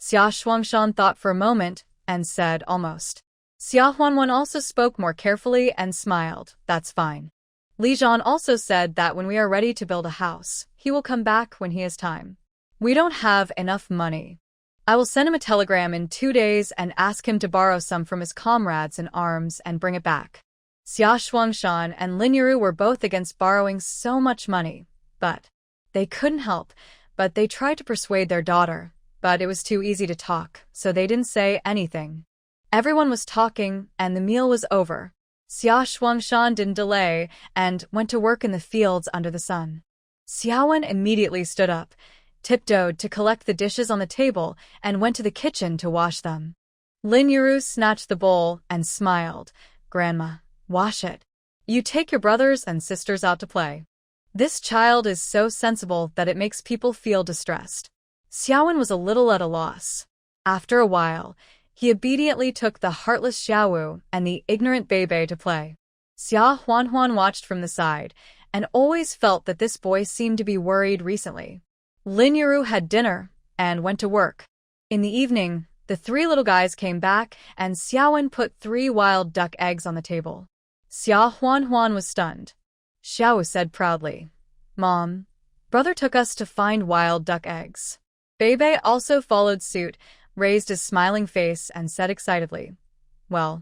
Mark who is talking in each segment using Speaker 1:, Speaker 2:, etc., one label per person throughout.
Speaker 1: Xia Shuangshan thought for a moment and said almost. Xia Huanhuan also spoke more carefully and smiled. That's fine. Li Zhan also said that when we are ready to build a house, he will come back when he has time. We don't have enough money. I will send him a telegram in 2 days and ask him to borrow some from his comrades in arms and bring it back. Xia Shuangshan and Lin Yiru were both against borrowing so much money, but they couldn't help, but they tried to persuade their daughter, but it was too easy to talk, so they didn't say anything. Everyone was talking, and the meal was over. Xia Shuangshan didn't delay and went to work in the fields under the sun. Xiaowen immediately stood up, tiptoed to collect the dishes on the table, and went to the kitchen to wash them. Lin Yiru snatched the bowl and smiled. Grandma, wash it. You take your brothers and sisters out to play. This child is so sensible that it makes people feel distressed. Xiaowen was a little at a loss. After a while, he obediently took the heartless Xiaowu and the ignorant Beibei to play. Xia Huanhuan watched from the side and always felt that this boy seemed to be worried recently. Lin Yiru had dinner and went to work. In the evening, the 3 little guys came back and Xiaowen put 3 wild duck eggs on the table. Xia Huanhuan was stunned. Xiaowu said proudly, Mom, brother took us to find wild duck eggs. Beibei also followed suit, raised his smiling face and said excitedly, Well,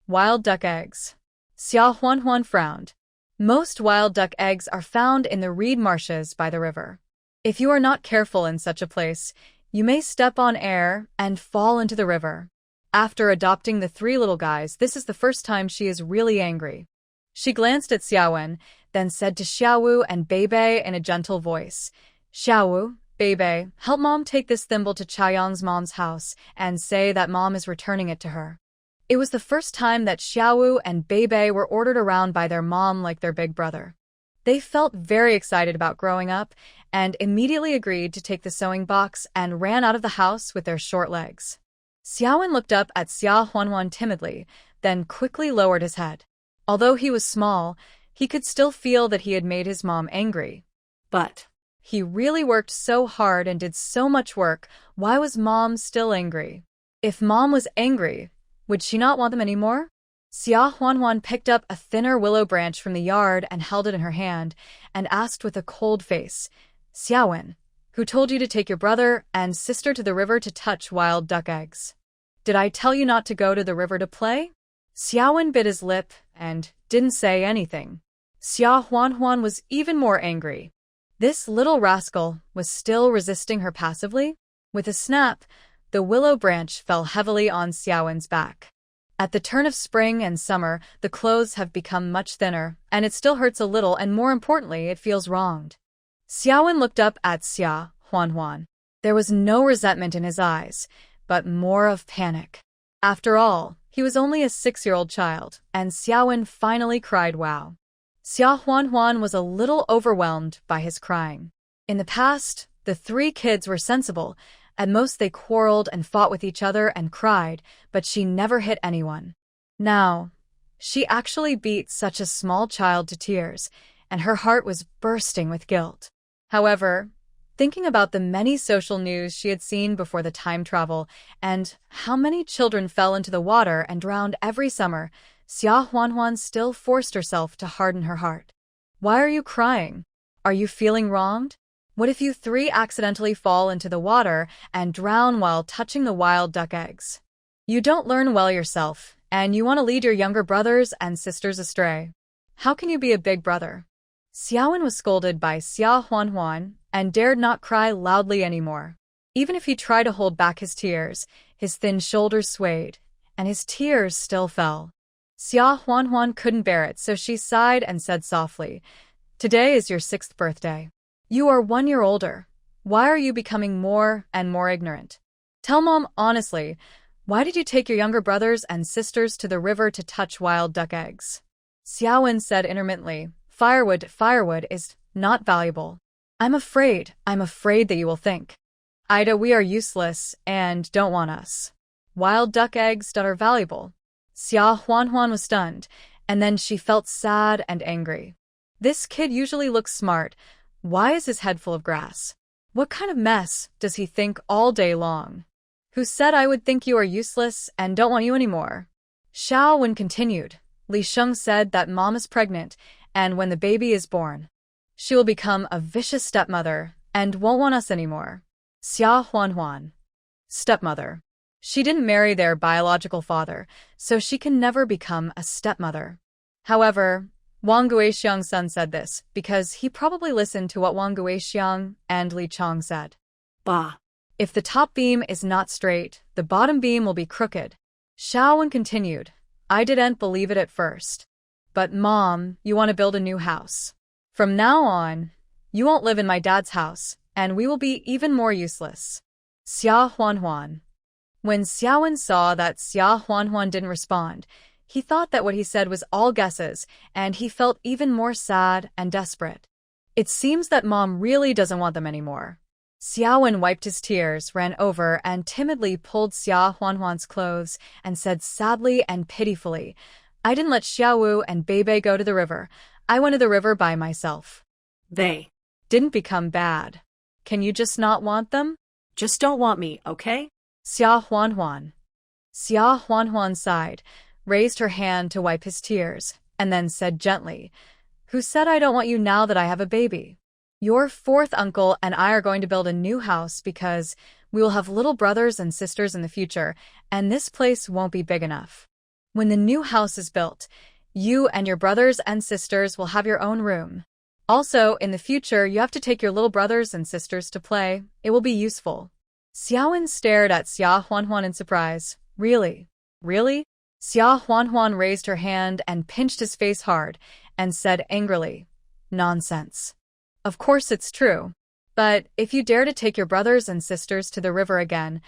Speaker 1: wild duck eggs. Xia Huanhuan frowned. Most wild duck eggs are found in the reed marshes by the river. If you are not careful in such a place, you may step on air and fall into the river. After adopting the 3 little guys, this is the first time she is really angry. She glanced at Xiaowen, then said to Xiaowu and Beibei in a gentle voice, Xiaowu, Beibei, help Mom take this thimble to Chayan's mom's house and say that Mom is returning it to her. It was the first time that Xiaowu and Beibei were ordered around by their mom like their big brother. They felt very excited about growing up and immediately agreed to take the sewing box and ran out of the house with their short legs. Xiaowen looked up at Xia Huanhuan timidly, then quickly lowered his head. Although he was small, he could still feel that he had made his mom angry. But he really worked so hard and did so much work. Why was Mom still angry? If Mom was angry, would she not want them anymore? Xia Huanhuan picked up a thinner willow branch from the yard and held it in her hand, and asked with a cold face, Xiaowen, who told you to take your brother and sister to the river to touch wild duck eggs? Did I tell you not to go to the river to play? Xiaowen bit his lip and didn't say anything. Xia Huanhuan was even more angry. This little rascal was still resisting her passively. With a snap, the willow branch fell heavily on Xiaowen's back. At the turn of spring and summer, the clothes have become much thinner, and it still hurts a little, and more importantly, it feels wronged. Xiaowen looked up at Xia Huanhuan. There was no resentment in his eyes, but more of panic. After all, he was only a 6-year-old child, and Xiaowen finally cried wow. Xia Huanhuan was a little overwhelmed by his crying. In the past, the 3 kids were sensible. At most they quarreled and fought with each other and cried, but she never hit anyone. Now, she actually beat such a small child to tears, and her heart was bursting with guilt. However, thinking about the many social news she had seen before the time travel and how many children fell into the water and drowned every summer, Xia Huanhuan still forced herself to harden her heart. Why are you crying? Are you feeling wronged? What if you 3 accidentally fall into the water and drown while touching the wild duck eggs? You don't learn well yourself, and you want to lead your younger brothers and sisters astray. How can you be a big brother? Xiaowen was scolded by Xia Huanhuan and dared not cry loudly anymore. Even if he tried to hold back his tears, his thin shoulders swayed, and his tears still fell. Xia Huanhuan couldn't bear it, so she sighed and said softly, Today is your 6th birthday. You are 1 year older. Why are you becoming more and more ignorant? Tell Mom honestly, why did you take your younger brothers and sisters to the river to touch wild duck eggs? Xiaowen said intermittently, Firewood is not valuable. I'm afraid that you will think, Ida, we are useless and don't want us. Wild duck eggs that are valuable. Xia Huanhuan was stunned, and then she felt sad and angry. This kid usually looks smart. Why is his head full of grass? What kind of mess does he think all day long? who said I would think you are useless and don't want you anymore. Xiao Wen continued. Li Sheng said that mom is pregnant, and when the baby is born, she will become a vicious stepmother and won't want us anymore. Xia Huan. Stepmother. She didn't marry their biological father, so she can never become a stepmother. However, Wang Guixiang's son said this because he probably listened to what Wang Guixiang and Li Chong said. Bah. If the top beam is not straight, the bottom beam will be crooked. Xiao Wen continued. I didn't believe it at first. But Mom, you want to build a new house. From now on, you won't live in my dad's house, and we will be even more useless. Xia Huan. When Xiao Wen saw that Xia Huan didn't respond, he thought that what he said was all guesses, and he felt even more sad and desperate. It seems that Mom really doesn't want them anymore. Xiao Wen wiped his tears, ran over, and timidly pulled Xia Huan's clothes and said sadly and pitifully, I didn't let Xiaowu and Beibei go to the river. I went to the river by myself. They didn't become bad. Can you just not want them? Just don't want me, okay? Xia Huan. Xia Huan sighed, raised her hand to wipe his tears, and then said gently, Who said I don't want you now that I have a baby? Your fourth uncle and I are going to build a new house because we will have little brothers and sisters in the future, and this place won't be big enough. When the new house is built, you and your brothers and sisters will have your own room. Also, in the future, you have to take your little brothers and sisters to play. It will be useful. Xiao Wen stared at Xia Huan in surprise. Really? Really? Xia Huan raised her hand and pinched his face hard and said angrily, Nonsense. Of course it's true. But if you dare to take your brothers and sisters to the river again,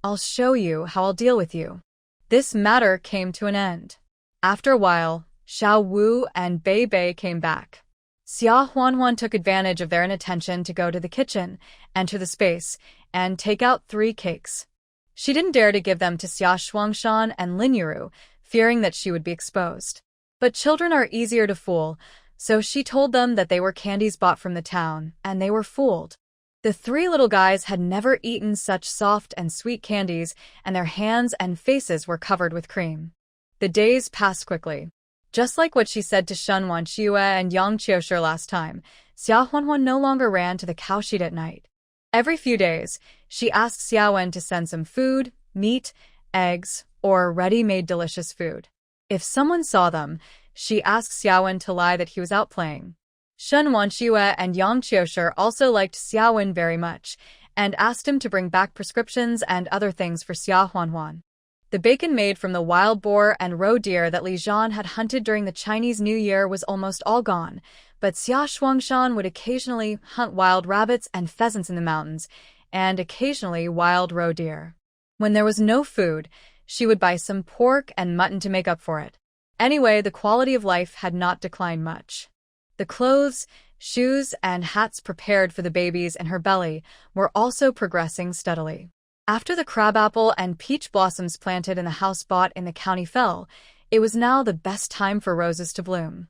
Speaker 1: I'll show you how I'll deal with you. This matter came to an end. After a while, Xiao Wu and Bei came back. Xia Huan took advantage of their inattention to go to the kitchen, enter the space, and take out 3 cakes. She didn't dare to give them to Xia Shuangshan and Lin Yuru, fearing that she would be exposed. But children are easier to fool, so she told them that they were candies bought from the town, and they were fooled. The 3 little guys had never eaten such soft and sweet candies, and their hands and faces were covered with cream. The days passed quickly. Just like what she said to Shen Wanxiue and Yang Qiushi last time, Xia Huan no longer ran to the cowshed at night. Every few days, she asked Xiao Wen to send some food, meat, eggs, or ready-made delicious food. If someone saw them, she asked Xiao Wen to lie that he was out playing. Shen Wanxiue and Yang Qiushi also liked Xiao Wen very much, and asked him to bring back prescriptions and other things for Xia Huan. The bacon made from the wild boar and roe deer that Li Zhan had hunted during the Chinese New Year was almost all gone, but Xia Shuangshan would occasionally hunt wild rabbits and pheasants in the mountains, and occasionally wild roe deer. When there was no food, she would buy some pork and mutton to make up for it. Anyway, the quality of life had not declined much. The clothes, shoes, and hats prepared for the babies in her belly were also progressing steadily. After the crabapple and peach blossoms planted in the house bought in the county fell, it was now the best time for roses to bloom.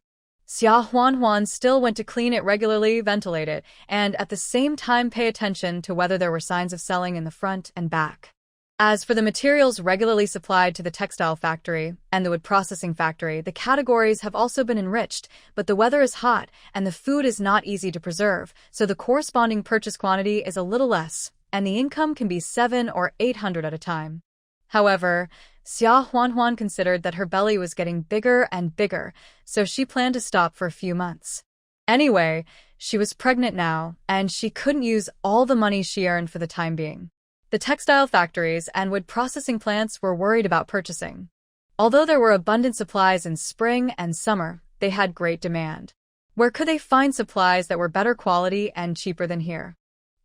Speaker 1: Xia Huan still went to clean it regularly, ventilate it, and at the same time pay attention to whether there were signs of selling in the front and back. As for the materials regularly supplied to the textile factory and the wood processing factory, the categories have also been enriched, but the weather is hot and the food is not easy to preserve, so the corresponding purchase quantity is a little less, and the income can be 700 or 800 at a time. However, Xia Huan considered that her belly was getting bigger and bigger, so she planned to stop for a few months. Anyway, she was pregnant now, and she couldn't use all the money she earned for the time being. The textile factories and wood processing plants were worried about purchasing. Although there were abundant supplies in spring and summer, they had great demand. Where could they find supplies that were better quality and cheaper than here?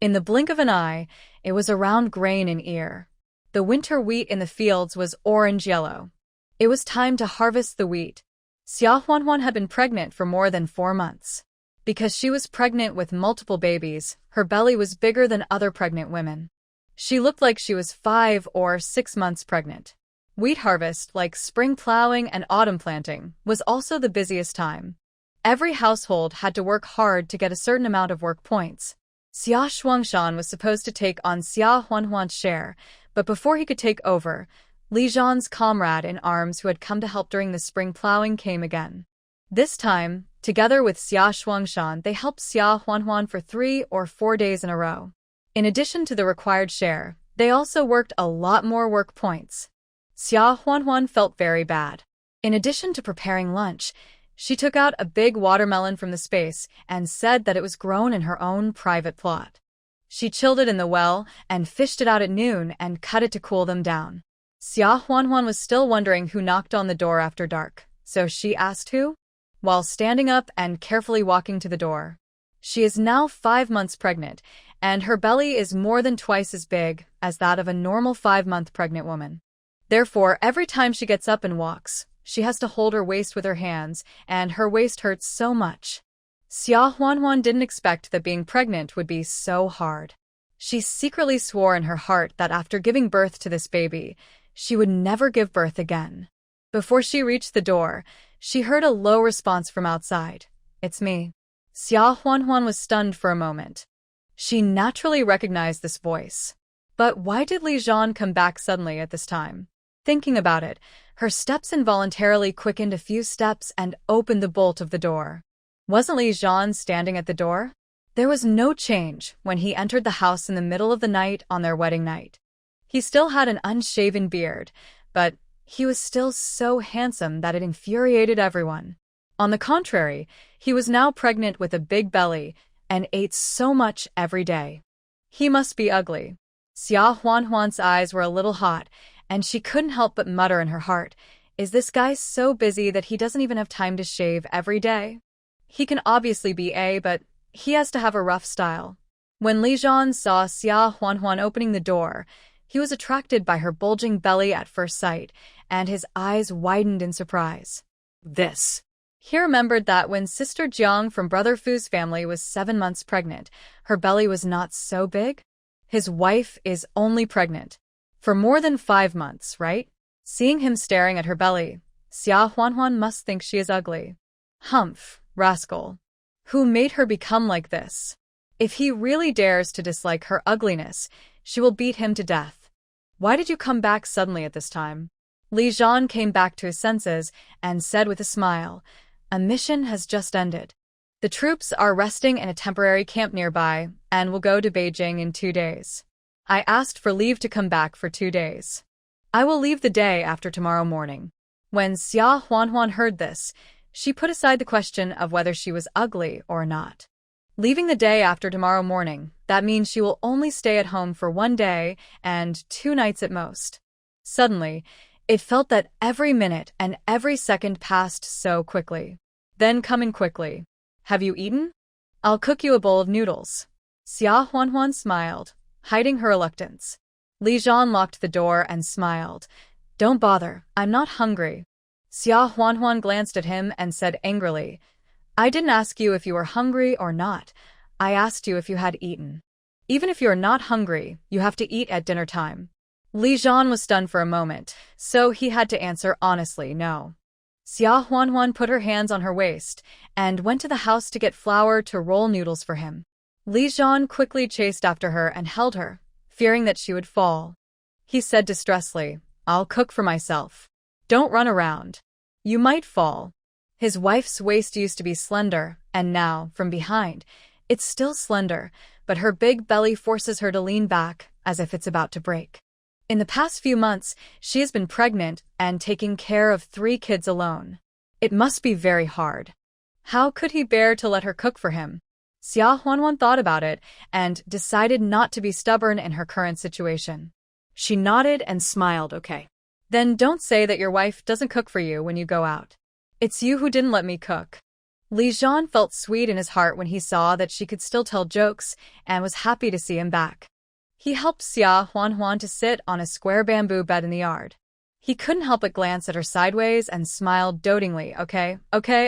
Speaker 1: In the blink of an eye, it was around grain in ear. The winter wheat in the fields was orange-yellow. It was time to harvest the wheat. Xia Huan had been pregnant for more than 4 months. Because she was pregnant with multiple babies, her belly was bigger than other pregnant women. She looked like she was 5 or 6 months pregnant. Wheat harvest, like spring plowing and autumn planting, was also the busiest time. Every household had to work hard to get a certain amount of work points. Xia Shuangshan was supposed to take on Xia Huan's share, But before he could take over, Li Zhan's comrade in arms who had come to help during the spring plowing came again. This time, together with Xia Shuangshan, they helped Xia Huanhuan for 3 or 4 days in a row. In addition to the required share, they also worked a lot more work points. Xia Huanhuan felt very bad. In addition to preparing lunch, she took out a big watermelon from the space and said that it was grown in her own private plot. She chilled it in the well and fished it out at noon and cut it to cool them down. Xia Huanhuan was still wondering who knocked on the door after dark, so she asked who, while standing up and carefully walking to the door. She is now 5 months pregnant, and her belly is more than twice as big as that of a normal 5-month pregnant woman. Therefore, every time she gets up and walks, she has to hold her waist with her hands, and her waist hurts so much. Xia Huanhuan didn't expect that being pregnant would be so hard. She secretly swore in her heart that after giving birth to this baby, she would never give birth again. Before she reached the door, she heard a low response from outside. "It's me." Xia Huanhuan was stunned for a moment. She naturally recognized this voice. But why did Li Zhan come back suddenly at this time? Thinking about it, her steps involuntarily quickened a few steps and opened the bolt of the door. Wasn't Li Zhan standing at the door? There was no change when he entered the house in the middle of the night on their wedding night. He still had an unshaven beard, but he was still so handsome that it infuriated everyone. On the contrary, he was now pregnant with a big belly and ate so much every day. He must be ugly. Xia Huanhuan's eyes were a little hot, and she couldn't help but mutter in her heart, "Is this guy so busy that he doesn't even have time to shave every day? He can obviously be but he has to have a rough style." When Li Zhan saw Xia Huanhuan opening the door, he was attracted by her bulging belly at first sight, and his eyes widened in surprise. This. He remembered that when Sister Jiang from Brother Fu's family was 7 months pregnant, her belly was not so big. His wife is only pregnant for more than 5 months, right? Seeing him staring at her belly, Xia Huanhuan must think she is ugly. Humph, rascal. Who made her become like this? If he really dares to dislike her ugliness, she will beat him to death. Why did you come back suddenly at this time? Li Zhan came back to his senses and said with a smile, "A mission has just ended. The troops are resting in a temporary camp nearby and will go to Beijing in 2 days. I asked for leave to come back for 2 days. I will leave the day after tomorrow morning." When Xia Huanhuan heard this, she put aside the question of whether she was ugly or not. Leaving the day after tomorrow morning, that means she will only stay at home for 1 day and 2 nights at most. Suddenly, it felt that every minute and every second passed so quickly. Then coming quickly. "Have you eaten? I'll cook you a bowl of noodles." Xia Huanhuan smiled, hiding her reluctance. Li Zhan locked the door and smiled. "Don't bother, I'm not hungry." Xia Huanhuan glanced at him and said angrily, "I didn't ask you if you were hungry or not. I asked you if you had eaten. Even if you're not hungry, you have to eat at dinner time." Li Zhan was stunned for a moment, so he had to answer honestly, no. Xia Huanhuan put her hands on her waist and went to the house to get flour to roll noodles for him. Li Zhan quickly chased after her and held her, fearing that she would fall. He said distressfully, "I'll cook for myself. Don't run around. You might fall." His wife's waist used to be slender, and now, from behind, it's still slender, but her big belly forces her to lean back as if it's about to break. In the past few months, she has been pregnant and taking care of 3 kids alone. It must be very hard. How could he bear to let her cook for him? Xia Huanhuan thought about it and decided not to be stubborn in her current situation. She nodded and smiled, "Okay. Then don't say that your wife doesn't cook for you when you go out. It's you who didn't let me cook." Li Zhan felt sweet in his heart when he saw that she could still tell jokes and was happy to see him back. He helped Xia Huanhuan to sit on a square bamboo bed in the yard. He couldn't help but glance at her sideways and smiled dotingly. Okay,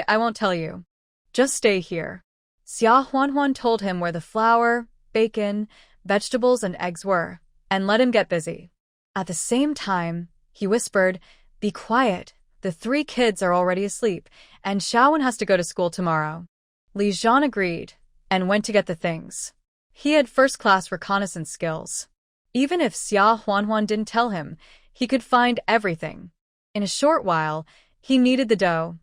Speaker 1: I won't tell you. Just stay here." Xia Huanhuan told him where the flour, bacon, vegetables, and eggs were, and let him get busy. At the same time, he whispered, "Be quiet. The 3 kids are already asleep, and Xiaowen has to go to school tomorrow." Li Zhan agreed and went to get the things. He had first-class reconnaissance skills. Even if Xia Huanhuan didn't tell him, he could find everything. In a short while, he kneaded the dough.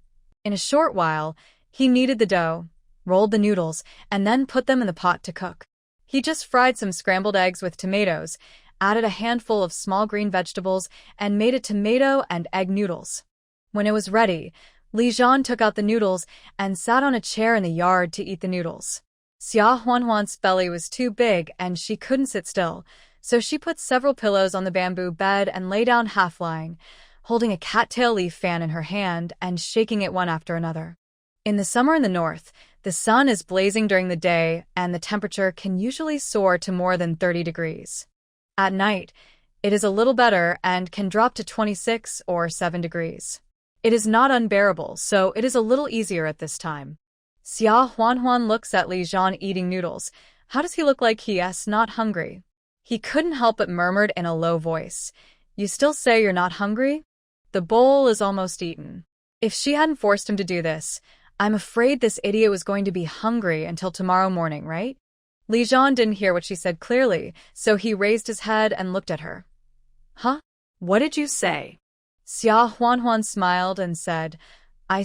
Speaker 1: Rolled the noodles, and then put them in the pot to cook. He just fried some scrambled eggs with tomatoes, added a handful of small green vegetables, and made a tomato and egg noodles. When it was ready, Zhan took out the noodles and sat on a chair in the yard to eat the noodles. Xia Huanhuan's belly was too big and she couldn't sit still, so she put several pillows on the bamboo bed and lay down half-lying, holding a cattail leaf fan in her hand and shaking it one after another. In the summer in the north, the sun is blazing during the day and the temperature can usually soar to more than 30 degrees. At night, it is a little better and can drop to 26 or 7 degrees. It is not unbearable, so it is a little easier at this time. Xia Huanhuan looks at Zhan eating noodles. How does he look like he is not hungry? He couldn't help but murmured in a low voice, "You still say you're not hungry?" The bowl is almost eaten. If she hadn't forced him to do this, I'm afraid this idiot was going to be hungry until tomorrow morning, right? Zhan didn't hear what she said clearly, so he raised his head and looked at her. Huh? What did you say? Xia Huanhuan smiled and said, I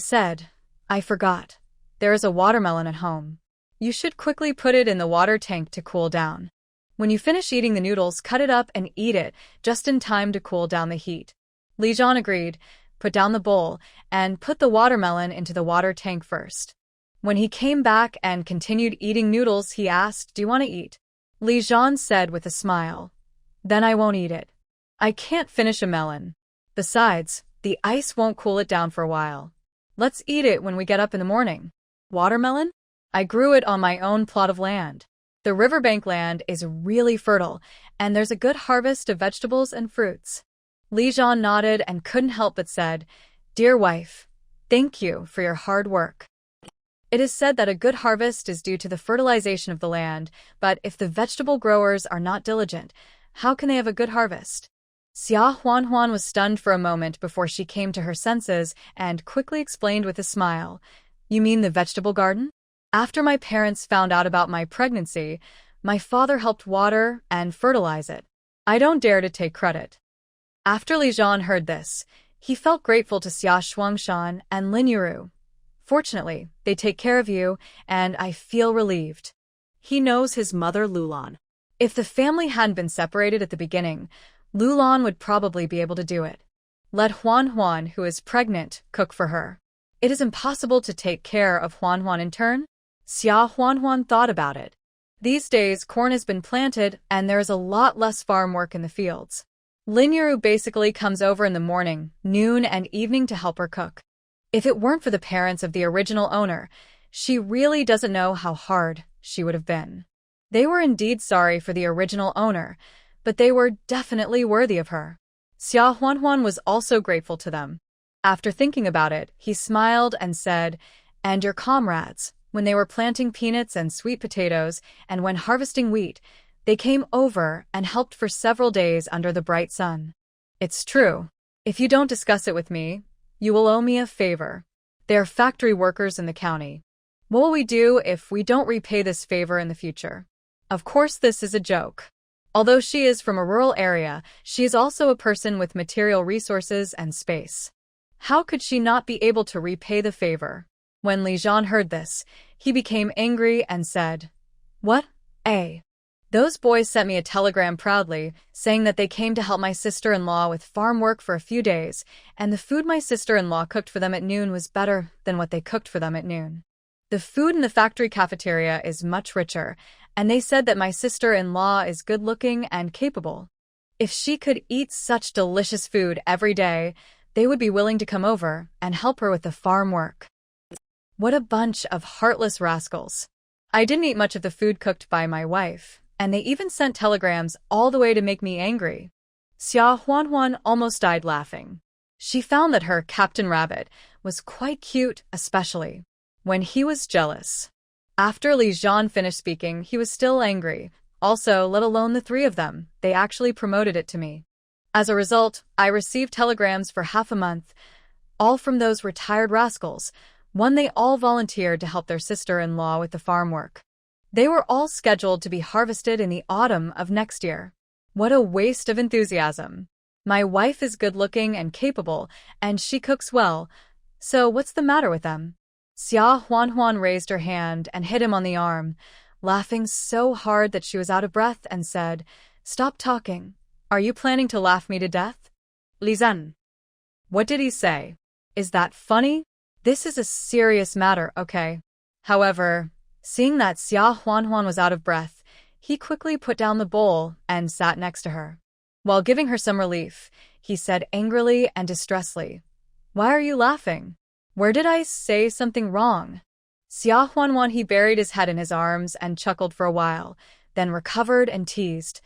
Speaker 1: forgot. There is a watermelon at home. You should quickly put it in the water tank to cool down. When you finish eating the noodles, cut it up and eat it, just in time to cool down the heat. Zhan agreed, put down the bowl, and put the watermelon into the water tank first. When he came back and continued eating noodles, he asked, "Do you want to eat?" Zhan said with a smile, "Then I won't eat it. I can't finish a melon. Besides, the ice won't cool it down for a while. Let's eat it when we get up in the morning." Watermelon? I grew it on my own plot of land. The riverbank land is really fertile, and there's a good harvest of vegetables and fruits. Zhan nodded and couldn't help but said, "Dear wife, thank you for your hard work." It is said that a good harvest is due to the fertilization of the land, but if the vegetable growers are not diligent, how can they have a good harvest? Xia Huanhuan was stunned for a moment before she came to her senses and quickly explained with a smile, "You mean the vegetable garden? After my parents found out about my pregnancy, my father helped water and fertilize it. I don't dare to take credit." After Zhan heard this, he felt grateful to Xia Shuangshan and Lin Yuru. "Fortunately, they take care of you, and I feel relieved." He knows his mother Lulan. If the family hadn't been separated at the beginning, Lulan would probably be able to do it. Let Huanhuan, who is pregnant, cook for her. It is impossible to take care of Huanhuan in turn. Xia Huanhuan thought about it. These days, corn has been planted, and there is a lot less farm work in the fields. Lin Yuru basically comes over in the morning, noon, and evening to help her cook. If it weren't for the parents of the original owner, she really doesn't know how hard she would have been. They were indeed sorry for the original owner, but they were definitely worthy of her. Xia Huanhuan was also grateful to them. After thinking about it, he smiled and said, "And your comrades, when they were planting peanuts and sweet potatoes, and when harvesting wheat, they came over and helped for several days under the bright sun. It's true. If you don't discuss it with me, you will owe me a favor. They are factory workers in the county. What will we do if we don't repay this favor in the future?" Of course, this is a joke. Although she is from a rural area, she is also a person with material resources and space. How could she not be able to repay the favor? When Zhan heard this, he became angry and said, "What? Those boys sent me a telegram proudly, saying that they came to help my sister-in-law with farm work for a few days, and the food my sister-in-law cooked for them at noon was better than what they cooked for them at noon. The food in the factory cafeteria is much richer, and they said that my sister-in-law is good-looking and capable. If she could eat such delicious food every day, they would be willing to come over and help her with the farm work." What a bunch of heartless rascals. I didn't eat much of the food cooked by my wife, and they even sent telegrams all the way to make me angry. Xia Huanhuan almost died laughing. She found that her Captain Rabbit was quite cute, especially when he was jealous. After Zhan finished speaking, he was still angry. Also, let alone the three of them, they actually promoted it to me. As a result, I received telegrams for half a month, all from those retired rascals. One, they all volunteered to help their sister-in-law with the farm work. They were all scheduled to be harvested in the autumn of next year. What a waste of enthusiasm. My wife is good-looking and capable, and she cooks well, so what's the matter with them? Xia Huanhuan raised her hand and hit him on the arm, laughing so hard that she was out of breath, and said, "Stop talking. Are you planning to laugh me to death?" Li Zhan. What did he say? Is that funny? This is a serious matter, okay? However, seeing that Xia Huanhuan was out of breath, he quickly put down the bowl and sat next to her. While giving her some relief, he said angrily and distressedly, "Why are you laughing? Where did I say something wrong?" Xia Huanhuan, he buried his head in his arms and chuckled for a while, then recovered and teased,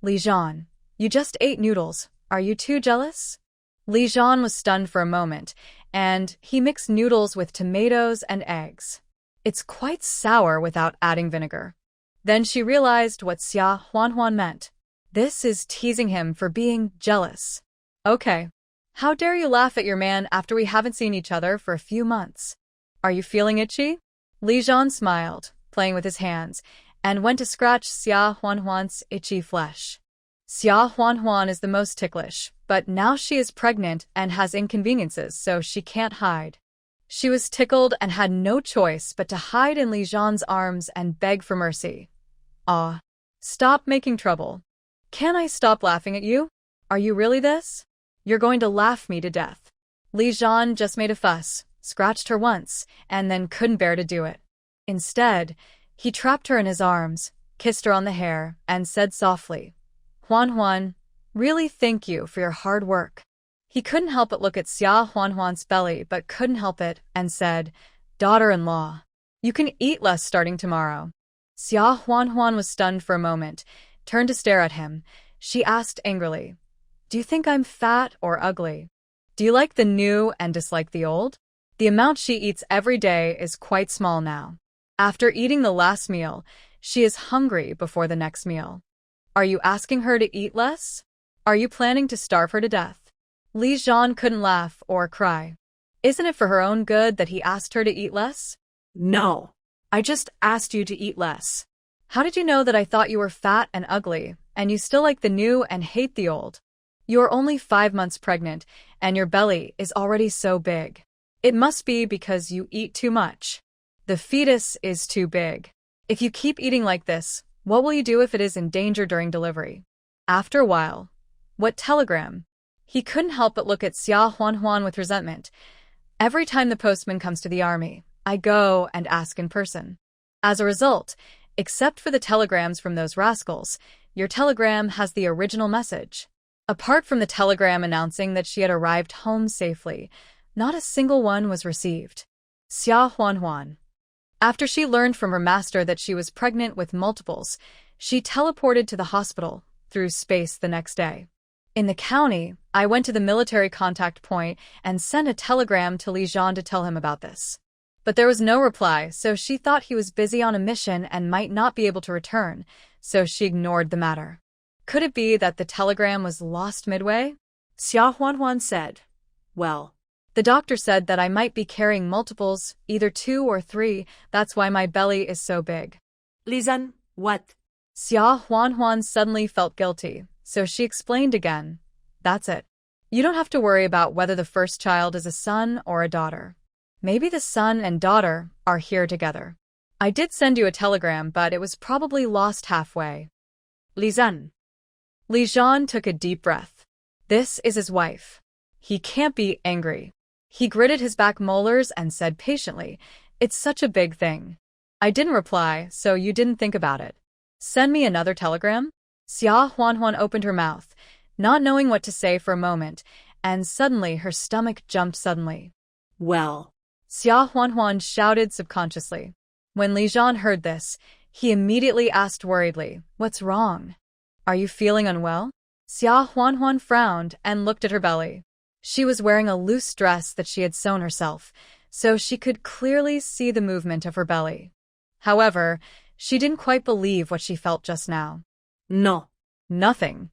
Speaker 1: "Li Zhan, you just ate noodles. Are you too jealous?" Li Zhan was stunned for a moment, and he mixed noodles with tomatoes and eggs. It's quite sour without adding vinegar. Then she realized what Xia Huanhuan meant. This is teasing him for being jealous. Okay. How dare you laugh at your man after we haven't seen each other for a few months? Are you feeling itchy? Li Zhan smiled, playing with his hands, and went to scratch Xia Huanhuan's itchy flesh. Xia Huanhuan is the most ticklish, but now she is pregnant and has inconveniences, so she can't hide. She was tickled and had no choice but to hide in Li Zhan's arms and beg for mercy. "Ah, stop making trouble. Can I stop laughing at you? Are you really this? You're going to laugh me to death." Li Zhan just made a fuss, scratched her once, and then couldn't bear to do it. Instead, he trapped her in his arms, kissed her on the hair, and said softly, "Huanhuan, really thank you for your hard work." He couldn't help but look at Xia Huanhuan's belly, but couldn't help it, and said, "Daughter-in-law, you can eat less starting tomorrow." Xia Huanhuan was stunned for a moment, turned to stare at him. She asked angrily, "Do you think I'm fat or ugly? Do you like the new and dislike the old?" The amount she eats every day is quite small now. After eating the last meal, she is hungry before the next meal. Are you asking her to eat less? Are you planning to starve her to death? Li Zhan couldn't laugh or cry. Isn't it for her own good that he asked her to eat less? "No, I just asked you to eat less." "How did you know that I thought you were fat and ugly, and you still like the new and hate the old? You are only 5 months pregnant, and your belly is already so big. It must be because you eat too much. The fetus is too big. If you keep eating like this, what will you do if it is in danger during delivery?" After a while, "What telegram?" He couldn't help but look at Xia Huanhuan with resentment. "Every time the postman comes to the army, I go and ask in person. As a result, except for the telegrams from those rascals, your telegram has the original message. Apart from the telegram announcing that she had arrived home safely, not a single one was received." Xia Huanhuan. After she learned from her master that she was pregnant with multiples, she teleported to the hospital through space the next day. "In the county, I went to the military contact point and sent a telegram to Li Zhan to tell him about this. But there was no reply, so she thought he was busy on a mission and might not be able to return, so she ignored the matter. Could it be that the telegram was lost midway?" Xia Huanhuan said, "Well, the doctor said that I might be carrying multiples, either 2 or 3, that's why my belly is so big." "Li Zhan, what?" Xia Huanhuan suddenly felt guilty, so she explained again, "That's it. You don't have to worry about whether the first child is a son or a daughter. Maybe the son and daughter are here together. I did send you a telegram, but it was probably lost halfway." Li Zhan. Li Zhan took a deep breath. This is his wife. He can't be angry. He gritted his back molars and said patiently, "It's such a big thing. I didn't reply, so you didn't think about it. Send me another telegram?" Xia Huanhuan opened her mouth, not knowing what to say for a moment, and suddenly her stomach jumped suddenly. "Well," Xia Huanhuan shouted subconsciously. When Li Zhan heard this, he immediately asked worriedly, "What's wrong? Are you feeling unwell?" Xia Huanhuan frowned and looked at her belly. She was wearing a loose dress that she had sewn herself, so she could clearly see the movement of her belly. However, she didn't quite believe what she felt just now. "No. Nothing."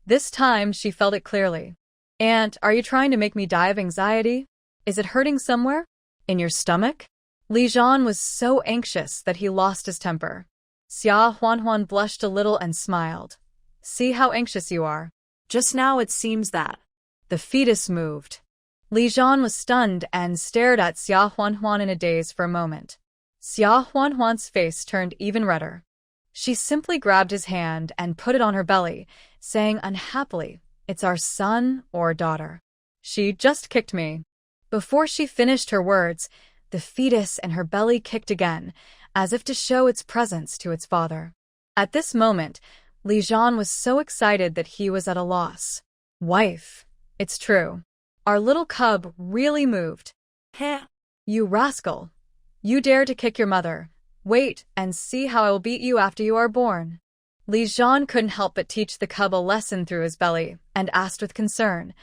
Speaker 1: This time she felt it clearly. "Aunt, are you trying to make me die of anxiety? Is it hurting somewhere? In your stomach?" Li Zhan was so anxious that he lost his temper. Xia Huanhuan blushed a little and smiled. See how anxious you are.
Speaker 2: Just now it seems that.
Speaker 1: The fetus moved. Li Zhan was stunned and stared at Xia Huanhuan in a daze for a moment. Xia Huanhuan's face turned even redder. She simply grabbed his hand and put it on her belly, saying unhappily, "It's our son or daughter. She just kicked me." Before she finished her words, the fetus in her belly kicked again, as if to show its presence to its father. At this moment, Li Zhan was so excited that he was at a loss. "Wife, it's true. Our little cub really moved."
Speaker 2: Heh.
Speaker 1: "You rascal. You dare to kick your mother. Wait and see how I will beat you after you are born." Li Zhan couldn't help but teach the cub a lesson through his belly, and asked with concern,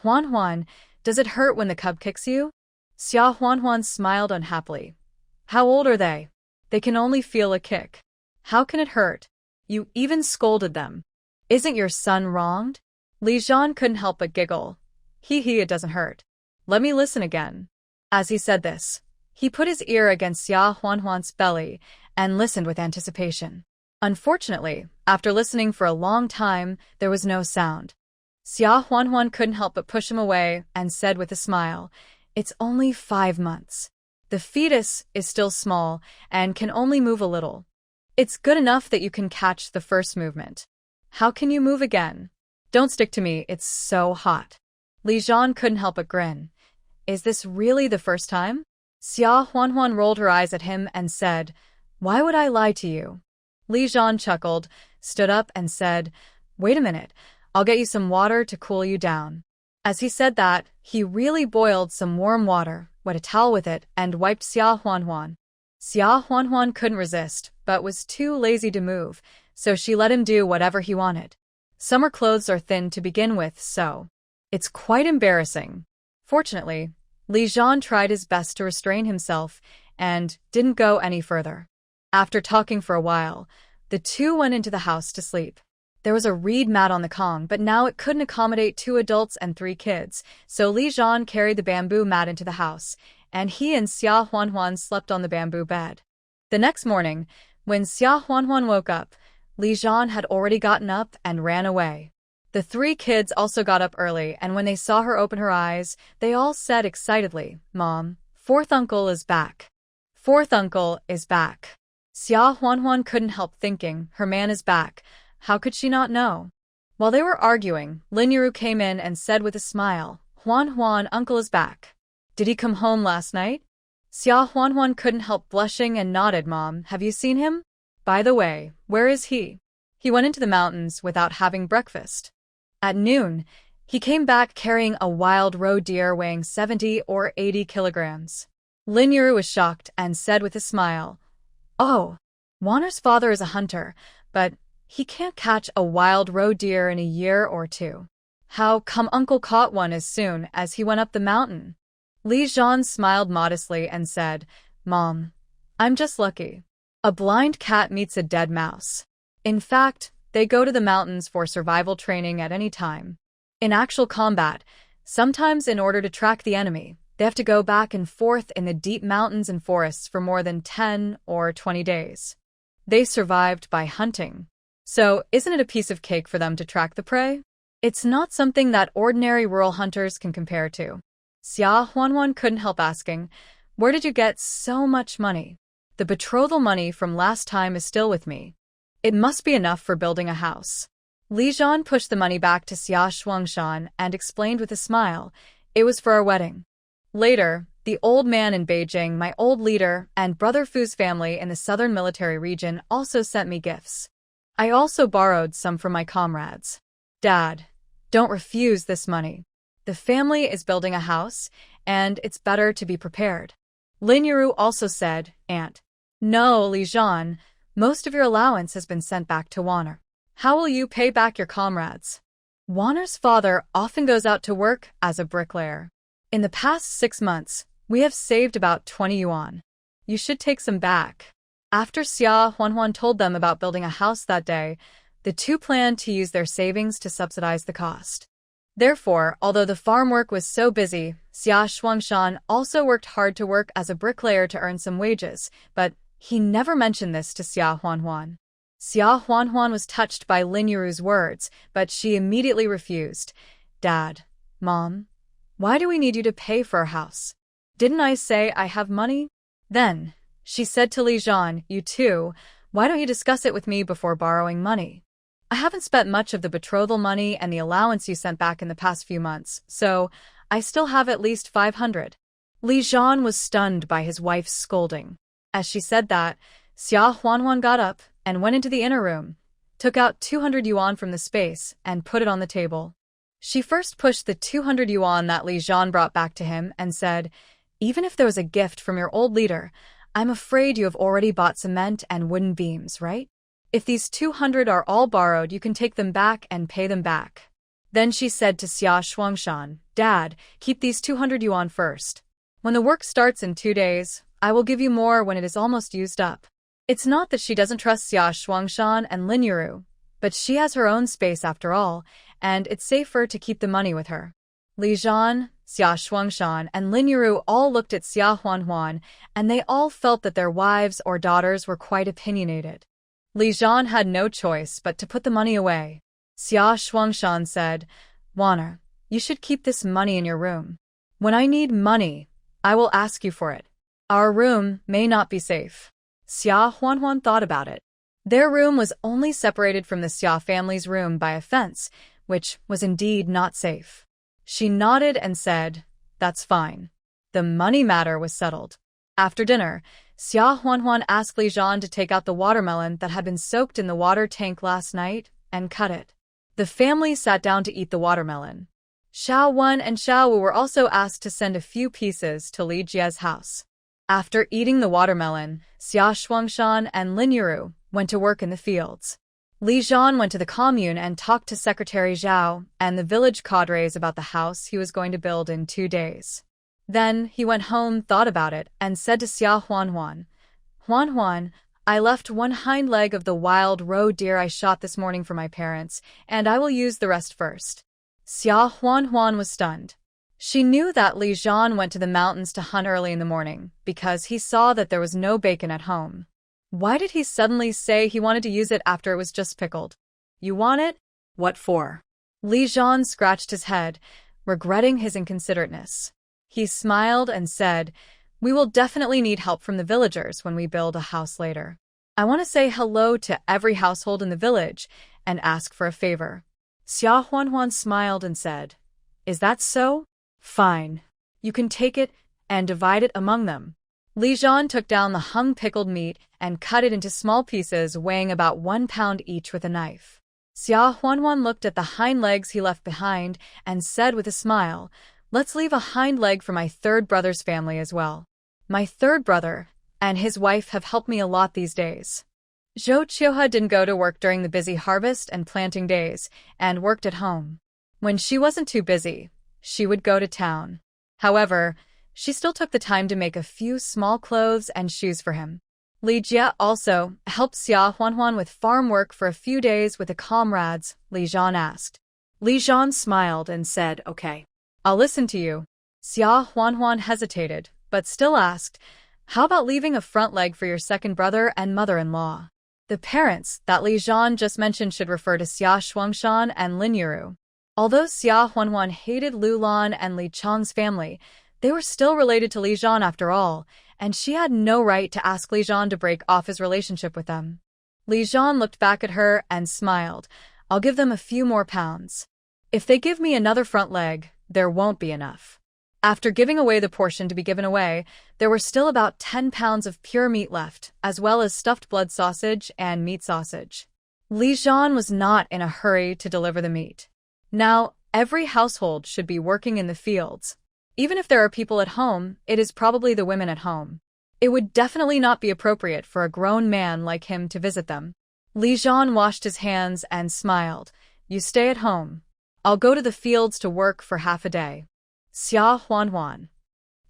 Speaker 1: "Huanhuan, does it hurt when the cub kicks you?" Xia Huanhuan smiled unhappily. "How old are they? They can only feel a kick. How can it hurt? You even scolded them. Isn't your son wronged?" Li Zhan couldn't help but giggle. Hee, it doesn't hurt. Let me listen again." As he said this, he put his ear against Xia Huanhuan's belly and listened with anticipation. Unfortunately, after listening for a long time, there was no sound. Xia Huanhuan couldn't help but push him away and said with a smile, "It's only 5 months. The fetus is still small and can only move a little. It's good enough that you can catch the first movement. How can you move again? Don't stick to me, it's so hot." Li Zhan couldn't help but grin. "Is this really the first time?" Xia Huanhuan rolled her eyes at him and said, "Why would I lie to you?" Li Zhan chuckled, stood up and said, "Wait a minute, I'll get you some water to cool you down." As he said that, he really boiled some warm water, wet a towel with it, and wiped Xia Huanhuan. Xia Huanhuan couldn't resist, but was too lazy to move, so she let him do whatever he wanted. Summer clothes are thin to begin with, so it's quite embarrassing. Fortunately, Li Zhan tried his best to restrain himself and didn't go any further. After talking for a while, the two went into the house to sleep. There was a reed mat on the Kong, but now it couldn't accommodate 2 adults and 3 kids, so Li Zhan carried the bamboo mat into the house, and he and Xia Huanhuan slept on the bamboo bed. The next morning, when Xia Huanhuan woke up, Li Zhan had already gotten up and ran away. The 3 kids also got up early, and when they saw her open her eyes, they all said excitedly, "Mom, 4th uncle is back. 4th uncle is back." Xia Huanhuan couldn't help thinking, her man is back. How could she not know? While they were arguing, Lin Yuru came in and said with a smile, "Huanhuan, uncle is back. Did he come home last night?" Xia Huanhuan couldn't help blushing and nodded. "Mom, have you seen him? By the way, where is he?" "He went into the mountains without having breakfast. At noon, he came back carrying a wild roe deer weighing 70 or 80 kilograms. Lin Yuru was shocked and said with a smile, "Oh, Wanner's father is a hunter, but he can't catch a wild roe deer in a year or 2. How come uncle caught one as soon as he went up the mountain?" Li Zhan smiled modestly and said, "Mom, I'm just lucky. A blind cat meets a dead mouse. In fact, they go to the mountains for survival training at any time. In actual combat, sometimes in order to track the enemy, they have to go back and forth in the deep mountains and forests for more than 10 or 20 days. They survived by hunting. So isn't it a piece of cake for them to track the prey? It's not something that ordinary rural hunters can compare to." Xia Huanhuan couldn't help asking, "Where did you get so much money?" "The betrothal money from last time is still with me. It must be enough for building a house." Li Zhan pushed the money back to Xia Shuangshan and explained with a smile, "It was for our wedding. Later, the old man in Beijing, my old leader, and Brother Fu's family in the southern military region also sent me gifts. I also borrowed some from my comrades. Dad, don't refuse this money. The family is building a house, and it's better to be prepared." Lin Yuru also said, "Aunt." "No, Li Zhan, most of your allowance has been sent back to Wanner. How will you pay back your comrades?" "Wanner's father often goes out to work as a bricklayer. In the past 6 months, we have saved about 20 yuan. You should take some back." After Xia Huanhuan told them about building a house that day, the two planned to use their savings to subsidize the cost. Therefore, although the farm work was so busy, Xia Shuangshan also worked hard to work as a bricklayer to earn some wages, but he never mentioned this to Xia Huanhuan. Xia Huanhuan was touched by Lin Yuru's words, but she immediately refused. Dad, Mom, why do we need you to pay for our house? Didn't I say I have money? Then, she said to Li Zhan, you too, why don't you discuss it with me before borrowing money? I haven't spent much of the betrothal money and the allowance you sent back in the past few months, so I still have at least 500. Li Zhan was stunned by his wife's scolding. As she said that, Xia Huanhuan got up and went into the inner room, took out 200 yuan from the space, and put it on the table. She first pushed the 200 yuan that Li Zhan brought back to him and said, even if there was a gift from your old leader, I'm afraid you have already bought cement and wooden beams, right? If these 200 are all borrowed, you can take them back and pay them back. Then she said to Xia Shuangshan, Dad, keep these 200 yuan first. When the work starts in 2 days, I will give you more when it is almost used up. It's not that she doesn't trust Xia Shuangshan and Lin Yuru, but she has her own space after all, and it's safer to keep the money with her. Li Zhan, Xia Shuangshan, and Lin Yuru all looked at Xia Huanhuan, and they all felt that their wives or daughters were quite opinionated. Li Zhan had no choice but to put the money away. Xia Shuangshan said, Wana, you should keep this money in your room. When I need money, I will ask you for it. Our room may not be safe. Xia Huanhuan thought about it. Their room was only separated from the Xia family's room by a fence, which was indeed not safe. She nodded and said, that's fine. The money matter was settled. After dinner, Xia Huanhuan asked Li Zhan to take out the watermelon that had been soaked in the water tank last night and cut it. The family sat down to eat the watermelon. Xiao Wen and Xiao Wu were also asked to send a few pieces to Li Jie's house. After eating the watermelon, Xia Shuangshan and Lin Yuru went to work in the fields. Li Zhan went to the commune and talked to Secretary Zhao and the village cadres about the house he was going to build in 2 days. Then he went home, thought about it, and said to Xia Huanhuan, Huanhuan, I left one hind leg of the wild roe deer I shot this morning for my parents, and I will use the rest first. Xia Huanhuan was stunned. She knew that Li Zhan went to the mountains to hunt early in the morning because he saw that there was no bacon at home. Why did he suddenly say he wanted to use it after it was just pickled? You want it? What for? Li Zhan scratched his head, regretting his inconsiderateness. He smiled and said, we will definitely need help from the villagers when we build a house later. I want to say hello to every household in the village and ask for a favor. Xia Huanhuan smiled and said, is that so? Fine. You can take it and divide it among them. Li Zhan took down the hung pickled meat and cut it into small pieces weighing about 1 pound each with a knife. Xia Huanhuan looked at the hind legs he left behind and said with a smile, let's leave a hind leg for my third brother's family as well. My third brother and his wife have helped me a lot these days. Zhou Qiuhe didn't go to work during the busy harvest and planting days and worked at home. When she wasn't too busy, she would go to town. However, she still took the time to make a few small clothes and shoes for him. Li Jie also helped Xia Huanhuan with farm work for a few days with the comrades, Li Zhan asked. Li Zhan smiled and said, okay, I'll listen to you. Xia Huanhuan hesitated, but still asked, how about leaving a front leg for your second brother and mother-in-law? The parents that Li Zhan just mentioned should refer to Xia Shuangshan and Lin Yuru. Although Xia Huanhuan hated Lu Lan and Li Chang's family, they were still related to Li Zhan after all, and she had no right to ask Li Zhan to break off his relationship with them. Li Zhan looked back at her and smiled. I'll give them a few more pounds. If they give me another front leg, there won't be enough. After giving away the portion to be given away, there were still about 10 pounds of pure meat left, as well as stuffed blood sausage and meat sausage. Li Zhan was not in a hurry to deliver the meat. Now, every household should be working in the fields. Even if there are people at home, it is probably the women at home. It would definitely not be appropriate for a grown man like him to visit them. Li Zhan washed his hands and smiled. You stay at home. I'll go to the fields to work for half a day. Xia Huanhuan.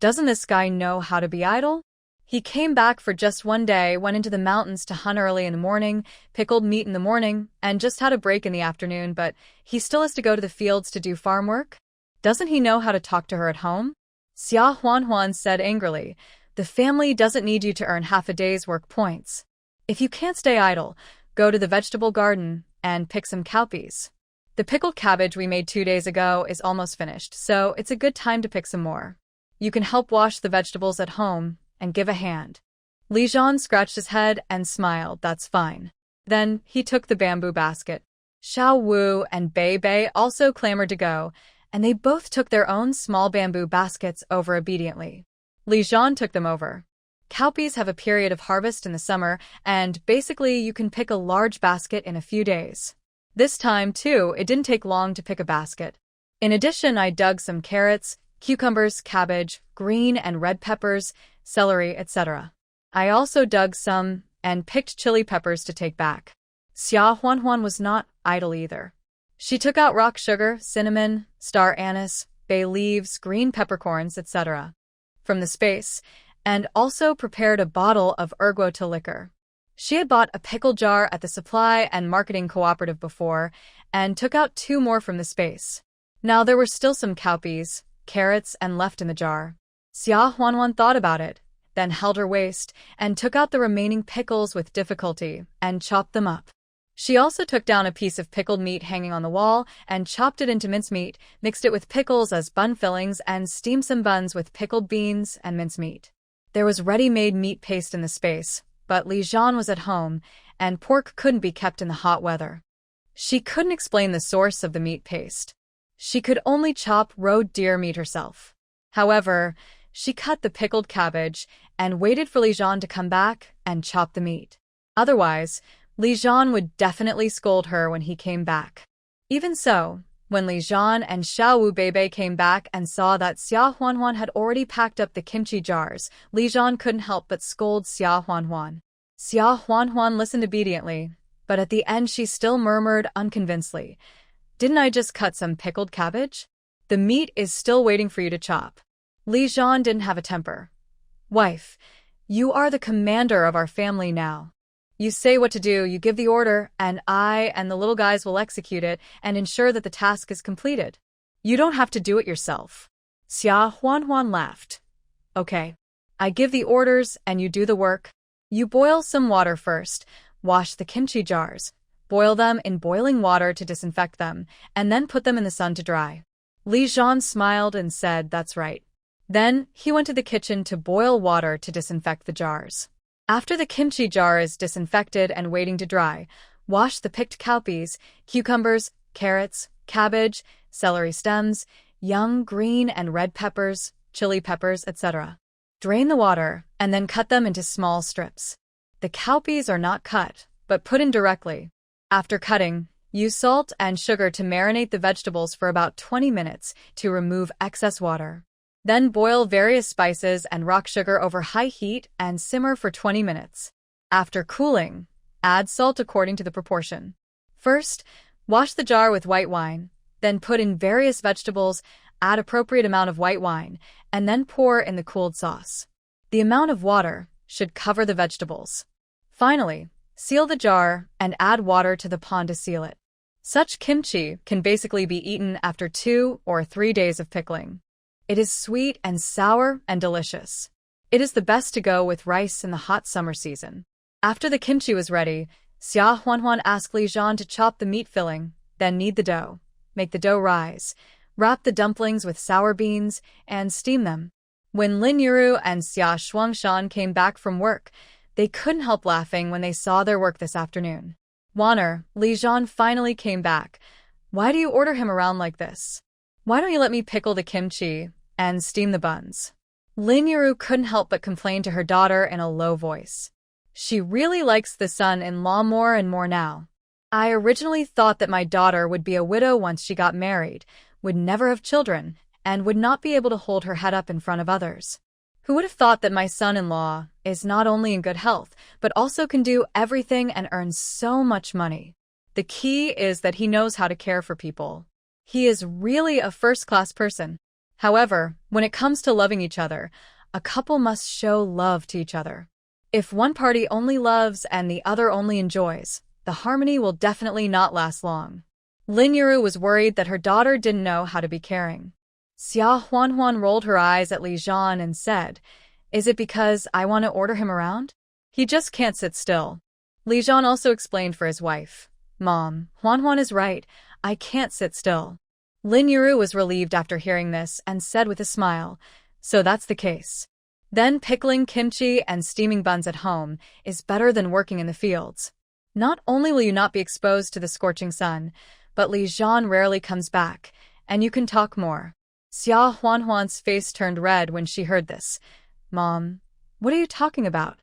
Speaker 1: Doesn't this guy know how to be idle? He came back for just 1 day, went into the mountains to hunt early in the morning, pickled meat in the morning, and just had a break in the afternoon, but he still has to go to the fields to do farm work? Doesn't he know how to talk to her at home? Xia Huanhuan said angrily, the family doesn't need you to earn half a day's work points. If you can't stay idle, Go to the vegetable garden and pick some cowpeas. The pickled cabbage we made 2 days ago is almost finished, so it's a good time to pick some more. You can help wash the vegetables at home and give a hand. Zhan scratched his head and smiled. That's fine. Then he took the bamboo basket. Xiao Wu and Bei Bei also clamored to go, and they both took their own small bamboo baskets over obediently. Zhan took them over. Cowpeas have a period of harvest in the summer, and basically you can pick a large basket in a few days. This time, too, it didn't take long to pick a basket. In addition, I dug some carrots, cucumbers, cabbage, green and red peppers, celery, etc. I also dug some and picked chili peppers to take back. Xia Huanhuan was not idle either. She took out rock sugar, cinnamon, star anise, bay leaves, green peppercorns, etc. from the space, and also prepared a bottle of erguota liquor. She had bought a pickle jar at the supply and marketing cooperative before, and took out 2 more from the space. Now there were still some cowpeas, carrots, and left in the jar. Xia Huanhuan thought about it, then held her waist, and took out the remaining pickles with difficulty, and chopped them up. She also took down a piece of pickled meat hanging on the wall, and chopped it into mincemeat, mixed it with pickles as bun fillings, and steamed some buns with pickled beans and mincemeat. There was ready-made meat paste in the space, but Zhan was at home, and pork couldn't be kept in the hot weather. She couldn't explain the source of the meat paste. She could only chop roe deer meat herself. However, she cut the pickled cabbage and waited for Zhan to come back and chop the meat. Otherwise, Zhan would definitely scold her when he came back. Even so, when Zhan and Xiao Wu Bei came back and saw that Xia Huanhuan had already packed up the kimchi jars, Zhan couldn't help but scold Xia Huanhuan. Xia Huanhuan listened obediently, but at the end she still murmured unconvincedly, "Didn't I just cut some pickled cabbage? The meat is still waiting for you to chop." Zhan didn't have a temper. "Wife, you are the commander of our family now. You say what to do, you give the order, and I and the little guys will execute it and ensure that the task is completed. You don't have to do it yourself." Xia Huanhuan laughed. "Okay. I give the orders and you do the work. You boil some water first, wash the kimchi jars, boil them in boiling water to disinfect them, and then put them in the sun to dry." Zhan smiled and said, "That's right." Then he went to the kitchen to boil water to disinfect the jars. After the kimchi jar is disinfected and waiting to dry, wash the picked cowpeas, cucumbers, carrots, cabbage, celery stems, young green and red peppers, chili peppers, etc. Drain the water and then cut them into small strips. The cowpeas are not cut, but put in directly. After cutting, use salt and sugar to marinate the vegetables for about 20 minutes to remove excess water. Then boil various spices and rock sugar over high heat and simmer for 20 minutes. After cooling, add salt according to the proportion. First, wash the jar with white wine, then put in various vegetables, add appropriate amount of white wine, and then pour in the cooled sauce. The amount of water should cover the vegetables. Finally, seal the jar and add water to the pan to seal it. Such kimchi can basically be eaten after 2 or 3 days of pickling. It is sweet and sour and delicious. It is the best to go with rice in the hot summer season. After the kimchi was ready, Xia Huanhuan asked Zhan to chop the meat filling, then knead the dough, make the dough rise, wrap the dumplings with sour beans, and steam them. When Lin Yuru and Xia Shuangshan came back from work, they couldn't help laughing when they saw their work this afternoon. "Wanner, Zhan finally came back. Why do you order him around like this? Why don't you let me pickle the kimchi and steam the buns?" Lin Yuru couldn't help but complain to her daughter in a low voice. She really likes the son-in-law more and more now. "I originally thought that my daughter would be a widow once she got married, would never have children, and would not be able to hold her head up in front of others. Who would have thought that my son-in-law is not only in good health, but also can do everything and earn so much money. The key is that he knows how to care for people. He is really a first-class person. However, when it comes to loving each other, a couple must show love to each other. If one party only loves and the other only enjoys, the harmony will definitely not last long." Lin Yuru was worried that her daughter didn't know how to be caring. Xia Huanhuan rolled her eyes at Zhan and said, "Is it because I want to order him around? He just can't sit still." Li Zhan also explained for his wife. Mom, Huan is right. I can't sit still. Lin Yuru was relieved after hearing this and said with a smile, so that's the case. Then pickling kimchi and steaming buns at home is better than working in the fields. Not only will you not be exposed to the scorching sun, but Li Zhan rarely comes back, and you can talk more. Xia Huan's face turned red when she heard this. Mom, what are you talking about?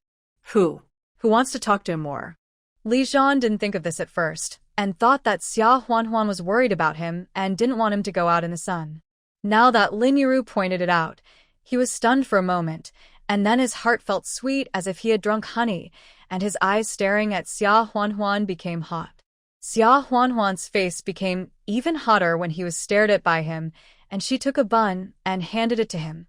Speaker 2: Who wants to talk to him more?
Speaker 1: Li Zhan didn't think of this at first, and thought that Xia Huan was worried about him and didn't want him to go out in the sun. Now that Lin Yuru pointed it out, he was stunned for a moment, and then his heart felt sweet as if he had drunk honey, and his eyes staring at Xia Huan became hot. Xia Huan's face became even hotter when he was stared at by him, and she took a bun and handed it to him.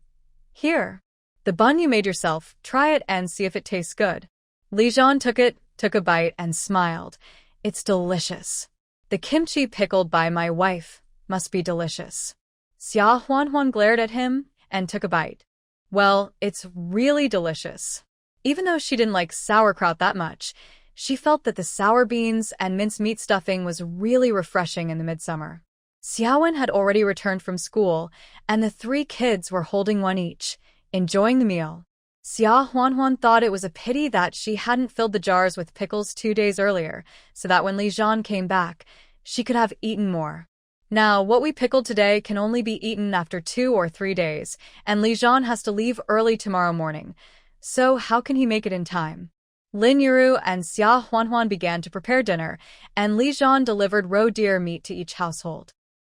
Speaker 1: Here. The bun you made yourself, try it and see if it tastes good. Li Zhan took a bite and smiled. It's delicious. The kimchi pickled by my wife must be delicious. Xia Huan glared at him and took a bite. Well, it's really delicious. Even though she didn't like sauerkraut that much, she felt that the sour beans and mincemeat stuffing was really refreshing in the midsummer. Xiaowen had already returned from school, and the 3 kids were holding one each, enjoying the meal. Xia Huan thought it was a pity that she hadn't filled the jars with pickles 2 days earlier, so that when Li Zhan came back, she could have eaten more. Now, what we pickled today can only be eaten after 2 or 3 days, and Li Zhan has to leave early tomorrow morning. So how can he make it in time? Lin Yuru and Xia Huan began to prepare dinner, and Li Zhan delivered roe deer meat to each household.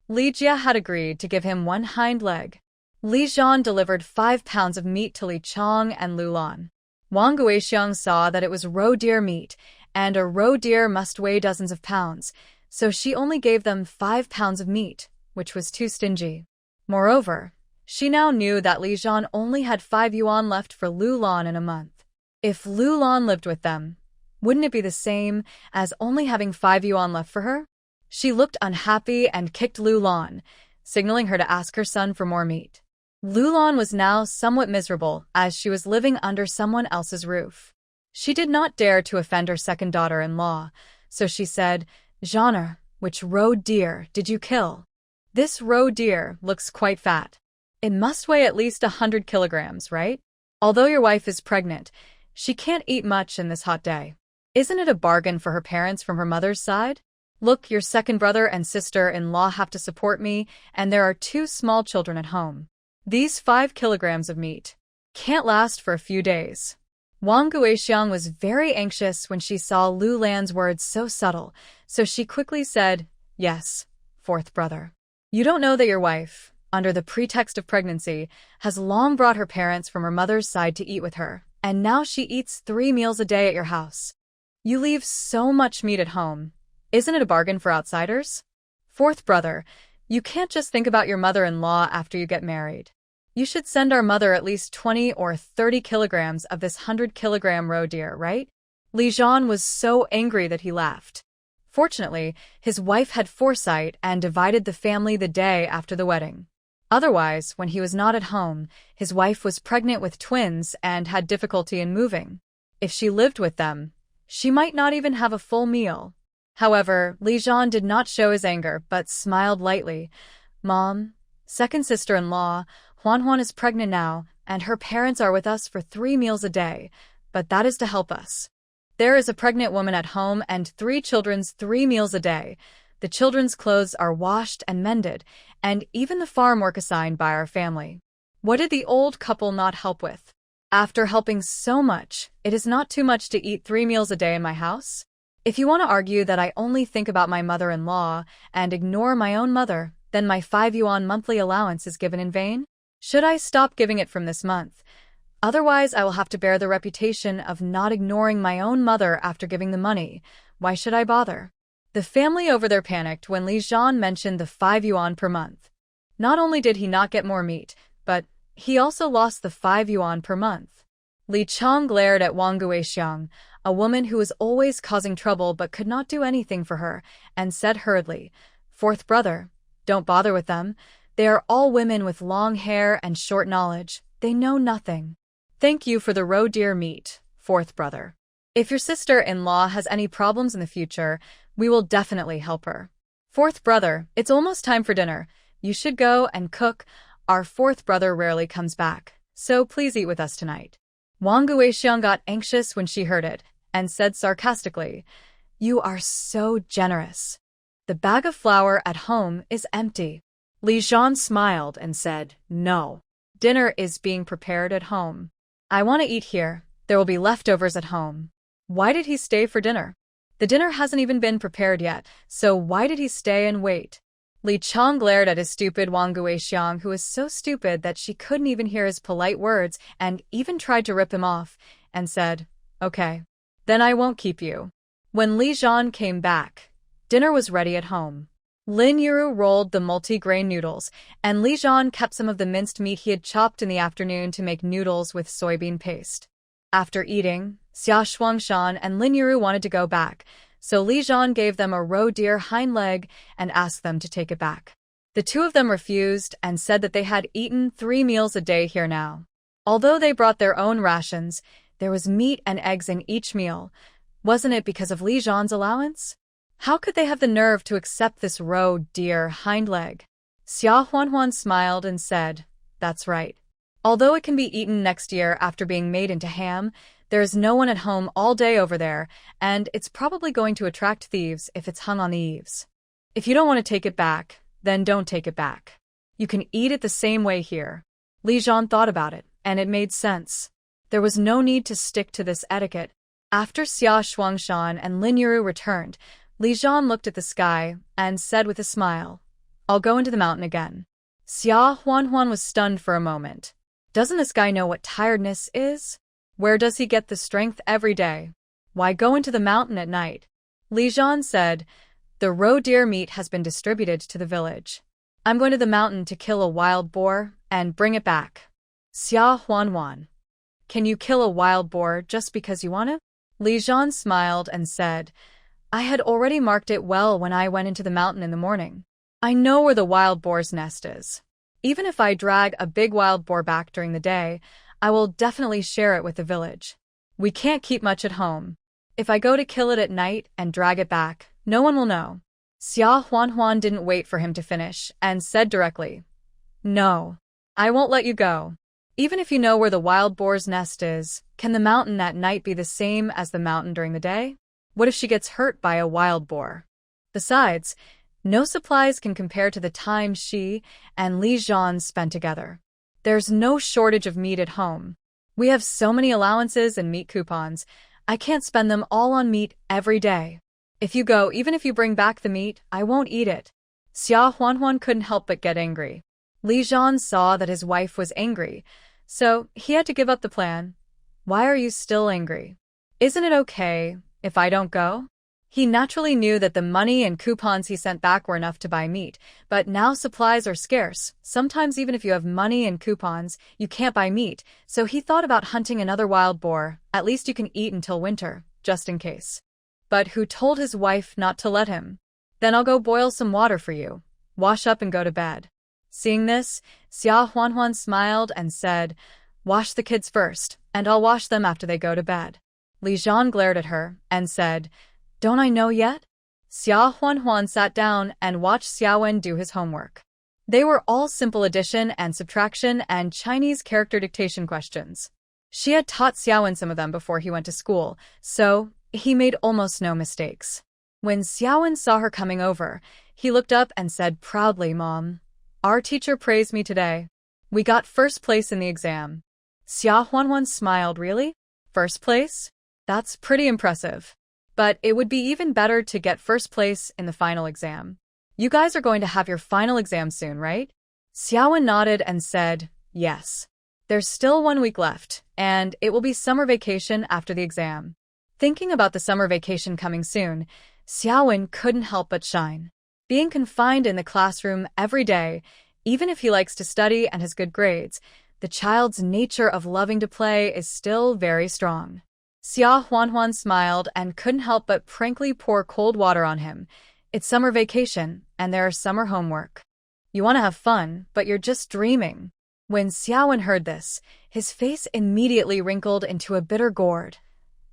Speaker 1: Li Jia had agreed to give him 1 hind leg. Li Zhan delivered 5 pounds of meat to Li Chong and Lu Lan. Wang Guixiang saw that it was roe deer meat, and a roe deer must weigh dozens of pounds, so she only gave them 5 pounds of meat, which was too stingy. Moreover, she now knew that Li Zhan only had 5 yuan left for Lu Lan in a month. If Lu Lan lived with them, wouldn't it be the same as only having 5 yuan left for her? She looked unhappy and kicked Lu Lan, signaling her to ask her son for more meat. Lu Lan was now somewhat miserable as she was living under someone else's roof. She did not dare to offend her second daughter-in-law, so she said, Zhan, which roe deer did you kill? This roe deer looks quite fat. It must weigh at least 100 kilograms, right? Although your wife is pregnant, she can't eat much in this hot day. Isn't it a bargain for her parents from her mother's side? Look, your second brother and sister-in-law have to support me, and there are 2 small children at home. These 5 kilograms of meat can't last for a few days. Wang Guixiang was very anxious when she saw Lu Lan's words so subtle, so she quickly said, Yes, 4th brother. You don't know that your wife, under the pretext of pregnancy, has long brought her parents from her mother's side to eat with her, and now she eats 3 meals a day at your house. You leave so much meat at home. Isn't it a bargain for outsiders? 4th brother, you can't just think about your mother-in-law after you get married. You should send our mother at least 20 or 30 kilograms of this 100-kilogram roe deer, right? Li Zhan was so angry that he laughed. Fortunately, his wife had foresight and divided the family the day after the wedding. Otherwise, when he was not at home, his wife was pregnant with twins and had difficulty in moving. If she lived with them, she might not even have a full meal. However, Li Zhan did not show his anger but smiled lightly. Mom, second sister-in-law, Huan is pregnant now, and her parents are with us for 3 meals a day, but that is to help us. There is a pregnant woman at home and 3 children's 3 meals a day. The children's clothes are washed and mended, and even the farm work assigned by our family. What did the old couple not help with? After helping so much, it is not too much to eat 3 meals a day in my house? If you want to argue that I only think about my mother-in-law and ignore my own mother, then my 5 yuan monthly allowance is given in vain? Should I stop giving it from this month? Otherwise, I will have to bear the reputation of not ignoring my own mother after giving the money. Why should I bother? The family over there panicked when Li Zhan mentioned the 5 yuan per month. Not only did he not get more meat, but he also lost the 5 yuan per month. Li Chong glared at Wang Guixiang, a woman who was always causing trouble but could not do anything for her, and said hurriedly, 4th brother, don't bother with them. They are all women with long hair and short knowledge. They know nothing. Thank you for the roe deer meat, 4th brother. If your sister-in-law has any problems in the future, we will definitely help her. Fourth brother, it's almost time for dinner. You should go and cook. Our fourth brother rarely comes back, so please eat with us tonight. Wang Guixiang got anxious when she heard it, and said sarcastically, "You are so generous. The bag of flour at home is empty."
Speaker 2: Li Zhan smiled and said, "No.
Speaker 1: Dinner is being prepared at home. I want to eat here. There will be leftovers at home." Why did he stay for dinner? The dinner hasn't even been prepared yet, so why did he stay and wait? Li Chang glared at his stupid Wang Guixiang, who was so stupid that she couldn't even hear his polite words and even tried to rip him off, and said, "Okay. Then I won't keep you." When Li Zhan came back, dinner was ready at home. Lin Yuru rolled the multi-grain noodles, and Li Zhan kept some of the minced meat he had chopped in the afternoon to make noodles with soybean paste. After eating, Xia Shuangshan and Lin Yuru wanted to go back, so Li Zhan gave them a roe deer hind leg and asked them to take it back. The two of them refused and said that they had eaten 3 meals a day here now. Although they brought their own rations, there was meat and eggs in each meal. Wasn't it because of Li Zhan's allowance? How could they have the nerve to accept this roe deer hind leg? Xia Huanhuan smiled and said, "That's right. Although it can be eaten next year after being made into ham, there is no one at home all day over there, and it's probably going to attract thieves if it's hung on the eaves. If you don't want to take it back, then don't take it back. You can eat it the same way here." Li Zhan thought about it, and it made sense. There was no need to stick to this etiquette. After Xia Shuangshan and Lin Yuru returned, Li Zhan looked at the sky and said with a smile, "I'll go into the mountain again." Xia Huanhuan was stunned for a moment. Doesn't this guy know what tiredness is? Where does he get the strength every day? Why go into the mountain at night? Li Zhan said, "The roe deer meat has been distributed to the village. I'm going to the mountain to kill a wild boar and bring it back." Xia Huanhuan, "Can you kill a wild boar just because you want to?" Li Zhan smiled and said, "I had already marked it well when I went into the mountain in the morning. I know where the wild boar's nest is. Even if I drag a big wild boar back during the day, I will definitely share it with the village. We can't keep much at home. If I go to kill it at night and drag it back, no one will know." Xia Huanhuan didn't wait for him to finish and said directly, "No, I won't let you go. Even if you know where the wild boar's nest is, can the mountain at night be the same as the mountain during the day? What if she gets hurt by a wild boar? Besides, no supplies can compare to the time she and Li Zhan spent together. There's no shortage of meat at home. We have so many allowances and meat coupons. I can't spend them all on meat every day. If you go, even if you bring back the meat, I won't eat it." Xia Huanhuan couldn't help but get angry. Li Zhan saw that his wife was angry, so he had to give up the plan. "Why are you still angry? Isn't it okay if I don't go?" He naturally knew that the money and coupons he sent back were enough to buy meat, but now supplies are scarce. Sometimes even if you have money and coupons, you can't buy meat, so he thought about hunting another wild boar. At least you can eat until winter, just in case. But who told his wife not to let him? "Then I'll go boil some water for you. Wash up and go to bed." Seeing this, Xia Huanhuan smiled and said, "Wash the kids first, and I'll wash them after they go to bed." Li Zhan glared at her and said, "Don't I know yet?" Xia Huanhuan sat down and watched Xiaowen do his homework. They were all simple addition and subtraction and Chinese character dictation questions. She had taught Xiaowen some of them before he went to school, so he made almost no mistakes. When Xiaowen saw her coming over, he looked up and said proudly, "Mom, our teacher praised me today. We got first place in the exam." Xia Huanhuan smiled. "Really? First place? That's pretty impressive. But it would be even better to get first place in the final exam. You guys are going to have your final exam soon, right?" Xiaowen nodded and said, "Yes. There's still 1 week left, and it will be summer vacation after the exam." Thinking about the summer vacation coming soon, Xiaowen couldn't help but shine. Being confined in the classroom every day, even if he likes to study and has good grades, the child's nature of loving to play is still very strong. Xia Huanhuan smiled and couldn't help but frankly pour cold water on him. It's summer vacation, and there are summer homework. You want to have fun, but you're just dreaming. When Xiaowen heard this, his face immediately wrinkled into a bitter gourd.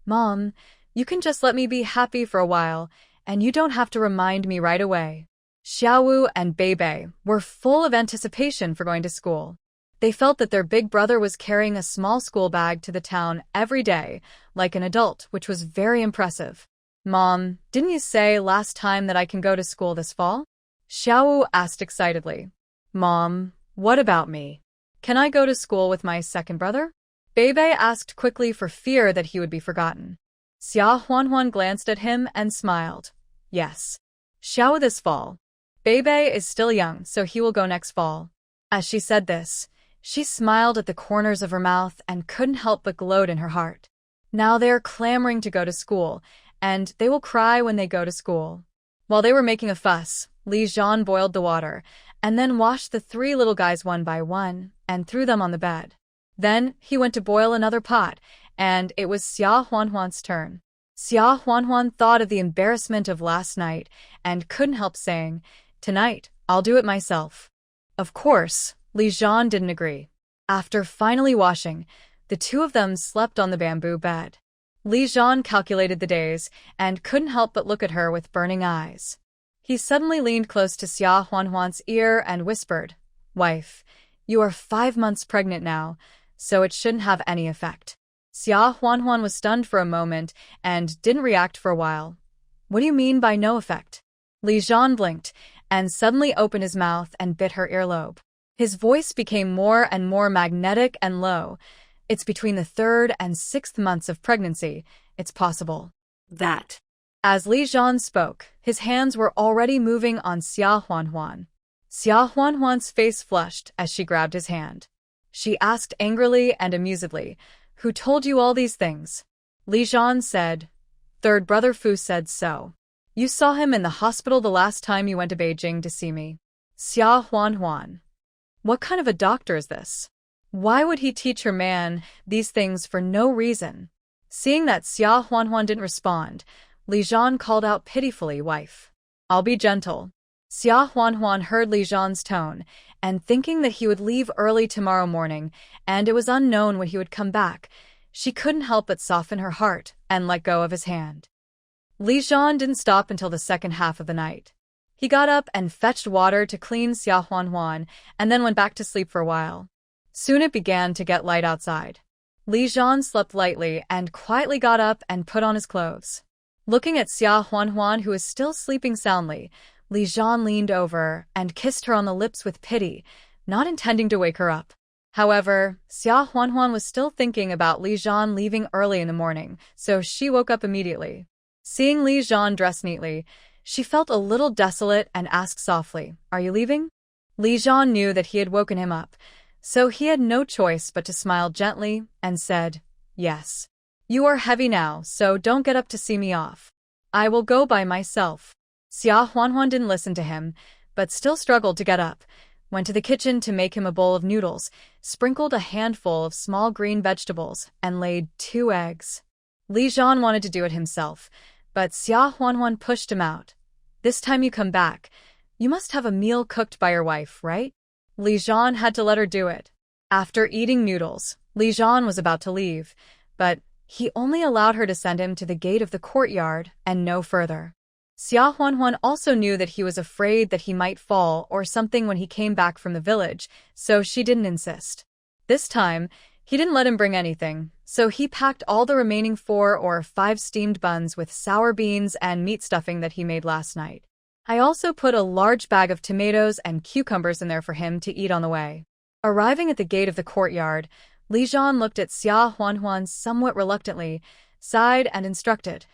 Speaker 1: Mom, you can just let me be happy for a while, and you don't have to remind me right away. Xiaowu and Beibei were full of anticipation for going to school. They felt that their big brother was carrying a small school bag to the town every day, like an adult, which was very impressive. Mom, didn't you say last time that I can go to school this fall? Xiaowu asked excitedly. Mom, what about me? Can I go to school with my second brother? Beibei asked quickly for fear that he would be forgotten. Xia Huanhuan glanced at him and smiled. Yes. Xiaowu this fall. Beibei is still young, so he will go next fall. As she said this, she smiled at the corners of her mouth and couldn't help but gloat in her heart. Now they are clamoring to go to school, and they will cry when they go to school. While they were making a fuss, Zhan boiled the water, and then washed the 3 little guys one by one, and threw them on the bed. Then he went to boil another pot, and it was Xia Huanhuan's turn. Xia Huanhuan thought of the embarrassment of last night, and couldn't help saying, Tonight, I'll do it myself. Of course, Zhan didn't agree. After finally washing, the 2 of them slept on the bamboo bed. Zhan calculated the days, and couldn't help but look at her with burning eyes. He suddenly leaned close to Xia Huanhuan's ear and whispered, Wife, you are 5 months pregnant now, so it shouldn't have any effect. Xia Huanhuan was stunned for a moment and didn't react for a while. What do you mean by no effect? Zhan blinked and suddenly opened his mouth and bit her earlobe. His voice became more and more magnetic and low. It's between the 3rd and 6th months of pregnancy. It's possible that. As Zhan spoke, his hands were already moving on Xia Huanhuan. Xia Huanhuan's face flushed as she grabbed his hand. She asked angrily and amusedly, Who told you all these things? Zhan said, Third brother Fu said so. You saw him in the hospital the last time you went to Beijing to see me. Xia Huanhuan. What kind of a doctor is this? Why would he teach her man these things for no reason? Seeing that Xia Huanhuan didn't respond, Zhan called out pitifully, Wife, I'll be gentle. Xia Huanhuan heard Zhan's tone, and thinking that he would leave early tomorrow morning, and it was unknown when he would come back, she couldn't help but soften her heart and let go of his hand. Zhan didn't stop until the second half of the night. He got up and fetched water to clean Xia Huanhuan, and then went back to sleep for a while. Soon it began to get light outside. Zhan slept lightly and quietly got up and put on his clothes. Looking at Xia Huanhuan, who was still sleeping soundly, Zhan leaned over and kissed her on the lips with pity, not intending to wake her up. However, Xia Huanhuan was still thinking about Zhan leaving early in the morning, so she woke up immediately. Seeing Zhan dressed neatly, she felt a little desolate and asked softly, Are you leaving? Zhan knew that he had woken him up, so he had no choice but to smile gently and said, Yes. You are heavy now, so don't get up to see me off. I will go by myself. Xia Huanhuan didn't listen to him, but still struggled to get up, went to the kitchen to make him a bowl of noodles, sprinkled a handful of small green vegetables, and laid 2 eggs. Zhan wanted to do it himself, but Xia Huanhuan pushed him out. This time you come back, you must have a meal cooked by your wife, right? Zhan had to let her do it. After eating noodles, Zhan was about to leave, but he only allowed her to send him to the gate of the courtyard and no further. Xia Huanhuan also knew that he was afraid that he might fall or something when he came back from the village, so she didn't insist. This time, he didn't let him bring anything, so he packed all the remaining 4 or 5 steamed buns with sour beans and meat stuffing that he made last night. I also put a large bag of tomatoes and cucumbers in there for him to eat on the way. Arriving at the gate of the courtyard, Zhan looked at Xia Huanhuan somewhat reluctantly, sighed and instructed,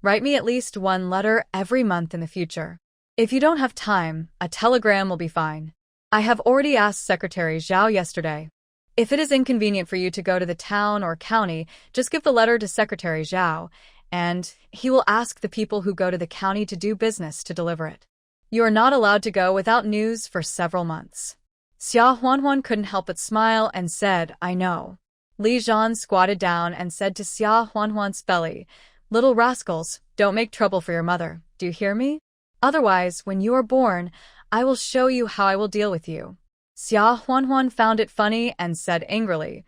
Speaker 1: Write me at least 1 letter every month in the future. If you don't have time, a telegram will be fine. I have already asked Secretary Zhao yesterday. If it is inconvenient for you to go to the town or county, just give the letter to Secretary Zhao, and he will ask the people who go to the county to do business to deliver it. You are not allowed to go without news for several months. Xia Huanhuan couldn't help but smile and said, I know. Zhan squatted down and said to Xia Huanhuan's belly, Little rascals, don't make trouble for your mother, do you hear me? Otherwise, when you are born, I will show you how I will deal with you. Xia Huanhuan found it funny and said angrily,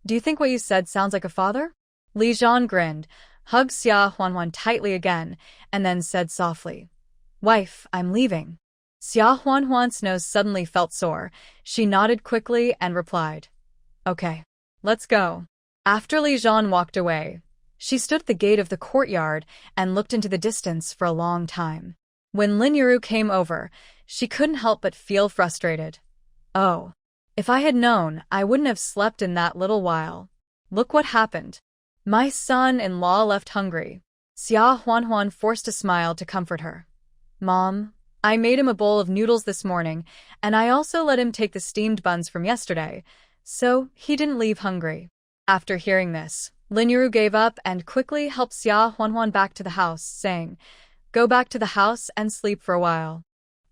Speaker 1: Do you think what you said sounds like a father? Zhan grinned, hugged Xia Huanhuan tightly again, and then said softly, "Wife, I'm leaving." Xia Huanhuan's nose suddenly felt sore. She nodded quickly and replied, "Okay, let's go." After Li Zhan walked away, she stood at the gate of the courtyard and looked into the distance for a long time. When Lin Yuru came over, she couldn't help but feel frustrated. "Oh, if I had known, I wouldn't have slept in that little while. Look what happened. My son-in-law left hungry." Xia Huanhuan forced a smile to comfort her. "Mom, I made him a bowl of noodles this morning, and I also let him take the steamed buns from yesterday, so he didn't leave hungry." After hearing this, Lin Yuru gave up and quickly helped Xia Huanhuan back to the house, saying, "Go back to the house and sleep for a while.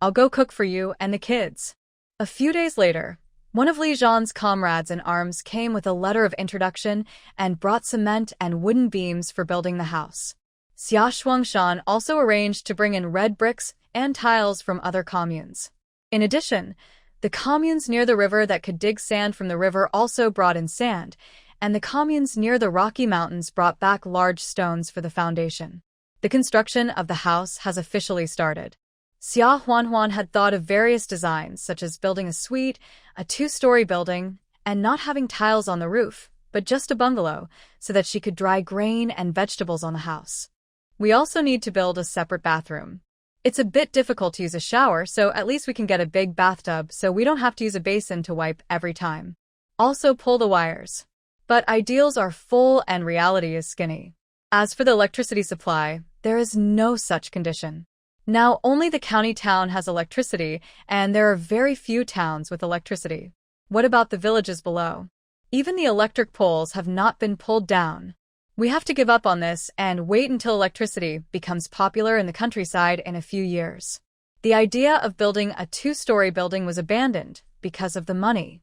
Speaker 1: I'll go cook for you and the kids." A few days later, one of Li Zhan's comrades in arms came with a letter of introduction and brought cement and wooden beams for building the house. Xia Shuangshan also arranged to bring in red bricks and tiles from other communes. In addition, the communes near the river that could dig sand from the river also brought in sand, and the communes near the Rocky Mountains brought back large stones for the foundation. The construction of the house has officially started. Xia Huanhuan had thought of various designs, such as building a suite, a two-story building, and not having tiles on the roof, but just a bungalow, so that she could dry grain and vegetables on the house. We also need to build a separate bathroom. It's a bit difficult to use a shower, so at least we can get a big bathtub so we don't have to use a basin to wipe every time. Also pull the wires. But ideals are full and reality is skinny. As for the electricity supply, there is no such condition. Now only the county town has electricity, and there are very few towns with electricity. What about the villages below? Even the electric poles have not been pulled down. We have to give up on this and wait until electricity becomes popular in the countryside in a few years. The idea of building a two-story building was abandoned because of the money.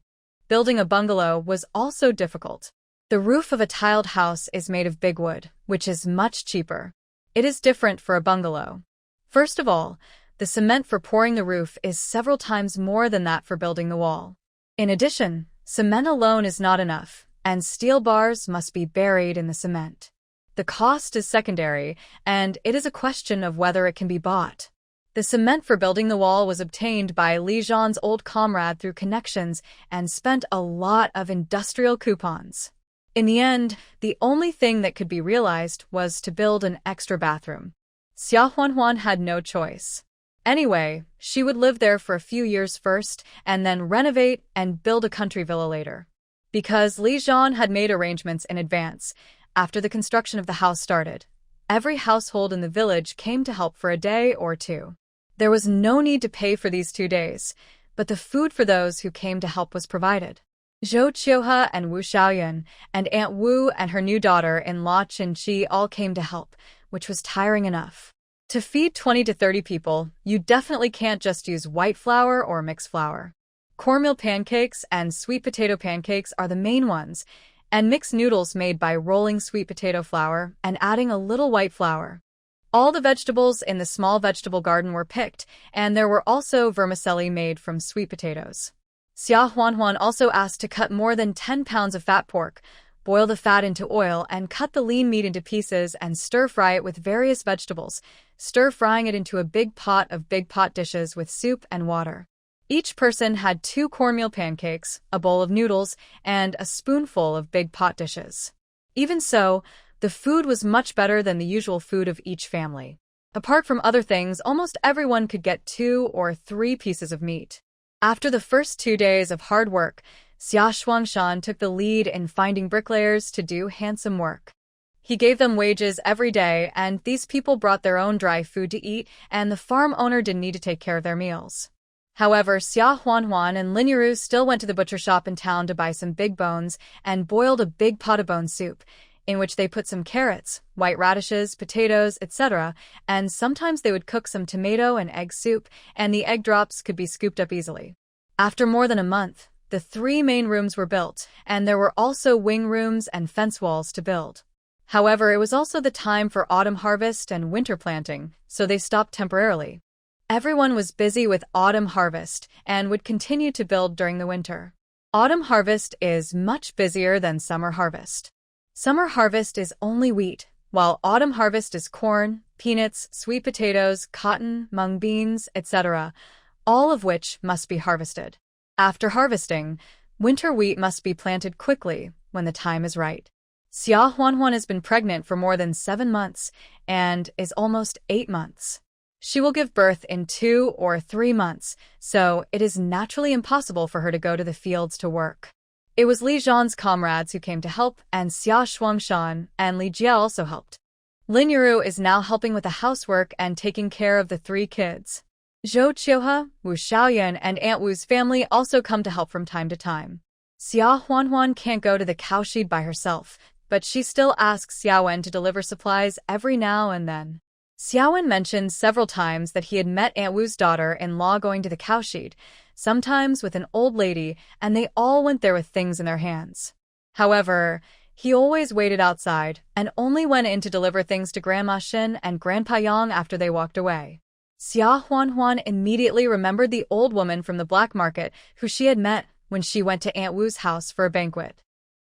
Speaker 1: Building a bungalow was also difficult. The roof of a tiled house is made of big wood, which is much cheaper. It is different for a bungalow. First of all, the cement for pouring the roof is several times more than that for building the wall. In addition, cement alone is not enough, and steel bars must be buried in the cement. The cost is secondary, and it is a question of whether it can be bought. The cement for building the wall was obtained by Li Zhan's old comrade through connections and spent a lot of industrial coupons. In the end, the only thing that could be realized was to build an extra bathroom. Xia Huanhuan had no choice. Anyway, she would live there for a few years first, and then renovate and build a country villa later. Because Li Zhan had made arrangements in advance, after the construction of the house started, every household in the village came to help for a day or two. There was no need to pay for these 2 days, but the food for those who came to help was provided. Zhou Qiuhe and Wu Xiaoyan and Aunt Wu and her new daughter-in-law Qin Qi all came to help, which was tiring enough. To feed 20 to 30 people, you definitely can't just use white flour or mixed flour. Cornmeal pancakes and sweet potato pancakes are the main ones, and mixed noodles made by rolling sweet potato flour and adding a little white flour. All the vegetables in the small vegetable garden were picked, and there were also vermicelli made from sweet potatoes. Xia Huanhuan also asked to cut more than 10 pounds of fat pork, boil the fat into oil, and cut the lean meat into pieces and stir-fry it with various vegetables, stir-frying it into a big pot of big pot dishes with soup and water. Each person had 2 cornmeal pancakes, a bowl of noodles, and a spoonful of big pot dishes. Even so, the food was much better than the usual food of each family. Apart from other things, almost everyone could get 2 or 3 pieces of meat. After the first 2 days of hard work, Xia Shuangshan took the lead in finding bricklayers to do handsome work. He gave them wages every day, and these people brought their own dry food to eat, and the farm owner didn't need to take care of their meals. However, Xia Huanhuan and Lin Yuru still went to the butcher shop in town to buy some big bones and boiled a big pot of bone soup, in which they put some carrots, white radishes, potatoes, etc., and sometimes they would cook some tomato and egg soup, and the egg drops could be scooped up easily. After more than a month, the 3 main rooms were built, and there were also wing rooms and fence walls to build. However, it was also the time for autumn harvest and winter planting, so they stopped temporarily. Everyone was busy with autumn harvest and would continue to build during the winter. Autumn harvest is much busier than summer harvest. Summer harvest is only wheat, while autumn harvest is corn, peanuts, sweet potatoes, cotton, mung beans, etc., all of which must be harvested. After harvesting, winter wheat must be planted quickly when the time is right. Xia Huanhuan has been pregnant for more than 7 months and is almost 8 months. She will give birth in 2 or 3 months, so it is naturally impossible for her to go to the fields to work. It was Li Zhan's comrades who came to help, and Xia Shuangshan and Li Jie also helped. Lin Yuru is now helping with the housework and taking care of the 3 kids. Zhou Qiuhe, Wu Xiaoyan, and Aunt Wu's family also come to help from time to time. Xia Huanhuan can't go to the cowshed by herself, but she still asks Xiaowen to deliver supplies every now and then. Xiaowen mentioned several times that he had met Aunt Wu's daughter-in-law going to the cowshed, sometimes with an old lady, and they all went there with things in their hands. However, he always waited outside and only went in to deliver things to Grandma Xin and Grandpa Yang after they walked away. Xia Huanhuan immediately remembered the old woman from the black market who she had met when she went to Aunt Wu's house for a banquet.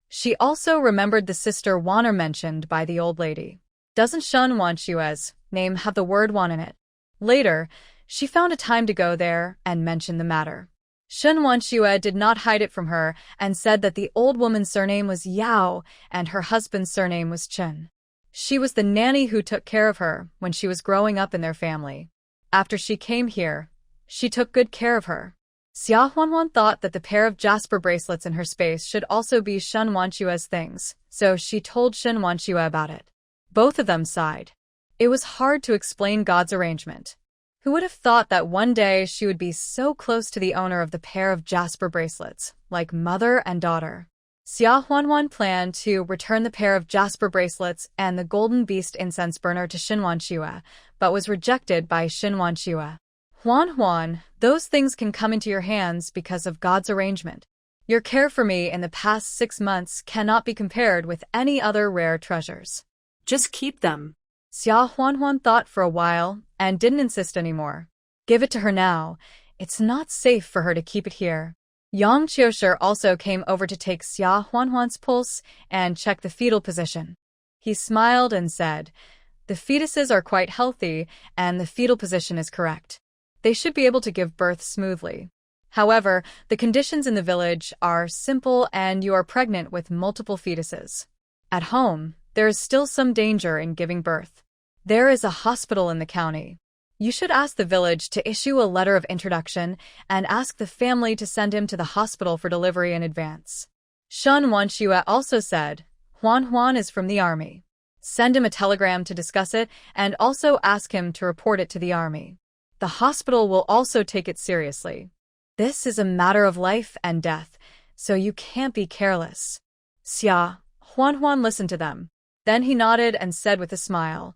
Speaker 1: She also remembered the sister Waner mentioned by the old lady. Doesn't Shen Wanshue's name have the word Wan in it? Later, she found a time to go there and mention the matter. Shen Wanshue did not hide it from her and said that the old woman's surname was Yao and her husband's surname was Chen. She was the nanny who took care of her when she was growing up in their family. After she came here, she took good care of her. Xia Huanhuan thought that the pair of jasper bracelets in her space should also be Shen Wanshue's things, so she told Shen Wanshue about it. Both of them sighed. It was hard to explain God's arrangement. Who would have thought that one day she would be so close to the owner of the pair of jasper bracelets, like mother and daughter? Xia Huanhuan planned to return the pair of jasper bracelets and the golden beast incense burner to Shen Wanshue, but was rejected by Shen Wanshue. Huanhuan, those things can come into your hands because of God's arrangement. Your care for me in the past 6 months cannot be compared with any other rare treasures.
Speaker 2: Just keep them.
Speaker 1: Xia Huanhuan thought for a while and didn't insist anymore. Give it to her now. It's not safe for her to keep it here. Yang Qiushi also came over to take Xia Huanhuan's pulse and check the fetal position. He smiled and said, "The fetuses are quite healthy and the fetal position is correct. They should be able to give birth smoothly. However, the conditions in the village are simple and you are pregnant with multiple fetuses. At home, there is still some danger in giving birth. There is a hospital in the county. You should ask the village to issue a letter of introduction and ask the family to send him to the hospital for delivery in advance." Shen Wanshue also said, "Huanhuan is from the army. Send him a telegram to discuss it and also ask him to report it to the army. The hospital will also take it seriously. This is a matter of life and death, so you can't be careless." Xia Huanhuan listened to them. Then he nodded and said with a smile,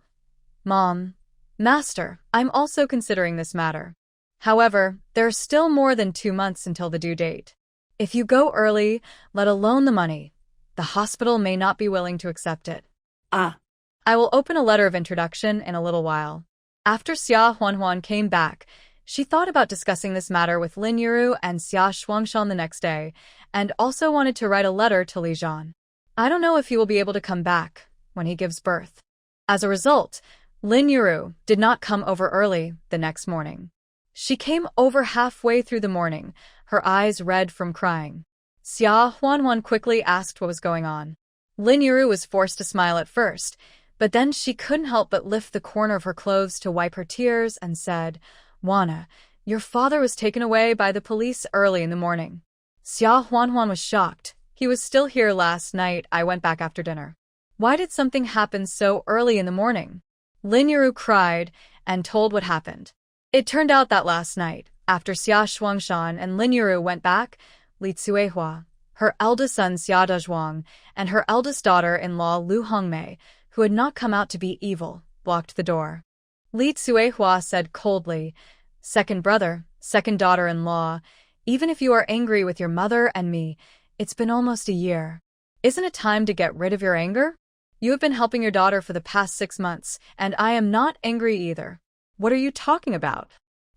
Speaker 1: "Mom, Master, I'm also considering this matter. However, there are still more than 2 months until the due date. If you go early, let alone the money, the hospital may not be willing to accept it. I will open a letter of introduction in a little while." After Xia Huanhuan came back, she thought about discussing this matter with Lin Yuru and Xia Shuangshan the next day, and also wanted to write a letter to Li Zhan. I don't know if he will be able to come back when he gives birth. As a result, Lin Yuru did not come over early the next morning. She came over halfway through the morning, her eyes red from crying. Xia Huanhuan quickly asked what was going on. Lin Yuru was forced to smile at first, but then she couldn't help but lift the corner of her clothes to wipe her tears and said, "Wana, your father was taken away by the police early in the morning." Xia Huanhuan was shocked. "He was still here last night. I went back after dinner. Why did something happen so early in the morning?" Lin Yuru cried and told what happened. It turned out that last night, after Xia Shuangshan and Lin Yuru went back, Li Cuehua, her eldest son Xia Dezhuang, and her eldest daughter-in-law Lu Hongmei, who had not come out to be evil, blocked the door. Li Cuehua said coldly, "Second brother, second daughter-in-law, even if you are angry with your mother and me, it's been almost a year. Isn't it time to get rid of your anger? You have been helping your daughter for the past 6 months, and I am not angry either. What are you talking about?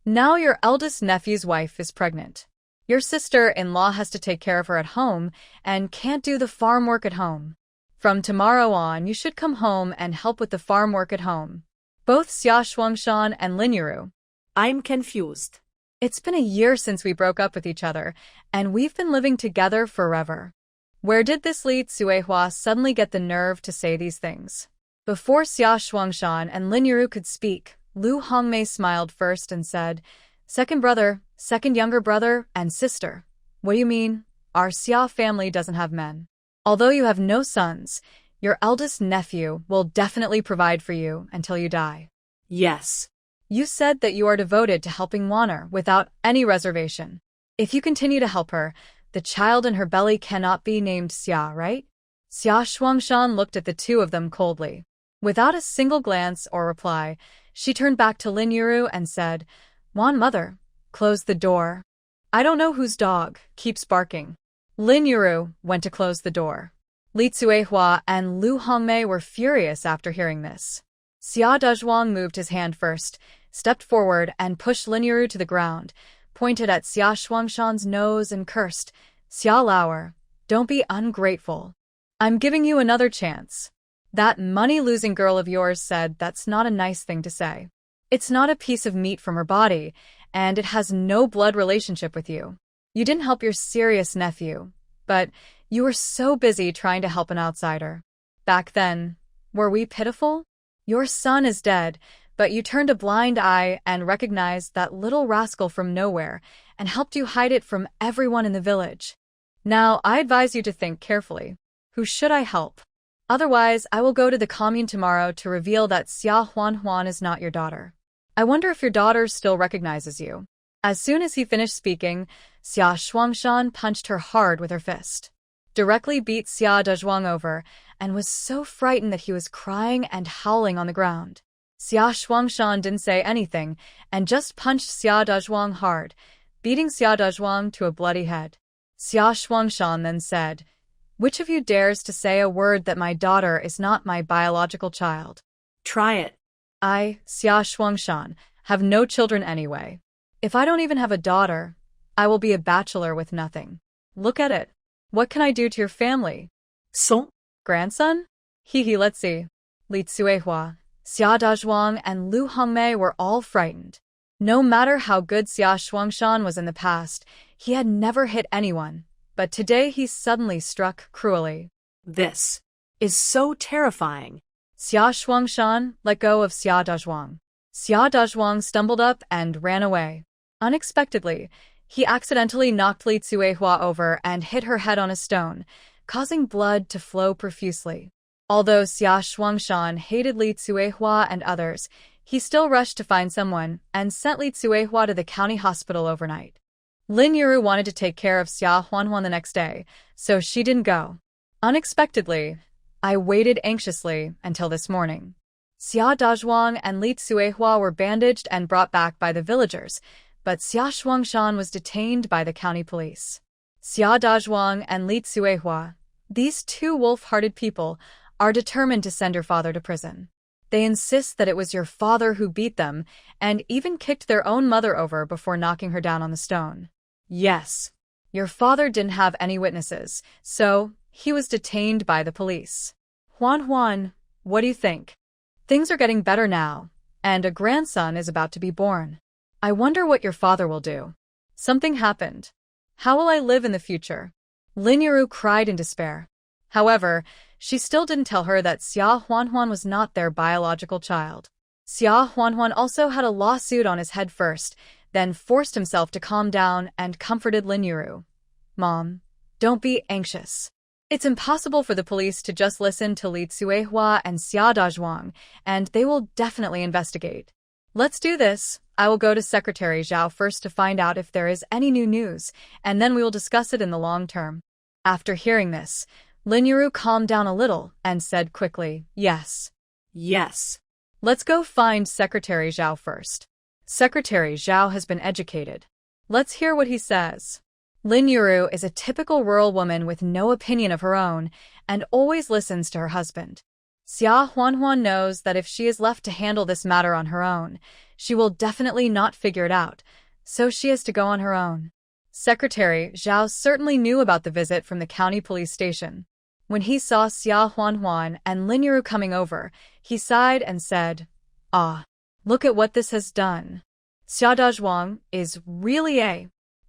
Speaker 1: Now your eldest nephew's wife is pregnant. Your sister-in-law has to take care of her at home and can't do the farm work at home. From tomorrow on, you should come home and help with the farm work at home. Both Xia Shuangshan and Lin Yuru.
Speaker 2: I'm confused.
Speaker 1: It's been a year since we broke up with each other, and we've been living together forever. Where did this Li Tsuehua suddenly get the nerve to say these things? Before Xia Shuangshan and Lin Yuru could speak, Lu Hongmei smiled first and said, "Second brother, second younger brother, and sister. What do you mean? Our Xia family doesn't have men. Although you have no sons, your eldest nephew will definitely provide for you until you die."
Speaker 2: Yes.
Speaker 1: You said that you are devoted to helping Waner without any reservation. If you continue to help her, the child in her belly cannot be named Xia, right? Xia Shuangshan looked at the two of them coldly. Without a single glance or reply, she turned back to Lin Yuru and said, "Wan mother, close the door. I don't know whose dog keeps barking." Lin Yuru went to close the door. Li Tsuehua and Lu Hongmei were furious after hearing this. Xia Dezhuang moved his hand first, stepped forward and pushed Lin Yuru to the ground, pointed at Xia Shuangshan's nose and cursed, "Xia Lauer, don't be ungrateful. I'm giving you another chance. That money-losing girl of yours said that's not a nice thing to say. It's not a piece of meat from her body, and it has no blood relationship with you. You didn't help your serious nephew, but you were so busy trying to help an outsider. Back then, were we pitiful? Your son is dead, but you turned a blind eye and recognized that little rascal from nowhere and helped you hide it from everyone in the village. Now, I advise you to think carefully. Who should I help? Otherwise, I will go to the commune tomorrow to reveal that Xia Huan is not your daughter. I wonder if your daughter still recognizes you." As soon as he finished speaking, Xia Shuangshan punched her hard with her fist. Directly beat Xia Dezhuang over, and was so frightened that he was crying and howling on the ground. Xia Shuangshan didn't say anything, and just punched Xia Dezhuang hard, beating Xia Dezhuang to a bloody head. Xia Shuangshan then said, "Which of you dares to say a word that my daughter is not my biological child?"
Speaker 2: Try it.
Speaker 1: I, Xia Shuangshan, have no children anyway. If I don't even have a daughter, I will be a bachelor with nothing. Look at it. What can I do to your family?
Speaker 2: Son?
Speaker 1: Grandson? Let's see. Li Tsuehua, Xia Dezhuang, and Lu Hongmei were all frightened. No matter how good Xia Shuangshan was in the past, he had never hit anyone. But today he suddenly struck cruelly.
Speaker 2: This is so terrifying.
Speaker 1: Xia Shuangshan let go of Xia Dezhuang. Xia Dezhuang stumbled up and ran away. Unexpectedly, he accidentally knocked Li Tsuehua over and hit her head on a stone, causing blood to flow profusely. Although Xia Shuangshan hated Li Tsuehua and others, he still rushed to find someone and sent Li Tsuehua to the county hospital overnight. Lin Yuru wanted to take care of Xia Huan the next day, so she didn't go. Unexpectedly, I waited anxiously until this morning. Xia Dezhuang and Li Tsuehua were bandaged and brought back by the villagers, but Xia Shuangshan was detained by the county police. Xia Dezhuang and Li Tsuehua, these two wolf-hearted people, are determined to send your father to prison. They insist that it was your father who beat them and even kicked their own mother over before knocking her down on the stone. Yes, your father didn't have any witnesses, so he was detained by the police. Huan, what do you think? Things are getting better now, and a grandson is about to be born. I wonder what your father will do. Something happened. How will I live in the future? Lin Yuru cried in despair. However, she still didn't tell her that Xia Huan was not their biological child. Xia Huan also had a lawsuit on his head first, then forced himself to calm down and comforted Lin Yuru. "Mom, don't be anxious. It's impossible for the police to just listen to Li Tsuehua and Xia Dezhuang, and they will definitely investigate. Let's do this. I will go to Secretary Zhao first to find out if there is any new news, and then we will discuss it in the long term." After hearing this, Lin Yuru calmed down a little and said quickly, "Yes.
Speaker 2: Yes.
Speaker 1: Let's go find Secretary Zhao first." Secretary Zhao has been educated. Let's hear what he says. Lin Yuru is a typical rural woman with no opinion of her own and always listens to her husband. Xia Huan knows that if she is left to handle this matter on her own, she will definitely not figure it out, so she has to go on her own. Secretary Zhao certainly knew about the visit from the county police station. When he saw Xia Huanhuan and Lin Yuru coming over, he sighed and said, "Ah, look at what this has done. Xia Dazhuang is really a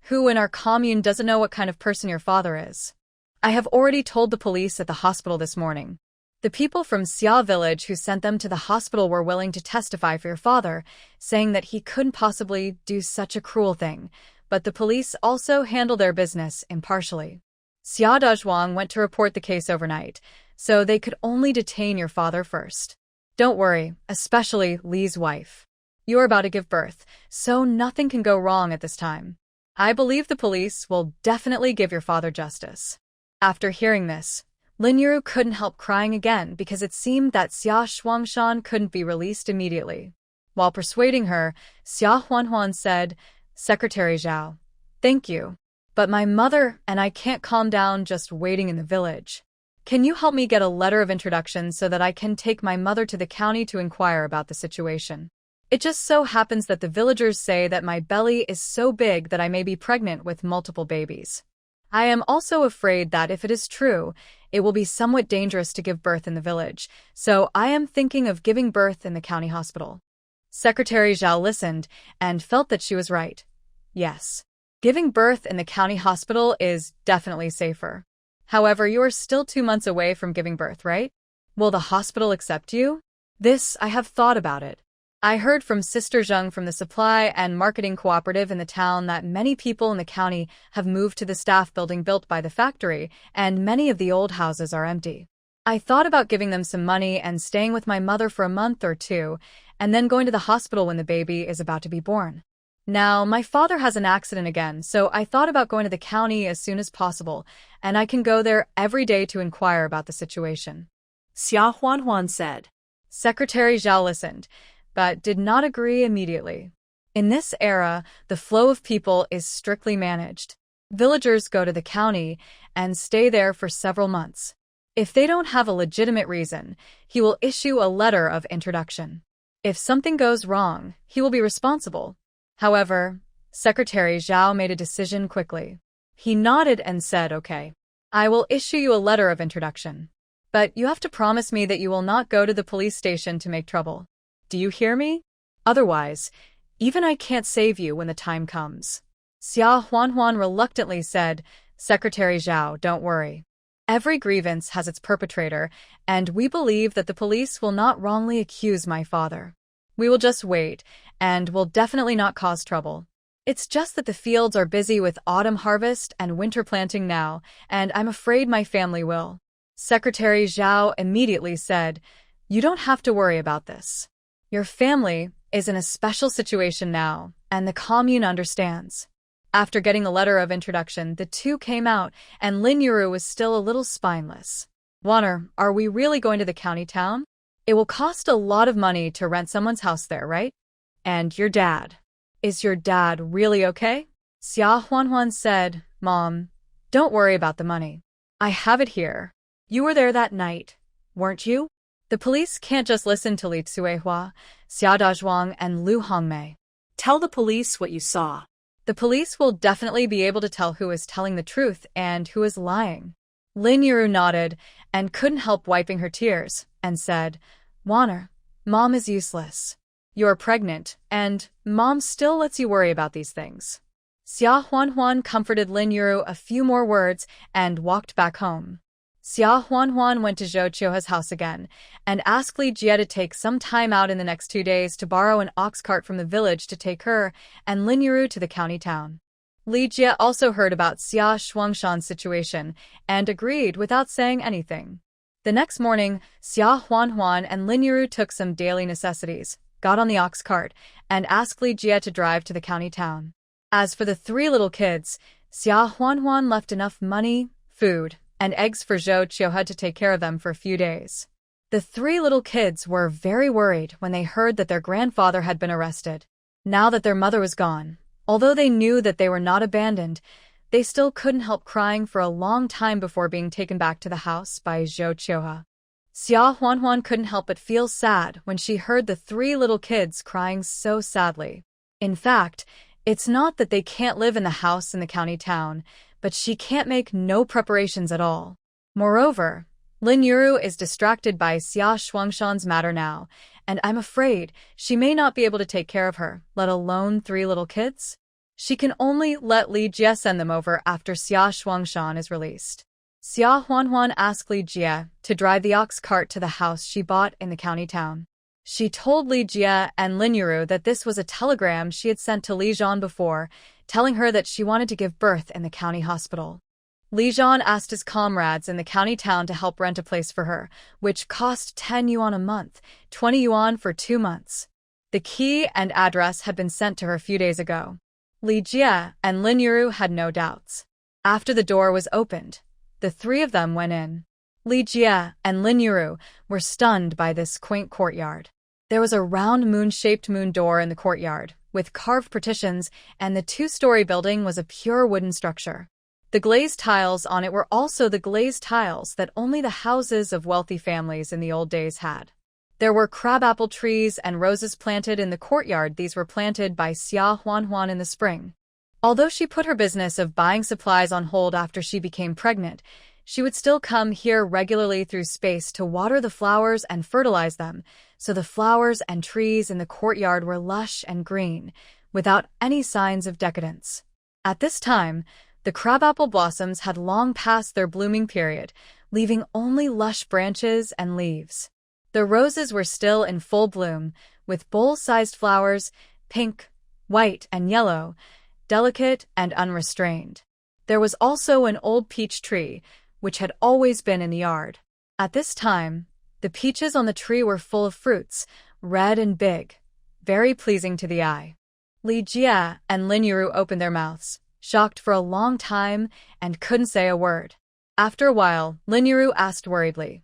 Speaker 1: who in our commune doesn't know what kind of person your father is. I have already told the police at the hospital this morning. The people from Xia village who sent them to the hospital were willing to testify for your father, saying that he couldn't possibly do such a cruel thing, but the police also handle their business impartially. Xia Dazhuang went to report the case overnight, so they could only detain your father first. Don't worry, especially Li's wife. You're about to give birth, so nothing can go wrong at this time. I believe the police will definitely give your father justice." After hearing this, Lin Yuru couldn't help crying again because it seemed that Xia Shuangshan couldn't be released immediately. While persuading her, Xia Huanhuan said, "Secretary Zhao, thank you. But my mother and I can't calm down just waiting in the village. Can you help me get a letter of introduction so that I can take my mother to the county to inquire about the situation? It just so happens that the villagers say that my belly is so big that I may be pregnant with multiple babies. I am also afraid that if it is true, it will be somewhat dangerous to give birth in the village, so I am thinking of giving birth in the county hospital." Secretary Zhao listened and felt that she was right. Yes, giving birth in the county hospital is definitely safer. However, you are still 2 months away from giving birth, right? Will the hospital accept you? This, I have thought about it. I heard from Sister Zheng from the supply and marketing cooperative in the town that many people in the county have moved to the staff building built by the factory, and many of the old houses are empty. I thought about giving them some money and staying with my mother for a month or two, and then going to the hospital when the baby is about to be born. Now, my father has an accident again, so I thought about going to the county as soon as possible, and I can go there every day to inquire about the situation."
Speaker 2: Xia Huanhuan said.
Speaker 1: Secretary Zhao listened, but did not agree immediately. In this era, the flow of people is strictly managed. Villagers go to the county and stay there for several months. If they don't have a legitimate reason, he will issue a letter of introduction. If something goes wrong, he will be responsible. However, Secretary Zhao made a decision quickly. He nodded and said, "Okay, I will issue you a letter of introduction. But you have to promise me that you will not go to the police station to make trouble. Do you hear me? Otherwise, even I can't save you when the time comes." Xia Huanhuan reluctantly said, "Secretary Zhao, don't worry. Every grievance has its perpetrator, and we believe that the police will not wrongly accuse my father. We will just wait, and will definitely not cause trouble. It's just that the fields are busy with autumn harvest and winter planting now, and I'm afraid my family will." Secretary Zhao immediately said, "You don't have to worry about this. Your family is in a special situation now, and the commune understands." After getting the letter of introduction, the two came out, and Lin Yuru was still a little spineless. "Warner, are we really going to the county town? It will cost a lot of money to rent someone's house there, right? And your dad. Is your dad really okay?" Xia Huanhuan said, "Mom, don't worry about the money. I have it here. You were there that night, weren't you? The police can't just listen to Li Tsuehua, Xia Dazhuang, and Lu Hongmei.
Speaker 2: Tell the police what you saw."
Speaker 1: The police will definitely be able to tell who is telling the truth and who is lying." Lin Yuru nodded and couldn't help wiping her tears, and said, "Warner, Mom is useless. You're pregnant, and Mom still lets you worry about these things." Xia Huanhuan comforted Lin Yuru a few more words and walked back home. Xia Huanhuan went to Zhou Qiuhe's house again and asked Li Jie to take some time out in the next 2 days to borrow an ox cart from the village to take her and Lin Yuru to the county town. Li Jie also heard about Xia Shuangshan's situation and agreed without saying anything. The next morning, Xia Huanhuan and Lin Yuru took some daily necessities, got on the ox cart, and asked Li Jie to drive to the county town. As for the 3 little kids, Xia Huanhuan left enough money, food, and eggs for Zhou Qiuhe to take care of them for a few days. The 3 little kids were very worried when they heard that their grandfather had been arrested. Now that their mother was gone, although they knew that they were not abandoned, they still couldn't help crying for a long time before being taken back to the house by Zhou Qiuhe. Xia Huanhuan couldn't help but feel sad when she heard the 3 little kids crying so sadly. In fact, it's not that they can't live in the house in the county town, but she can't make no preparations at all. Moreover, Lin Yuru is distracted by Xia Shuangshan's matter now, and I'm afraid she may not be able to take care of her, let alone 3 little kids. She can only let Li Jie send them over after Xia Shuangshan is released. Xia Huanhuan asked Li Jie to drive the ox cart to the house she bought in the county town. She told Li Jie and Lin Yuru that this was a telegram she had sent to Li Zhan before, telling her that she wanted to give birth in the county hospital. Li Zhan asked his comrades in the county town to help rent a place for her, which cost 10 yuan a month, 20 yuan for 2 months. The key and address had been sent to her a few days ago. Li Jie and Lin Yuru had no doubts. After the door was opened, the 3 of them went in. Li Jie and Lin Yuru were stunned by this quaint courtyard. There was a round moon-shaped moon door in the courtyard, with carved partitions, and the 2-story building was a pure wooden structure. The glazed tiles on it were also the glazed tiles that only the houses of wealthy families in the old days had. There were crabapple trees and roses planted in the courtyard. These were planted by Xia Huanhuan in the spring. Although she put her business of buying supplies on hold after she became pregnant, she would still come here regularly through space to water the flowers and fertilize them, so the flowers and trees in the courtyard were lush and green, without any signs of decadence. At this time, the crabapple blossoms had long passed their blooming period, leaving only lush branches and leaves. The roses were still in full bloom, with bowl-sized flowers, pink, white, and yellow, delicate and unrestrained. There was also an old peach tree, which had always been in the yard. At this time, the peaches on the tree were full of fruits, red and big, very pleasing to the eye. Li Jie and Lin Yuru opened their mouths, shocked for a long time, and couldn't say a word. After a while, Lin Yuru asked worriedly,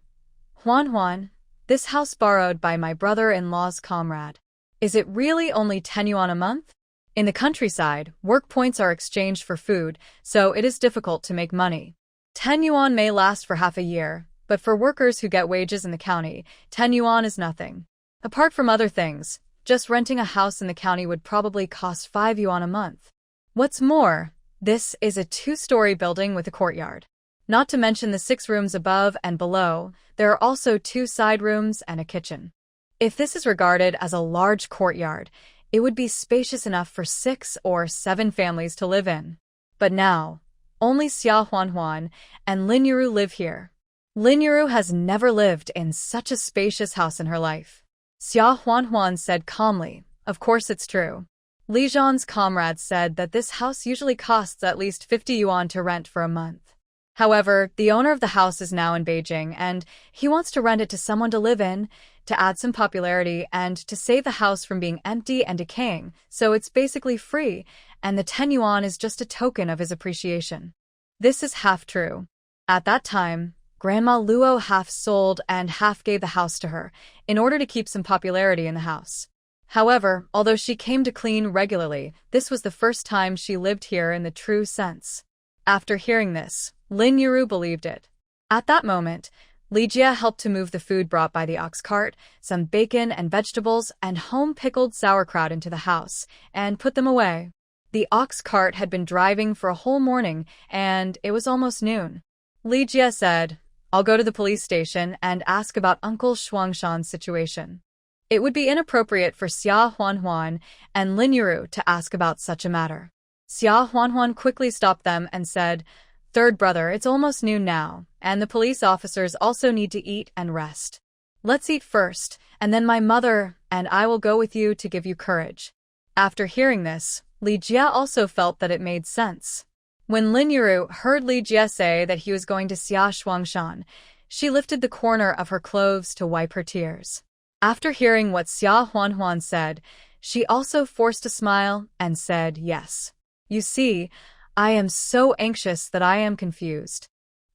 Speaker 1: Huan, this house borrowed by my brother-in-law's comrade. Is it really only 10 yuan a month? In the countryside, work points are exchanged for food, so it is difficult to make money. 10 yuan may last for half a year, but for workers who get wages in the county, 10 yuan is nothing. Apart from other things, just renting a house in the county would probably cost 5 yuan a month. What's more, this is a 2-story building with a courtyard. Not to mention the 6 rooms above and below, there are also 2 side rooms and a kitchen. If this is regarded as a large courtyard, it would be spacious enough for 6 or 7 families to live in. But now, only Xia Huanhuan and Lin Yuru live here. Lin Yuru has never lived in such a spacious house in her life. Xia Huanhuan said calmly, of course it's true. Li Zhan's comrades said that this house usually costs at least 50 yuan to rent for a month. However, the owner of the house is now in Beijing, and he wants to rent it to someone to live in, to add some popularity, and to save the house from being empty and decaying, so it's basically free, and the 10 yuan is just a token of his appreciation. This is half true. At that time, Grandma Luo half sold and half gave the house to her, in order to keep some popularity in the house. However, although she came to clean regularly, this was the first time she lived here in the true sense. After hearing this, Lin Yuru believed it. At that moment, Li Jie helped to move the food brought by the ox cart, some bacon and vegetables, and home-pickled sauerkraut into the house, and put them away. The ox cart had been driving for a whole morning, and it was almost noon. Li Jie said, I'll go to the police station and ask about Uncle Shuangshan's situation. It would be inappropriate for Xia Huanhuan and Lin Yuru to ask about such a matter. Xia Huanhuan quickly stopped them and said, Third brother, it's almost noon now, and the police officers also need to eat and rest. Let's eat first, and then my mother and I will go with you to give you courage. After hearing this, Li Jie also felt that it made sense. When Lin Yuru heard Li Jie say that he was going to Xia Shuangshan, she lifted the corner of her clothes to wipe her tears. After hearing what Xia Huanhuan said, she also forced a smile and said yes. You see, I am so anxious that I am confused.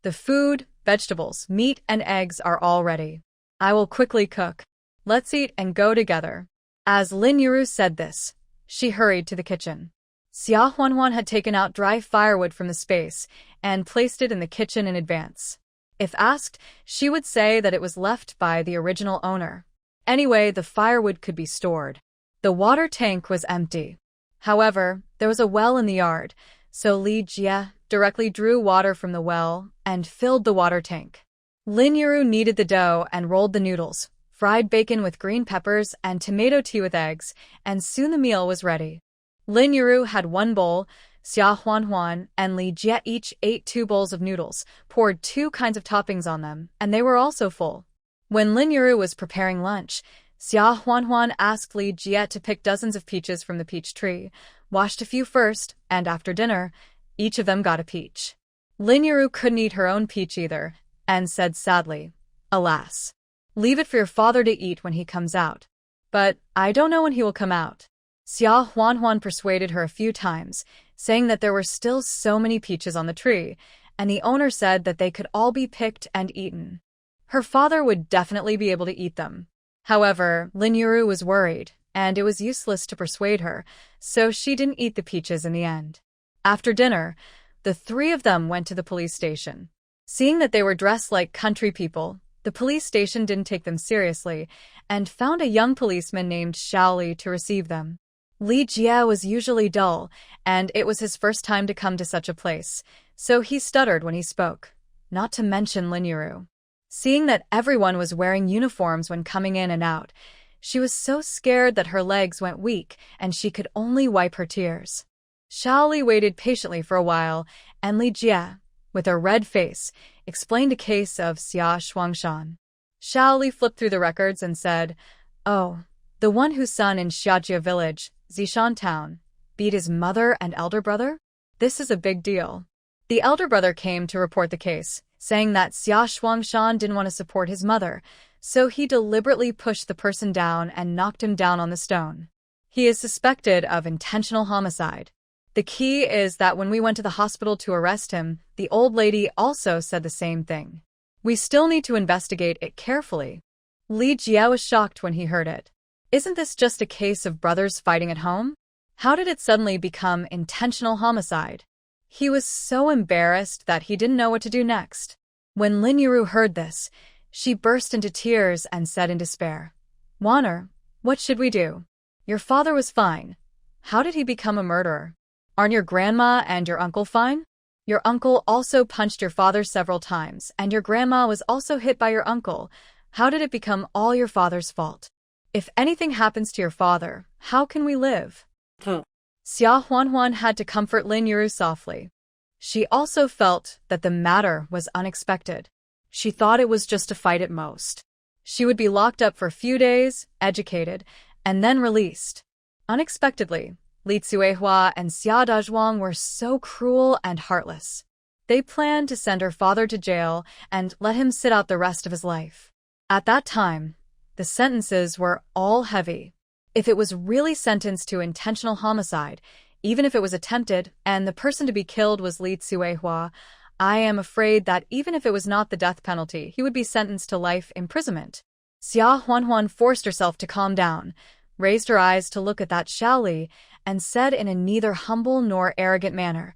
Speaker 1: The food, vegetables, meat, and eggs are all ready. I will quickly cook. Let's eat and go together. As Lin Yuru said this, she hurried to the kitchen. Xia Huanhuan had taken out dry firewood from the space and placed it in the kitchen in advance. If asked, she would say that it was left by the original owner. Anyway, the firewood could be stored. The water tank was empty. However, there was a well in the yard, so Li Jie directly drew water from the well and filled the water tank. Lin Yuru kneaded the dough and rolled the noodles, fried bacon with green peppers and tomato tea with eggs, and soon the meal was ready. Lin Yuru had 1 bowl, Xia Huanhuan and Li Jie each ate 2 bowls of noodles, poured 2 kinds of toppings on them, and they were also full. When Lin Yuru was preparing lunch, Xia Huanhuan asked Li Jie to pick dozens of peaches from the peach tree, washed a few first, and after dinner, each of them got a peach. Lin Yuru couldn't eat her own peach either, and said sadly, "Alas. Leave it for your father to eat when he comes out. But I don't know when he will come out." Xia Huanhuan persuaded her a few times, saying that there were still so many peaches on the tree, and the owner said that they could all be picked and eaten. Her father would definitely be able to eat them. However, Lin Yuru was worried, and it was useless to persuade her, so she didn't eat the peaches in the end. After dinner, the 3 of them went to the police station. Seeing that they were dressed like country people, the police station didn't take them seriously, and found a young policeman named Shaoli to receive them. Li Jie was usually dull, and it was his first time to come to such a place, so he stuttered when he spoke, not to mention Lin Yuru. Seeing that everyone was wearing uniforms when coming in and out, she was so scared that her legs went weak and she could only wipe her tears. Shaoli waited patiently for a while, and Li Jie, with a red face, explained a case of Xia Shuangshan. Shaoli flipped through the records and said, "Oh, the one whose son in Xiajia village, Zishan town, beat his mother and elder brother? This is a big deal." The elder brother came to report the case, saying that Xia Shuangshan didn't want to support his mother, so he deliberately pushed the person down and knocked him down on the stone. He is suspected of intentional homicide. The key is that when we went to the hospital to arrest him, the old lady also said the same thing. We still need to investigate it carefully. Li Jie was shocked when he heard it. Isn't this just a case of brothers fighting at home? How did it suddenly become intentional homicide? He was so embarrassed that he didn't know what to do next. When Lin Yuru heard this, she burst into tears and said in despair, "Wanner, what should we do? Your father was fine. How did he become a murderer? Aren't your grandma and your uncle fine? Your uncle also punched your father several times, and your grandma was also hit by your uncle. How did it become all your father's fault? If anything happens to your father, how can we live?" Xia Huanhuan had to comfort Lin Yuru softly. She also felt that the matter was unexpected. She thought it was just a fight at most. She would be locked up for a few days, educated, and then released. Unexpectedly, Li Cuehua and Xia Dazhuang were so cruel and heartless. They planned to send her father to jail and let him sit out the rest of his life. At that time, the sentences were all heavy. If it was really sentenced to intentional homicide, even if it was attempted and the person to be killed was Li Cuehua, I am afraid that even if it was not the death penalty, he would be sentenced to life imprisonment. Xia Huanhuan forced herself to calm down, raised her eyes to look at that Shaoli, and said in a neither humble nor arrogant manner,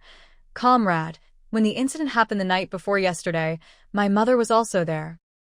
Speaker 1: "Comrade, when the incident happened the night before yesterday, my mother was also there.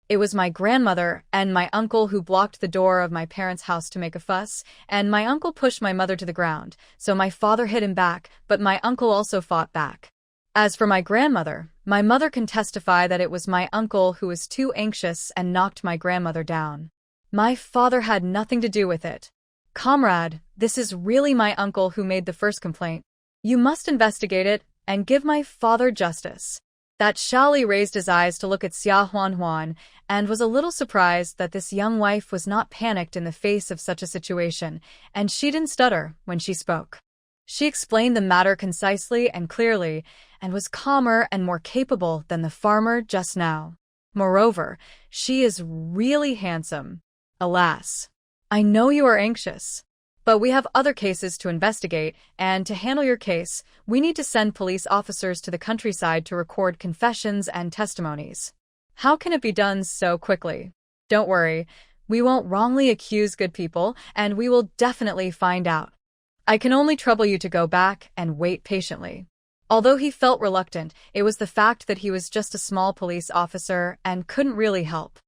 Speaker 1: It was my grandmother and my uncle who blocked the door of my parents' house to make a fuss, and my uncle pushed my mother to the ground, so my father hit him back, but my uncle also fought back. As for my grandmother, my mother can testify that it was my uncle who was too anxious and knocked my grandmother down. My father had nothing to do with it. Comrade, this is really my uncle who made the first complaint. You must investigate it and give my father justice." That Shaoli raised his eyes to look at Xia Huanhuan and was a little surprised that this young wife was not panicked in the face of such a situation, and she didn't stutter when she spoke. She explained the matter concisely and clearly, and was calmer and more capable than the farmer just now. Moreover, she is really handsome. Alas, I know you are anxious. But we have other cases to investigate, and to handle your case, we need to send police officers to the countryside to record confessions and testimonies. How can it be done so quickly? Don't worry, we won't wrongly accuse good people, and we will definitely find out. I can only trouble you to go back and wait patiently. Although he felt reluctant, it was the fact that he was just a small police officer and couldn't really help.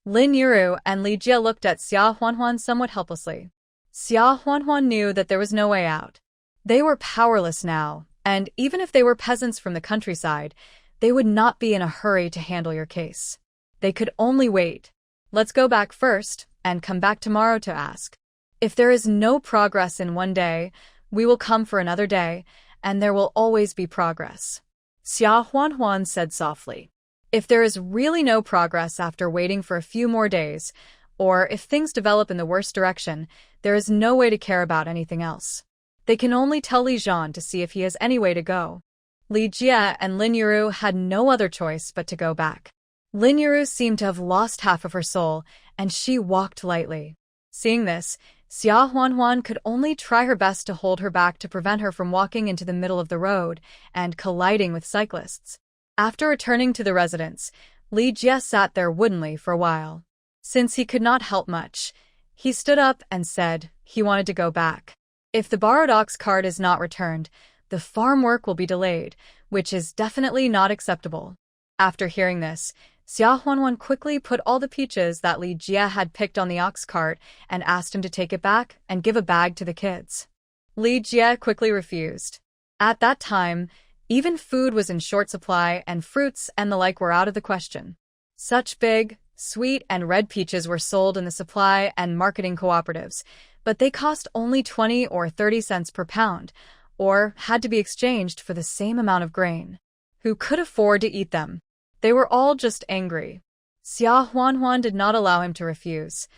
Speaker 1: Lin Yuru and Li Jie looked at Xia Huanhuan somewhat helplessly. Xia Huanhuan knew that there was no way out. They were powerless now, and even if they were peasants from the countryside, they would not be in a hurry to handle your case. They could only wait. Let's go back first, and come back tomorrow to ask. If there is no progress in one day, we will come for another day, and there will always be progress.
Speaker 2: Xia Huanhuan said softly.
Speaker 1: If there is really no progress after waiting for a few more days, or if things develop in the worst direction, there is no way to care about anything else. They can only tell Li Zhan to see if he has any way to go. Li Jie and Lin Yuru had no other choice but to go back. Lin Yuru seemed to have lost half of her soul, and she walked lightly. Seeing this, Xia Huanhuan could only try her best to hold her back to prevent her from walking into the middle of the road and colliding with cyclists. After returning to the residence, Li Jie sat there woodenly for a while. Since he could not help much, he stood up and said he wanted to go back. If the borrowed ox cart is not returned, the farm work will be delayed, which is definitely not acceptable. After hearing this, Xia Huanhuan quickly put all the peaches that Li Jie had picked on the ox cart and asked him to take it back and give a bag to the kids. Li Jie quickly refused. At that time, even food was in short supply and fruits and the like were out of the question. Such big, sweet and red peaches were sold in the supply and marketing cooperatives, but they cost only 20 or 30 cents per pound, or had to be exchanged for the same amount of grain. Who could afford to eat them? They were all just angry. Xia Huanhuan did not allow him to refuse.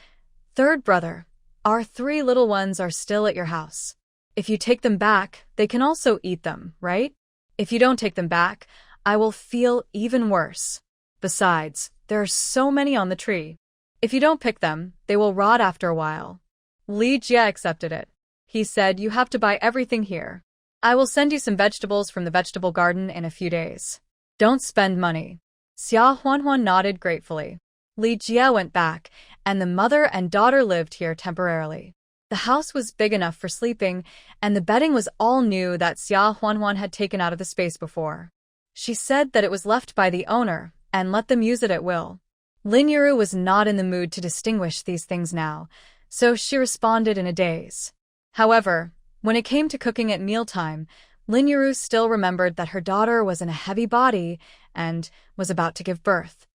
Speaker 1: Third brother, our 3 little ones are still at your house. If you take them back, they can also eat them, right? If you don't take them back, I will feel even worse. Besides, there are so many on the tree. If you don't pick them, they will rot after a while. Li Jie accepted it. He said, you have to buy everything here. I will send you some vegetables from the vegetable garden in a few days. Don't spend money. Xia Huanhuan nodded gratefully. Li Jie went back, and the mother and daughter lived here temporarily. The house was big enough for sleeping, and the bedding was all new that Xia Huanhuan had taken out of the space before. She said that it was left by the owner, and let them use it at will. Lin Yuru was not in the mood to distinguish these things now, so she responded in a daze. However, when it came to cooking at mealtime, Lin Yuru still remembered that her daughter was in a heavy body and was about to give birth.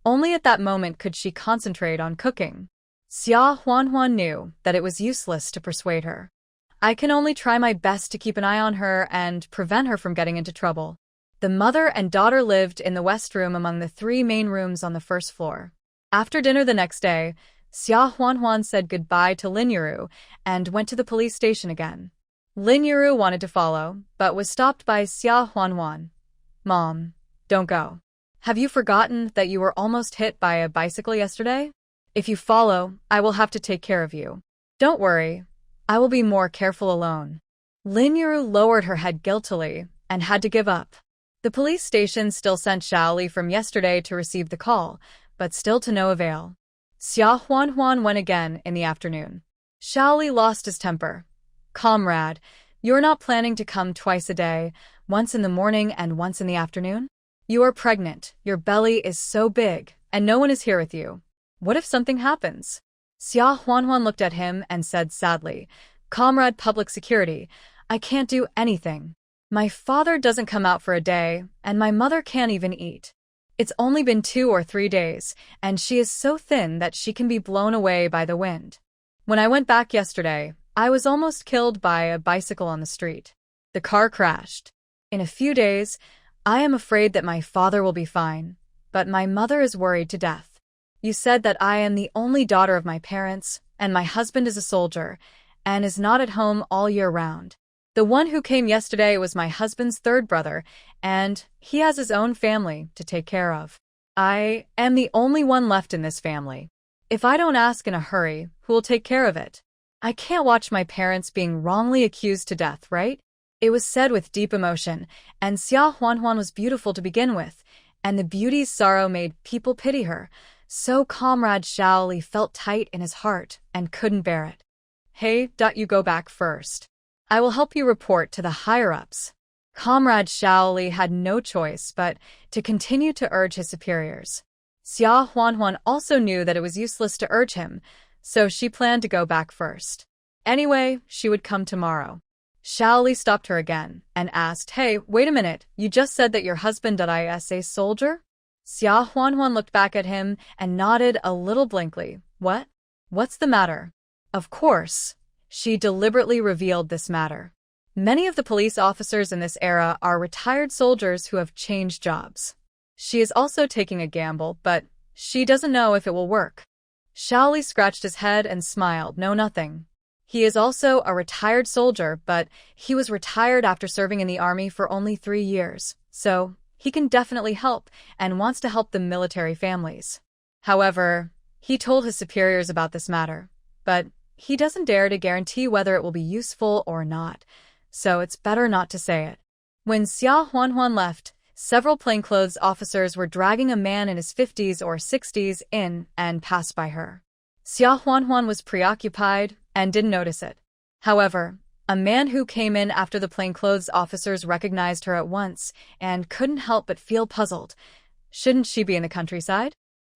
Speaker 1: Only at that moment could she concentrate on cooking. Xia Huanhuan knew that it was useless to persuade her. I can only try my best to keep an eye on her and prevent her from getting into trouble. The mother and daughter lived in the west room among the 3 main rooms on the first floor. After dinner the next day, Xia Huanhuan said goodbye to Lin Yuru and went to the police station again. Lin Yuru wanted to follow, but was stopped by Xia Huanhuan. Mom, don't go. Have you forgotten that you were almost hit by a bicycle yesterday? If you follow, I will have to take care of you. Don't worry, I will be more careful alone. Lin Yuru lowered her head guiltily and had to give up. The police station still sent Shaoli from yesterday to receive the call, but still to no avail. Xia Huanhuan went again in the afternoon. Shaoli lost his temper. Comrade, you're not planning to come twice a day, once in the morning and once in the afternoon? You are pregnant, your belly is so big, and no one is here with you. What if something happens? Xia Huanhuan looked at him and said sadly, Comrade Public Security, I can't do anything. My father doesn't come out for a day, and my mother can't even eat. It's only been 2 or 3 days, and she is so thin that she can be blown away by the wind. When I went back yesterday, I was almost killed by a bicycle on the street. The car crashed. In a few days, I am afraid that my father will be fine, but my mother is worried to death. You said that I am the only daughter of my parents, and my husband is a soldier, and is not at home all year round. The one who came yesterday was my husband's 3rd brother, and he has his own family to take care of. I am the only one left in this family. If I don't ask in a hurry, who will take care of it? I can't watch my parents being wrongly accused to death, right? It was said with deep emotion, and Xia Huanhuan was beautiful to begin with, and the beauty's sorrow made people pity her. So Comrade Shaoli felt tight in his heart and couldn't bear it. Hey, you go back first. I will help you report to the higher-ups. Comrade Shaoli had no choice but to continue to urge his superiors. Xia Huanhuan also knew that it was useless to urge him, so she planned to go back first. Anyway, she would come tomorrow. Shaoli stopped her again and asked, Hey, wait a minute, you just said that your husband is a soldier? Xia Huanhuan looked back at him and nodded a little blankly. What? What's the matter? Of course, she deliberately revealed this matter. Many of the police officers in this era are retired soldiers who have changed jobs. She is also taking a gamble, but she doesn't know if it will work. Shaoli scratched his head and smiled. No, nothing. He is also a retired soldier, but he was retired after serving in the army for only 3 years, so he can definitely help and wants to help the military families. However, he told his superiors about this matter, but he doesn't dare to guarantee whether it will be useful or not, so it's better not to say it. When Xia Huanhuan left, several plainclothes officers were dragging a man in his 50s or 60s in and passed by her. Xia Huanhuan was preoccupied and didn't notice it. However, a man who came in after the plainclothes officers recognized her at once and couldn't help but feel puzzled. Shouldn't she be in the countryside?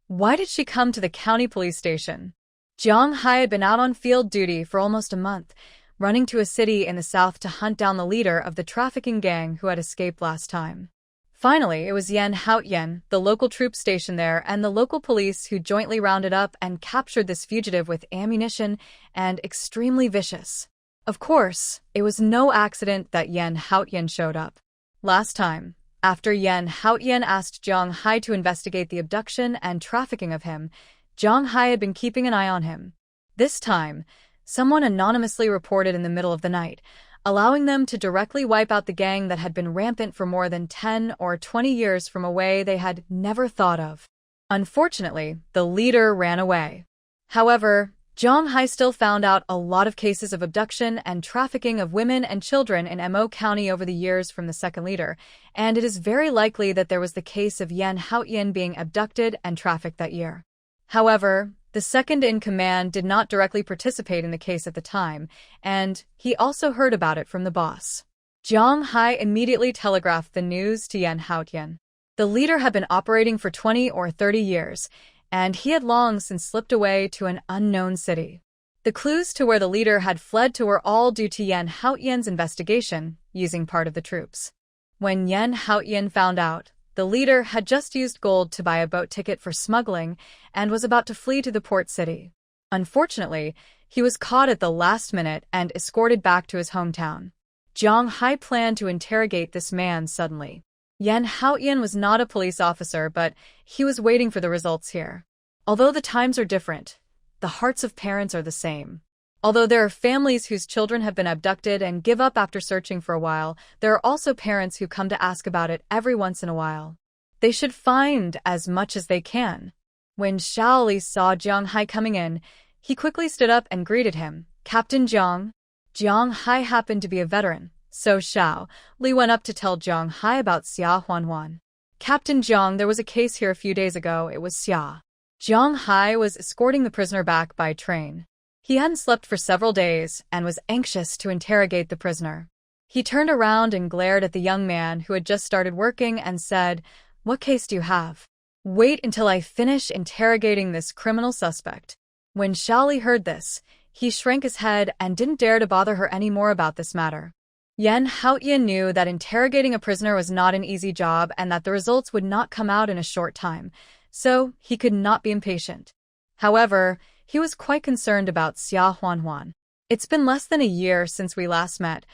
Speaker 1: Why did she come to the county police station? Jiang Hai had been out on field duty for almost a month, running to a city in the south to hunt down the leader of the trafficking gang who had escaped last time. Finally, it was Yan Haotian, the local troop stationed there, and the local police who jointly rounded up and captured this fugitive with ammunition and extremely vicious. Of course, it was no accident that Yan Haotian showed up. Last time, after Yan Haotian asked Jiang Hai to investigate the abduction and trafficking of him, Jiang Hai had been keeping an eye on him. This time, someone anonymously reported in the middle of the night, allowing them to directly wipe out the gang that had been rampant for more than 10 or 20 years from a way they had never thought of. Unfortunately, the leader ran away. However, Jiang Hai still found out a lot of cases of abduction and trafficking of women and children in Mo County over the years from the second leader, and it is very likely that there was the case of Yan Haotian being abducted and trafficked that year. However, the second-in-command did not directly participate in the case at the time, and he also heard about it from the boss. Jiang Hai immediately telegraphed the news to Yan Haotian. The leader had been operating for 20 or 30 years, and he had long since slipped away to an unknown city. The clues to where the leader had fled to were all due to Yan Haotian's investigation, using part of the troops. When Yan Haotian found out, the leader had just used gold to buy a boat ticket for smuggling and was about to flee to the port city. Unfortunately, he was caught at the last minute and escorted back to his hometown. Jiang Hai planned to interrogate this man suddenly. Yan Haotian was not a police officer, but he was waiting for the results here. Although the times are different, the hearts of parents are the same. Although there are families whose children have been abducted and give up after searching for a while, there are also parents who come to ask about it every once in a while. They should find as much as they can. When Shaoli saw Jiang Hai coming in, he quickly stood up and greeted him. Captain Jiang. Jiang Hai happened to be a veteran, so Shaoli went up to tell Jiang Hai about Xia Huanhuan. Captain Jiang, there was a case here a few days ago. It was Xia. Jiang Hai was escorting the prisoner back by train. He hadn't slept for several days and was anxious to interrogate the prisoner. He turned around and glared at the young man who had just started working and said, "What case do you have? Wait until I finish interrogating this criminal suspect." When Shaoli heard this, he shrank his head and didn't dare to bother her any more about this matter. Yan Haotian knew that interrogating a prisoner was not an easy job and that the results would not come out in a short time, so he could not be impatient. However, he was quite concerned about Xia Huanhuan. It's been less than a year since we last met.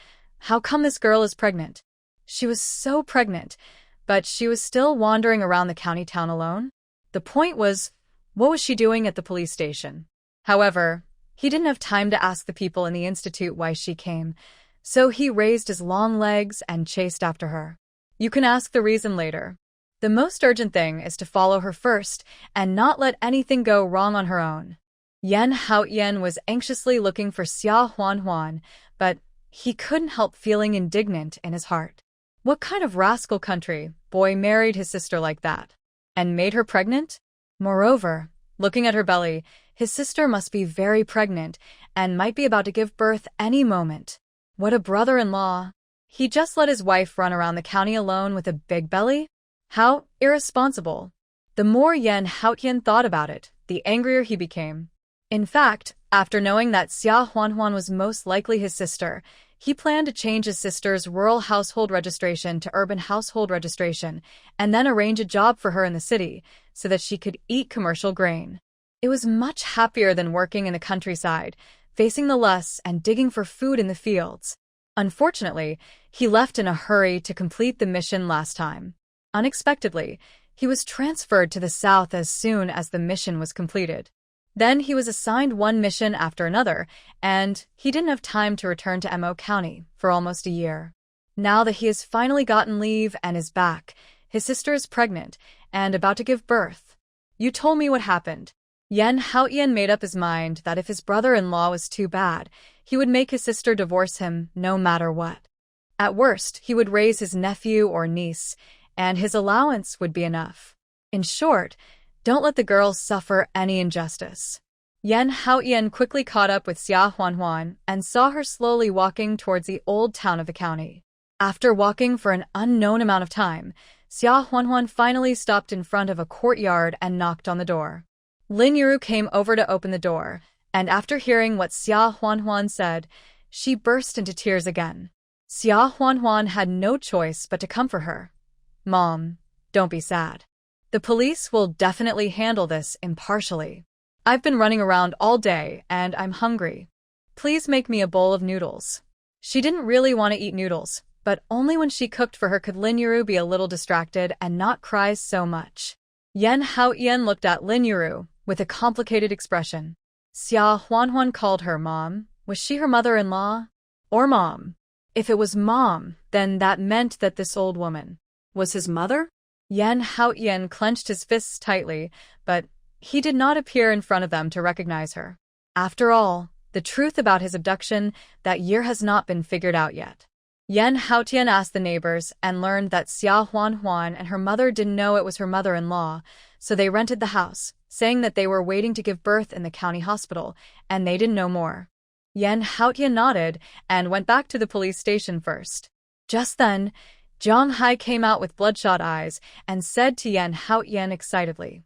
Speaker 1: How come this girl is pregnant? She was so pregnant, but she was still wandering around the county town alone? The point was, what was she doing at the police station? However, he didn't have time to ask the people in the institute why she came, so he raised his long legs and chased after her. You can ask the reason later. The most urgent thing is to follow her first and not let anything go wrong on her own. Yan Haotian was anxiously looking for Xia Huanhuan, but he couldn't help feeling indignant in his heart. What kind of rascal country boy married his sister like that? And made her pregnant? Moreover, looking at her belly, his sister must be very pregnant and might be about to give birth any moment. What a brother-in-law. He just let his wife run around the county alone with a big belly? How irresponsible. The more Yan Haotian thought about it, the angrier he became. In fact, after knowing that Xia Huanhuan was most likely his sister, He planned to change his sister's rural household registration to urban household registration and then arrange a job for her in the city so that she could eat commercial grain. It was much happier than working in the countryside, facing the lusts and digging for food in the fields. Unfortunately, he left in a hurry to complete the mission last time. Unexpectedly, he was transferred to the south as soon as the mission was completed. Then he was assigned one mission after another, and he didn't have time to return to Mo County for almost a year. Now that he has finally gotten leave and is back, his sister is pregnant and about to give birth. You told me what happened. Yen Haotian made up his mind that if his brother-in-law was too bad, he would make his sister divorce him no matter what. At worst, he would raise his nephew or niece, and his allowance would be enough. In short, don't let the girl suffer any injustice. Yen Haotian quickly caught up with Xia Huanhuan and saw her slowly walking towards the old town of the county. After walking for an unknown amount of time, Xia Huanhuan finally stopped in front of a courtyard and knocked on the door. Lin Yuru came over to open the door, and after hearing what Xia Huanhuan said, she burst into tears again. Xia Huanhuan had no choice but to comfort her. Mom, don't be sad. The police will definitely handle this impartially. I've been running around all day and I'm hungry. Please make me a bowl of noodles. She didn't really want to eat noodles, but only when she cooked for her could Lin Yuru be a little distracted and not cry so much. Yen Haotian looked at Lin Yuru with a complicated expression. Xia Huanhuan called her mom. Was she her mother-in-law? Or mom? If it was mom, then that meant that this old woman was his mother? Yen Haotian clenched his fists tightly, but he did not appear in front of them to recognize her. After all, the truth about his abduction that year has not been figured out yet. Yen Haotian asked the neighbors and learned that Xia Huanhuan and her mother didn't know it was her mother-in-law, so they rented the house, saying that they were waiting to give birth in the county hospital, and they didn't know more. Yen Haotian nodded and went back to the police station first. Just then, Zhang Hai came out with bloodshot eyes and said to Yen Haotian excitedly,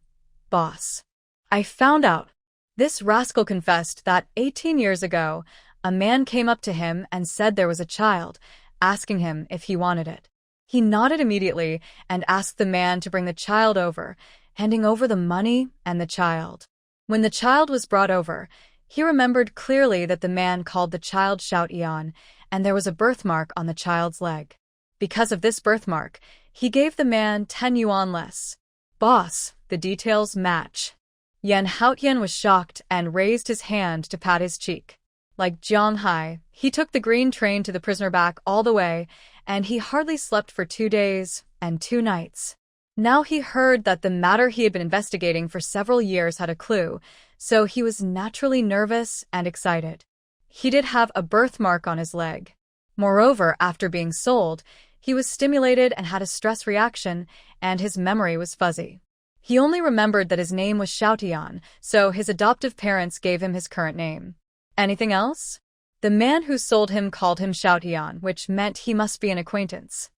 Speaker 1: "Boss, I found out." This rascal confessed that 18 years ago, a man came up to him and said there was a child, asking him if he wanted it. He nodded immediately and asked the man to bring the child over, handing over the money and the child. When the child was brought over, he remembered clearly that the man called the child Shout Eon, and there was a birthmark on the child's leg. Because of this birthmark, he gave the man 10 yuan less. Boss, the details match. Yen Haotian was shocked and raised his hand to pat his cheek. Like Zhang Hai, he took the green train to the prisoner back all the way, and he hardly slept for 2 days and 2 nights. Now he heard that the matter he had been investigating for several years had a clue, so he was naturally nervous and excited. He did have a birthmark on his leg. Moreover, after being sold, he was stimulated and had a stress reaction, and his memory was fuzzy. He only remembered that his name was Xiaotian, so his adoptive parents gave him his current name. Anything else? The man who sold him called him Xiaotian, which meant he must be an acquaintance.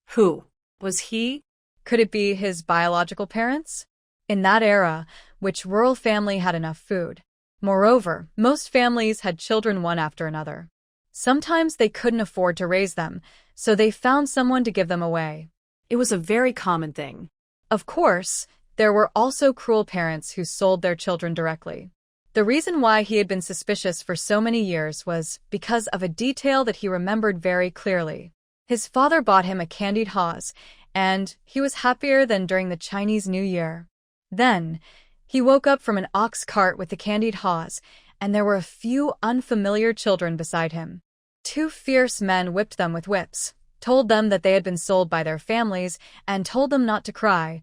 Speaker 1: Who? Was he? Could it be his biological parents? In that era, which rural family had enough food? Moreover, most families had children one after another. Sometimes they couldn't afford to raise them, so they found someone to give them away. It was a very common thing. Of course, there were also cruel parents who sold their children directly. The reason why he had been suspicious for so many years was because of a detail that he remembered very clearly. His father bought him a candied haws, and he was happier than during the Chinese New Year. Then, he woke up from an ox cart with the candied haws, and there were a few unfamiliar children beside him. 2 fierce men whipped them with whips, told them that they had been sold by their families, and told them not to cry,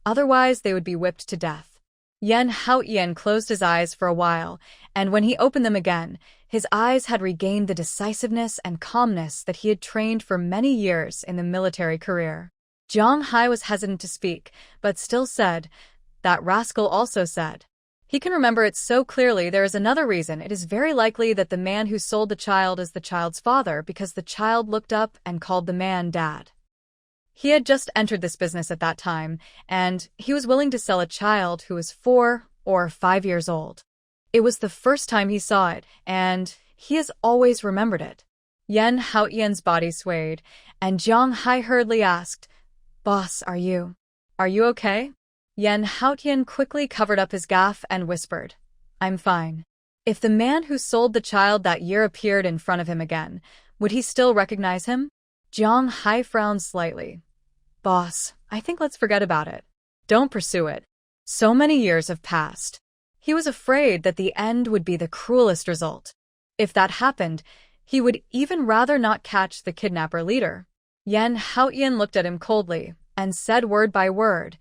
Speaker 1: otherwise they would be whipped to death. Yen Haotian closed his eyes for a while, and when he opened them again, his eyes had regained the decisiveness and calmness that he had trained for many years in the military career. Zhang Hai was hesitant to speak, but still said, "That rascal also said." He can remember it so clearly. There is another reason. It is very likely that the man who sold the child is the child's father, because the child looked up and called the man dad. He had just entered this business at that time, and he was willing to sell a child who was 4 or 5 years old. It was the first time he saw it, and he has always remembered it. Yan Haotian's body swayed, and Jiang Hai hurriedly asked, "Boss, are you okay?" Yan Haotian quickly covered up his gaffe and whispered, "I'm fine." If the man who sold the child that year appeared in front of him again, would he still recognize him? Jiang Hai frowned slightly. "Boss, I think let's forget about it. Don't pursue it. So many years have passed." He was afraid that the end would be the cruelest result. If that happened, he would even rather not catch the kidnapper leader. Yan Haotian looked at him coldly and said word by word,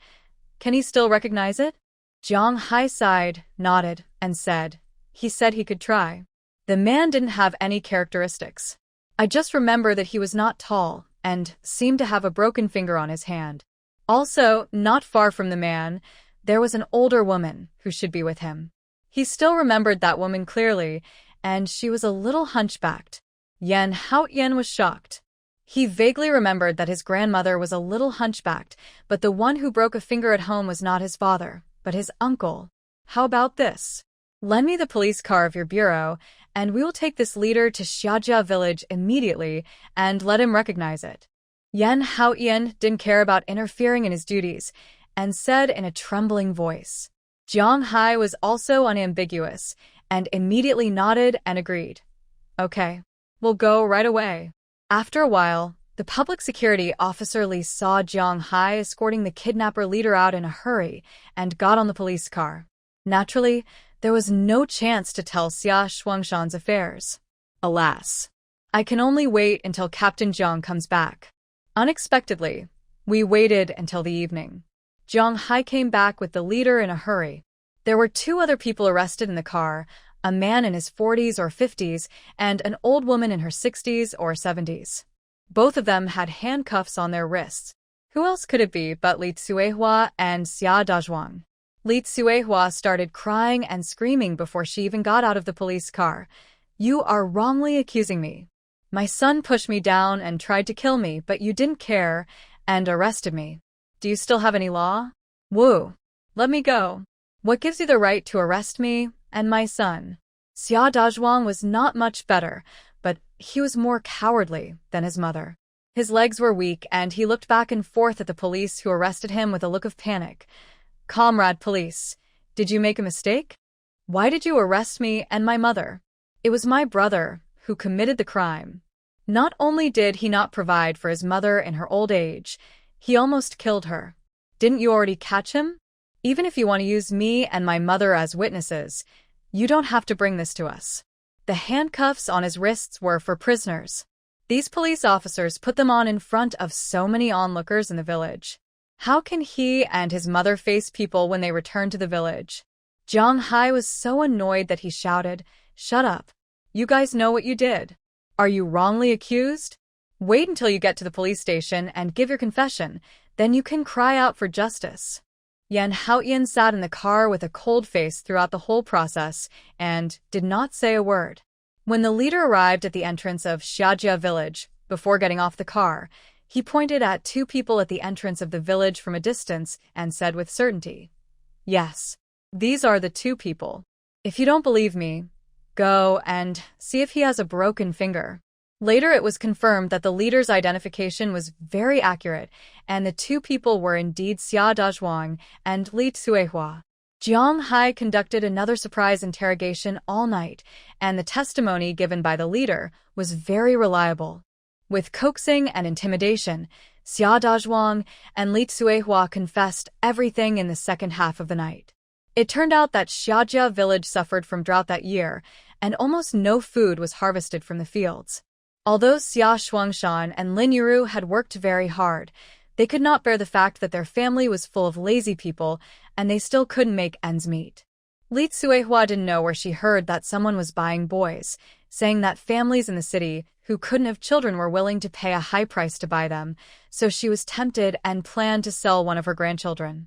Speaker 1: "Can he still recognize it?" Jiang Hai sighed, nodded, and said, "He said he could try." The man didn't have any characteristics. I just remember that he was not tall and seemed to have a broken finger on his hand. Also, not far from the man, there was an older woman who should be with him. He still remembered that woman clearly, and she was a little hunchbacked. Yan Haotian was shocked. He vaguely remembered that his grandmother was a little hunchbacked, but the one who broke a finger at home was not his father, but his uncle. How about this? Lend me the police car of your bureau, and we will take this leader to Xiajia village immediately and let him recognize it. Yan Haotian didn't care about interfering in his duties, and said in a trembling voice. Jiang Hai was also unambiguous, and immediately nodded and agreed. "Okay, we'll go right away." After a while, the public security officer Li saw Jiang Hai escorting the kidnapper leader out in a hurry and got on the police car. Naturally, there was no chance to tell Xia Shuangshan's affairs. Alas, I can only wait until Captain Zhang comes back. Unexpectedly, we waited until the evening. Jiang Hai came back with the leader in a hurry. There were 2 other people arrested in the car, a man in his 40s or 50s and an old woman in her 60s or 70s. Both of them had handcuffs on their wrists. Who else could it be but Li Tsuehua and Xia Dazhuang? Li Tsuehua started crying and screaming before she even got out of the police car. "You are wrongly accusing me. My son pushed me down and tried to kill me, but you didn't care and arrested me. Do you still have any law? Woo! Let me go. What gives you the right to arrest me and my son?" Xia Dazhuang was not much better, but he was more cowardly than his mother. His legs were weak and he looked back and forth at the police who arrested him with a look of panic. "Comrade police, did you make a mistake? Why did you arrest me and my mother? It was my brother who committed the crime. Not only did he not provide for his mother in her old age, he almost killed her. Didn't you already catch him? Even if you want to use me and my mother as witnesses, you don't have to bring this to us." The handcuffs on his wrists were for prisoners. These police officers put them on in front of so many onlookers in the village. How can he and his mother face people when they return to the village? Jiang Hai was so annoyed that he shouted, "Shut up. You guys know what you did. Are you wrongly accused? Wait until you get to the police station and give your confession, then you can cry out for justice." Yan Haotian sat in the car with a cold face throughout the whole process and did not say a word. When the leader arrived at the entrance of Xiajia village, before getting off the car, he pointed at 2 people at the entrance of the village from a distance and said with certainty, "Yes, these are the 2 people. If you don't believe me, go and see if he has a broken finger." Later it was confirmed that the leader's identification was very accurate, and the 2 people were indeed Xia Dazhuang and Li Tsuehua. Jiang Hai conducted another surprise interrogation all night, and the testimony given by the leader was very reliable. With coaxing and intimidation, Xia Dazhuang and Li Tsuehua confessed everything in the second half of the night. It turned out that Xiajia village suffered from drought that year, and almost no food was harvested from the fields. Although Xia Shuangshan and Lin Yuru had worked very hard, they could not bear the fact that their family was full of lazy people and they still couldn't make ends meet. Li Tsuehua didn't know where she heard that someone was buying boys, saying that families in the city who couldn't have children were willing to pay a high price to buy them, so she was tempted and planned to sell one of her grandchildren.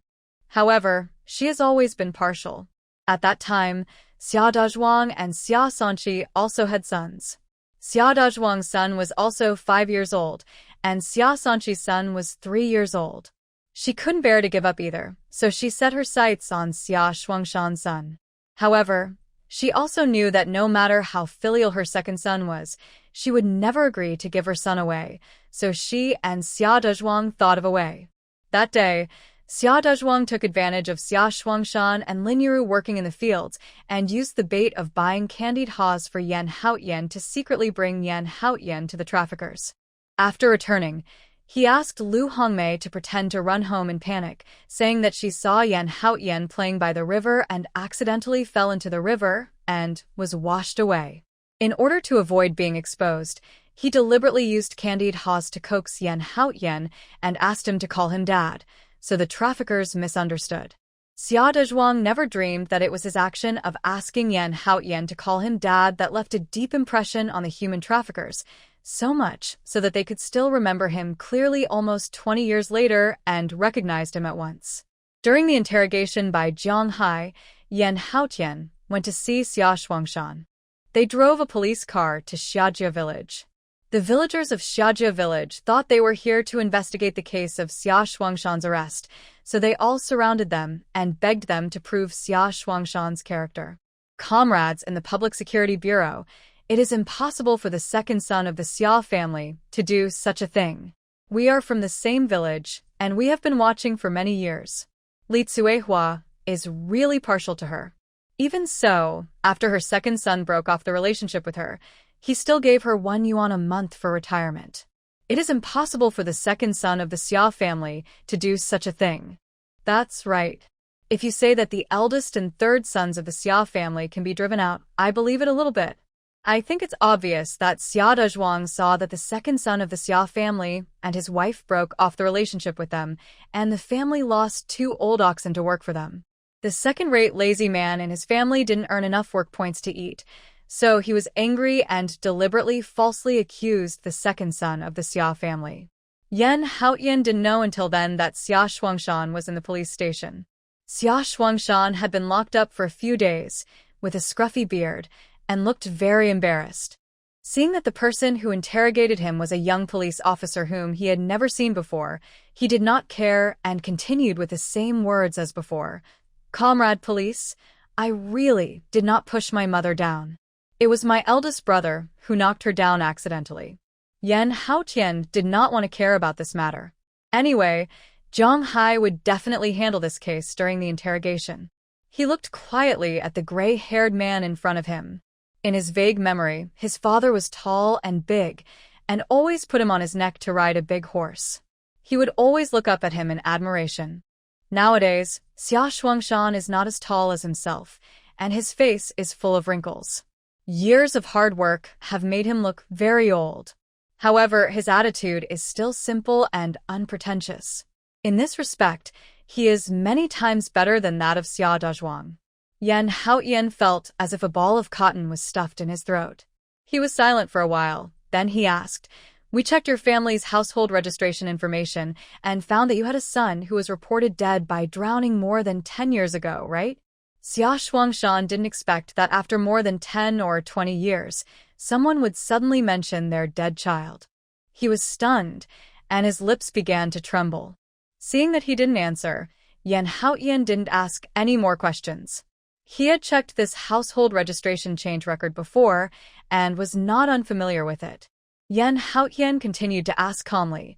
Speaker 1: However, she has always been partial. At that time, Xia Dazhuang and Xia Sanqi also had sons. Xia Dazhuang's son was also 5 years old, and Xia Sanqi's son was 3 years old. She couldn't bear to give up either, so she set her sights on Xia Shuangshan's son. However, she also knew that no matter how filial her second son was, She would never agree to give her son away, so she and Xia Dezhuang thought of a way. That day, Xia Dezhuang took advantage of Xia Shuangshan and Lin Yiru working in the fields and used the bait of buying candied haws for Yan Haotian to secretly bring Yan Haotian to the traffickers. After returning, he asked Lu Hongmei to pretend to run home in panic, saying that she saw Yan Haotian playing by the river and accidentally fell into the river and was washed away. In order to avoid being exposed, he deliberately used candied haws to coax Yan Haotian and asked him to call him dad, so the traffickers misunderstood. Xia Dezhuang never dreamed that it was his action of asking Yan Haotian to call him dad that left a deep impression on the human traffickers, so much so that they could still remember him clearly almost 20 years later and recognized him at once. During the interrogation by Jiang Hai, Yan Haotian went to see Xia Shuangshan. They drove a police car to Xiajia village. The villagers of Xiajia village thought they were here to investigate the case of Xia Shuangshan's arrest, so they all surrounded them and begged them to prove Xia Shuangshan's character. Comrades in the Public Security Bureau, it is impossible for the second son of the Xia family to do such a thing. We are from the same village, and we have been watching for many years. Li Tsuehua is really partial to her. Even so, after her second son broke off the relationship with her, he still gave her 1 yuan a month for retirement. It is impossible for the second son of the Xia family to do such a thing. That's right. If you say that the eldest and third sons of the Xia family can be driven out, I believe it a little bit. I think it's obvious that Xia Dezhuang saw that the second son of the Xia family and his wife broke off the relationship with them, and the family lost 2 old oxen to work for them. The second-rate lazy man and his family didn't earn enough work points to eat, so he was angry and deliberately falsely accused the second son of the Xia family. Yan Haotian didn't know until then that Xia Shuangshan was in the police station. Xia Shuangshan had been locked up for a few days, with a scruffy beard, and looked very embarrassed. Seeing that the person who interrogated him was a young police officer whom he had never seen before, he did not care and continued with the same words as before. Comrade police, I really did not push my mother down. It was my eldest brother who knocked her down accidentally. Yan Haotian did not want to care about this matter. Anyway, Jiang Hai would definitely handle this case during the interrogation. He looked quietly at the gray-haired man in front of him. In his vague memory, his father was tall and big, and always put him on his neck to ride a big horse. He would always look up at him in admiration. Nowadays, Xia Shuangshan is not as tall as himself, and his face is full of wrinkles. Years of hard work have made him look very old. However, his attitude is still simple and unpretentious. In this respect, he is many times better than that of Xia Dezhuang. Yan Haotian felt as if a ball of cotton was stuffed in his throat. He was silent for a while, then he asked, "We checked your family's household registration information and found that you had a son who was reported dead by drowning more than 10 years ago, right?" Xia Shuangshan didn't expect that after more than 10 or 20 years, someone would suddenly mention their dead child. He was stunned, and his lips began to tremble. Seeing that he didn't answer, Yan Haotian didn't ask any more questions. He had checked this household registration change record before and was not unfamiliar with it. Yan Haotian continued to ask calmly,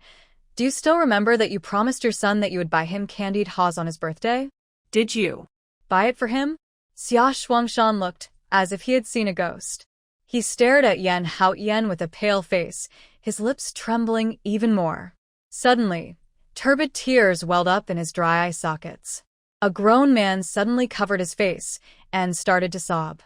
Speaker 1: "Do you still remember that you promised your son that you would buy him candied haws on his birthday?
Speaker 2: Did you
Speaker 1: buy it for him?" Xia Shuangshan looked as if he had seen a ghost. He stared at Yan Haotian with a pale face, his lips trembling even more. Suddenly, turbid tears welled up in his dry eye sockets. A grown man suddenly covered his face and started to sob.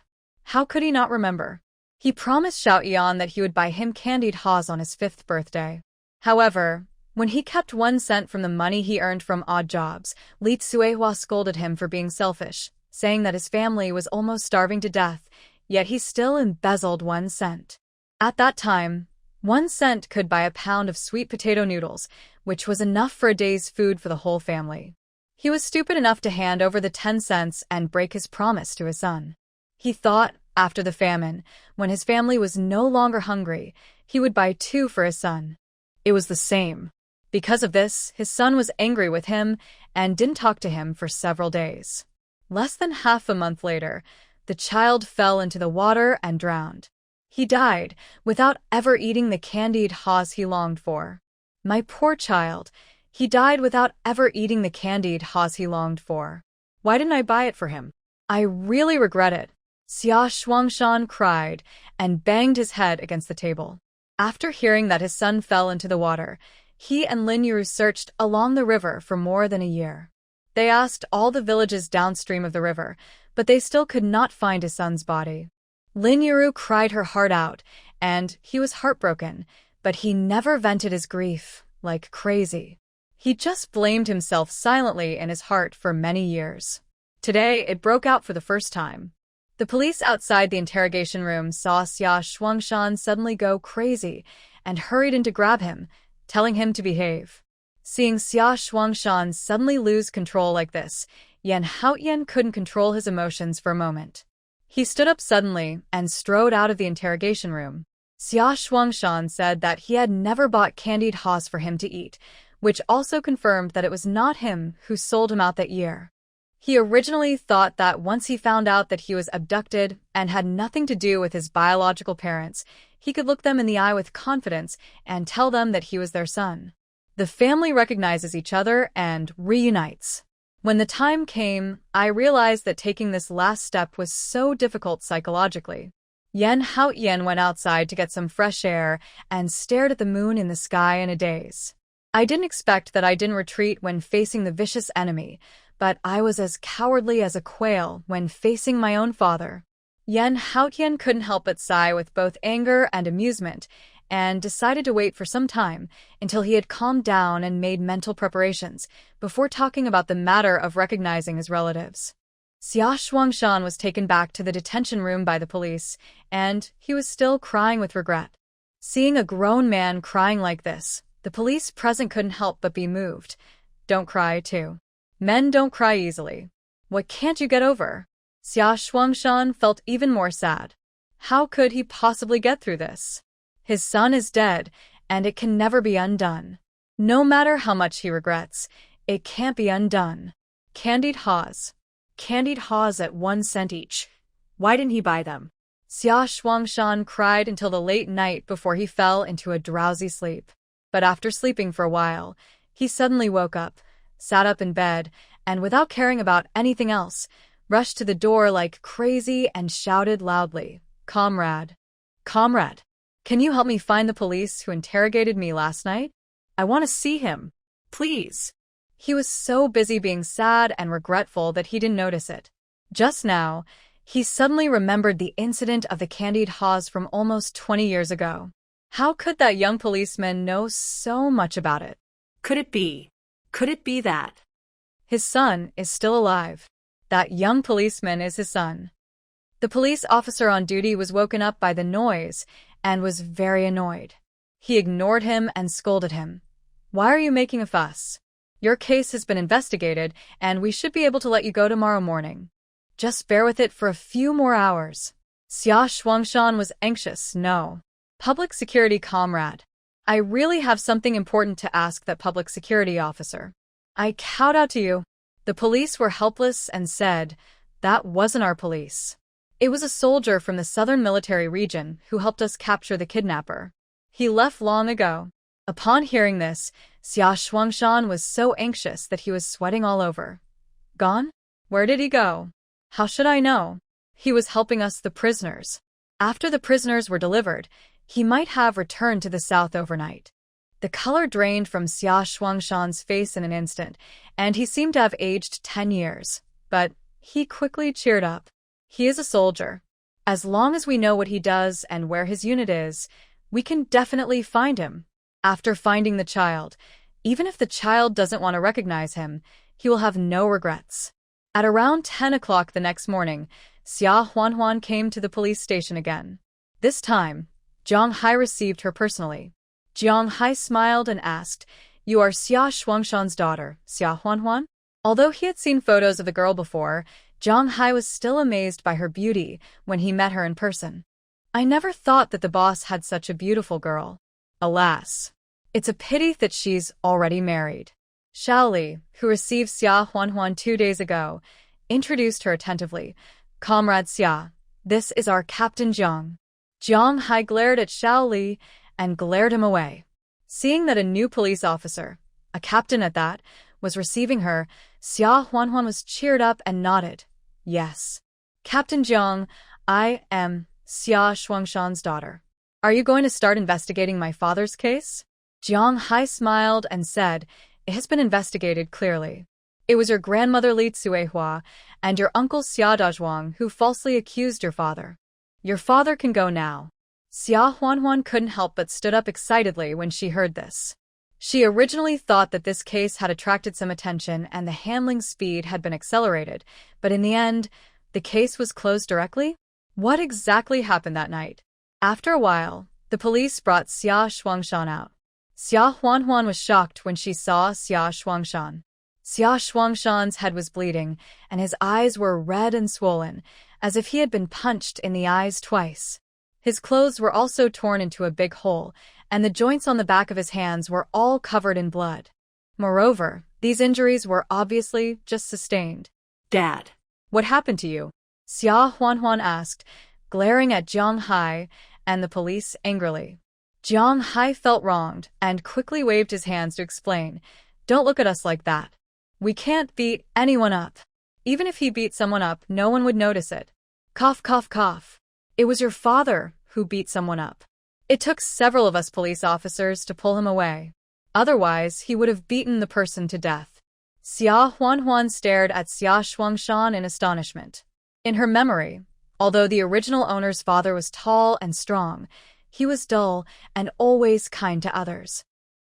Speaker 1: How could he not remember? He promised Xiaoyan that he would buy him candied haws on his 5th birthday. However, when he kept 1 cent from the money he earned from odd jobs, Li Tsuehua scolded him for being selfish, saying that his family was almost starving to death, yet he still embezzled 1 cent. At that time, 1 cent could buy a pound of sweet potato noodles, which was enough for a day's food for the whole family. He was stupid enough to hand over the 10 cents and break his promise to his son. He thought, after the famine, when his family was no longer hungry, he would buy 2 for his son. It was the same. Because of this, his son was angry with him and didn't talk to him for several days. Less than half a month later, the child fell into the water and drowned. He died without ever eating the candied haws he longed for. My poor child. He died without ever eating the candied haws he longed for.
Speaker 2: Why didn't I buy it for him?
Speaker 1: I really regret it. Xia Shuangshan cried and banged his head against the table. After hearing that his son fell into the water, he and Lin Yu searched along the river for more than a year. They asked all the villages downstream of the river, but they still could not find his son's body. Lin Yu cried her heart out, and he was heartbroken, but he never vented his grief like crazy. He just blamed himself silently in his heart for many years. Today, it broke out for the first time. The police outside the interrogation room saw Xia Shuangshan suddenly go crazy and hurried in to grab him, telling him to behave. Seeing Xia Shuangshan suddenly lose control like this, Yan Haotian couldn't control his emotions for a moment. He stood up suddenly and strode out of the interrogation room. Xia Shuangshan said that he had never bought candied haws for him to eat, which also confirmed that it was not him who sold him out that year. He originally thought that once he found out that he was abducted and had nothing to do with his biological parents, he could look them in the eye with confidence and tell them that he was their son. The family recognizes each other and reunites. When the time came, I realized that taking this last step was so difficult psychologically. Yan Haotian went outside to get some fresh air and stared at the moon in the sky in a daze. I didn't expect that I didn't retreat when facing the vicious enemy, but I was as cowardly as a quail when facing my own father. Yan Haotian couldn't help but sigh with both anger and amusement, and decided to wait for some time until he had calmed down and made mental preparations before talking about the matter of recognizing his relatives. Xia Shuangshan was taken back to the detention room by the police, and he was still crying with regret. Seeing a grown man crying like this, the police present couldn't help but be moved. Don't cry, too. Men don't cry easily. What can't you get over? Xia Shuangshan felt even more sad. How could he possibly get through this? His son is dead, and it can never be undone. No matter how much he regrets, it can't be undone. Candied haws.
Speaker 2: Candied haws at 1 cent each. Why didn't he buy them?
Speaker 1: Xia Shuangshan cried until the late night before he fell into a drowsy sleep. But after sleeping for a while, he suddenly woke up, sat up in bed, and without caring about anything else, rushed to the door like crazy and shouted loudly, "Comrade! Comrade! Can you help me find the police who interrogated me last night? I want to see him. Please." He was so busy being sad and regretful that he didn't notice it. Just now, he suddenly remembered the incident of the candied haws from almost 20 years ago. How could that young policeman know so much about it?
Speaker 2: Could it be that
Speaker 1: his son is still alive? That young policeman is his son. The police officer on duty was woken up by the noise and was very annoyed. He ignored him and scolded him. "Why are you making a fuss? Your case has been investigated, and we should be able to let you go tomorrow morning. Just bear with it for a few more hours." Xia Shuangshan was anxious. "No. Public security comrade. I really have something important to ask that public security officer. I kowed out to you." The police were helpless and said, "That wasn't our police. It was a soldier from the southern military region who helped us capture the kidnapper. He left long ago." Upon hearing this, Xia Shuangshan was so anxious that he was sweating all over. "Gone? Where did he go? How should I know? He was helping us, the prisoners. After the prisoners were delivered, he might have returned to the south overnight." The color drained from Xia Shuangshan's face in an instant, and he seemed to have aged 10 years. But he quickly cheered up. "He is a soldier. As long as we know what he does and where his unit is, we can definitely find him. After finding the child, even if the child doesn't want to recognize him, he will have no regrets." At around 10 o'clock the next morning, Xia Huanhuan came to the police station again. This time, Zhang Hai received her personally. Zhang Hai smiled and asked, "You are Xia Shuangshan's daughter, Xia Huanhuan?" Although he had seen photos of the girl before, Zhang Hai was still amazed by her beauty when he met her in person. "I never thought that the boss had such a beautiful girl. Alas, it's a pity that she's already married." Shaoli, who received Xia Huanhuan 2 days ago, introduced her attentively. "Comrade Xia, this is our Captain Zhang. Jiang Hai glared at Xiao Li and glared him away. Seeing that a new police officer, a captain at that, was receiving her, Xia Huanhuan was cheered up and nodded. Yes. Captain Jiang, I am Xia Shuangshan's daughter. Are you going to start investigating my father's case? Jiang Hai smiled and said, It has been investigated clearly. It was your grandmother Li Tsuehua and your uncle Xia Dazhuang who falsely accused your father. Your father can go now. Xia Huanhuan couldn't help but stood up excitedly when she heard this. She originally thought that this case had attracted some attention and the handling speed had been accelerated, but in the end, the case was closed directly? What exactly happened that night? After a while, the police brought Xia Shuangshan out. Xia Huanhuan was shocked when she saw Xia Shuangshan. Xia Shuangshan's head was bleeding, and his eyes were red and swollen, as if he had been punched in the eyes twice. His clothes were also torn into a big hole, and the joints on the back of his hands were all covered in blood. Moreover, these injuries were obviously just sustained.
Speaker 2: Dad.
Speaker 1: What happened to you? Xia Huanhuan asked, glaring at Jiang Hai and the police angrily. Jiang Hai felt wronged and quickly waved his hands to explain, Don't look at us like that. We can't beat anyone up. Even if he beat someone up, no one would notice it. Cough, cough, cough. It was your father who beat someone up. It took several of us police officers to pull him away. Otherwise, he would have beaten the person to death. Xia Huanhuan stared at Xia Shuangshan in astonishment. In her memory, although the original owner's father was tall and strong, he was dull and always kind to others.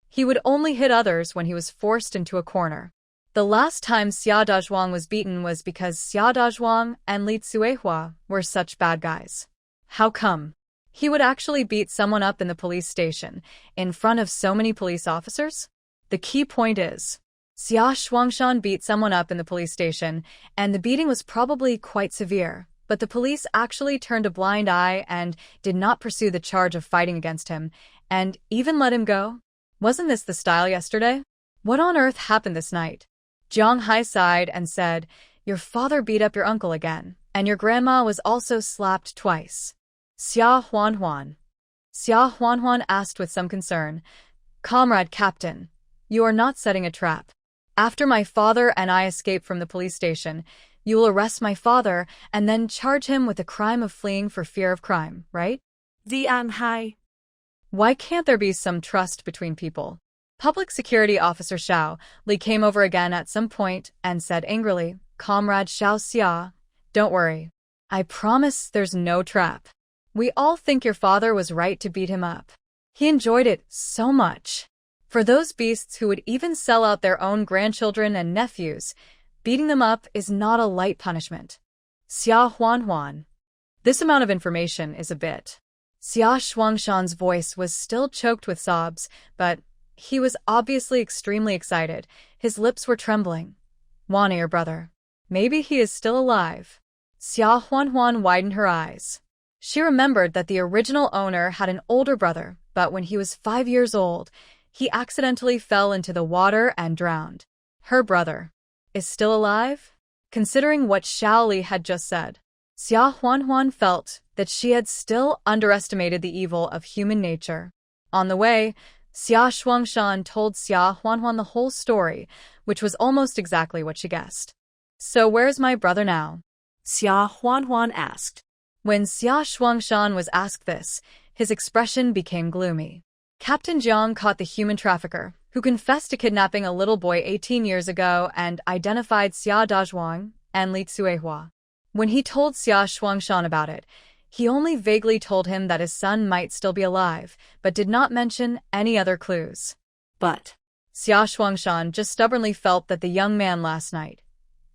Speaker 1: He would only hit others when he was forced into a corner. The last time Xia Dazhuang was beaten was because Xia Dazhuang and Li Tsuehua were such bad guys. How come? He would actually beat someone up in the police station, in front of so many police officers? The key point is, Xia Shuangshan beat someone up in the police station, and the beating was probably quite severe, but the police actually turned a blind eye and did not pursue the charge of fighting against him, and even let him go? Wasn't this the style yesterday? What on earth happened this night? Jiang Hai sighed and said, Your father beat up your uncle again, and your grandma was also slapped twice. Xia Huanhuan asked with some concern, Comrade Captain, you are not setting a trap. After my father and I escape from the police station, you will arrest my father and then charge him with the crime of fleeing for fear of crime, right?
Speaker 2: Zhan Hai.
Speaker 1: Why can't there be some trust between people? Public Security Officer Xiao Li came over again at some point and said angrily, Comrade Xiao Xia, don't worry. I promise there's no trap. We all think your father was right to beat him up. He enjoyed it so much. For those beasts who would even sell out their own grandchildren and nephews, beating them up is not a light punishment. Xia Huanhuan. This amount of information is a bit. Xia Shuangshan's voice was still choked with sobs, but he was obviously extremely excited. His lips were trembling. Wanna your brother. Maybe he is still alive. Xia Huanhuan widened her eyes. She remembered that the original owner had an older brother, but when he was 5 years old, he accidentally fell into the water and drowned. Her brother is still alive? Considering what Xiao Li had just said, Xia Huanhuan felt that she had still underestimated the evil of human nature. On the way, Xia Shuangshan told Xia Huanhuan the whole story, which was almost exactly what she guessed. So where's my brother now?
Speaker 2: Xia Huanhuan asked.
Speaker 1: When Xia Shuangshan was asked this, his expression became gloomy. Captain Jiang caught the human trafficker, who confessed to kidnapping a little boy 18 years ago and identified Xia Dazhuang and Li Tsuehua. When he told Xia Shuangshan about it, he only vaguely told him that his son might still be alive, but did not mention any other clues.
Speaker 2: But
Speaker 1: Xia Shuangshan just stubbornly felt that the young man last night,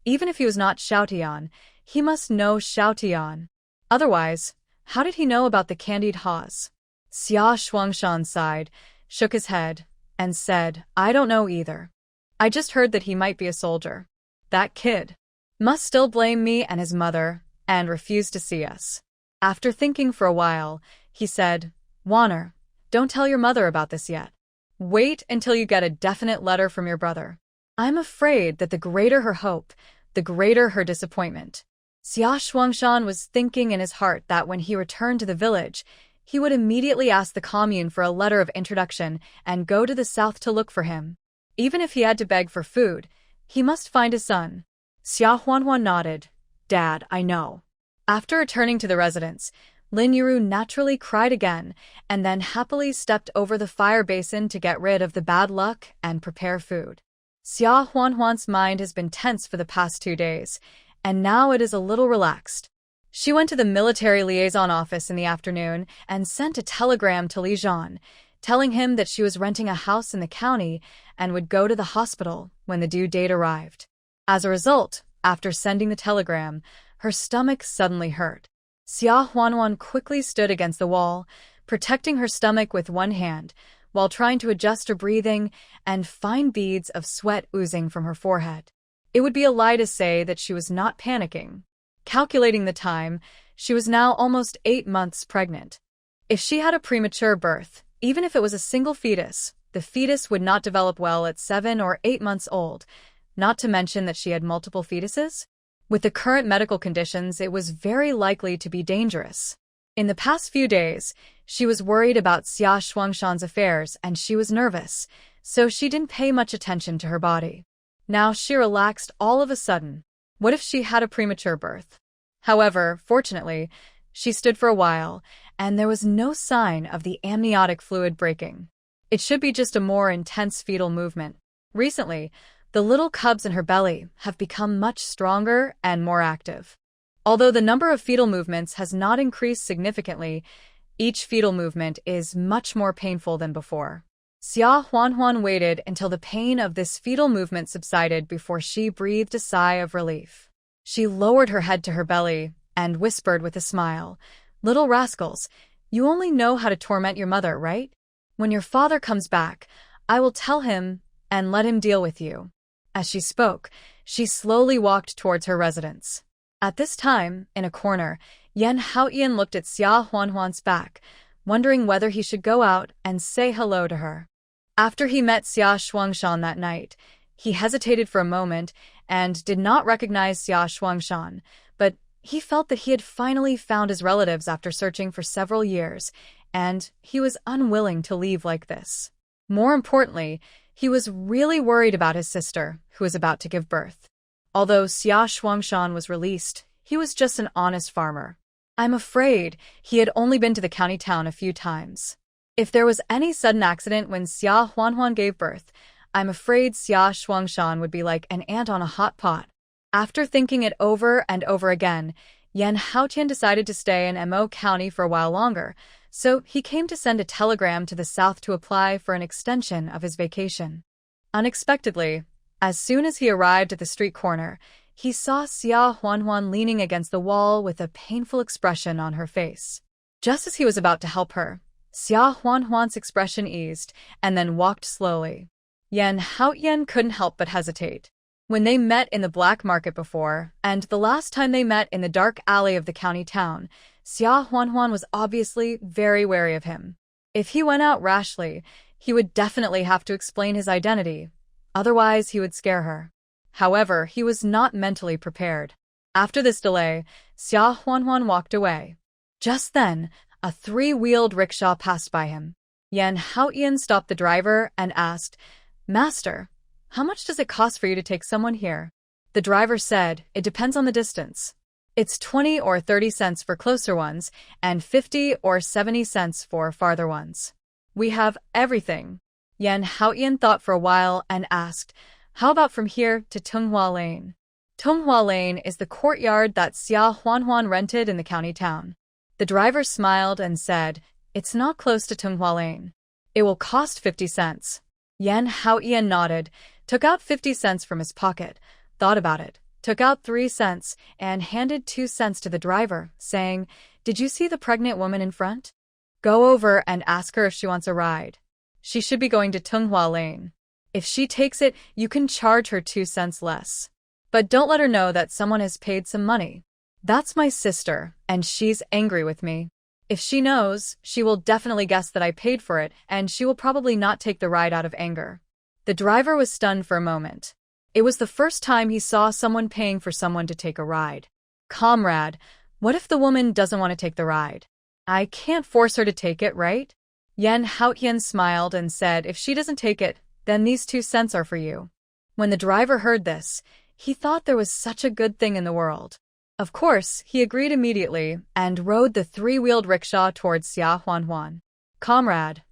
Speaker 1: even if he was not Xiaotian, he must know Xiaotian. Otherwise, how did he know about the candied haws? Xia Shuangshan sighed, shook his head, and said, I don't know either. I just heard that he might be a soldier. That kid must still blame me and his mother, and refuse to see us. After thinking for a while, he said, Warner, don't tell your mother about this yet. Wait until you get a definite letter from your brother. I'm afraid that the greater her hope, the greater her disappointment. Xia Shuangshan was thinking in his heart that when he returned to the village, he would immediately ask the commune for a letter of introduction and go to the south to look for him. Even if he had to beg for food, he must find his son. Xia Huanhuan nodded. Dad, I know. After returning to the residence, Lin Yuru naturally cried again and then happily stepped over the fire basin to get rid of the bad luck and prepare food. Xia Huanhuan's mind has been tense for the past 2 days, and now it is a little relaxed. She went to the military liaison office in the afternoon and sent a telegram to Li Zhan, telling him that she was renting a house in the county and would go to the hospital when the due date arrived. As a result, after sending the telegram, her stomach suddenly hurt. Xia Huanhuan quickly stood against the wall, protecting her stomach with one hand, while trying to adjust her breathing and fine beads of sweat oozing from her forehead. It would be a lie to say that she was not panicking. Calculating the time, she was now almost 8 months pregnant. If she had a premature birth, even if it was a single fetus, the fetus would not develop well at 7 or 8 months old, not to mention that she had multiple fetuses. With the current medical conditions, it was very likely to be dangerous. In the past few days, she was worried about Xia Shuangshan's affairs and she was nervous, so she didn't pay much attention to her body. Now she relaxed all of a sudden. What if she had a premature birth? However, fortunately, she stood for a while, and there was no sign of the amniotic fluid breaking. It should be just a more intense fetal movement. Recently, the little cubs in her belly have become much stronger and more active. Although the number of fetal movements has not increased significantly, each fetal movement is much more painful than before. Xia Huanhuan waited until the pain of this fetal movement subsided before she breathed a sigh of relief. She lowered her head to her belly and whispered with a smile, "Little rascals, you only know how to torment your mother, right? When your father comes back, I will tell him and let him deal with you." As she spoke, she slowly walked towards her residence. At this time, in a corner, Yan Haoyan looked at Xia Huanhuan's back, wondering whether he should go out and say hello to her. After he met Xia Shuangshan that night, he hesitated for a moment and did not recognize Xia Shuangshan, but he felt that he had finally found his relatives after searching for several years, and he was unwilling to leave like this. More importantly, he was really worried about his sister, who was about to give birth. Although Xia Shuangshan was released, he was just an honest farmer. I'm afraid he had only been to the county town a few times. If there was any sudden accident when Xia Huanhuan gave birth, I'm afraid Xia Shuangshan would be like an ant on a hot pot. After thinking it over and over again, Yan Haotian decided to stay in Mo County for a while longer, so he came to send a telegram to the south to apply for an extension of his vacation. Unexpectedly, as soon as he arrived at the street corner, he saw Xia Huanhuan leaning against the wall with a painful expression on her face. Just as he was about to help her, Xia Huanhuan's expression eased and then walked slowly. Yan Haoyan couldn't help but hesitate. When they met in the black market before, and the last time they met in the dark alley of the county town, Xia Huanhuan was obviously very wary of him. If he went out rashly, he would definitely have to explain his identity. Otherwise, he would scare her. However, he was not mentally prepared. After this delay, Xia Huanhuan walked away. Just then, a 3-wheeled rickshaw passed by him. Yan Haoyan stopped the driver and asked, "Master, how much does it cost for you to take someone here?" The driver said, "It depends on the distance. It's 20 or 30 cents for closer ones, and 50 or 70 cents for farther ones. We have everything." Yan Haoyan thought for a while and asked, "How about from here to Tunghua Lane?" Tunghua Lane is the courtyard that Xia Huanhuan rented in the county town. The driver smiled and said, "It's not close to Tunghua Lane. It will cost 50 cents. Yan Haoyan nodded, took out 50 cents from his pocket, thought about it, took out 3 cents, and handed 2 cents to the driver, saying, "Did you see the pregnant woman in front? Go over and ask her if she wants a ride. She should be going to Tunghua Lane. If she takes it, you can charge her 2 cents less. But don't let her know that someone has paid some money. That's my sister, and she's angry with me. If she knows, she will definitely guess that I paid for it, and she will probably not take the ride out of anger." The driver was stunned for a moment. It was the first time he saw someone paying for someone to take a ride. "Comrade, what if the woman doesn't want to take the ride? I can't force her to take it, right? Yan Haotian smiled and said if she doesn't take it, then these 2 cents are for you. When the driver heard this, he thought there was such a good thing in the world. Of course, he agreed immediately and rode the 3-wheeled rickshaw towards Xia Huanhuan. Comrade,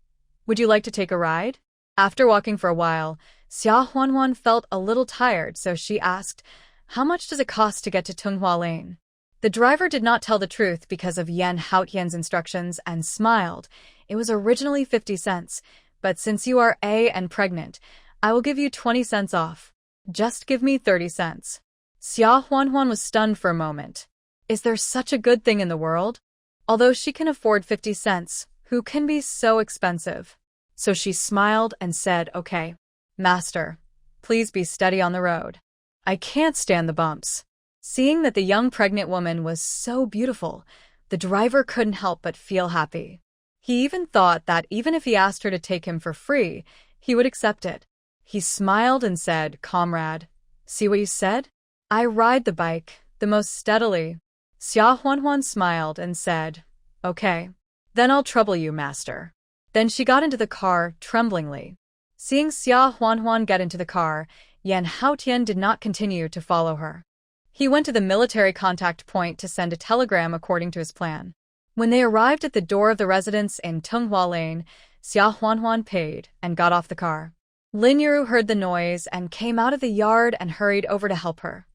Speaker 1: would you like to take a ride? After walking for a while, Xia Huanhuan felt a little tired, so she asked, how much does it cost to get to Tunghua Lane? The driver did not tell the truth because of Yan Haotian's instructions and smiled. It was originally 50 cents, but since you are A and pregnant, I will give you 20 cents off. Just give me 30 cents. Xia Huanhuan was stunned for a moment. Is there such a good thing in the world? Although she can afford 50 cents, who can be so expensive? So she smiled and said, okay. Master, please be steady on the road. I can't stand the bumps. Seeing that the young pregnant woman was so beautiful, the driver couldn't help but feel happy. He even thought that even if he asked her to take him for free, he would accept it. He smiled and said, comrade, see what you said? I ride the bike the most steadily. Xia Huanhuan smiled and said, okay. Then I'll trouble you, master. Then she got into the car, tremblingly. Seeing Xia Huanhuan get into the car, Yan Haotian did not continue to follow her. He went to the military contact point to send a telegram according to his plan. When they arrived at the door of the residence in Tunghua Lane, Xia Huanhuan paid and got off the car. Lin Yuru heard the noise and came out of the yard and hurried over to help her.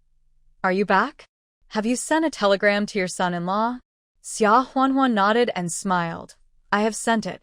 Speaker 1: Are you back? Have you sent a telegram to your son-in-law? Xia Huanhuan nodded and smiled. I have sent it.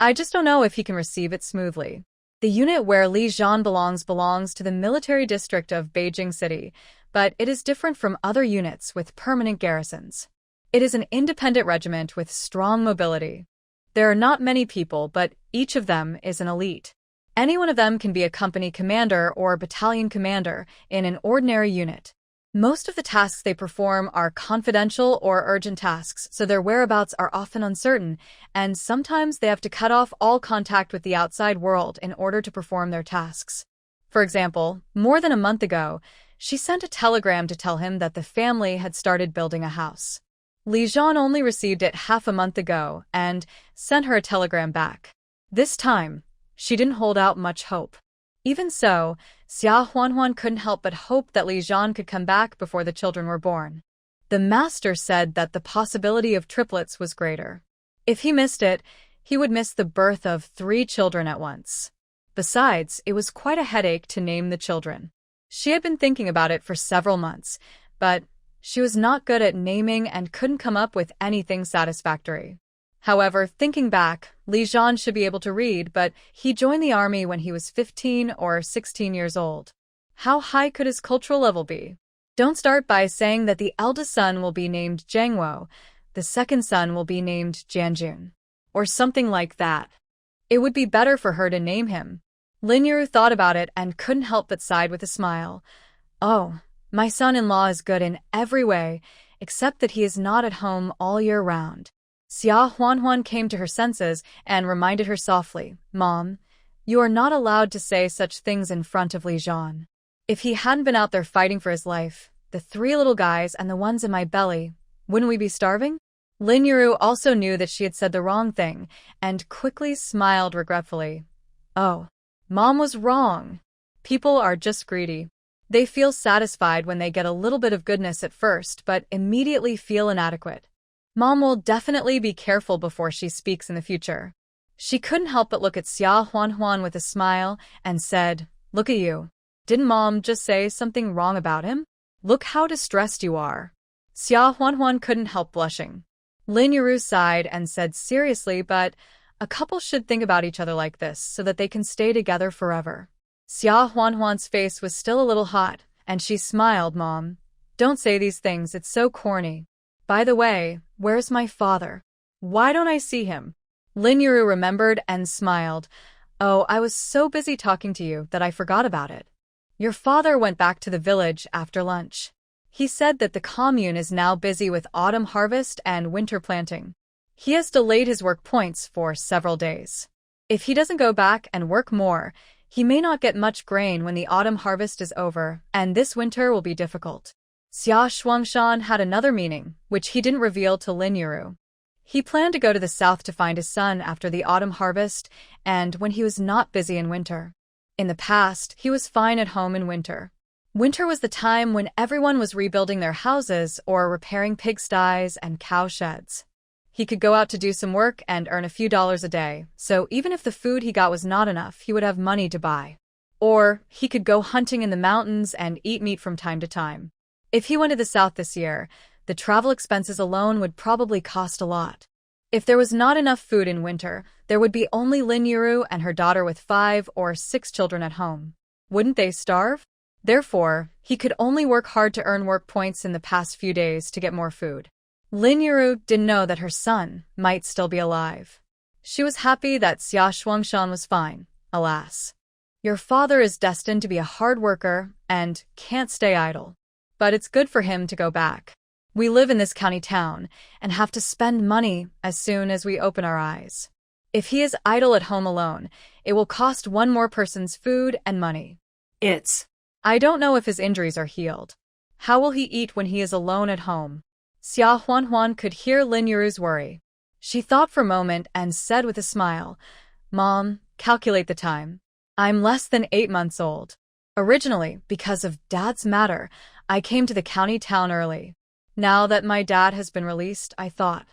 Speaker 1: I just don't know if he can receive it smoothly. The unit where Li Zhan belongs to the military district of Beijing City, but it is different from other units with permanent garrisons. It is an independent regiment with strong mobility. There are not many people, but each of them is an elite. Any one of them can be a company commander or battalion commander in an ordinary unit. Most of the tasks they perform are confidential or urgent tasks, so their whereabouts are often uncertain, and sometimes they have to cut off all contact with the outside world in order to perform their tasks. For example, more than a month ago, she sent a telegram to tell him that the family had started building a house. Li Zhan only received it half a month ago and sent her a telegram back. This time, she didn't hold out much hope. Even so, Xia Huanhuan couldn't help but hope that Li Zhan could come back before the children were born. The master said that the possibility of triplets was greater. If he missed it, he would miss the birth of 3 children at once. Besides, it was quite a headache to name the children. She had been thinking about it for several months, but she was not good at naming and couldn't come up with anything satisfactory. However, thinking back, Li Zhan should be able to read, but he joined the army when he was 15 or 16 years old. How high could his cultural level be? Don't start by saying that the eldest son will be named Zhangwo, the second son will be named Jianjun, or something like that. It would be better for her to name him. Lin Yuru thought about it and couldn't help but sighed with a smile. Oh, my son-in-law is good in every way, except that he is not at home all year round. Xia Huanhuan came to her senses and reminded her softly, Mom, you are not allowed to say such things in front of Li Zhan. If he hadn't been out there fighting for his life, the 3 little guys and the ones in my belly, wouldn't we be starving? Lin Yuru also knew that she had said the wrong thing and quickly smiled regretfully. Oh, Mom was wrong. People are just greedy. They feel satisfied when they get a little bit of goodness at first, but immediately feel inadequate. Mom will definitely be careful before she speaks in the future. She couldn't help but look at Xia Huanhuan with a smile and said, Look at you. Didn't Mom just say something wrong about him? Look how distressed you are. Xia Huanhuan couldn't help blushing. Lin Yuru sighed and said seriously, but a couple should think about each other like this so that they can stay together forever. Xia Huanhuan's face was still a little hot, and she smiled, Mom. Don't say these things, it's so corny. By the way, where's my father? Why don't I see him? Lin Yuru remembered and smiled. Oh, I was so busy talking to you that I forgot about it. Your father went back to the village after lunch. He said that the commune is now busy with autumn harvest and winter planting. He has delayed his work points for several days. If he doesn't go back and work more, he may not get much grain when the autumn harvest is over, and this winter will be difficult. Xia Shuangshan had another meaning, which he didn't reveal to Lin Yuru. He planned to go to the south to find his son after the autumn harvest and when he was not busy in winter. In the past, he was fine at home in winter. Winter was the time when everyone was rebuilding their houses or repairing pigsties and cow sheds. He could go out to do some work and earn a few dollars a day, so even if the food he got was not enough, he would have money to buy. Or he could go hunting in the mountains and eat meat from time to time. If he went to the south this year, the travel expenses alone would probably cost a lot. If there was not enough food in winter, there would be only Lin Yuru and her daughter with 5 or 6 children at home. Wouldn't they starve? Therefore, he could only work hard to earn work points in the past few days to get more food. Lin Yuru didn't know that her son might still be alive. She was happy that Xia Shuangshan was fine. Alas. Your father is destined to be a hard worker and can't stay idle. But it's good for him to go back. We live in this county town and have to spend money as soon as we open our eyes. If he is idle at home alone, it will cost one more person's food and money. I don't know if his injuries are healed. How will he eat when he is alone at home? Xia Huanhuan could hear Lin Yuru's worry. She thought for a moment and said with a smile, Mom, calculate the time. I'm less than 8 months old. Originally, because of Dad's matter, I came to the county town early. Now that my dad has been released, I thought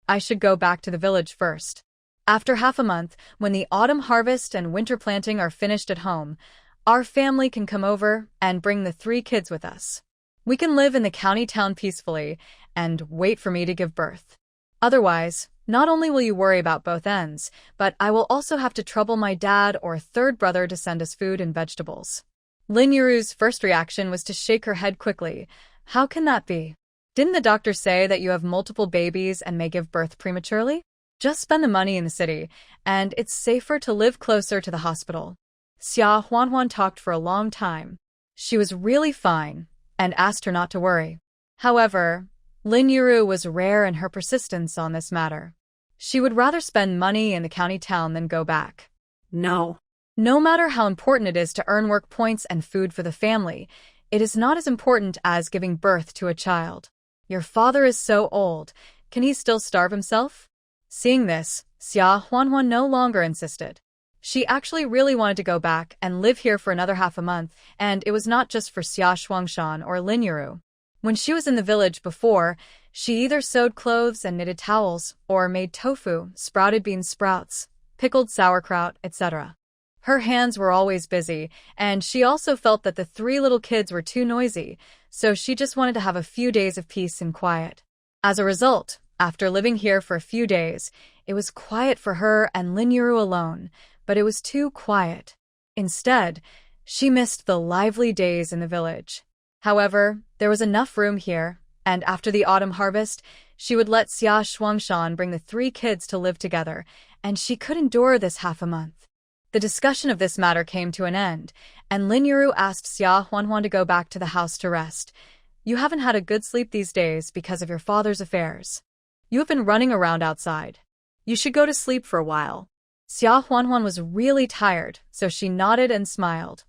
Speaker 1: I should go back to the village first. After half a month, when the autumn harvest and winter planting are finished at home, our family can come over and bring the 3 kids with us. We can live in the county town peacefully and wait for me to give birth. Otherwise, not only will you worry about both ends, but I will also have to trouble my dad or third brother to send us food and vegetables. Lin Yuru's first reaction was to shake her head quickly. How can that be? Didn't the doctor say that you have multiple babies and may give birth prematurely? Just spend the money in the city, and it's safer to live closer to the hospital. Xia Huanhuan talked for a long time. She was really fine, and asked her not to worry. However, Lin Yuru was rare in her persistence on this matter. She would rather spend money in the county town than go back.
Speaker 2: No.
Speaker 1: No matter how important it is to earn work points and food for the family, it is not as important as giving birth to a child. Your father is so old, can he still starve himself? Seeing this, Xia Huanhuan no longer insisted. She actually really wanted to go back and live here for another half a month, and it was not just for Xia Shuangshan or Lin Yuru. When she was in the village before, she either sewed clothes and knitted towels, or made tofu, sprouted bean sprouts, pickled sauerkraut, etc. Her hands were always busy, and she also felt that the 3 little kids were too noisy, so she just wanted to have a few days of peace and quiet. As a result, after living here for a few days, it was quiet for her and Lin Yuru alone, but it was too quiet. Instead, she missed the lively days in the village. However, there was enough room here, and after the autumn harvest, she would let Xia Shuangshan bring the 3 kids to live together, and she could endure this half a month. The discussion of this matter came to an end, and Lin Yuru asked Xia Huanhuan to go back to the house to rest. You haven't had a good sleep these days because of your father's affairs. You have been running around outside. You should go to sleep for a while. Xia Huanhuan was really tired, so she nodded and smiled.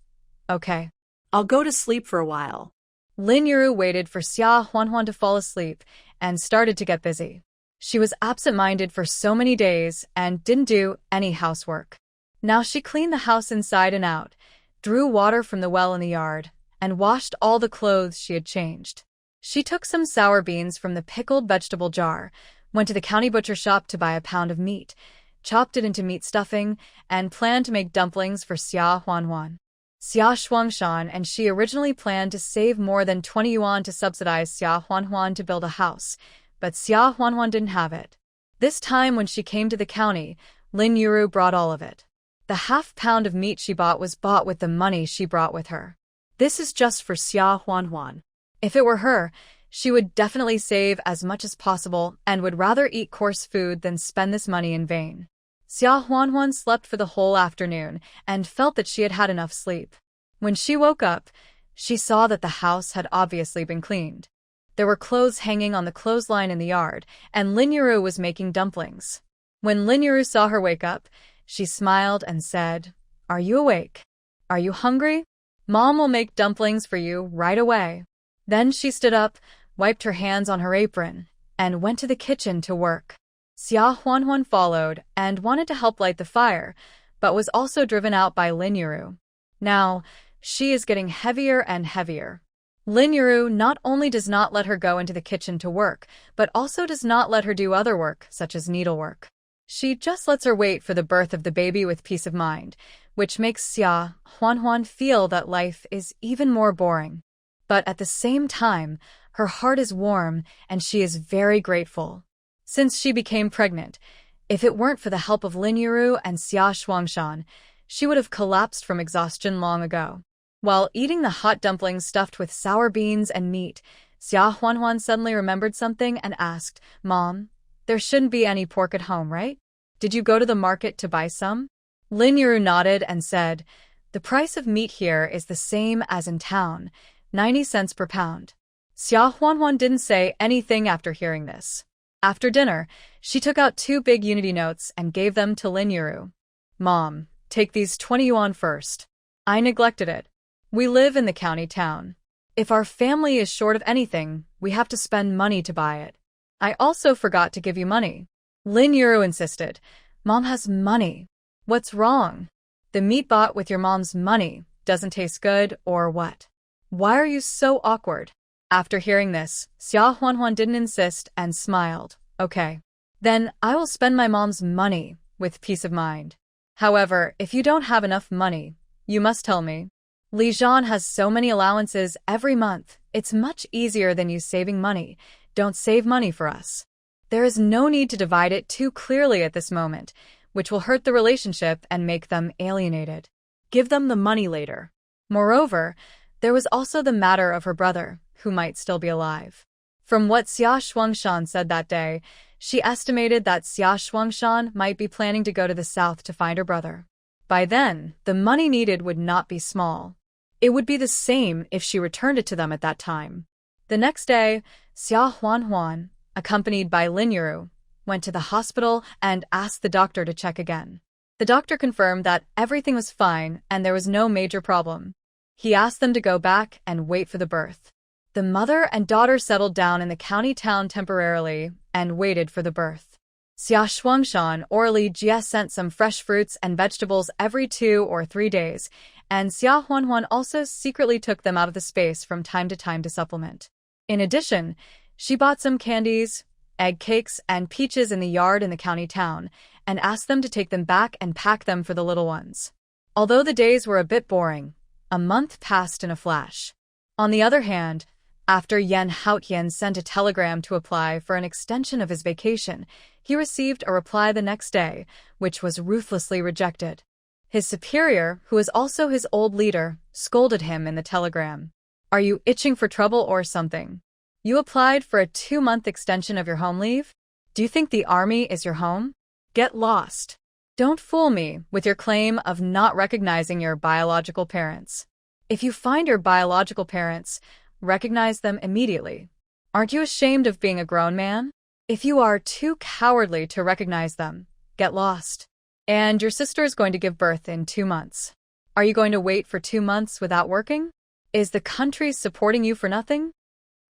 Speaker 1: Okay.
Speaker 2: I'll go to sleep for a while.
Speaker 1: Lin Yuru waited for Xia Huanhuan to fall asleep and started to get busy. She was absent-minded for so many days and didn't do any housework. Now she cleaned the house inside and out, drew water from the well in the yard, and washed all the clothes she had changed. She took some sour beans from the pickled vegetable jar, went to the county butcher shop to buy a pound of meat, chopped it into meat stuffing, and planned to make dumplings for Xia Huanhuan. Xia Shuangshan and she originally planned to save more than 20 yuan to subsidize Xia Huanhuan to build a house, but Xia Huanhuan didn't have it. This time when she came to the county, Lin Yuru brought all of it. The half-pound of meat she bought was bought with the money she brought with her.
Speaker 2: This is just for Xia Huanhuan.
Speaker 1: If it were her, she would definitely save as much as possible and would rather eat coarse food than spend this money in vain. Xia Huanhuan slept for the whole afternoon and felt that she had had enough sleep. When she woke up, she saw that the house had obviously been cleaned. There were clothes hanging on the clothesline in the yard, and Lin Yuru was making dumplings. When Lin Yuru saw her wake up, she smiled and said, Are you awake? Are you hungry? Mom will make dumplings for you right away. Then she stood up, wiped her hands on her apron, and went to the kitchen to work. Xia Huanhuan followed and wanted to help light the fire, but was also driven out by Lin Yuru. Now, she is getting heavier and heavier. Lin Yuru not only does not let her go into the kitchen to work, but also does not let her do other work, such as needlework. She just lets her wait for the birth of the baby with peace of mind, which makes Xia Huanhuan feel that life is even more boring. But at the same time, her heart is warm and she is very grateful. Since she became pregnant, if it weren't for the help of Lin Yuru and Xia Shuangshan, she would have collapsed from exhaustion long ago. While eating the hot dumplings stuffed with sour beans and meat, Xia Huanhuan suddenly remembered something and asked, "Mom, there shouldn't be any pork at home, right? Did you go to the market to buy some?" Lin Yuru nodded and said, "The price of meat here is the same as in town, 90 cents per pound." Xia Huanhuan didn't say anything after hearing this. After dinner, she took out 2 big unity notes and gave them to Lin Yuru. "Mom, take these 20 yuan first. I neglected it. We live in the county town. If our family is short of anything, we have to spend money to buy it. I also forgot to give you money." Lin Yuru insisted, "Mom has money. What's wrong? The meat bought with your mom's money doesn't taste good, or what? Why are you so awkward?" After hearing this, Xia Huanhuan didn't insist and smiled. "Okay. Then I will spend my mom's money with peace of mind. However, if you don't have enough money, you must tell me. Li Zhan has so many allowances every month. It's much easier than you saving money. Don't save money for us. There is no need to divide it too clearly at this moment, which will hurt the relationship and make them alienated. Give them the money later." Moreover, there was also the matter of her brother, who might still be alive. From what Xia Shuangshan said that day, she estimated that Xia Shuangshan might be planning to go to the south to find her brother. By then, the money needed would not be small. It would be the same if she returned it to them at that time. The next day, Xia Huanhuan, accompanied by Lin Yuru, went to the hospital and asked the doctor to check again. The doctor confirmed that everything was fine and there was no major problem. He asked them to go back and wait for the birth. The mother and daughter settled down in the county town temporarily and waited for the birth. Xia Shuangshan orally sent some fresh fruits and vegetables every 2 or 3 days, and Xia Huanhuan also secretly took them out of the space from time to supplement. In addition, she bought some candies, egg cakes, and peaches in the yard in the county town, and asked them to take them back and pack them for the little ones. Although the days were a bit boring, a month passed in a flash. On the other hand, after Yan Haotian sent a telegram to apply for an extension of his vacation, he received a reply the next day, which was ruthlessly rejected. His superior, who was also his old leader, scolded him in the telegram. "Are you itching for trouble or something? You applied for a 2-month extension of your home leave? Do you think the army is your home? Get lost. Don't fool me with your claim of not recognizing your biological parents. If you find your biological parents, recognize them immediately. Aren't you ashamed of being a grown man? If you are too cowardly to recognize them, get lost. And your sister is going to give birth in 2 months. Are you going to wait for 2 months without working? Is the country supporting you for nothing?"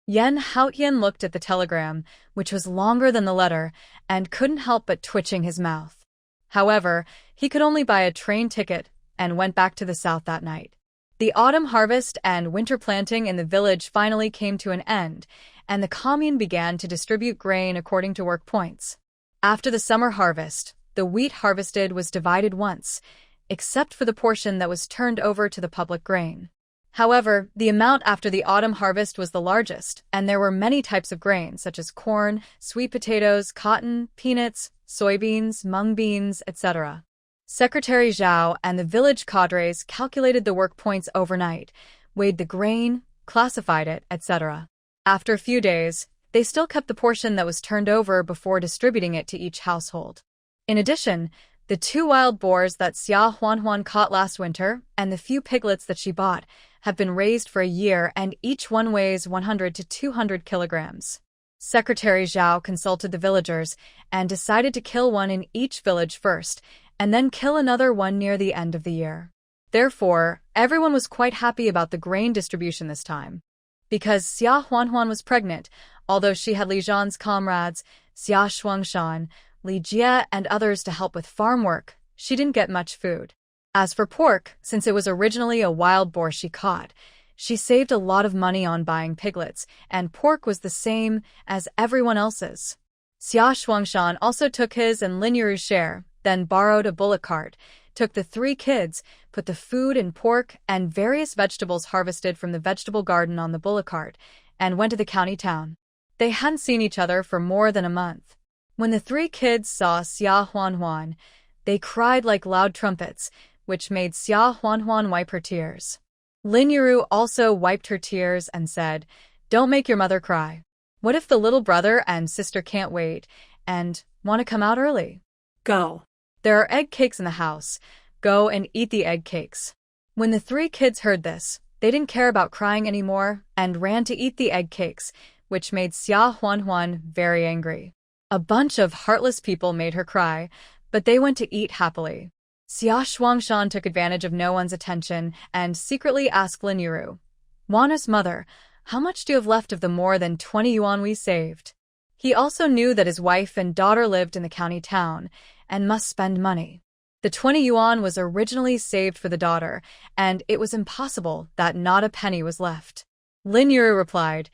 Speaker 1: Yan Haotian looked at the telegram, which was longer than the letter, and couldn't help but twitching his mouth. However, he could only buy a train ticket and went back to the south that night. The autumn harvest and winter planting in the village finally came to an end, and the commune began to distribute grain according to work points. After the summer harvest, the wheat harvested was divided once, except for the portion that was turned over to the public grain. However, the amount after the autumn harvest was the largest, and there were many types of grain such as corn, sweet potatoes, cotton, peanuts, soybeans, mung beans, etc. Secretary Zhao and the village cadres calculated the work points overnight, weighed the grain, classified it, etc. After a few days, they still kept the portion that was turned over before distributing it to each household. In addition, the 2 wild boars that Xia Huanhuan caught last winter and the few piglets that she bought have been raised for a year, and each one weighs 100 to 200 kilograms. Secretary Zhao consulted the villagers and decided to kill one in each village first, and then kill another one near the end of the year. Therefore, everyone was quite happy about the grain distribution this time. Because Xia Huanhuan was pregnant, although she had Li Zhan's comrades, Xia Shuangshan, Li Jie, and others to help with farm work, she didn't get much food. As for pork, since it was originally a wild boar she caught, she saved a lot of money on buying piglets, and pork was the same as everyone else's. Xia Shuangshan also took his and Lin Yuru's share, then borrowed a bullock cart, took the 3 kids, put the food and pork and various vegetables harvested from the vegetable garden on the bullock cart, and went to the county town. They hadn't seen each other for more than a month. When the 3 kids saw Xia Huanhuan, they cried like loud trumpets, which made Xia Huanhuan wipe her tears. Lin Yuru also wiped her tears and said, "Don't make your mother cry. What if the little brother and sister can't wait and want to come out early?
Speaker 2: Go.
Speaker 1: There are egg cakes in the house. Go and eat the egg cakes." When the 3 kids heard this, they didn't care about crying anymore and ran to eat the egg cakes, which made Xia Huanhuan very angry. A bunch of heartless people made her cry, but they went to eat happily. Xia Shuangshan took advantage of no one's attention and secretly asked Lin Yuru, "Wana's mother, how much do you have left of the more than 20 yuan we saved?" He also knew that his wife and daughter lived in the county town and must spend money. The 20 yuan was originally saved for the daughter, and it was impossible that not a penny was left. Lin Yuru replied,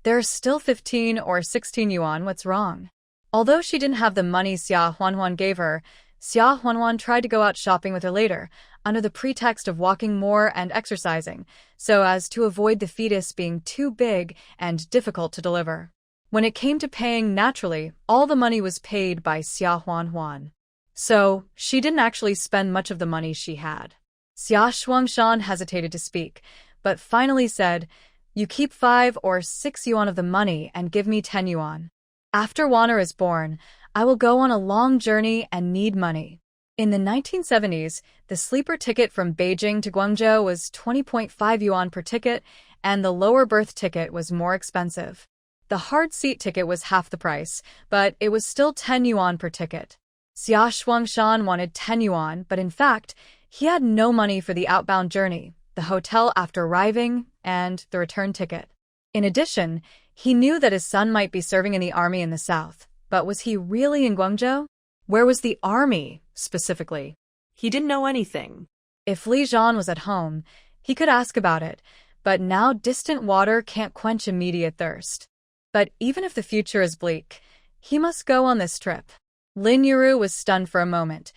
Speaker 1: "There are still 15 or 16 yuan, what's wrong?" Although she didn't have the money Xia Huanhuan gave her, Xia Huanhuan tried to go out shopping with her later, under the pretext of walking more and exercising, so as to avoid the fetus being too big and difficult to deliver. When it came to paying, naturally, all the money was paid by Xia Huanhuan. So, she didn't actually spend much of the money she had. Xia Shuangshan hesitated to speak, but finally said, "You keep 5 or 6 yuan of the money and give me 10 yuan. After Wana is born, I will go on a long journey and need money." In the 1970s, the sleeper ticket from Beijing to Guangzhou was 20.5 yuan per ticket, and the lower berth ticket was more expensive. The hard seat ticket was half the price, but it was still 10 yuan per ticket. Xia Shuangshan wanted 10 yuan, but in fact, he had no money for the outbound journey, the hotel after arriving, and the return ticket. In addition, he knew that his son might be serving in the army in the south, but was he really in Guangzhou? Where was the army, specifically?
Speaker 2: He didn't know anything.
Speaker 1: If Li Zhan was at home, he could ask about it, but now distant water can't quench immediate thirst. But even if the future is bleak, he must go on this trip. Lin Yuru was stunned for a moment.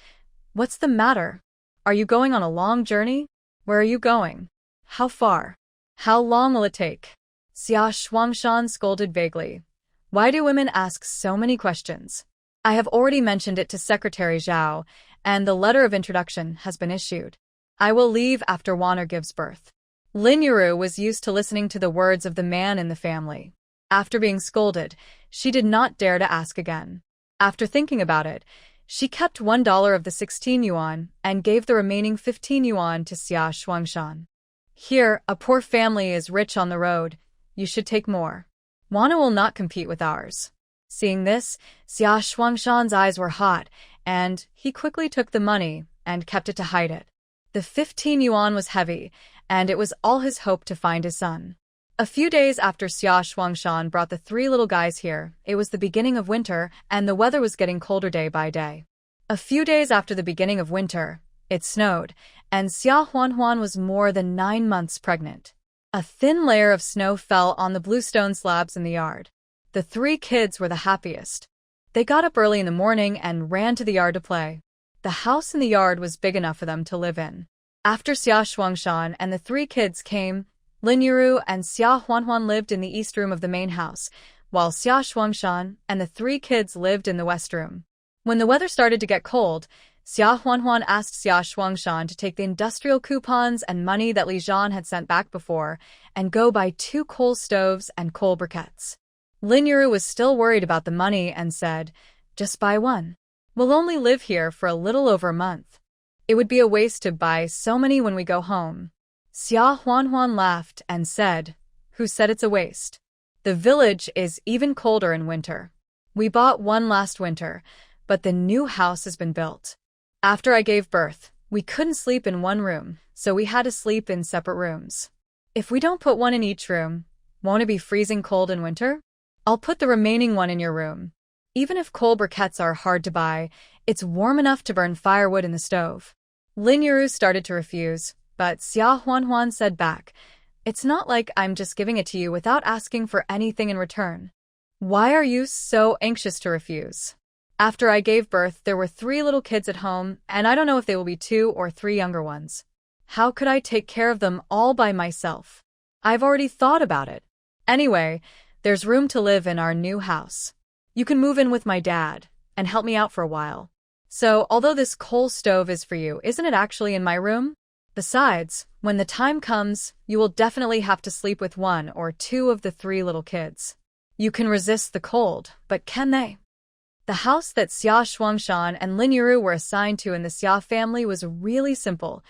Speaker 1: "What's the matter? Are you going on a long journey? Where are you going? How far? How long will it take?" Xia Shuangshan scolded vaguely. "Why do women ask so many questions? I have already mentioned it to Secretary Zhao, and the letter of introduction has been issued. I will leave after Wana gives birth." Lin Yuru was used to listening to the words of the man in the family. After being scolded, she did not dare to ask again. After thinking about it, she kept $1 of the 16 yuan and gave the remaining 15 yuan to Xia Shuangshan. "Here, a poor family is rich on the road. You should take more. Wana will not compete with ours." Seeing this, Xia Shuangshan's eyes were hot, and he quickly took the money and kept it to hide it. The 15 yuan was heavy, and it was all his hope to find his son. A few days after Xia Shuangshan brought the 3 little guys here, it was the beginning of winter, and the weather was getting colder day by day. A few days after the beginning of winter, it snowed, and Xia Huanhuan was more than 9 months pregnant. A thin layer of snow fell on the bluestone slabs in the yard. The 3 kids were the happiest. They got up early in the morning and ran to the yard to play. The house in the yard was big enough for them to live in. After Xia Shuangshan and the 3 kids came, Lin Yuru and Xia Huanhuan lived in the east room of the main house, while Xia Shuangshan and the 3 kids lived in the west room. When the weather started to get cold, Xia Huanhuan asked Xia Shuangshan to take the industrial coupons and money that Li Zhan had sent back before and go buy 2 coal stoves and coal briquettes. Lin Yuru was still worried about the money and said, "Just buy one. We'll only live here for a little over a month. It would be a waste to buy so many when we go home." Xia Huanhuan laughed and said, "Who said it's a waste? The village is even colder in winter. We bought one last winter, but the new house has been built. After I gave birth, we couldn't sleep in one room, so we had to sleep in separate rooms. If we don't put one in each room, won't it be freezing cold in winter? I'll put the remaining one in your room. Even if coal briquettes are hard to buy, it's warm enough to burn firewood in the stove. Lin Yuru started to refuse, but Xia Huanhuan said back, "It's not like I'm just giving it to you without asking for anything in return. Why are you so anxious to refuse? After I gave birth, there were 3 little kids at home, and I don't know if they will be 2 or 3 younger ones. How could I take care of them all by myself? I've already thought about it. Anyway, there's room to live in our new house. You can move in with my dad and help me out for a while. So, although this coal stove is for you, isn't it actually in my room? Besides, when the time comes, you will definitely have to sleep with 1 or 2 of the 3 little kids. You can resist the cold, but can they?" The house that Xia Shuangshan and Lin Yuru were assigned to in the Xia family was really simple,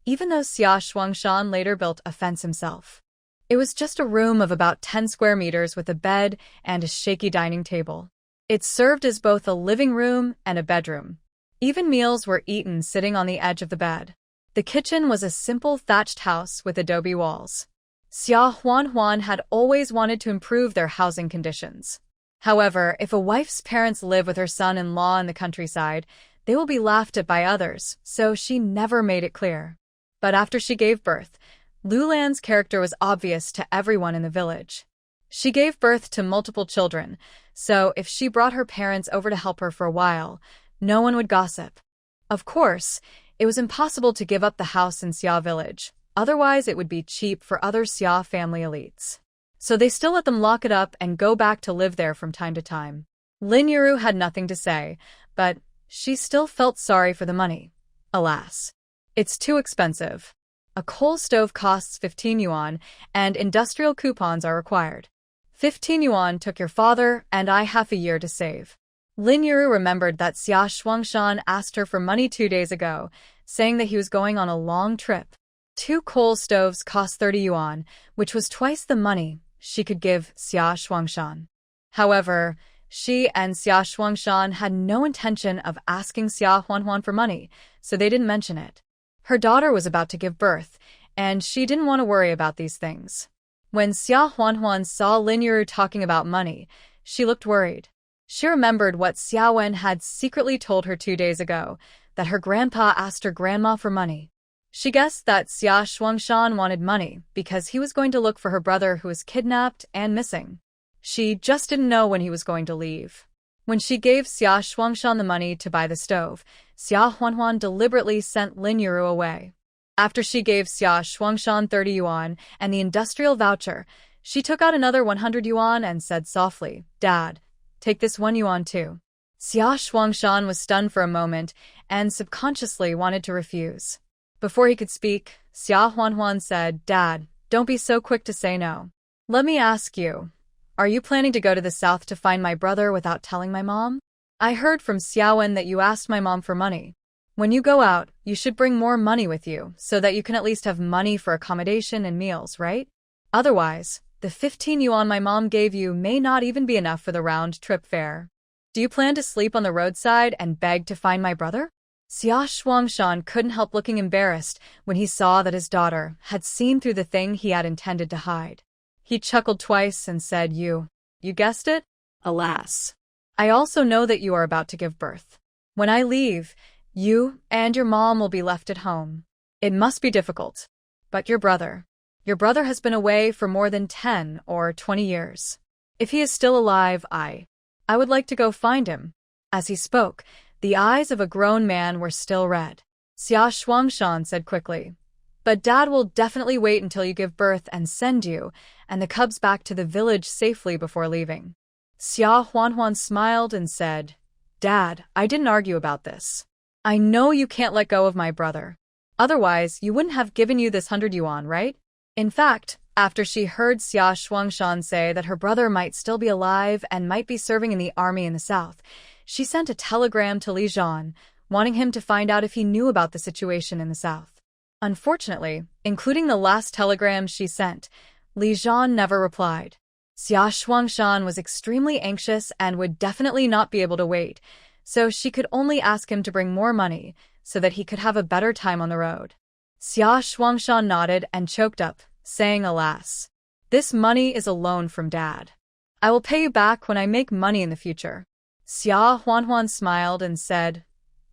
Speaker 1: even though Xia Shuangshan later built a fence himself. It was just a room of about 10 square meters with a bed and a shaky dining table. It served as both a living room and a bedroom. Even meals were eaten sitting on the edge of the bed. The kitchen was a simple thatched house with adobe walls. Xia Huanhuan had always wanted to improve their housing conditions. However, if a wife's parents live with her son-in-law in the countryside, they will be laughed at by others, so she never made it clear. But after she gave birth, Lulan's character was obvious to everyone in the village. She gave birth to multiple children, so if she brought her parents over to help her for a while, no one would gossip. Of course, it was impossible to give up the house in Xia village, otherwise it would be cheap for other Xia family elites. So they still let them lock it up and go back to live there from time to time. Lin Yuru had nothing to say, but she still felt sorry for the money. Alas, it's too expensive. A coal stove costs 15 yuan, and industrial coupons are required. 15 yuan took your father and I half a year to save. Lin Yuru remembered that Xia Shuangshan asked her for money 2 days ago, saying that he was going on a long trip. 2 coal stoves cost 30 yuan, which was twice the money she could give Xia Shuangshan. However, she and Xia Shuangshan had no intention of asking Xia Huanhuan for money, so they didn't mention it. Her daughter was about to give birth, and she didn't want to worry about these things. When Xia Huanhuan saw Lin Yuru talking about money, she looked worried. She remembered what Xia Wen had secretly told her 2 days ago, that her grandpa asked her grandma for money. She guessed that Xia Shuangshan wanted money because he was going to look for her brother who was kidnapped and missing. She just didn't know when he was going to leave. When she gave Xia Shuangshan the money to buy the stove, Xia Huanhuan deliberately sent Lin Yuru away. After she gave Xia Shuangshan 30 yuan and the industrial voucher, she took out another 100 yuan and said softly, "Dad, take this 1 yuan too." Xia Shuangshan was stunned for a moment and subconsciously wanted to refuse. Before he could speak, Xia Huanhuan said, "Dad, don't be so quick to say no. Let me ask you, are you planning to go to the south to find my brother without telling my mom? I heard from Xia Wen that you asked my mom for money. When you go out, you should bring more money with you so that you can at least have money for accommodation and meals, right? Otherwise, the 15 yuan my mom gave you may not even be enough for the round-trip fare. Do you plan to sleep on the roadside and beg to find my brother?" Xia Shuangshan couldn't help looking embarrassed when he saw that his daughter had seen through the thing he had intended to hide. He chuckled twice and said, You guessed it? Alas. I also know that you are about to give birth. When I leave, you and your mom will be left at home. It must be difficult. But your brother has been away for more than 10 or 20 years. If he is still alive, I would like to go find him." As he spoke, the eyes of a grown man were still red. Xia Shuangshan said quickly, "But Dad will definitely wait until you give birth and send you and the cubs back to the village safely before leaving." Xia Huanhuan smiled and said, "Dad, I didn't argue about this. I know you can't let go of my brother. Otherwise, you wouldn't have given you this 100 yuan, right?" In fact, after she heard Xia Shuangshan say that her brother might still be alive and might be serving in the army in the south, she sent a telegram to Zhan, wanting him to find out if he knew about the situation in the south. Unfortunately, including the last telegram she sent, Zhan never replied. Xia Shuangshan was extremely anxious and would definitely not be able to wait, so she could only ask him to bring more money so that he could have a better time on the road. Xia Shuangshan nodded and choked up, saying, "Alas, this money is a loan from Dad. I will pay you back when I make money in the future." Xia Huanhuan smiled and said,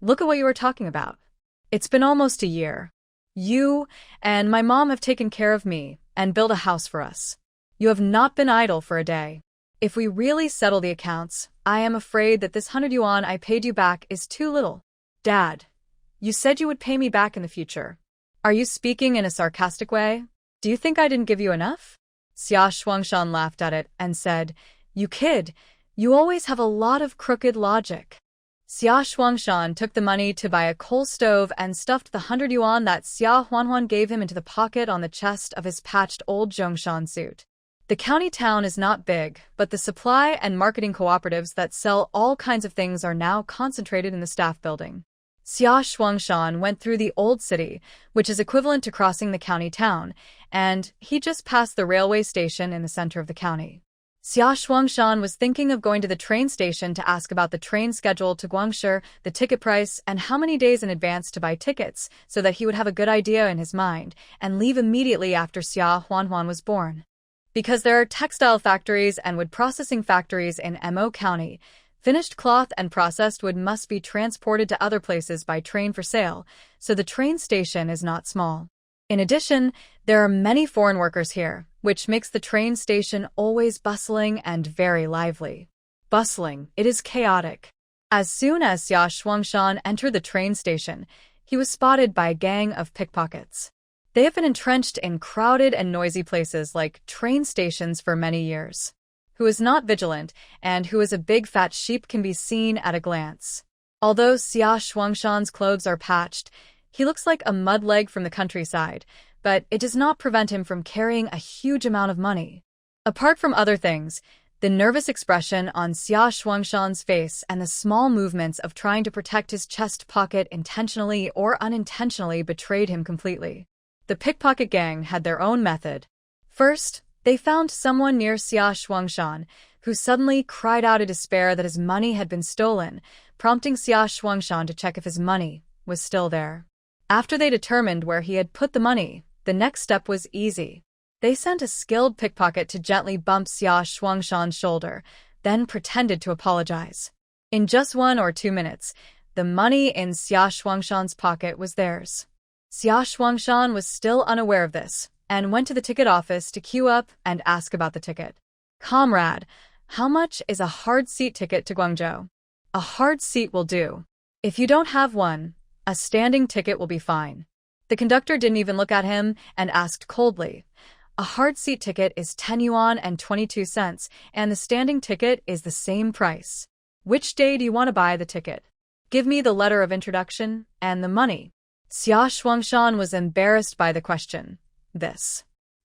Speaker 1: "Look at what you were talking about. It's been almost a year. You and my mom have taken care of me and built a house for us. You have not been idle for a day. If we really settle the accounts, I am afraid that this 100 yuan I paid you back is too little." "Dad, you said you would pay me back in the future. Are you speaking in a sarcastic way? Do you think I didn't give you enough?" Xia Shuangshan laughed at it and said, "You kid, you always have a lot of crooked logic." Xia Shuangshan took the money to buy a coal stove and stuffed the 100 yuan that Xia Huanhuan gave him into the pocket on the chest of his patched old Zhongshan suit. The county town is not big, but the supply and marketing cooperatives that sell all kinds of things are now concentrated in the staff building. Xia Shuangshan went through the old city, which is equivalent to crossing the county town, and he just passed the railway station in the center of the county. Xia Shuangshan was thinking of going to the train station to ask about the train schedule to Guangshi, the ticket price, and how many days in advance to buy tickets, so that he would have a good idea in his mind, and leave immediately after Xia Huanhuan was born. Because there are textile factories and wood processing factories in Mo County, finished cloth and processed wood must be transported to other places by train for sale, so the train station is not small. In addition, there are many foreign workers here, which makes the train station always bustling and very lively. Bustling, it is chaotic. As soon as Xia Shuangshan entered the train station, he was spotted by a gang of pickpockets. They have been entrenched in crowded and noisy places like train stations for many years. Who is not vigilant and who is a big fat sheep can be seen at a glance. Although Xia Shuangshan's clothes are patched, he looks like a mud leg from the countryside, but it does not prevent him from carrying a huge amount of money. Apart from other things, the nervous expression on Xia Shuangshan's face and the small movements of trying to protect his chest pocket intentionally or unintentionally betrayed him completely. The pickpocket gang had their own method. First, they found someone near Xia Shuangshan, who suddenly cried out in despair that his money had been stolen, prompting Xia Shuangshan to check if his money was still there. After they determined where he had put the money, the next step was easy. They sent a skilled pickpocket to gently bump Xia Shuangshan's shoulder, then pretended to apologize. In just 1 or 2 minutes, the money in Xia Shuangshan's pocket was theirs. Xia Shuangshan was still unaware of this, and went to the ticket office to queue up and ask about the ticket. "Comrade, how much is a hard seat ticket to Guangzhou?" "A hard seat will do. If you don't have one, a standing ticket will be fine." The conductor didn't even look at him and asked coldly, "A hard seat ticket is 10 yuan and 22 cents, and the standing ticket is the same price. Which day do you want to buy the ticket? Give me the letter of introduction and the money." Xia Shuangshan was embarrassed by the question.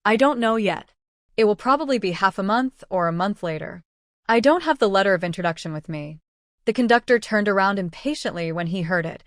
Speaker 1: "I don't know yet. It will probably be half a month or a month later. I don't have the letter of introduction with me." The conductor turned around impatiently when he heard it.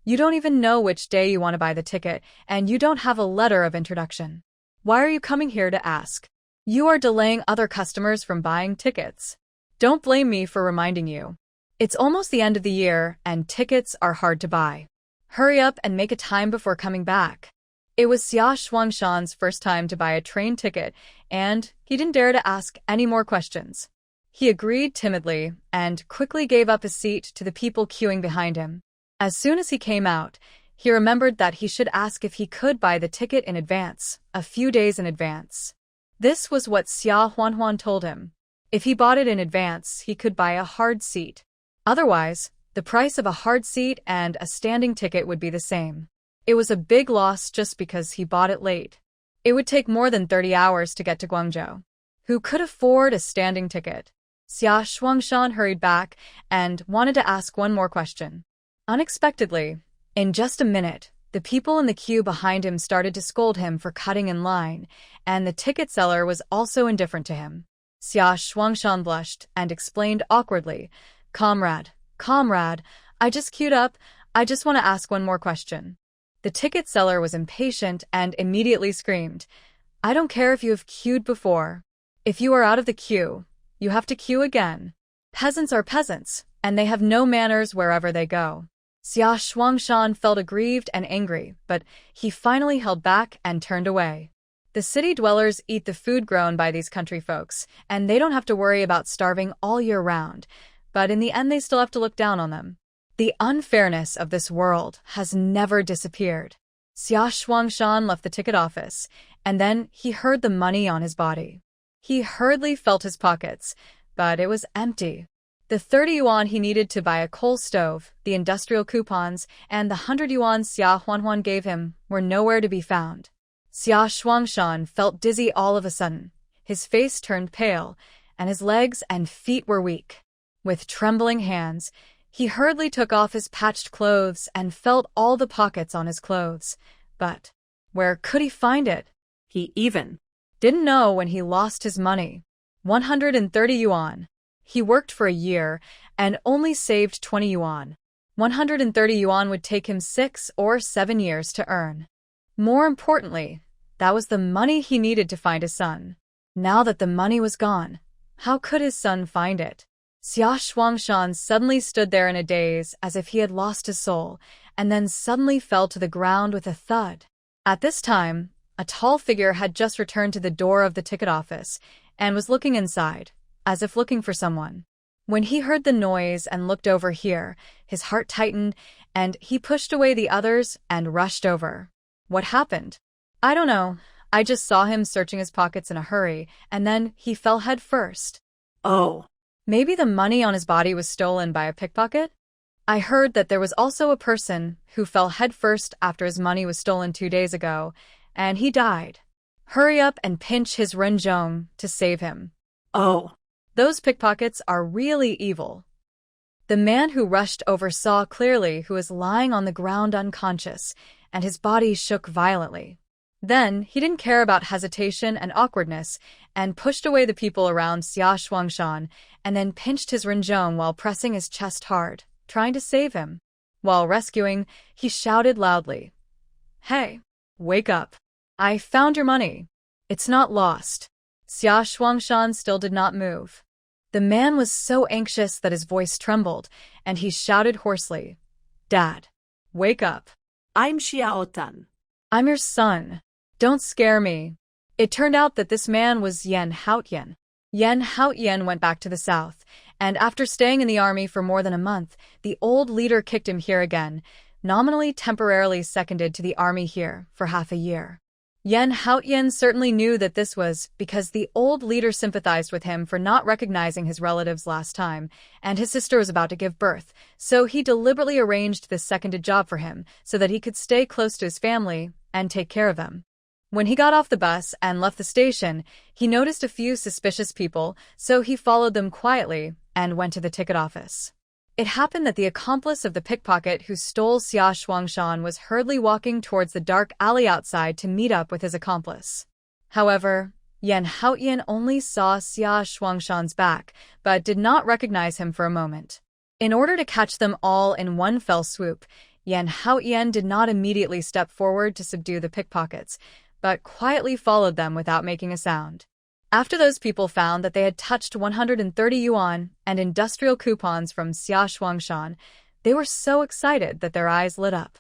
Speaker 1: "You don't even know which day you want to buy the ticket, and you don't have a letter of introduction. Why are you coming here to ask? You are delaying other customers from buying tickets. Don't blame me for reminding you. It's almost the end of the year, and tickets are hard to buy. Hurry up and make a time before coming back." It was Xia Shuangshan's first time to buy a train ticket, and he didn't dare to ask any more questions. He agreed timidly and quickly gave up his seat to the people queuing behind him. As soon as he came out, he remembered that he should ask if he could buy the ticket in advance, a few days in advance. This was what Xia Huanhuan told him. If he bought it in advance, he could buy a hard seat. Otherwise, the price of a hard seat and a standing ticket would be the same. It was a big loss just because he bought it late. It would take more than 30 hours to get to Guangzhou. Who could afford a standing ticket? Xia Shuangshan hurried back and wanted to ask one more question. Unexpectedly, in just a minute, the people in the queue behind him started to scold him for cutting in line, and the ticket seller was also indifferent to him. Xia Shuangshan blushed and explained awkwardly, Comrade, I just queued up. I just want to ask one more question." The ticket seller was impatient and immediately screamed, "I don't care if you have queued before. If you are out of the queue, you have to queue again. Peasants are peasants, and they have no manners wherever they go." Xia Shuangshan felt aggrieved and angry, but he finally held back and turned away. The city dwellers eat the food grown by these country folks, and they don't have to worry about starving all year round. but in the end they still have to look down on them. The unfairness of this world has never disappeared. Xia Shuangshan left the ticket office, and then he heard the money on his body. He hurriedly felt his pockets, but it was empty. The 30 yuan he needed to buy a coal stove, the industrial coupons, and the 100 yuan Xia Huanhuan gave him were nowhere to be found. Xia Shuangshan felt dizzy all of a sudden. His face turned pale, and his legs and feet were weak. With trembling hands, he hurriedly took off his patched clothes and felt all the pockets on his clothes. But where could he find it?
Speaker 2: He even
Speaker 1: didn't know when he lost his money. 130 yuan. He worked for a year and only saved 20 yuan. 130 yuan would take him 6 or 7 years to earn. More importantly, that was the money he needed to find his son. Now that the money was gone, how could his son find it? Xia Shuangshan suddenly stood there in a daze as if he had lost his soul, and then suddenly fell to the ground with a thud. At this time, a tall figure had just returned to the door of the ticket office and was looking inside, as if looking for someone. When he heard the noise and looked over here, his heart tightened, and he pushed away the others and rushed over. What happened? I don't know. I just saw him searching his pockets in a hurry, and then he fell head first.
Speaker 2: Oh.
Speaker 1: Maybe the money on his body was stolen by a pickpocket? I heard that there was also a person who fell headfirst after his money was stolen 2 days ago, and he died. Hurry up and pinch his renjong to save him.
Speaker 2: Oh.
Speaker 1: Those pickpockets are really evil. The man who rushed over saw clearly who was lying on the ground unconscious, and his body shook violently. Then he didn't care about hesitation and awkwardness and pushed away the people around Xia Shuangshan and then pinched his renjong while pressing his chest hard, trying to save him. While rescuing, he shouted loudly, "Hey, wake up. I found your money. It's not lost." Xia Shuangshan still did not move. The man was so anxious that his voice trembled, and he shouted hoarsely, "Dad, wake up.
Speaker 2: I'm Xiaotan.
Speaker 1: I'm your son. Don't scare me." It turned out that this man was Yan Haotian. Yan Haotian went back to the south, and after staying in the army for more than a month, the old leader kicked him here again, nominally temporarily seconded to the army here for half a year. Yan Haotian certainly knew that this was because the old leader sympathized with him for not recognizing his relatives last time, and his sister was about to give birth, so he deliberately arranged this seconded job for him so that he could stay close to his family and take care of them. When he got off the bus and left the station, he noticed a few suspicious people, so he followed them quietly and went to the ticket office. It happened that the accomplice of the pickpocket who stole Xia Shuangshan was hurriedly walking towards the dark alley outside to meet up with his accomplice. However, Yan Haotian only saw Xia Shuangshan's back, but did not recognize him for a moment. In order to catch them all in one fell swoop, Yan Haotian did not immediately step forward to subdue the pickpockets, but quietly followed them without making a sound. After those people found that they had touched 130 yuan and industrial coupons from Xia Shuangshan, they were so excited that their eyes lit up.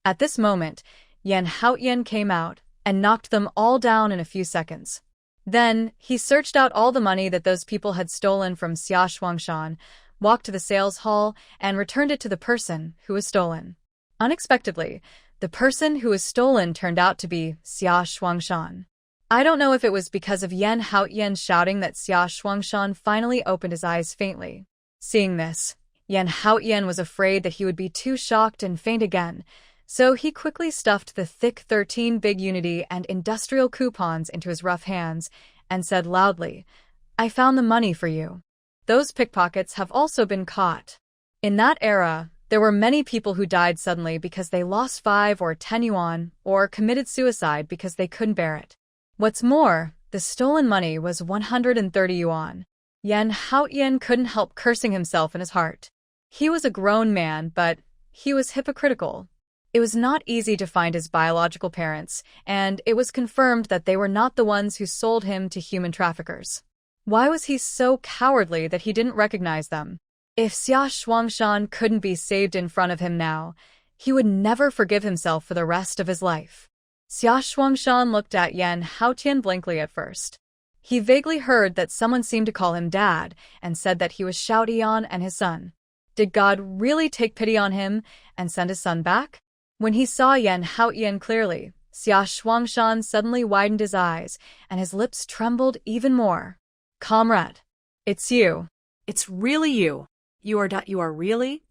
Speaker 1: At this moment, Yan Haotian came out and knocked them all down in a few seconds. Then, he searched out all the money that those people had stolen from Xia Shuangshan, walked to the sales hall, and returned it to the person who was stolen. Unexpectedly, the person who was stolen turned out to be Xia Shuangshan. I don't know if it was because of Yan Haotian shouting that Xia Shuangshan finally opened his eyes faintly. Seeing this, Yan Haotian was afraid that he would be too shocked and faint again, so he quickly stuffed the thick 13 big unity and industrial coupons into his rough hands and said loudly, "I found the money for you." Those pickpockets have also been caught. In that era, there were many people who died suddenly because they lost 5 or 10 yuan or committed suicide because they couldn't bear it. What's more, the stolen money was 130 yuan. Yan Haotian couldn't help cursing himself in his heart. He was a grown man, but he was hypocritical. It was not easy to find his biological parents, and it was confirmed that they were not the ones who sold him to human traffickers. Why was he so cowardly that he didn't recognize them? If Xia Shuangshan couldn't be saved in front of him now, he would never forgive himself for the rest of his life. Xia Shuangshan looked at Yan Haotian blankly at first. He vaguely heard that someone seemed to call him Dad and said that he was Xiao Tian and his son. Did God really take pity on him and send his son back? When he saw Yan Haotian clearly, Xia Shuangshan suddenly widened his eyes, and his lips trembled even more. Comrade, it's you.
Speaker 2: It's really you. You are really?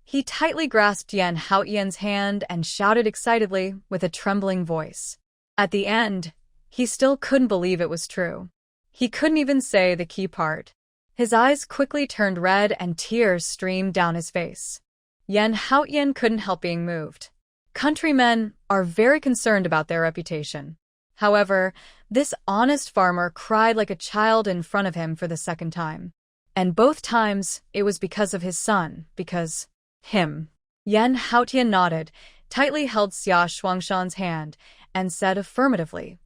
Speaker 1: He tightly grasped Yan Haotian's hand and shouted excitedly with a trembling voice. At the end, he still couldn't believe it was true. He couldn't even say the key part. His eyes quickly turned red and tears streamed down his face. Yan Haotian couldn't help being moved. Countrymen are very concerned about their reputation. However, this honest farmer cried like a child in front of him for the second time. And both times, it was because of his son, because him. Yan Haotian nodded, tightly held Xia Shuangshan's hand, and said affirmatively,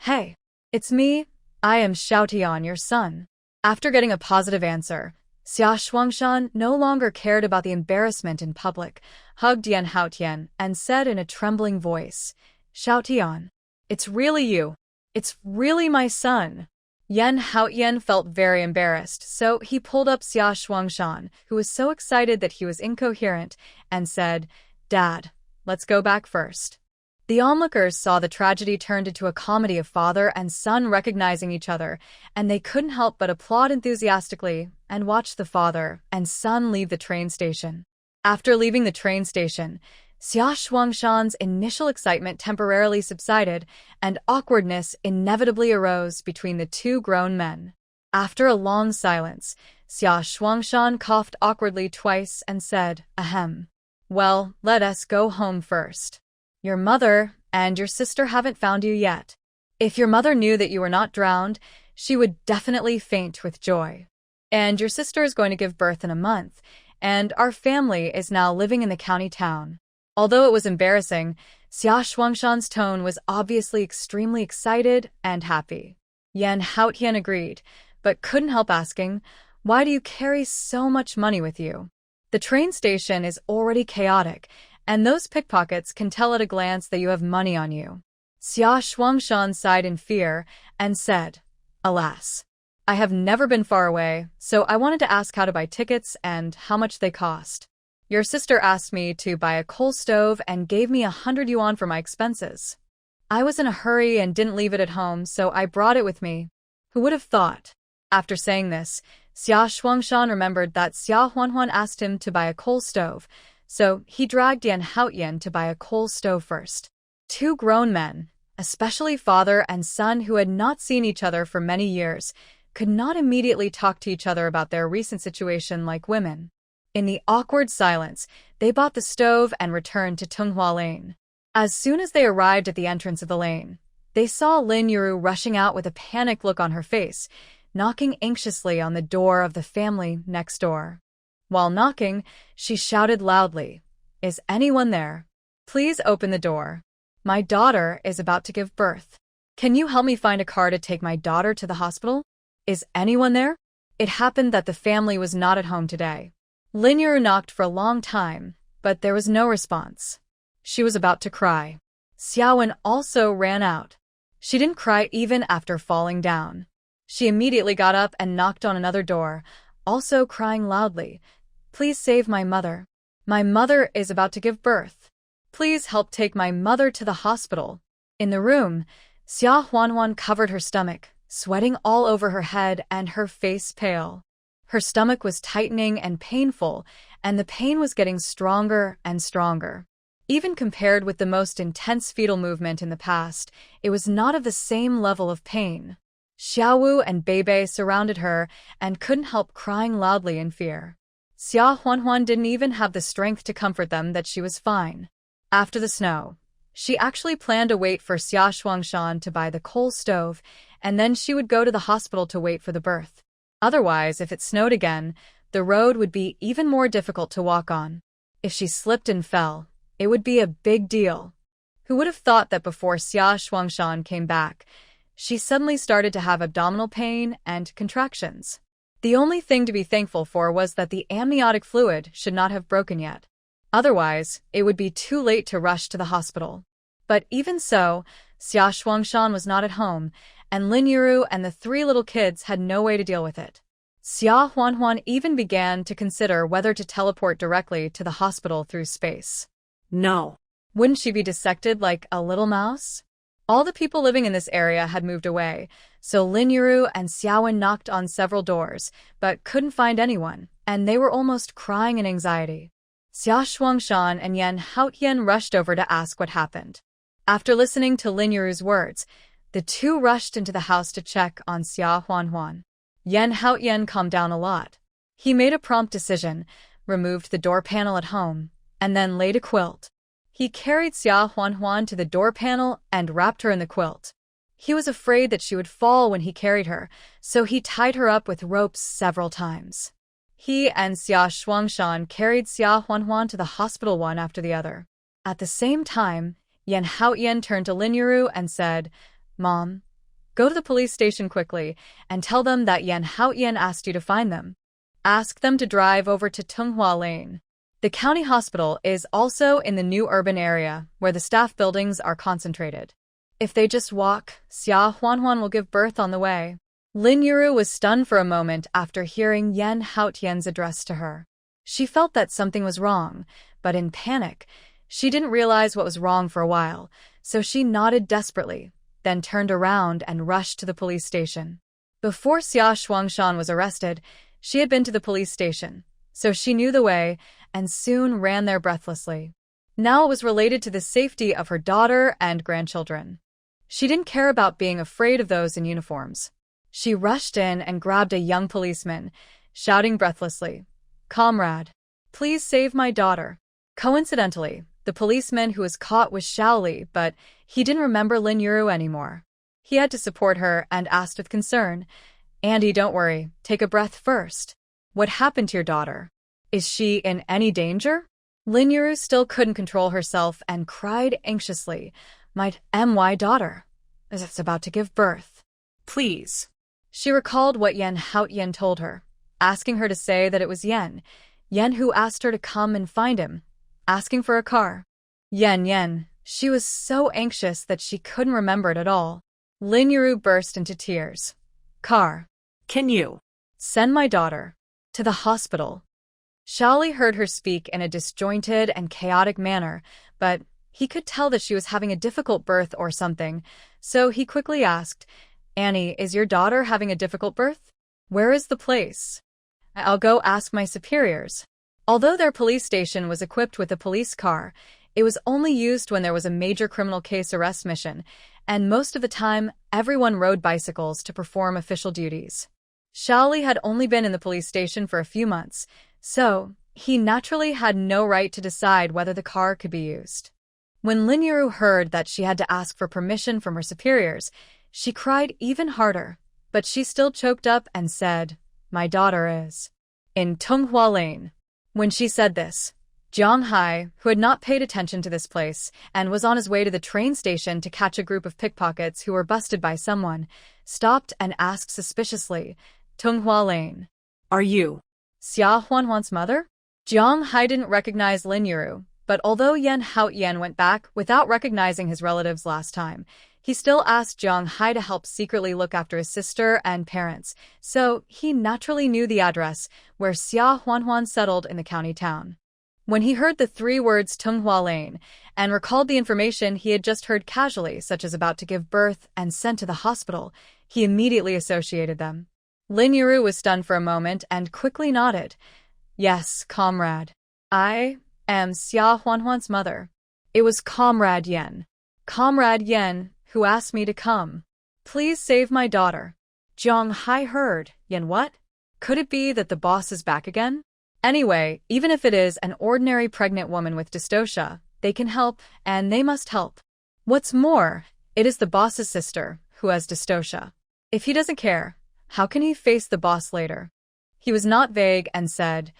Speaker 1: "Hey, it's me. I am Xiao Tian, your son." After getting a positive answer, Xia Shuangshan no longer cared about the embarrassment in public, hugged Yan Haotian, and said in a trembling voice, "Xiao Tian, it's really you. It's really my son." Yan Haotian felt very embarrassed, so he pulled up Xia Shuangshan, who was so excited that he was incoherent, and said, "Dad, let's go back first." The onlookers saw the tragedy turned into a comedy of father and son recognizing each other, and they couldn't help but applaud enthusiastically and watch the father and son leave the train station. After leaving the train station, Xia Shuangshan's initial excitement temporarily subsided, and awkwardness inevitably arose between the two grown men. After a long silence, Xia Shuangshan coughed awkwardly twice and said, "Ahem. Well, let us go home first. Your mother and your sister haven't found you yet. If your mother knew that you were not drowned, she would definitely faint with joy. And your sister is going to give birth in a month, and our family is now living in the county town." Although it was embarrassing, Xia Shuangshan's tone was obviously extremely excited and happy. Yan Haotian agreed, but couldn't help asking, "Why do you carry so much money with you? The train station is already chaotic, and those pickpockets can tell at a glance that you have money on you." Xia Shuangshan sighed in fear and said, "Alas, I have never been far away, so I wanted to ask how to buy tickets and how much they cost. Your sister asked me to buy a coal stove and gave me 100 yuan for my expenses. I was in a hurry and didn't leave it at home, so I brought it with me. Who would have thought?" After saying this, Xia Shuangshan remembered that Xia Huanhuan asked him to buy a coal stove, so he dragged Yan Haotian to buy a coal stove first. Two grown men, especially father and son who had not seen each other for many years, could not immediately talk to each other about their recent situation like women. In the awkward silence, they bought the stove and returned to Tunghua Lane. As soon as they arrived at the entrance of the lane, they saw Lin Yuru rushing out with a panicked look on her face, knocking anxiously on the door of the family next door. While knocking, she shouted loudly, "Is anyone there? Please open the door. My daughter is about to give birth. Can you help me find a car to take my daughter to the hospital? Is anyone there?" It happened that the family was not at home today. Lin Yuru knocked for a long time, but there was no response. She was about to cry. Xiaowen also ran out. She didn't cry even after falling down. She immediately got up and knocked on another door, also crying loudly, "Please save my mother. My mother is about to give birth. Please help take my mother to the hospital." In the room, Xia Huanhuan covered her stomach, sweating all over her head and her face pale. Her stomach was tightening and painful, and the pain was getting stronger and stronger. Even compared with the most intense fetal movement in the past, it was not of the same level of pain. Xiaowu and Beibei surrounded her and couldn't help crying loudly in fear. Xia Huanhuan didn't even have the strength to comfort them that she was fine. After the snow, she actually planned to wait for Xia Shuangshan to buy the coal stove, and then she would go to the hospital to wait for the birth. Otherwise, if it snowed again, the road would be even more difficult to walk on. If she slipped and fell, it would be a big deal. Who would have thought that before Xia Shuangshan came back, she suddenly started to have abdominal pain and contractions? The only thing to be thankful for was that the amniotic fluid should not have broken yet. Otherwise, it would be too late to rush to the hospital. But even so, Xia Shuangshan was not at home, and Lin Yuru and the three little kids had no way to deal with it. Xia Huanhuan even began to consider whether to teleport directly to the hospital through space.
Speaker 2: No.
Speaker 1: Wouldn't she be dissected like a little mouse? All the people living in this area had moved away, so Lin Yuru and Xiaowen knocked on several doors, but couldn't find anyone, and they were almost crying in anxiety. Xia Shuangshan and Yan Haotian rushed over to ask what happened. After listening to Lin Yuru's words, the two rushed into the house to check on Xia Huanhuan. Yan Haotian calmed down a lot. He made a prompt decision, removed the door panel at home, and then laid a quilt. He carried Xia Huanhuan to the door panel and wrapped her in the quilt. He was afraid that she would fall when he carried her, so he tied her up with ropes several times. He and Xia Shuangshan carried Xia Huanhuan to the hospital one after the other. At the same time, Yan Haotian turned to Lin Yuru and said, "Mom, go to the police station quickly and tell them that Yan Haotian asked you to find them. Ask them to drive over to Tunghua Lane. The county hospital is also in the new urban area where the staff buildings are concentrated. If they just walk, Xia Huanhuan will give birth on the way." Lin Yuru was stunned for a moment after hearing Yan Haotian's address to her. She felt that something was wrong, but in panic, she didn't realize what was wrong for a while, so she nodded desperately, then turned around and rushed to the police station. Before Xia Shuangshan was arrested, she had been to the police station, so she knew the way and soon ran there breathlessly. Now it was related to the safety of her daughter and grandchildren. She didn't care about being afraid of those in uniforms. She rushed in and grabbed a young policeman, shouting breathlessly, "Comrade, please save my daughter." Coincidentally, the policeman who was caught was Shaoli, but he didn't remember Lin Yuru anymore. He had to support her and asked with concern, "Andy, don't worry. Take a breath first. What happened to your daughter? Is she in any danger?" Lin Yuru still couldn't control herself and cried anxiously, "My daughter is about to give birth.
Speaker 2: Please."
Speaker 1: She recalled what Yan Haotian told her, asking her to say that it was Yan who asked her to come and find him, asking for a car. Yan. She was so anxious that she couldn't remember it at all. Lin Yuru burst into tears. "Car.
Speaker 2: Can you
Speaker 1: send my daughter to the hospital?" Shaoli heard her speak in a disjointed and chaotic manner, but he could tell that she was having a difficult birth or something, so he quickly asked, "Annie, is your daughter having a difficult birth? Where is the place? I'll go ask my superiors." Although their police station was equipped with a police car, it was only used when there was a major criminal case arrest mission, and most of the time, everyone rode bicycles to perform official duties. Shaoli had only been in the police station for a few months, so he naturally had no right to decide whether the car could be used. When Lin Yuru heard that she had to ask for permission from her superiors, she cried even harder, but she still choked up and said, "My daughter is in Tunghua Lane." When she said this, Jiang Hai, who had not paid attention to this place and was on his way to the train station to catch a group of pickpockets who were busted by someone, stopped and asked suspiciously, "Tunghua Lane.
Speaker 2: Are you
Speaker 1: Xia Huanhuan's mother?" Jiang Hai didn't recognize Lin Yuru, but although Yan Haotian went back without recognizing his relatives last time, he still asked Jiang Hai to help secretly look after his sister and parents, so he naturally knew the address where Xia Huanhuan settled in the county town. When he heard the three words Tunghua Lane and recalled the information he had just heard casually, such as about to give birth and sent to the hospital, he immediately associated them. Lin Yuru was stunned for a moment and quickly nodded. "Yes, comrade. I am Xia Huanhuan's mother. It was Comrade Yan. Comrade Yan, who asked me to come. Please save my daughter." Jiang Hai heard. "Yan what? Could it be that the boss is back again? Anyway, even if it is an ordinary pregnant woman with dystocia, they can help, and they must help. What's more, it is the boss's sister who has dystocia. If he doesn't care, how can he face the boss later?" He was not vague and said,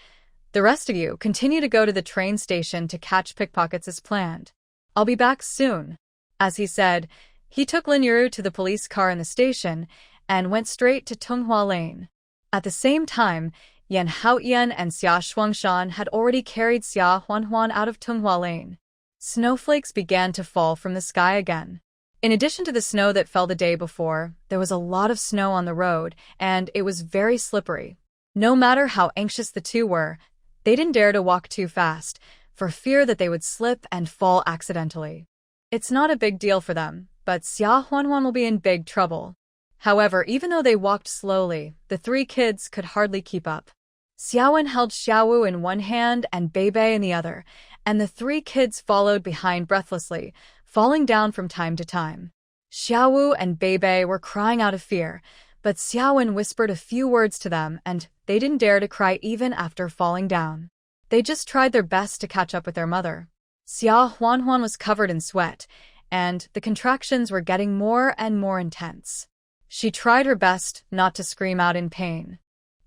Speaker 1: "The rest of you continue to go to the train station to catch pickpockets as planned. I'll be back soon." As he said, he took Lin Yuru to the police car in the station and went straight to Tunghua Lane. At the same time, Yan Haotian and Xia Shuangshan had already carried Xia Huanhuan out of Tunghua Lane. Snowflakes began to fall from the sky again. In addition to the snow that fell the day before, there was a lot of snow on the road, and it was very slippery. No matter how anxious the two were, they didn't dare to walk too fast, for fear that they would slip and fall accidentally. It's not a big deal for them, but Xia Huanhuan will be in big trouble. However, even though they walked slowly, the three kids could hardly keep up. Xiaowen held Xiaowu in one hand and Beibei in the other, and the three kids followed behind breathlessly, falling down from time to time. Xiaowu and Beibei were crying out of fear, but Xiaowen whispered a few words to them and they didn't dare to cry even after falling down. They just tried their best to catch up with their mother. Xia Huanhuan was covered in sweat, and the contractions were getting more and more intense. She tried her best not to scream out in pain.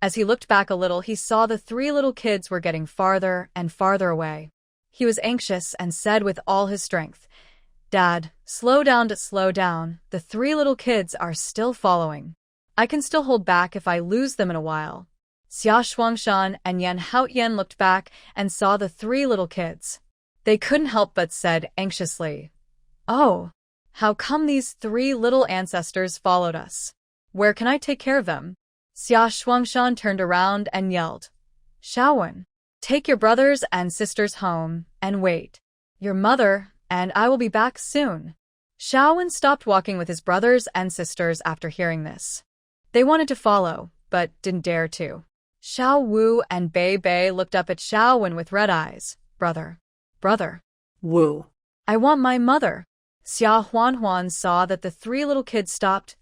Speaker 1: As he looked back a little, he saw the three little kids were getting farther and farther away. He was anxious and said with all his strength, "Dad, slow down, the three little kids are still following. I can still hold back if I lose them in a while." Xia Shuangshan and Yan Haotian looked back and saw the three little kids. They couldn't help but said anxiously, "Oh, how come these three little ancestors followed us? Where can I take care of them?" Xia Shuangshan turned around and yelled, "Xiaowen, take your brothers and sisters home and wait. Your mother and I will be back soon." Xiaowen stopped walking with his brothers and sisters after hearing this. They wanted to follow, but didn't dare to. Xiao Wu and Bei Bei looked up at Xiaowen with red eyes. Brother.
Speaker 3: Wu.
Speaker 1: I want my mother." Xia Huanhuan saw that the three little kids stopped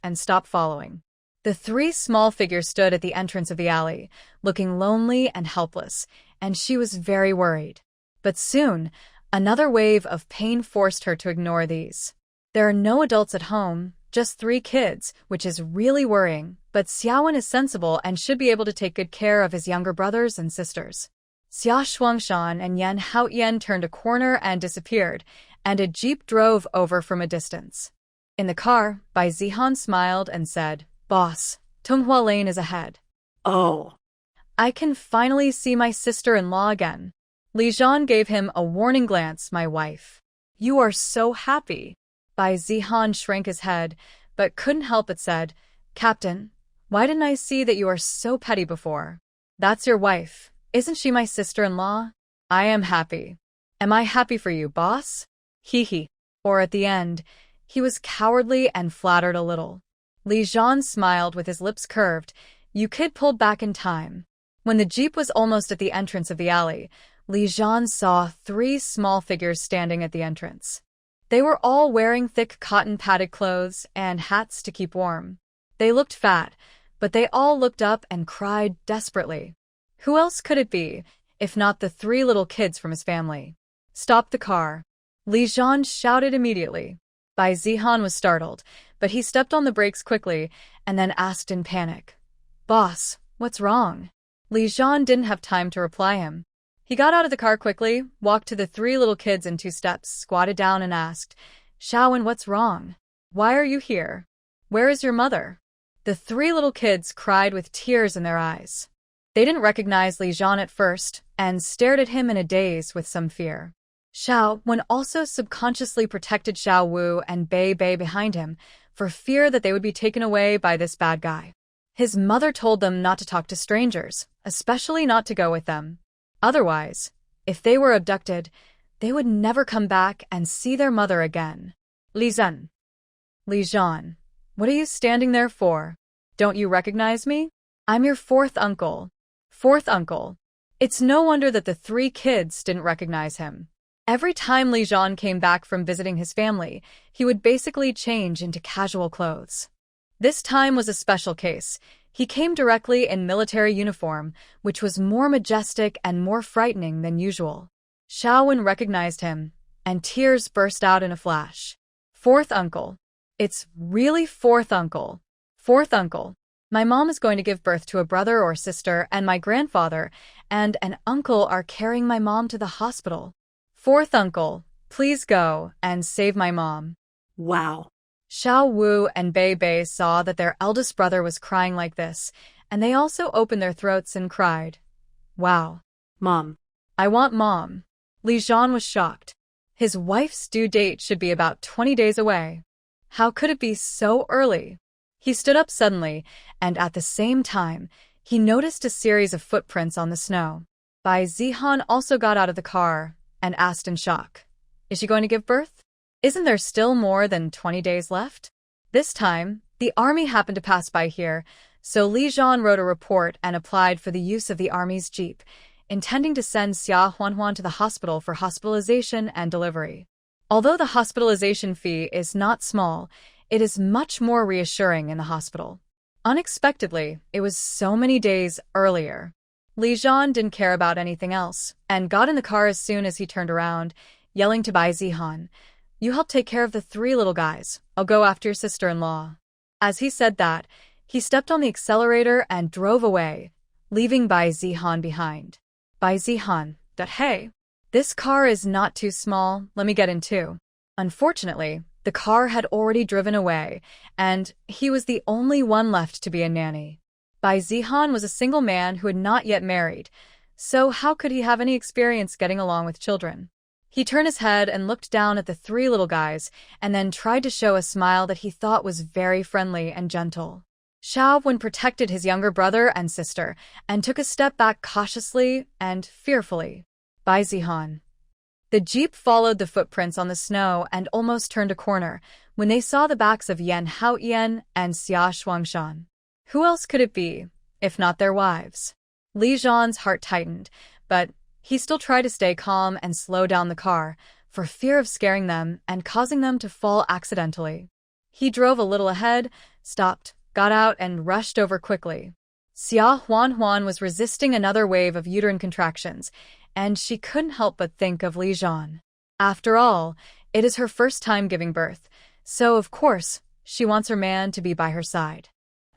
Speaker 1: following. The three small figures stood at the entrance of the alley, looking lonely and helpless, and she was very worried. But soon, another wave of pain forced her to ignore these. There are no adults at home, just three kids, which is really worrying, but Xiaowen is sensible and should be able to take good care of his younger brothers and sisters. Xia Shuangshan and Yan Haotian turned a corner and disappeared, and a jeep drove over from a distance. In the car, Bai Zihan smiled and said, "Boss, Tonghua Lane is ahead."
Speaker 3: Oh.
Speaker 1: "I can finally see my sister-in-law again." Li Zhan gave him a warning glance. "My wife. You are so happy." Bai Zihan shrank his head, but couldn't help but said, "Captain, why didn't I see that you are so petty before? That's your wife. Isn't she my sister-in-law? I am happy. Am I happy for you, boss? Hee." Or at the end, he was cowardly and flattered a little. Li Zhan smiled with his lips curved. You kid pulled back in time. When the jeep was almost at the entrance of the alley, Li Zhan saw three small figures standing at the entrance. They were all wearing thick cotton-padded clothes and hats to keep warm. They looked fat, but they all looked up and cried desperately. Who else could it be, if not the three little kids from his family? "Stop the car." Li Zhan shouted immediately. Bai Zihan was startled, but he stepped on the brakes quickly and then asked in panic, "Boss, what's wrong?" Li Zhan didn't have time to reply him. He got out of the car quickly, walked to the three little kids in 2 steps, squatted down and asked, "Xiaowen, what's wrong? Why are you here? Where is your mother?" The three little kids cried with tears in their eyes. They didn't recognize Li Zhan at first and stared at him in a daze with some fear. Xiaowen also subconsciously protected Xiao Wu and Bei Bei behind him for fear that they would be taken away by this bad guy. His mother told them not to talk to strangers, especially not to go with them. Otherwise, if they were abducted, they would never come back and see their mother again. Li Zhan. What are you standing there for? Don't you recognize me? I'm your fourth uncle. Fourth uncle. It's no wonder that the three kids didn't recognize him. Every time Li Zhan came back from visiting his family, he would basically change into casual clothes. This time was a special case. He came directly in military uniform, which was more majestic and more frightening than usual. Xiaowen recognized him, and tears burst out in a flash. Fourth uncle. It's really fourth uncle. Fourth uncle. My mom is going to give birth to a brother or sister, and my grandfather and an uncle are carrying my mom to the hospital. Fourth uncle, please go and save my mom.
Speaker 3: Wow.
Speaker 1: Xiao Wu and Bei Bei saw that their eldest brother was crying like this, and they also opened their throats and cried. Wow.
Speaker 3: Mom.
Speaker 1: I want mom. Li Zhan was shocked. His wife's due date should be about 20 days away. How could it be so early? He stood up suddenly, and at the same time, he noticed a series of footprints on the snow. Zhan also got out of the car and asked in shock, "Is she going to give birth? Isn't there still more than 20 days left?" This time, the army happened to pass by here, so Zhan wrote a report and applied for the use of the army's jeep, intending to send Xia Huanhuan to the hospital for hospitalization and delivery. Although the hospitalization fee is not small, it is much more reassuring in the hospital. Unexpectedly, it was so many days earlier. Zhan didn't care about anything else, and got in the car as soon as he turned around, yelling to Zhan, "You help take care of the 3 little guys. I'll go after your sister-in-law." As he said that, he stepped on the accelerator and drove away, leaving Zhan behind. Zhan, "But hey, this car is not too small, let me get in too." Unfortunately, the car had already driven away, and he was the only one left to be a nanny. Zhan was a single man who had not yet married, so how could he have any experience getting along with children? He turned his head and looked down at the 3 little guys, and then tried to show a smile that he thought was very friendly and gentle. Xiaowen protected his younger brother and sister, and took a step back cautiously and fearfully. Zhan. The jeep followed the footprints on the snow and almost turned a corner when they saw the backs of Yan Haoyan and Xia Shuangshan. Who else could it be, if not their wives? Zhan's heart tightened, but he still tried to stay calm and slow down the car, for fear of scaring them and causing them to fall accidentally. He drove a little ahead, stopped, got out, and rushed over quickly. Xia Huanhuan was resisting another wave of uterine contractions, and she couldn't help but think of Zhan. After all, it is her first time giving birth, so of course, she wants her man to be by her side.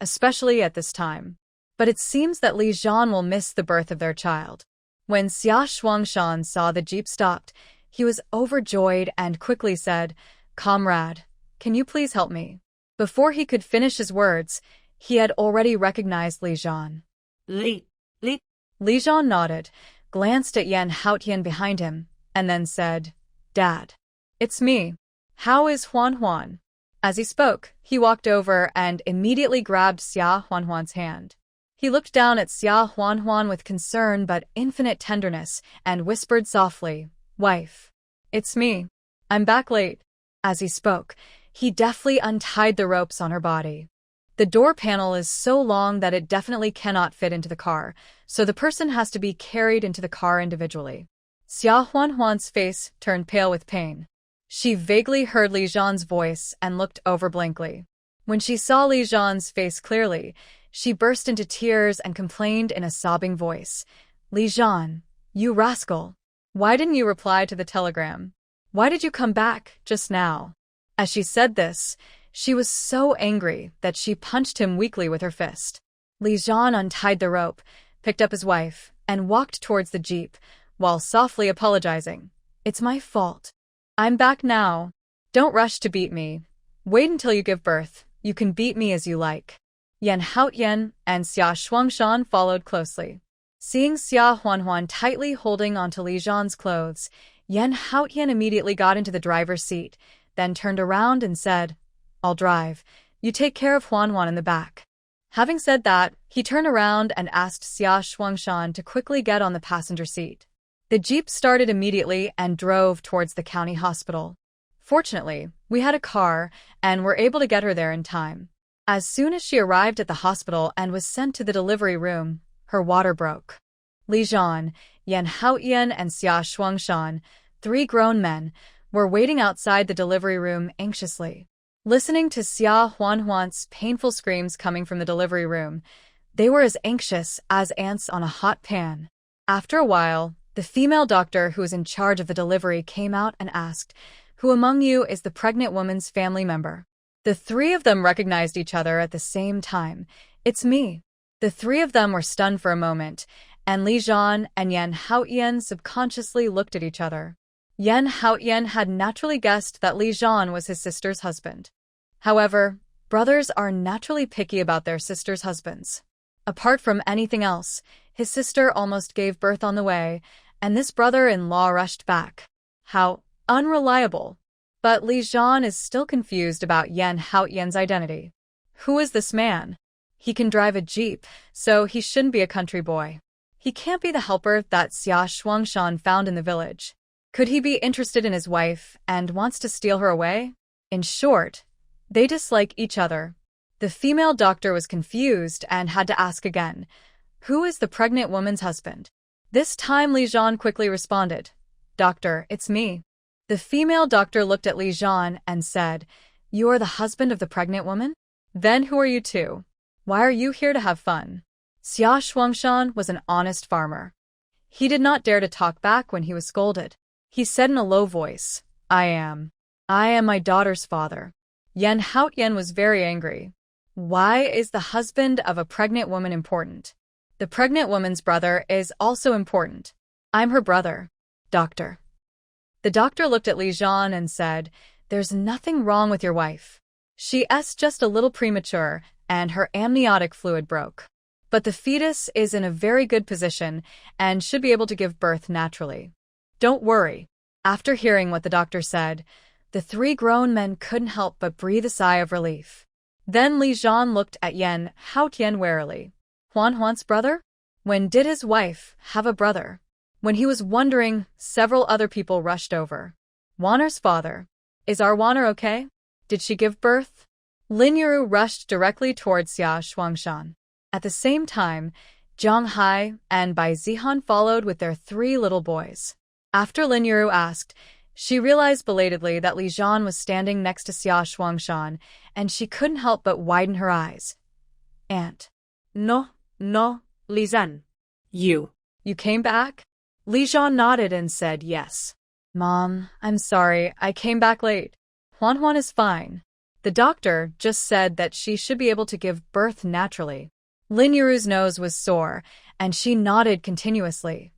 Speaker 1: Especially at this time. But it seems that Zhan will miss the birth of their child. When Xia Shuangshan saw the jeep stopped, he was overjoyed and quickly said, "Comrade, can you please help me?" Before he could finish his words, he had already recognized Zhan. Zhan nodded, glanced at Yan Haotian behind him, and then said, "Dad. It's me. How is Huanhuan?" As he spoke, he walked over and immediately grabbed Xia Huanhuan's hand. He looked down at Xia Huanhuan with concern but infinite tenderness and whispered softly, "Wife. It's me. I'm back late." As he spoke, he deftly untied the ropes on her body. The door panel is so long that it definitely cannot fit into the car, so the person has to be carried into the car individually. Xia Huanhuan's face turned pale with pain. She vaguely heard Zhan's voice and looked over blankly. When she saw Zhan's face clearly, she burst into tears and complained in a sobbing voice, "Zhan, you rascal. Why didn't you reply to the telegram? Why did you come back just now?" As she said this, she was so angry that she punched him weakly with her fist. Zhan untied the rope, picked up his wife, and walked towards the jeep, while softly apologizing. "It's my fault. I'm back now. Don't rush to beat me. Wait until you give birth. You can beat me as you like." Yan Haotian and Xia Shuangshan followed closely. Seeing Xia Huanhuan tightly holding onto Zhan's clothes, Yan Haotian immediately got into the driver's seat, then turned around and said, "I'll drive. You take care of Huanhuan in the back." Having said that, he turned around and asked Xia Shuangshan to quickly get on the passenger seat. The jeep started immediately and drove towards the county hospital. Fortunately, we had a car and were able to get her there in time. As soon as she arrived at the hospital and was sent to the delivery room, her water broke. Zhan, Yan Haotian, and Xia Shuangshan, 3 grown men, were waiting outside the delivery room anxiously. Listening to Xia Huanhuan's painful screams coming from the delivery room, they were as anxious as ants on a hot pan. After a while, the female doctor who was in charge of the delivery came out and asked, "Who among you is the pregnant woman's family member?" The 3 of them recognized each other at the same time. "It's me." The 3 of them were stunned for a moment, and Zhan and Yan Haotian subconsciously looked at each other. Yan Haotian had naturally guessed that Zhan was his sister's husband. However, brothers are naturally picky about their sister's husbands. Apart from anything else, his sister almost gave birth on the way, and this brother-in-law rushed back. How unreliable. But Li Zhan is still confused about Yan Haotian's identity. Who is this man? He can drive a jeep, so he shouldn't be a country boy. He can't be the helper that Xia Shuangshan found in the village. Could he be interested in his wife and wants to steal her away? In short, they dislike each other. The female doctor was confused and had to ask again, who is the pregnant woman's husband? This time Li Zhan quickly responded, Doctor, it's me. The female doctor looked at Li Zhan and said, You are the husband of the pregnant woman? Then who are you two? Why are you here to have fun? Xia Shuangshan was an honest farmer. He did not dare to talk back when he was scolded. He said in a low voice, I am my daughter's father. Yan Haotian was very angry. Why is the husband of a pregnant woman important? The pregnant woman's brother is also important. I'm her brother. Doctor. The doctor looked at Li Zhan and said, There's nothing wrong with your wife. She's just a little premature, and her amniotic fluid broke. But the fetus is in a very good position and should be able to give birth naturally. Don't worry. After hearing what the doctor said, the three grown men couldn't help but breathe a sigh of relief. Then Li Zhan looked at Yan Haotian warily. Huan's brother? When did his wife have a brother? When he was wondering, several other people rushed over. Wanner's father. Is our Wanner okay? Did she give birth? Lin Yuru rushed directly towards Xia Shuangshan. At the same time, Zhang Hai and Bai Zihan followed with their three little boys. After Lin Yuru asked, she realized belatedly that Li Zhan was standing next to Xia Shuangshan, and she couldn't help but widen her eyes. Aunt.
Speaker 3: No, Li Zhan. You
Speaker 1: came back?
Speaker 3: Li Zhan nodded and said yes.
Speaker 1: Mom, I'm sorry, I came back late. Huan is fine. The doctor just said that she should be able to give birth naturally. Lin Yuru's nose was sore, and she nodded continuously.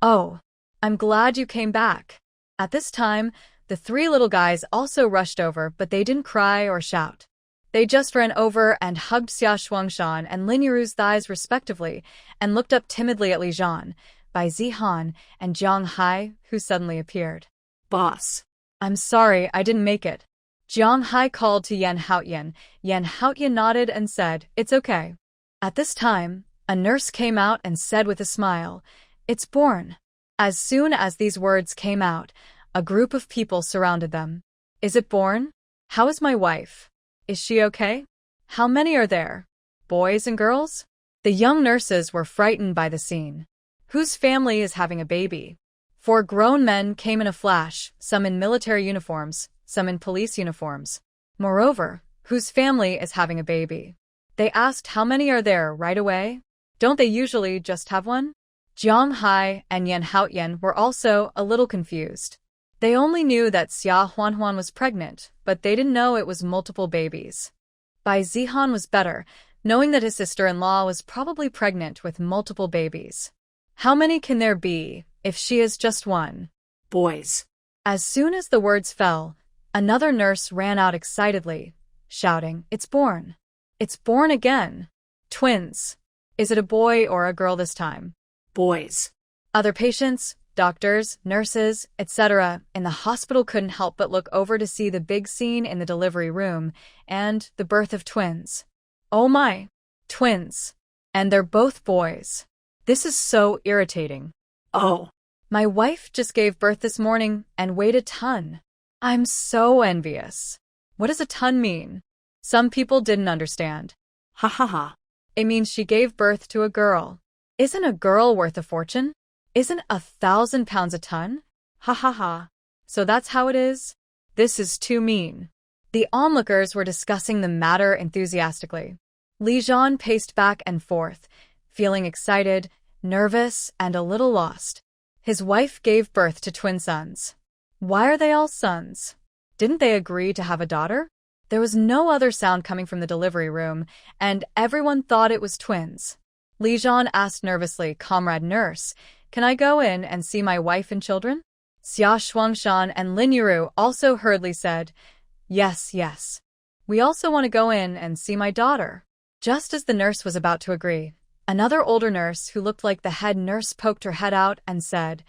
Speaker 1: Oh, I'm glad you came back. At this time, the three little guys also rushed over, but they didn't cry or shout. They just ran over and hugged Xia Shuangshan and Lin Yuru's thighs respectively, and looked up timidly at Li Zhan, Bai Zihan, and Zhang Hai, who suddenly appeared.
Speaker 3: Boss.
Speaker 1: I'm sorry, I didn't make it. Zhang Hai called to Yan Haotian. Yan Haotian nodded and said, It's okay. At this time, a nurse came out and said with a smile, It's born. As soon as these words came out, a group of people surrounded them. Is it born? How is my wife? Is she okay? How many are there? Boys and girls? The young nurses were frightened by the scene. Whose family is having a baby? 4 grown men came in a flash, some in military uniforms, some in police uniforms. Moreover, whose family is having a baby? They asked how many are there right away? Don't they usually just have one? Zhang Hai and Yan Haotian were also a little confused. They only knew that Xia Huan was pregnant, but they didn't know it was multiple babies. Bai Zihan was better, knowing that his sister-in-law was probably pregnant with multiple babies. How many can there be, if she is just one?
Speaker 3: Boys.
Speaker 1: As soon as the words fell, another nurse ran out excitedly, shouting, It's born. It's born again. Twins. Is it a boy or a girl this time?
Speaker 3: Boys.
Speaker 1: Other patients, doctors, nurses, etc. in the hospital couldn't help but look over to see the big scene in the delivery room and the birth of twins. Oh my! Twins. And they're both boys. This is so irritating.
Speaker 3: Oh.
Speaker 1: My wife just gave birth this morning and weighed a ton. I'm so envious. What does a ton mean? Some people didn't understand.
Speaker 3: Ha ha ha.
Speaker 1: It means she gave birth to a girl. Isn't a girl worth a fortune? Isn't 1,000 pounds a ton? Ha ha ha. So that's how it is? This is too mean. The onlookers were discussing the matter enthusiastically. Li Zhan paced back and forth, feeling excited, nervous, and a little lost. His wife gave birth to twin sons. Why are they all sons? Didn't they agree to have a daughter? There was no other sound coming from the delivery room, and everyone thought it was twins. Li Zhan asked nervously, Comrade nurse, can I go in and see my wife and children? Xia Shuangshan and Lin Yuru also hurriedly said, Yes. We also want to go in and see my daughter. Just as the nurse was about to agree, another older nurse who looked like the head nurse poked her head out and said,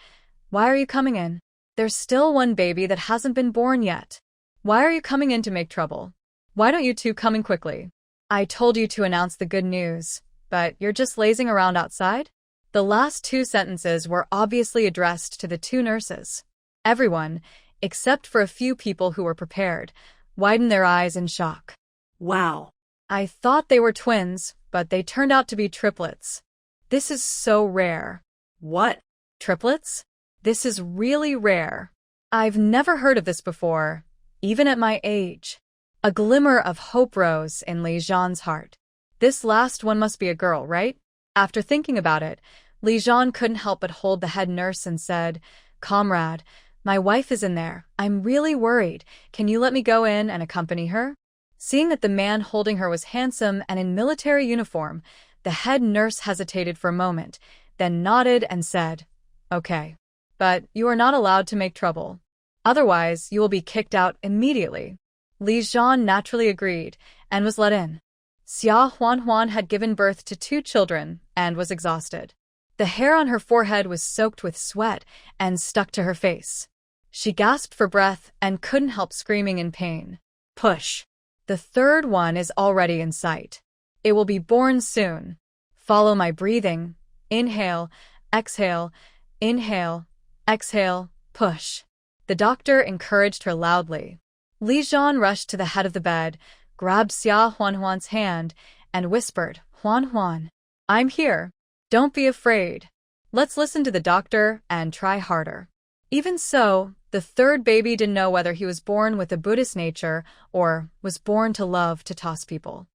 Speaker 1: Why are you coming in? There's still one baby that hasn't been born yet. Why are you coming in to make trouble? Why don't you two come in quickly? I told you to announce the good news, but you're just lazing around outside? The last two sentences were obviously addressed to the two nurses. Everyone, except for a few people who were prepared, widened their eyes in shock.
Speaker 3: Wow.
Speaker 1: I thought they were twins, but they turned out to be triplets. This is so rare.
Speaker 3: What?
Speaker 1: Triplets? This is really rare. I've never heard of this before, even at my age. A glimmer of hope rose in Li Zhan's heart. This last one must be a girl, right? After thinking about it, Li Zhan couldn't help but hold the head nurse and said, "Comrade, my wife is in there. I'm really worried. Can you let me go in and accompany her?" Seeing that the man holding her was handsome and in military uniform, the head nurse hesitated for a moment, then nodded and said, "Okay. But you are not allowed to make trouble. Otherwise, you will be kicked out immediately." Li Zhan naturally agreed and was let in. Xia Huan had given birth to 2 children and was exhausted. The hair on her forehead was soaked with sweat and stuck to her face. She gasped for breath and couldn't help screaming in pain.
Speaker 3: Push.
Speaker 1: The third one is already in sight. It will be born soon. Follow my breathing. Inhale, exhale, inhale, exhale, push. The doctor encouraged her loudly. Li Zhan rushed to the head of the bed, grabbed Xia Huan's hand, and whispered, "Huan, I'm here. Don't be afraid. Let's listen to the doctor and try harder." Even so, the third baby didn't know whether he was born with a Buddhist nature or was born to love to toss people.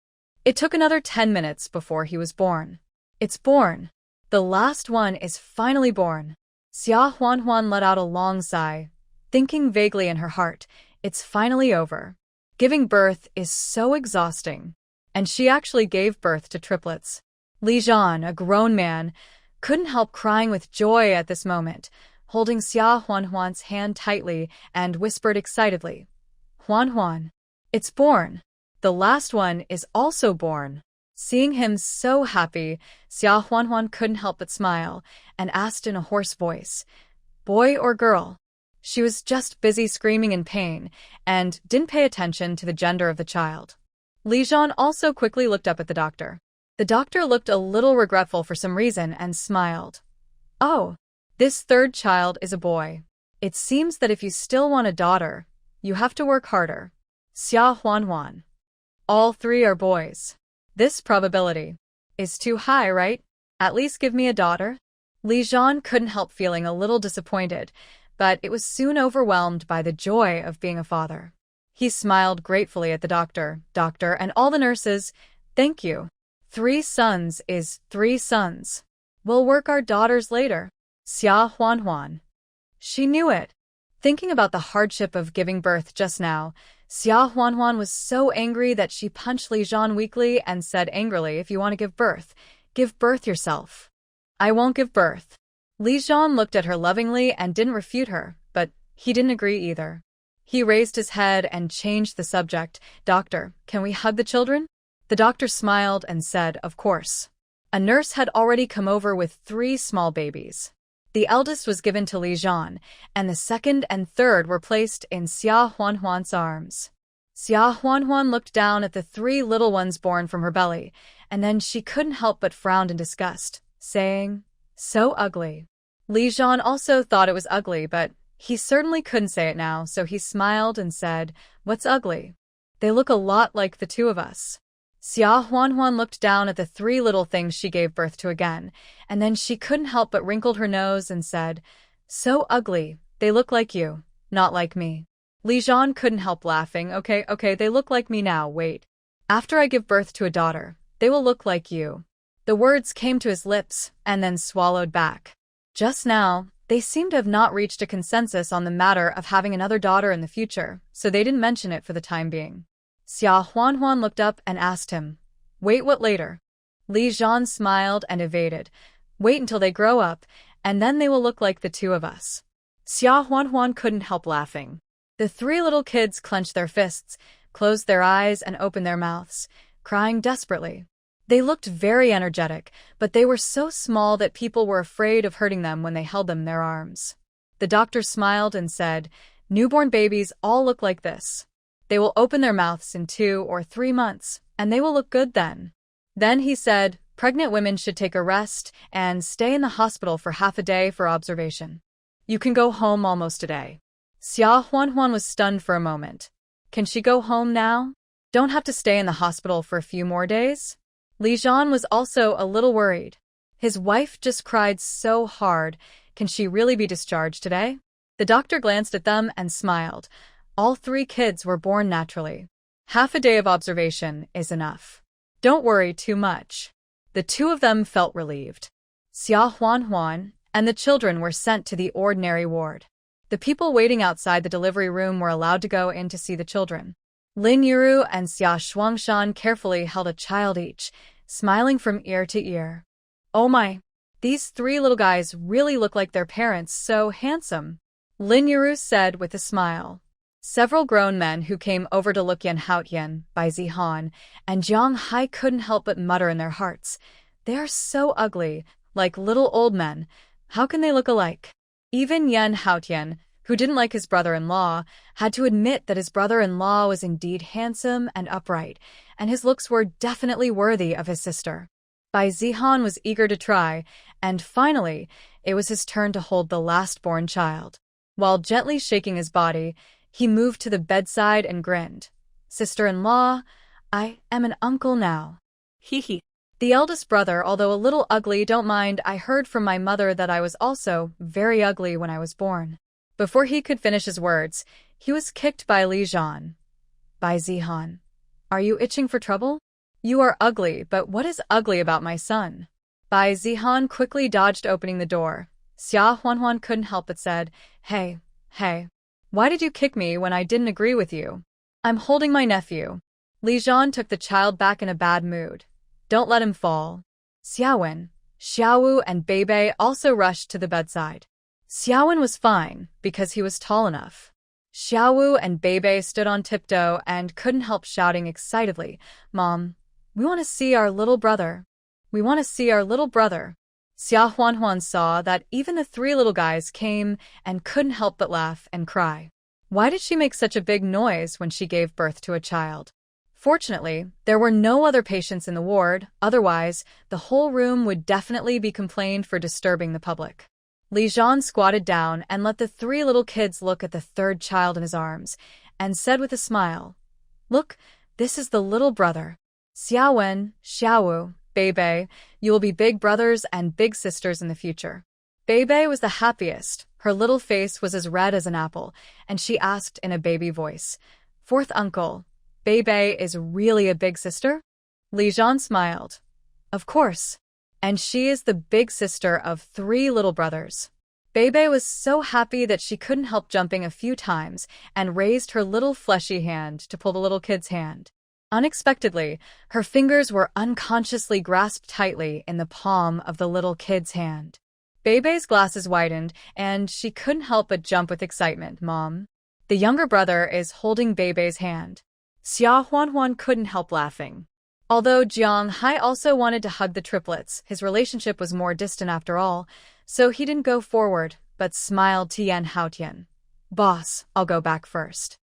Speaker 1: It took another 10 minutes before he was born. It's born. The last one is finally born. Xia Huan let out a long sigh, thinking vaguely in her heart, it's finally over. Giving birth is so exhausting. And she actually gave birth to triplets. Li Zhan, a grown man, couldn't help crying with joy at this moment, holding Xia Huan's hand tightly and whispered excitedly, "Huan, it's born. The last one is also born." Seeing him so happy, Xia Huan couldn't help but smile and asked in a hoarse voice, "Boy or girl?" She was just busy screaming in pain and didn't pay attention to the gender of the child. Li Zhan also quickly looked up at the doctor. The doctor looked a little regretful for some reason and smiled. "Oh, this third child is a boy. It seems that if you still want a daughter, you have to work harder." Xia Huan. All 3 are boys. This probability is too high, right? At least give me a daughter. Li Zhan couldn't help feeling a little disappointed, but it was soon overwhelmed by the joy of being a father. He smiled gratefully at the doctor, and all the nurses. "Thank you. 3 sons is 3 sons. We'll work our daughters later." Xia Huan. She knew it. Thinking about the hardship of giving birth just now, Xia Huan was so angry that she punched Li Zhan weakly and said angrily, "If you want to give birth yourself. I won't give birth." Li Zhan looked at her lovingly and didn't refute her, but he didn't agree either. He raised his head and changed the subject. "Doctor, can we hug the children?" The doctor smiled and said, "Of course." A nurse had already come over with 3 small babies. The eldest was given to Li Zhan, and the second and third were placed in Xia Huan's arms. Xia Huan looked down at the 3 little ones born from her belly, and then she couldn't help but frown in disgust, saying, "So ugly." Li Zhan also thought it was ugly, but he certainly couldn't say it now, so he smiled and said, "What's ugly? They look a lot like the 2 of us." Xia Huan looked down at the 3 little things she gave birth to again, and then she couldn't help but wrinkled her nose and said, "So ugly, they look like you, not like me." Li Zhan couldn't help laughing. Okay, they look like me now, wait. After I give birth to a daughter, they will look like you." The words came to his lips and then swallowed back. Just now, they seemed to have not reached a consensus on the matter of having another daughter in the future, so they didn't mention it for the time being. Xia Huan looked up and asked him, "Wait, what later?" Li Zhan smiled and evaded, "Wait until they grow up, and then they will look like the 2 of us." Xia Huan couldn't help laughing. The 3 little kids clenched their fists, closed their eyes and opened their mouths, crying desperately. They looked very energetic, but they were so small that people were afraid of hurting them when they held them in their arms. The doctor smiled and said, "Newborn babies all look like this. They will open their mouths in 2 or 3 months, and they will look good then. Then he said, pregnant women should take a rest and stay in the hospital for half a day for observation. You can go home almost a day. Xia Huanhuan was stunned for a moment. Can she go home now? Don't have to stay in the hospital for a few more days? Li Zhan was also a little worried. His wife just cried so hard. Can she really be discharged today? The doctor glanced at them and smiled. All 3 kids were born naturally. Half a day of observation is enough. Don't worry too much. The 2 of them felt relieved. Xia Huanhuan and the children were sent to the ordinary ward. The people waiting outside the delivery room were allowed to go in to see the children. Lin Yuru and Xia Shuangshan carefully held a child each, smiling from ear to ear. Oh my, these 3 little guys really look like their parents, so handsome, Lin Yuru said with a smile. Several grown men who came over to look Yan Haotian, Bai Zihan, and Jiang Hai couldn't help but mutter in their hearts, they are so ugly, like little old men. How can they look alike? Even Yan Haotian, who didn't like his brother-in-law, had to admit that his brother-in-law was indeed handsome and upright, and his looks were definitely worthy of his sister. Bai Zihan was eager to try, and finally, it was his turn to hold the last-born child. While gently shaking his body, he moved to the bedside and grinned. Sister-in-law, I am an uncle now.
Speaker 3: Hee hee.
Speaker 1: The eldest brother, although a little ugly, don't mind, I heard from my mother that I was also very ugly when I was born. Before he could finish his words, he was kicked by Li Zhan. Bai Zihan, are you itching for trouble? You are ugly, but what is ugly about my son? Bai Zihan quickly dodged opening the door. Xia Huanhuan couldn't help but said, Hey, why did you kick me when I didn't agree with you? I'm holding my nephew. Li Zhan took the child back in a bad mood. Don't let him fall. Xiaowen, Xiaowu, and Beibei also rushed to the bedside. Xiaowen was fine because he was tall enough. Xiaowu and Beibei stood on tiptoe and couldn't help shouting excitedly, Mom, we want to see our little brother. We want to see our little brother. Xia Huanhuan saw that even the 3 little guys came and couldn't help but laugh and cry. Why did she make such a big noise when she gave birth to a child? Fortunately, there were no other patients in the ward, otherwise, the whole room would definitely be complained for disturbing the public. Li Zhan squatted down and let the 3 little kids look at the 3rd child in his arms, and said with a smile, Look, this is the little brother. Xiaowen, Xiaowu, Beibei, you will be big brothers and big sisters in the future. Beibei was the happiest. Her little face was as red as an apple, and she asked in a baby voice, 4th uncle, Beibei is really a big sister? Li Zhan smiled. Of course. And she is the big sister of 3 little brothers. Beibei was so happy that she couldn't help jumping a few times and raised her little fleshy hand to pull the little kid's hand. Unexpectedly, her fingers were unconsciously grasped tightly in the palm of the little kid's hand. Beibei's glasses widened, and she couldn't help but jump with excitement. Mom. The younger brother is holding Beibei's hand. Xia Huanhuan couldn't help laughing. Although Jiang Hai also wanted to hug the triplets, his relationship was more distant after all, so he didn't go forward, but smiled to Yan Haotian. Boss, I'll go back first.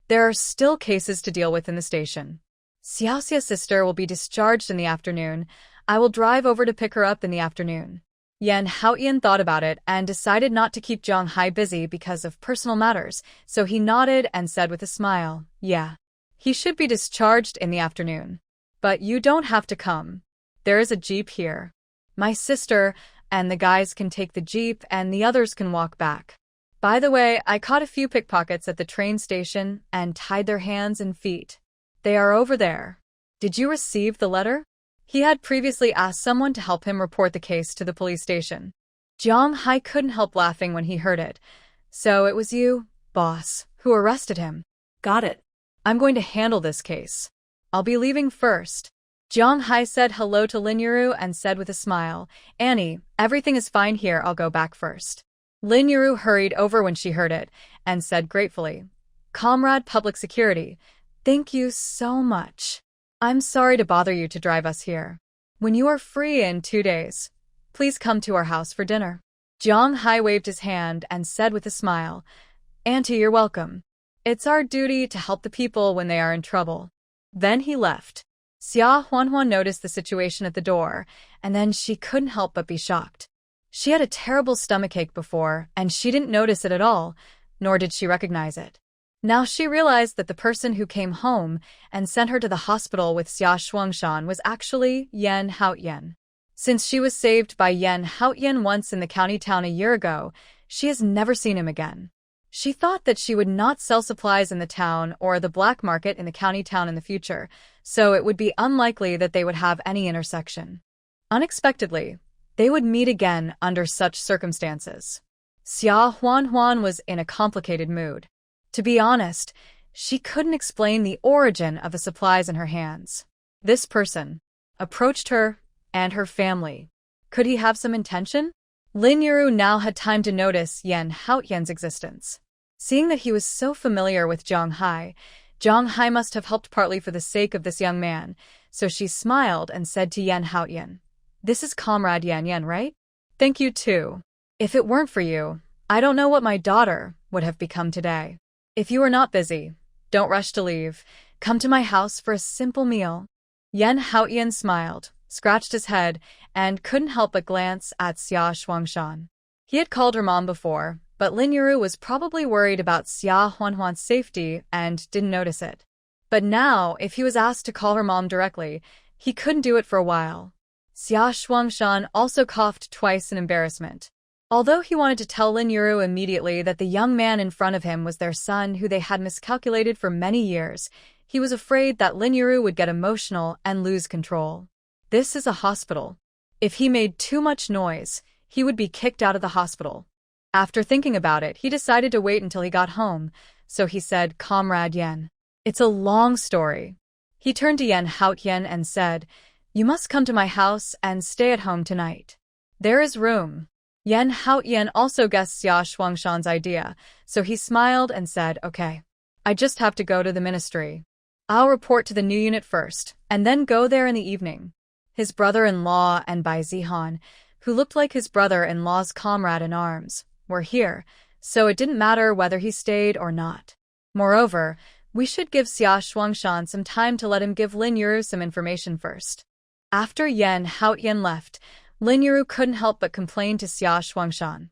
Speaker 1: There are still cases to deal with in the station. Xiaoxia's sister will be discharged in the afternoon. I will drive over to pick her up in the afternoon. Yan Haotian thought about it and decided not to keep Jiang Hai busy because of personal matters, so he nodded and said with a smile, Yeah. He should be discharged in the afternoon. But you don't have to come. There is a jeep here. My sister and the guys can take the jeep and the others can walk back. By the way, I caught a few pickpockets at the train station and tied their hands and feet. They are over there. Did you receive the letter? He had previously asked someone to help him report the case to the police station. Jiang Hai couldn't help laughing when he heard it. So it was you, boss, who arrested him.
Speaker 3: Got it.
Speaker 1: I'm going to handle this case. I'll be leaving first. Jiang Hai said hello to Lin Yuru and said with a smile, Annie, everything is fine here, I'll go back first. Lin Yuru hurried over when she heard it and said gratefully, Comrade Public Security, thank you so much. I'm sorry to bother you to drive us here. When you are free in 2 days, please come to our house for dinner. Jiang Hai waved his hand and said with a smile, Auntie, you're welcome. It's our duty to help the people when they are in trouble. Then he left. Xia Huanhuan noticed the situation at the door, and then she couldn't help but be shocked. She had a terrible stomachache before, and she didn't notice it at all, nor did she recognize it. Now she realized that the person who came home and sent her to the hospital with Xia Shuangshan was actually Yan Haotian. Since she was saved by Yan Haotian once in the county town a year ago, she has never seen him again. She thought that she would not sell supplies in the town or the black market in the county town in the future, so it would be unlikely that they would have any intersection. Unexpectedly, they would meet again under such circumstances. Xia Huanhuan was in a complicated mood. To be honest, she couldn't explain the origin of the supplies in her hands. This person approached her and her family. Could he have some intention? Lin Yuru now had time to notice Yan Haotian's existence. Seeing that he was so familiar with Zhang Hai must have helped partly for the sake of this young man, so she smiled and said to Yan Haotian, "This is Comrade Yan, right? Thank you too. If it weren't for you, I don't know what my daughter would have become today. If you are not busy, don't rush to leave. Come to my house for a simple meal." Yan Haotian smiled, scratched his head, and couldn't help but glance at Xia Shuangshan. He had called her mom before, but Lin Yuru was probably worried about Xia Huanhuan's safety and didn't notice it. But now, if he was asked to call her mom directly, he couldn't do it for a while. Xia Shuangshan also coughed twice in embarrassment. Although he wanted to tell Lin Yuru immediately that the young man in front of him was their son who they had miscalculated for many years, he was afraid that Lin Yuru would get emotional and lose control. This is a hospital. If he made too much noise, he would be kicked out of the hospital. After thinking about it, he decided to wait until he got home, so he said, "Comrade Yan, it's a long story." He turned to Yan Haotian and said, "You must come to my house and stay at home tonight. There is room." Yan Haotian also guessed Xia Shuangshan's idea, so he smiled and said, "Okay. I just have to go to the ministry. I'll report to the new unit first, and then go there in the evening." His brother-in-law and Bai Zhan, who looked like his brother-in-law's comrade in arms, were here, so it didn't matter whether he stayed or not. Moreover, we should give Xia Shuangshan some time to let him give Lin Yuru some information first. After Yan Haotian left, Lin Yuru couldn't help but complain to Xia Shuangshan.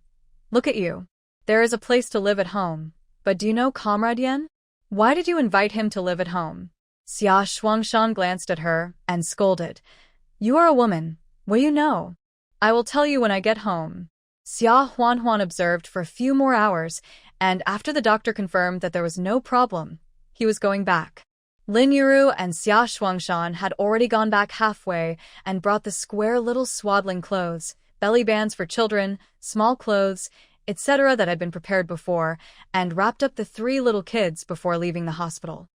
Speaker 1: "Look at you. There is a place to live at home, but do you know Comrade Yan? Why did you invite him to live at home?" Xia Shuangshan glanced at her and scolded, "You are a woman. What do you know? I will tell you when I get home." Xia Huanhuan observed for a few more hours, and after the doctor confirmed that there was no problem, he was going back. Lin Yuru and Xia Shuangshan had already gone back halfway and brought the square little swaddling clothes, belly bands for children, small clothes, etc. that had been prepared before, and wrapped up the 3 little kids before leaving the hospital.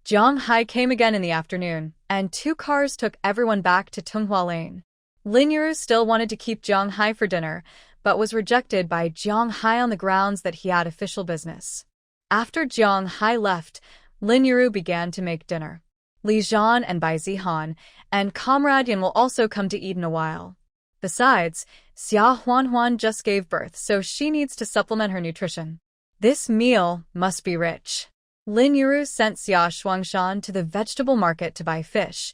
Speaker 1: Zhang Hai came again in the afternoon, and 2 cars took everyone back to Tunghua Lane. Lin Yuru still wanted to keep Zhang Hai for dinner, but was rejected by Zhang Hai on the grounds that he had official business. After Zhang Hai left, Lin Yuru began to make dinner. Li Zhan and Bai Zhan and Comrade Yan will also come to eat in a while. Besides, Xia Huanhuan just gave birth, so she needs to supplement her nutrition. This meal must be rich. Lin Yuru sent Xia Shuangshan to the vegetable market to buy fish.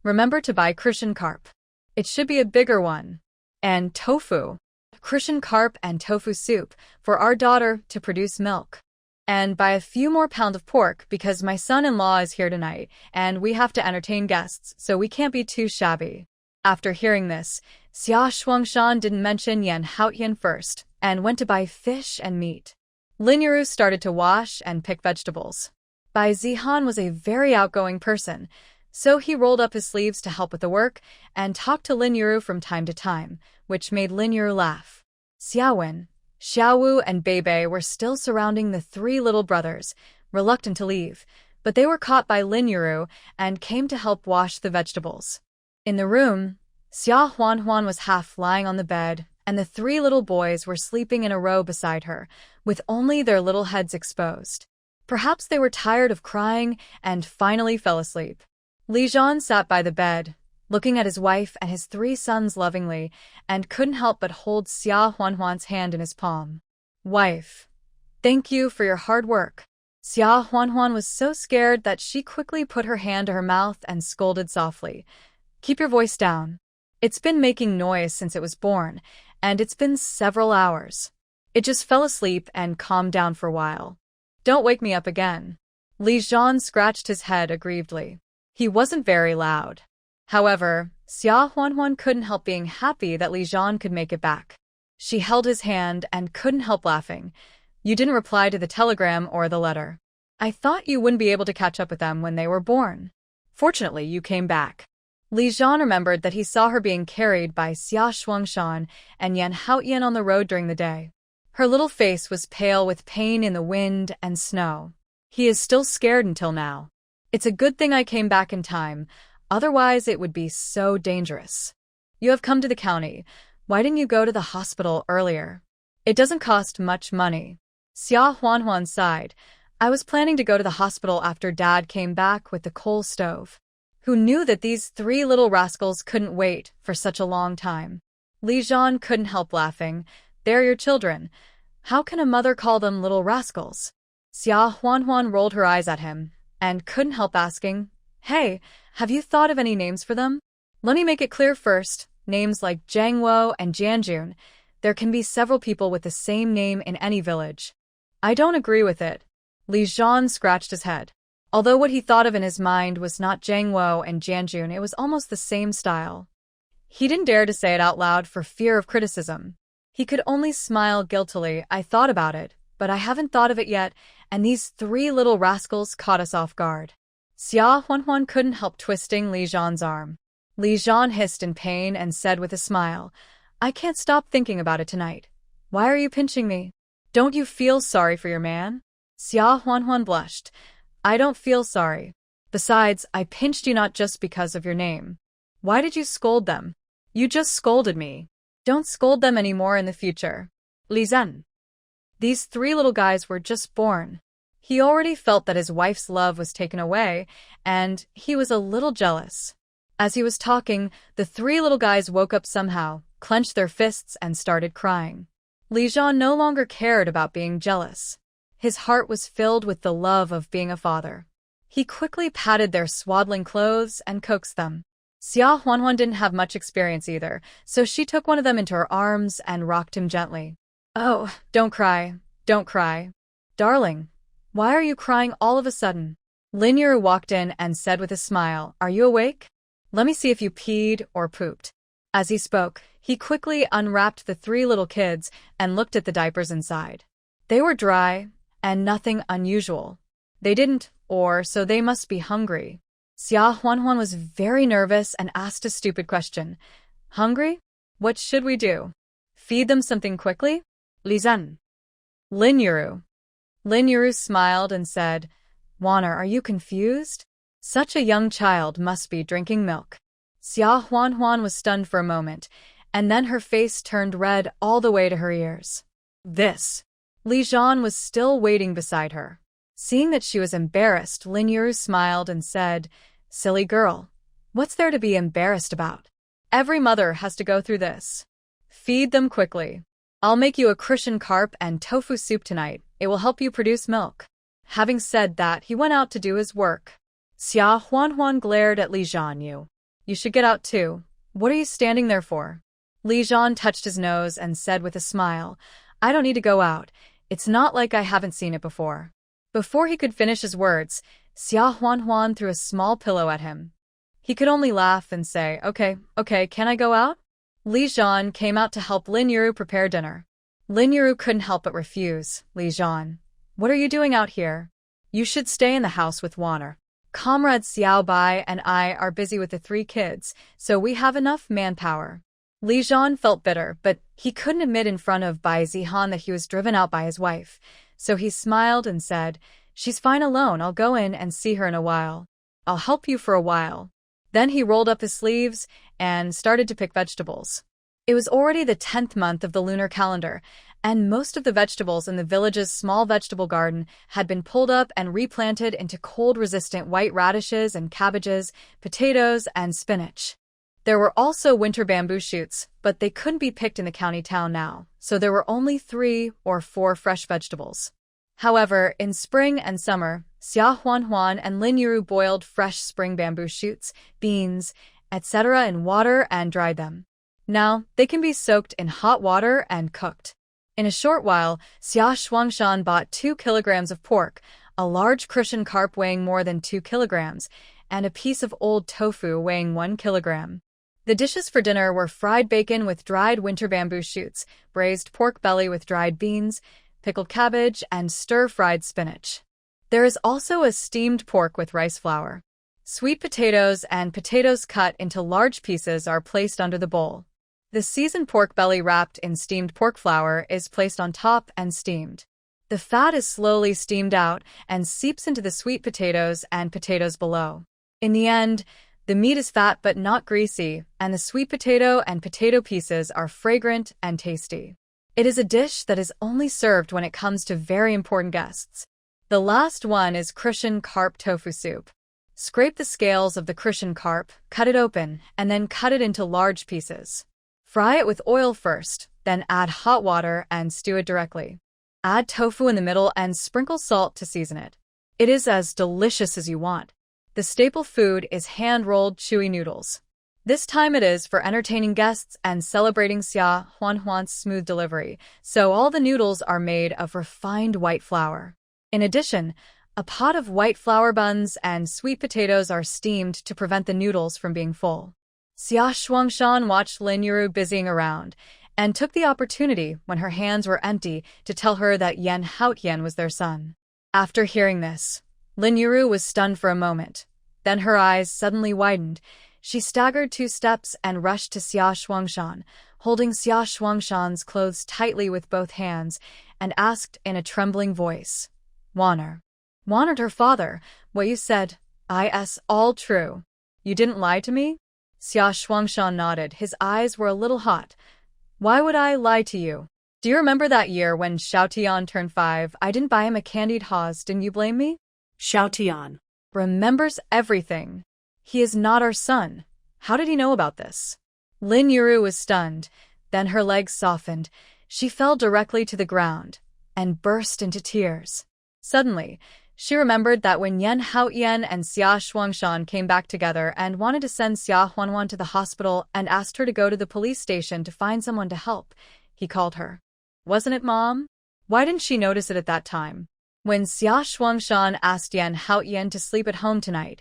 Speaker 1: Remember to buy Crucian carp. It should be a bigger one. And tofu. Crucian carp and tofu soup for our daughter to produce milk. And buy a few more pounds of pork because my son-in-law is here tonight and we have to entertain guests, so we can't be too shabby. After hearing this, Xia Shuangshan didn't mention Yan Haotian first and went to buy fish and meat. Lin Yuru started to wash and pick vegetables. Bai Zhan was a very outgoing person, so he rolled up his sleeves to help with the work and talked to Lin Yuru from time to time, which made Lin Yuru laugh. Xiaowen, Xiaowu, and Beibei were still surrounding the 3 little brothers, reluctant to leave, but they were caught by Lin Yuru and came to help wash the vegetables. In the room, Xia Huanhuan was half lying on the bed, and the 3 little boys were sleeping in a row beside her, with only their little heads exposed. Perhaps they were tired of crying and finally fell asleep. Li Zhan sat by the bed, looking at his wife and his 3 sons lovingly, and couldn't help but hold Xia Huanhuan's hand in his palm. "Wife, thank you for your hard work." Xia Huanhuan was so scared that she quickly put her hand to her mouth and scolded softly. Keep your voice down. It's been making noise since it was born, and it's been several hours. It just fell asleep and calmed down for a while. Don't wake me up again. Li Zhan scratched his head aggrievedly. He wasn't very loud. However, Xia Huanhuan couldn't help being happy that Li Zhan could make it back. She held his hand and couldn't help laughing. You didn't reply to the telegram or the letter. I thought you wouldn't be able to catch up with them when they were born. Fortunately, you came back. Li Zhan remembered that he saw her being carried by Xia Shuangshan and Yan Haoyan on the road during the day. Her little face was pale with pain in the wind and snow. He is still scared until now. It's a good thing I came back in time, otherwise it would be so dangerous. You have come to the county. Why didn't you go to the hospital earlier? It doesn't cost much money. Xia Huanhuan sighed. I was planning to go to the hospital after Dad came back with the coal stove. Who knew that these three little rascals couldn't wait for such a long time? Li Zhan couldn't help laughing. They're your children. How can a mother call them little rascals? Xia Huanhuan rolled her eyes at him and couldn't help asking, Hey, have you thought of any names for them? Let me make it clear first. Names like Jiangwo and Jianjun. There can be several people with the same name in any village. I don't agree with it. Li Zhan scratched his head. Although what he thought of in his mind was not Jiangwo and Jianjun, it was almost the same style. He didn't dare to say it out loud for fear of criticism. He could only smile guiltily. I thought about it, but I haven't thought of it yet, and these three little rascals caught us off guard. Xia Huanhuan couldn't help twisting Li Zhan's arm. Li Zhan hissed in pain and said with a smile, I can't stop thinking about it tonight. Why are you pinching me? Don't you feel sorry for your man? Xia Huanhuan blushed. I don't feel sorry. Besides, I pinched you not just because of your name. Why did you scold them? You just scolded me. Don't scold them anymore in the future. Li Zhan. These three little guys were just born. He already felt that his wife's love was taken away, and he was a little jealous. As he was talking, the three little guys woke up somehow, clenched their fists, and started crying. Li Zhan no longer cared about being jealous. His heart was filled with the love of being a father. He quickly patted their swaddling clothes and coaxed them. Xia Huanhuan didn't have much experience either, so she took one of them into her arms and rocked him gently. Oh, don't cry. Don't cry. Darling, why are you crying all of a sudden? Lin Yu walked in and said with a smile, Are you awake? Let me see if you peed or pooped. As he spoke, he quickly unwrapped the three little kids and looked at the diapers inside. They were dry and nothing unusual. They didn't, or so they must be hungry. Xia Huanhuan was very nervous and asked a stupid question. Hungry? What should we do? Feed them something quickly? Li Zhan. Lin Yu smiled and said, Wana, are you confused? Such a young child must be drinking milk. Xia Huanhuan was stunned for a moment, and then her face turned red all the way to her ears. This. Li Zhan was still waiting beside her. Seeing that she was embarrassed, Lin Yu smiled and said, Silly girl, what's there to be embarrassed about? Every mother has to go through this. Feed them quickly. I'll make you a cushion carp and tofu soup tonight. It will help you produce milk. Having said that, he went out to do his work. Xia Huanhuan glared at Li Zhan. You should get out too. What are you standing there for? Li Zhan touched his nose and said with a smile, I don't need to go out. It's not like I haven't seen it before. Before he could finish his words, Xia Huanhuan threw a small pillow at him. He could only laugh and say, Okay, can I go out? Li Zhan came out to help Lin Yu prepare dinner. Lin Yu couldn't help but refuse. Li Zhan, what are you doing out here? You should stay in the house with Wana. Comrade Xiao Bai and I are busy with the three kids, so we have enough manpower. Li Zhan felt bitter, but he couldn't admit in front of Bai Zihan that he was driven out by his wife, so he smiled and said, She's fine alone, I'll go in and see her in a while. I'll help you for a while. Then he rolled up his sleeves and started to pick vegetables. It was already the 10th month of the lunar calendar, and most of the vegetables in the village's small vegetable garden had been pulled up and replanted into cold-resistant white radishes and cabbages, potatoes, and spinach. There were also winter bamboo shoots, but they couldn't be picked in the county town now, so there were only 3 or 4 fresh vegetables. However, in spring and summer, Xia Huanhuan and Lin Yiru boiled fresh spring bamboo shoots, beans, etc. in water and dried them. Now, they can be soaked in hot water and cooked. In a short while, Xia Shuangshan bought 2 kilograms of pork, a large crucian carp weighing more than 2 kilograms, and a piece of old tofu weighing 1 kilogram. The dishes for dinner were fried bacon with dried winter bamboo shoots, braised pork belly with dried beans, pickled cabbage, and stir-fried spinach. There is also a steamed pork with rice flour. Sweet potatoes and potatoes cut into large pieces are placed under the bowl. The seasoned pork belly wrapped in steamed pork flour is placed on top and steamed. The fat is slowly steamed out and seeps into the sweet potatoes and potatoes below. In the end, the meat is fat but not greasy, and the sweet potato and potato pieces are fragrant and tasty. It is a dish that is only served when it comes to very important guests. The last one is crucian carp tofu soup. Scrape the scales of the crucian carp, cut it open, and then cut it into large pieces. Fry it with oil first, then add hot water and stew it directly. Add tofu in the middle and sprinkle salt to season it. It is as delicious as you want. The staple food is hand-rolled chewy noodles. This time it is for entertaining guests and celebrating Xia Huanhuan's smooth delivery, so all the noodles are made of refined white flour. In addition, a pot of white flour buns and sweet potatoes are steamed to prevent the noodles from being full. Xia Shuangshan watched Lin Yiru busying around and took the opportunity when her hands were empty to tell her that Yan Haotian was their son. After hearing this, Lin Yiru was stunned for a moment. Then her eyes suddenly widened. She staggered 2 steps and rushed to Xia Shuangshan, holding Xia Shuangshan's clothes tightly with both hands, and asked in a trembling voice, "Waner." "Wanered her father. What you said, is all true. You didn't lie to me?" Xia Shuangshan nodded. His eyes were a little hot. "Why would I lie to you? Do you remember that year when Xiaotian turned 5? I didn't buy him a candied Haws. Didn't you blame me?"
Speaker 3: Xiaotian
Speaker 1: remembers everything. He is not our son. How did he know about this? Lin Yiru was stunned. Then her legs softened. She fell directly to the ground and burst into tears. Suddenly, she remembered that when Yan Haotian and Xia Shuangshan came back together and wanted to send Xia Huanhuan to the hospital and asked her to go to the police station to find someone to help, he called her. Wasn't it, Mom? Why didn't she notice it at that time? When Xia Shuangshan asked Yan Haotian to sleep at home tonight,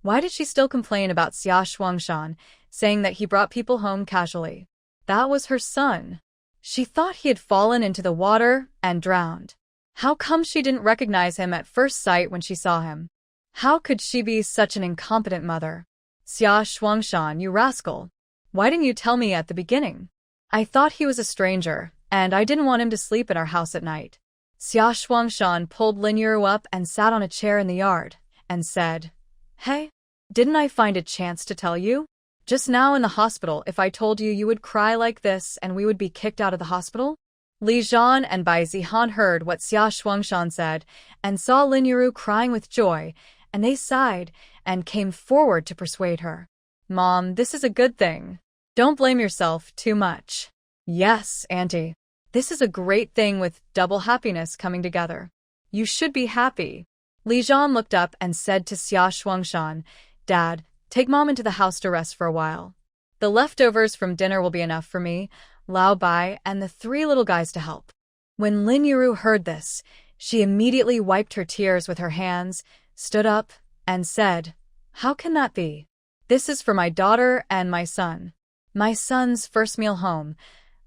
Speaker 1: why did she still complain about Xia Shuangshan, saying that he brought people home casually? That was her son. She thought he had fallen into the water and drowned. How come she didn't recognize him at first sight when she saw him? How could she be such an incompetent mother? Xia Shuangshan, you rascal. Why didn't you tell me at the beginning? I thought he was a stranger, and I didn't want him to sleep at our house at night. Xia Shuangshan pulled Lin Yiru up and sat on a chair in the yard, and said, Hey, didn't I find a chance to tell you? Just now in the hospital, if I told you, you would cry like this and we would be kicked out of the hospital? Li Zhan and Bai Zihan heard what Xia Shuangshan said and saw Lin Yiru crying with joy, and they sighed and came forward to persuade her. Mom, this is a good thing. Don't blame yourself too much. Yes, Auntie. This is a great thing with double happiness coming together. You should be happy. Li Zhan looked up and said to Xia Shuangshan, Dad, take Mom into the house to rest for a while. The leftovers from dinner will be enough for me, Lao Bai, and the 3 little guys to help. When Lin Yiru heard this, she immediately wiped her tears with her hands, stood up, and said, How can that be? This is for my daughter and my son. My son's first meal home.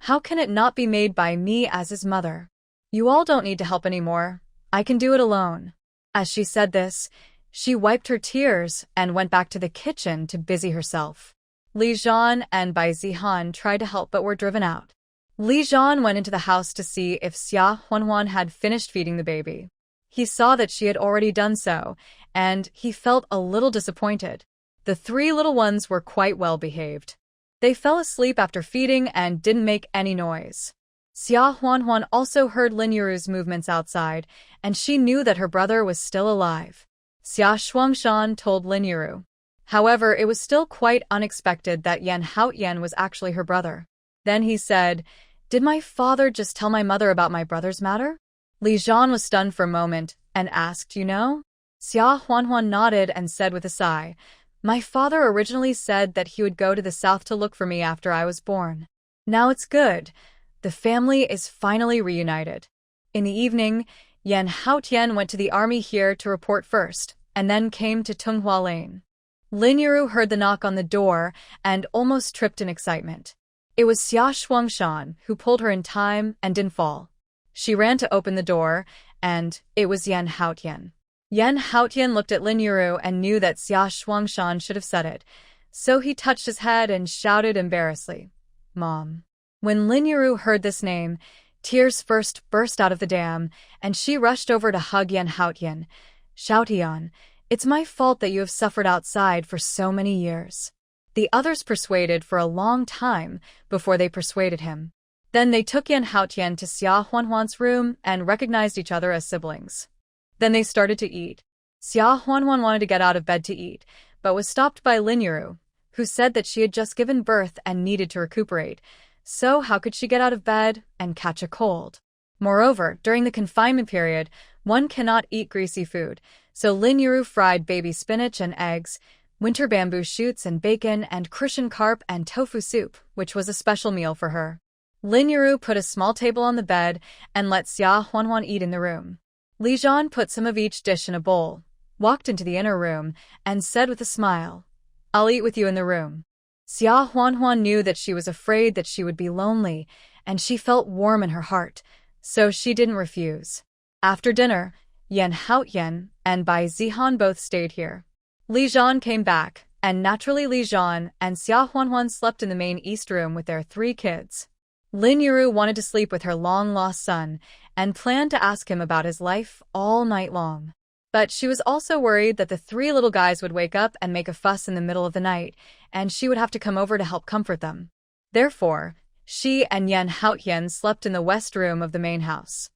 Speaker 1: How can it not be made by me as his mother? You all don't need to help anymore. I can do it alone. As she said this, she wiped her tears and went back to the kitchen to busy herself. Li Zhan and Bai Zihan tried to help but were driven out. Li Zhan went into the house to see if Xia Huanhuan had finished feeding the baby. He saw that she had already done so, and he felt a little disappointed. The 3 little ones were quite well behaved. They fell asleep after feeding and didn't make any noise. Xia Huanhuan also heard Lin Yiru's movements outside, and she knew that her brother was still alive. Xia Shuangshan told Lin Yiru. However, it was still quite unexpected that Yan Haotian was actually her brother. Then he said, Did my father just tell my mother about my brother's matter? Li Zhan was stunned for a moment and asked, you know? Xia Huanhuan nodded and said with a sigh, my father originally said that he would go to the south to look for me after I was born. Now it's good. The family is finally reunited. In the evening, Yan Haotian went to the army here to report first, and then came to Tunghua Lane. Lin Yuru heard the knock on the door and almost tripped in excitement. It was Xia Shuangshan who pulled her in time and didn't fall. She ran to open the door, and it was Yan Haotian. Yan Haotian looked at Lin Yuru and knew that Xia Shuangshan should have said it, so he touched his head and shouted embarrassedly, Mom. When Lin Yuru heard this name, tears first burst out of the dam, and she rushed over to hug Yan Haotian. Shoutian, it's my fault that you have suffered outside for so many years. The others persuaded for a long time before they persuaded him. Then they took Yan Haotian to Xia Huanhuan's room and recognized each other as siblings. Then they started to eat. Xia Huanhuan wanted to get out of bed to eat, but was stopped by Lin Yuru, who said that she had just given birth and needed to recuperate, so how could she get out of bed and catch a cold? Moreover, during the confinement period, one cannot eat greasy food, so Lin Yuru fried baby spinach and eggs, winter bamboo shoots and bacon, and Crucian carp and tofu soup, which was a special meal for her. Lin Yuru put a small table on the bed and let Xia Huanhuan eat in the room. Li Zhan put some of each dish in a bowl, walked into the inner room, and said with a smile, I'll eat with you in the room. Xia Huanhuan knew that she was afraid that she would be lonely, and she felt warm in her heart, so she didn't refuse. After dinner, Yan Haotian and Bai Zihan both stayed here. Li Zhan came back, and naturally Li Zhan and Xia Huanhuan slept in the main east room with their 3 kids. Lin Yuru wanted to sleep with her long-lost son and planned to ask him about his life all night long. But she was also worried that the 3 little guys would wake up and make a fuss in the middle of the night, and she would have to come over to help comfort them. Therefore, she and Yan Haotian slept in the west room of the main house.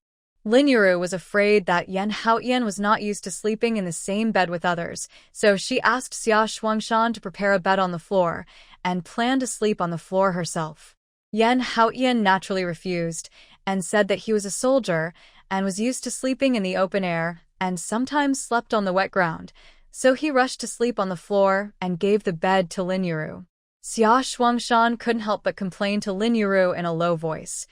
Speaker 1: Lin Yuru was afraid that Yan Haotian was not used to sleeping in the same bed with others, so she asked Xia Shuangshan to prepare a bed on the floor and planned to sleep on the floor herself. Yan Haotian naturally refused and said that he was a soldier and was used to sleeping in the open air and sometimes slept on the wet ground, so he rushed to sleep on the floor and gave the bed to Lin Yuru. Xia Shuangshan couldn't help but complain to Lin Yuru in a low voice.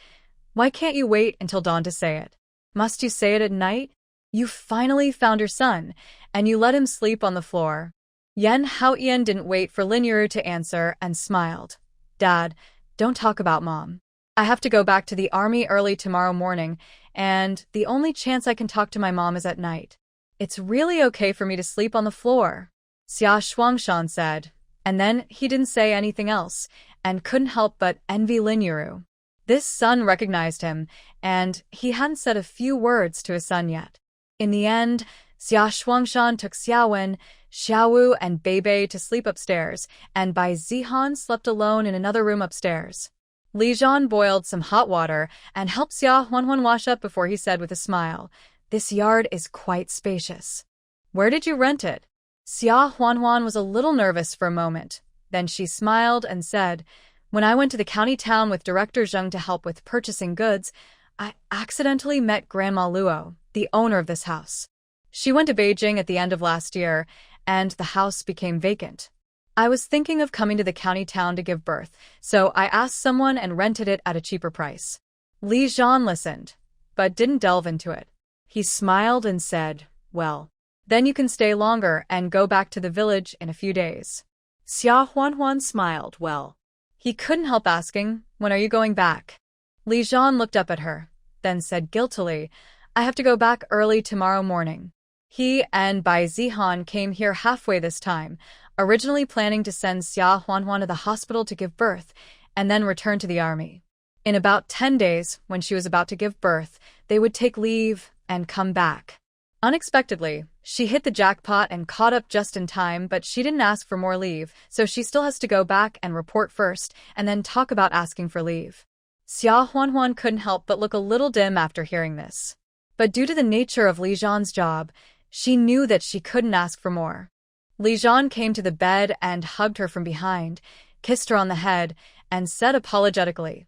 Speaker 1: Why can't you wait until dawn to say it? Must you say it at night? You finally found your son, and you let him sleep on the floor. Yan Haotian didn't wait for Lin Yuru to answer and smiled. Dad, don't talk about Mom. I have to go back to the army early tomorrow morning, and the only chance I can talk to my mom is at night. It's really okay for me to sleep on the floor, Xia Shuangshan said, and then he didn't say anything else, and couldn't help but envy Lin Yuru. This son recognized him, and he hadn't said a few words to his son yet. In the end, Xia Shuangshan took Xiaowen, Xiaowu, and Beibei to sleep upstairs, and Bai Zihan slept alone in another room upstairs. Li Zhan boiled some hot water and helped Xia Huanhuan wash up before he said with a smile, This yard is quite spacious. Where did you rent it? Xia Huanhuan was a little nervous for a moment. Then she smiled and said, When I went to the county town with Director Zheng to help with purchasing goods, I accidentally met Grandma Luo, the owner of this house. She went to Beijing at the end of last year, and the house became vacant. I was thinking of coming to the county town to give birth, so I asked someone and rented it at a cheaper price. Li Zhan listened, but didn't delve into it. He smiled and said, Well, then you can stay longer and go back to the village in a few days. Xia Huanhuan smiled. Well, he couldn't help asking, When are you going back? Li Zhan looked up at her, then said guiltily, I have to go back early tomorrow morning. He and Bai Zihan came here halfway this time, originally planning to send Xia Huanhuan to the hospital to give birth, and then return to the army. In about 10 days, when she was about to give birth, they would take leave and come back. Unexpectedly, she hit the jackpot and caught up just in time, but she didn't ask for more leave, so she still has to go back and report first, and then talk about asking for leave. Xia Huanhuan couldn't help but look a little dim after hearing this. But due to the nature of Li Zhan's job, she knew that she couldn't ask for more. Li Zhan came to the bed and hugged her from behind, kissed her on the head, and said apologetically,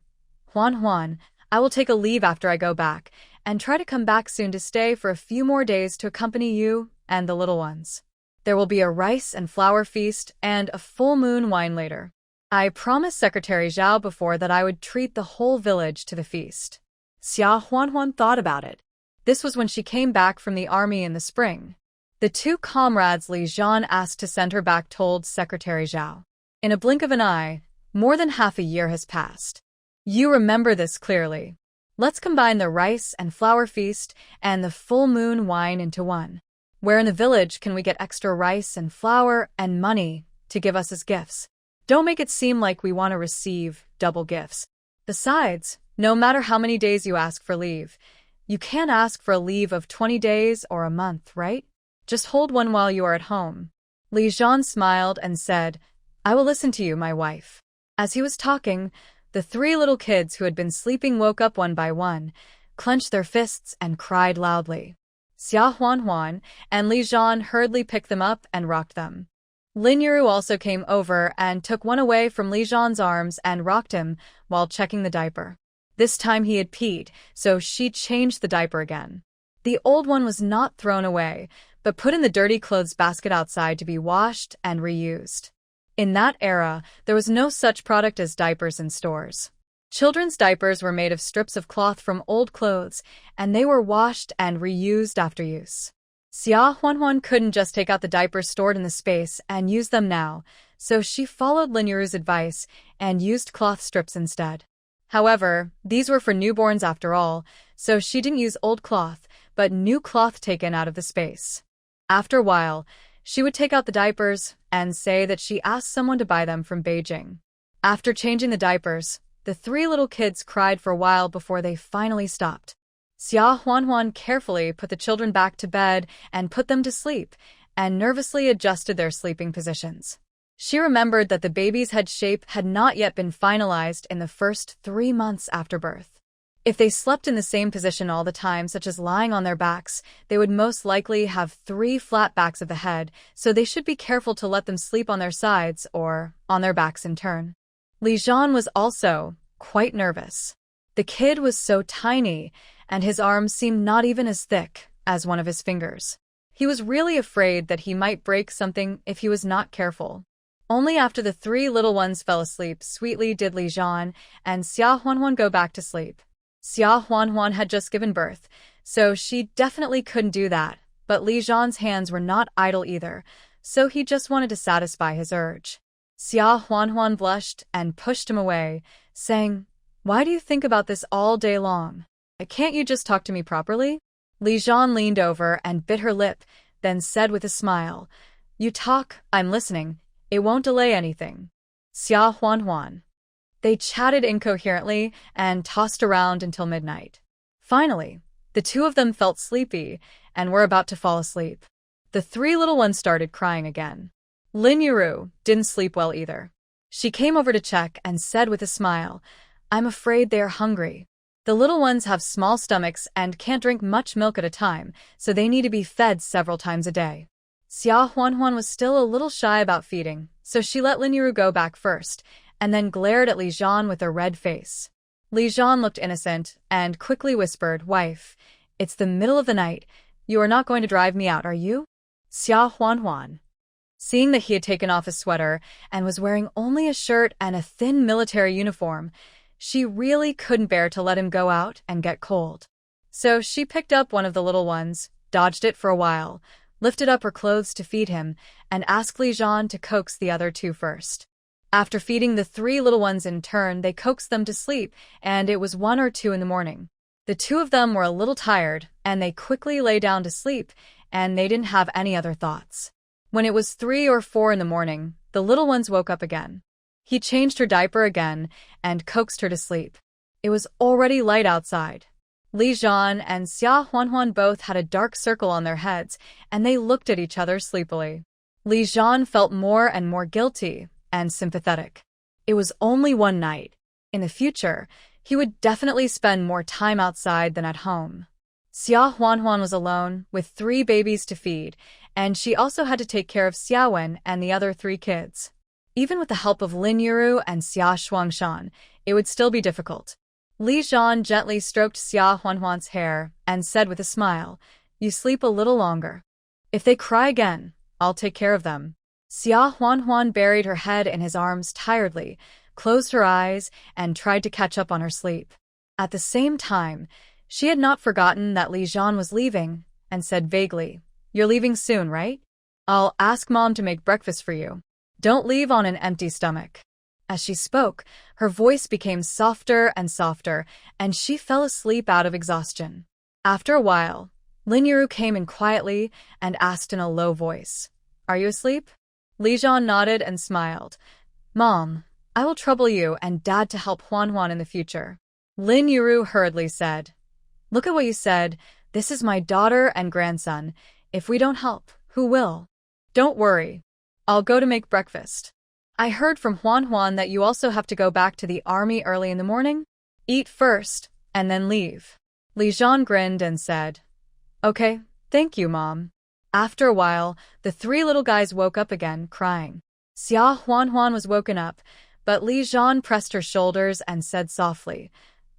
Speaker 1: Huanhuan, I will take a leave after I go back, and try to come back soon to stay for a few more days to accompany you and the little ones. There will be a rice and flour feast and a full moon wine later. I promised Secretary Zhao before that I would treat the whole village to the feast.
Speaker 2: Xia Huanhuan thought about it.
Speaker 1: This was when she came back from the army in the spring. The two comrades Li Zhan asked to send her back told Secretary Zhao. In a blink of an eye, more than half a year has passed. You remember this clearly. Let's combine the rice and flour feast and the full moon wine into one. Where in the village can we get extra rice and flour and money to give us as gifts? Don't make it seem like we want to receive double gifts. Besides, no matter how many days you ask for leave, you can't ask for a leave of 20 days or a month, right? Just hold one while you are at home. Li Zhan smiled and said, I will listen to you, my wife. As he was talking, the three little kids who had been sleeping woke up one by one, clenched their fists and cried loudly. Xia Huanhuan and Li Zhan hurriedly picked them up and rocked them. Lin Yuru also came over and took one away from Li Zhan's arms and rocked him while checking the diaper. This time he had peed, so she changed the diaper again. The old one was not thrown away, but put in the dirty clothes basket outside to be washed and reused. In that era, there was no such product as diapers in stores. Children's diapers were made of strips of cloth from old clothes, and they were washed and reused after use. Xia Huanhuan couldn't just take out the diapers stored in the space and use them now, so she followed Lin Yuru's advice and used cloth strips instead. However, these were for newborns after all, so she didn't use old cloth, but new cloth taken out of the space. After a while, she would take out the diapers and say that she asked someone to buy them from Beijing. After changing the diapers, the three little kids cried for a while before they finally stopped. Xia Huanhuan carefully put the children back to bed and put them to sleep, and nervously adjusted their sleeping positions. She remembered that the baby's head shape had not yet been finalized in the first 3 months after birth. If they slept in the same position all the time, such as lying on their backs, they would most likely have 3 flat backs of the head, so they should be careful to let them sleep on their sides or on their backs in turn. Li Zhan was also quite nervous. The kid was so tiny, and his arms seemed not even as thick as one of his fingers. He was really afraid that he might break something if he was not careful. Only after the 3 little ones fell asleep sweetly did Li Zhan and Xia Huanhuan go back to sleep. Xia Huanhuan had just given birth, so she definitely couldn't do that, but Li Zhan's hands were not idle either, so he just wanted to satisfy his urge. Xia Huanhuan blushed and pushed him away, saying, Why do you think about this all day long? Can't you just talk to me properly? Li Zhan leaned over and bit her lip, then said with a smile, You talk, I'm listening. It won't delay anything. Xia Huanhuan. They chatted incoherently and tossed around until midnight. Finally, the two of them felt sleepy and were about to fall asleep. The 3 little ones started crying again. Lin Yuru didn't sleep well either. She came over to check and said with a smile, I'm afraid they are hungry. The little ones have small stomachs and can't drink much milk at a time, so they need to be fed several times a day. Xia Huanhuan was still a little shy about feeding, so she let Lin Yuru go back first, and then glared at Li Zhan with a red face. Li Zhan looked innocent and quickly whispered, Wife, it's the middle of the night. You are not going to drive me out, are you? Xia Huanhuan. Seeing that he had taken off his sweater and was wearing only a shirt and a thin military uniform, she really couldn't bear to let him go out and get cold. So she picked up one of the little ones, dodged it for a while, lifted up her clothes to feed him, and asked Li Zhan to coax the other 2 first. After feeding the 3 little ones in turn, they coaxed them to sleep, and it was 1 or 2 in the morning. The 2 of them were a little tired, and they quickly lay down to sleep, and they didn't have any other thoughts. When it was 3 or 4 in the morning, the little ones woke up again. He changed her diaper again and coaxed her to sleep. It was already light outside. Li Zhan and Xia Huanhuan both had a dark circle on their heads, and they looked at each other sleepily. Li Zhan felt more and more guilty and sympathetic. It was only one night. In the future, he would definitely spend more time outside than at home. Xia Huanhuan was alone with 3 babies to feed, and she also had to take care of Xiaowen and the other 3 kids. Even with the help of Lin Yuru and Xia Shuangshan, it would still be difficult. Li Zhan gently stroked Xia Huanhuan's hair and said with a smile, "You sleep a little longer. If they cry again, I'll take care of them." Xia Huanhuan buried her head in his arms tiredly, closed her eyes, and tried to catch up on her sleep. At the same time, she had not forgotten that Li Zhan was leaving, and said vaguely, "You're leaving soon, right? I'll ask Mom to make breakfast for you. Don't leave on an empty stomach." As she spoke, her voice became softer and softer, and she fell asleep out of exhaustion. After a while, Lin Yuru came in quietly and asked in a low voice, "Are you asleep?" Li Zhan nodded and smiled. "Mom, I will trouble you and Dad to help Huan in the future." Lin Yuru hurriedly said, "Look at what you said. This is my daughter and grandson. If we don't help, who will?" "Don't worry. I'll go to make breakfast. I heard from Huan that you also have to go back to the army early in the morning. Eat first, and then leave." Li Zhan grinned and said, "Okay, thank you, Mom." After a while, the three little guys woke up again, crying. Xia Huan was woken up, but Li Zhan pressed her shoulders and said softly,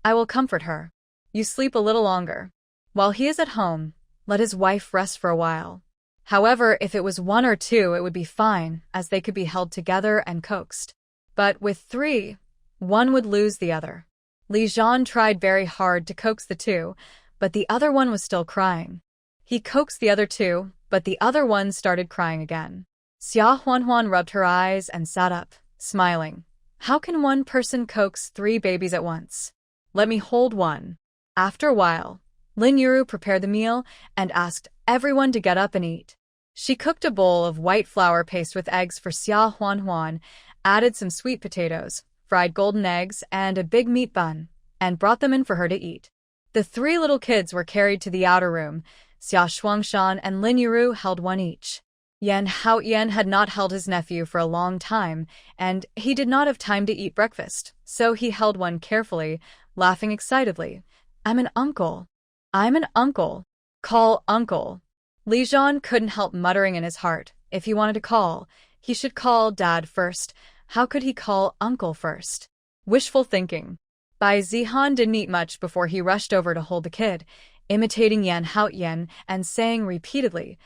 Speaker 1: "I will comfort her. You sleep a little longer. While he is at home, let his wife rest for a while." However, if it was one or two, it would be fine, as they could be held together and coaxed. But with three, one would lose the other. Li Zhan tried very hard to coax the two, but the other one was still crying. He coaxed the other two, but the other one started crying again. Xia Huan rubbed her eyes and sat up, smiling. "How can one person coax 3 babies at once? Let me hold one." After a while, Lin Yuru prepared the meal and asked everyone to get up and eat. She cooked a bowl of white flour paste with eggs for Xia Huan, added some sweet potatoes, fried golden eggs, and a big meat bun, and brought them in for her to eat. The 3 little kids were carried to the outer room. Xia Shuangshan and Lin Yuru held one each. Yan Haoyan had not held his nephew for a long time, and he did not have time to eat breakfast, so he held one carefully, laughing excitedly. "I'm an uncle. I'm an uncle. Call uncle." Li Zhan couldn't help muttering in his heart, if he wanted to call, he should call Dad first. How could he call uncle first? Wishful thinking. Bai Zihan didn't eat much before he rushed over to hold the kid, imitating Yan Haoyan and saying repeatedly,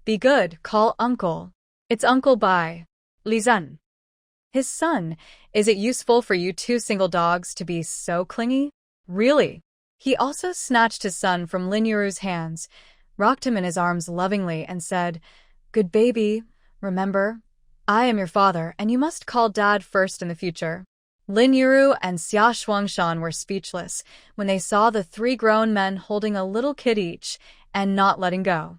Speaker 1: "Be good, call uncle. It's Uncle Bai. Li Zhan." His son, "Is it useful for you 2 single dogs to be so clingy? Really?" He also snatched his son from Lin Yuru's hands, rocked him in his arms lovingly, and said, "Good baby, remember, I am your father, and you must call Dad first in the future." Lin Yuru and Xia Shuangshan were speechless when they saw the 3 grown men holding a little kid each and not letting go.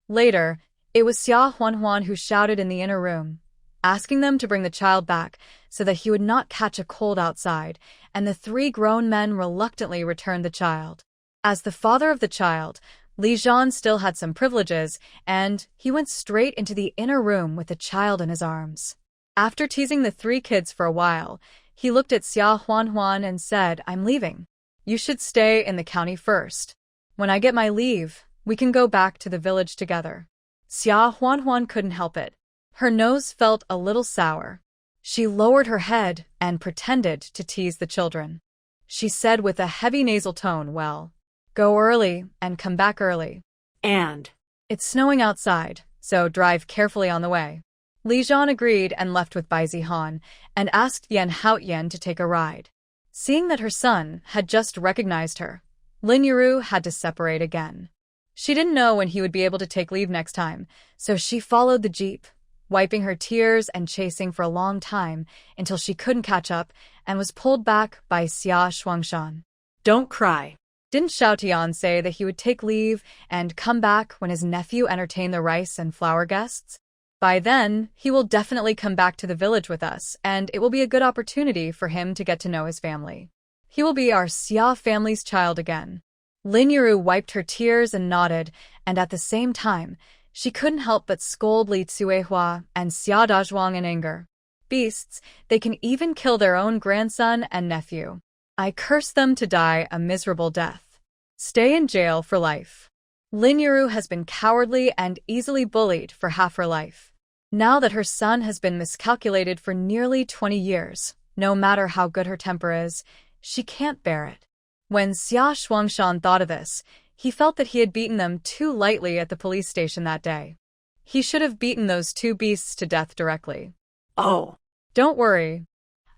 Speaker 1: Later, it was Xia Huan who shouted in the inner room, asking them to bring the child back so that he would not catch a cold outside, and the 3 grown men reluctantly returned the child. As the father of the child, Li Zhan still had some privileges, and he went straight into the inner room with the child in his arms. After teasing the 3 kids for a while, he looked at Xia Huan and said, "I'm leaving. You should stay in the county first. When I get my leave, we can go back to the village together." Xia Huan couldn't help it. Her nose felt a little sour. She lowered her head and pretended to tease the children. She said with a heavy nasal tone, "Well, go early and come back early.
Speaker 3: And
Speaker 1: It's snowing outside, so drive carefully on the way." Li Zhan agreed and left with Bai Zihan and asked Yan Haoyan to take a ride. Seeing that her son had just recognized her, Lin Yuru had to separate again. She didn't know when he would be able to take leave next time, so she followed the jeep, wiping her tears and chasing for a long time until she couldn't catch up and was pulled back by Xia Shuangshan.
Speaker 3: don't cry.
Speaker 1: Didn't Xiao Tian say that he would take leave and come back when his nephew entertained the rice and flour guests? By then, he will definitely come back to the village with us, and it will be a good opportunity for him to get to know his family. He will be our Xia family's child again. Lin Yuru wiped her tears and nodded, and at the same time, she couldn't help but scold Li Cuehua and Xia Dazhuang in anger. Beasts, they can even kill their own grandson and nephew. I curse them to die a miserable death. Stay in jail for life. Lin Yuru has been cowardly and easily bullied for half her life. Now that her son has been miscalculated for nearly 20 years, no matter how good her temper is, she can't bear it. When Xia Shuangshan thought of this, he felt that he had beaten them too lightly at the police station that day. He should have beaten those two beasts to death directly.
Speaker 3: Oh.
Speaker 1: Don't worry,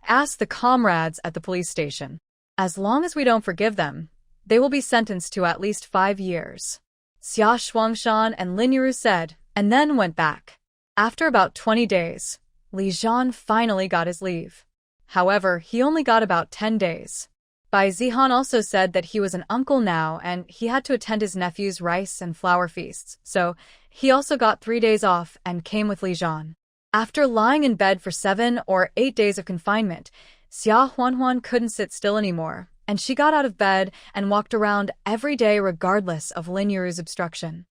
Speaker 1: asked the comrades at the police station. As long as we don't forgive them, they will be sentenced to at least 5 years. Xia Shuangshan and Lin Yiru said, and then went back. After about 20 days, Li Zhan finally got his leave. However, he only got about 10 days. Bai Zihan also said that he was an uncle now and he had to attend his nephew's rice and flower feasts, so he also got 3 days off and came with Li Zhan. After lying in bed for 7 or 8 days of confinement, Xia Huanhuan couldn't sit still anymore, and she got out of bed and walked around every day regardless of Lin Yiru's obstruction.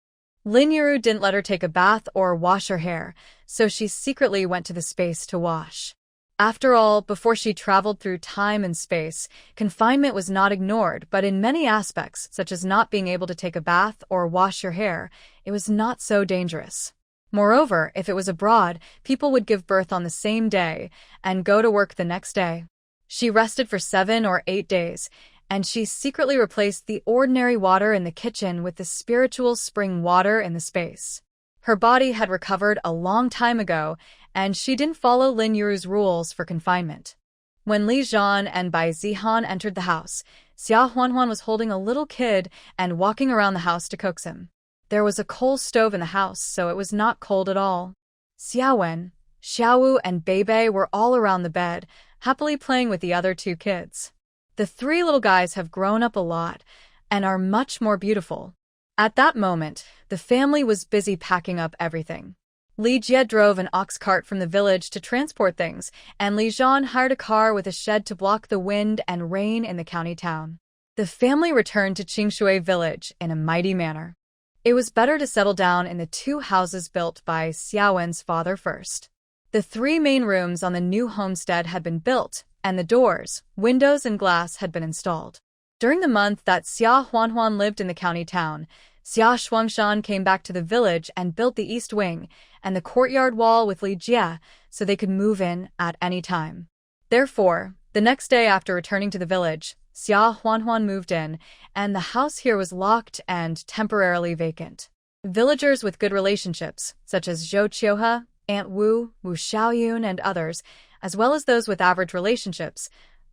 Speaker 1: Lin Yiru didn't let her take a bath or wash her hair, so she secretly went to the space to wash. After all, before she traveled through time and space, confinement was not ignored, but in many aspects, such as not being able to take a bath or wash your hair, it was not so dangerous. Moreover, if it was abroad, people would give birth on the same day and go to work the next day. She rested for 7 or 8 days, and she secretly replaced the ordinary water in the kitchen with the spiritual spring water in the space. Her body had recovered a long time ago, and she didn't follow Lin Yiru's rules for confinement. When Li Zhan and Bai Zihan entered the house, Xia Huanhuan was holding a little kid and walking around the house to coax him. There was a coal stove in the house, so it was not cold at all. Xiaowen, Xiaowu, and Beibei were all around the bed, happily playing with the other 2 kids. The 3 little guys have grown up a lot and are much more beautiful. At that moment, the family was busy packing up everything. Li Jie drove an ox cart from the village to transport things, and Li Zhan hired a car with a shed to block the wind and rain in the county town. The family returned to Qingshui village in a mighty manner. It was better to settle down in the 2 houses built by Xiaowen's father first. The 3 main rooms on the new homestead had been built, and the doors, windows, and glass had been installed. During the month that Xia Huanhuan lived in the county town, Xia Shuangshan came back to the village and built the east wing and the courtyard wall with Li Jie so they could move in at any time. Therefore, the next day after returning to the village, Xia Huanhuan moved in, and the house here was locked and temporarily vacant. Villagers with good relationships, such as Zhou Qiuhe, Aunt Wu, Wu Xiaoyun, and others, as well as those with average relationships,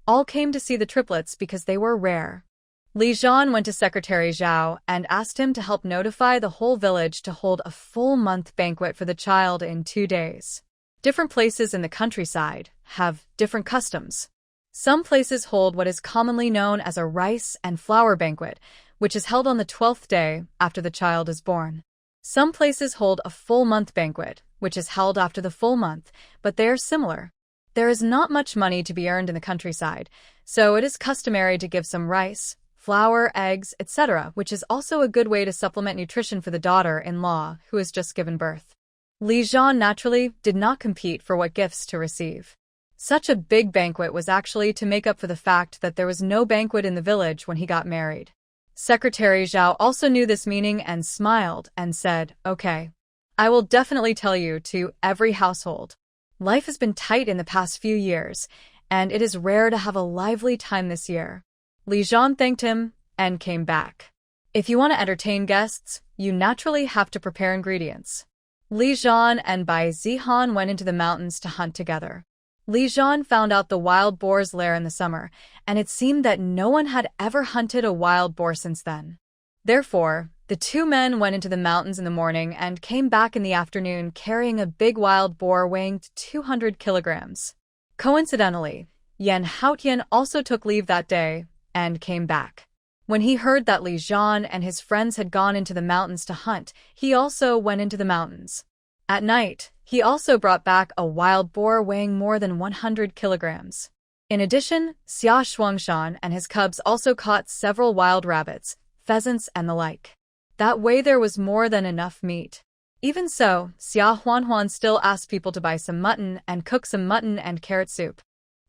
Speaker 1: all came to see the triplets because they were rare. Li Zhan went to Secretary Zhao and asked him to help notify the whole village to hold a full-month banquet for the child in 2 days. Different places in the countryside have different customs. Some places hold what is commonly known as a rice and flower banquet, which is held on the 12th day after the child is born. Some places hold a full-month banquet, which is held after the full month, but they are similar. There is not much money to be earned in the countryside, so it is customary to give some rice, flour, eggs, etc., which is also a good way to supplement nutrition for the daughter-in-law who has just given birth. Li Zhan naturally did not compete for what gifts to receive. Such a big banquet was actually to make up for the fact that there was no banquet in the village when he got married. Secretary Zhao also knew this meaning and smiled and said, "Okay. I will definitely tell you to every household. Life has been tight in the past few years, and it is rare to have a lively time this year." Li Zhan thanked him and came back. If you want to entertain guests, you naturally have to prepare ingredients. Li Zhan and Bai Zihan went into the mountains to hunt together. Li Zhan found out the wild boar's lair in the summer, and it seemed that no one had ever hunted a wild boar since then. Therefore, the 2 men went into the mountains in the morning and came back in the afternoon carrying a big wild boar weighing 200 kilograms. Coincidentally, Yan Haotian also took leave that day and came back. When he heard that Li Zhan and his friends had gone into the mountains to hunt, he also went into the mountains. At night, he also brought back a wild boar weighing more than 100 kilograms. In addition, Xia Shuangshan and his cubs also caught several wild rabbits, pheasants, and the like. That way there was more than enough meat. Even so, Xia Huanhuan still asked people to buy some mutton and cook some mutton and carrot soup.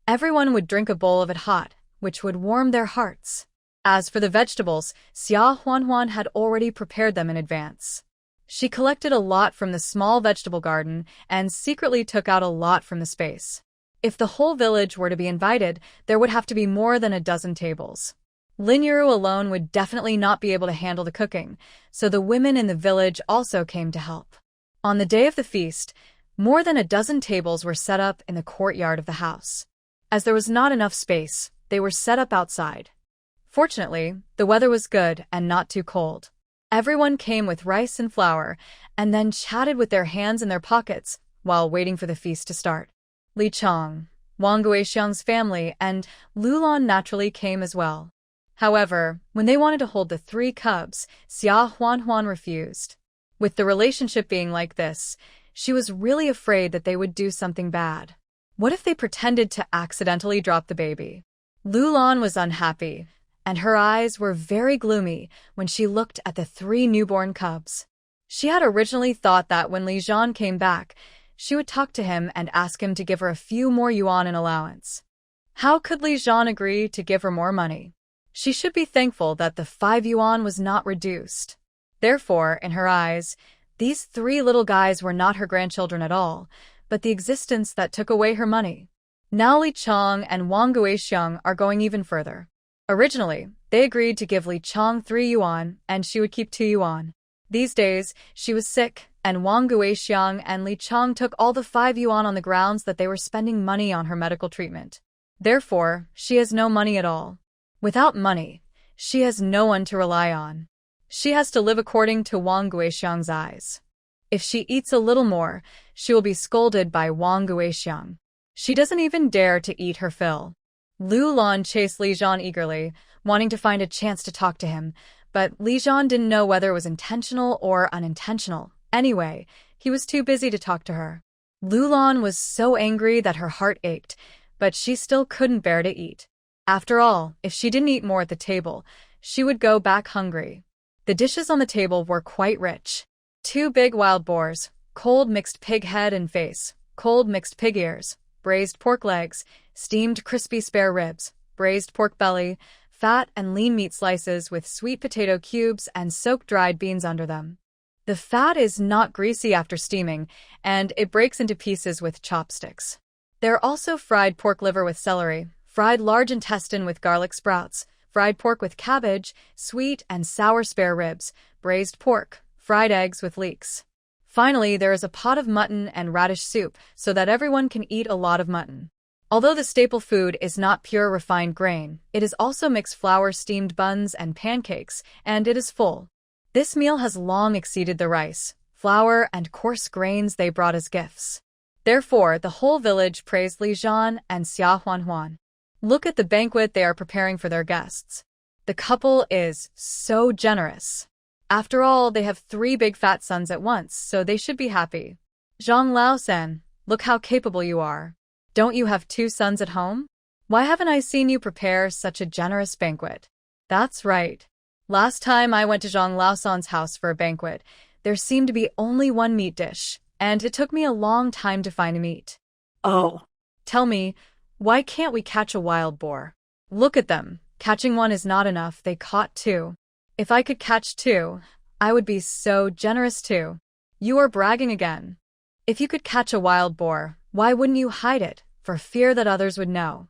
Speaker 1: Everyone would drink a bowl of it hot, which would warm their hearts. As for the vegetables, Xia Huanhuan had already prepared them in advance. She collected a lot from the small vegetable garden and secretly took out a lot from the space. If the whole village were to be invited, there would have to be more than a dozen tables. Lin Yuru alone would definitely not be able to handle the cooking, so the women in the village also came to help. On the day of the feast, more than a dozen tables were set up in the courtyard of the house. As there was not enough space, they were set up outside. Fortunately, the weather was good and not too cold. Everyone came with rice and flour, and then chatted with their hands in their pockets while waiting for the feast to start. Li Chong, Wang Guixiang's family, and Lulan naturally came as well. However, when they wanted to hold the 3 cubs, Xia Huanhuan refused. With the relationship being like this, she was really afraid that they would do something bad. What if they pretended to accidentally drop the baby? Lulan was unhappy, and her eyes were very gloomy when she looked at the 3 newborn cubs. She had originally thought that when Li Zhan came back, she would talk to him and ask him to give her a few more yuan in allowance. How could Li Zhan agree to give her more money? She should be thankful that the 5 yuan was not reduced. Therefore, in her eyes, these 3 little guys were not her grandchildren at all, but the existence that took away her money. Now Li Chong and Wang Guixiang are going even further. Originally, they agreed to give Li Chong 3 yuan and she would keep 2 yuan. These days, she was sick, and Wang Guixiang and Li Chong took all the 5 yuan on the grounds that they were spending money on her medical treatment. Therefore, she has no money at all. Without money, she has no one to rely on. She has to live according to Wang Guixiang's eyes. If she eats a little more, she will be scolded by Wang Guixiang. She doesn't even dare to eat her fill. Lu Lan chased Li Zhan eagerly, wanting to find a chance to talk to him, but Li Zhan didn't know whether it was intentional or unintentional. Anyway, he was too busy to talk to her. Lu Lan was so angry that her heart ached, but she still couldn't bear to eat. After all, if she didn't eat more at the table, she would go back hungry. The dishes on the table were quite rich. 2 big wild boars, cold mixed pig head and face, cold mixed pig ears, braised pork legs, steamed crispy spare ribs, braised pork belly, fat and lean meat slices with sweet potato cubes and soaked dried beans under them. The fat is not greasy after steaming, and it breaks into pieces with chopsticks. There are also fried pork liver with celery, fried large intestine with garlic sprouts, fried pork with cabbage, sweet and sour spare ribs, braised pork, fried eggs with leeks. Finally, there is a pot of mutton and radish soup so that everyone can eat a lot of mutton. Although the staple food is not pure refined grain, it is also mixed flour steamed buns and pancakes, and it is full. This meal has long exceeded the rice, flour, and coarse grains they brought as gifts. Therefore, the whole village praised Li Zhan and Xia Huanhuan. Look at the banquet they are preparing for their guests. The couple is so generous. After all, they have 3 big fat sons at once, so they should be happy. Zhang Laosan, look how capable you are. Don't you have 2 sons at home? Why haven't I seen you prepare such a generous banquet? That's right. Last time I went to Zhang Laosan's house for a banquet, there seemed to be only 1 meat dish, and it took me a long time to find a meat.
Speaker 3: Oh.
Speaker 1: Tell me, why can't we catch a wild boar? Look at them. Catching 1 is not enough, they caught 2. If I could catch 2, I would be so generous too. You are bragging again. If you could catch a wild boar, why wouldn't you hide it, for fear that others would know?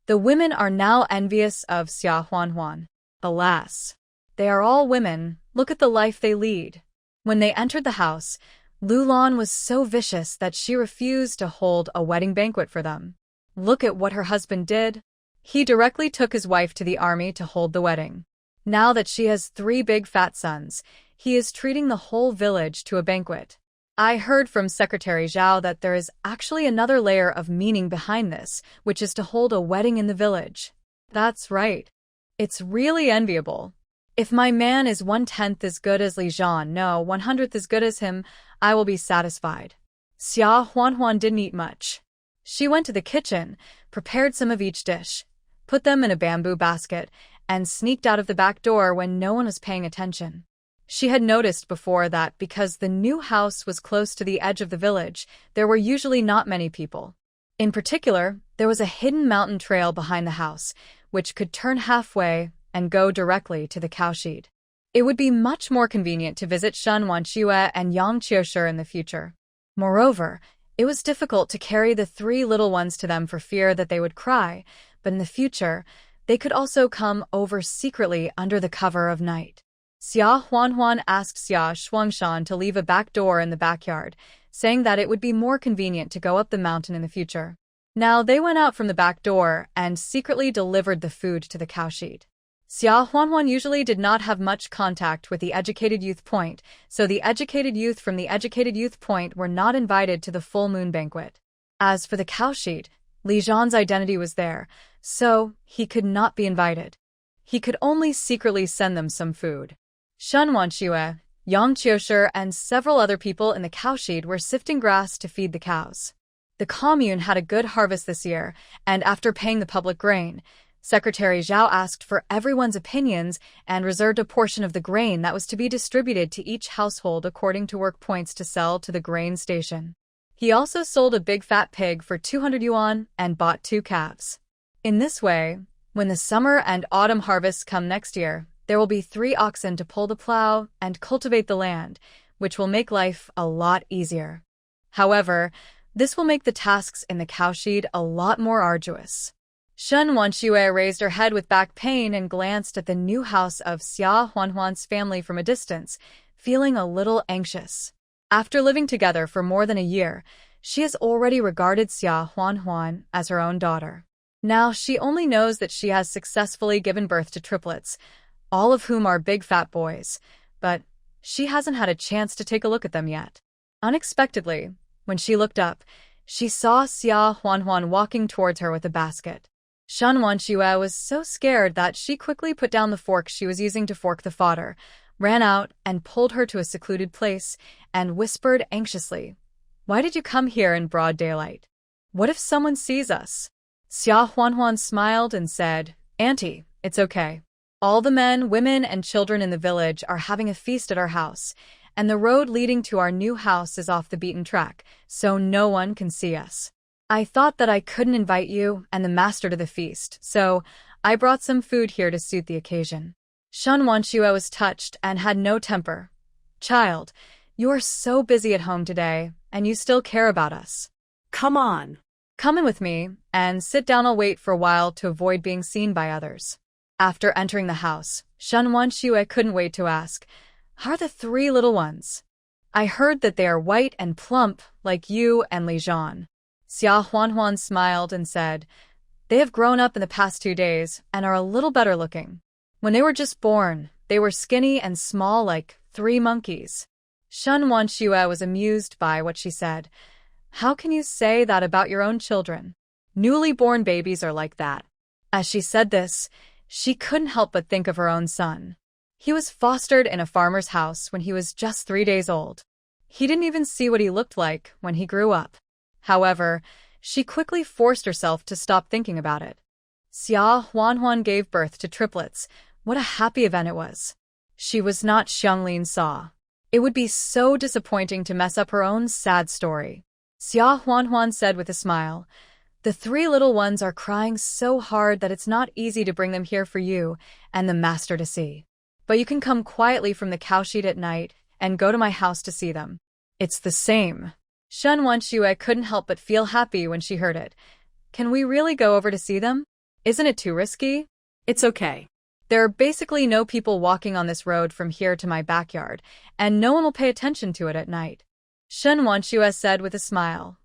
Speaker 1: The women are now envious of Xia Huanhuan. Alas, they are all women, look at the life they lead. When they entered the house, Lu Lan was so vicious that she refused to hold a wedding banquet for them. Look at what her husband did. He directly took his wife to the army to hold the wedding. Now that she has 3 big fat sons, he is treating the whole village to a banquet. I heard from Secretary Zhao that there is actually another layer of meaning behind this, which is to hold a wedding in the village. That's right. It's really enviable. If my man is 1/10 as good as Li Zhan, no 100th as good as him, I will be satisfied. Xia Huanhuan didn't eat much. She went to the kitchen, prepared some of each dish, put them in a bamboo basket, and sneaked out of the back door when no one was paying attention. She had noticed before that because the new house was close to the edge of the village, there were usually not many people. In particular, there was a hidden mountain trail behind the house, which could turn halfway and go directly to the cowshed. It would be much more convenient to visit Shen Wanqiue and Yang Qiushi in the future. Moreover, it was difficult to carry the 3 little ones to them for fear that they would cry, but in the future, They could also come over secretly under the cover of night. Xia Huanhuan asked Xia Shuangshan to leave a back door in the backyard, saying that it would be more convenient to go up the mountain in the future. Now they went out from the back door and secretly delivered the food to the cowshed. Xia Huanhuan usually did not have much contact with the educated youth point, so the educated youth from the educated youth point were not invited to the full moon banquet. As for the cowshed, Li Zhan's identity was there, so he could not be invited. He could only secretly send them some food. Shen Wanxue, Yang Qiushi, and several other people in the cowshed were sifting grass to feed the cows. The commune had a good harvest this year, and after paying the public grain, Secretary Zhao asked for everyone's opinions and reserved a portion of the grain that was to be distributed to each household according to work points to sell to the grain station. He also sold a big fat pig for 200 yuan and bought 2 calves. In this way, when the summer and autumn harvests come next year, there will be 3 oxen to pull the plow and cultivate the land, which will make life a lot easier. However, this will make the tasks in the cowshed a lot more arduous. Shen Wanxue raised her head with back pain and glanced at the new house of Xia Huanhuan's family from a distance, feeling a little anxious. After living together for more than a year, she has already regarded Xia Huanhuan as her own daughter. Now she only knows that she has successfully given birth to triplets, all of whom are big fat boys, but she hasn't had a chance to take a look at them yet. Unexpectedly, when she looked up, she saw Xia Huanhuan walking towards her with a basket. Shen Wanxue was so scared that she quickly put down the fork she was using to fork the fodder, ran out and pulled her to a secluded place, and whispered anxiously, "Why did you come here in broad daylight? What if someone sees us?" Xia Huanhuan smiled and said, "Auntie, it's okay. All the men, women, and children in the village are having a feast at our house, and the road leading to our new house is off the beaten track, so no one can see us. I thought that I couldn't invite you and the master to the feast, so I brought some food here to suit the occasion." Shen Wanxue was touched and had no temper. "Child, you are so busy at home today, and you still care about us.
Speaker 3: Come on.
Speaker 1: Come in with me, and sit down. I'll wait for a while to avoid being seen by others." After entering the house, Shen Wanxue couldn't wait to ask, "How are the 3 little ones? I heard that they are white and plump, like you and Li Zhan." Xia Huanhuan smiled and said, "They have grown up in the past 2 days and are a little better looking. When they were just born, they were skinny and small like 3 monkeys." Shen Wanxue was amused by what she said. "How can you say that about your own children? Newly born babies are like that." As she said this, she couldn't help but think of her own son. He was fostered in a farmer's house when he was just 3 days old. He didn't even see what he looked like when he grew up. However, she quickly forced herself to stop thinking about it. Xia Huanhuan gave birth to triplets. What a happy event it was. She was not Xianglin Sa. It would be so disappointing to mess up her own sad story. Xia Huanhuan said with a smile, "The 3 little ones are crying so hard that it's not easy to bring them here for you and the master to see. But you can come quietly from the cowshed at night and go to my house to see them. It's the same." Shen Wanxue couldn't help but feel happy when she heard it. "Can we really go over to see them? Isn't it too risky?"
Speaker 3: It's okay.
Speaker 1: "There are basically no people walking on this road from here to my backyard, and no one will pay attention to it at night," Shen Wanxue said with a smile.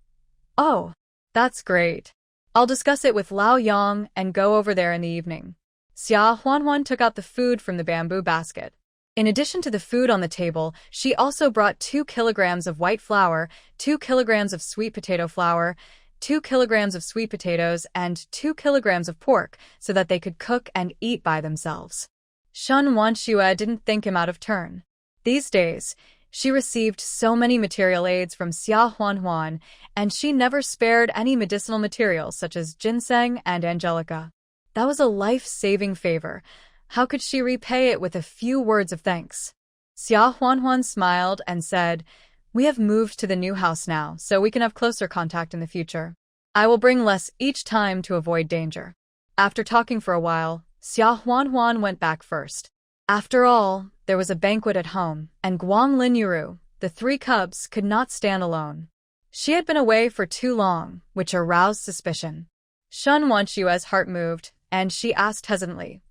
Speaker 1: "Oh, that's great. I'll discuss it with Lao Yang and go over there in the evening." Xia Huanhuan took out the food from the bamboo basket. In addition to the food on the table, she also brought 2 kilograms of white flour, 2 kilograms of sweet potato flour, 2 kilograms of sweet potatoes, and 2 kilograms of pork so that they could cook and eat by themselves. Shen Wanxue didn't think him out of turn. These days, she received so many material aids from Xia Huanhuan, and she never spared any medicinal materials such as ginseng and angelica. That was a life-saving favor. How could she repay it with a few words of thanks? Xia Huanhuan smiled and said, "We have moved to the new house now, so we can have closer contact in the future. I will bring less each time to avoid danger." After talking for a while, Xia Huanhuan went back first. After all, there was a banquet at home, and Guang Lin Yuru, the 3 cubs, could not stand alone. She had been away for too long, which aroused suspicion. Shen Wanxue's heart moved, and she asked hesitantly,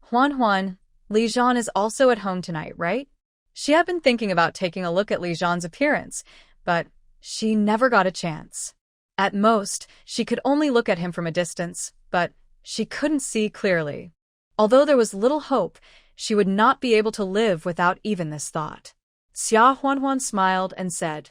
Speaker 1: Huan, Li Zhan is also at home tonight, right? She had been thinking about taking a look at Li Zhan's appearance, but she never got a chance. At most, she could only look at him from a distance, but she couldn't see clearly. Although there was little hope, she would not be able to live without even this thought. Xia Huan smiled and said,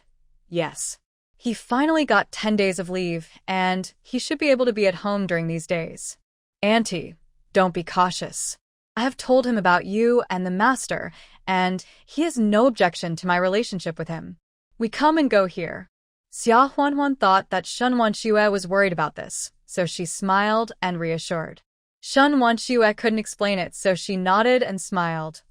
Speaker 1: yes. He finally got 10 days of leave, and he should be able to be at home during these days. Auntie, don't be cautious. I have told him about you and the master, and he has no objection to my relationship with him. We come and go here. Xia Huan thought that Shen Wanxue was worried about this, so she smiled and reassured. Shen Wanxue couldn't explain it, so she nodded and smiled.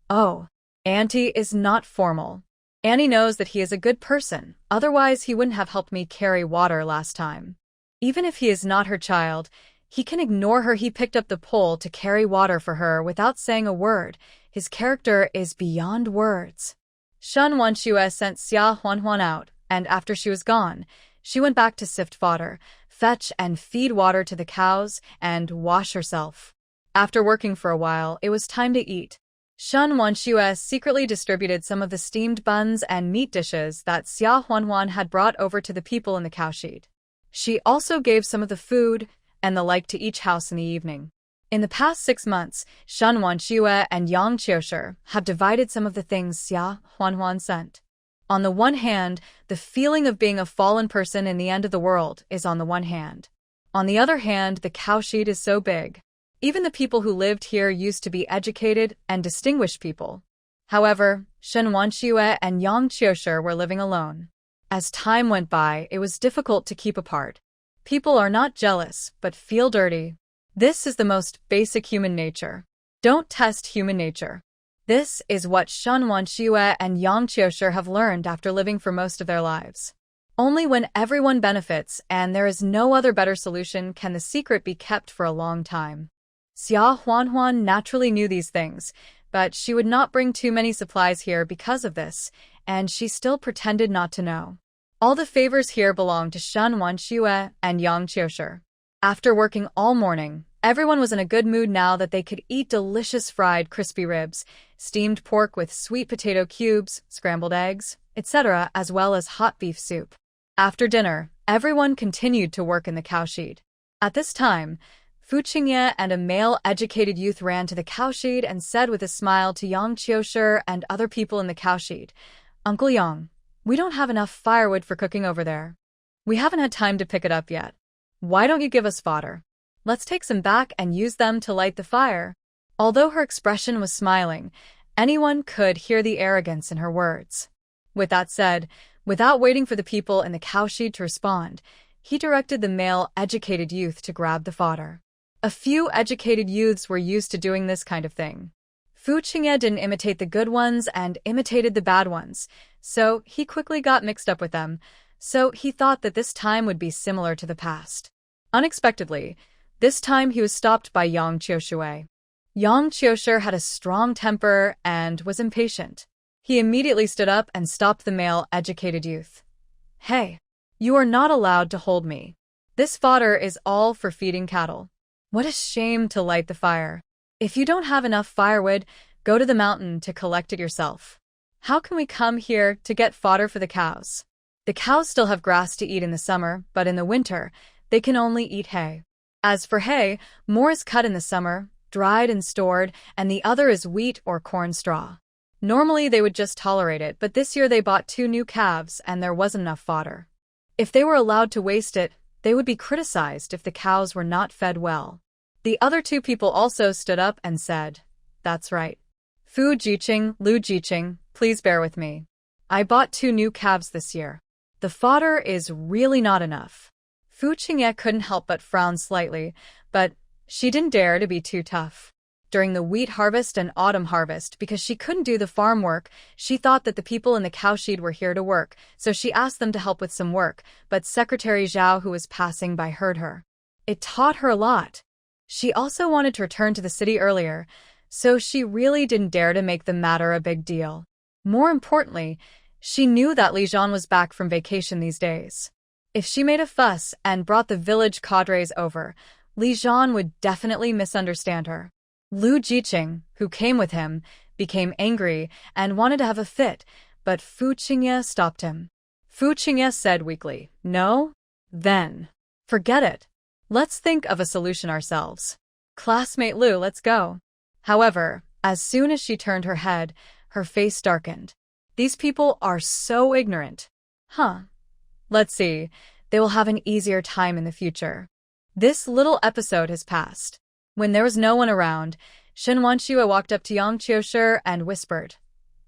Speaker 1: Oh, Auntie is not formal. Annie knows that he is a good person, otherwise he wouldn't have helped me carry water last time. Even if he is not her child, he can ignore her. He picked up the pole to carry water for her without saying a word. His character is beyond words. Shen Wanxue sent Xia Huan out, and after she was gone, she went back to sift fodder, fetch and feed water to the cows, and wash herself. After working for a while, it was time to eat. Shen Wanxue secretly distributed some of the steamed buns and meat dishes that Xia Huan had brought over to the people in the cowshed. She also gave some of the food and the like to each house in the evening. In the past 6 months, Shen Wanxue and Yang Qiushi have divided some of the things Xia Huan sent. On the one hand, the feeling of being a fallen person in the end of the world is on the one hand. On the other hand, the cowshed is so big. Even the people who lived here used to be educated and distinguished people. However, Shen Wanxue and Yang Qiushi were living alone. As time went by, it was difficult to keep apart. People are not jealous, but feel dirty. This is the most basic human nature. Don't test human nature. This is what Shen Wanxue and Yang Qiushi have learned after living for most of their lives. Only when everyone benefits and there is no other better solution can the secret be kept for a long time. Xia Huan naturally knew these things, but she would not bring too many supplies here because of this, and she still pretended not to know. All the favors here belonged to Shen Wanxue and Yang Qiushi. After working all morning, everyone was in a good mood now that they could eat delicious fried crispy ribs, steamed pork with sweet potato cubes, scrambled eggs, etc., as well as hot beef soup. After dinner, everyone continued to work in the cowshed. At this time, Fu Qingye and a male-educated youth ran to the cowshed and said with a smile to Yang Qiushi and other people in the cowshed, Uncle Yang, we don't have enough firewood for cooking over there. We haven't had time to pick it up yet. Why don't you give us fodder? Let's take some back and use them to light the fire. Although her expression was smiling, anyone could hear the arrogance in her words. With that said, without waiting for the people in the cowshed to respond, he directed the male-educated youth to grab the fodder. A few educated youths were used to doing this kind of thing. Fu Qingye didn't imitate the good ones and imitated the bad ones, so he quickly got mixed up with them, so he thought that this time would be similar to the past. Unexpectedly, this time he was stopped by Yang Qiushi. Yang Qiushi had a strong temper and was impatient. He immediately stood up and stopped the male-educated youth. Hey, you are not allowed to hold me. This fodder is all for feeding cattle. What a shame to light the fire. If you don't have enough firewood, go to the mountain to collect it yourself. How can we come here to get fodder for the cows? The cows still have grass to eat in the summer, but in the winter, they can only eat hay. As for hay, more is cut in the summer, dried and stored, and the other is wheat or corn straw. Normally they would just tolerate it, but this year they bought 2 new calves and there wasn't enough fodder. If they were allowed to waste it, they would be criticized if the cows were not fed well. The other 2 people also stood up and said, That's right. Fu Jiqing, Lu Jiqing, please bear with me. I bought 2 new calves this year. The fodder is really not enough. Fu Qingye couldn't help but frown slightly, but she didn't dare to be too tough. During the wheat harvest and autumn harvest, because she couldn't do the farm work, she thought that the people in the cowshed were here to work, so she asked them to help with some work, but Secretary Zhao, who was passing by, heard her. It taught her a lot. She also wanted to return to the city earlier, so she really didn't dare to make the matter a big deal. More importantly, she knew that Li Zhan was back from vacation these days. If she made a fuss and brought the village cadres over, Li Zhan would definitely misunderstand her. Lu Jiqing, who came with him, became angry and wanted to have a fit, but Fu Qingye stopped him. Fu Qingye said weakly, "No? Then forget it. Let's think of a solution ourselves. Classmate Lu, let's go." However, as soon as she turned her head, her face darkened. These people are so ignorant. Let's see. They will have an easier time in the future. This little episode has passed. When there was no one around, Shen Wanxue walked up to Yang Qiushi and whispered,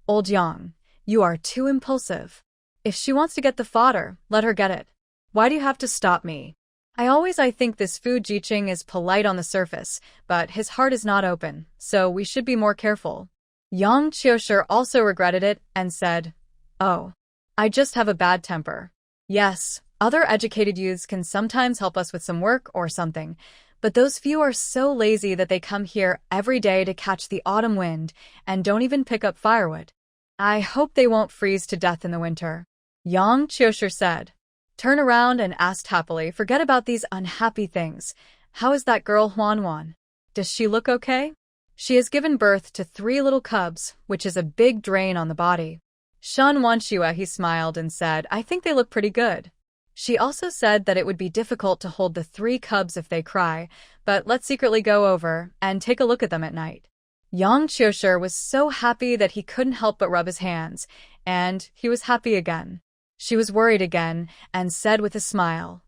Speaker 1: "Old Yang, you are too impulsive. If she wants to get the fodder, let her get it. Why do you have to stop me? I think this Fu Jiqing is polite on the surface, but his heart is not open, so we should be more careful." Yang Qiushi also regretted it and said, "Oh, I just have a bad temper. Yes, other educated youths can sometimes help us with some work or something, but those few are so lazy that they come here every day to catch the autumn wind and don't even pick up firewood. I hope they won't freeze to death in the winter." Yang Qiushi said. Turn around and asked happily, "Forget about these unhappy things. How is that girl Huan? Does she look okay? She has given birth to 3 little cubs, which is a big drain on the body." Shen Wanxue, he smiled and said, "I think they look pretty good." She also said that it would be difficult to hold the 3 cubs if they cry, but let's secretly go over and take a look at them at night. Yang Qiushi was so happy that he couldn't help but rub his hands, and he was happy again. She was worried again and said with a smile,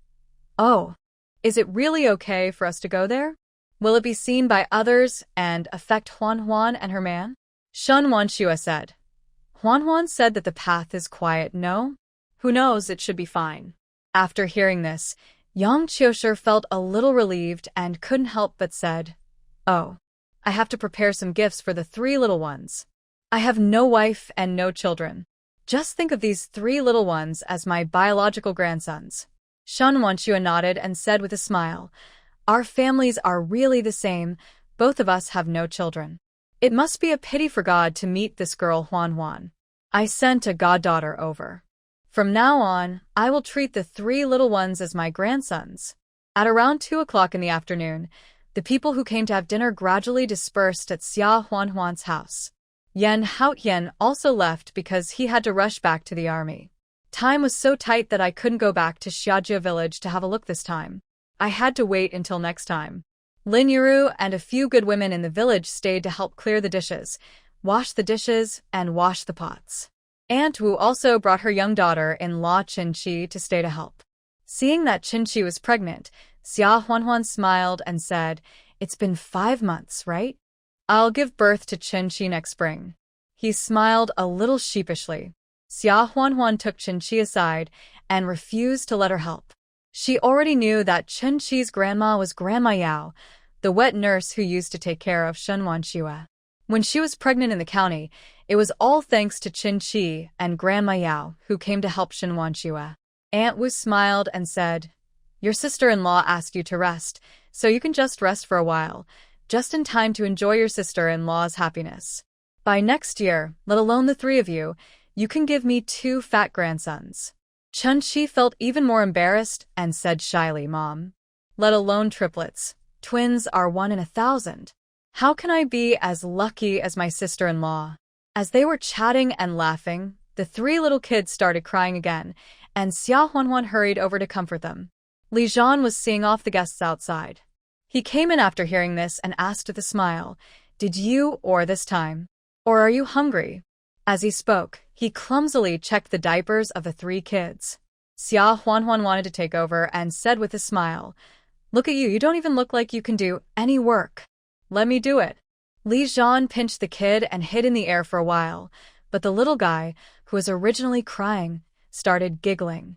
Speaker 1: "Oh, is it really okay for us to go there? Will it be seen by others and affect Huan and her man?" Shen Wanxue said. Huan said that the path is quiet, no? Who knows, it should be fine. After hearing this, Yang Qiushi felt a little relieved and couldn't help but said, "Oh, I have to prepare some gifts for the 3 little ones. I have no wife and no children. Just think of these 3 little ones as my biological grandsons." Shen Wanxue nodded and said with a smile, "Our families are really the same. Both of us have no children. It must be a pity for God to meet this girl Huan. I sent a goddaughter over. From now on, I will treat the 3 little ones as my grandsons." At around 2 o'clock in the afternoon, the people who came to have dinner gradually dispersed at Xia Huan's house. Yan Haotian also left because he had to rush back to the army. Time was so tight that I couldn't go back to Xiajia village to have a look this time. I had to wait until next time. Lin Yuru and a few good women in the village stayed to help clear the dishes, wash the dishes, and wash the pots. Aunt Wu also brought her young daughter-in-law Qin-Chi to stay to help. Seeing that Qin-Chi was pregnant, Xia Huan smiled and said, "It's been 5 months, right? I'll give birth to Qin-Chi next spring." He smiled a little sheepishly. Xia Huan took Qin-Chi aside and refused to let her help. She already knew that Qin-Chi's grandma was Grandma Yao, the wet nurse who used to take care of Shen Wanxue. When she was pregnant in the county, it was all thanks to Qin-Chi and Grandma Yao who came to help Shen Wanxue. Aunt Wu smiled and said, "Your sister-in-law asked you to rest, so you can just rest for a while, just in time to enjoy your sister-in-law's happiness. By next year, let alone the 3 of you, you can give me 2 fat grandsons." Qin-Chi felt even more embarrassed and said shyly, "Mom, let alone triplets. Twins are 1 in 1,000. How can I be as lucky as my sister-in-law?" As they were chatting and laughing, the 3 little kids started crying again, and Xia Huan hurried over to comfort them. Li Zhan was seeing off the guests outside. He came in after hearing this and asked with a smile, "Did you or this time? Or are you hungry?" As he spoke, he clumsily checked the diapers of the 3 kids. Xia Huan wanted to take over and said with a smile, "Look at you, you don't even look like you can do any work. Let me do it." Li Zhan pinched the kid and hid in the air for a while, but the little guy, who was originally crying, started giggling.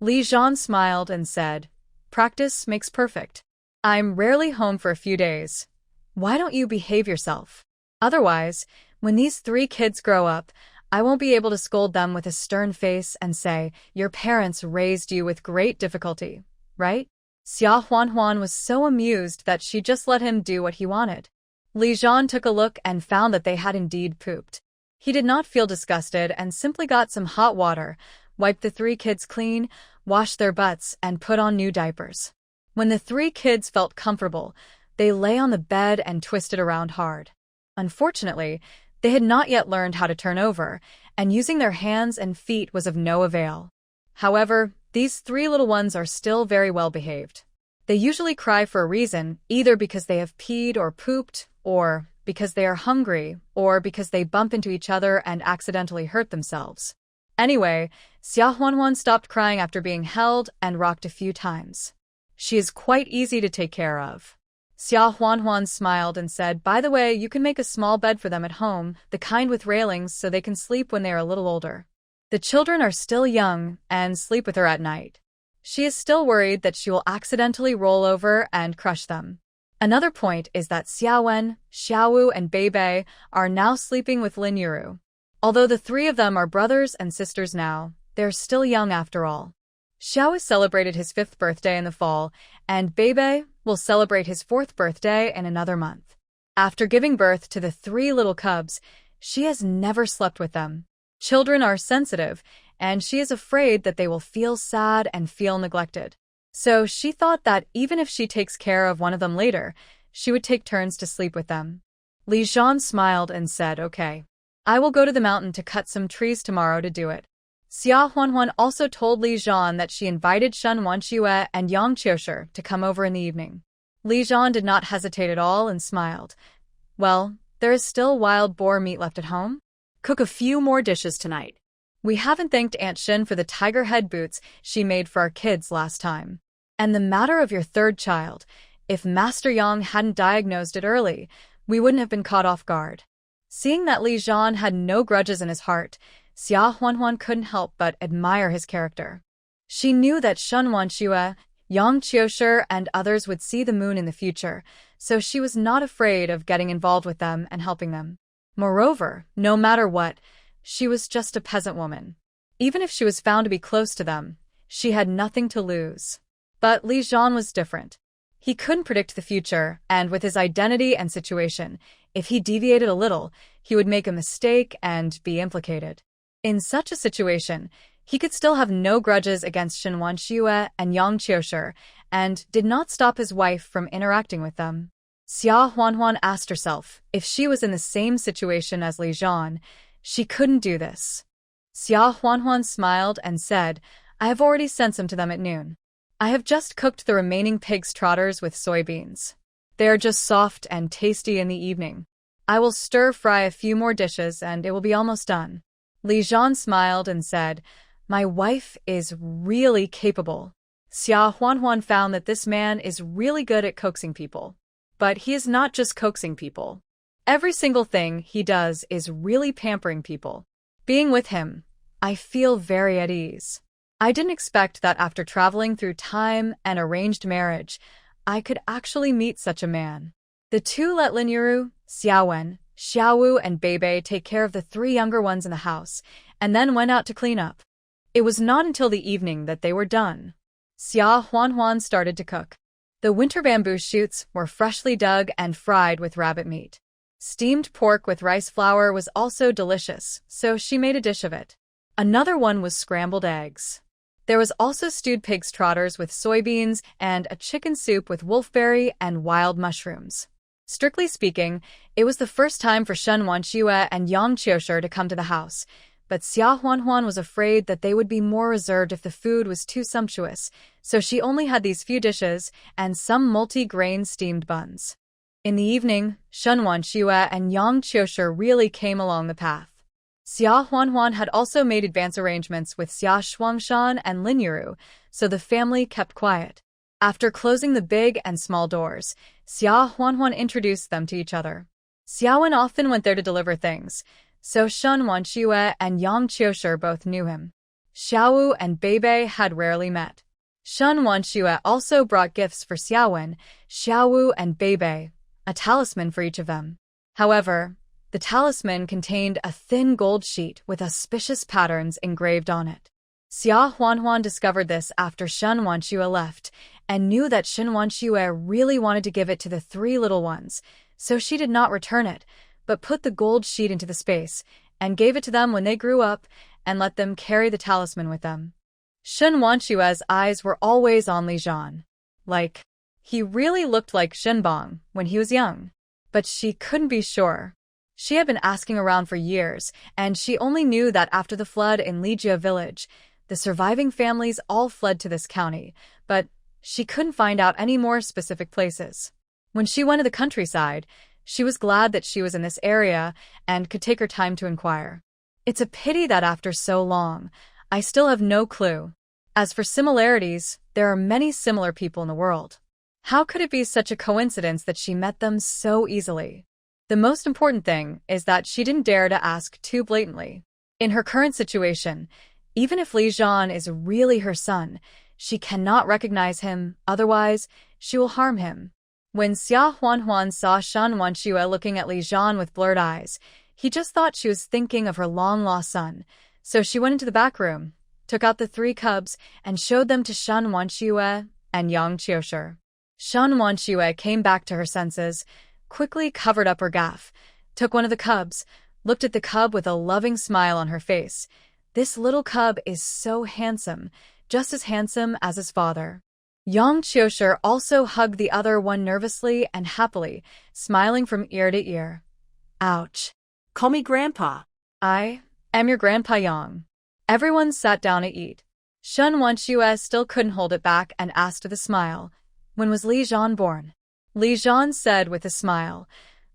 Speaker 1: Li Zhan smiled and said, "Practice makes perfect. I'm rarely home for a few days. Why don't you behave yourself? Otherwise, when these 3 kids grow up, I won't be able to scold them with a stern face and say, 'Your parents raised you with great difficulty,' right?" Xia Huan was so amused that she just let him do what he wanted. Li Zhan took a look and found that they had indeed pooped. He did not feel disgusted and simply got some hot water, wiped the 3 kids clean, washed their butts, and put on new diapers. When the three kids felt comfortable, they lay on the bed and twisted around hard. Unfortunately, they had not yet learned how to turn over, and using their hands and feet was of no avail. However, these three little ones are still very well behaved. They usually cry for a reason, either because they have peed or pooped, or because they are hungry, or because they bump into each other and accidentally hurt themselves. Anyway, Xia Huanhuan stopped crying after being held and rocked a few times. She is quite easy to take care of. Xia Huanhuan smiled and said, "By the way, you can make a small bed for them at home, the kind with railings so they can sleep when they are a little older. The children are still young and sleep with her at night. She is still worried that she will accidentally roll over and crush them." Another point is that Xiaowen, Xiaowu, and Beibei are now sleeping with Lin Yuru. Although the three of them are brothers and sisters now, they're still young after all. Xiaowu celebrated his 5th birthday in the fall, and Beibei will celebrate his 4th birthday in another month. After giving birth to the 3 little cubs, she has never slept with them. Children are sensitive, and she is afraid that they will feel sad and feel neglected. So she thought that even if she takes care of one of them later, she would take turns to sleep with them. Li Zhan smiled and said, "Okay. I will go to the mountain to cut some trees tomorrow to do it." Xia Huanhuan also told Li Zhan that she invited Shen Wanxue and Yang Qiushi to come over in the evening. Li Zhan did not hesitate at all and smiled. "Well, there is still wild boar meat left at home.
Speaker 3: Cook a few more dishes tonight.
Speaker 1: We haven't thanked Aunt Shin for the tiger head boots she made for our kids last time. And the matter of your 3rd child, if Master Yang hadn't diagnosed it early, we wouldn't have been caught off guard." Seeing that Li Zhan had no grudges in his heart, Xia Huanhuan couldn't help but admire his character. She knew that Shen Wanxue, Yang Qiushi, and others would see the moon in the future, so she was not afraid of getting involved with them and helping them. Moreover, no matter what, she was just a peasant woman. Even if she was found to be close to them, she had nothing to lose. But Li Zhan was different. He couldn't predict the future, and with his identity and situation, if he deviated a little, he would make a mistake and be implicated. In such a situation, he could still have no grudges against Shen Wanxue and Yang Qiushi, and did not stop his wife from interacting with them. Xia Huanhuan asked herself if she was in the same situation as Li Zhan, she couldn't do this. Xia Huanhuan smiled and said, "I have already sent some to them at noon. I have just cooked the remaining pig's trotters with soybeans. They are just soft and tasty in the evening. I will stir-fry a few more dishes and it will be almost done." Li Zhan smiled and said, "My wife is really capable." Xia Huanhuan found that this man is really good at coaxing people. But he is not just coaxing people. Every single thing he does is really pampering people. Being with him, I feel very at ease. I didn't expect that after traveling through time and arranged marriage, I could actually meet such a man. The two let Lin Yuru, Xiaowen, Xiaowu, and Beibei take care of the 3 younger ones in the house, and then went out to clean up. It was not until the evening that they were done. Xia Huanhuan started to cook. The winter bamboo shoots were freshly dug and fried with rabbit meat. Steamed pork with rice flour was also delicious, so she made a dish of it. Another one was scrambled eggs. There was also stewed pig's trotters with soybeans and a chicken soup with wolfberry and wild mushrooms. Strictly speaking, it was the first time for Shen Wanxue and Yang Qiushi to come to the house, but Xia Huanhuan was afraid that they would be more reserved if the food was too sumptuous, so she only had these few dishes and some multi-grain steamed buns. In the evening, Shen Wanxue and Yang Qiushi really came along the path. Xia Huanhuan had also made advance arrangements with Xia Shuangshan and Lin Yuru, so the family kept quiet. After closing the big and small doors, Xia Huanhuan introduced them to each other. Xiaowen often went there to deliver things, so Shen Wanxue and Yang Qiushi both knew him. Xiaowu and Beibei had rarely met. Shen Wanxue also brought gifts for Xiaowen, Xiaowu, and Beibei, a talisman for each of them. However, the talisman contained a thin gold sheet with auspicious patterns engraved on it. Xia Huanhuan discovered this after Shen Wanxue left, and knew that Shen Wanxue really wanted to give it to the 3 little ones, so she did not return it, but put the gold sheet into the space, and gave it to them when they grew up, and let them carry the talisman with them. Shen Wanxue's eyes were always on Li Zhan. Like, he really looked like Shenbong when he was young. But she couldn't be sure. She had been asking around for years, and she only knew that after the flood in Ligia village, the surviving families all fled to this county, but she couldn't find out any more specific places. When she went to the countryside, she was glad that she was in this area and could take her time to inquire. It's a pity that after so long, I still have no clue. As for similarities, there are many similar people in the world. How could it be such a coincidence that she met them so easily? The most important thing is that she didn't dare to ask too blatantly. In her current situation, even if Zhan is really her son, she cannot recognize him, otherwise she will harm him. When Xia Huanhuan saw Shan Wanxue looking at Zhan with blurred eyes, he just thought she was thinking of her long-lost son, so she went into the back room, took out the 3 cubs, and showed them to Shan Wanxue and Yang Qiushi. Shan Wanxue came back to her senses, quickly covered up her gaff, took one of the cubs, looked at the cub with a loving smile on her face. This little cub is so handsome, just as handsome as his father. Yang Qiushi also hugged the other one nervously and happily, smiling from ear to ear. Ouch.
Speaker 3: Call me Grandpa.
Speaker 1: I am your Grandpa Yang. Everyone sat down to eat. Shan Wanxue still couldn't hold it back and asked with a smile, "When was Zhan born?" Zhan said with a smile,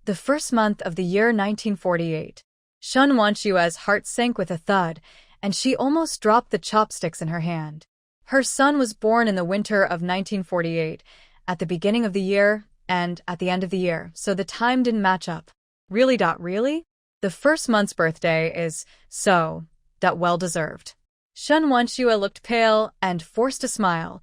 Speaker 1: "The first month of the year 1948. Shan Wanxue's heart sank with a thud, and she almost dropped the chopsticks in her hand. Her son was born in the winter of 1948, at the beginning of the year and at the end of the year, so the time didn't match up. Really? The first month's birthday is well-deserved." Shan Wanxue looked pale and forced a smile,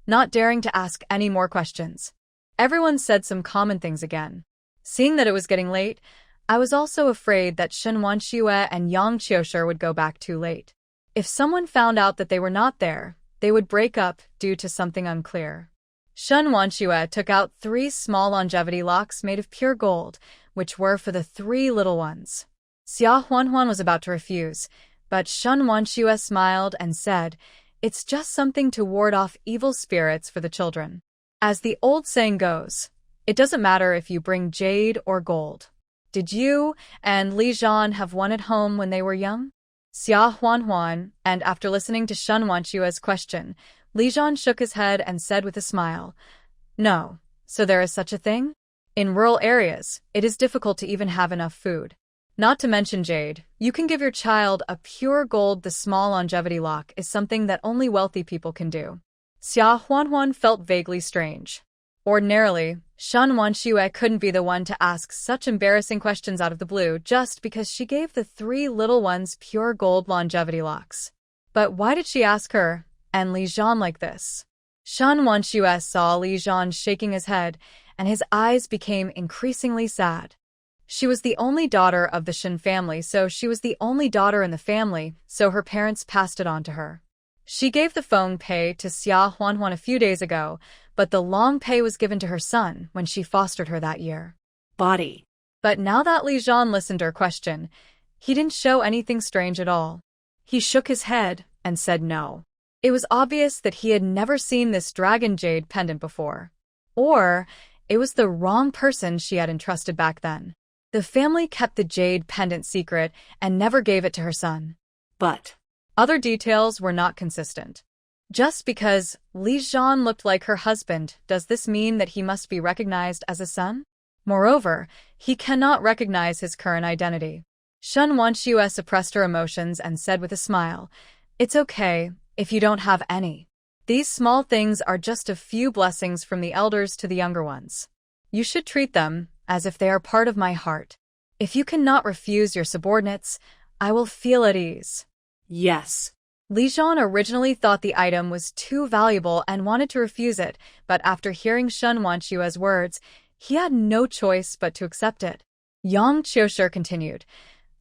Speaker 1: not daring to ask any more questions. Everyone said some common things again. Seeing that it was getting late, I was also afraid that Shan Wanxue and Yang Qiushi would go back too late. If someone found out that they were not there, they would break up due to something unclear. Shan Wanxue took out 3 small longevity locks made of pure gold, which were for the 3 little ones. Xia Huanhuan was about to refuse, but Shan Wanxue smiled and said, "It's just something to ward off evil spirits for the children. As the old saying goes, it doesn't matter if you bring jade or gold. Did you and Zhan have one at home when they were young?" Xia Huanhuan, and after listening to Shan Wanxue's question, Zhan shook his head and said with a smile, "No, so there is such a thing? In rural areas, it is difficult to even have enough food. Not to mention jade, you can give your child a pure gold. The small longevity lock is something that only wealthy people can do." Xia Huanhuan felt vaguely strange. Ordinarily, Shan Wanxue couldn't be the one to ask such embarrassing questions out of the blue just because she gave the 3 little ones pure gold longevity locks. But why did she ask her and Zhan like this? Shan Wanxue saw Zhan shaking his head, and his eyes became increasingly sad. She was the only daughter of the Shen family, so her parents passed it on to her. She gave the Feng Pei to Xia Huanhuan a few days ago, but the Long Pei was given to her son when she fostered her that year.
Speaker 3: Body.
Speaker 1: But now that Zhan listened to her question, he didn't show anything strange at all. He shook his head and said no. It was obvious that he had never seen this dragon jade pendant before. Or it was the wrong person she had entrusted back then. The family kept the jade pendant secret and never gave it to her son.
Speaker 3: But
Speaker 1: other details were not consistent. Just because Zhan looked like her husband, does this mean that he must be recognized as a son? Moreover, he cannot recognize his current identity. Shan Wanxue suppressed her emotions and said with a smile, "It's okay if you don't have any. These small things are just a few blessings from the elders to the younger ones. You should treat them as if they are part of my heart. If you cannot refuse your subordinates, I will feel at ease."
Speaker 3: Yes.
Speaker 1: Zhan originally thought the item was too valuable and wanted to refuse it, but after hearing Shan Wanxue's words, he had no choice but to accept it. Yang Qiushi continued,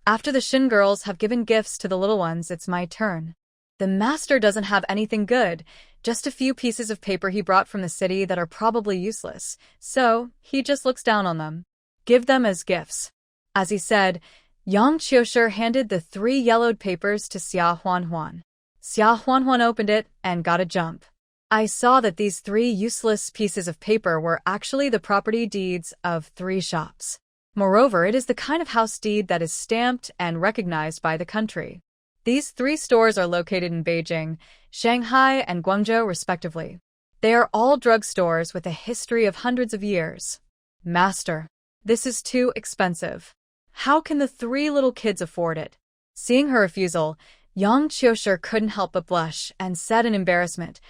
Speaker 1: "After the Shen girls have given gifts to the little ones, it's my turn. The master doesn't have anything good, just a few pieces of paper he brought from the city that are probably useless, so he just looks down on them. Give them as gifts." As he said, Yang Qiushi handed the 3 yellowed papers to Xia Huanhuan. Xia Huanhuan opened it and got a jump. I saw that these 3 useless pieces of paper were actually the property deeds of 3 shops. Moreover, it is the kind of house deed that is stamped and recognized by the country. These 3 stores are located in Beijing, Shanghai, and Guangzhou, respectively. They are all drug stores with a history of hundreds of years. Master, this is too expensive. How can the 3 little kids afford it? Seeing her refusal, Yang Qiushi couldn't help but blush and said in embarrassment,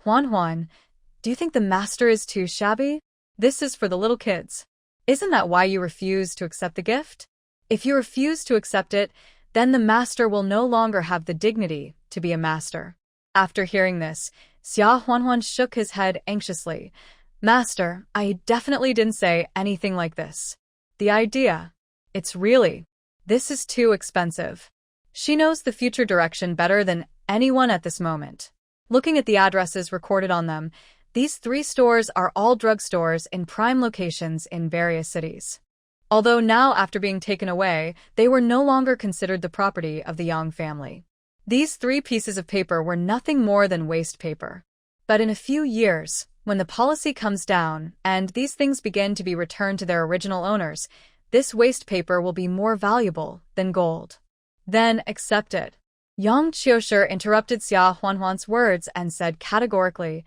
Speaker 1: Huan, do you think the master is too shabby? This is for the little kids. Isn't that why you refuse to accept the gift? If you refuse to accept it, then the master will no longer have the dignity to be a master. After hearing this, Xia Huan shook his head anxiously. Master, I definitely didn't say anything like this. The idea. This is too expensive. She knows the future direction better than anyone at this moment. Looking at the addresses recorded on them, these 3 stores are all drugstores in prime locations in various cities. Although now, after being taken away, they were no longer considered the property of the Yang family. These 3 pieces of paper were nothing more than waste paper. But in a few years, when the policy comes down and these things begin to be returned to their original owners, this waste paper will be more valuable than gold. Then accept it. Yang Qiushi interrupted Xia Huan's words and said categorically,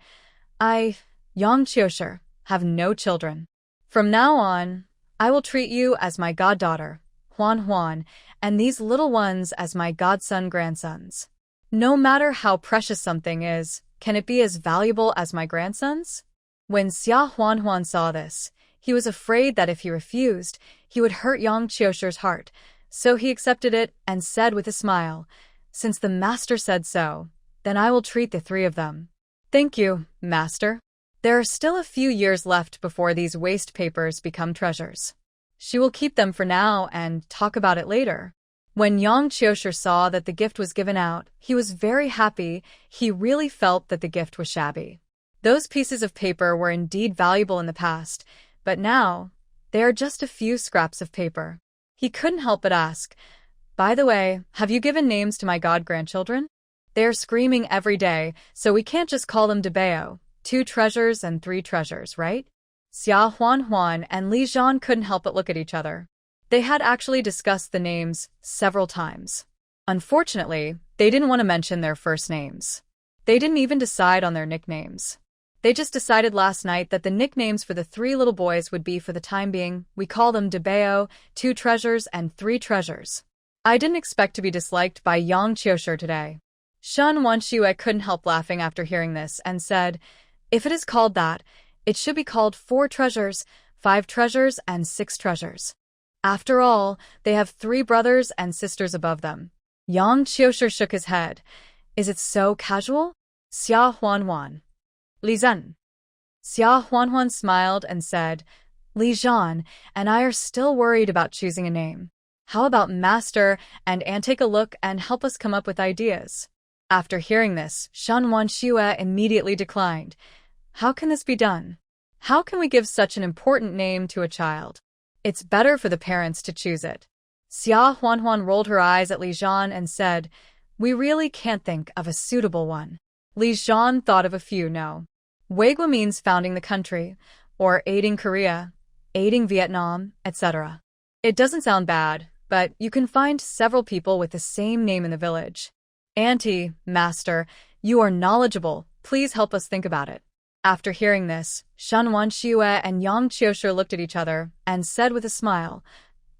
Speaker 1: I, Yang Qiushi, have no children. From now on, I will treat you as my goddaughter, Huan, and these little ones as my godson-grandsons. No matter how precious something is, can it be as valuable as my grandsons? When Xia Huan saw this, he was afraid that if he refused, he would hurt Yang Qiushi's heart, so he accepted it and said with a smile, Since the master said so, then I will treat the 3 of them. Thank you, master. There are still a few years left before these waste papers become treasures. She will keep them for now and talk about it later. When Yang Qiushi saw that the gift was given out, he was very happy. He really felt that the gift was shabby. Those pieces of paper were indeed valuable in the past, but now, they are just a few scraps of paper. He couldn't help but ask, By the way, have you given names to my god-grandchildren? They are screaming every day, so we can't just call them Debao, 2 treasures and 3 treasures, right? Xia Huan and Li Zhan couldn't help but look at each other. They had actually discussed the names several times. Unfortunately, they didn't want to mention their first names. They didn't even decide on their nicknames. They just decided last night that the nicknames for the 3 little boys would be, for the time being, we call them Debao, 2 treasures and 3 treasures. I didn't expect to be disliked by Yang Qiushi today. Shen Wanxue couldn't help laughing after hearing this and said, If it is called that, it should be called 4 treasures, 5 treasures, and 6 treasures. After all, they have 3 brothers and sisters above them. Yang Qiushi shook his head. Is it so casual? Xia Huan. Li Zhan. Xia Huan smiled and said, Li Zhan and I are still worried about choosing a name. How about Master and Anne take a look and help us come up with ideas? After hearing this, Shen Wanxue immediately declined. How can this be done? How can we give such an important name to a child? It's better for the parents to choose it. Xia Huan rolled her eyes at Li Zhan and said, We really can't think of a suitable one. Li Zhan thought of a few. No. Weigua means founding the country, or aiding Korea, aiding Vietnam, etc. It doesn't sound bad, but you can find several people with the same name in the village. Auntie, Master, you are knowledgeable. Please help us think about it. After hearing this, Shen Wanxue and Yang Qiushi looked at each other and said with a smile,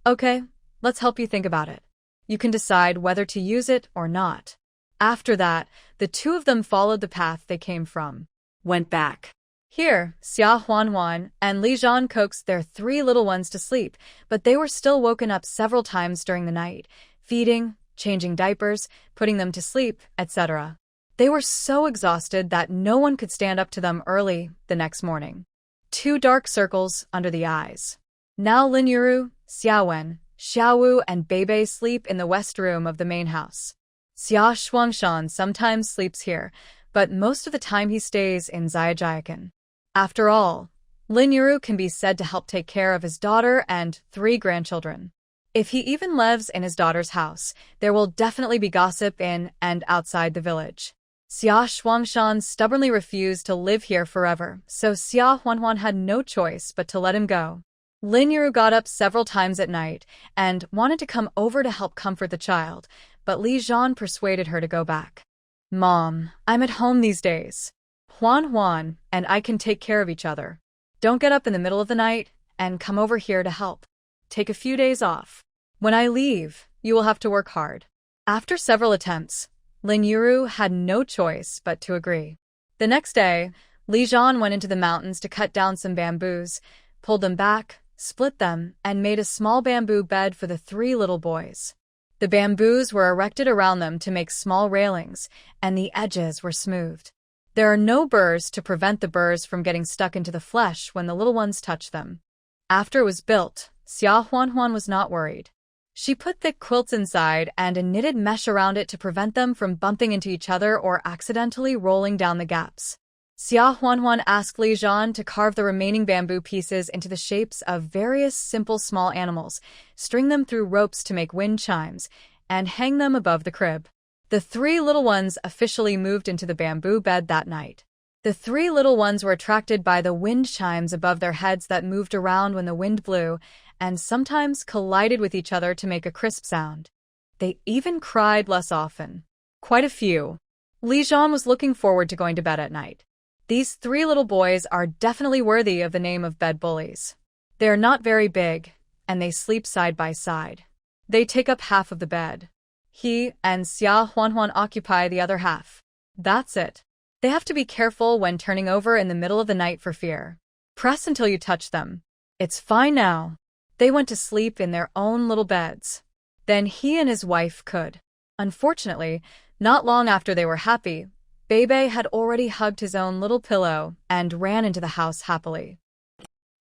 Speaker 1: Okay, let's help you think about it. You can decide whether to use it or not. After that, the 2 of them followed the path they came from.
Speaker 3: Went back.
Speaker 1: Here, Xia Huan and Li Zhan coaxed their 3 little ones to sleep, but they were still woken up several times during the night, feeding, changing diapers, putting them to sleep, etc. They were so exhausted that no one could stand up to them early the next morning. 2 dark circles under the eyes. Now Lin Yuru, Xiaowen, Xiaowu, and Bebe sleep in the west room of the main house. Xia Shuangshan sometimes sleeps here, but most of the time he stays in Xiajiakan. After all, Lin Yuru can be said to help take care of his daughter and 3 grandchildren. If he even lives in his daughter's house, there will definitely be gossip in and outside the village. Xia Shuangshan stubbornly refused to live here forever, so Xia Huanhuan had no choice but to let him go. Lin Yu got up several times at night and wanted to come over to help comfort the child, but Li Zhan persuaded her to go back. Mom, I'm at home these days. Huan and I can take care of each other. Don't get up in the middle of the night and come over here to help. Take a few days off. When I leave, you will have to work hard. After several attempts, Lin Yu had no choice but to agree. The next day, Li Zhan went into the mountains to cut down some bamboos, pulled them back, split them, and made a small bamboo bed for the 3 little boys. The bamboos were erected around them to make small railings, and the edges were smoothed. There are no burrs to prevent the burrs from getting stuck into the flesh when the little ones touch them. After it was built, Xia Huanhuan was not worried. She put thick quilts inside and a knitted mesh around it to prevent them from bumping into each other or accidentally rolling down the gaps. Xia Huanhuan asked Li Zhan to carve the remaining bamboo pieces into the shapes of various simple small animals, string them through ropes to make wind chimes, and hang them above the crib. The 3 little ones officially moved into the bamboo bed that night. The 3 little ones were attracted by the wind chimes above their heads that moved around when the wind blew, and sometimes collided with each other to make a crisp sound. They even cried less often. Quite a few. Li Zhan was looking forward to going to bed at night. These 3 little boys are definitely worthy of the name of bed bullies. They are not very big, and they sleep side by side. They take up half of the bed. He and Xia Huanhuan occupy the other half. That's it. They have to be careful when turning over in the middle of the night for fear. Press until you touch them. It's fine now. They went to sleep in their own little beds. Then he and his wife could. Unfortunately, not long after they were happy, Bebe had already hugged his own little pillow and ran into the house happily.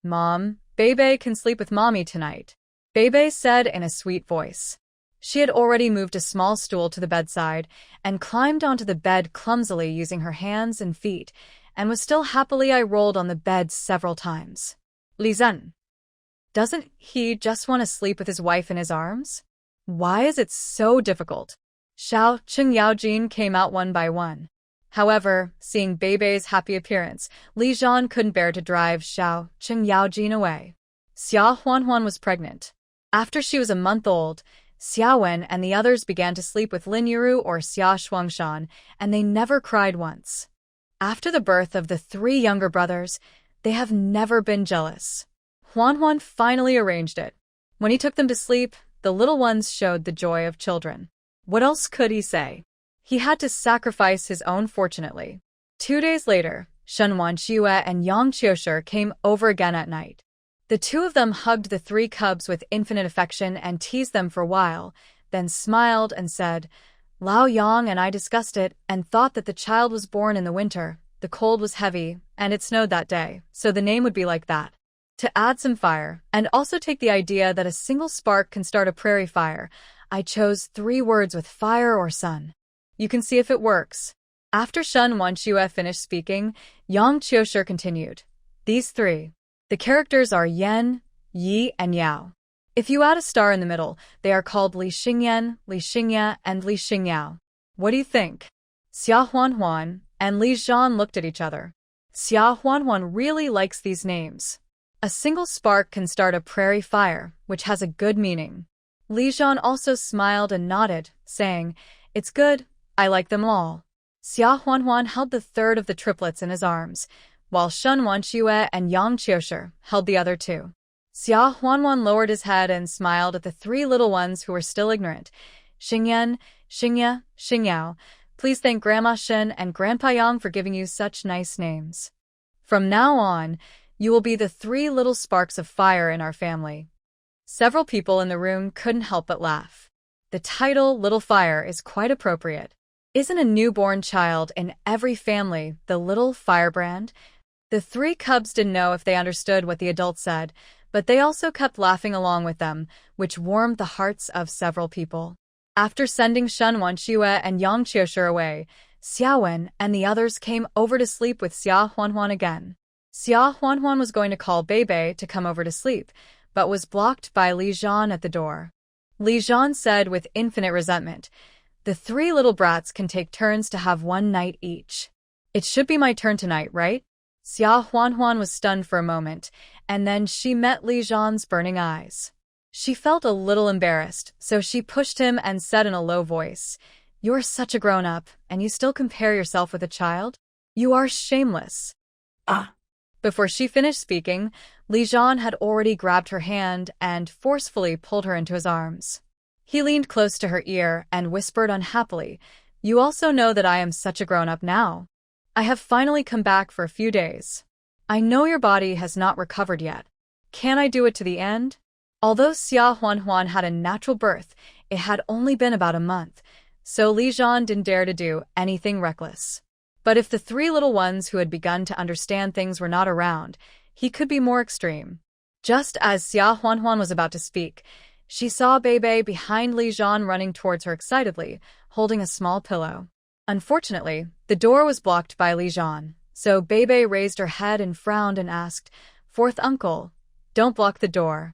Speaker 1: Mom, Bebe can sleep with Mommy tonight, Bebe said in a sweet voice. She had already moved a small stool to the bedside and climbed onto the bed clumsily using her hands and feet, and was still happily rolled on the bed several times. Li Zhan. Doesn't he just want to sleep with his wife in his arms? Why is it so difficult? Xiao Cheng Yaojin came out one by one. However, seeing Bebe's happy appearance, Li Zhan couldn't bear to drive Xiao Cheng Yaojin away. Xia Huanhuan was pregnant. After she was a month old, Xia Wen and the others began to sleep with Lin Yu or Xia Shuangshan, and they never cried once. After the birth of the 3 younger brothers, they have never been jealous. Huanhuan finally arranged it. When he took them to sleep, the little ones showed the joy of children. What else could he say? He had to sacrifice his own fortunately. 2 days later, Shen Wanxue and Yang Qiushi came over again at night. The 2 of them hugged the 3 cubs with infinite affection and teased them for a while, then smiled and said, Lao Yang and I discussed it and thought that the child was born in the winter, the cold was heavy, and it snowed that day, so the name would be like that. To add some fire, and also take the idea that a single spark can start a prairie fire, I chose 3 words with fire or sun. You can see if it works. After Shen Wanxue finished speaking, Yang Qiushi continued. These 3. The characters are Yen, Yi, and Yao. If you add a star in the middle, they are called Li Xingyan, Li Xingya, and Li Xingyao. What do you think? Xia Huanhuan and Li Zhan looked at each other. Xia Huanhuan really likes these names. A single spark can start a prairie fire, which has a good meaning. Li Zhan also smiled and nodded, saying, It's good, I like them all. Xia Huanhuan held the 3rd of the triplets in his arms, while Shen Wanxue and Yang Qiushi held the other 2. Xia Huanhuan lowered his head and smiled at the 3 little ones who were still ignorant. Xingyan, Xingya, Xingyao, please thank Grandma Shen and Grandpa Yang for giving you such nice names. From now on, you will be the 3 little sparks of fire in our family. Several people in the room couldn't help but laugh. The title, Little Fire, is quite appropriate. Isn't a newborn child in every family the little firebrand? The 3 cubs didn't know if they understood what the adults said, but they also kept laughing along with them, which warmed the hearts of several people. After sending Shen Wanxue and Yang Qiushi away, Xia Wen and the others came over to sleep with Xia Huanhuan again. Xia Huanhuan was going to call Bebe to come over to sleep, but was blocked by Li Zhan at the door. Li Zhan said with infinite resentment, The three little brats can take turns to have one night each. It should be my turn tonight, right? Xia Huanhuan was stunned for a moment, and then she met Li Zhan's burning eyes. She felt a little embarrassed, so she pushed him and said in a low voice, "You're such a grown-up, and you still compare yourself with a child? You are shameless."
Speaker 3: Ah.
Speaker 1: Before she finished speaking, Li Zhan had already grabbed her hand and forcefully pulled her into his arms. He leaned close to her ear and whispered unhappily, "You also know that I am such a grown-up now. I have finally come back for a few days. I know your body has not recovered yet. Can I do it to the end?" Although Xia Huanhuan had a natural birth, it had only been about a month, so Li Zhan didn't dare to do anything reckless. But if the three little ones who had begun to understand things were not around, he could be more extreme. Just as Xia Huanhuan was about to speak, she saw Bebe behind Li Zhan running towards her excitedly, holding a small pillow. Unfortunately, the door was blocked by Li Zhan, so Bebe raised her head and frowned and asked, "Fourth uncle, don't block the door.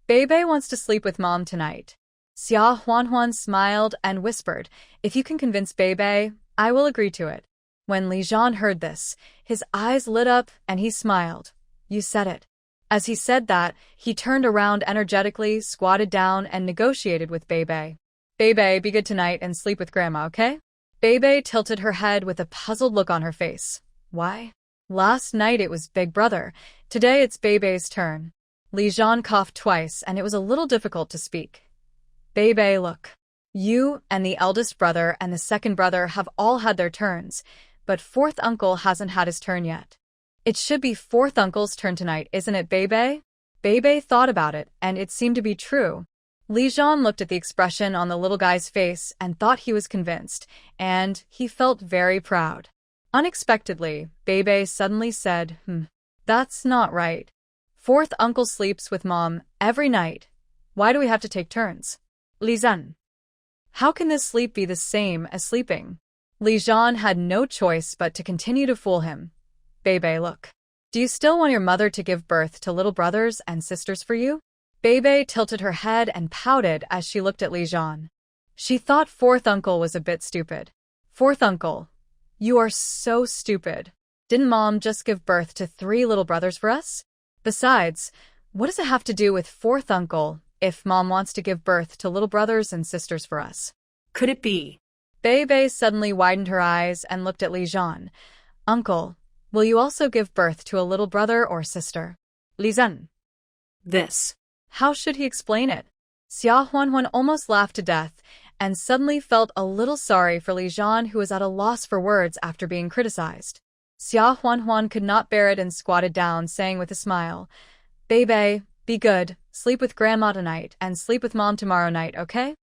Speaker 1: Bebe wants to sleep with mom tonight." Xia Huanhuan smiled and whispered, "If you can convince Bebe, I will agree to it." When Li Zhan heard this, his eyes lit up and he smiled. "You said it." As he said that, he turned around energetically, squatted down, and negotiated with Bebe. "Bebe, be good tonight and sleep with Grandma, okay?" Bebe tilted her head with a puzzled look on her face. "Why? Last night it was Big Brother. Today it's Bebe's turn." Li Zhan coughed twice and it was a little difficult to speak. "Bebe, look. You and the eldest brother and the second brother have all had their turns, but fourth uncle hasn't had his turn yet. It should be fourth uncle's turn tonight, isn't it, Bebe?" Bebe thought about it, and it seemed to be true. Li Zhan looked at the expression on the little guy's face and thought he was convinced, and he felt very proud. Unexpectedly, Bebe suddenly said, "That's not right. Fourth uncle sleeps with mom every night. Why do we have to take turns? Li Zhan, how can this sleep be the same as sleeping?" Li Zhan had no choice but to continue to fool him. "Bebe, look. Do you still want your mother to give birth to little brothers and sisters for you?" Bebe tilted her head and pouted as she looked at Li Zhan. She thought fourth uncle was a bit stupid. "Fourth uncle, you are so stupid. Didn't mom just give birth to 3 little brothers for us? Besides, what does it have to do with fourth uncle if mom wants to give birth to little brothers and sisters for us?"
Speaker 3: Could it be?
Speaker 1: Bebe suddenly widened her eyes and looked at Li Zhan. "Uncle, will you also give birth to a little brother or sister?" Li Zhan.
Speaker 3: This.
Speaker 1: How should he explain it? Xia Huanhuan almost laughed to death and suddenly felt a little sorry for Li Zhan, who was at a loss for words after being criticized. Xia Huanhuan could not bear it and squatted down, saying with a smile, "Bebe, be good, sleep with Grandma tonight and sleep with Mom tomorrow night, okay?"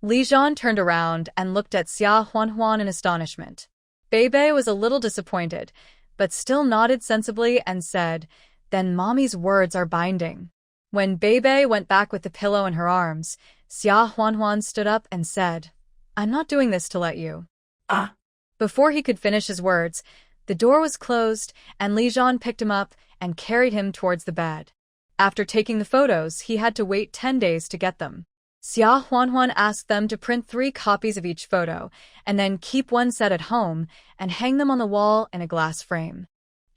Speaker 1: Li Zhan turned around and looked at Xia Huanhuan in astonishment. Bebe was a little disappointed, but still nodded sensibly and said, "Then Mommy's words are binding." When Bebe went back with the pillow in her arms, Xia Huanhuan stood up and said, "I'm not doing this to let you."
Speaker 3: Ah.
Speaker 1: Before he could finish his words, the door was closed and Li Zhan picked him up and carried him towards the bed. After taking the photos, he had to wait 10 days to get them. Xia Huanhuan asked them to print 3 copies of each photo and then keep one set at home and hang them on the wall in a glass frame.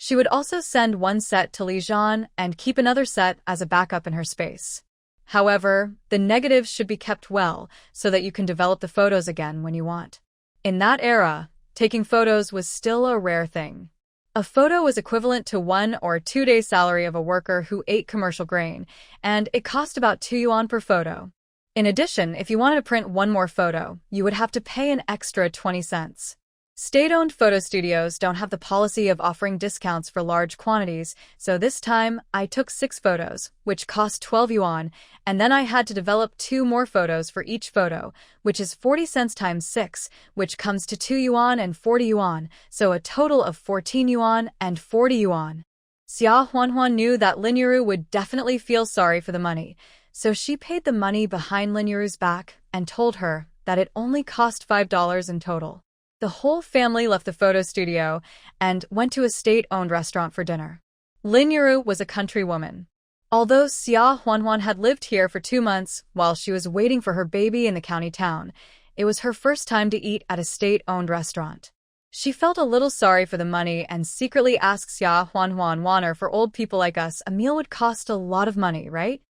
Speaker 1: She would also send one set to Li Zhan and keep another set as a backup in her space. However, the negatives should be kept well so that you can develop the photos again when you want. In that era, taking photos was still a rare thing. A photo was equivalent to 1 or 2 days' salary of a worker who ate commercial grain, and it cost about 2 yuan per photo. In addition, if you wanted to print one more photo, you would have to pay an extra 20 cents. State-owned photo studios don't have the policy of offering discounts for large quantities, so this time I took 6 photos, which cost 12 yuan, and then I had to develop 2 more photos for each photo, which is 40 cents times 6, which comes to 2 yuan and 40 yuan, so a total of 14 yuan and 40 yuan. Xia Huanhuan knew that Lin Yuru would definitely feel sorry for the money, so she paid the money behind Lin Yuru's back and told her that it only cost $5 in total. The whole family left the photo studio and went to a state-owned restaurant for dinner. Lin Yuru was a country woman. Although Xia Huanhuan had lived here for 2 months while she was waiting for her baby in the county town, It was her first time to eat at a state-owned restaurant. She felt a little sorry for the money and secretly asked Xia Huan, for old people like us, a meal would cost a lot of money, right?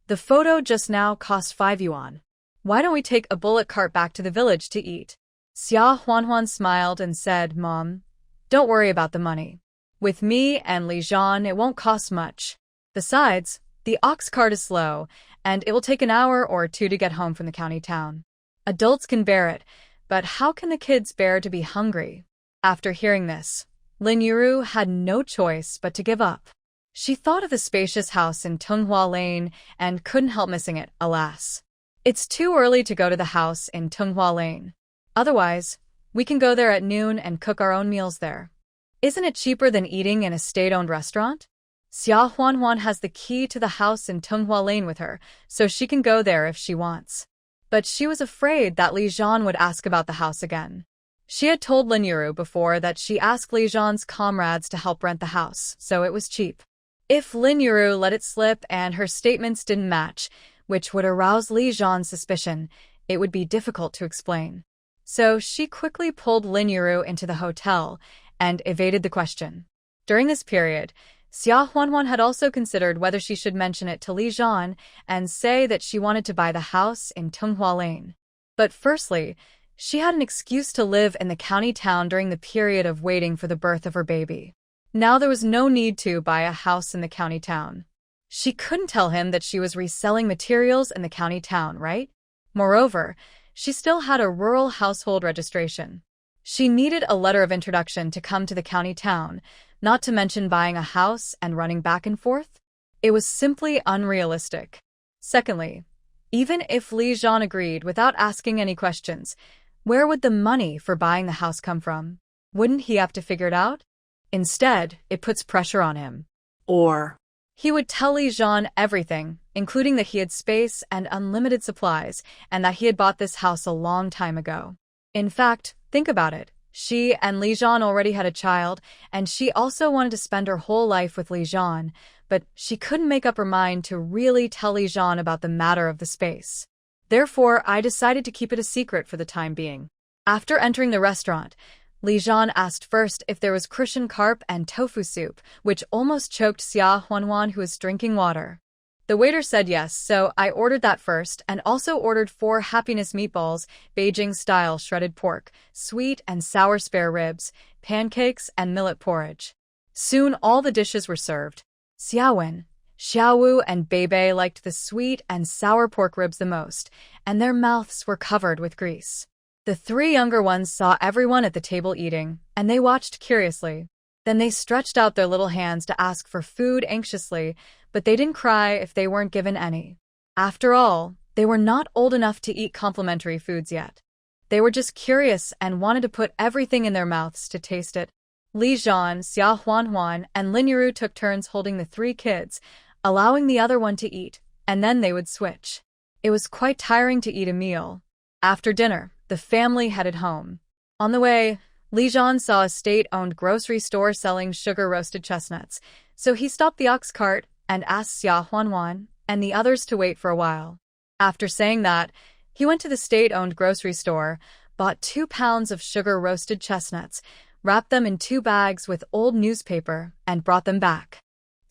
Speaker 1: The photo just now cost 5 yuan. Why don't we take a bullock cart back to the village to eat? Xia Huan smiled and said, Mom, don't worry about the money. With me and Li Zhan, it won't cost much. Besides, the ox cart is slow, and it will take an hour or two to get home from the county town. Adults can bear it, but how can the kids bear to be hungry? After hearing this, Lin Yuru had no choice but to give up. She thought of the spacious house in Tunghua Lane and couldn't help missing it, alas. It's too early to go to the house in Tunghua Lane. Otherwise, we can go there at noon and cook our own meals there. Isn't it cheaper than eating in a state-owned restaurant? Xia Huan has the key to the house in Tunghua Lane with her, so she can go there if she wants. But she was afraid that Li Zhan would ask about the house again. She had told Lin Yuru before that she asked Li Zhan's comrades to help rent the house, so it was cheap. If Lin Yuru let it slip and her statements didn't match, which would arouse Li Zhan's suspicion, it would be difficult to explain. So she quickly pulled Lin Yuru into the hotel and evaded the question. During this period, Xia Huan had also considered whether she should mention it to Li Zhan and say that she wanted to buy the house in Tunghua Lane. But firstly, she had an excuse to live in the county town during the period of waiting for the birth of her baby. Now there was no need to buy a house in the county town. She couldn't tell him that she was reselling materials in the county town, right? Moreover, she still had a rural household registration. She needed a letter of introduction to come to the county town, not to mention buying a house and running back and forth. It was simply unrealistic. Secondly, even if Li Zhan agreed without asking any questions, where would the money for buying the house come from? Wouldn't he have to figure it out? Instead, it puts pressure on him.
Speaker 3: Or
Speaker 1: He would tell Li Zhan everything, including that he had space and unlimited supplies, and that he had bought this house a long time ago. In fact, think about it. She and Li Zhan already had a child, and she also wanted to spend her whole life with Li Zhan, but she couldn't make up her mind to really tell Li Zhan about the matter of the space. Therefore, I decided to keep it a secret for the time being. After entering the restaurant, Li Zhan asked first if there was Crucian carp and tofu soup, which almost choked Xia Huan, who was drinking water. The waiter said yes, so I ordered that first and also ordered 4 happiness meatballs, Beijing-style shredded pork, sweet and sour spare ribs, pancakes, and millet porridge. Soon all the dishes were served. Xiaowen, Xiaowu, and Bebe liked the sweet and sour pork ribs the most, and their mouths were covered with grease. The 3 younger ones saw everyone at the table eating, and they watched curiously. Then they stretched out their little hands to ask for food anxiously, but they didn't cry if they weren't given any. After all, they were not old enough to eat complimentary foods yet. They were just curious and wanted to put everything in their mouths to taste it. Li Zhan, Xia Huan, and Lin Yuru took turns holding the 3 kids, allowing the other one to eat, and then they would switch. It was quite tiring to eat a meal. After dinner, the family headed home. On the way, Li Zhan saw a state-owned grocery store selling sugar-roasted chestnuts, so he stopped the ox cart and asked Xia Huan and the others to wait for a while. After saying that, he went to the state-owned grocery store, bought 2 pounds of sugar-roasted chestnuts, wrapped them in 2 bags with old newspaper, and brought them back.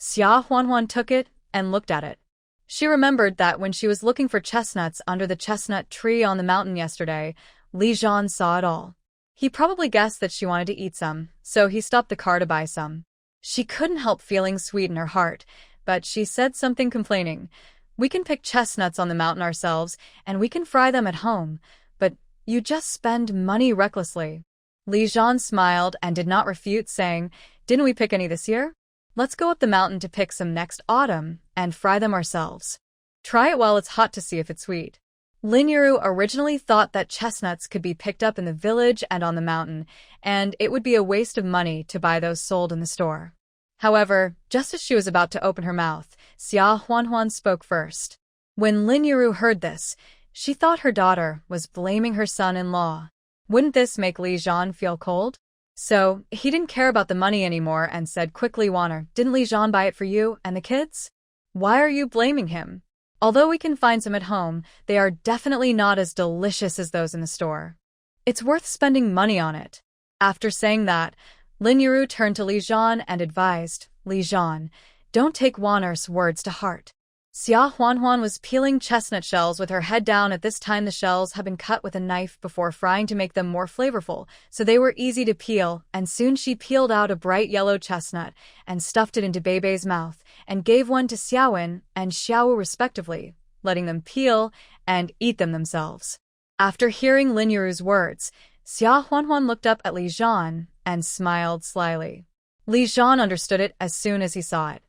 Speaker 1: Xia Huan took it and looked at it. She remembered that when she was looking for chestnuts under the chestnut tree on the mountain yesterday, Li Zhan saw it all. He probably guessed that she wanted to eat some, so he stopped the car to buy some. She couldn't help feeling sweet in her heart, but she said something complaining. "We can pick chestnuts on the mountain ourselves, and we can fry them at home, but you just spend money recklessly." Li Zhan smiled and did not refute, saying, "Didn't we pick any this year? Let's go up the mountain to pick some next autumn and fry them ourselves. Try it while it's hot to see if it's sweet." Lin Yuru originally thought that chestnuts could be picked up in the village and on the mountain, and it would be a waste of money to buy those sold in the store. However, just as she was about to open her mouth, Xia Huan spoke first. When Lin Yuru heard this, she thought her daughter was blaming her son-in-law. Wouldn't this make Li Zhan feel cold? So, he didn't care about the money anymore and said quickly, "Wanner, didn't Li Zhan buy it for you and the kids? Why are you blaming him?" Although we can find some at home, they are definitely not as delicious as those in the store. It's worth spending money on it. After saying that, Lin Yuru turned to Li Zhan and advised, Li Zhan, don't take Wan'er's words to heart. Xia Huanhuan was peeling chestnut shells with her head down. At this time the shells had been cut with a knife before frying to make them more flavorful, so they were easy to peel, and soon she peeled out a bright yellow chestnut and stuffed it into Bei's mouth, and gave one to Xiaowen and Xiaowu respectively, letting them peel and eat them themselves. After hearing Lin Yuru's words, Xia Huanhuan looked up at Li Zhan and smiled slyly. Li Zhan understood it as soon as he saw it.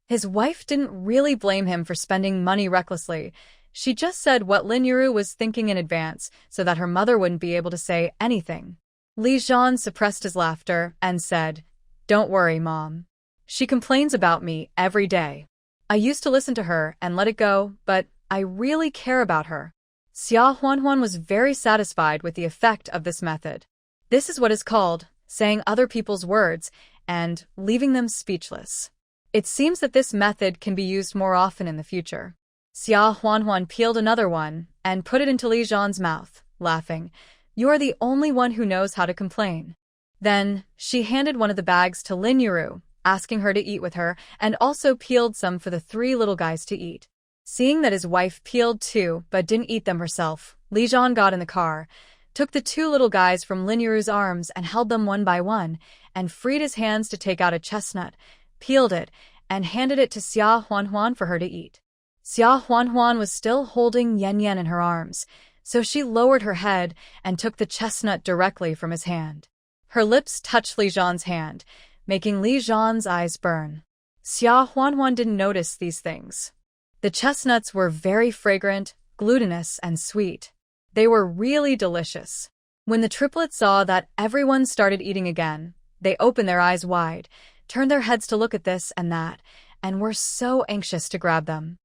Speaker 1: His wife didn't really blame him for spending money recklessly. She just said what Lin Yuru was thinking in advance so that her mother wouldn't be able to say anything. Li Zhan suppressed his laughter and said, "Don't worry, Mom. She complains about me every day. I used to listen to her and let it go, but I really care about her." Xia Huanhuan was very satisfied with the effect of this method. This is what is called saying other people's words and leaving them speechless. It seems that this method can be used more often in the future. Xia Huanhuan peeled another one and put it into Li Zhan's mouth, laughing, "You are the only one who knows how to complain." Then, she handed one of the bags to Lin Yuru, asking her to eat with her, and also peeled some for the three little guys to eat. Seeing that his wife peeled too but didn't eat them herself, Li Zhan got in the car, took the two little guys from Lin Yuru's arms and held them one by one, and freed his hands to take out a chestnut, peeled it, and handed it to Xia Huanhuan for her to eat. Xia Huanhuan was still holding Yan Yan in her arms, so she lowered her head and took the chestnut directly from his hand. Her lips touched Li Zhan's hand, making Li Zhan's eyes burn. Xia Huanhuan didn't notice these things. The chestnuts were very fragrant, glutinous, and sweet. They were really delicious. When the triplets saw that everyone started eating again, they opened their eyes wide, turned their heads to look at this and that, and were so anxious to grab them.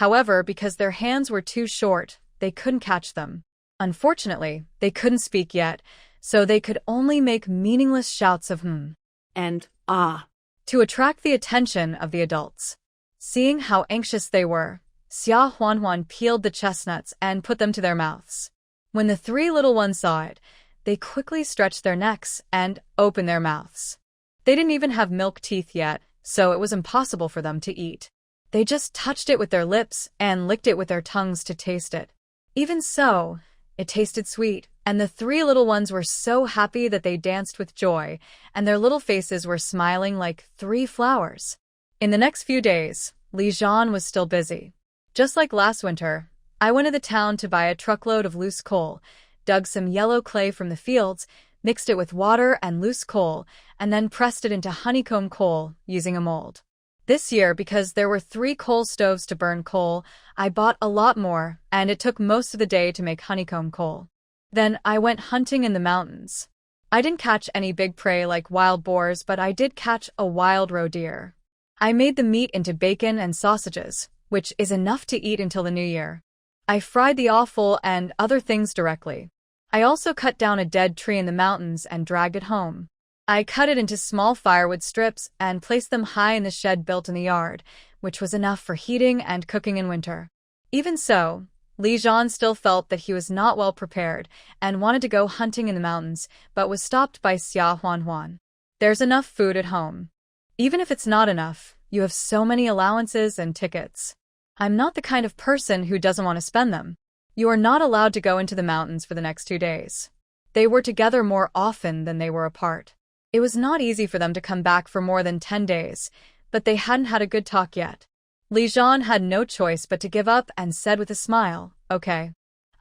Speaker 1: However, because their hands were too short, they couldn't catch them. Unfortunately, they couldn't speak yet, so they could only make meaningless shouts of "hmm"
Speaker 3: and "ah"
Speaker 1: to attract the attention of the adults. Seeing how anxious they were, Xia Huanhuan peeled the chestnuts and put them to their mouths. When the three little ones saw it, they quickly stretched their necks and opened their mouths. They didn't even have milk teeth yet, so it was impossible for them to eat. They just touched it with their lips and licked it with their tongues to taste it. Even so, it tasted sweet, and the three little ones were so happy that they danced with joy, and their little faces were smiling like 3 flowers. In the next few days, Li Zhan was still busy. Just like last winter, I went to the town to buy a truckload of loose coal, dug some yellow clay from the fields, mixed it with water and loose coal, and then pressed it into honeycomb coal using a mold. This year, because there were 3 coal stoves to burn coal, I bought a lot more, and it took most of the day to make honeycomb coal. Then I went hunting in the mountains. I didn't catch any big prey like wild boars, but I did catch a wild roe deer. I made the meat into bacon and sausages, which is enough to eat until the new year. I fried the offal and other things directly. I also cut down a dead tree in the mountains and dragged it home. I cut it into small firewood strips and placed them high in the shed built in the yard, which was enough for heating and cooking in winter. Even so, Li Zhan still felt that he was not well prepared and wanted to go hunting in the mountains, but was stopped by Xia Huanhuan. "There's enough food at home. Even if it's not enough, you have so many allowances and tickets. I'm not the kind of person who doesn't want to spend them. You are not allowed to go into the mountains for the next 2 days." They were together more often than they were apart. It was not easy for them to come back for more than 10 days, but they hadn't had a good talk yet. Li Zhan had no choice but to give up and said with a smile, "Okay.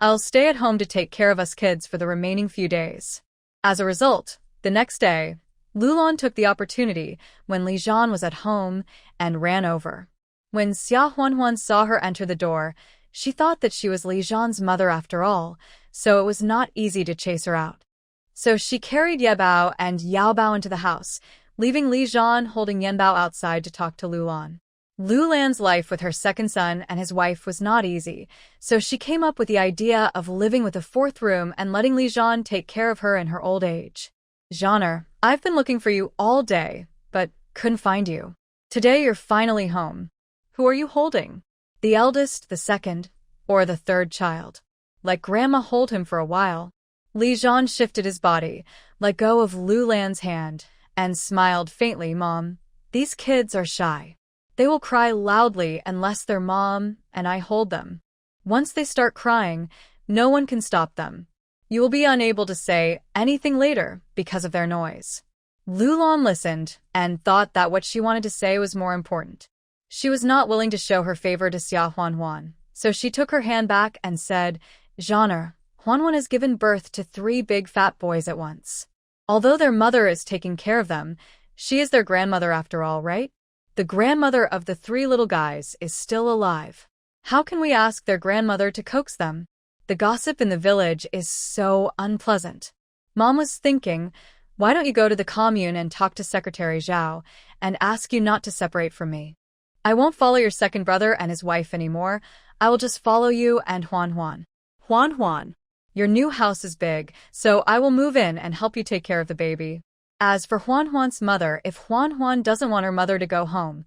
Speaker 1: I'll stay at home to take care of us kids for the remaining few days." As a result, the next day, Lulan took the opportunity when Li Zhan was at home and ran over. When Xia Huanhuan saw her enter the door, she thought that she was Li Zhan's mother after all, so it was not easy to chase her out. So she carried Yebao and Yaobao into the house, leaving Li Zhan holding Yanbao outside to talk to Lulan. Lulan's life with her second son and his wife was not easy, so she came up with the idea of living with a 4th room and letting Li Zhan take care of her in her old age. "Zhaner, I've been looking for you all day, but couldn't find you. Today you're finally home. Who are you holding?" The eldest, the second, or the third child? Let Grandma hold him for a while. Li Zhan shifted his body, let go of Lu Lan's hand, and smiled faintly. Mom, these kids are shy. They will cry loudly unless their mom and I hold them. Once they start crying, no one can stop them. You will be unable to say anything later because of their noise. Lu Lan listened and thought that what she wanted to say was more important. She was not willing to show her favor to Xia Huanhuan, so she took her hand back and said, Zhan, Huanhuan has given birth to 3 big fat boys at once. Although their mother is taking care of them, she is their grandmother after all, right? The grandmother of the 3 little guys is still alive. How can we ask their grandmother to coax them? The gossip in the village is so unpleasant. Mom was thinking, why don't you go to the commune and talk to Secretary Zhao and ask you not to separate from me? I won't follow your second brother and his wife anymore. I will just follow you and Huanhuan.
Speaker 2: Huanhuan.
Speaker 1: Your new house is big, so I will move in and help you take care of the baby. As for Huanhuan's mother, if Huanhuan doesn't want her mother to go home,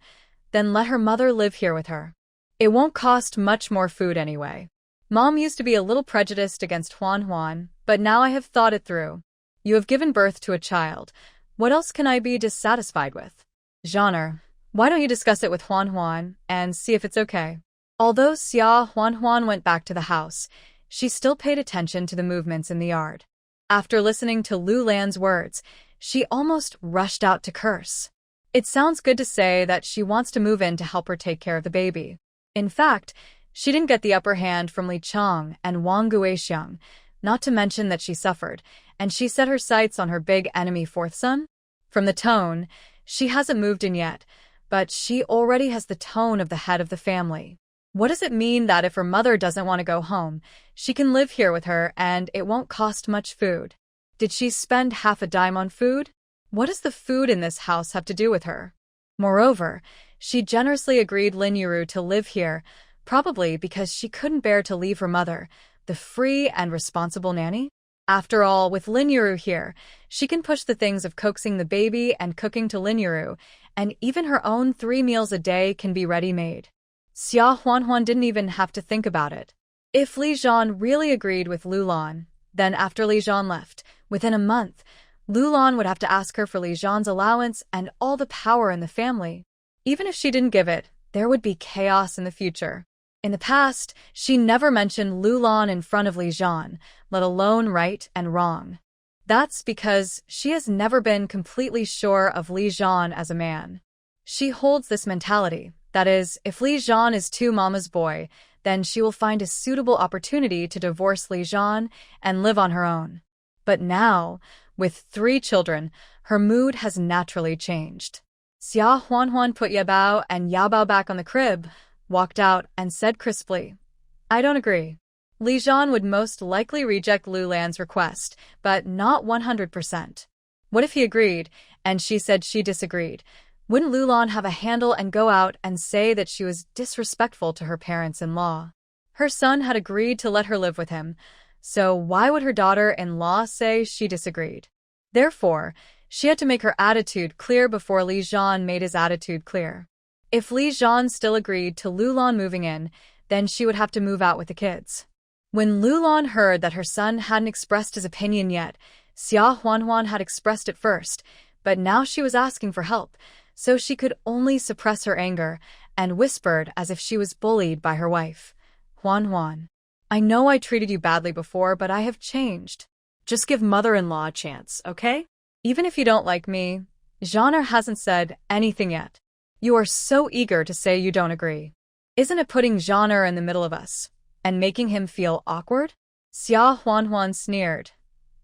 Speaker 1: then let her mother live here with her. It won't cost much more food anyway. Mom used to be a little prejudiced against Huanhuan, but now I have thought it through. You have given birth to a child. What else can I be dissatisfied with? Zhan, why don't you discuss it with Huanhuan and see if it's okay? Although Xia Huanhuan went back to the house, she still paid attention to the movements in the yard. After listening to Lu Lan's words, she almost rushed out to curse. It sounds good to say that she wants to move in to help her take care of the baby. In fact, she didn't get the upper hand from Li Chang and Wang Guixiang, not to mention that she suffered, and she set her sights on her big enemy fourth son. From the tone, she hasn't moved in yet, but she already has the tone of the head of the family. What does it mean that if her mother doesn't want to go home, she can live here with her and it won't cost much food? Did she spend half a dime on food? What does the food in this house have to do with her? Moreover, she generously agreed Lin Yuru to live here, probably because she couldn't bear to leave her mother, the free and responsible nanny. After all, with Lin Yuru here, she can push the things of coaxing the baby and cooking to Lin Yuru, and even her own 3 meals a day can be ready-made. Xia Huanhuan didn't even have to think about it. If Li Zhan really agreed with Lu Lan, then after Li Zhan left, within a month, Lu Lan would have to ask her for Li Zhan's allowance and all the power in the family. Even if she didn't give it, there would be chaos in the future. In the past, she never mentioned Lu Lan in front of Li Zhan, let alone right and wrong. That's because she has never been completely sure of Li Zhan as a man. She holds this mentality, that is, if Li Zhan is too mama's boy, then she will find a suitable opportunity to divorce Li Zhan and live on her own. But now, with 3 children, her mood has naturally changed. Xia Huanhuan put Yabao and Yabao back on the crib, walked out, and said crisply, I don't agree. Li Zhan would most likely reject Lu Lan's request, but not 100%. What if he agreed, and she said she disagreed? Wouldn't Lu Lan have a handle and go out and say that she was disrespectful to her parents-in-law? Her son had agreed to let her live with him, so why would her daughter-in-law say she disagreed? Therefore, she had to make her attitude clear before Li Zhan made his attitude clear. If Li Zhan still agreed to Lu Lan moving in, then she would have to move out with the kids. When Lu Lan heard that her son hadn't expressed his opinion yet, Xia Huanhuan had expressed it first, but now she was asking for help, so she could only suppress her anger, and whispered as if she was bullied by her wife. Huanhuan, I know I treated you badly before, but I have changed.
Speaker 2: Just give mother-in-law a chance, okay?
Speaker 1: Even if you don't like me, Zhan hasn't said anything yet. You are so eager to say you don't agree. Isn't it putting Zhan in the middle of us and making him feel awkward? Xia Huanhuan sneered.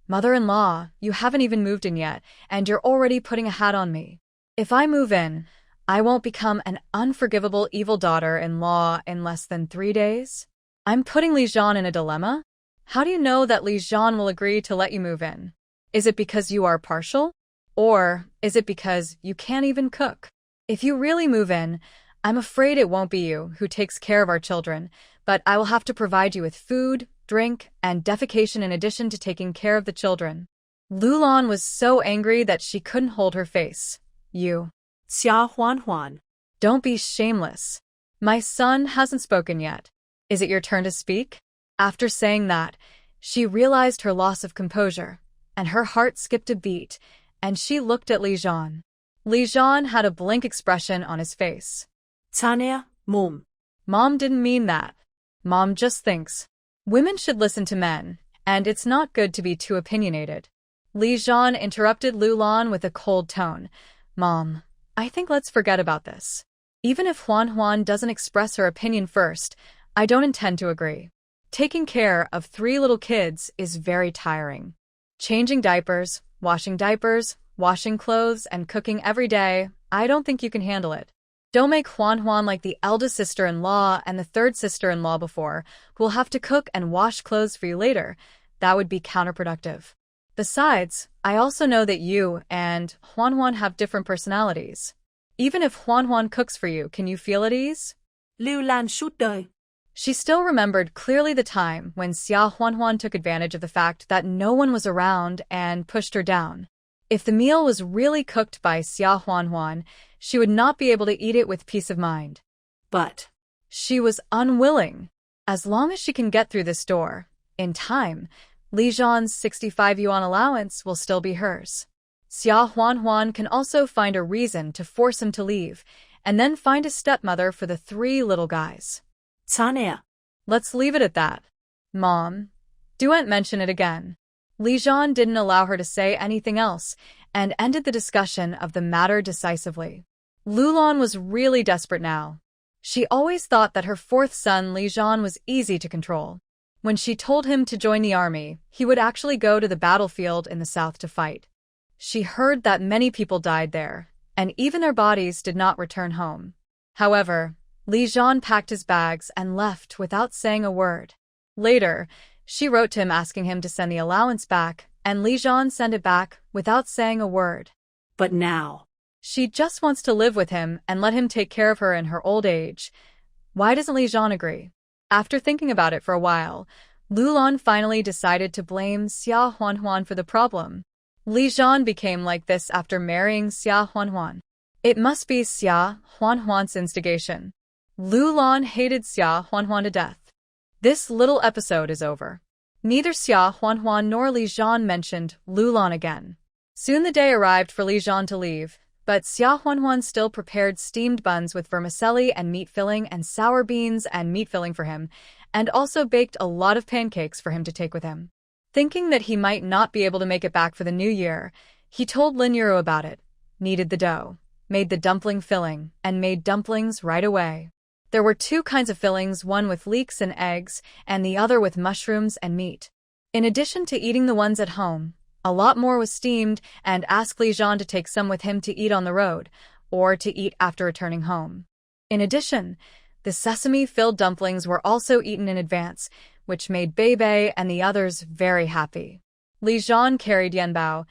Speaker 1: Mother-in-law, you haven't even moved in yet, and you're already putting a hat on me. If I move in, I won't become an unforgivable evil daughter-in-law in less than 3 days? I'm putting Li Zhan in a dilemma? How do you know that Li Zhan will agree to let you move in? Is it because you are partial? Or is it because you can't even cook? If you really move in, I'm afraid it won't be you who takes care of our children, but I will have to provide you with food, drink, and defecation in addition to taking care of the children. Lu Lan was so angry that she couldn't hold her face. You.
Speaker 2: Xia Huanhuan.
Speaker 1: Don't be shameless. My son hasn't spoken yet. Is it your turn to speak? After saying that, she realized her loss of composure, and her heart skipped a beat, and she looked at Zhan. Zhan had a blank expression on his face.
Speaker 3: Tanya, Mom.
Speaker 1: Mom didn't mean that. Mom just thinks women should listen to men, and it's not good to be too opinionated. Zhan interrupted Lulan with a cold tone. Mom, I think let's forget about this. Even if Huan doesn't express her opinion first, I don't intend to agree. Taking care of 3 little kids is very tiring. Changing diapers, washing clothes, and cooking every day, I don't think you can handle it. Don't make Huan like the eldest sister-in-law and the third sister-in-law before, who will have to cook and wash clothes for you later. That would be counterproductive. Besides, I also know that you and Huan have different personalities. Even if Huan cooks for you, can you feel at ease?
Speaker 3: Lulan suốt đời.
Speaker 1: She still remembered clearly the time when Xia Huan took advantage of the fact that no one was around and pushed her down. If the meal was really cooked by Xia Huan, she would not be able to eat it with peace of mind.
Speaker 3: But
Speaker 1: she was unwilling. As long as she can get through this door, in time, Zhan's 65 yuan allowance will still be hers. Xia Huan can also find a reason to force him to leave, and then find a stepmother for the 3 little guys.
Speaker 3: Tanya.
Speaker 1: Let's leave it at that. Mom, don't mention it again. Zhan didn't allow her to say anything else, and ended the discussion of the matter decisively. Lulan was really desperate now. She always thought that her 4th son Zhan was easy to control. When she told him to join the army, he would actually go to the battlefield in the south to fight. She heard that many people died there, and even their bodies did not return home. However, Zhan packed his bags and left without saying a word. Later, she wrote to him asking him to send the allowance back, and Zhan sent it back without saying a word.
Speaker 3: But now
Speaker 1: she just wants to live with him and let him take care of her in her old age. Why doesn't Zhan agree? After thinking about it for a while, Lulan finally decided to blame Xia Huan for the problem. Zhan became like this after marrying Xia Huan. It must be Xia Huan's instigation. Lulan hated Xia Huan to death. This little episode is over. Neither Xia Huan nor Zhan mentioned Lulan again. Soon the day arrived for Zhan to leave, but Xia Huan still prepared steamed buns with vermicelli and meat filling and sour beans and meat filling for him, and also baked a lot of pancakes for him to take with him. Thinking that he might not be able to make it back for the new year, he told Lin Yuru about it, kneaded the dough, made the dumpling filling, and made dumplings right away. There were 2 kinds of fillings, one with leeks and eggs, and the other with mushrooms and meat. In addition to eating the ones at home, a lot more was steamed, and asked Zhan to take some with him to eat on the road, or to eat after returning home. In addition, the sesame-filled dumplings were also eaten in advance, which made Beibei and the others very happy. Zhan carried Yebao,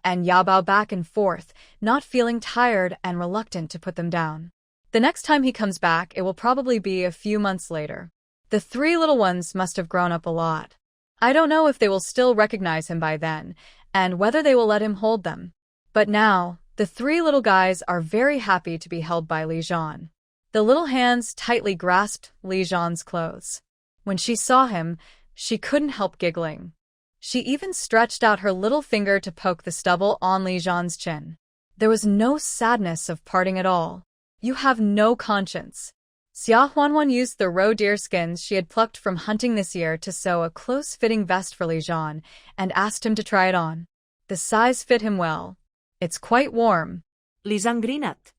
Speaker 1: and Yabao back and forth, not feeling tired and reluctant to put them down. The next time he comes back, it will probably be a few months later. The 3 little ones must have grown up a lot. I don't know if they will still recognize him by then, and whether they will let him hold them. But now, the 3 little guys are very happy to be held by Zhan. The little hands tightly grasped Zhan's clothes. When she saw him, she couldn't help giggling. She even stretched out her little finger to poke the stubble on Zhan's chin. There was no sadness of parting at all. You have no conscience. Xia Huan used the roe deer skins she had plucked from hunting this year to sew a close-fitting vest for Zhan, and asked him to try it on. The size fit him well. It's quite warm.
Speaker 3: Lizangrinat.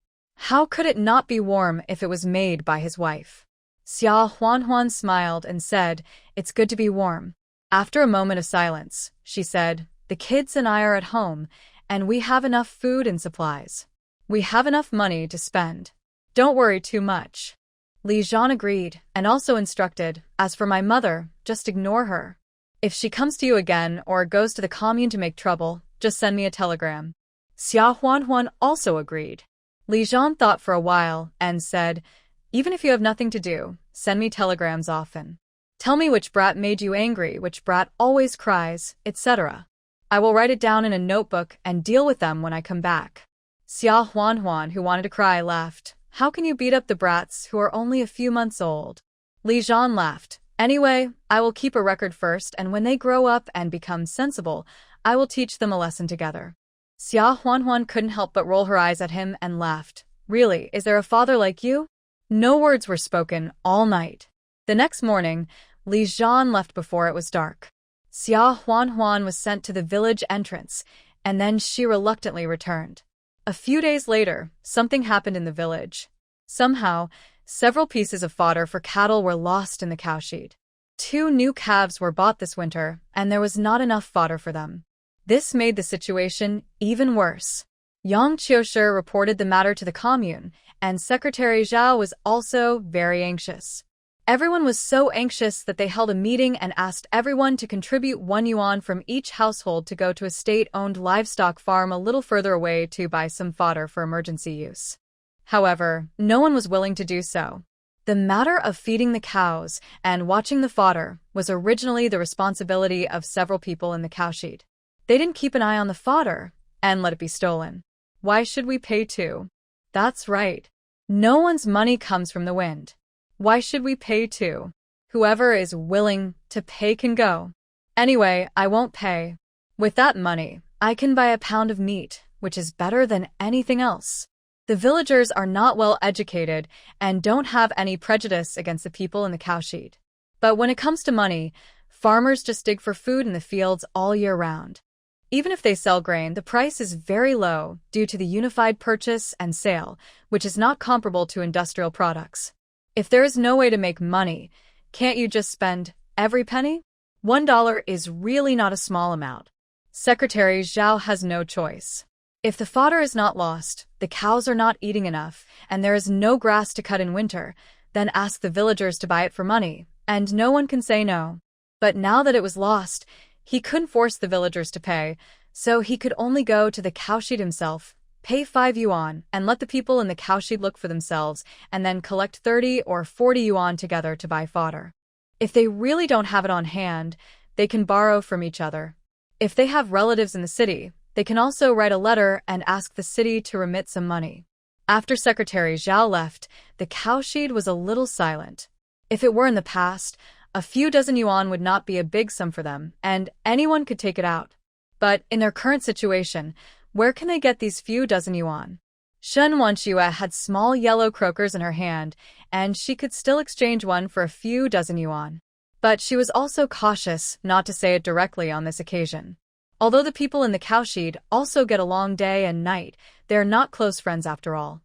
Speaker 1: How could it not be warm if it was made by his wife? Xia Huan smiled and said, "It's good to be warm." After a moment of silence, she said, "The kids and I are at home, and we have enough food and supplies. We have enough money to spend. Don't worry too much." Zhan agreed, and also instructed, "As for my mother, just ignore her. If she comes to you again or goes to the commune to make trouble, just send me a telegram." Xia Huan also agreed. Zhan thought for a while and said, "Even if you have nothing to do, send me telegrams often. Tell me which brat made you angry, which brat always cries, etc. I will write it down in a notebook and deal with them when I come back." Xia Huan, who wanted to cry, laughed, How can you beat up the brats who are only a few months old? Zhan laughed. Anyway, I will keep a record first, and when they grow up and become sensible, I will teach them a lesson together. Xia Huanhuan couldn't help but roll her eyes at him and laughed. Really, is there a father like you? No words were spoken all night. The next morning, Zhan left before it was dark. Xia Huanhuan was sent to the village entrance, and then she reluctantly returned. A few days later, something happened in the village. Somehow, several pieces of fodder for cattle were lost in the cowshed. 2 new calves were bought this winter, and there was not enough fodder for them. This made the situation even worse. Yang Qiushi reported the matter to the commune, and Secretary Zhao was also very anxious. Everyone was so anxious that they held a meeting and asked everyone to contribute 1 yuan from each household to go to a state-owned livestock farm a little further away to buy some fodder for emergency use. However, no one was willing to do so. The matter of feeding the cows and watching the fodder was originally the responsibility of several people in the cowshed. They didn't keep an eye on the fodder and let it be stolen. Why should we pay too? That's right. No one's money comes from the wind. Why should we pay too? Whoever is willing to pay can go. Anyway, I won't pay. With that money, I can buy a pound of meat, which is better than anything else. The villagers are not well educated and don't have any prejudice against the people in the cowshed. But when it comes to money, farmers just dig for food in the fields all year round. Even if they sell grain, the price is very low due to the unified purchase and sale, which is not comparable to industrial products. If there is no way to make money, can't you just spend every penny? $1 is really not a small amount. Secretary Zhao has no choice. If the fodder is not lost, the cows are not eating enough, and there is no grass to cut in winter, then ask the villagers to buy it for money, and no one can say no. But now that it was lost, he couldn't force the villagers to pay, so he could only go to the cowshed himself, pay 5 yuan, and let the people in the cowshed look for themselves, and then collect 30 or 40 yuan together to buy fodder. If they really don't have it on hand, they can borrow from each other. If they have relatives in the city, they can also write a letter and ask the city to remit some money. After Secretary Zhao left, the cowshed was a little silent. If it were in the past, a few dozen yuan would not be a big sum for them, and anyone could take it out. But in their current situation, where can they get these few dozen yuan? Shen Wanxue had small yellow croakers in her hand, and she could still exchange one for a few dozen yuan. But she was also cautious not to say it directly on this occasion. Although the people in the cowshed also get along day and night, they are not close friends after all.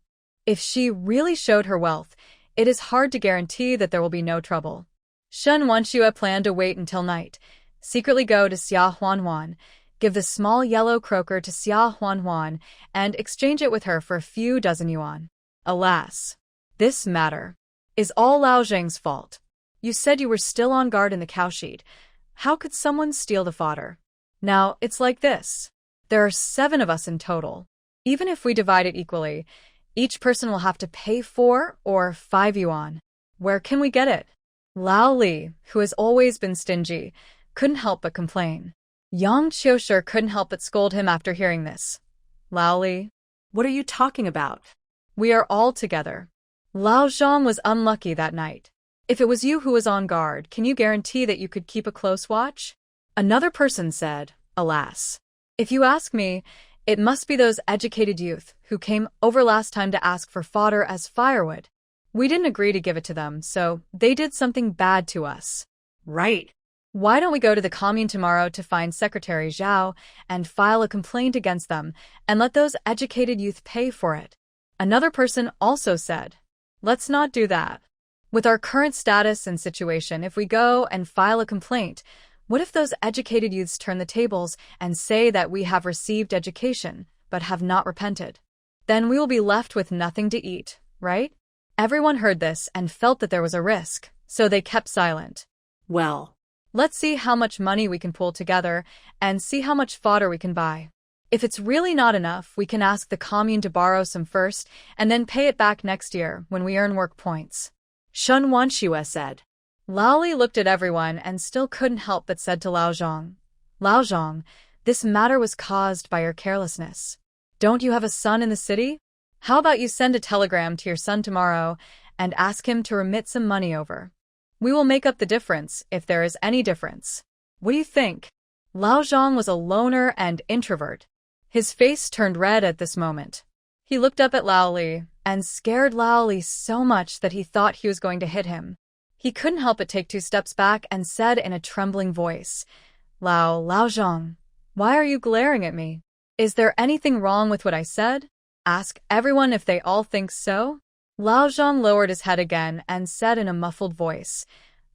Speaker 1: If she really showed her wealth, it is hard to guarantee that there will be no trouble. Shen Wanxue planned to wait until night, secretly go to Xia Huanhuan, give the small yellow croaker to Xia Huanhuan, and exchange it with her for a few dozen yuan. Alas, this matter is all Lao Zheng's fault. You said you were still on guard in the cowshed. How could someone steal the fodder? Now, it's like this. There are 7 of us in total. Even if we divide it equally, each person will have to pay 4 or 5 yuan. Where can we get it? Lao Li, who has always been stingy, couldn't help but complain. Yang Qiushi couldn't help but scold him after hearing this. Lao Li,
Speaker 3: What are you talking about?
Speaker 1: we are all together. Lao Zhang was unlucky that night. If it was you who was on guard, can you guarantee that you could keep a close watch? Another person said, Alas. If you ask me, it must be those educated youth who came over last time to ask for fodder as firewood. We didn't agree to give it to them, so they did something bad to us.
Speaker 3: Right.
Speaker 1: Why don't we go to the commune tomorrow to find Secretary Zhao and file a complaint against them and let those educated youth pay for it? Another person also said, Let's not do that. With our current status and situation, if we go and file a complaint, what if those educated youths turn the tables and say that we have received education but have not repented? Then we will be left with nothing to eat, right? Everyone heard this and felt that there was a risk, so they kept silent.
Speaker 3: Well,
Speaker 1: Let's see how much money we can pull together and see how much fodder we can buy. If it's really not enough, we can ask the commune to borrow some first and then pay it back next year when we earn work points.
Speaker 3: Shen Wanxue said.
Speaker 1: Lao Li looked at everyone and still couldn't help but said to Lao Zhang, Lao Zhang, this matter was caused by your carelessness. Don't you have a son in the city? How about you send a telegram to your son tomorrow and ask him to remit some money over? We will make up the difference, if there is any difference. What do you think? Lao Zhang was a loner and introvert. His face turned red at this moment. He looked up at Lao Li and scared Lao Li so much that he thought he was going to hit him. He couldn't help but take 2 steps back and said in a trembling voice, Lao Zhang, why are you glaring at me? Is there anything wrong with what I said? Ask everyone if they all think so. Lao Zhang lowered his head again and said in a muffled voice,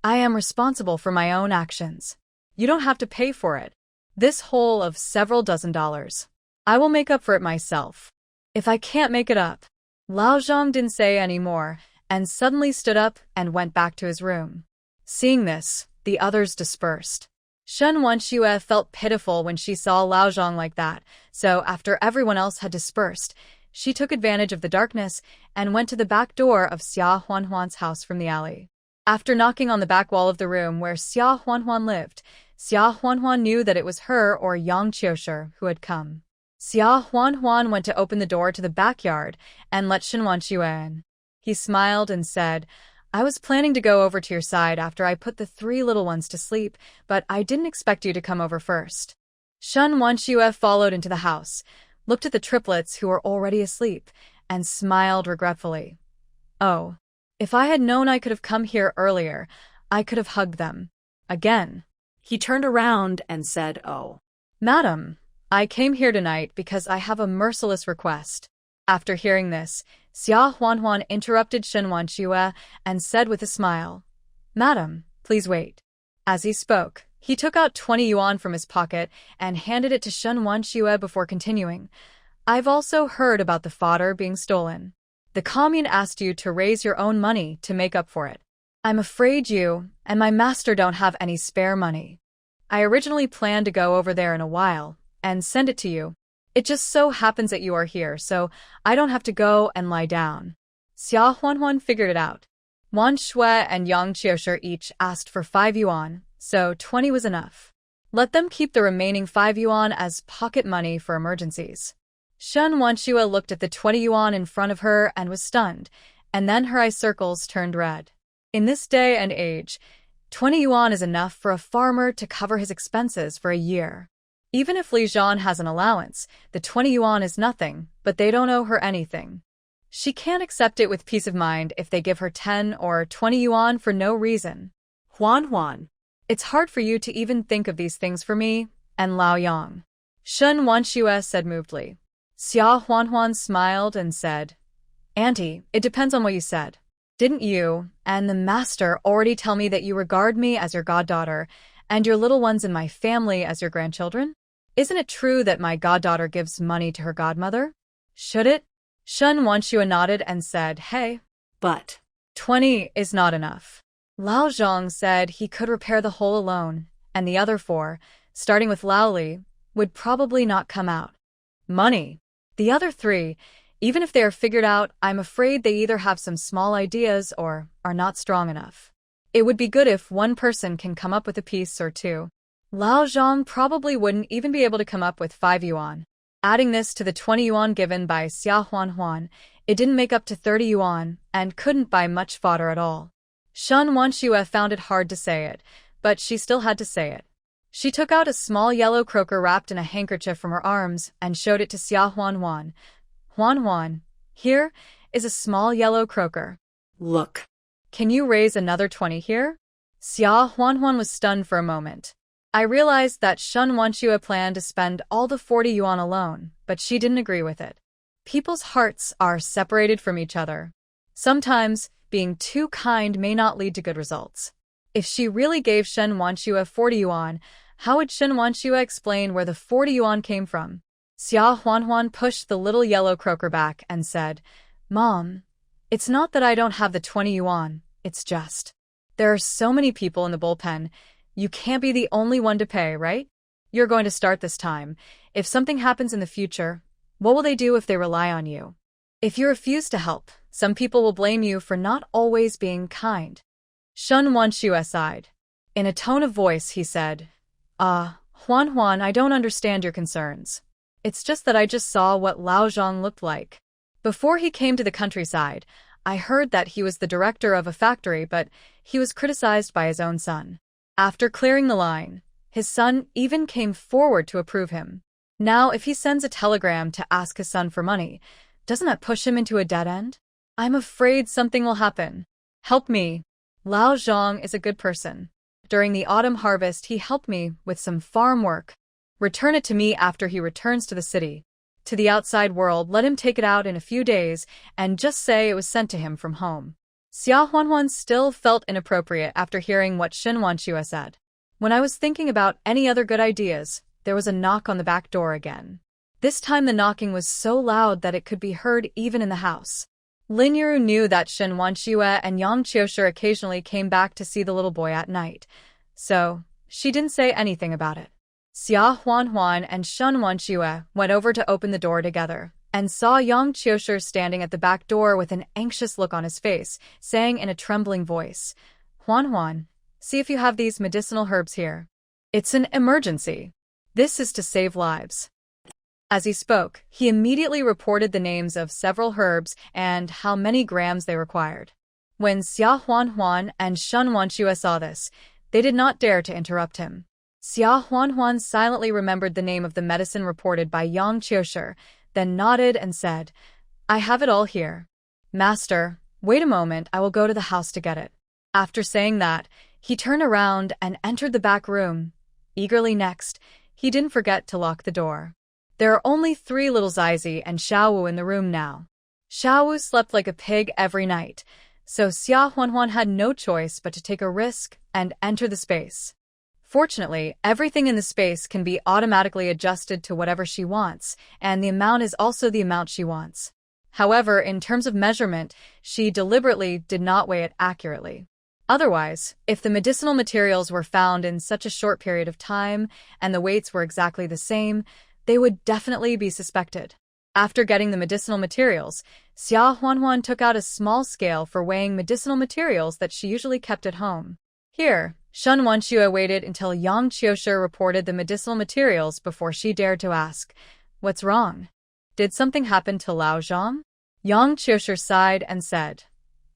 Speaker 1: I am responsible for my own actions. You don't have to pay for it. This whole of several dozen dollars. I will make up for it myself. If I can't make it up. Lao Zhang didn't say any more and suddenly stood up and went back to his room. Seeing this, the others dispersed. Shen Wanxue felt pitiful when she saw Lao Zhang like that, so after everyone else had dispersed, she took advantage of the darkness and went to the back door of Xia Huanhuan's house from the alley. After knocking on the back wall of the room where Xia Huanhuan lived, Xia Huanhuan knew that it was her or Yang Qiushi who had come. Xia Huanhuan went to open the door to the backyard and let Shen Wanxue in. He smiled and said, I was planning to go over to your side after I put the 3 little ones to sleep, but I didn't expect you to come over first. Shen Wanxue followed into the house, looked at the triplets who were already asleep, and smiled regretfully. Oh, if I had known I could have come here earlier, I could have hugged them. Again.
Speaker 3: He turned around and said, Oh.
Speaker 1: Madam, I came here tonight because I have a merciless request. After hearing this, Xia Huanhuan interrupted Shen Wanxue and said with a smile, Madam, please wait. As he spoke, he took out 20 yuan from his pocket and handed it to Shen Wanxue before continuing. I've also heard about the fodder being stolen. The commune asked you to raise your own money to make up for it. I'm afraid you and my master don't have any spare money. I originally planned to go over there in a while and send it to you. It just so happens that you are here, so I don't have to go and lie down. Xia Huanhuan figured it out. Wan Shui and Yang Qiushi each asked for 5 yuan, so 20 was enough. Let them keep the remaining 5 yuan as pocket money for emergencies. Shen Wanxue looked at the 20 yuan in front of her and was stunned, and then her eye circles turned red. In this day and age, 20 yuan is enough for a farmer to cover his expenses for a year. Even if Li Zhan has an allowance, the 20 yuan is nothing, but they don't owe her anything. She can't accept it with peace of mind if they give her 10 or 20 yuan for no reason.
Speaker 3: Huan,
Speaker 1: it's hard for you to even think of these things for me and Lao Yang. Shen Wanxue said movedly. Xia Huanhuan smiled and said, Auntie, it depends on what you said. Didn't you and the master already tell me that you regard me as your goddaughter and your little ones in my family as your grandchildren? Isn't it true that my goddaughter gives money to her godmother? Should it? Shen Wanxue nodded and said, Hey.
Speaker 3: But
Speaker 1: 20 is not enough. Lao Zhang said he could repair the hole alone, and the other 4, starting with Lao Li, would probably not come out. Money. The other 3, even if they are figured out, I'm afraid they either have some small ideas or are not strong enough. It would be good if one person can come up with a piece or 2. Lao Zhang probably wouldn't even be able to come up with 5 yuan. Adding this to the 20 yuan given by Xia Huanhuan, it didn't make up to 30 yuan and couldn't buy much fodder at all. Shen Wanxue found it hard to say it, but she still had to say it. She took out a small yellow croaker wrapped in a handkerchief from her arms and showed it to Xia Huanhuan. Huanhuan, here is a small yellow croaker.
Speaker 3: Look.
Speaker 1: Can you raise another 20 here? Xia Huanhuan was stunned for a moment. I realized that Shen Wanxue planned to spend all the 40 yuan alone, but she didn't agree with it. People's hearts are separated from each other. Sometimes, being too kind may not lead to good results. If she really gave Shen Wanxue 40 yuan, how would Shen Wanxue explain where the 40 yuan came from? Xia Huanhuan pushed the little yellow croaker back and said, Mom, it's not that I don't have the 20 yuan, it's just. There are so many people in the bullpen, you can't be the only one to pay, right? You're going to start this time. If something happens in the future, what will they do if they rely on you? If you refuse to help, some people will blame you for not always being kind. Shen Wanxue sighed. In a tone of voice, he said, Huanhuan, I don't understand your concerns. It's just that I just saw what Lao Zhang looked like. Before he came to the countryside, I heard that he was the director of a factory, but he was criticized by his own son. After clearing the line, his son even came forward to approve him. Now, if he sends a telegram to ask his son for money, doesn't that push him into a dead end? I'm afraid something will happen. Help me. Lao Zhang is a good person. During the autumn harvest, he helped me with some farm work. Return it to me after he returns to the city. To the outside world, let him take it out in a few days and just say it was sent to him from home. Xia Huanhuan still felt inappropriate after hearing what Shen Wanxue said. When I was thinking about any other good ideas, there was a knock on the back door again. This time the knocking was so loud that it could be heard even in the house. Lin Yu knew that Shen Wanxue and Yang Qiushi occasionally came back to see the little boy at night, so she didn't say anything about it. Xia Huanhuan and Shen Wanxue went over to open the door together and saw Yang Qiushi standing at the back door with an anxious look on his face, saying in a trembling voice, "Huanhuan, see if you have these medicinal herbs here. It's an emergency. This is to save lives." As he spoke, he immediately reported the names of several herbs and how many grams they required. When Xia Huanhuan and Shen Wanxue saw this, they did not dare to interrupt him. Xia Huanhuan silently remembered the name of the medicine reported by Yang Qiushi, then nodded and said, "I have it all here. Master, wait a moment, I will go to the house to get it." After saying that, he turned around and entered the back room. Eagerly next, he didn't forget to lock the door. There are only 3 little Zizi and Xiaowu in the room now. Xiaowu slept like a pig every night, so Xia Huanhuan had no choice but to take a risk and enter the space. Fortunately, everything in the space can be automatically adjusted to whatever she wants, and the amount is also the amount she wants. However, in terms of measurement, she deliberately did not weigh it accurately. Otherwise, if the medicinal materials were found in such a short period of time and the weights were exactly the same, they would definitely be suspected. After getting the medicinal materials, Xia Huanhuan took out a small scale for weighing medicinal materials that she usually kept at home. Here, Shen Wanxue waited until Yang Qiushi reported the medicinal materials before she dared to ask, "What's wrong? Did something happen to Lao Zhang?" Yang Qiushi sighed and said,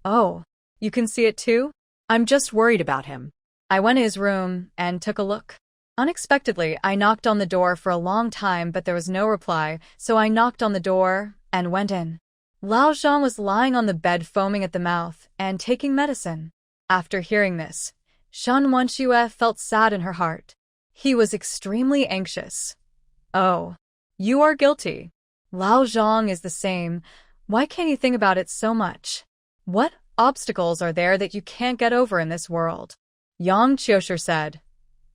Speaker 1: "Oh, you can see it too?
Speaker 3: I'm just worried about him."
Speaker 1: I went to his room and took a look. Unexpectedly, I knocked on the door for a long time, but there was no reply, so I knocked on the door and went in. Lao Zhang was lying on the bed foaming at the mouth and taking medicine. After hearing this, Shen Wanxue felt sad in her heart. He was extremely anxious. "Oh, you are guilty. Lao Zhang is the same. Why can't you think about it so much? What obstacles are there that you can't get over in this world?" Yang Qiushi said.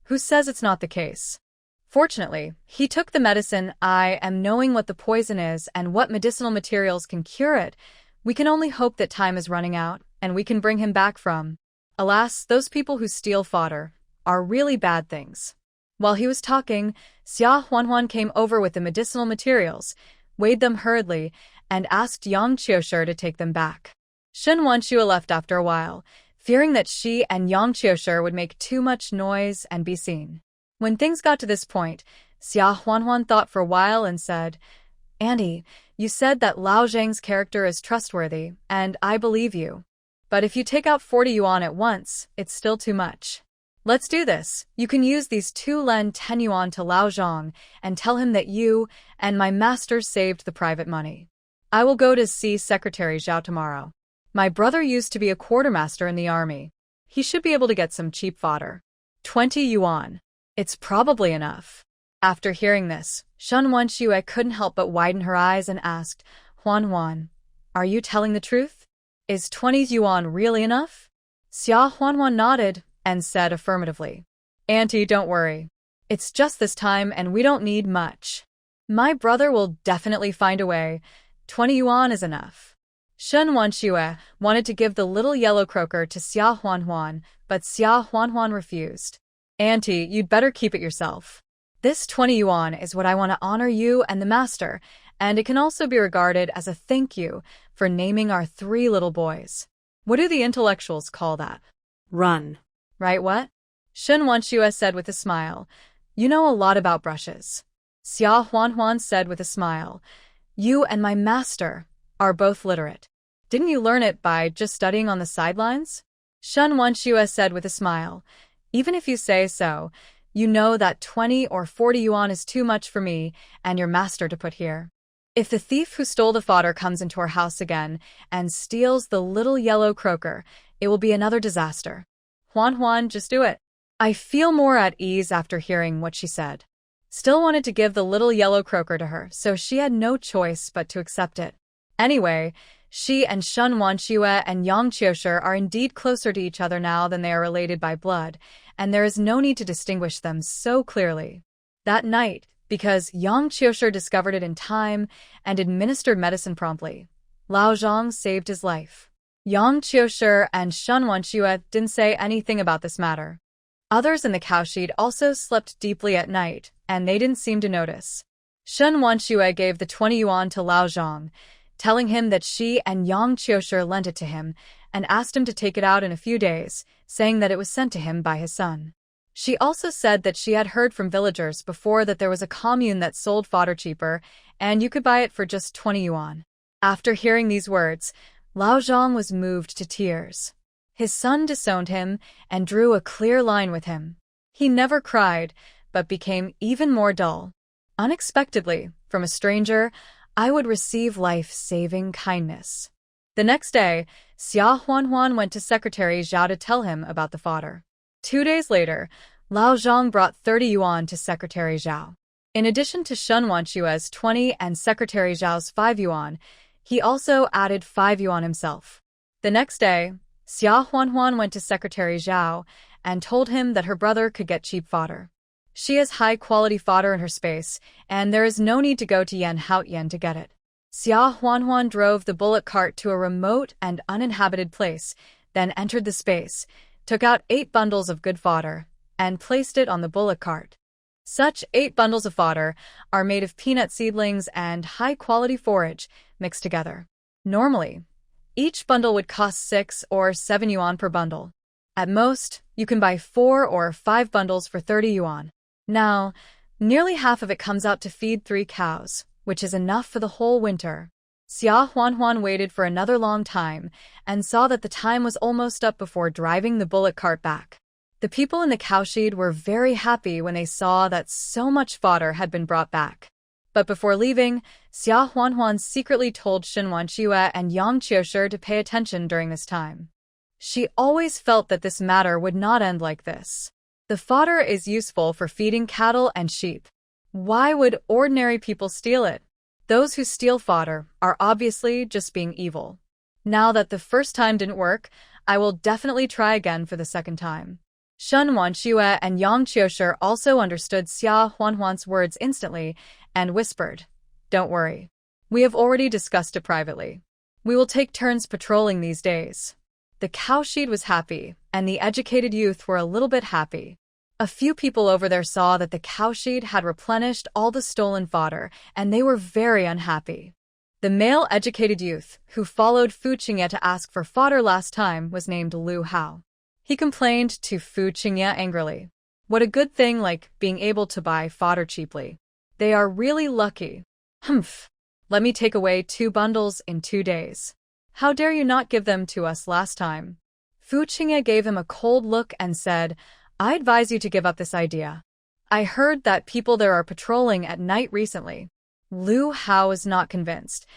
Speaker 1: "Who says it's not the case?" Fortunately, he took the medicine. I am knowing what the poison is and what medicinal materials can cure it. We can only hope that time is running out and we can bring him back from. Alas, those people who steal fodder are really bad things. While he was talking, Xia Huanhuan came over with the medicinal materials, weighed them hurriedly, and asked Yang Qiushi to take them back. Shen Wanxue left after a while, fearing that she and Yang Qiushi would make too much noise and be seen. When things got to this point, Xia Huanhuan thought for a while and said, "Andy, you said that Lao Zhang's character is trustworthy, and I believe you. But if you take out 40 yuan at once, it's still too much. Let's do this. You can use these 2 lend 10 yuan to Lao Zhang and tell him that you and my master saved the private money. I will go to see Secretary Zhao tomorrow. My brother used to be a quartermaster in the army. He should be able to get some cheap fodder. 20 yuan. It's probably enough." After hearing this, Shen Wanxue couldn't help but widen her eyes and asked, "Huanhuan, are you telling the truth? Is 20 yuan really enough?" Xia Huanhuan nodded and said affirmatively, "Auntie, don't worry. It's just this time and we don't need much. My brother will definitely find a way. 20 yuan is enough." Shen Wanxue wanted to give the little yellow croaker to Xia Huanhuan, but Xia Huanhuan refused. "Auntie, you'd better keep it yourself. This 20 yuan is what I want to honor you and the master, and it can also be regarded as a thank you for naming our 3 little boys. What do the intellectuals call that?"
Speaker 3: "Run."
Speaker 1: "Right what?" Shen Wanxue said with a smile. "You know a lot about brushes." Xia Huanhuan said with a smile. "You and my master are both literate. Didn't you learn it by just studying on the sidelines? Shen Wenxue said with a smile. Even if you say so, you know that 20 or 40 yuan is too much for me and your master to put here. If the thief who stole the fodder comes into our house again and steals the little yellow croaker, it will be another disaster. Huan, just do it. I feel more at ease after hearing what she said. Still wanted to give the little yellow croaker to her, so she had no choice but to accept it. Anyway, she and Shen Wenxue and Yang Qiushi are indeed closer to each other now than they are related by blood, and there is no need to distinguish them so clearly. That night, because Yang Qiushi discovered it in time and administered medicine promptly, Lao Zhang saved his life. Yang Qiushi and Shen Wenxue didn't say anything about this matter. Others in the cowshed also slept deeply at night, and they didn't seem to notice. Shen Wenxue gave the 20 yuan to Lao Zhang, telling him that she and Yang Qiushi lent it to him and asked him to take it out in a few days, saying that it was sent to him by his son. She also said that she had heard from villagers before that there was a commune that sold fodder cheaper, and you could buy it for just 20 yuan. After hearing these words, Lao Zhang was moved to tears. His son disowned him and drew a clear line with him. He never cried, but became even more dull. Unexpectedly, from a stranger, I would receive life-saving kindness. The next day, Xia Huanhuan went to Secretary Zhao to tell him about the fodder. 2 days later, Lao Zhang brought 30 yuan to Secretary Zhao. In addition to Shen Wenxue's 20 and Secretary Zhao's 5 yuan, he also added 5 yuan himself. The next day, Xia Huanhuan went to Secretary Zhao and told him that her brother could get cheap fodder. She has high-quality fodder in her space, and there is no need to go to Yanhaotian to get it. Xia Huanhuan drove the bullock cart to a remote and uninhabited place, then entered the space, took out 8 bundles of good fodder, and placed it on the bullock cart. Such 8 bundles of fodder are made of peanut seedlings and high-quality forage mixed together. Normally, each bundle would cost 6 or 7 yuan per bundle. At most, you can buy 4 or 5 bundles for 30 yuan. Now, nearly half of it comes out to feed 3 cows, which is enough for the whole winter. Xia Huanhuan waited for another long time and saw that the time was almost up before driving the bullock cart back. The people in the cowshed were very happy when they saw that so much fodder had been brought back. But before leaving, Xia Huanhuan secretly told Shen Wenxue and Yang Qiushi to pay attention during this time. She always felt that this matter would not end like this. The fodder is useful for feeding cattle and sheep. Why would ordinary people steal it? Those who steal fodder are obviously just being evil. Now that the first time didn't work, I will definitely try again for the second time. Shen Wenxue and Yang Qiushi also understood Xia Huanhuan's words instantly and whispered, "Don't worry. We have already discussed it privately. We will take turns patrolling these days." The cowshed was happy, and the educated youth were a little bit happy. A few people over there saw that the cowshed had replenished all the stolen fodder, and they were very unhappy. The male educated youth, who followed Fu Qingye to ask for fodder last time, was named Lu Hao. He complained to Fu Qingye angrily. What a good thing like being able to buy fodder cheaply. They are really lucky. Humph. Let me take away 2 bundles in 2 days. How dare you not give them to us last time? Fu Qingye gave him a cold look and said, I advise you to give up this idea. I heard that people there are patrolling at night recently. Lu Hao is not convinced.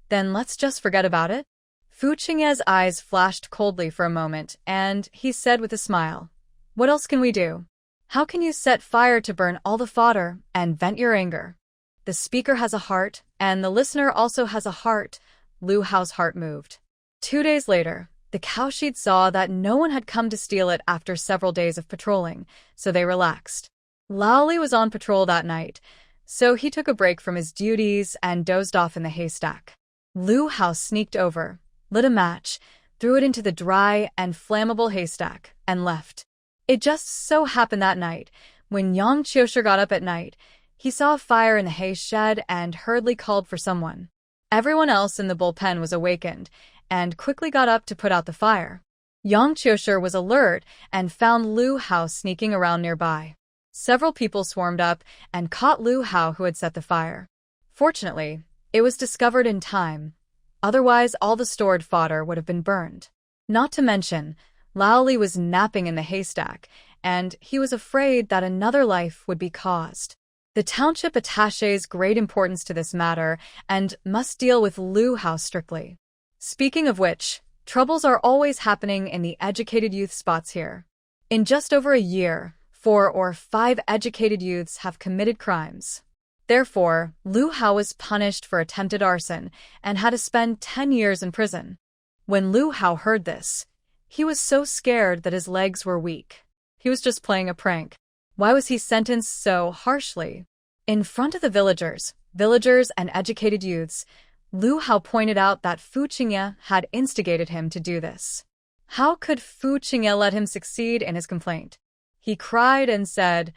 Speaker 1: Then let's just forget about it? Fu Qingye's eyes flashed coldly for a moment, and he said with a smile, What else can we do? How can you set fire to burn all the fodder and vent your anger? The speaker has a heart, and the listener also has a heart. Lu Hao's heart moved. 2 days later, the cowshed saw that no one had come to steal it after several days of patrolling, so they relaxed. Lao Li was on patrol that night, so he took a break from his duties and dozed off in the haystack. Lu Hao sneaked over, lit a match, threw it into the dry and flammable haystack, and left. It just so happened that night, when Yang Qiushi got up at night, he saw a fire in the hay shed and hurriedly called for someone. Everyone else in the bullpen was awakened, and quickly got up to put out the fire. Yang Qiushi was alert and found Lu Hao sneaking around nearby. Several people swarmed up and caught Lu Hao, who had set the fire. Fortunately, it was discovered in time. Otherwise, all the stored fodder would have been burned. Not to mention, Laoli was napping in the haystack, and he was afraid that another life would be caused. The township attaches great importance to this matter and must deal with Lu Hao strictly. Speaking of which, troubles are always happening in the educated youth spots here. In just over a year, 4 or 5 educated youths have committed crimes. Therefore, Lu Hao was punished for attempted arson and had to spend 10 years in prison. When Lu Hao heard this, he was so scared that his legs were weak. He was just playing a prank. Why was he sentenced so harshly? In front of the villagers and educated youths, Lu Hao pointed out that Fu Qingye had instigated him to do this. How could Fu Qingye let him succeed in his complaint? He cried and said,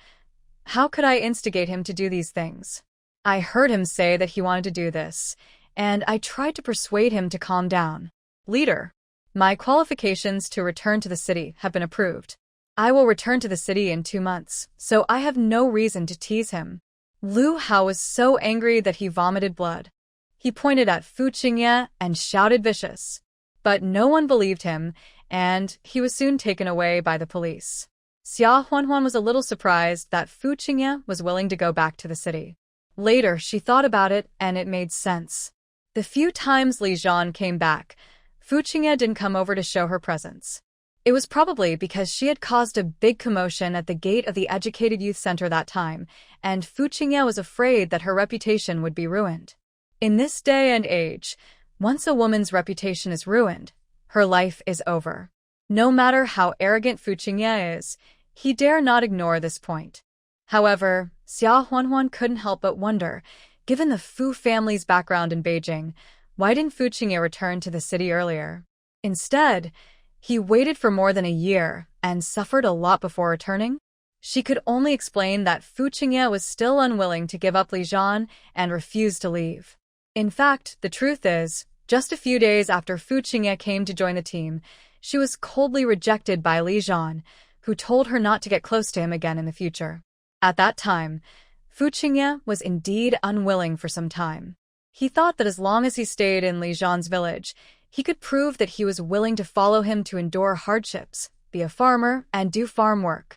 Speaker 1: "How could I instigate him to do these things? I heard him say that he wanted to do this, and I tried to persuade him to calm down. Leader, my qualifications to return to the city have been approved. I will return to the city in 2 months, so I have no reason to tease him." Lu Hao was so angry that he vomited blood. He pointed at Fu Qingye and shouted vicious. But no one believed him, and he was soon taken away by the police. Xia Huanhuan was a little surprised that Fu Qingye was willing to go back to the city. Later, she thought about it, and it made sense. The few times Li Zhan came back, Fu Qingye didn't come over to show her presence. It was probably because she had caused a big commotion at the gate of the Educated Youth Center that time, and Fu Qingye was afraid that her reputation would be ruined. In this day and age, once a woman's reputation is ruined, her life is over. No matter how arrogant Fu Qingye is, he dare not ignore this point. However, Xia Huanhuan couldn't help but wonder, given the Fu family's background in Beijing, why didn't Fu Qingye return to the city earlier? Instead, he waited for more than a year and suffered a lot before returning. She could only explain that Fu Qingye was still unwilling to give up Li Zhan and refused to leave. In fact, the truth is, just a few days after Fu Qingye came to join the team, she was coldly rejected by Li Zhan, who told her not to get close to him again in the future. At that time, Fu Qingye was indeed unwilling for some time. He thought that as long as he stayed in Li Zhan's village, he could prove that he was willing to follow him to endure hardships, be a farmer, and do farm work.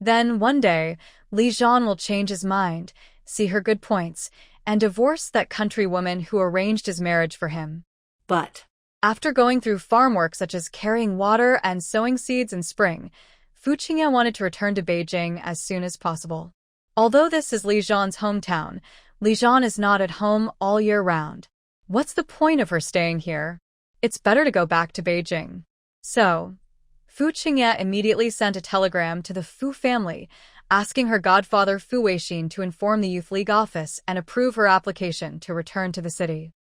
Speaker 1: Then, one day, Li Zhan will change his mind, see her good points, and divorce that country woman who arranged his marriage for him.
Speaker 3: But
Speaker 1: after going through farm work such as carrying water and sowing seeds in spring, Fu Qingye wanted to return to Beijing as soon as possible. Although this is Li Zhan's hometown, Li Zhan is not at home all year round. What's the point of her staying here? It's better to go back to Beijing. So, Fu Qingye immediately sent a telegram to the Fu family, asking her godfather Fu Weixin to inform the Youth League office and approve her application to return to the city.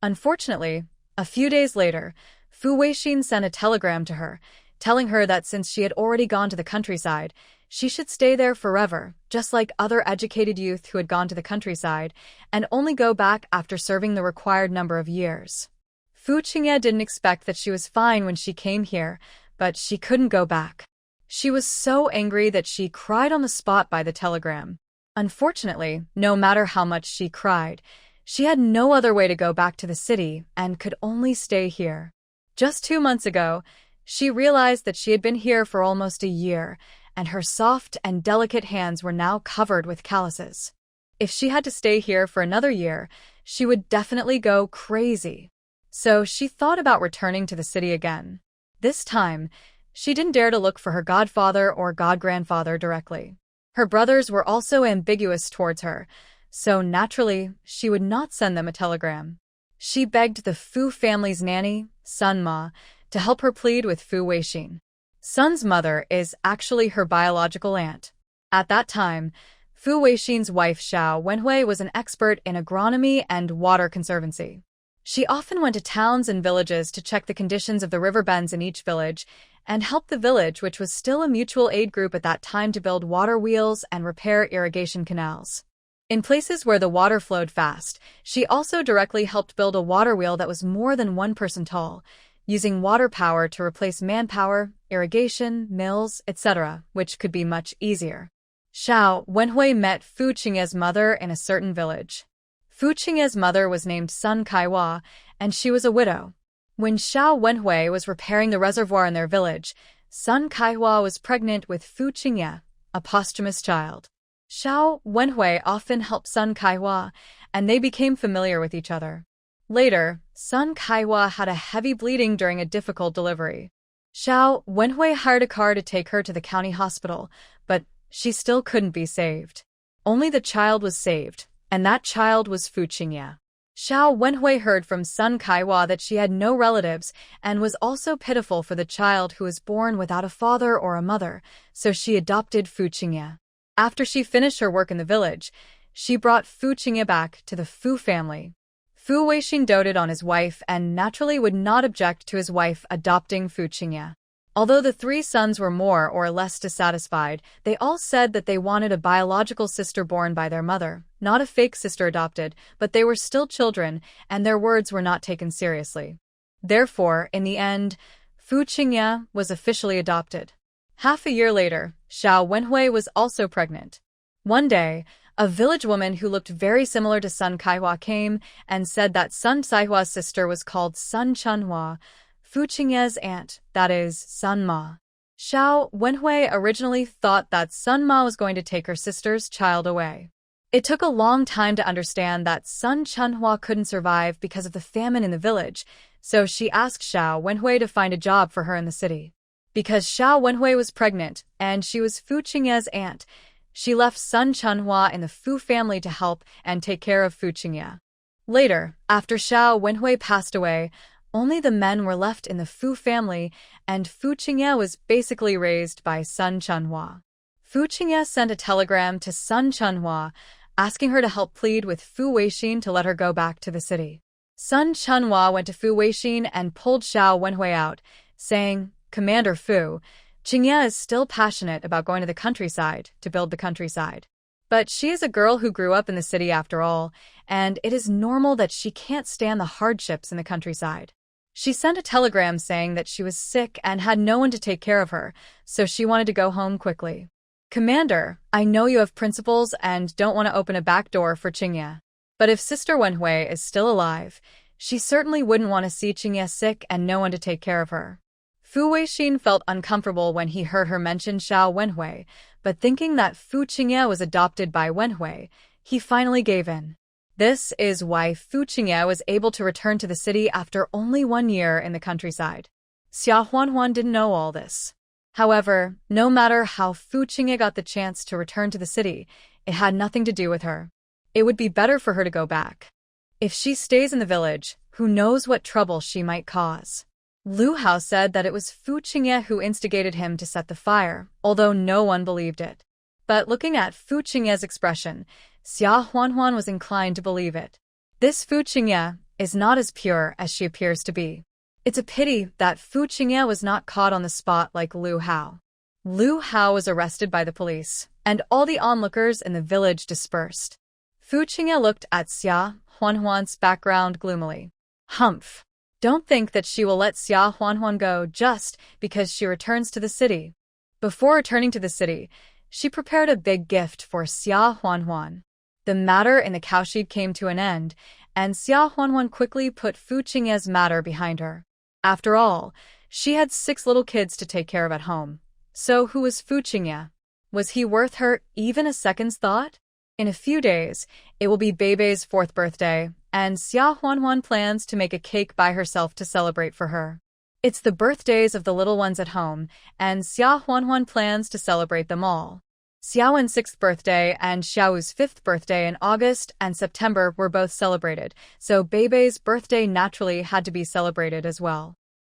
Speaker 1: Unfortunately, a few days later, Fu Weixin sent a telegram to her, telling her that since she had already gone to the countryside, she should stay there forever, just like other educated youth who had gone to the countryside, and only go back after serving the required number of years. Fu Qingye didn't expect that she was fine when she came here, but she couldn't go back. She was so angry that she cried on the spot by the telegram. Unfortunately, no matter how much she cried, she had no other way to go back to the city and could only stay here. Just 2 months ago, she realized that she had been here for almost a year, and her soft and delicate hands were now covered with calluses. If she had to stay here for another year, she would definitely go crazy. So she thought about returning to the city again. This time, she didn't dare to look for her godfather or godgrandfather directly. Her brothers were also ambiguous towards her, so naturally, she would not send them a telegram. She begged the Fu family's nanny, Sun Ma, to help her plead with Fu Weixin. Sun's mother is actually her biological aunt. At that time, Fu Weixin's wife Xiao Wenhui was an expert in agronomy and water conservancy. She often went to towns and villages to check the conditions of the river bends in each village and helped the village, which was still a mutual aid group at that time, to build water wheels and repair irrigation canals. In places where the water flowed fast, she also directly helped build a water wheel that was more than 1 person tall, using water power to replace manpower, irrigation, mills, etc., which could be much easier. Xiao Wenhui met Fu Qingye's mother in a certain village. Fu Qingye's mother was named Sun Kaiwa, and she was a widow. When Xiao Wenhui was repairing the reservoir in their village, Sun Kaihua was pregnant with Fu Qingye, a posthumous child. Xiao Wenhui often helped Sun Kaihua, and they became familiar with each other. Later, Sun Kaihua had a heavy bleeding during a difficult delivery. Xiao Wenhui hired a car to take her to the county hospital, but she still couldn't be saved. Only the child was saved, and that child was Fu Qingye. Xiao Wenhui heard from Sun Kaihua that she had no relatives and was also pitiful for the child who was born without a father or a mother, so she adopted Fu Qingye. After she finished her work in the village, she brought Fu Qingye back to the Fu family. Fu Weixin doted on his wife and naturally would not object to his wife adopting Fu Qingye. Although the three sons were more or less dissatisfied, they all said that they wanted a biological sister born by their mother, not a fake sister adopted, but they were still children, and their words were not taken seriously. Therefore, in the end, Fu Qingye was officially adopted. Half a year later, Xiao Wenhui was also pregnant. One day, a village woman who looked very similar to Sun Kaihua came and said that Sun Saihua's sister was called Sun Chunhua, Fu Qingye's aunt, that is, Sun Ma. Xiao Wenhui originally thought that Sun Ma was going to take her sister's child away. It took a long time to understand that Sun Chunhua couldn't survive because of the famine in the village, so she asked Xiao Wenhui to find a job for her in the city. Because Xiao Wenhui was pregnant and she was Fu Qingye's aunt, she left Sun Chunhua in the Fu family to help and take care of Fu Qingye. Later, after Xiao Wenhui passed away, only the men were left in the Fu family, and Fu Qingye was basically raised by Sun Chunhua. Fu Qingye sent a telegram to Sun Chunhua, asking her to help plead with Fu Weixin to let her go back to the city. Sun Chunhua went to Fu Weixin and pulled Xiao Wenhui out, saying, "Commander Fu, Qingye is still passionate about going to the countryside to build the countryside. But she is a girl who grew up in the city after all, and it is normal that she can't stand the hardships in the countryside." She sent a telegram saying that she was sick and had no one to take care of her, so she wanted to go home quickly. "Commander, I know you have principles and don't want to open a back door for Qingye. But if Sister Wenhui is still alive, she certainly wouldn't want to see Qingye sick and no one to take care of her." Fu Weixin felt uncomfortable when he heard her mention Xiao Wenhui, but thinking that Fu Qingye was adopted by Wenhui, he finally gave in. This is why Fu Qingye was able to return to the city after only 1 year in the countryside. Xia Huanhuan didn't know all this. However, no matter how Fu Qingye got the chance to return to the city, it had nothing to do with her. It would be better for her to go back. If she stays in the village, who knows what trouble she might cause. Lu Hao said that it was Fu Qingye who instigated him to set the fire, although no one believed it. But looking at Fu Qingye's expression, Xia Huanhuan was inclined to believe it. This Fu Qingye is not as pure as she appears to be. It's a pity that Fu Qingye was not caught on the spot like Lu Hao. Lu Hao was arrested by the police, and all the onlookers in the village dispersed. Fu Qingye looked at Xia Huanhuan's background gloomily. Humph. Don't think that she will let Xia Huanhuan go just because she returns to the city. Before returning to the city, she prepared a big gift for Xia Huanhuan. The matter in the cowshed came to an end, and Xia Huanhuan quickly put Fu Qingye's matter behind her. After all, she had 6 little kids to take care of at home. So who was Fu Qingye? Was he worth her even a second's thought? In a few days, it will be Beibei's 4th birthday, and Xia Huanhuan plans to make a cake by herself to celebrate for her. It's the birthdays of the little ones at home, and Xia Huanhuan plans to celebrate them all. Xiaowen's 6th birthday and Xiao's 5th birthday in August and September were both celebrated, so Beibei's birthday naturally had to be celebrated as well.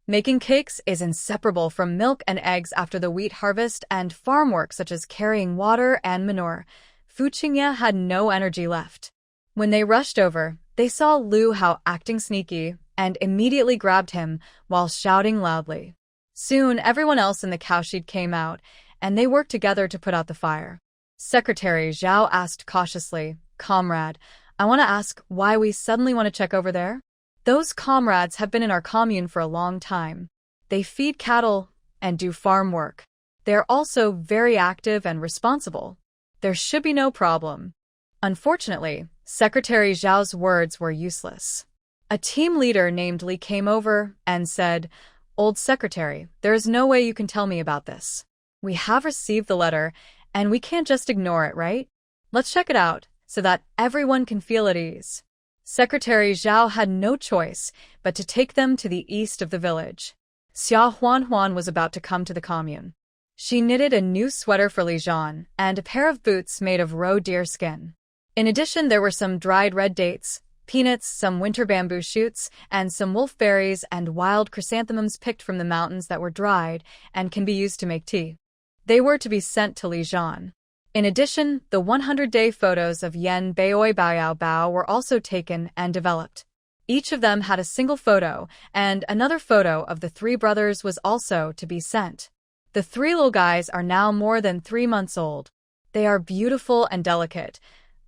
Speaker 1: Making cakes is inseparable from milk and eggs after the wheat harvest and farm work such as carrying water and manure. Fu Qingye had no energy left. When they rushed over, they saw Lu Hao acting sneaky and immediately grabbed him while shouting loudly. Soon everyone else in the cowshed came out, and they worked together to put out the fire. Secretary Zhao asked cautiously, "Comrade, I want to ask why we suddenly want to check over there?" "Those comrades have been in our commune for a long time. They feed cattle and do farm work. They're also very active and responsible. There should be no problem." Unfortunately, Secretary Zhao's words were useless. A team leader named Lee came over and said, "Old secretary, there is no way you can tell me about this. We have received the letter, and we can't just ignore it, right? Let's check it out, so that everyone can feel at ease." Secretary Zhao had no choice but to take them to the east of the village. Xia Huanhuan was about to come to the commune. She knitted a new sweater for Li Zhan and a pair of boots made of roe deer skin. In addition, there were some dried red dates, peanuts, some winter bamboo shoots, and some wolfberries and wild chrysanthemums picked from the mountains that were dried and can be used to make tea. They were to be sent to Li Zhan. In addition, the 100-day photos of Yan Baoi Baoyao Bao were also taken and developed. Each of them had a single photo, and another photo of the three brothers was also to be sent. The three little guys are now more than 3 months old. They are beautiful and delicate,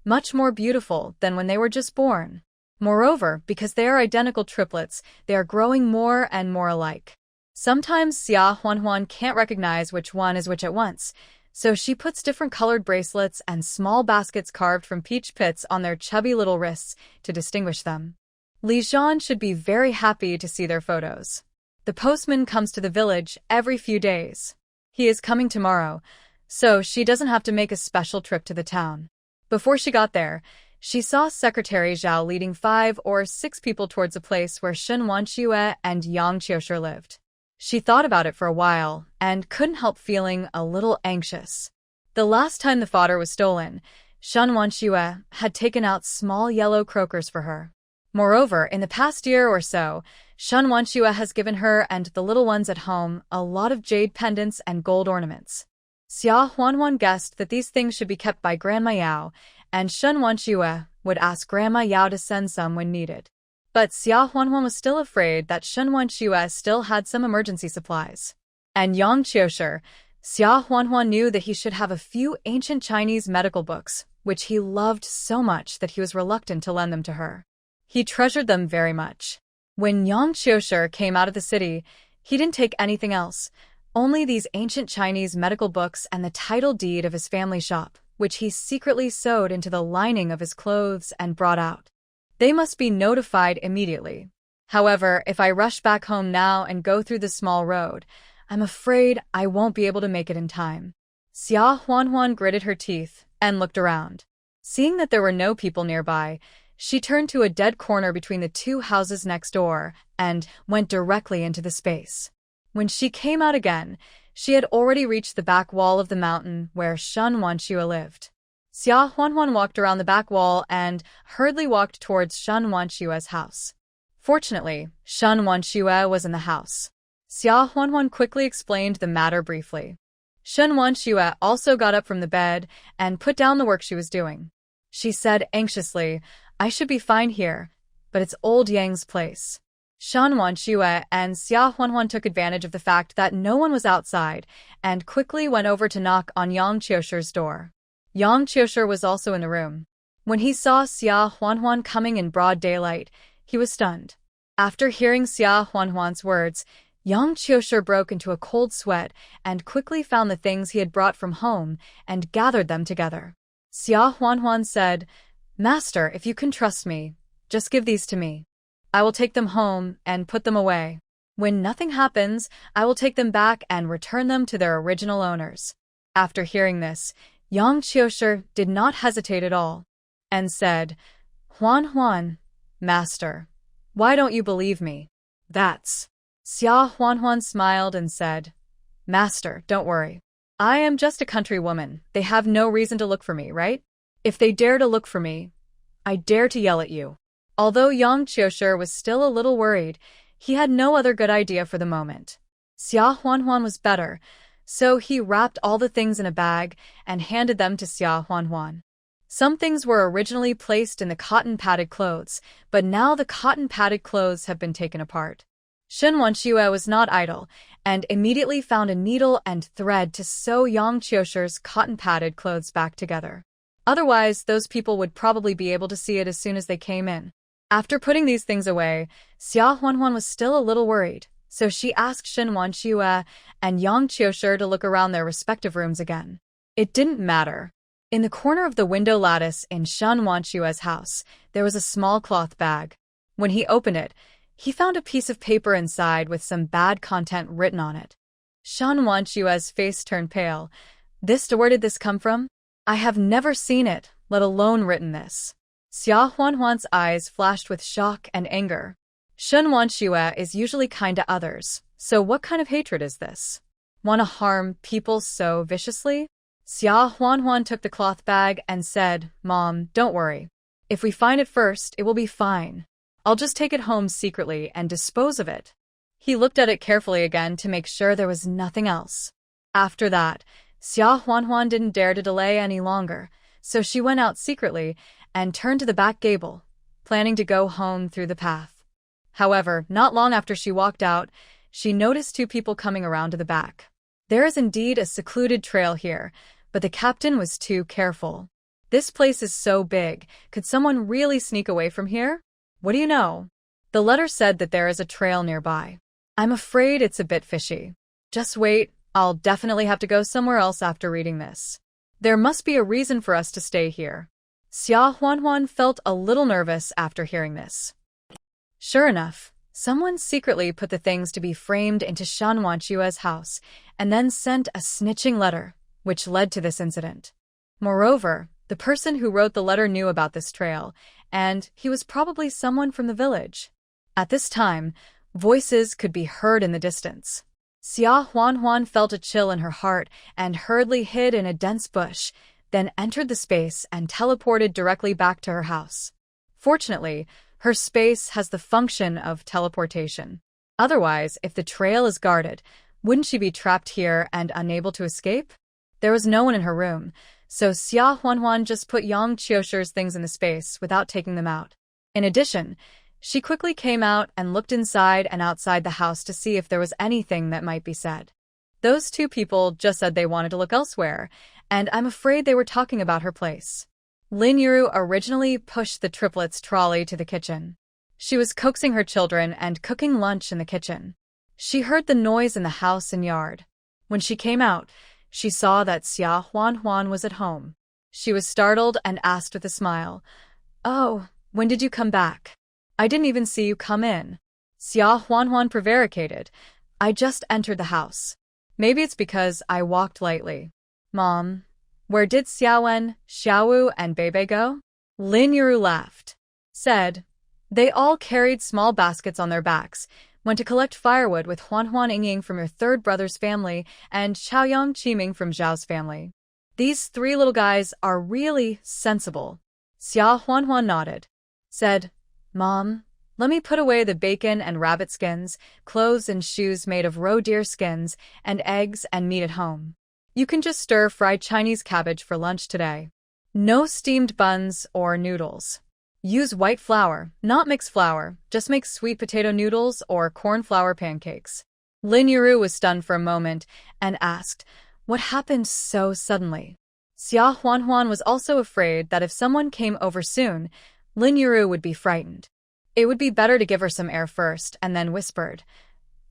Speaker 1: much more beautiful than when they were just born. Moreover, because they are identical triplets, they are growing more and more alike. Sometimes Xia Huanhuan can't recognize which one is which at once, so she puts different colored bracelets and small baskets carved from peach pits on their chubby little wrists to distinguish them. Li Zhan should be very happy to see their photos. The postman comes to the village every few days. He is coming tomorrow, so she doesn't have to make a special trip to the town. Before she got there, she saw Secretary Zhao leading 5 or 6 people towards a place where Shen Wanxue and Yang Qiushi lived. She thought about it for a while and couldn't help feeling a little anxious. The last time the fodder was stolen, Shen Wanxue had taken out small yellow croakers for her. Moreover, in the past year or so, Shen Wanxue has given her and the little ones at home a lot of jade pendants and gold ornaments. Xia Huanhuan guessed that these things should be kept by Grandma Yao, and Shen Wanxue would ask Grandma Yao to send some when needed. But Xia Huanhuan was still afraid that Shen Wanxue still had some emergency supplies. And Yang Qiushi, Xia Huanhuan knew that he should have a few ancient Chinese medical books, which he loved so much that he was reluctant to lend them to her. He treasured them very much. When Yang Qiushi came out of the city, he didn't take anything else, only these ancient Chinese medical books and the title deed of his family shop, which he secretly sewed into the lining of his clothes and brought out. They must be notified immediately. However, if I rush back home now and go through the small road, I'm afraid I won't be able to make it in time. Xia Huanhuan gritted her teeth and looked around. Seeing that there were no people nearby, she turned to a dead corner between the 2 houses next door and went directly into the space. When she came out again, she had already reached the back wall of the mountain where Shen Wanxue lived. Xia Huanhuan walked around the back wall and hurriedly walked towards Shen Wanxue's house. Fortunately, Shen Wanxue was in the house. Xia Huanhuan quickly explained the matter briefly. Shen Wanxue also got up from the bed and put down the work she was doing. She said anxiously, "I should be fine here, but it's old Yang's place." Shen Wanxue and Xia Huanhuan took advantage of the fact that no one was outside and quickly went over to knock on Yang Qiushi's door. Yang Qiushi was also in the room. When he saw Xia Huanhuan coming in broad daylight, he was stunned. After hearing Xia Huanhuan's words, Yang Qiushi broke into a cold sweat and quickly found the things he had brought from home and gathered them together. Xia Huanhuan said, "Master, if you can trust me, just give these to me. I will take them home and put them away. When nothing happens, I will take them back and return them to their original owners." After hearing this, Yang Qiushi did not hesitate at all, and said, "Huanhuan, master, why don't you believe me?" "That's..." Xia Huanhuan smiled and said, "Master, don't worry. I am just a country woman. They have no reason to look for me, right? If they dare to look for me, I dare to yell at you." Although Yang Qiushi was still a little worried, he had no other good idea for the moment. Xia Huanhuan was better, so he wrapped all the things in a bag and handed them to Xia Huanhuan. Some things were originally placed in the cotton-padded clothes, but now the cotton-padded clothes have been taken apart. Shen Wanxue was not idle, and immediately found a needle and thread to sew Yang Qiushi's cotton-padded clothes back together. Otherwise, those people would probably be able to see it as soon as they came in. After putting these things away, Xia Huanhuan was still a little worried, so she asked Shen Wanxue and Yang Qiushi to look around their respective rooms again. It didn't matter. In the corner of the window lattice in Shen Wanxue's house, there was a small cloth bag. When he opened it, he found a piece of paper inside with some bad content written on it. Shan Wanshua's face turned pale. Where did this come from? I have never seen it, let alone written this. Xia Huanhuan's eyes flashed with shock and anger. Shan Wanshua is usually kind to others, so what kind of hatred is this? Want to harm people so viciously? Xia Huanhuan took the cloth bag and said, Mom, don't worry. If we find it first, it will be fine. I'll just take it home secretly and dispose of it. He looked at it carefully again to make sure there was nothing else. After that, Xia Huanhuan didn't dare to delay any longer, so she went out secretly and turned to the back gable, planning to go home through the path. However, not long after she walked out, she noticed two people coming around to the back. There is indeed a secluded trail here, but the captain was too careful. This place is so big, could someone really sneak away from here? What do you know? The letter said that there is a trail nearby. I'm afraid it's a bit fishy. Just wait, I'll definitely have to go somewhere else after reading this. There must be a reason for us to stay here. Xia Huanhuan felt a little nervous after hearing this. Sure enough, someone secretly put the things to be framed into Shan Wanshua's house and then sent a snitching letter, which led to this incident. Moreover, the person who wrote the letter knew about this trail, and he was probably someone from the village. At this time, voices could be heard in the distance. Xia Huanhuan felt a chill in her heart and hurriedly hid in a dense bush, then entered the space and teleported directly back to her house. Fortunately, her space has the function of teleportation. Otherwise, if the trail is guarded, wouldn't she be trapped here and unable to escape? There was no one in her room, so Xia Huanhuan just put Yang Qiusher's things in the space without taking them out. In addition, she quickly came out and looked inside and outside the house to see if there was anything that might be said. Those two people just said they wanted to look elsewhere, and I'm afraid they were talking about her place. Lin Yuru originally pushed the Triplets' trolley to the kitchen. She was coaxing her children and cooking lunch in the kitchen. She heard the noise in the house and yard. When she came out, she saw that Xia Huanhuan was at home. She was startled and asked with a smile, "Oh, when did you come back? I didn't even see you come in." Xia Huanhuan prevaricated, "I just entered the house. Maybe it's because I walked lightly." "Mom, where did Xiaowen, Xiaowu, and Bebe go?" Lin Yuru laughed. Said, "They all carried small baskets on their backs, went to collect firewood with Huanhuan Yingying from your third brother's family and Xiaoyang Qiming from Zhao's family. These three little guys are really sensible." Xia Huanhuan nodded. Said, "Mom, let me put away the bacon and rabbit skins, clothes and shoes made of roe deer skins, and eggs and meat at home. You can just stir-fried Chinese cabbage for lunch today. No steamed buns or noodles. Use white flour, not mixed flour, just make sweet potato noodles or corn flour pancakes." Lin Yuru was stunned for a moment and asked, "What happened so suddenly?" Xia Huanhuan was also afraid that if someone came over soon, Lin Yuru would be frightened. It would be better to give her some air first and then whispered,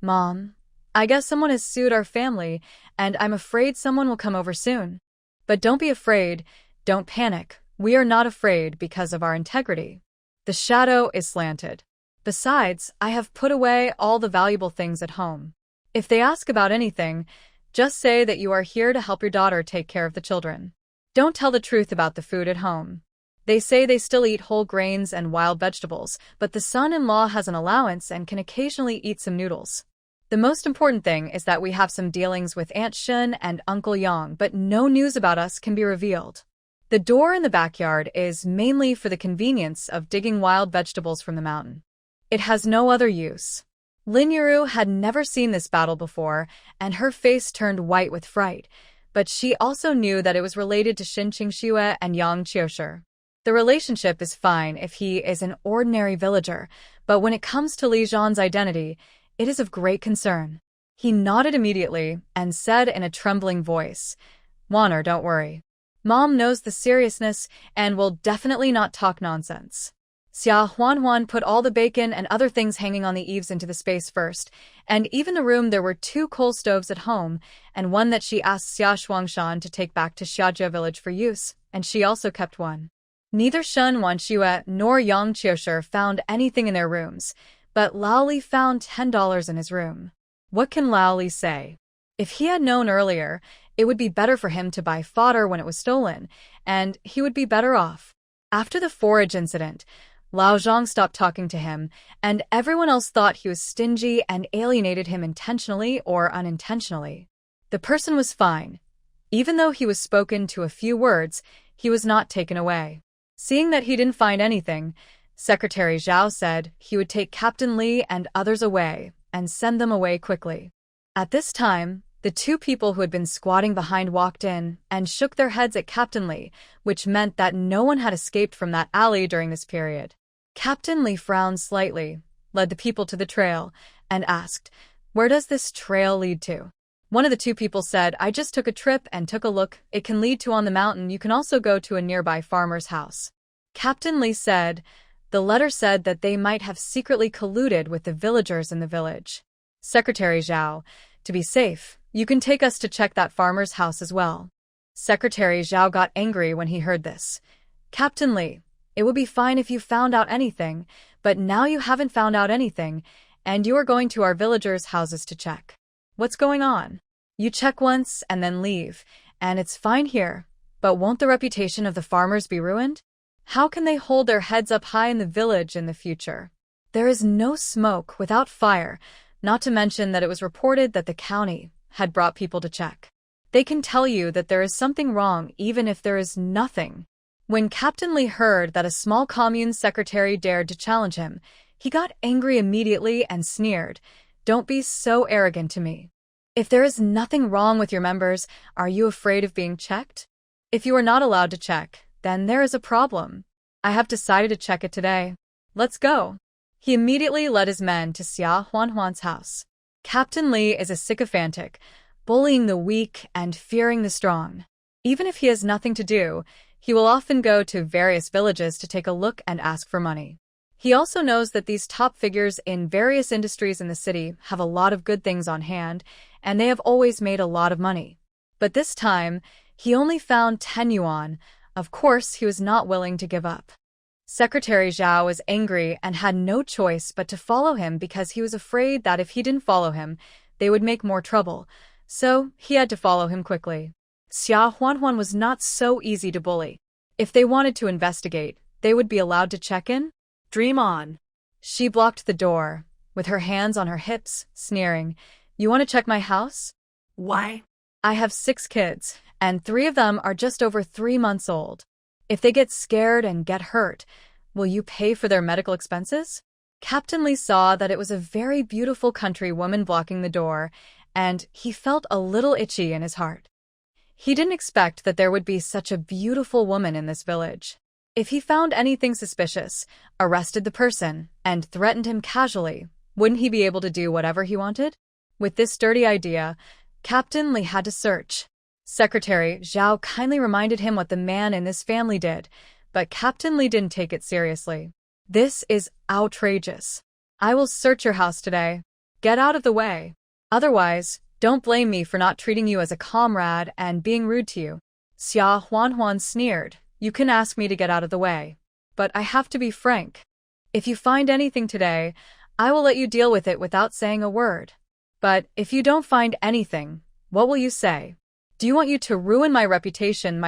Speaker 1: "Mom, I guess someone has sued our family, and I'm afraid someone will come over soon. But don't be afraid, don't panic. We are not afraid because of our integrity. The shadow is slanted. Besides, I have put away all the valuable things at home. If they ask about anything, just say that you are here to help your daughter take care of the children. Don't tell the truth about the food at home. They say they still eat whole grains and wild vegetables, but the son-in-law has an allowance and can occasionally eat some noodles. The most important thing is that we have some dealings with Aunt Shun and Uncle Yang, but no news about us can be revealed. The door in the backyard is mainly for the convenience of digging wild vegetables from the mountain. It has no other use." Lin Yuru had never seen this battle before, and her face turned white with fright, but she also knew that it was related to Xin Qingxue and Yang Qiusher. The relationship is fine if he is an ordinary villager, but when it comes to Li Zhan's identity, it is of great concern. He nodded immediately and said in a trembling voice, "Wanner, don't worry. Mom knows the seriousness and will definitely not talk nonsense." Xia Huanhuan put all the bacon and other things hanging on the eaves into the space first, and even the room there were 2 coal stoves at home, and one that she asked Xia Shuangshan to take back to Xiajia village for use, and she also kept one. Neither Shen Wanxue nor Yang Qiushi found anything in their rooms, but Lao Li found $10 in his room. What can Lao Li say? If he had known earlier, it would be better for him to buy fodder when it was stolen, and he would be better off. After the forage incident, Lao Zhang stopped talking to him, and everyone else thought he was stingy and alienated him intentionally or unintentionally. The person was fine. Even though he was spoken to a few words, he was not taken away. Seeing that he didn't find anything, Secretary Zhao said he would take Captain Li and others away and send them away quickly. At this time, the two people who had been squatting behind walked in and shook their heads at Captain Li, which meant that no one had escaped from that alley during this period. Captain Li frowned slightly, led the people to the trail, and asked, "Where does this trail lead to?" One of the two people said, "I just took a trip and took a look. It can lead to on the mountain. You can also go to a nearby farmer's house." Captain Li said, "The letter said that they might have secretly colluded with the villagers in the village." Secretary Zhao, "To be safe, you can take us to check that farmer's house as well." Secretary Zhao got angry when he heard this. "Captain Li, it would be fine if you found out anything, but now you haven't found out anything, and you are going to our villagers' houses to check. What's going on? You check once and then leave, and it's fine here, but won't the reputation of the farmers be ruined? How can they hold their heads up high in the village in the future? There is no smoke without fire, not to mention that it was reported that the county had brought people to check. They can tell you that there is something wrong even if there is nothing." When Captain Li heard that a small commune secretary dared to challenge him, he got angry immediately and sneered, "Don't be so arrogant to me. If there is nothing wrong with your members, are you afraid of being checked? If you are not allowed to check, then there is a problem. I have decided to check it today. Let's go." He immediately led his men to Xia Huanhuan's house. Captain Li is a sycophantic, bullying the weak and fearing the strong. Even if he has nothing to do, he will often go to various villages to take a look and ask for money. He also knows that these top figures in various industries in the city have a lot of good things on hand, and they have always made a lot of money. But this time, he only found 10 yuan. Of course, he was not willing to give up. Secretary Zhao was angry and had no choice but to follow him because he was afraid that if he didn't follow him, they would make more trouble, so he had to follow him quickly. Xia Huanhuan was not so easy to bully. If they wanted to investigate, they would be allowed to check in.
Speaker 3: Dream on.
Speaker 1: She blocked the door, with her hands on her hips, sneering, "You want to check my house?
Speaker 3: Why?
Speaker 1: I have 6 kids, and 3 of them are just over 3 months old. If they get scared and get hurt, will you pay for their medical expenses?" Captain Li saw that it was a very beautiful country woman blocking the door, and he felt a little itchy in his heart. He didn't expect that there would be such a beautiful woman in this village. If he found anything suspicious, arrested the person, and threatened him casually, wouldn't he be able to do whatever he wanted? With this dirty idea, Captain Li had to search. Secretary Zhao kindly reminded him what the man in this family did, but Captain Li didn't take it seriously. "This is outrageous. I will search your house today. Get out of the way. Otherwise, don't blame me for not treating you as a comrade and being rude to you." Xia Huanhuan sneered, "You can ask me to get out of the way. But I have to be frank. If you find anything today, I will let you deal with it without saying a word. But if you don't find anything, what will you say? Do you want you to ruin my reputation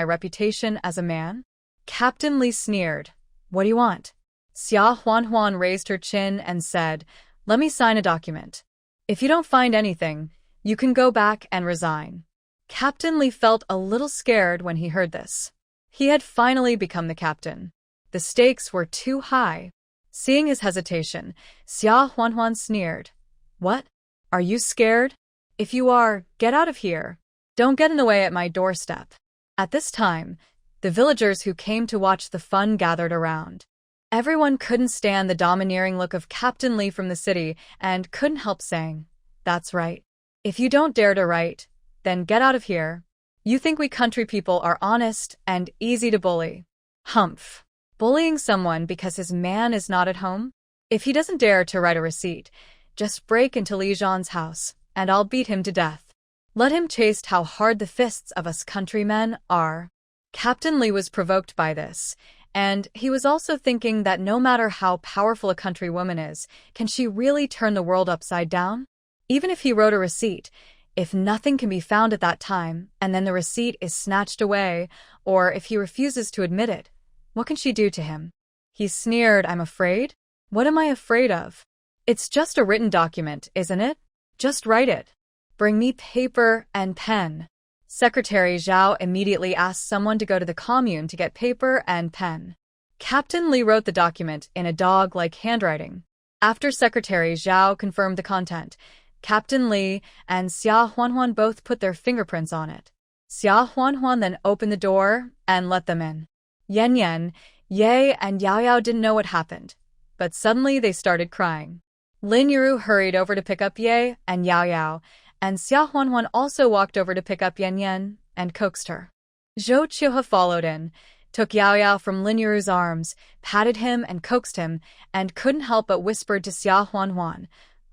Speaker 1: as a man?" Captain Li sneered, "What do you want?" Xia Huanhuan raised her chin and said, "Let me sign a document. If you don't find anything, you can go back and resign." Captain Li felt a little scared when he heard this. He had finally become the captain. The stakes were too high. Seeing his hesitation, Xia Huanhuan sneered, "What? Are you scared? If you are, get out of here. Don't get in the way at my doorstep." At this time, the villagers who came to watch the fun gathered around. Everyone couldn't stand the domineering look of Captain Li from the city and couldn't help saying, "That's right. If you don't dare to write, then get out of here. You think we country people are honest and easy to bully. Humph. Bullying someone because his man is not at home? If he doesn't dare to write a receipt, just break into Li Zhan's house, and I'll beat him to death. Let him taste how hard the fists of us countrymen are." Captain Li was provoked by this, And he was also thinking that no matter how powerful a country woman is, can she really turn the world upside down? Even if he wrote a receipt, if nothing can be found at that time, and then the receipt is snatched away, or if he refuses to admit it, what can she do to him? He sneered, I'm afraid? What am I afraid of? It's just a written document, isn't it? Just write it. Bring me paper and pen. Secretary Zhao immediately asked someone to go to the commune to get paper and pen. Captain Li wrote the document in a dog-like handwriting. After Secretary Zhao confirmed the content, Captain Li and Xia Huanhuan both put their fingerprints on it. Xia Huanhuan then opened the door and let them in. Yan Yan, Ye, and Yao Yao didn't know what happened, but suddenly they started crying. Lin Yuru hurried over to pick up Ye and Yao Yao, and Xia Huanhuan also walked over to pick up Yan Yan and coaxed her. Zhou Qiuhe followed in, took Yao Yao from Lin Yuru's arms, patted him and coaxed him, and couldn't help but whispered to Xia Huanhuan,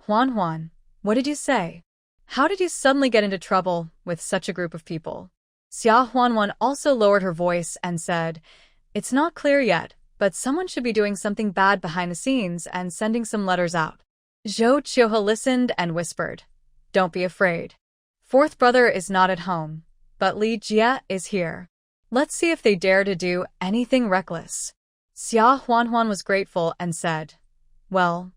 Speaker 1: Huanhuan, what did you say? How did you suddenly get into trouble with such a group of people? Xia Huanhuan also lowered her voice and said, it's not clear yet, but someone should be doing something bad behind the scenes and sending some letters out. Zhou Qiuhe listened and whispered, don't be afraid. Fourth brother is not at home, but Li Jie is here. Let's see if they dare to do anything reckless. Xia Huanhuan was grateful and said, well,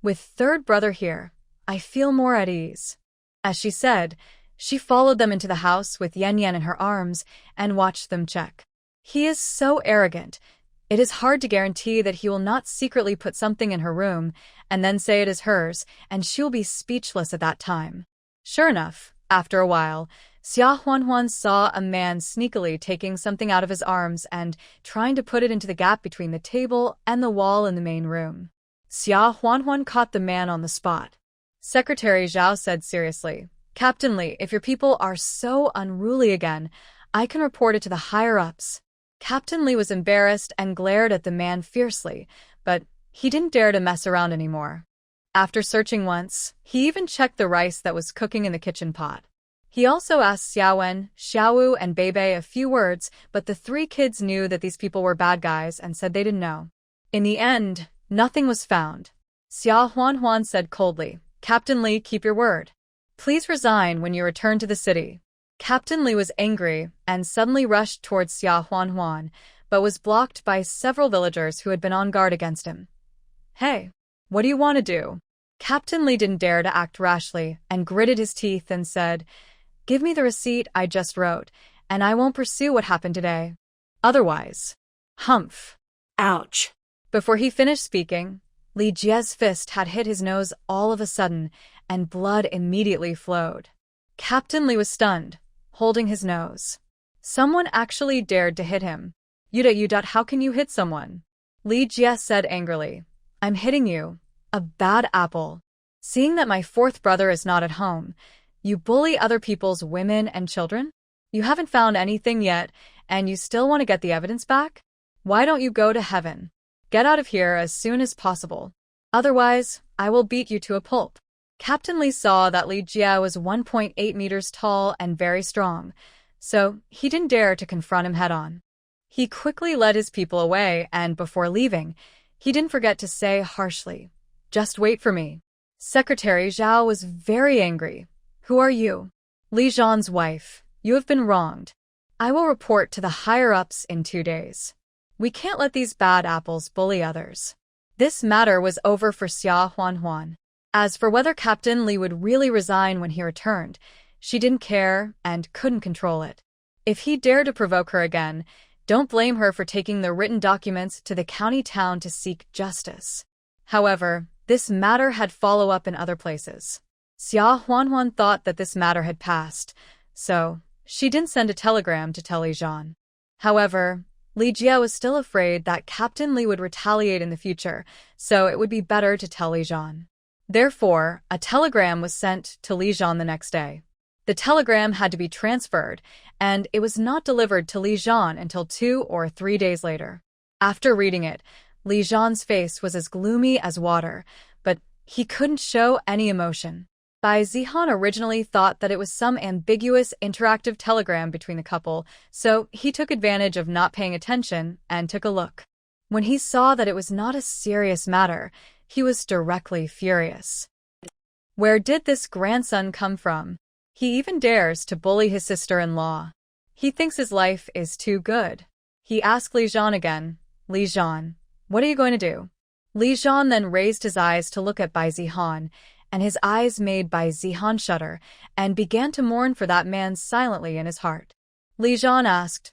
Speaker 1: with third brother here, I feel more at ease. As she said, she followed them into the house with Yan Yan in her arms and watched them check. He is so arrogant. It is hard to guarantee that he will not secretly put something in her room and then say it is hers, and she will be speechless at that time. Sure enough, after a while, Xia Huanhuan saw a man sneakily taking something out of his arms and trying to put it into the gap between the table and the wall in the main room. Xia Huanhuan caught the man on the spot. Secretary Zhao said seriously, Captain Li, if your people are so unruly again, I can report it to the higher-ups. Captain Li was embarrassed and glared at the man fiercely, but he didn't dare to mess around anymore. After searching once, he even checked the rice that was cooking in the kitchen pot. He also asked Xiaowen, Xiaowu, and Beibei a few words, but the three kids knew that these people were bad guys and said they didn't know. In the end, nothing was found. Xia Huanhuan said coldly, Captain Li, keep your word. Please resign when you return to the city. Captain Li was angry and suddenly rushed towards Xia Huanhuan, but was blocked by several villagers who had been on guard against him. Hey, what do you want to do? Captain Li didn't dare to act rashly and gritted his teeth and said, give me the receipt I just wrote, and I won't pursue what happened today. Otherwise. Humph.
Speaker 3: Ouch.
Speaker 1: Before he finished speaking, Li Jie's fist had hit his nose all of a sudden, and blood immediately flowed. Captain Li was stunned, holding his nose. Someone actually dared to hit him. How can you hit someone? Li Jie said angrily, I'm hitting you, a bad apple. Seeing that my fourth brother is not at home, you bully other people's women and children? You haven't found anything yet, and you still want to get the evidence back? Why don't you go to heaven? Get out of here as soon as possible. Otherwise, I will beat you to a pulp. Captain Li saw that Li Jie was 1.8 meters tall and very strong, so he didn't dare to confront him head-on. He quickly led his people away, and before leaving, he didn't forget to say harshly, just wait for me. Secretary Zhao was very angry. Who are you? Li Zhan's wife. You have been wronged. I will report to the higher-ups in 2 days. We can't let these bad apples bully others. This matter was over for Xia Huanhuan. As for whether Captain Li would really resign when he returned, she didn't care and couldn't control it. If he dared to provoke her again, don't blame her for taking the written documents to the county town to seek justice. However, this matter had follow-up in other places. Xia Huanhuan thought that this matter had passed, so she didn't send a telegram to tell Li Zhan. However, Li Jie was still afraid that Captain Li would retaliate in the future, so it would be better to tell Li Zhan. Therefore, a telegram was sent to Li Zhan the next day. The telegram had to be transferred, and it was not delivered to Li Zhan until 2 or 3 days later. After reading it, Li Zhan's face was as gloomy as water, but he couldn't show any emotion. Bai Zihan originally thought that it was some ambiguous interactive telegram between the couple, so he took advantage of not paying attention and took a look. When he saw that it was not a serious matter, he was directly furious. Where did this grandson come from? He even dares to bully his sister-in-law. He thinks his life is too good. He asked Li Zhan again, "Li Zhan, what are you going to do?" Li Zhan then raised his eyes to look at Bai Zihan, and his eyes made Bai Zihan shudder and began to mourn for that man silently in his heart. Li Zhan asked,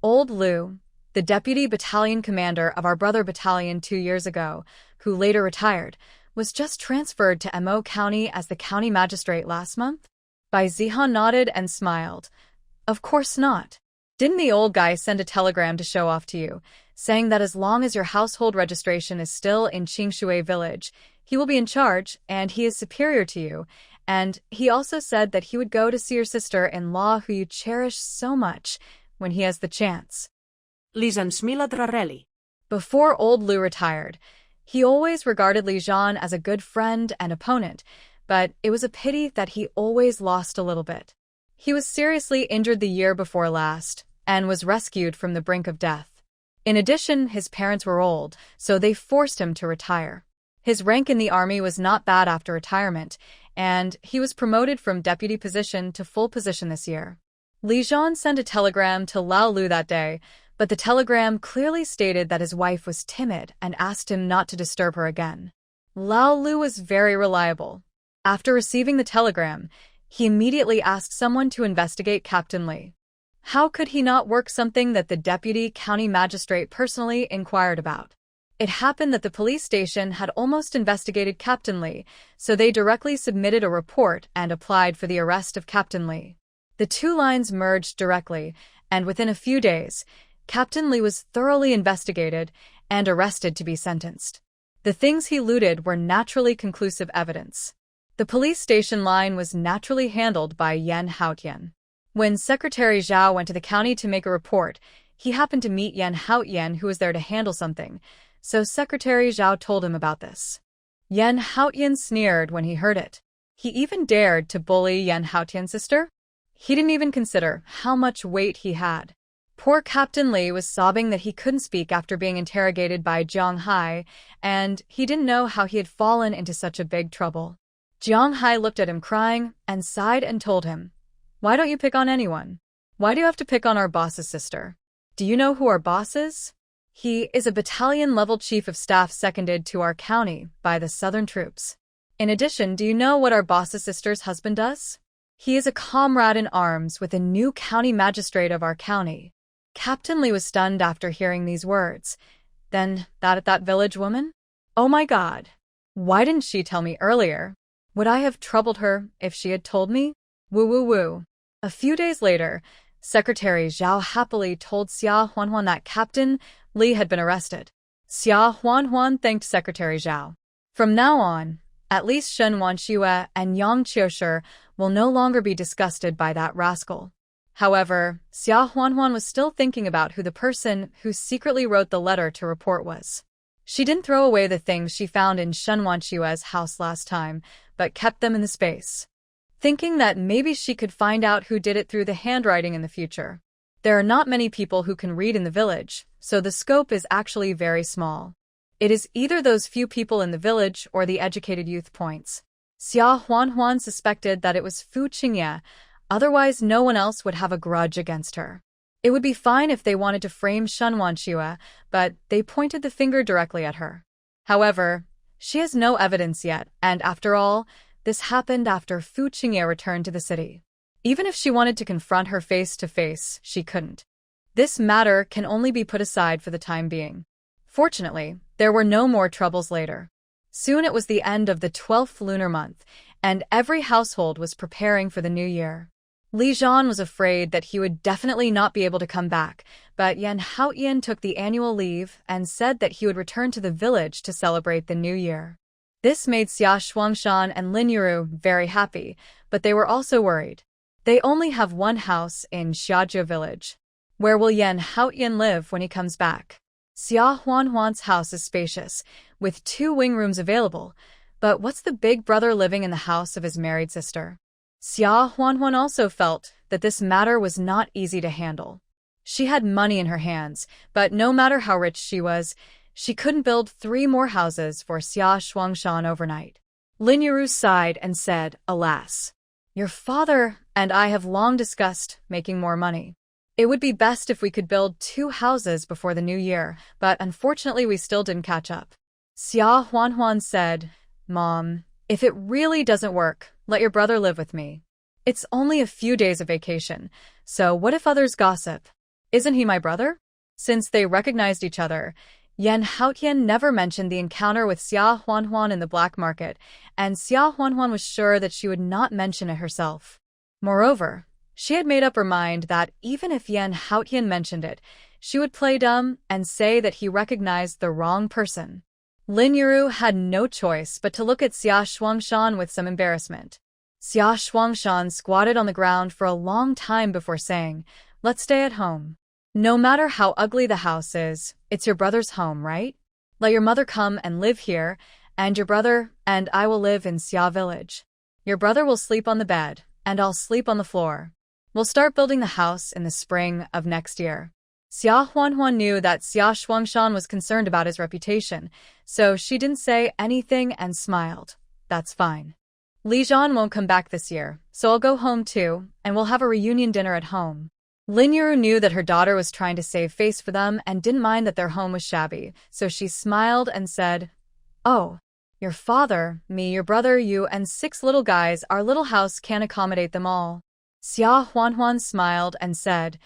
Speaker 1: "Old Liu, the deputy battalion commander of our brother battalion 2 years ago, who later retired, was just transferred to Mo County as the county magistrate last month?" Bai Zihan nodded and smiled. "Of course not. Didn't the old guy send a telegram to show off to you, saying that as long as your household registration is still in Qingshui village, he will be in charge and he is superior to you, and he also said that he would go to see your sister-in-law who you cherish so much when he has the chance."
Speaker 3: Li Zhan smila drareli.
Speaker 1: Before old Liu retired, he always regarded Li Zhan as a good friend and opponent, but it was a pity that he always lost a little bit. He was seriously injured the year before last and was rescued from the brink of death. In addition, his parents were old, so they forced him to retire. His rank in the army was not bad after retirement, and he was promoted from deputy position to full position this year. Li Zhan sent a telegram to Lao Lu that day, but the telegram clearly stated that his wife was timid and asked him not to disturb her again. Lao Lu was very reliable. After receiving the telegram, he immediately asked someone to investigate Captain Li. How could he not work something that the deputy county magistrate personally inquired about? It happened that the police station had almost investigated Captain Li, so they directly submitted a report and applied for the arrest of Captain Li. The two lines merged directly, and within a few days, Captain Li was thoroughly investigated and arrested to be sentenced. The things he looted were naturally conclusive evidence. The police station line was naturally handled by Yan Haotian. When Secretary Zhao went to the county to make a report, he happened to meet Yan Haotian, who was there to handle something, so Secretary Zhao told him about this. Yan Haotian sneered when he heard it. He even dared to bully Yan Haotian's sister? He didn't even consider how much weight he had. Poor Captain Li was sobbing that he couldn't speak after being interrogated by Jiang Hai, and he didn't know how he had fallen into such a big trouble. Jiang Hai looked at him crying and sighed and told him, "Why don't you pick on anyone? Why do you have to pick on our boss's sister? Do you know who our boss is? He is a battalion-level chief of staff seconded to our county by the southern troops. In addition, do you know what our boss's sister's husband does? He is a comrade in arms with a new county magistrate of our county." Captain Li was stunned after hearing these words. Then, that village woman? Oh my God! Why didn't she tell me earlier? Would I have troubled her if she had told me? Woo woo woo. A few days later, Secretary Zhao happily told Xia Huanhuan that Captain Li had been arrested. Xia Huanhuan thanked Secretary Zhao. From now on, at least Shen Wanxue and Yang Qiushi will no longer be disgusted by that rascal. However, Xia Huanhuan was still thinking about who the person who secretly wrote the letter to report was. She didn't throw away the things she found in Shen Wanxue's house last time, but kept them in the space, thinking that maybe she could find out who did it through the handwriting in the future. There are not many people who can read in the village, so the scope is actually very small. It is either those few people in the village or the educated youth points. Xia Huanhuan suspected that it was Fu Qingye, otherwise no one else would have a grudge against her. It would be fine if they wanted to frame Shen Wanxue, but they pointed the finger directly at her. However, she has no evidence yet, and after all, this happened after Fu Qingye returned to the city. Even if she wanted to confront her face to face, she couldn't. This matter can only be put aside for the time being. Fortunately, there were no more troubles later. Soon it was the end of the 12th lunar month, and every household was preparing for the new year. Li Zhan was afraid that he would definitely not be able to come back, but Yan Haotian took the annual leave and said that he would return to the village to celebrate the new year. This made Xia Shuangshan and Lin Yuru very happy, but they were also worried. They only have one house in Xiajie village. Where will Yan Haotian live when he comes back? Xia Huanhuan's house is spacious, with 2 wing rooms available, But what's the big brother living in the house of his married sister? Xia Huanhuan also felt that this matter was not easy to handle. She had money in her hands, but no matter how rich she was, she couldn't build 3 more houses for Xia Shuangshan overnight. Lin Yiru sighed and said, "Alas, your father and I have long discussed making more money. It would be best if we could build 2 houses before the new year, but unfortunately we still didn't catch up." Xia Huanhuan said, "Mom, if it really doesn't work, let your brother live with me. It's only a few days of vacation, so what if others gossip? Isn't he my brother?" Since they recognized each other, Yan Haotian never mentioned the encounter with Xia Huanhuan in the black market, and Xia Huanhuan was sure that she would not mention it herself. Moreover, she had made up her mind that even if Yan Haotian mentioned it, she would play dumb and say that he recognized the wrong person. Lin Yiru had no choice but to look at Xia Shuangshan with some embarrassment. Xia Shuangshan squatted on the ground for a long time before saying, "Let's stay at home. No matter how ugly the house is, it's your brother's home, right? Let your mother come and live here, and your brother and I will live in Xia village. Your brother will sleep on the bed, and I'll sleep on the floor. We'll start building the house in the spring of next year." Xia Huanhuan knew that Xia Shuangshan was concerned about his reputation, so she didn't say anything and smiled. "That's fine. Li Zhan won't come back this year, so I'll go home too, and we'll have a reunion dinner at home." Lin Yiru knew that her daughter was trying to save face for them and didn't mind that their home was shabby, so she smiled and said, "Oh, your father, me, your brother, you, and 6 little guys, our little house can't accommodate them all." Xia Huanhuan smiled and said,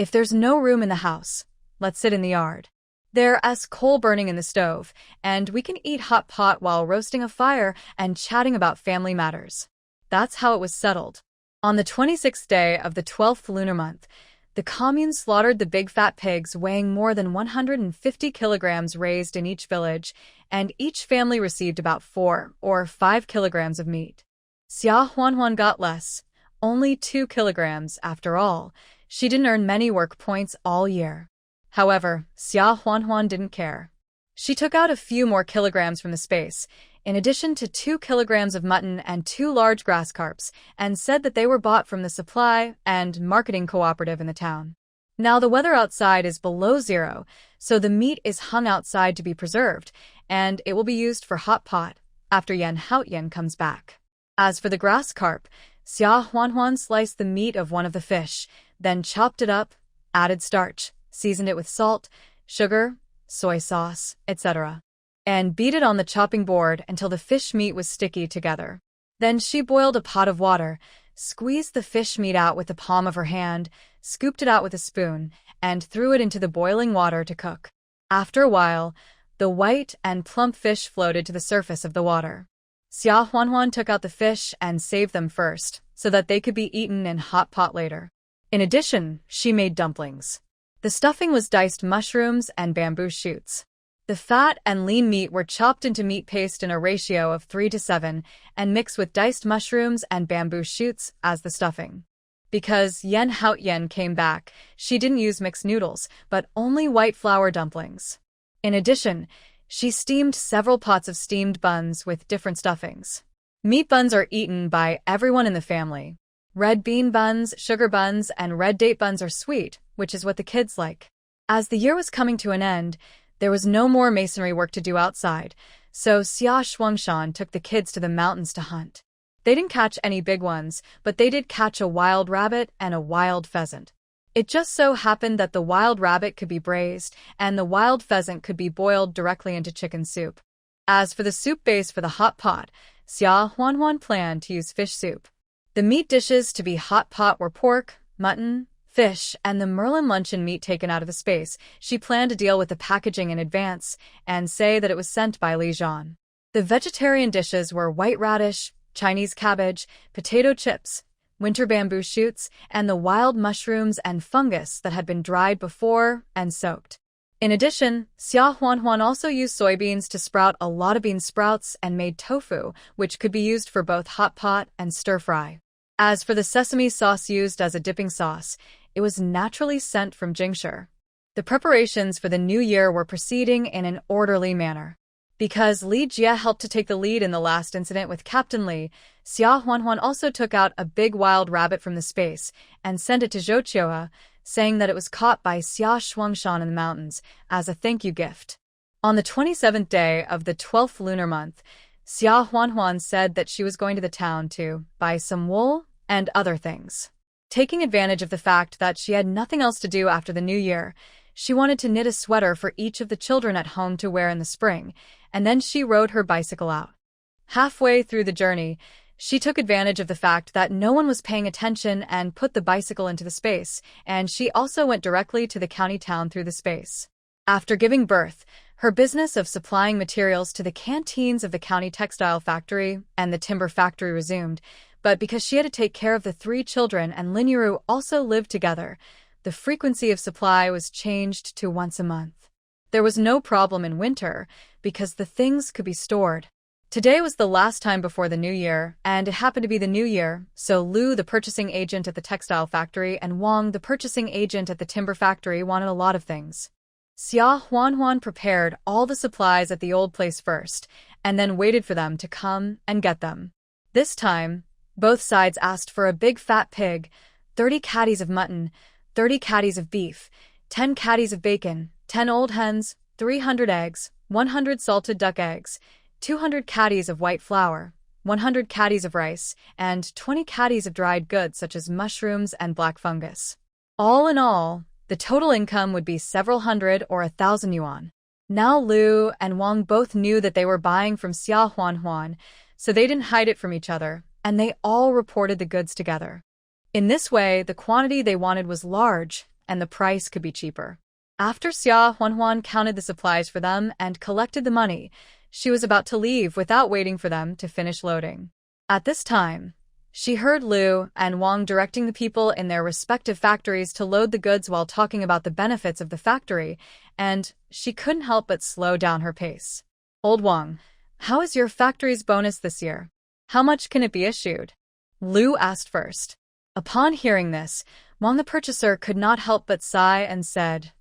Speaker 1: "If there's no room in the house, let's sit in the yard. There's coal burning in the stove, and we can eat hot pot while roasting a fire and chatting about family matters." That's how it was settled. On the 26th day of the 12th lunar month, the commune slaughtered the big fat pigs weighing more than 150 kilograms raised in each village, and each family received about 4 or 5 kilograms of meat. Xia Huanhuan got less, only 2 kilograms after all. She didn't earn many work points all year. However, Xia Huanhuan didn't care. She took out a few more kilograms from the space, in addition to 2 kilograms of mutton and 2 large grass carps, and said that they were bought from the supply and marketing cooperative in the town. Now the weather outside is below 0, so the meat is hung outside to be preserved, and it will be used for hot pot after Yan Haotian comes back. As for the grass carp, Xia Huanhuan sliced the meat of one of the fish, then chopped it up, added starch, seasoned it with salt, sugar, soy sauce, etc., and beat it on the chopping board until the fish meat was sticky together. Then she boiled a pot of water, squeezed the fish meat out with the palm of her hand, scooped it out with a spoon, and threw it into the boiling water to cook. After a while, the white and plump fish floated to the surface of the water. Xia Huanhuan took out the fish and saved them first, so that they could be eaten in hot pot later. In addition, she made dumplings. The stuffing was diced mushrooms and bamboo shoots. The fat and lean meat were chopped into meat paste in a ratio of 3:7 and mixed with diced mushrooms and bamboo shoots as the stuffing. Because Yan Haotian came back, she didn't use mixed noodles, but only white flour dumplings. In addition, she steamed several pots of steamed buns with different stuffings. Meat buns are eaten by everyone in the family. Red bean buns, sugar buns, and red date buns are sweet, which is what the kids like. As the year was coming to an end, there was no more masonry work to do outside, so Xia Shuangshan took the kids to the mountains to hunt. They didn't catch any big ones, but they did catch a wild rabbit and a wild pheasant. It just so happened that the wild rabbit could be braised, and the wild pheasant could be boiled directly into chicken soup. As for the soup base for the hot pot, Xia Huanhuan planned to use fish soup. The meat dishes to be hot pot were pork, mutton, fish, and the Merlin luncheon meat taken out of the space. She planned to deal with the packaging in advance and say that it was sent by Li Zhan. The vegetarian dishes were white radish, Chinese cabbage, potato chips, winter bamboo shoots, and the wild mushrooms and fungus that had been dried before and soaked. In addition, Xia Huanhuan also used soybeans to sprout a lot of bean sprouts and made tofu, which could be used for both hot pot and stir-fry. As for the sesame sauce used as a dipping sauce, it was naturally sent from Jingshi. The preparations for the new year were proceeding in an orderly manner. Because Li Jie helped to take the lead in the last incident with Captain Li, Xia Huanhuan also took out a big wild rabbit from the space and sent it to Zhou Qiuhua, saying that it was caught by Xia Shuangshan in the mountains as a thank you gift. On the 27th day of the 12th lunar month, Xia Huanhuan said that she was going to the town to buy some wool and other things. Taking advantage of the fact that she had nothing else to do after the new year, she wanted to knit a sweater for each of the children at home to wear in the spring, and then she rode her bicycle out. Halfway through the journey, she took advantage of the fact that no one was paying attention and put the bicycle into the space, and she also went directly to the county town through the space. After giving birth, her business of supplying materials to the canteens of the county textile factory and the timber factory resumed, but because she had to take care of the 3 children and Lin Yuru also lived together, the frequency of supply was changed to once a month. There was no problem in winter because the things could be stored. Today was the last time before the new year, and it happened to be the new year, so Lu, the purchasing agent at the textile factory, and Wang, the purchasing agent at the timber factory, wanted a lot of things. Xia Huanhuan prepared all the supplies at the old place first, and then waited for them to come and get them. This time, both sides asked for a big fat pig, 30 caddies of mutton, 30 caddies of beef, 10 caddies of bacon, 10 old hens, 300 eggs, 100 salted duck eggs, 200 caddies of white flour, 100 caddies of rice, and 20 caddies of dried goods such as mushrooms and black fungus. All in all, the total income would be several hundred or 1,000 yuan. Now Lu and Wang both knew that they were buying from Xia Huanhuan, so they didn't hide it from each other, and they all reported the goods together. In this way, the quantity they wanted was large, and the price could be cheaper. After Xia Huanhuan counted the supplies for them and collected the money, she was about to leave without waiting for them to finish loading. At this time, she heard Lu and Wang directing the people in their respective factories to load the goods while talking about the benefits of the factory, and she couldn't help but slow down her pace. "Old Wang, how is your factory's bonus this year? How much can it be issued?" Lu asked first. Upon hearing this, Wang the purchaser could not help but sigh and said,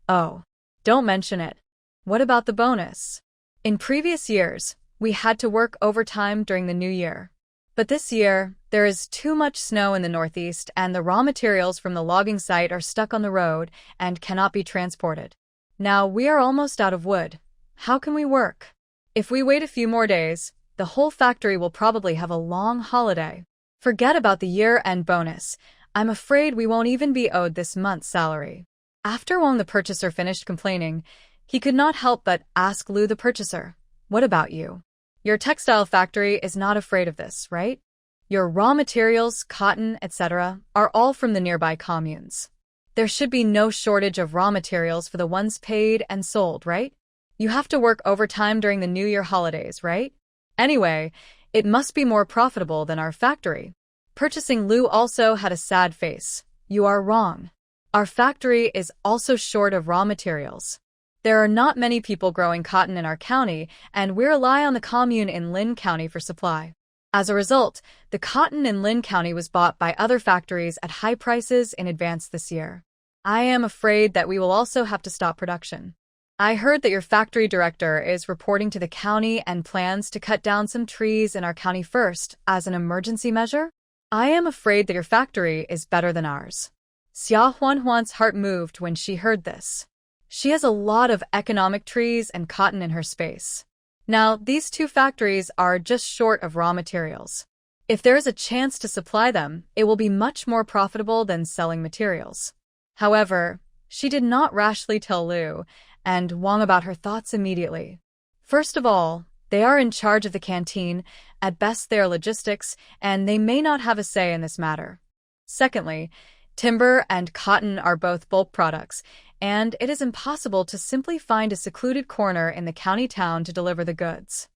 Speaker 1: "Oh, don't mention it. What about the bonus? In previous years, we had to work overtime during the new year. But this year, there is too much snow in the northeast and the raw materials from the logging site are stuck on the road and cannot be transported. Now we are almost out of wood. How can we work? If we wait a few more days, the whole factory will probably have a long holiday. Forget about the year-end bonus. I'm afraid we won't even be owed this month's salary." After Wang the purchaser finished complaining, he could not help but ask Lu the purchaser, "What about you? Your textile factory is not afraid of this, right? Your raw materials, cotton, etc., are all from the nearby communes. There should be no shortage of raw materials for the ones paid and sold, right? You have to work overtime during the New Year holidays, right? Anyway, it must be more profitable than our factory." Purchasing Lu also had a sad face. "You are wrong. Our factory is also short of raw materials. There are not many people growing cotton in our county, and we rely on the commune in Lin County for supply. As a result, the cotton in Lin County was bought by other factories at high prices in advance this year. I am afraid that we will also have to stop production. I heard that your factory director is reporting to the county and plans to cut down some trees in our county first as an emergency measure. I am afraid that your factory is better than ours." Xia Huanhuan's heart moved when she heard this. She has a lot of economic trees and cotton in her space. Now, these 2 factories are just short of raw materials. If there is a chance to supply them, it will be much more profitable than selling materials. However, she did not rashly tell Lu and Wang about her thoughts immediately. First of all, they are in charge of the canteen, at best they are logistics, and they may not have a say in this matter. Secondly, timber and cotton are both bulk products, and it is impossible to simply find a secluded corner in the county town to deliver the goods.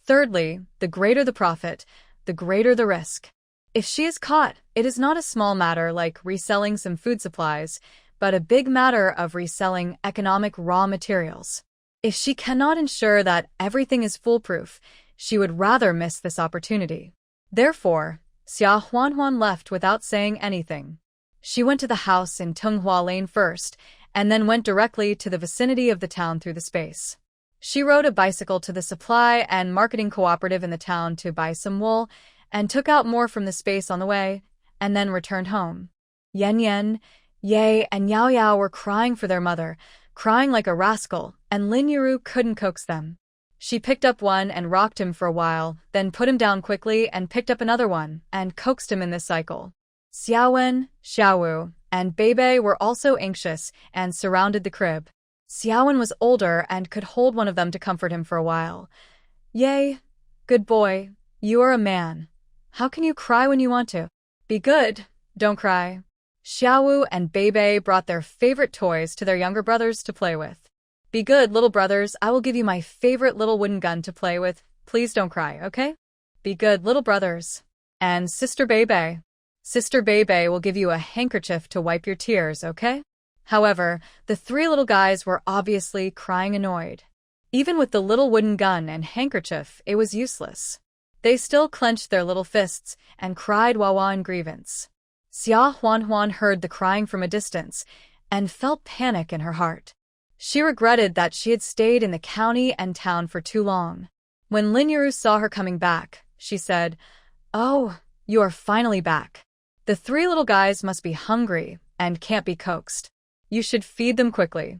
Speaker 1: Thirdly, the greater the profit, the greater the risk. If she is caught, it is not a small matter like reselling some food supplies, but a big matter of reselling economic raw materials. If she cannot ensure that everything is foolproof, she would rather miss this opportunity. Therefore, Xia Huanhuan left without saying anything. She went to the house in Tunghua Lane first, and then went directly to the vicinity of the town through the space. She rode a bicycle to the supply and marketing cooperative in the town to buy some wool, and took out more from the space on the way, and then returned home. Yen Yen, Ye, and Yao Yao were crying for their mother, crying like a rascal, and Lin Yuru couldn't coax them. She picked up one and rocked him for a while, then put him down quickly and picked up another one, and coaxed him in this cycle. Xiaowen, Xiaowu, and Bebe were also anxious and surrounded the crib. Xiaowen was older and could hold one of them to comfort him for a while. Yay, good boy, you are a man. How can you cry when you want to? Be good, don't cry. Xiaowu and Bebe brought their favorite toys to their younger brothers to play with. Be good, little brothers, I will give you my favorite little wooden gun to play with. Please don't cry, okay? Be good, little brothers. And Sister Bebe. Sister Bebe will give you a handkerchief to wipe your tears, okay? However, the three little guys were obviously crying annoyed. Even with the little wooden gun and handkerchief, it was useless. They still clenched their little fists and cried Wawa in grievance. Xia Huan heard the crying from a distance and felt panic in her heart. She regretted that she had stayed in the county and town for too long. When Lin Yuru saw her coming back, she said, "Oh, you are finally back. The three little guys must be hungry and can't be coaxed. You should feed them quickly."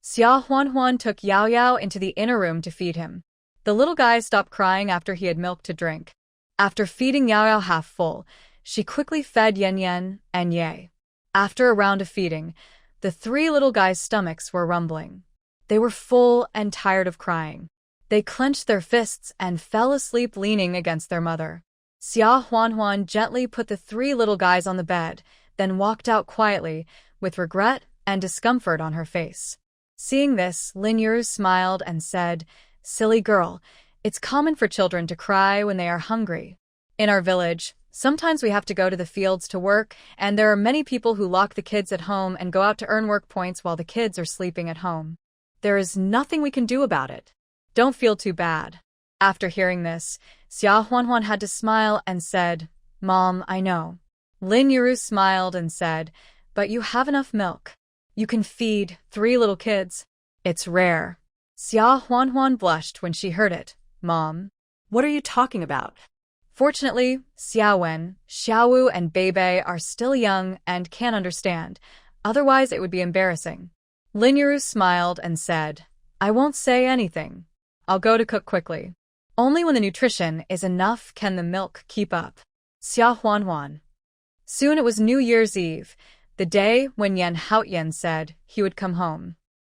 Speaker 1: Xia Huan took Yao Yao into the inner room to feed him. The little guy stopped crying after he had milk to drink. After feeding Yao Yao half full, she quickly fed Yen Yen and Ye. After a round of feeding, the three little guys' stomachs were rumbling. They were full and tired of crying. They clenched their fists and fell asleep leaning against their mother. Xia Huan gently put the three little guys on the bed, then walked out quietly, with regret and discomfort on her face. Seeing this, Lin Yuru smiled and said, "Silly girl, it's common for children to cry when they are hungry. In our village, sometimes we have to go to the fields to work, and there are many people who lock the kids at home and go out to earn work points while the kids are sleeping at home. There is nothing we can do about it. Don't feel too bad." After hearing this, Xia Huan had to smile and said, "Mom, I know." Lin Yuru smiled and said, "But you have enough milk. You can feed 3 little kids. It's rare." Xia Huan blushed when she heard it. "Mom,
Speaker 3: What are you talking about?"
Speaker 1: fortunately, Xiaowen, Xiaowu, and Bebe are still young and can't understand, otherwise it would be embarrassing. Lin Yuru smiled and said, "I won't say anything. I'll go to cook quickly. Only when the nutrition is enough can the milk keep up." Xia Huan. Soon it was New Year's Eve, the day when Yan Haotian said he would come home.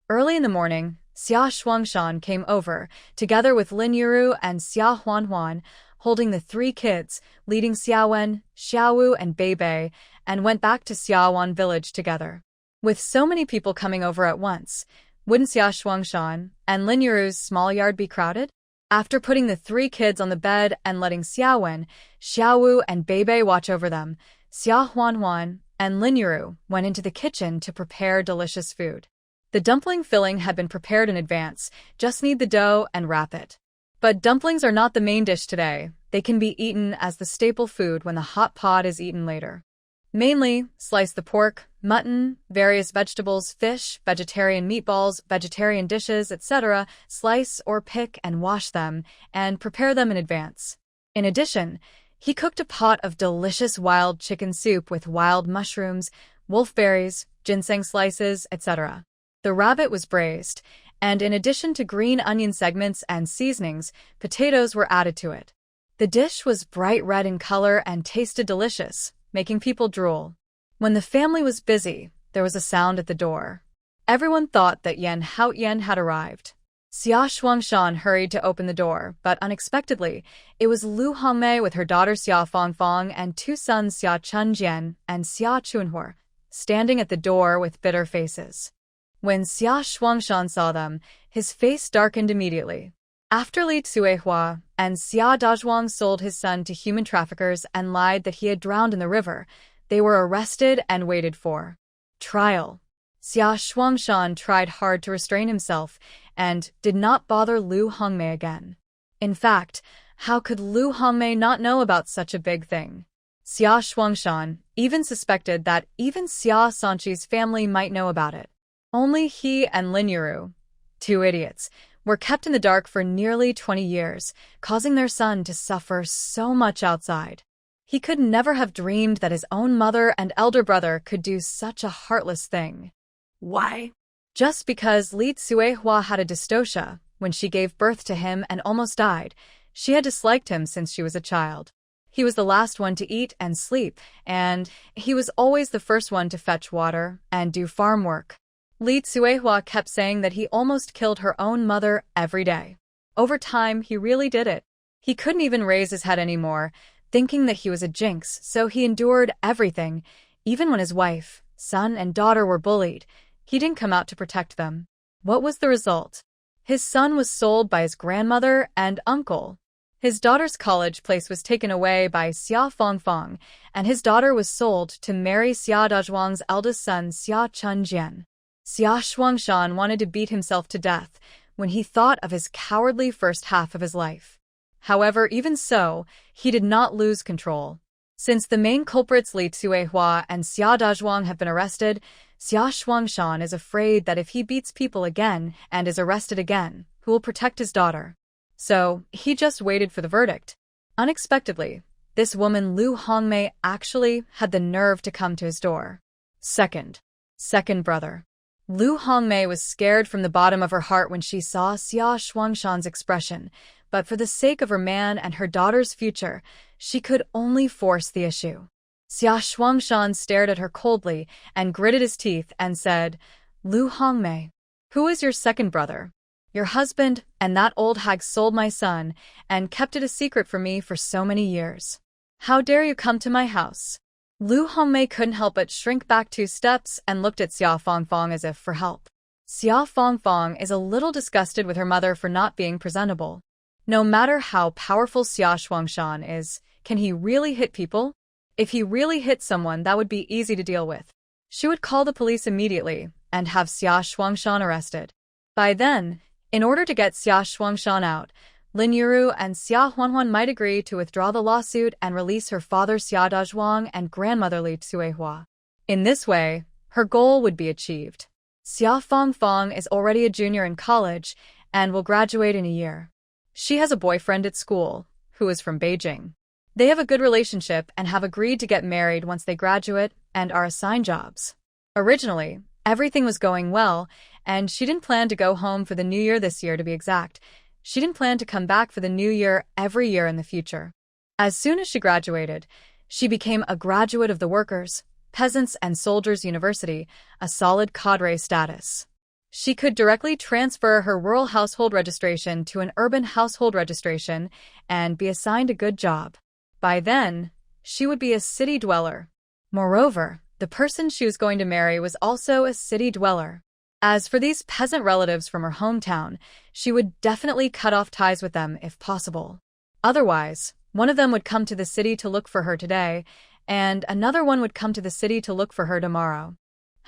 Speaker 1: Early in the morning, Xia Shuangshan came over, together with Lin Yuru and Xia Huan, holding the 3 kids, leading Xiaowen, Xiaowu, and Bebe, and went back to Xiaowan village together. With so many people coming over at once, wouldn't Xia Shuangshan and Lin Yuru's small yard be crowded? After putting the 3 kids on the bed and letting Xiaowen, Xiaowu, and Bebe watch over them, Xia Huan and Lin Yuru went into the kitchen to prepare delicious food. The dumpling filling had been prepared in advance, just knead the dough and wrap it. But dumplings are not the main dish today. They can be eaten as the staple food when the hot pot is eaten later. Mainly, slice the pork, mutton, various vegetables, fish, vegetarian meatballs, vegetarian dishes, etc., slice or pick and wash them, and prepare them in advance. In addition, he cooked a pot of delicious wild chicken soup with wild mushrooms, wolfberries, ginseng slices, etc. The rabbit was braised, and in addition to green onion segments and seasonings, potatoes were added to it. The dish was bright red in color and tasted delicious, making people drool. When the family was busy, there was a sound at the door. Everyone thought that Yan Haotian had arrived. Xia Shuangshan hurried to open the door, but unexpectedly, it was Lu Hongmei with her daughter Xia Fangfang and 2 sons Xia Chunjian and Xia Chunhua, standing at the door with bitter faces. When Xia Shuangshan saw them, his face darkened immediately. After Li Tsuehua and Xia Dazhuang sold his son to human traffickers and lied that he had drowned in the river, they were arrested and waited for trial. Xia Shuangshan tried hard to restrain himself and did not bother Lu Hongmei again. In fact, how could Lu Hongmei not know about such a big thing? Xia Shuangshan even suspected that even Xia Sanchi's family might know about it. Only he and Lin Yuru, 2 idiots, were kept in the dark for nearly 20 years, causing their son to suffer so much outside. He could never have dreamed that his own mother and elder brother could do such a heartless thing.
Speaker 3: Why?
Speaker 1: Just because Li Tsuehua had a dystocia when she gave birth to him and almost died, she had disliked him since she was a child. He was the last one to eat and sleep, and he was always the first one to fetch water and do farm work. Li Tsuehua kept saying that he almost killed her own mother every day. Over time, he really did it. He couldn't even raise his head anymore, thinking that he was a jinx, so he endured everything. Even when his wife, son, and daughter were bullied, he didn't come out to protect them. What was the result? His son was sold by his grandmother and uncle. His daughter's college place was taken away by Xia Fangfang, and his daughter was sold to marry Xia Dazhuang's eldest son, Xia Chunjian. Xia Shuangshan wanted to beat himself to death when he thought of his cowardly first half of his life. However, even so, he did not lose control. Since the main culprits Li Tsuehua and Xia Dazhuang have been arrested, Xia Shuangshan is afraid that if he beats people again and is arrested again, who will protect his daughter? So, he just waited for the verdict. Unexpectedly, this woman Lu Hongmei actually had the nerve to come to his door. Second brother. Lu Hongmei was scared from the bottom of her heart when she saw Xia Shuangshan's expression, but for the sake of her man and her daughter's future, she could only force the issue. Xia Shuangshan stared at her coldly and gritted his teeth and said, "Lu Hongmei, who is your second brother? Your husband and that old hag sold my son and kept it a secret from me for so many years. How dare you come to my house?" Lu Hongmei couldn't help but shrink back 2 steps and looked at Xia Fangfang as if for help. Xia Fangfang is a little disgusted with her mother for not being presentable. No matter how powerful Xia Shuangshan is, can he really hit people? If he really hit someone, that would be easy to deal with. She would call the police immediately and have Xia Shuangshan arrested. By then, in order to get Xia Shuangshan out, Lin Yuru and Xia Huanhuan might agree to withdraw the lawsuit and release her father Xia Dazhuang and grandmother Li Tsuehua. In this way, her goal would be achieved. Xia Fangfang is already a junior in college and will graduate in a year. She has a boyfriend at school, who is from Beijing. They have a good relationship and have agreed to get married once they graduate and are assigned jobs. Originally, everything was going well, and she didn't plan to go home for the new year this year, to be exact. She didn't plan to come back for the new year every year in the future. As soon as she graduated, she became a graduate of the Workers', Peasants' and Soldiers' University, a solid cadre status. She could directly transfer her rural household registration to an urban household registration and be assigned a good job. By then, she would be a city dweller. Moreover, the person she was going to marry was also a city dweller. As for these peasant relatives from her hometown, she would definitely cut off ties with them if possible. Otherwise, one of them would come to the city to look for her today, and another one would come to the city to look for her tomorrow.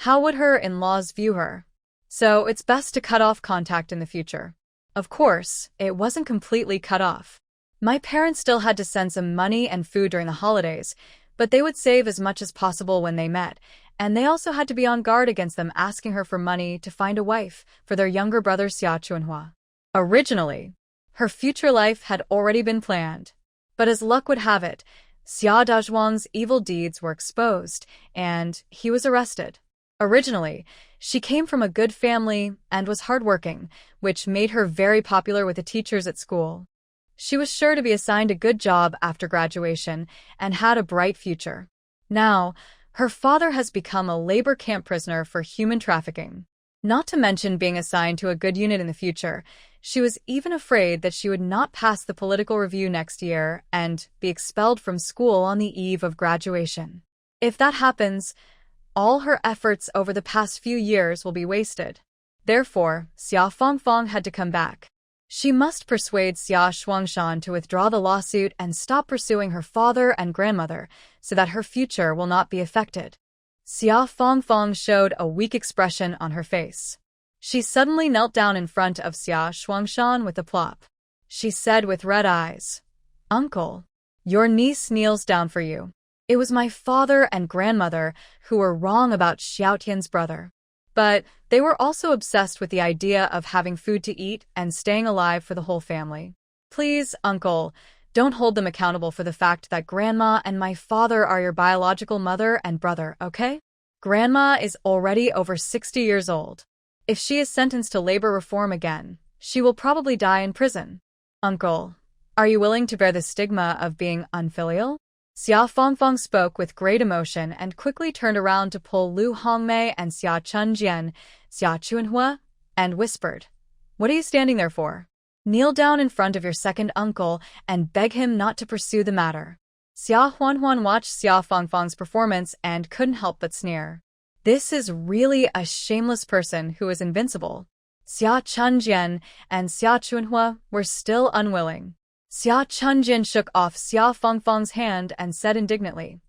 Speaker 1: How would her in-laws view her? So it's best to cut off contact in the future. Of course, it wasn't completely cut off. My parents still had to send some money and food during the holidays, but they would save as much as possible when they met, and they also had to be on guard against them asking her for money to find a wife for their younger brother Xia Chunhua. Originally, her future life had already been planned. But as luck would have it, Xia Dazhuang's evil deeds were exposed, and he was arrested. Originally, she came from a good family and was hardworking, which made her very popular with the teachers at school. She was sure to be assigned a good job after graduation and had a bright future. Now, her father has become a labor camp prisoner for human trafficking. Not to mention being assigned to a good unit in the future, she was even afraid that she would not pass the political review next year and be expelled from school on the eve of graduation. If that happens, all her efforts over the past few years will be wasted. Therefore, Xia Fangfang had to come back. She must persuade Xia Shuangshan to withdraw the lawsuit and stop pursuing her father and grandmother so that her future will not be affected. Xia Fangfang showed a weak expression on her face. She suddenly knelt down in front of Xia Shuangshan with a plop. She said with red eyes, "Uncle, your niece kneels down for you. It was my father and grandmother who were wrong about Xiaotian's brother. But they were also obsessed with the idea of having food to eat and staying alive for the whole family. Please, uncle, don't hold them accountable for the fact that grandma and my father are your biological mother and brother, okay? Grandma is already over 60 years old. If she is sentenced to labor reform again, she will probably die in prison. Uncle, are you willing to bear the stigma of being unfilial? Xia Fangfang spoke with great emotion and quickly turned around to pull Lu Hongmei and Xia Chunjian, Xia Chuanhua, and whispered, "What are you standing there for? Kneel down in front of your second uncle and beg him not to pursue the matter." Xia Huanhuan watched Xia Fangfang's performance and couldn't help but sneer. This is really a shameless person who is invincible. Xia Chunjian and Xia Chuanhua were still unwilling. Xia Chunjian shook off Xia Fangfang's hand and said indignantly,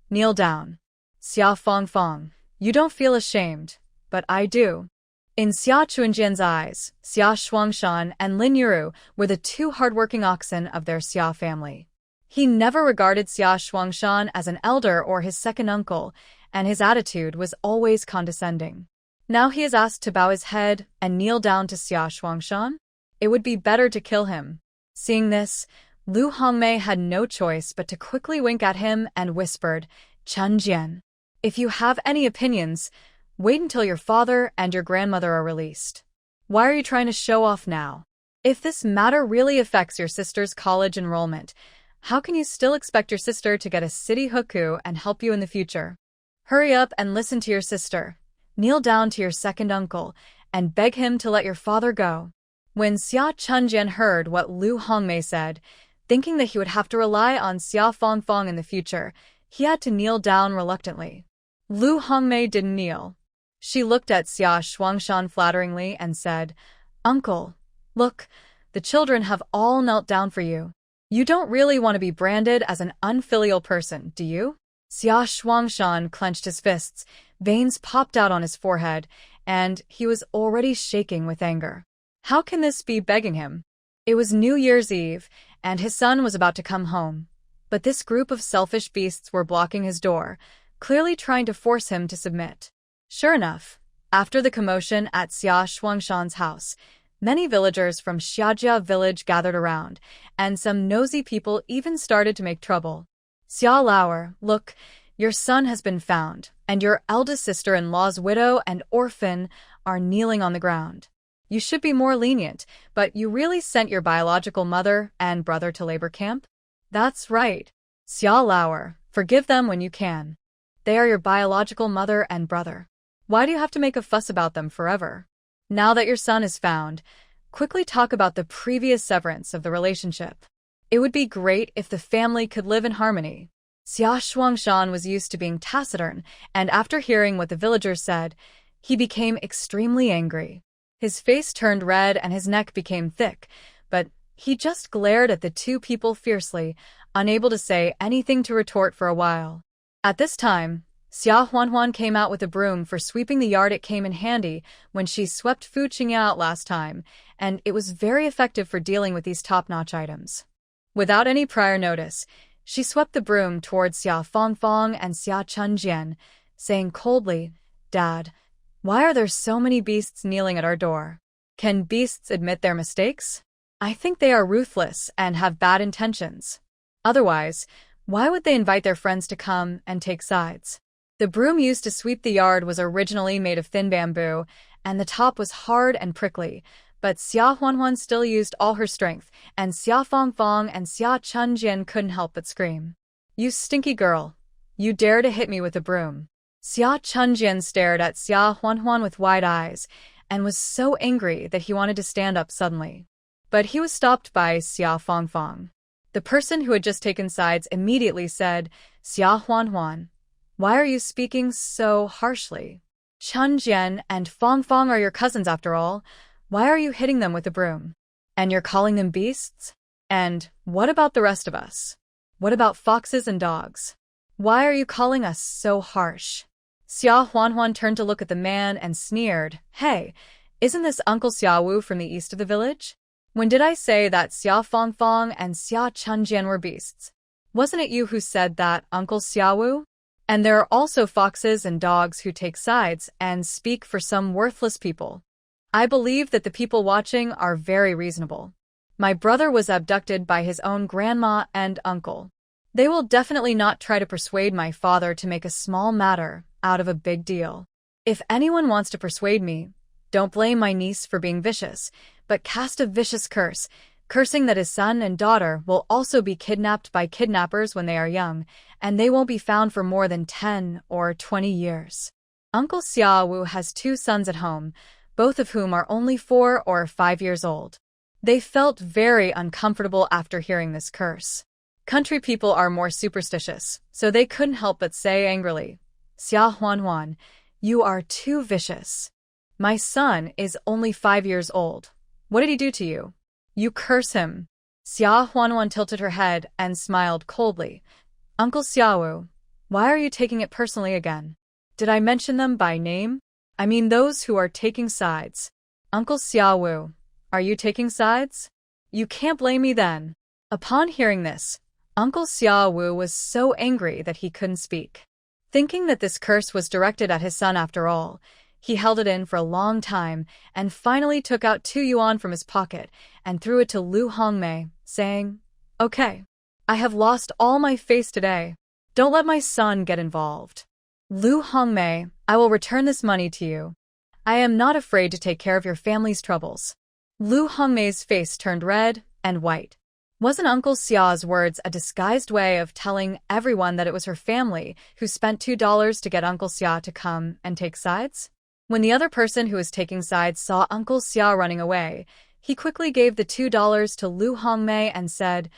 Speaker 1: "Kneel down." Xia Fangfang, you don't feel ashamed, but I do. In Xia Chunjian's eyes, Xia Shuangshan and Lin Yuru were the two hardworking oxen of their Xia family. He never regarded Xia Shuangshan as an elder or his second uncle, and his attitude was always condescending. Now he is asked to bow his head and kneel down to Xia Shuangshan? It would be better to kill him. Seeing this, Lu Hongmei had no choice but to quickly wink at him and whispered, "Chunjian, if you have any opinions, wait until your father and your grandmother are released. Why are you trying to show off now? If this matter really affects your sister's college enrollment, how can you still expect your sister to get a city hukou and help you in the future? Hurry up and listen to your sister. Kneel down to your second uncle and beg him to let your father go." When Xia Chunjian heard what Lu Hongmei said, thinking that he would have to rely on Xia Fangfang in the future, he had to kneel down reluctantly. Lu Hongmei didn't kneel. She looked at Xia Shuangshan flatteringly and said, "Uncle, look, the children have all knelt down for you. You don't really want to be branded as an unfilial person, do you?" Xia Shuangshan clenched his fists, veins popped out on his forehead, and he was already shaking with anger. How can this be begging him? It was New Year's Eve, and his son was about to come home. But this group of selfish beasts were blocking his door, clearly trying to force him to submit. Sure enough, after the commotion at Xia Shuangshan's house, many villagers from Xiajia village gathered around, and some nosy people even started to make trouble. "Xia Lauer, look, your son has been found, and your eldest sister-in-law's widow and orphan are kneeling on the ground. You should be more lenient, but you really sent your biological mother and brother to labor camp? That's right. Xia Lauer, forgive them when you can. They are your biological mother and brother. Why do you have to make a fuss about them forever? Now that your son is found, quickly talk about the previous severance of the relationship. It would be great if the family could live in harmony." Xia Shuangshan was used to being taciturn, and after hearing what the villagers said, he became extremely angry. His face turned red and his neck became thick, but he just glared at the two people fiercely, unable to say anything to retort for a while. At this time, Xia Huanhuan came out with a broom for sweeping the yard. It came in handy when she swept Fu Qingya out last time, and it was very effective for dealing with these top-notch items. Without any prior notice, she swept the broom towards Xia Fangfang and Xia Chunjian, saying coldly, "Dad, why are there so many beasts kneeling at our door? Can beasts admit their mistakes? I think they are ruthless and have bad intentions. Otherwise, why would they invite their friends to come and take sides?" The broom used to sweep the yard was originally made of thin bamboo, and the top was hard and prickly, but Xia Huanhuan still used all her strength, and Xia Fangfang and Xia Chunjian couldn't help but scream. "You stinky girl! You dare to hit me with a broom!" Xia Chunjian stared at Xia Huanhuan with wide eyes, and was so angry that he wanted to stand up suddenly. But he was stopped by Xia Fangfang. The person who had just taken sides immediately said, "Xia Huanhuan, why are you speaking so harshly? Chunjian and Fangfang are your cousins after all. Why are you hitting them with a broom? And you're calling them beasts? And what about the rest of us? What about foxes and dogs? Why are you calling us so harsh?" Xia Huanhuan turned to look at the man and sneered, "Hey, isn't this Uncle Xiaowu from the east of the village? When did I say that Xia Fangfang and Xia Chunjian were beasts? Wasn't it you who said that, Uncle Xiaowu?" And there are also foxes and dogs who take sides and speak for some worthless people. I believe that the people watching are very reasonable. My brother was abducted by his own grandma and uncle. They will definitely not try to persuade my father to make a small matter out of a big deal. If anyone wants to persuade me, don't blame my niece for being vicious, but cast a vicious curse, cursing that his son and daughter will also be kidnapped by kidnappers when they are young, and they won't be found for more than 10 or 20 years. Uncle Xiaowu has 2 sons at home, both of whom are only 4 or 5 years old. They felt very uncomfortable after hearing this curse. Country people are more superstitious, so they couldn't help but say angrily, "Xia Huanhuan, you are too vicious. My son is only 5 years old. What did he do to you? You curse him." Xia Huanhuan tilted her head and smiled coldly. "Uncle Xiaowu, why are you taking it personally again? Did I mention them by name? I mean those who are taking sides." "Uncle Xiaowu, are you taking sides? You can't blame me then." Upon hearing this, Uncle Xiaowu was so angry that he couldn't speak. Thinking that this curse was directed at his son after all, he held it in for a long time and finally took out 2 yuan from his pocket and threw it to Lu Hongmei, saying, "Okay, I have lost all my face today. Don't let my son get involved. Lu Hongmei, I will return this money to you. I am not afraid to take care of your family's troubles." Lu Hongmei's face turned red and white. Wasn't Uncle Xia's words a disguised way of telling everyone that it was her family who spent $2 to get Uncle Xia to come and take sides? When the other person who was taking sides saw Uncle Xia running away, he quickly gave the $2 to Lu Hongmei and said,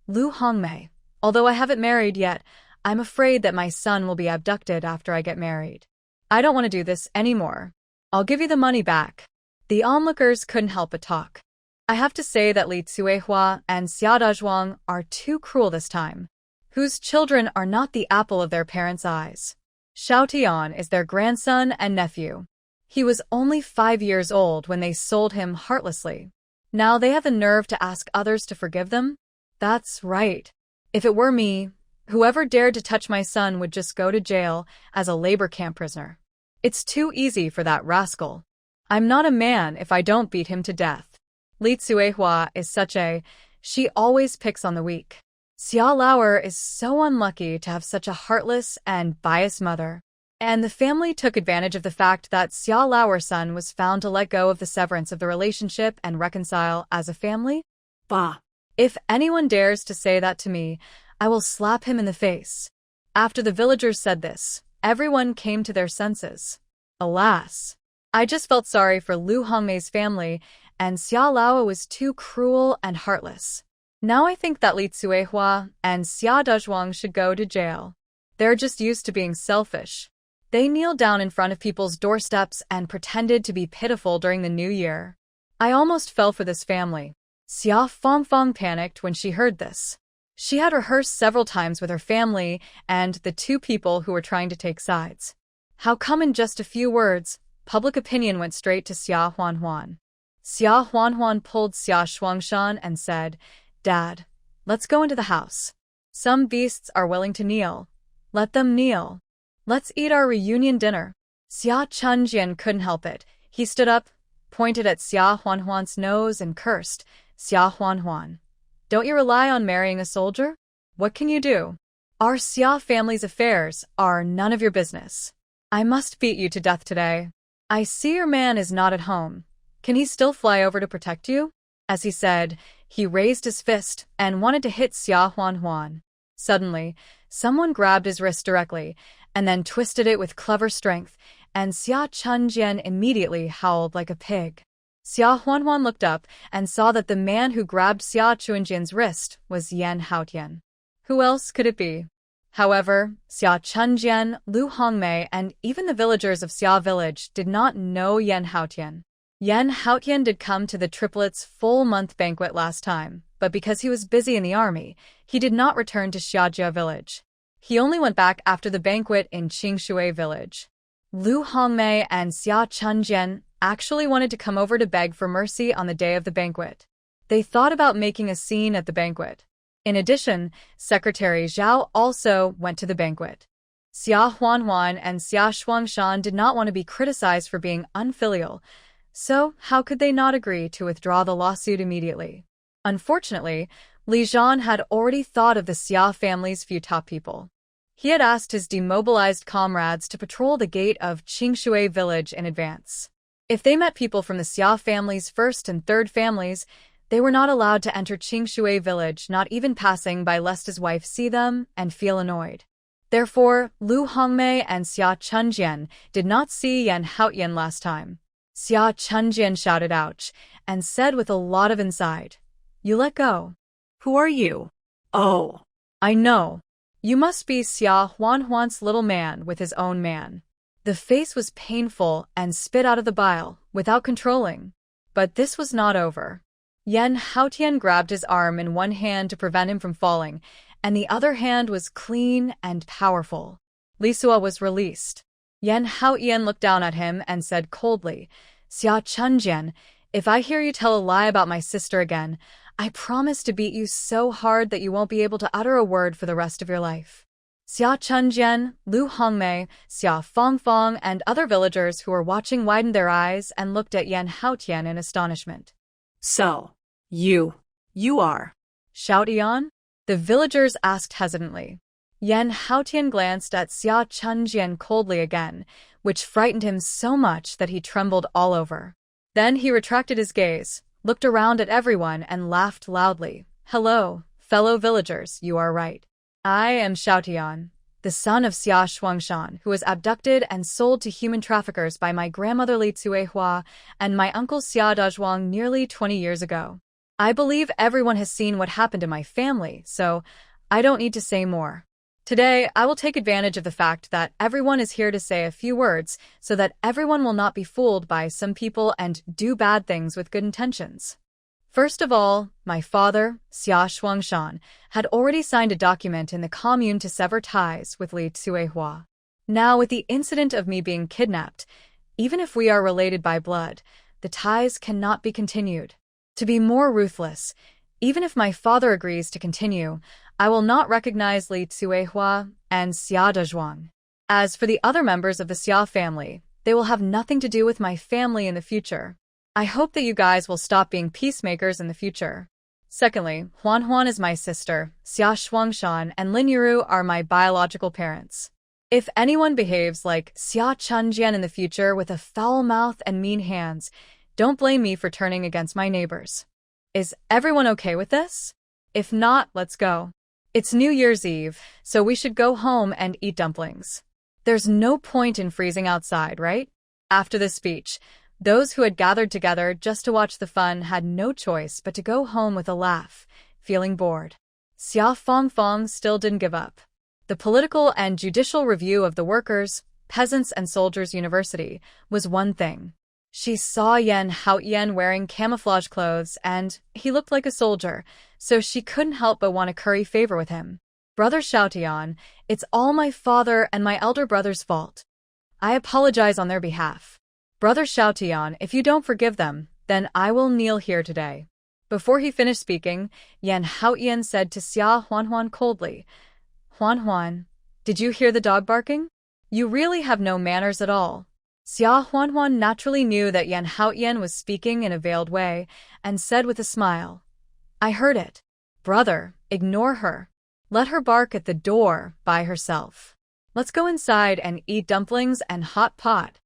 Speaker 1: "Lu Hongmei, although I haven't married yet, I'm afraid that my son will be abducted after I get married. I don't want to do this anymore. I'll give you the money back." The onlookers couldn't help but talk. I have to say that Li Cuihua and Xia Dazhuang are too cruel this time, whose children are not the apple of their parents' eyes. Xiao Tian is their grandson and nephew. He was only 5 years old when they sold him heartlessly. Now they have the nerve to ask others to forgive them? That's right. If it were me, whoever dared to touch my son would just go to jail as a labor camp prisoner. It's too easy for that rascal. I'm not a man if I don't beat him to death. Li Cuihua is she always picks on the weak. Xia Lauer is so unlucky to have such a heartless and biased mother. And the family took advantage of the fact that Xia Lauer's son was found to let go of the severance of the relationship and reconcile as a family.
Speaker 2: Bah!
Speaker 1: If anyone dares to say that to me, I will slap him in the face. After the villagers said this, everyone came to their senses. Alas! I just felt sorry for Lu Hongmei's family, and Xia Lao was too cruel and heartless. Now I think that Li Cuihua and Xia Dazhuang should go to jail. They're just used to being selfish. They kneeled down in front of people's doorsteps and pretended to be pitiful during the New Year. I almost fell for this family. Xia Fangfang panicked when she heard this. She had rehearsed several times with her family and the 2 people who were trying to take sides. How come in just a few words, public opinion went straight to Xia Huanhuan. Xia Huanhuan pulled Xia Shuangshan and said, "Dad, let's go into the house. Some beasts are willing to kneel. Let them kneel. Let's eat our reunion dinner." Xia Chunjian couldn't help it. He stood up, pointed at Xia Huanhuan's nose and cursed, "Xia Huanhuan, don't you rely on marrying a soldier? What can you do? Our Xia family's affairs are none of your business. I must beat you to death today. I see your man is not at home. Can he still fly over to protect you?" As he said, he raised his fist and wanted to hit Xia Huanhuan. Suddenly, someone grabbed his wrist directly and then twisted it with clever strength, and Xia Chunjian immediately howled like a pig. Xia Huanhuan looked up and saw that the man who grabbed Xia Chunjian's wrist was Yan Haotian. Who else could it be? However, Xia Chunjian, Lu Hongmei, and even the villagers of Xia village did not know Yan Haotian. Yan Haotian did come to the Triplets' full-month banquet last time, but because he was busy in the army, he did not return to Xiajia village. He only went back after the banquet in Qingshui village. Lu Hongmei and Xia Chunjian actually wanted to come over to beg for mercy on the day of the banquet. They thought about making a scene at the banquet. In addition, Secretary Zhao also went to the banquet. Xia Huanhuan and Xia Shuangshan did not want to be criticized for being unfilial, so how could they not agree to withdraw the lawsuit immediately? Unfortunately, Li Zhan had already thought of the Xia family's few top people. He had asked his demobilized comrades to patrol the gate of Qingshui village in advance. If they met people from the Xia family's first and third families, they were not allowed to enter Qingshui village, not even passing by lest his wife see them and feel annoyed. Therefore, Lu Hongmei and Xia Chunjian did not see Yan Haotian last time. Xia Chunjian shouted ouch and said with a lot of inside, "You let go."
Speaker 3: Who are you? Oh,
Speaker 1: I know. You must be Xia Huanhuan's little man with his own man. The face was painful and spit out of the bile, without controlling. But this was not over. Yan Haotian grabbed his arm in one hand to prevent him from falling, and the other hand was clean and powerful. Li Sua was released. Yan Haotian looked down at him and said coldly, "Xia Chunjian, if I hear you tell a lie about my sister again, I promise to beat you so hard that you won't be able to utter a word for the rest of your life." Xia Chunjian, Lu Hongmei, Xia Fongfong, and other villagers who were watching widened their eyes and looked at Yan Haotian in astonishment.
Speaker 3: so, you are.
Speaker 1: Xiaotian? The villagers asked hesitantly. Yan Haotian glanced at Xia Chunjian coldly again, which frightened him so much that he trembled all over. Then he retracted his gaze, looked around at everyone, and laughed loudly. "Hello, fellow villagers, you are right. I am Xiaotian, the son of Xia Shuangshan, who was abducted and sold to human traffickers by my grandmother Li Cuehua and my uncle Xia Dazhuang nearly 20 years ago. I believe everyone has seen what happened to my family, so I don't need to say more. Today, I will take advantage of the fact that everyone is here to say a few words so that everyone will not be fooled by some people and do bad things with good intentions. First of all, my father, Xia Shuangshan, had already signed a document in the commune to sever ties with Li Cuehua. Now, with the incident of me being kidnapped, even if we are related by blood, the ties cannot be continued. To be more ruthless, even if my father agrees to continue, I will not recognize Li Cuehua and Xia Dazhuang. As for the other members of the Xia family, they will have nothing to do with my family in the future. I hope that you guys will stop being peacemakers in the future. Secondly, Huanhuan is my sister, Xia Shuangshan and Lin Yiru are my biological parents. If anyone behaves like Xia Chunjian in the future with a foul mouth and mean hands, don't blame me for turning against my neighbors. Is everyone okay with this? If not, let's go. It's New Year's Eve, so we should go home and eat dumplings. There's no point in freezing outside, right? After this speech, those who had gathered together just to watch the fun had no choice but to go home with a laugh, feeling bored. Xia Fongfong still didn't give up. The political and judicial review of the Workers', Peasants' and Soldiers' University was one thing. She saw Yan Haotian wearing camouflage clothes and he looked like a soldier, so she couldn't help but want to curry favor with him. Brother Xiaotian, it's all my father and my elder brother's fault. I apologize on their behalf. Brother Xiaotian, if you don't forgive them, then I will kneel here today. Before he finished speaking, Yan Haotian said to Xia Huanhuan coldly, "Huanhuan, did you hear the dog barking? You really have no manners at all." Xia Huanhuan naturally knew that Yan Haotian was speaking in a veiled way, and said with a smile, "I heard it. Brother, ignore her. Let her bark at the door by herself. Let's go inside and eat dumplings and hot pot."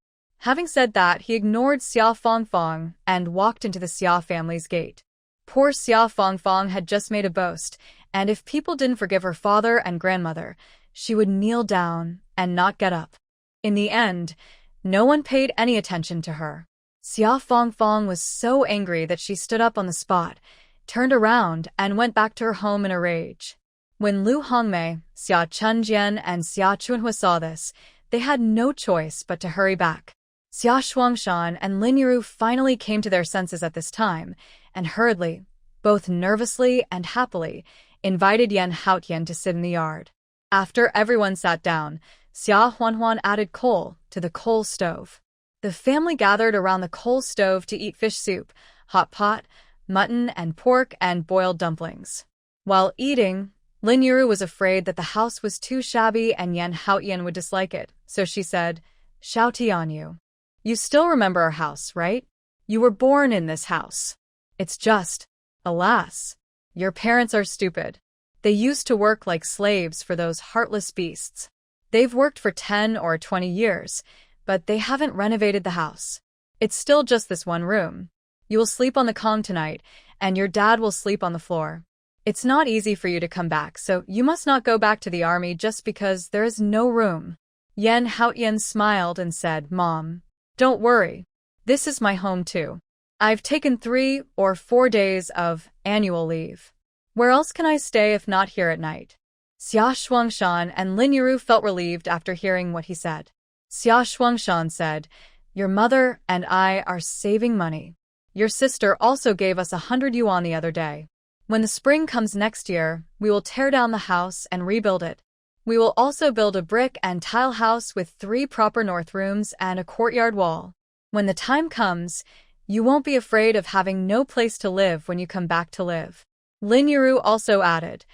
Speaker 1: Having said that, he ignored Xia Fongfong and walked into the Xia family's gate. Poor Xia Fongfong had just made a boast, and if people didn't forgive her father and grandmother, she would kneel down and not get up. In the end, no one paid any attention to her. Xia Fongfong was so angry that she stood up on the spot, turned around, and went back to her home in a rage. When Lu Hongmei, Xia Chunjian, and Xia Chunhua saw this, they had no choice but to hurry back. Xia Shuangshan and Lin Yiru finally came to their senses at this time, and hurriedly, both nervously and happily, invited Yan Haotian to sit in the yard. After everyone sat down, Xia Huanhuan added coal to the coal stove. The family gathered around the coal stove to eat fish soup, hot pot, mutton and pork, and boiled dumplings. While eating, Lin Yuru was afraid that the house was too shabby and Yan Haotian would dislike it, so she said, "Shouty on you. You still remember our house, right? You were born in this house. It's just, alas, your parents are stupid. They used to work like slaves for those heartless beasts. They've worked for 10 or 20 years, but they haven't renovated the house. It's still just this one room. You will sleep on the Kong tonight, and your dad will sleep on the floor. It's not easy for you to come back, so you must not go back to the army just because there is no room." Yan Haotian smiled and said, "Mom, don't worry. This is my home too. I've taken 3 or 4 days of annual leave. Where else can I stay if not here at night?" Xia Shuangshan and Lin Yuru felt relieved after hearing what he said. Xia Shuangshan said, "Your mother and I are saving money. Your sister also gave us 100 yuan the other day. When the spring comes next year, we will tear down the house and rebuild it. We will also build a brick and tile house with 3 proper north rooms and a courtyard wall. When the time comes, you won't be afraid of having no place to live when you come back to live." Lin Yuru also added,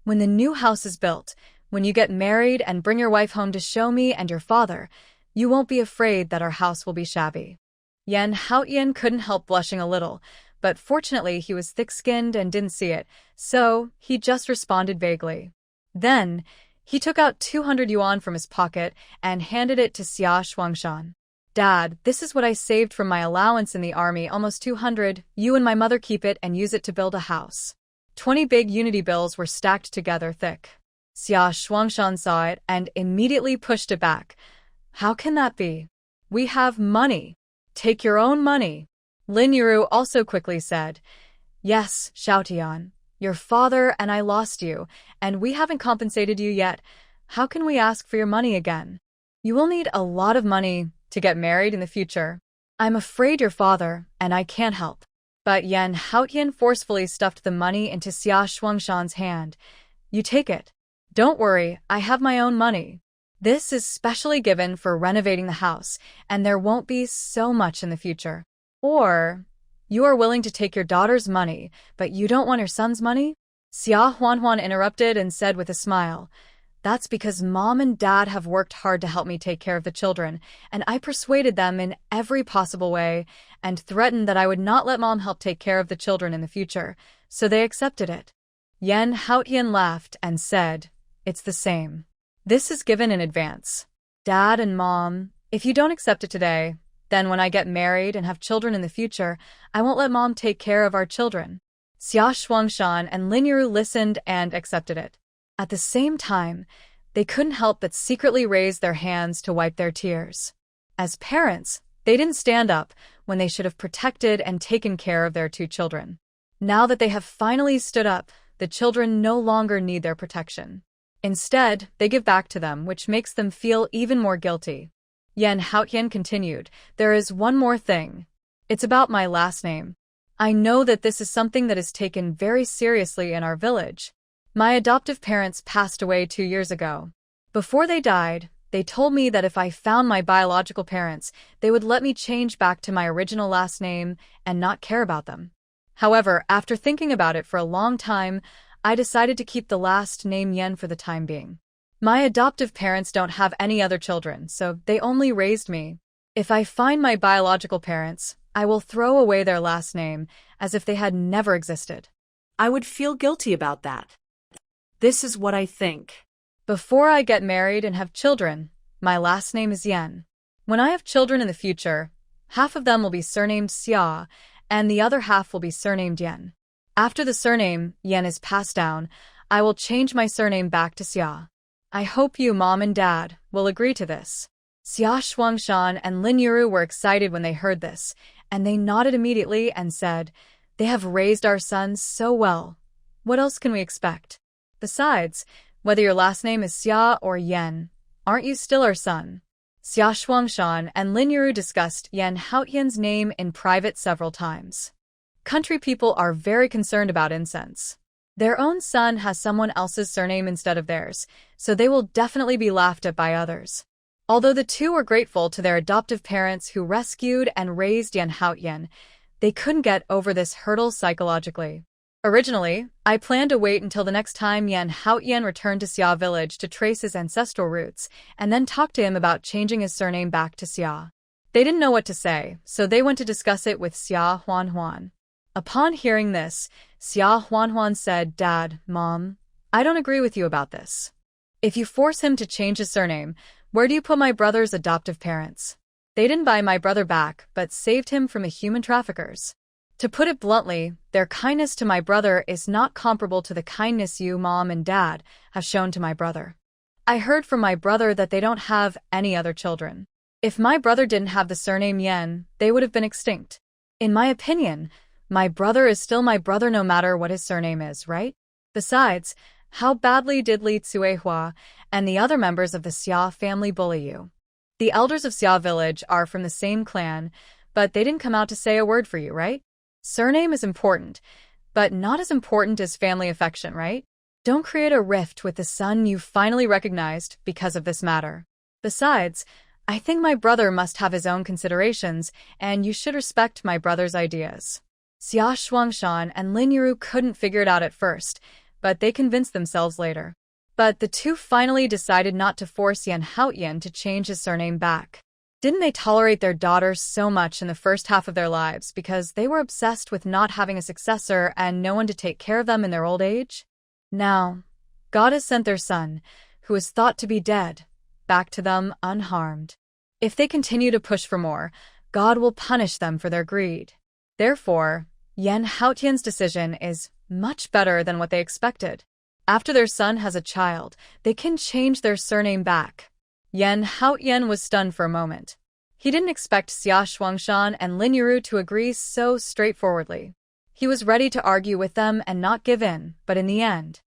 Speaker 1: "When the new house is built, when you get married and bring your wife home to show me and your father, you won't be afraid that our house will be shabby." Yan Haotian couldn't help blushing a little, but fortunately he was thick-skinned and didn't see it, so he just responded vaguely. Then, he took out 200 yuan from his pocket and handed it to Xia Shuangshan. "Dad, this is what I saved from my allowance in the army, almost 200. You and my mother keep it and use it to build a house." 20 big unity bills were stacked together thick. Xia Shuangshan saw it and immediately pushed it back. "How can that be? We have money. Take your own money." Lin Yuru also quickly said, "Yes, Xiaotian, your father and I lost you, and we haven't compensated you yet. How can we ask for your money again? You will need a lot of money to get married in the future. I'm afraid your father and I can't help." But Yan Haotian forcefully stuffed the money into Xia Shuangshan's hand. "You take it. Don't worry, I have my own money. This is specially given for renovating the house, and there won't be so much in the future. Or, you are willing to take your daughter's money, but you don't want your son's money?" Xia Huanhuan interrupted and said with a smile, "That's because Mom and Dad have worked hard to help me take care of the children, and I persuaded them in every possible way and threatened that I would not let Mom help take care of the children in the future, so they accepted it." Yan Haotian laughed and said, "It's the same. This is given in advance. Dad and Mom, if you don't accept it today, then when I get married and have children in the future, I won't let Mom take care of our children." Xia Shuangshan and Lin Yuru listened and accepted it. At the same time, they couldn't help but secretly raise their hands to wipe their tears. As parents, they didn't stand up when they should have protected and taken care of their 2 children. Now that they have finally stood up, the children no longer need their protection. Instead, they give back to them, which makes them feel even more guilty. Yan Haotian continued, "There is one more thing. It's about my last name. I know that this is something that is taken very seriously in our village. My adoptive parents passed away 2 years ago. Before they died, they told me that if I found my biological parents, they would let me change back to my original last name and not care about them. However, after thinking about it for a long time, I decided to keep the last name Yan for the time being. My adoptive parents don't have any other children, so they only raised me. If I find my biological parents, I will throw away their last name as if they had never existed."
Speaker 3: I would feel guilty about that. This is what I think.
Speaker 1: Before I get married and have children, my last name is Yan. When I have children in the future, half of them will be surnamed Xia, and the other half will be surnamed Yan. After the surname Yan is passed down, I will change my surname back to Xia. I hope you, Mom and Dad, will agree to this." Xia Shuangshan and Lin Yuru were excited when they heard this, and they nodded immediately and said, "They have raised our sons so well. What else can we expect? Besides, whether your last name is Xia or Yan, aren't you still our son?" Xia Shuangshan and Lin Yuru discussed Yan Haotian's name in private several times. Country people are very concerned about incense. Their own son has someone else's surname instead of theirs, so they will definitely be laughed at by others. Although the 2 were grateful to their adoptive parents who rescued and raised Yan Haotian, they couldn't get over this hurdle psychologically. Originally, I planned to wait until the next time Yan Haotian returned to Xia village to trace his ancestral roots, and then talk to him about changing his surname back to Xia. They didn't know what to say, so they went to discuss it with Xia Huanhuan. Upon hearing this, Xia Huanhuan said, "Dad, Mom, I don't agree with you about this. If you force him to change his surname, where do you put my brother's adoptive parents? They didn't buy my brother back, but saved him from the human traffickers. To put it bluntly, their kindness to my brother is not comparable to the kindness you, Mom and Dad, have shown to my brother. I heard from my brother that they don't have any other children. If my brother didn't have the surname Yan, they would have been extinct. In my opinion, my brother is still my brother no matter what his surname is, right? Besides, how badly did Li Tsuehua and the other members of the Xia family bully you? The elders of Xia village are from the same clan, but they didn't come out to say a word for you, right? Surname is important, but not as important as family affection, right? Don't create a rift with the son you finally recognized because of this matter. Besides, I think my brother must have his own considerations, and you should respect my brother's ideas." Xia Shuangshan and Lin Yiru couldn't figure it out at first, but they convinced themselves later. But the two finally decided not to force Yan Haotian to change his surname back. Didn't they tolerate their daughter so much in the first half of their lives because they were obsessed with not having a successor and no one to take care of them in their old age? Now, God has sent their son, who is thought to be dead, back to them unharmed. If they continue to push for more, God will punish them for their greed. Therefore, Yan Haotian's decision is much better than what they expected. After their son has a child, they can change their surname back. Yan Haotian was stunned for a moment. He didn't expect Xia Shuangshan and Lin Yiru to agree so straightforwardly. He was ready to argue with them and not give in, but in the end,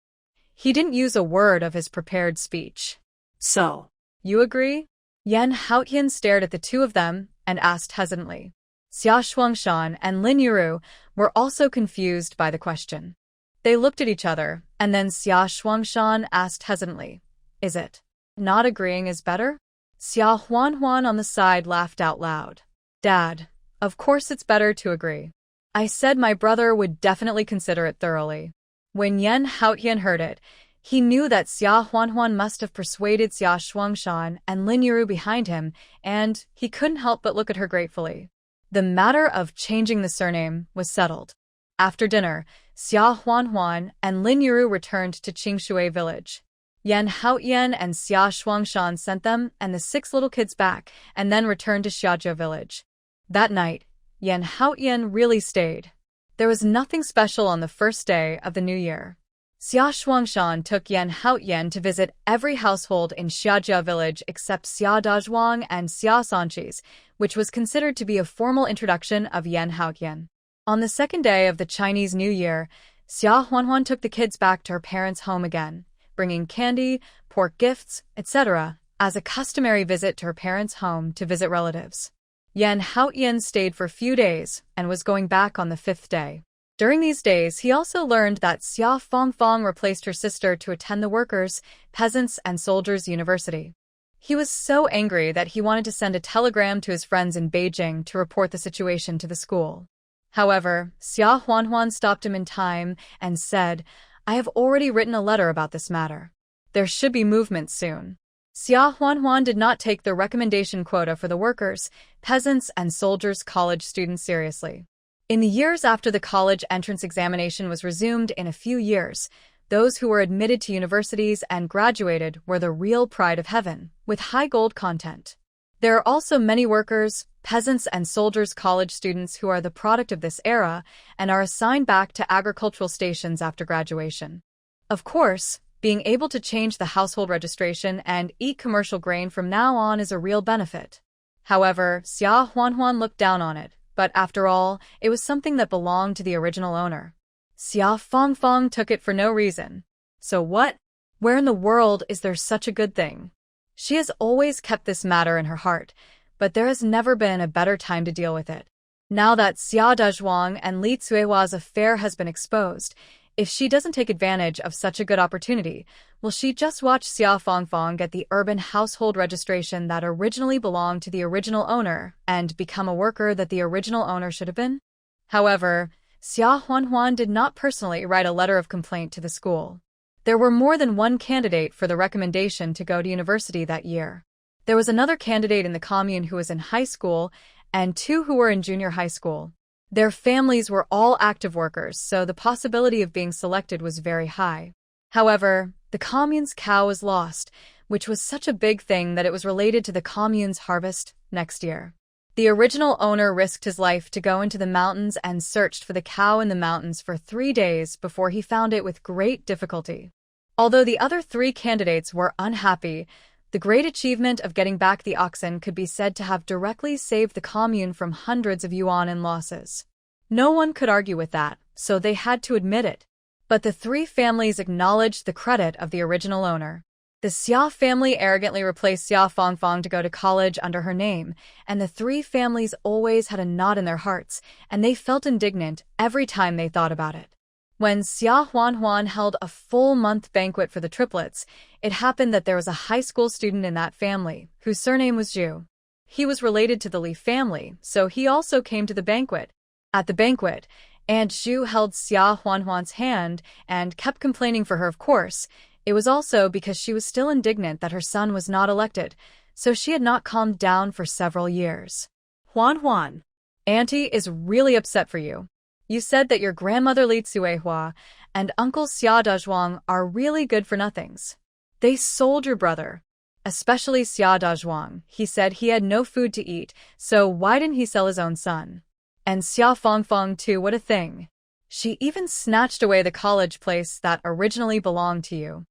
Speaker 1: he didn't use a word of his prepared speech.
Speaker 3: So,
Speaker 1: "You agree?" Yan Haotian stared at the two of them and asked hesitantly. Xia Shuangshan and Lin Yiru were also confused by the question. They looked at each other, and then Xia Shuangshan asked hesitantly, "Is it? Not agreeing is better?" Xia Huanhuan on the side laughed out loud. "Dad, of course it's better to agree. I said my brother would definitely consider it thoroughly." When Yan Haotian heard it, he knew that Xia Huanhuan must have persuaded Xia Shuangshan and Lin Yiru behind him, and he couldn't help but look at her gratefully. The matter of changing the surname was settled. After dinner, Xia Huanhuan and Lin Yiru returned to Qingshui village. Yan Haotian and Xia Shuangshan sent them and the 6 little kids back, and then returned to Xiajia village. That night, Yan Haotian really stayed. There was nothing special on the first day of the new year. Xia Shuangshan took Yan Haotian to visit every household in Xiajia village except Xia Dazhuang and Xia Sanqi's, which was considered to be a formal introduction of Yan Haotian. On the second day of the Chinese New Year, Xia Huanhuan took the kids back to her parents' home again, bringing candy, pork gifts, etc., as a customary visit to her parents' home to visit relatives. Yan Haotian stayed for a few days and was going back on the 5th day. During these days, he also learned that Xia Fangfang replaced her sister to attend the workers, peasants, and soldiers' university. He was so angry that he wanted to send a telegram to his friends in Beijing to report the situation to the school. However, Xia Huanhuan stopped him in time and said, "I have already written a letter about this matter. There should be movement soon." Xia Huanhuan did not take the recommendation quota for the workers, peasants, and soldiers' college students seriously. In the years after the college entrance examination was resumed in a few years, those who were admitted to universities and graduated were the real pride of heaven, with high gold content. There are also many workers, peasants, and soldiers' college students who are the product of this era and are assigned back to agricultural stations after graduation. Of course, being able to change the household registration and eat commercial grain from now on is a real benefit. However, Xia Huanhuan looked down on it, but after all, it was something that belonged to the original owner. Xia Fangfang took it for no reason. So what? Where in the world is there such a good thing? She has always kept this matter in her heart, but there has never been a better time to deal with it. Now that Xia Dazhuang and Li Tsuehua's affair has been exposed, if she doesn't take advantage of such a good opportunity, will she just watch Xia Fangfang get the urban household registration that originally belonged to the original owner and become a worker that the original owner should have been? However, Xia Huanhuan did not personally write a letter of complaint to the school. There were more than one candidate for the recommendation to go to university that year. There was another candidate in the commune who was in high school and two who were in junior high school. Their families were all active workers, so the possibility of being selected was very high. However, the commune's cow was lost, which was such a big thing that it was related to the commune's harvest next year. The original owner risked his life to go into the mountains and searched for the cow in the mountains for 3 days before he found it with great difficulty. Although the other 3 candidates were unhappy, the great achievement of getting back the oxen could be said to have directly saved the commune from hundreds of yuan in losses. No one could argue with that, so they had to admit it. But the 3 families acknowledged the credit of the original owner. The Xia family arrogantly replaced Xia Fangfang to go to college under her name, and the 3 families always had a knot in their hearts, and they felt indignant every time they thought about it. When Xia Huanhuan held a full-month banquet for the triplets, it happened that there was a high school student in that family, whose surname was Zhu. He was related to the Li family, so he also came to the banquet. At the banquet, Aunt Zhu held Xia Huanhuan's hand and kept complaining for her, of course. It was also because she was still indignant that her son was not elected, so she had not calmed down for several years.
Speaker 3: Huanhuan,
Speaker 1: Auntie is really upset for you. You said that your grandmother Li Tsuehua and Uncle Xia Dazhuang are really good-for-nothings. They sold your brother. Especially Xia Dazhuang. He said he had no food to eat, so why didn't he sell his own son? And Xia Fangfang too, what a thing. She even snatched away the college place that originally belonged to you.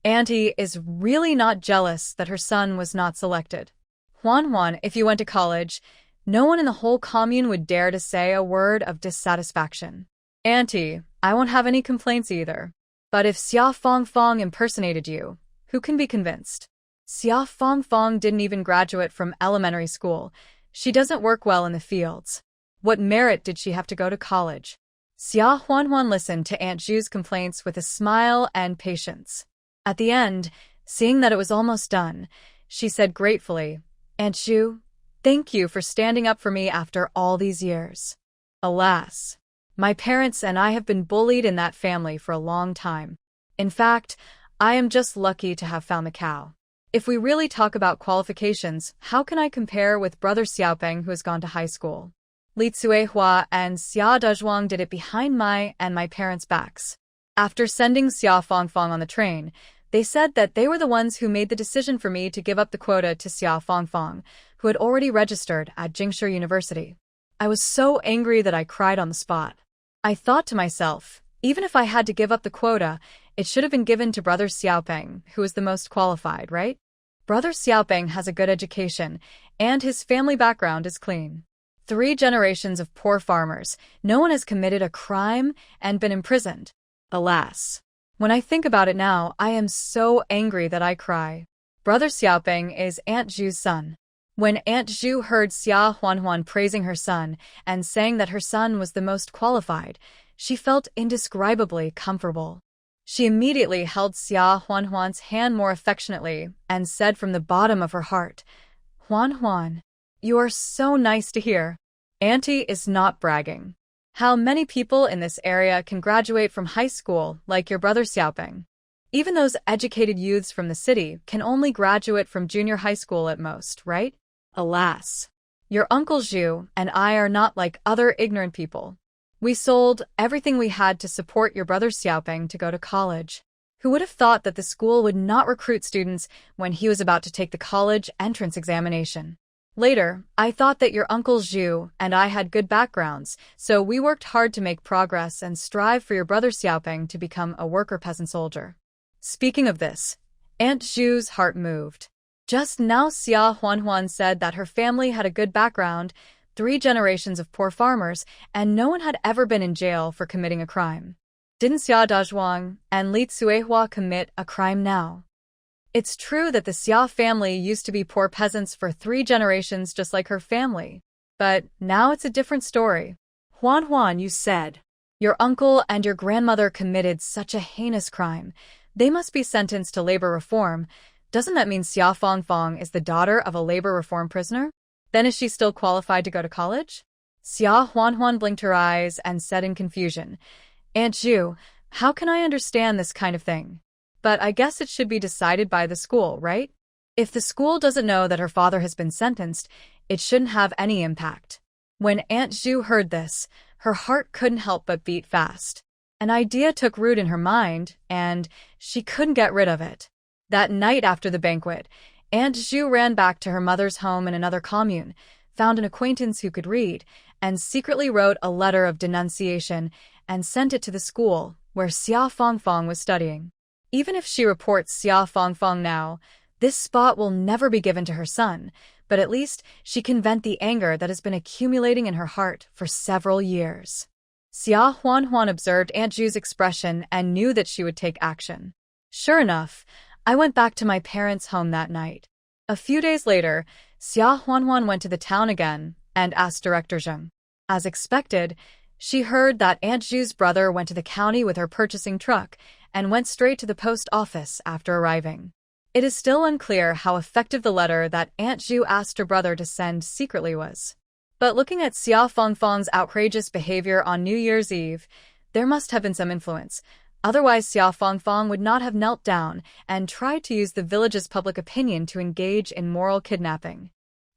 Speaker 1: Auntie is really not jealous that her son was not selected. Huanhuan, if you went to college, no one in the whole commune would dare to say a word of dissatisfaction. Auntie, I won't have any complaints either. But if Xia Fangfang impersonated you, who can be convinced? Xia Fangfang didn't even graduate from elementary school. She doesn't work well in the fields. What merit did she have to go to college? Xia Huanhuan listened to Aunt Zhu's complaints with a smile and patience. At the end, seeing that it was almost done, she said gratefully, Aunt Zhu, thank you for standing up for me after all these years. Alas, my parents and I have been bullied in that family for a long time. In fact, I am just lucky to have found the cow. If we really talk about qualifications, how can I compare with brother Xiaopeng who has gone to high school? Li Tsuehua and Xia Dazhuang did it behind my and my parents' backs. After sending Xia Fangfang on the train, they said that they were the ones who made the decision for me to give up the quota to Xia Fangfang, who had already registered at Jingshi University. I was so angry that I cried on the spot. I thought to myself, even if I had to give up the quota, it should have been given to brother Xiaopeng, who is the most qualified, right? Brother Xiaopeng has a good education, and his family background is clean. 3 generations of poor farmers, no one has committed a crime and been imprisoned. Alas. When I think about it now, I am so angry that I cry. Brother Xiaopeng is Aunt Zhu's son. When Aunt Zhu heard Xia Huanhuan praising her son and saying that her son was the most qualified, she felt indescribably comfortable. She immediately held Xia Huanhuan's hand more affectionately and said from the bottom of her heart, Huanhuan, you are so nice to hear. Auntie is not bragging. How many people in this area can graduate from high school like your brother Xiaopeng? Even those educated youths from the city can only graduate from junior high school at most, right? Alas. Your Uncle Zhu and I are not like other ignorant people. We sold everything we had to support your brother Xiaopeng to go to college. Who would have thought that the school would not recruit students when he was about to take the college entrance examination? Later, I thought that your Uncle Zhu and I had good backgrounds, so we worked hard to make progress and strive for your brother Xiaopeng to become a worker peasant soldier. Speaking of this, Aunt Zhu's heart moved. Just now Xia Huanhuan said that her family had a good background, 3 generations of poor farmers, and no one had ever been in jail for committing a crime. Didn't Xia Dazhuang and Li Tsuehua commit a crime now? It's true that the Xia family used to be poor peasants for 3 generations just like her family. But now it's a different story.
Speaker 3: Huanhuan, you said.
Speaker 1: Your uncle and your grandmother committed such a heinous crime. They must be sentenced to labor reform. Doesn't that mean Xia Fangfang is the daughter of a labor reform prisoner? Then is she still qualified to go to college? Xia Huanhuan blinked her eyes and said in confusion, Aunt Zhu, how can I understand this kind of thing? But I guess it should be decided by the school, right? If the school doesn't know that her father has been sentenced, it shouldn't have any impact. When Aunt Zhu heard this, her heart couldn't help but beat fast. An idea took root in her mind, and she couldn't get rid of it. That night after the banquet, Aunt Zhu ran back to her mother's home in another commune, found an acquaintance who could read, and secretly wrote a letter of denunciation and sent it to the school where Xia Fangfang was studying. Even if she reports Xia Fangfang now, this spot will never be given to her son, but at least she can vent the anger that has been accumulating in her heart for several years. Xia Huanhuan observed Aunt Zhu's expression and knew that she would take action. Sure enough, I went back to my parents' home that night. A few days later, Xia Huanhuan went to the town again and asked Director Zhang. As expected, she heard that Aunt Zhu's brother went to the county with her purchasing truck and went straight to the post office after arriving. It is still unclear how effective the letter that Aunt Zhu asked her brother to send secretly was. But looking at Xia Fangfang's outrageous behavior on New Year's Eve, there must have been some influence. Otherwise, Xia Fangfang would not have knelt down and tried to use the village's public opinion to engage in moral kidnapping.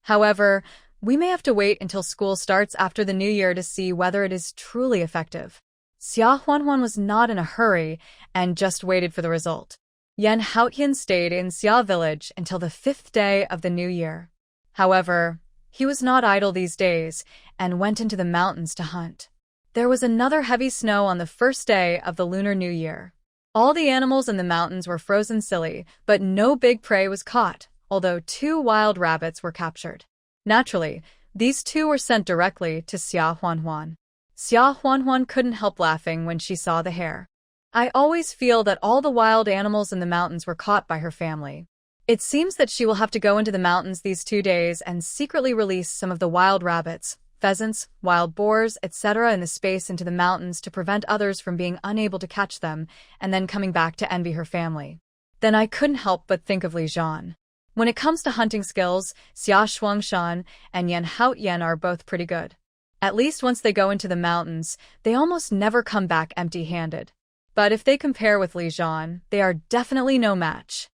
Speaker 1: However, we may have to wait until school starts after the new year to see whether it is truly effective. Xia Huanhuan was not in a hurry and just waited for the result. Yan Haotian stayed in Xia village until the 5th day of the new year. However, he was not idle these days and went into the mountains to hunt. There was another heavy snow on the first day of the Lunar New Year. All the animals in the mountains were frozen silly, but no big prey was caught, although 2 wild rabbits were captured. Naturally, these 2 were sent directly to Xia Huanhuan. Xia Huanhuan couldn't help laughing when she saw the hare. I always feel that all the wild animals in the mountains were caught by her family. It seems that she will have to go into the mountains these 2 days and secretly release some of the wild rabbits, pheasants, wild boars, etc. in the space into the mountains to prevent others from being unable to catch them and then coming back to envy her family. Then I couldn't help but think of Li Zhan. When it comes to hunting skills, Xia Shuangshan and Yan Haotian are both pretty good. At least once they go into the mountains, they almost never come back empty-handed. But if they compare with Li Zhan, they are definitely no match.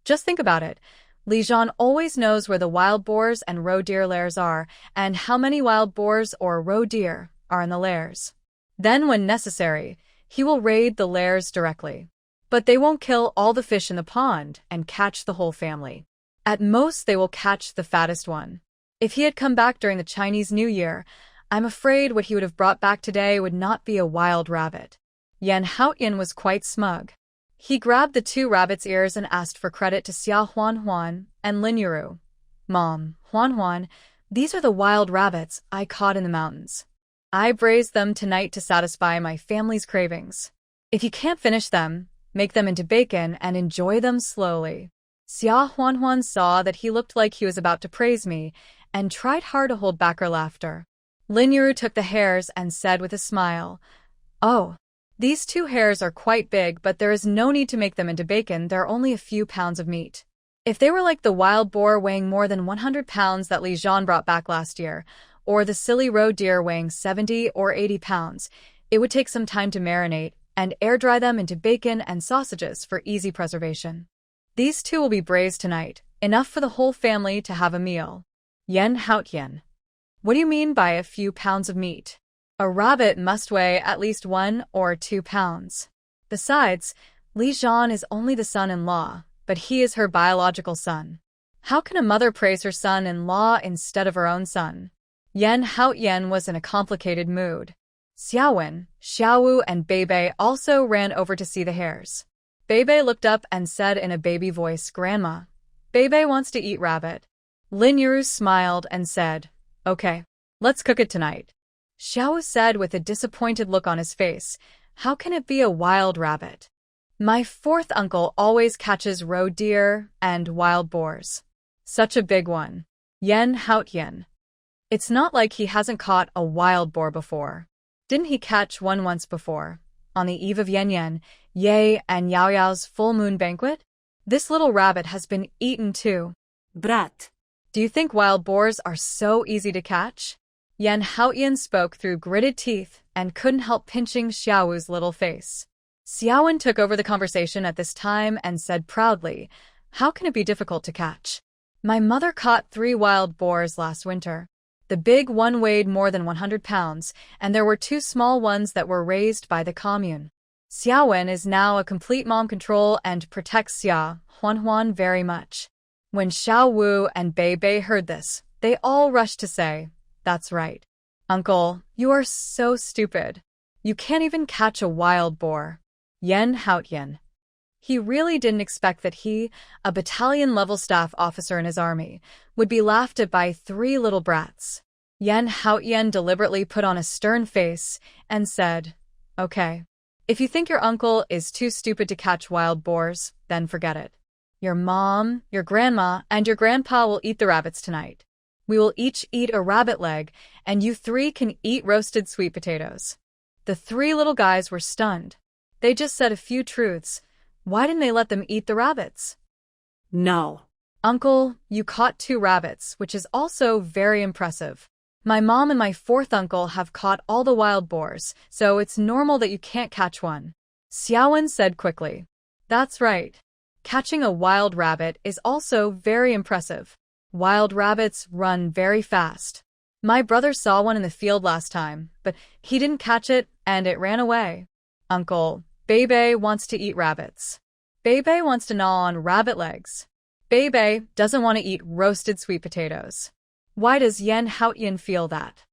Speaker 1: Just think about it. Li Zhan always knows where the wild boars and roe deer lairs are and how many wild boars or roe deer are in the lairs. Then, when necessary, he will raid the lairs directly. But they won't kill all the fish in the pond and catch the whole family. At most, they will catch the fattest one. If he had come back during the Chinese New Year, I'm afraid what he would have brought back today would not be a wild rabbit. Yan Haotian was quite smug. He grabbed the 2 rabbits' ears and asked for credit to Xia Huanhuan and Lin Yuru. Mom, Huanhuan, these are the wild rabbits I caught in the mountains. I braised them tonight to satisfy my family's cravings. If you can't finish them, make them into bacon and enjoy them slowly. Xia Huanhuan saw that he looked like he was about to praise me and tried hard to hold back her laughter. Lin Yuru took the hares and said with a smile, "Oh, these 2 hares are quite big, but there is no need to make them into bacon. They're only a few pounds of meat. If they were like the wild boar weighing more than 100 pounds that Li Zhan brought back last year, or the silly roe deer weighing 70 or 80 pounds, it would take some time to marinate and air dry them into bacon and sausages for easy preservation. These 2 will be braised tonight, enough for the whole family to have a meal." Yan Haotian. What do you mean by a few pounds of meat? A rabbit must weigh at least 1 or 2 pounds. Besides, Li Zhan is only the son-in-law, but he is her biological son. How can a mother praise her son-in-law instead of her own son? Yan Haotian was in a complicated mood. Xiaowen, Xiaowu, and Bebe also ran over to see the hares. Bebe looked up and said in a baby voice, "Grandma, Bebe wants to eat rabbit." Lin Yuru smiled and said, "Okay, let's cook it tonight." Xiao said with a disappointed look on his face, "How can it be a wild rabbit? My 4th uncle always catches roe deer and wild boars. Such a big one." Yan Haotian. It's not like he hasn't caught a wild boar before. Didn't he catch one once before, on the eve of Yan Yan, Ye, and Yao Yao's full moon banquet? This little rabbit has been eaten too.
Speaker 3: Brat.
Speaker 1: Do you think wild boars are so easy to catch? Yan Haoyan spoke through gritted teeth and couldn't help pinching Xiaowu's little face. Xiaowen took over the conversation at this time and said proudly, "How can it be difficult to catch? My mother caught 3 wild boars last winter. The big one weighed more than 100 pounds, and there were 2 small ones that were raised by the commune." Xiaowen is now a complete mom control and protects Xia Huanhuan very much. When Xiao Wu and Bei Bei heard this, they all rushed to say, "That's right. Uncle, you are so stupid. You can't even catch a wild boar." Yan Haoyan. He really didn't expect that he, a battalion-level staff officer in his army, would be laughed at by 3 little brats. Yan Haoyan deliberately put on a stern face and said, "Okay. If you think your uncle is too stupid to catch wild boars, then forget it. Your mom, your grandma, and your grandpa will eat the rabbits tonight. We will each eat a rabbit leg, and you 3 can eat roasted sweet potatoes." The 3 little guys were stunned. They just said a few truths. Why didn't they let them eat the rabbits?
Speaker 3: No.
Speaker 1: "Uncle, you caught 2 rabbits, which is also very impressive. My mom and my 4th uncle have caught all the wild boars, so it's normal that you can't catch one." Xiaowen said quickly. "That's right. Catching a wild rabbit is also very impressive. Wild rabbits run very fast. My brother saw one in the field last time, but he didn't catch it and it ran away." "Uncle, Bei Bei wants to eat rabbits. Bei Bei wants to gnaw on rabbit legs. Bei Bei doesn't want to eat roasted sweet potatoes. Why does Yan Haoyan feel that?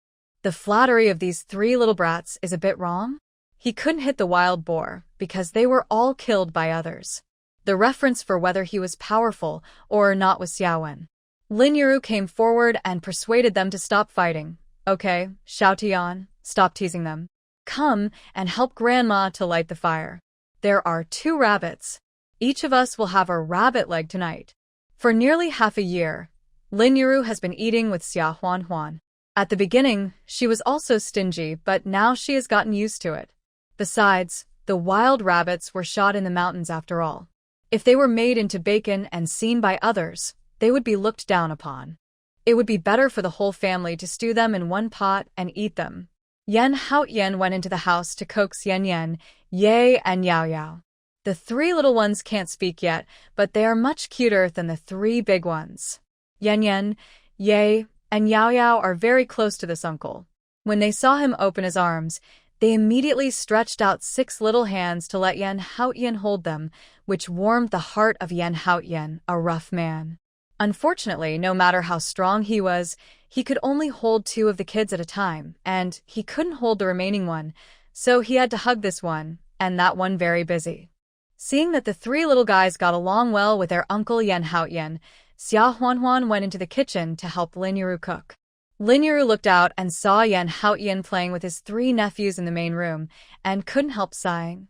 Speaker 1: The flattery of these 3 little brats is a bit wrong? He couldn't hit the wild boar because they were all killed by others." The reference for whether he was powerful or not was Xiaowen. Lin Yuru came forward and persuaded them to stop fighting. "Okay, Xiao Tian, stop teasing them. Come and help Grandma to light the fire. There are 2 rabbits. Each of us will have a rabbit leg tonight." For nearly half a year, Lin Yuru has been eating with Xia Huanhuan. At the beginning, she was also stingy, but now she has gotten used to it. Besides, the wild rabbits were shot in the mountains after all. If they were made into bacon and seen by others, they would be looked down upon. It would be better for the whole family to stew them in one pot and eat them. Yan Haoyan went into the house to coax Yan Yan, Ye, and Yao Yao. The 3 little ones can't speak yet, but they are much cuter than the 3 big ones. Yan Yan, Ye, and Yao Yao are very close to this uncle. When they saw him open his arms, they immediately stretched out 6 little hands to let Yan Haoyan hold them, which warmed the heart of Yan Haoyan, a rough man. Unfortunately, no matter how strong he was, he could only hold 2 of the kids at a time, and he couldn't hold the remaining one, so he had to hug this one, and that one very busy. Seeing that the 3 little guys got along well with their uncle Yan Haoyan, Xia Huanhuan went into the kitchen to help Lin Yuru cook. Lin Yuru looked out and saw Yan Haoyan playing with his 3 nephews in the main room, and couldn't help sighing.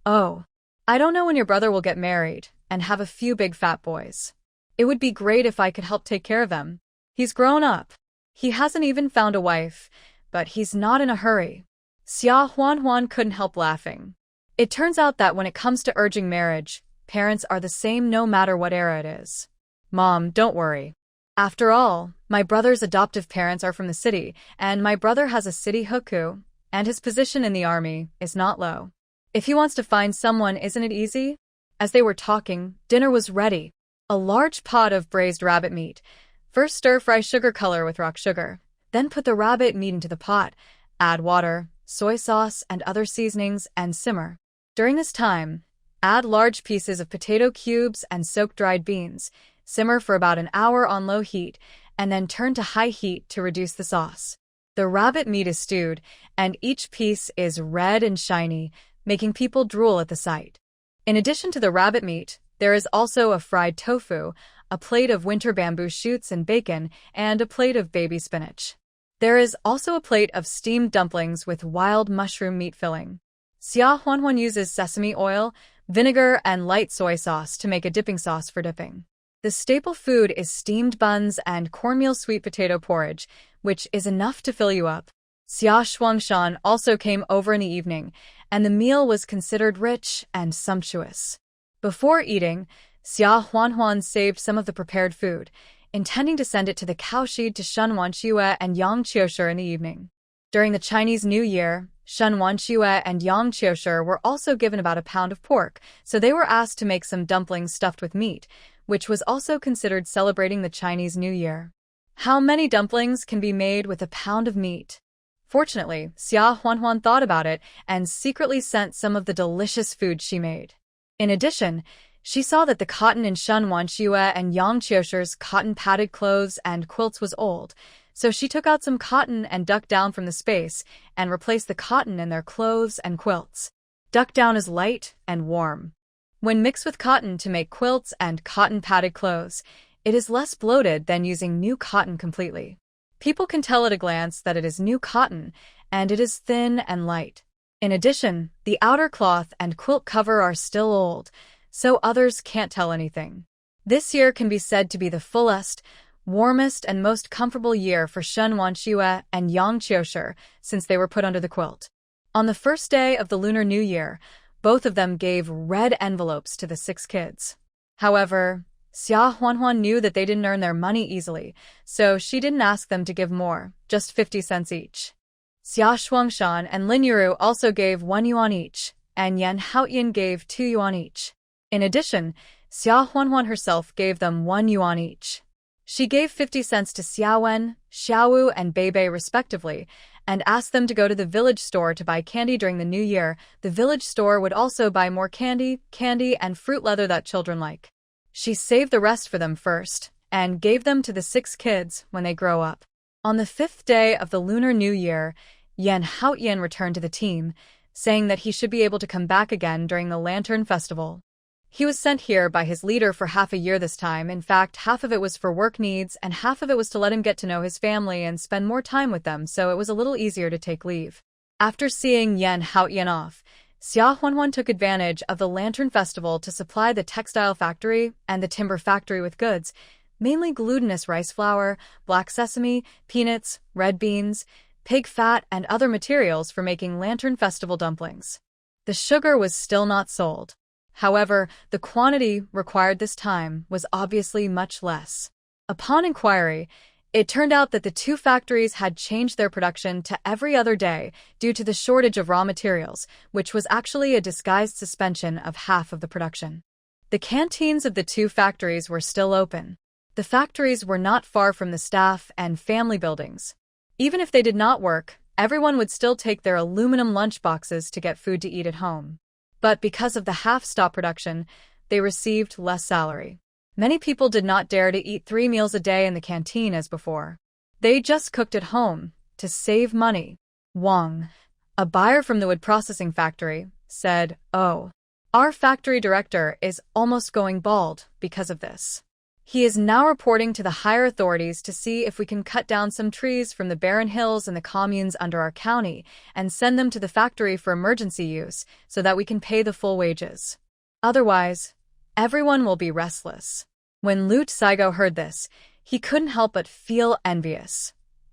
Speaker 1: "Oh, I don't know when your brother will get married and have a few big fat boys. It would be great if I could help take care of them. He's grown up. He hasn't even found a wife, but he's not in a hurry." Xia Huanhuan couldn't help laughing. It turns out that when it comes to urging marriage, parents are the same no matter what era it is. "Mom, don't worry. After all, my brother's adoptive parents are from the city, and my brother has a city hukou, and his position in the army is not low. If he wants to find someone, isn't it easy?" As they were talking, dinner was ready. A large pot of braised rabbit meat. First stir-fry sugar color with rock sugar. Then put the rabbit meat into the pot. Add water, soy sauce, and other seasonings, and simmer. During this time, add large pieces of potato cubes and soaked dried beans. Simmer for about an hour on low heat, and then turn to high heat to reduce the sauce. The rabbit meat is stewed, and each piece is red and shiny, making people drool at the sight. In addition to the rabbit meat, there is also a fried tofu, a plate of winter bamboo shoots and bacon, and a plate of baby spinach. There is also a plate of steamed dumplings with wild mushroom meat filling. Xia Huanhuan uses sesame oil, vinegar, and light soy sauce to make a dipping sauce for dipping. The staple food is steamed buns and cornmeal sweet potato porridge, which is enough to fill you up. Xia Shuangshan also came over in the evening, and the meal was considered rich and sumptuous. Before eating, Xia Huanhuan saved some of the prepared food. intending to send it to the cowshed to Shen Wanxue and Yang Qiushi in the evening. During the Chinese New Year, Shen Wanxue and Yang Qiushi were also given about a pound of pork, so they were asked to make some dumplings stuffed with meat, which was also considered celebrating the Chinese New Year. How many dumplings can be made with a pound of meat? Fortunately, Xia Huanhuan thought about it and secretly sent some of the delicious food she made. In addition, she saw that the cotton in Shen Wanxue and Yang Qiushi's cotton-padded clothes and quilts was old, so she took out some cotton and ducked down from the space and replaced the cotton in their clothes and quilts. Duck down is light and warm. When mixed with cotton to make quilts and cotton-padded clothes, it is less bloated than using new cotton completely. People can tell at a glance that it is new cotton, and it is thin and light. In addition, the outer cloth and quilt cover are still old, so others can't tell anything. This year can be said to be the fullest, warmest, and most comfortable year for Shen Wanxue and Yang Qiushi since they were put under the quilt. On the first day of the Lunar New Year, both of them gave red envelopes to the 6 kids. However, Xia Huanhuan knew that they didn't earn their money easily, so she didn't ask them to give more, just 50 cents each. Xia Shuangshan and Lin Yuru also gave 1 yuan each, and Yan Haoyan gave 2 yuan each. In addition, Xia Huanhuan herself gave them 1 yuan each. She gave 50 cents to Xiaowen, Xiaowu, and Beibei respectively, and asked them to go to the village store to buy candy during the New Year. The village store would also buy more candy, and fruit leather that children like. She saved the rest for them first, and gave them to the 6 kids when they grow up. On the 5th day of the Lunar New Year, Yan Haoyan returned to the team, saying that he should be able to come back again during the Lantern Festival. He was sent here by his leader for half a year this time. In fact, half of it was for work needs and half of it was to let him get to know his family and spend more time with them, so it was a little easier to take leave. After seeing Yan Haoyan off, Xia Huanhuan took advantage of the Lantern Festival to supply the textile factory and the timber factory with goods, mainly glutinous rice flour, black sesame, peanuts, red beans, pig fat, and other materials for making Lantern Festival dumplings. The sugar was still not sold. However, the quantity required this time was obviously much less. Upon inquiry, it turned out that the 2 factories had changed their production to every other day due to the shortage of raw materials, which was actually a disguised suspension of half of the production. The canteens of the 2 factories were still open. The factories were not far from the staff and family buildings. Even if they did not work, everyone would still take their aluminum lunch boxes to get food to eat at home. But because of the half-stop production, they received less salary. Many people did not dare to eat 3 meals a day in the canteen as before. They just cooked at home to save money. Wang, a buyer from the wood processing factory, said, "Oh, our factory director is almost going bald because of this. He is now reporting to the higher authorities to see if we can cut down some trees from the barren hills in the communes under our county and send them to the factory for emergency use so that we can pay the full wages. Otherwise, everyone will be restless." When Lu Tsigo heard this, he couldn't help but feel envious.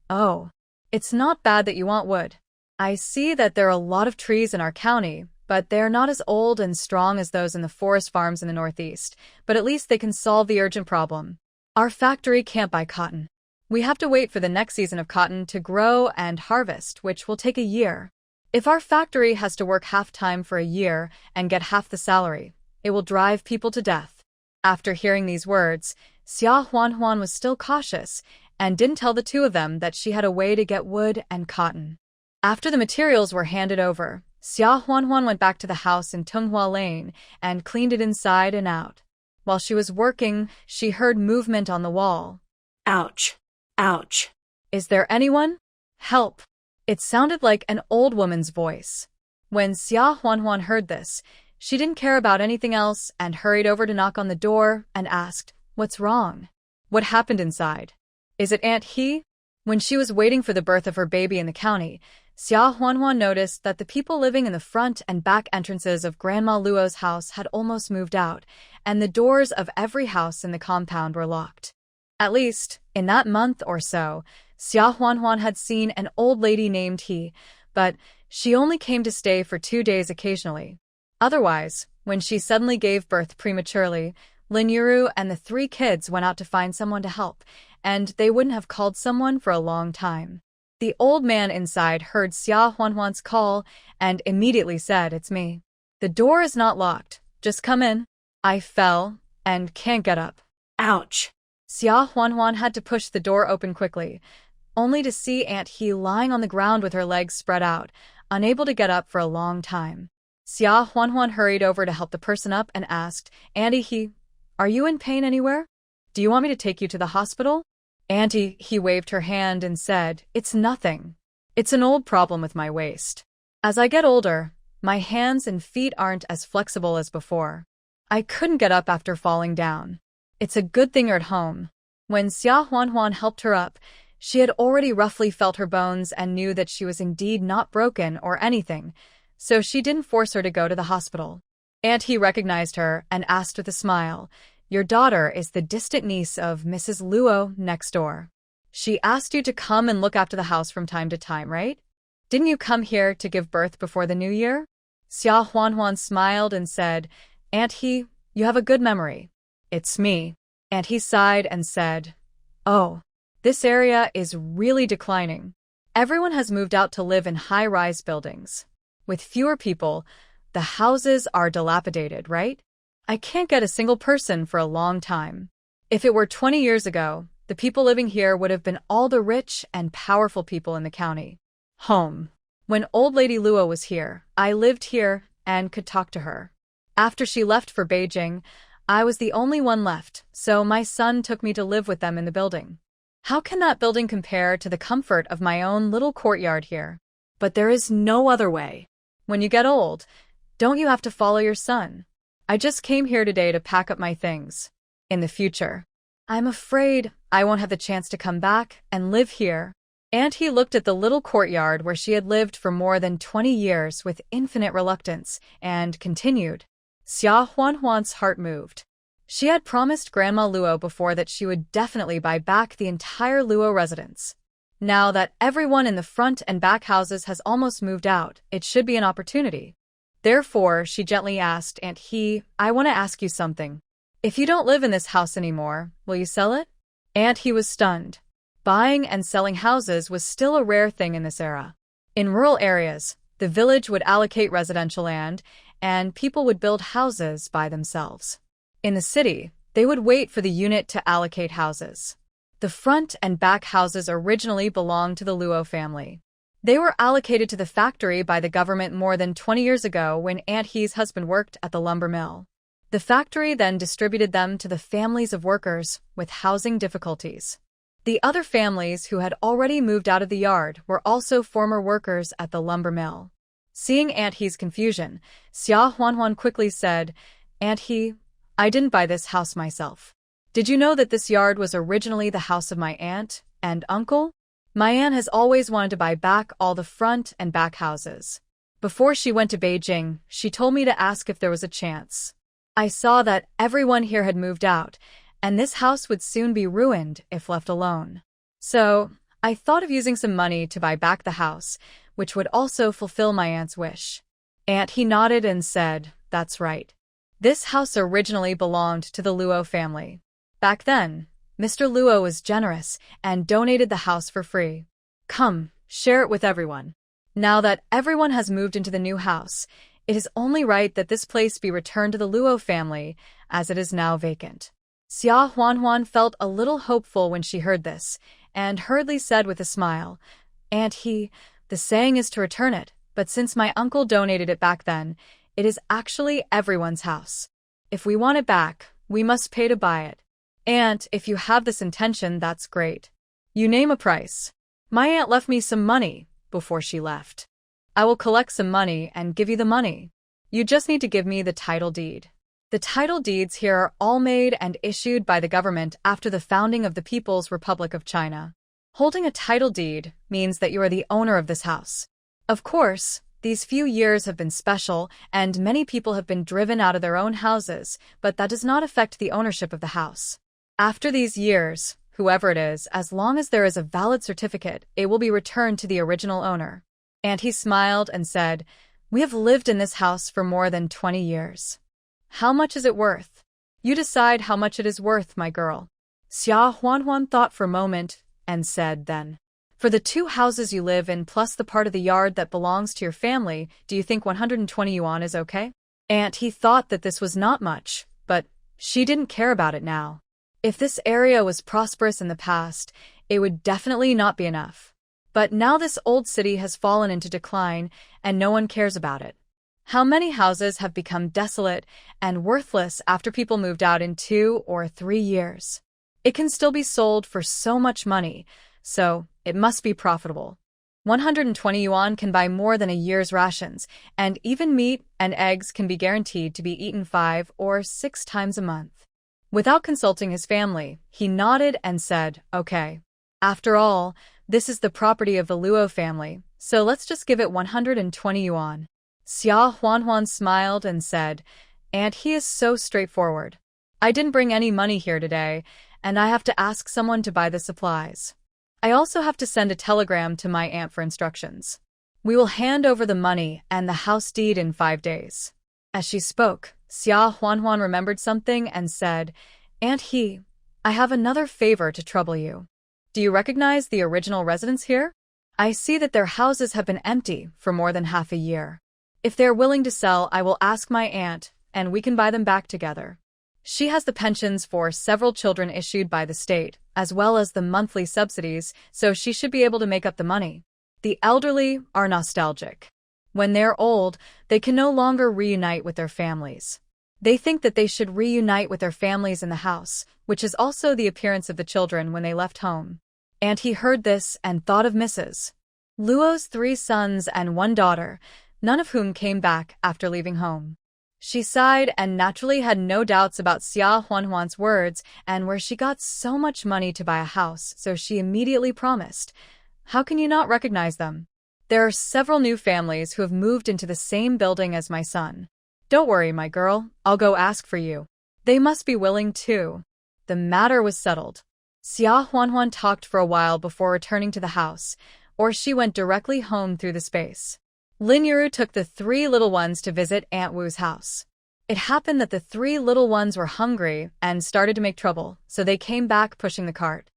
Speaker 1: "Oh, it's not bad that you want wood. I see that there are a lot of trees in our county, but they're not as old and strong as those in the forest farms in the northeast, but at least they can solve the urgent problem. Our factory can't buy cotton. We have to wait for the next season of cotton to grow and harvest, which will take a year. If our factory has to work half-time for a year and get half the salary, it will drive people to death." After hearing these words, Xia Huanhuan was still cautious and didn't tell the 2 of them that she had a way to get wood and cotton. After the materials were handed over, Xia Huanhuan went back to the house in Tunghua Lane and cleaned it inside and out. While she was working, she heard movement on the wall.
Speaker 3: Ouch! Ouch!
Speaker 1: "Is there anyone? Help!" It sounded like an old woman's voice. When Xia Huanhuan heard this, she didn't care about anything else and hurried over to knock on the door and asked, "What's wrong? What happened inside? Is it Aunt He?" When she was waiting for the birth of her baby in the county, Xia Huanhuan noticed that the people living in the front and back entrances of Grandma Luo's house had almost moved out, and the doors of every house in the compound were locked. At least, in that month or so, Xia Huanhuan had seen an old lady named He, but she only came to stay for 2 days occasionally. Otherwise, when she suddenly gave birth prematurely, Lin Yuru and the 3 kids went out to find someone to help, and they wouldn't have called someone for a long time. The old man inside heard Xia Huanhuan's call and immediately said, "It's me. The door is not locked. Just come in." I fell and can't get up.
Speaker 3: Ouch.
Speaker 1: Xia Huanhuan had to push the door open quickly, only to see Aunt He lying on the ground with her legs spread out, unable to get up for a long time. Xia Huanhuan hurried over to help the person up and asked, "Auntie He, are you in pain anywhere? Do you want me to take you to the hospital?" Auntie He waved her hand and said, "It's nothing. It's an old problem with my waist. As I get older, my hands and feet aren't as flexible as before. I couldn't get up after falling down. It's a good thing you're at home." When Xia Huanhuan helped her up, she had already roughly felt her bones and knew that she was indeed not broken or anything, so she didn't force her to go to the hospital. Aunt He recognized her and asked with a smile, "Your daughter is the distant niece of Mrs. Luo next door. She asked you to come and look after the house from time to time, right? Didn't you come here to give birth before the new year?" Xia Huanhuan smiled and said, "Aunt He, you have a good memory. It's me." Aunt He sighed and said, "Oh, this area is really declining. Everyone has moved out to live in high-rise buildings. With fewer people, the houses are dilapidated, right? I can't get a single person for a long time. If it were 20 years ago, the people living here would have been all the rich and powerful people in the county. Home. When old lady Luo was here, I lived here and could talk to her. After she left for Beijing, I was the only one left, so my son took me to live with them in the building. How can that building compare to the comfort of my own little courtyard here?
Speaker 3: But there is no other way.
Speaker 1: When you get old, don't you have to follow your son? I just came here today to pack up my things. In the future, I'm afraid I won't have the chance to come back and live here." Aunt He looked at the little courtyard where she had lived for more than 20 years with infinite reluctance and continued. Xia Huanhuan's heart moved. She had promised Grandma Luo before that she would definitely buy back the entire Luo residence. Now that everyone in the front and back houses has almost moved out, it should be an opportunity. Therefore, she gently asked Aunt He, "I want to ask you something. If you don't live in this house anymore, will you sell it?" Aunt He was stunned. Buying and selling houses was still a rare thing in this era. In rural areas, the village would allocate residential land, and people would build houses by themselves. In the city, they would wait for the unit to allocate houses. The front and back houses originally belonged to the Luo family. They were allocated to the factory by the government more than 20 years ago when Aunt He's husband worked at the lumber mill. The factory then distributed them to the families of workers with housing difficulties. The other families who had already moved out of the yard were also former workers at the lumber mill. Seeing Aunt He's confusion, Xia Huanhuan quickly said, "Aunt He, I didn't buy this house myself. Did you know that this yard was originally the house of my aunt and uncle? My aunt has always wanted to buy back all the front and back houses. Before she went to Beijing, she told me to ask if there was a chance. I saw that everyone here had moved out, and this house would soon be ruined if left alone. So, I thought of using some money to buy back the house, which would also fulfill my aunt's wish." Aunt He nodded and said, "That's right. This house originally belonged to the Luo family. Back then, Mr. Luo was generous and donated the house for free. Come, share it with everyone. Now that everyone has moved into the new house, it is only right that this place be returned to the Luo family, as it is now vacant." Xia Huanhuan felt a little hopeful when she heard this, and hurriedly said with a smile, "Aunt He, the saying is to return it, but since my uncle donated it back then, it is actually everyone's house. If we want it back, we must pay to buy it. Aunt, if you have this intention, that's great. You name a price. My aunt left me some money before she left. I will collect some money and give you the money. You just need to give me the title deed. The title deeds here are all made and issued by the government after the founding of the People's Republic of China. Holding a title deed means that you are the owner of this house. Of course, these few years have been special, and many people have been driven out of their own houses, but that does not affect the ownership of the house. After these years, whoever it is, as long as there is a valid certificate, it will be returned to the original owner." And he smiled and said, "We have lived in this house for more than 20 years. How much is it worth?" You decide how much it is worth, my girl.
Speaker 2: Xia Huanhuan thought for a moment and said then,
Speaker 1: For the 2 houses you live in plus the part of the yard that belongs to your family, do you think 120 yuan is okay?
Speaker 2: And he thought that this was not much, but she didn't care about it now. If this area was prosperous in the past, it would definitely not be enough. But now this old city has fallen into decline, and no one cares about it.
Speaker 1: How many houses have become desolate and worthless after people moved out in 2 or 3 years? It can still be sold for so much money, so it must be profitable. 120 yuan can buy more than a year's rations, and even meat and eggs can be guaranteed to be eaten 5 or 6 times a month. Without consulting his family, he nodded and said, okay. After all, this is the property of the Luo family, so let's just give it 120 yuan.
Speaker 2: Xia Huanhuan smiled and said, and he is so straightforward.
Speaker 1: I didn't bring any money here today, and I have to ask someone to buy the supplies. I also have to send a telegram to my aunt for instructions. We will hand over the money and the house deed in 5 days.
Speaker 2: As she spoke, Xia Huanhuan remembered something and said, Aunt He, I have another favor to trouble you.
Speaker 1: Do you recognize the original residents here?
Speaker 2: I see that their houses have been empty for more than half a year. If they're willing to sell, I will ask my aunt, and we can buy them back together.
Speaker 1: She has the pensions for several children issued by the state, as well as the monthly subsidies, so she should be able to make up the money.
Speaker 2: The elderly are nostalgic. When they're old, they can no longer reunite with their families. They think that they should reunite with their families in the house, which is also the appearance of the children when they left home. And he heard this and thought of Mrs. Luo's 3 sons and 1 daughter, none of whom came back after leaving home. She sighed and naturally had no doubts about Xia Huanhuan's words and where she got so much money to buy a house, so she immediately promised.
Speaker 1: How can you not recognize them? There are several new families who have moved into the same building as my son. Don't worry, my girl, I'll go ask for you. They must be willing too. The matter was settled.
Speaker 2: Xia Huanhuan talked for a while before returning to the house, or she went directly home through the space.
Speaker 1: Lin Yuru took the 3 little ones to visit Aunt Wu's house. It happened that the 3 little ones were hungry and started to make trouble, so they came back pushing the cart.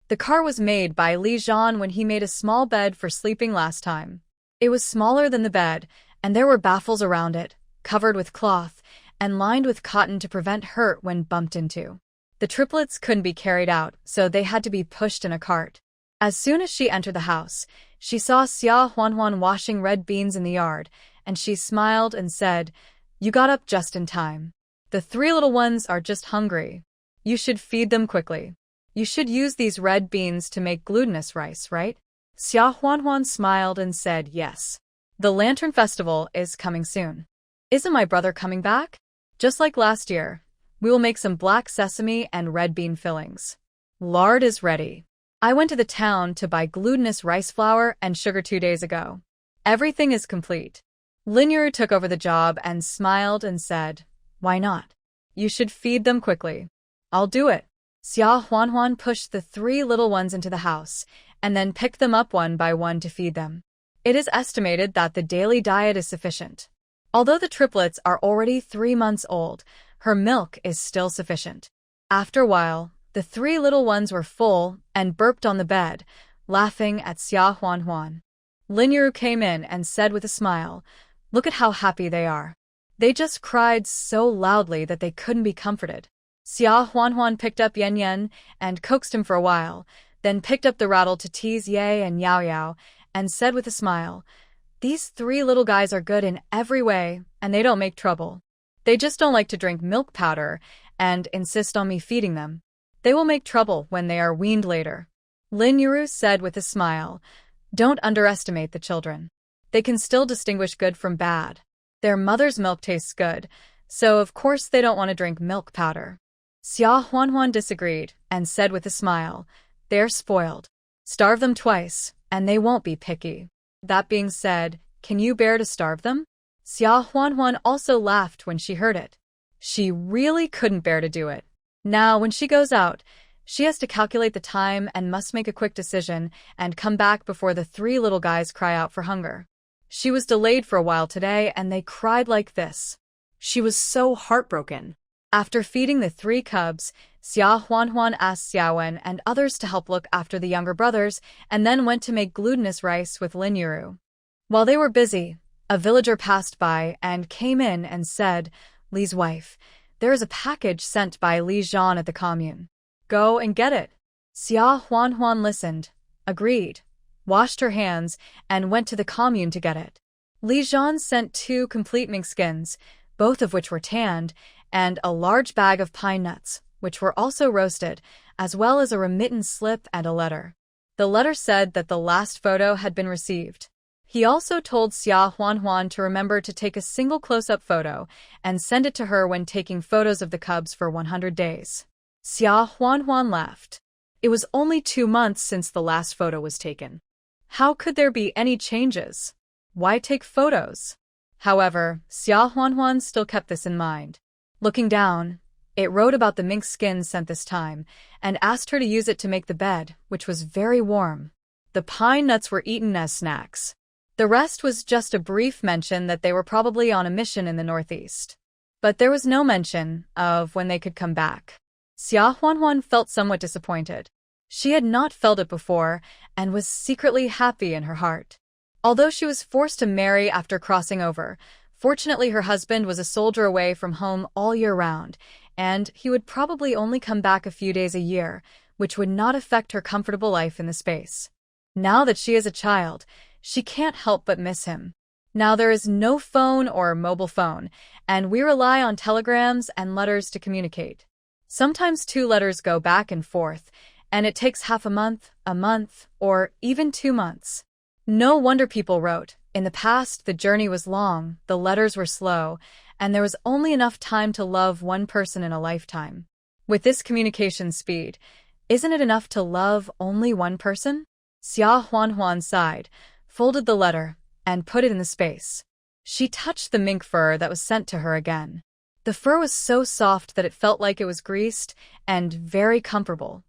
Speaker 1: The cart was made by Zhan when he made a small bed for sleeping last time. It was smaller than the bed, and there were baffles around it, covered with cloth, and lined with cotton to prevent hurt when bumped into. The triplets couldn't be carried out, so they had to be pushed in a cart. As soon as she entered the house, she saw Xia Huanhuan washing red beans in the yard, and she smiled and said, You got up just in time. The 3 little ones are just hungry. You should feed them quickly. You should use these red beans to make glutinous rice, right?
Speaker 2: Xia Huanhuan smiled and said yes.
Speaker 1: The Lantern Festival is coming soon. Isn't my brother coming back? Just like last year, we will make some black sesame and red bean fillings. Lard is ready. I went to the town to buy glutinous rice flour and sugar 2 days ago. Everything is complete. Lin Yuru took over the job and smiled and said, Why not? You should feed them quickly. I'll do it.
Speaker 2: Xia Huanhuan pushed the 3 little ones into the house, and then picked them up one by one to feed them.
Speaker 1: It is estimated that the daily diet is sufficient. Although the triplets are already 3 months old, her milk is still sufficient. After a while, the 3 little ones were full and burped on the bed, laughing at Xia Huanhuan. Lin Yuru came in and said with a smile, Look at how happy they are. They just cried so loudly that they couldn't be comforted. Xia Huanhuan picked up Yan Yan and coaxed him for a while, then picked up the rattle to tease Ye and Yao Yao, and said with a smile, These 3 little guys are good in every way, and they don't make trouble. They just don't like to drink milk powder and insist on me feeding them. They will make trouble when they are weaned later.
Speaker 2: Lin Yuru said with a smile,
Speaker 1: Don't underestimate the children. They can still distinguish good from bad. Their mother's milk tastes good, so of course they don't want to drink milk powder.
Speaker 2: Xia Huanhuan disagreed and said with a smile,
Speaker 1: They're spoiled. Starve them twice, and they won't be picky. That being said, can you bear to starve them?
Speaker 2: Xia Huanhuan also laughed when she heard it.
Speaker 1: She really couldn't bear to do it. Now, when she goes out, she has to calculate the time and must make a quick decision and come back before the 3 little guys cry out for hunger. She was delayed for a while today, and they cried like this.
Speaker 2: She was so heartbroken. After feeding the 3 cubs, Xia Huanhuan asked Xiaowen and others to help look after the younger brothers and then went to make glutinous rice with Lin Yuru. While they were busy, a villager passed by and came in and said, "Li's wife, there is a package sent by Li Zhan at the commune. Go and get it." Xia Huanhuan listened, agreed, washed her hands, and went to the commune to get it. Li Zhan sent 2 complete mink skins, both of which were tanned, and a large bag of pine nuts, which were also roasted, as well as a remittance slip and a letter. The letter said that the last photo had been received. He also told Xia Huanhuan to remember to take a single close-up photo and send it to her when taking photos of the cubs for 100 days. Xia Huanhuan laughed. It was only 2 months since the last photo was taken. How could there be any changes? Why take photos? However, Xia Huanhuan still kept this in mind. Looking down, it wrote about the mink skins sent this time, and asked her to use it to make the bed, which was very warm. The pine nuts were eaten as snacks. The rest was just a brief mention that they were probably on a mission in the northeast. But there was no mention of when they could come back. Xia Huanhuan felt somewhat disappointed. She had not felt it before, and was secretly happy in her heart. Although she was forced to marry after crossing over, fortunately her husband was a soldier away from home all year round, and he would probably only come back a few days a year, which would not affect her comfortable life in the space. Now that she is a child, she can't help but miss him. Now there is no phone or mobile phone, and we rely on telegrams and letters to communicate. Sometimes 2 letters go back and forth, and it takes half a month, or even 2 months. No wonder people wrote, in the past the journey was long, the letters were slow, and there was only enough time to love one person in a lifetime. With this communication speed, isn't it enough to love only one person? Xia Huanhuan sighed, folded the letter, and put it in the space. She touched the mink fur that was sent to her again. The fur was so soft that it felt like it was greased, and very comfortable.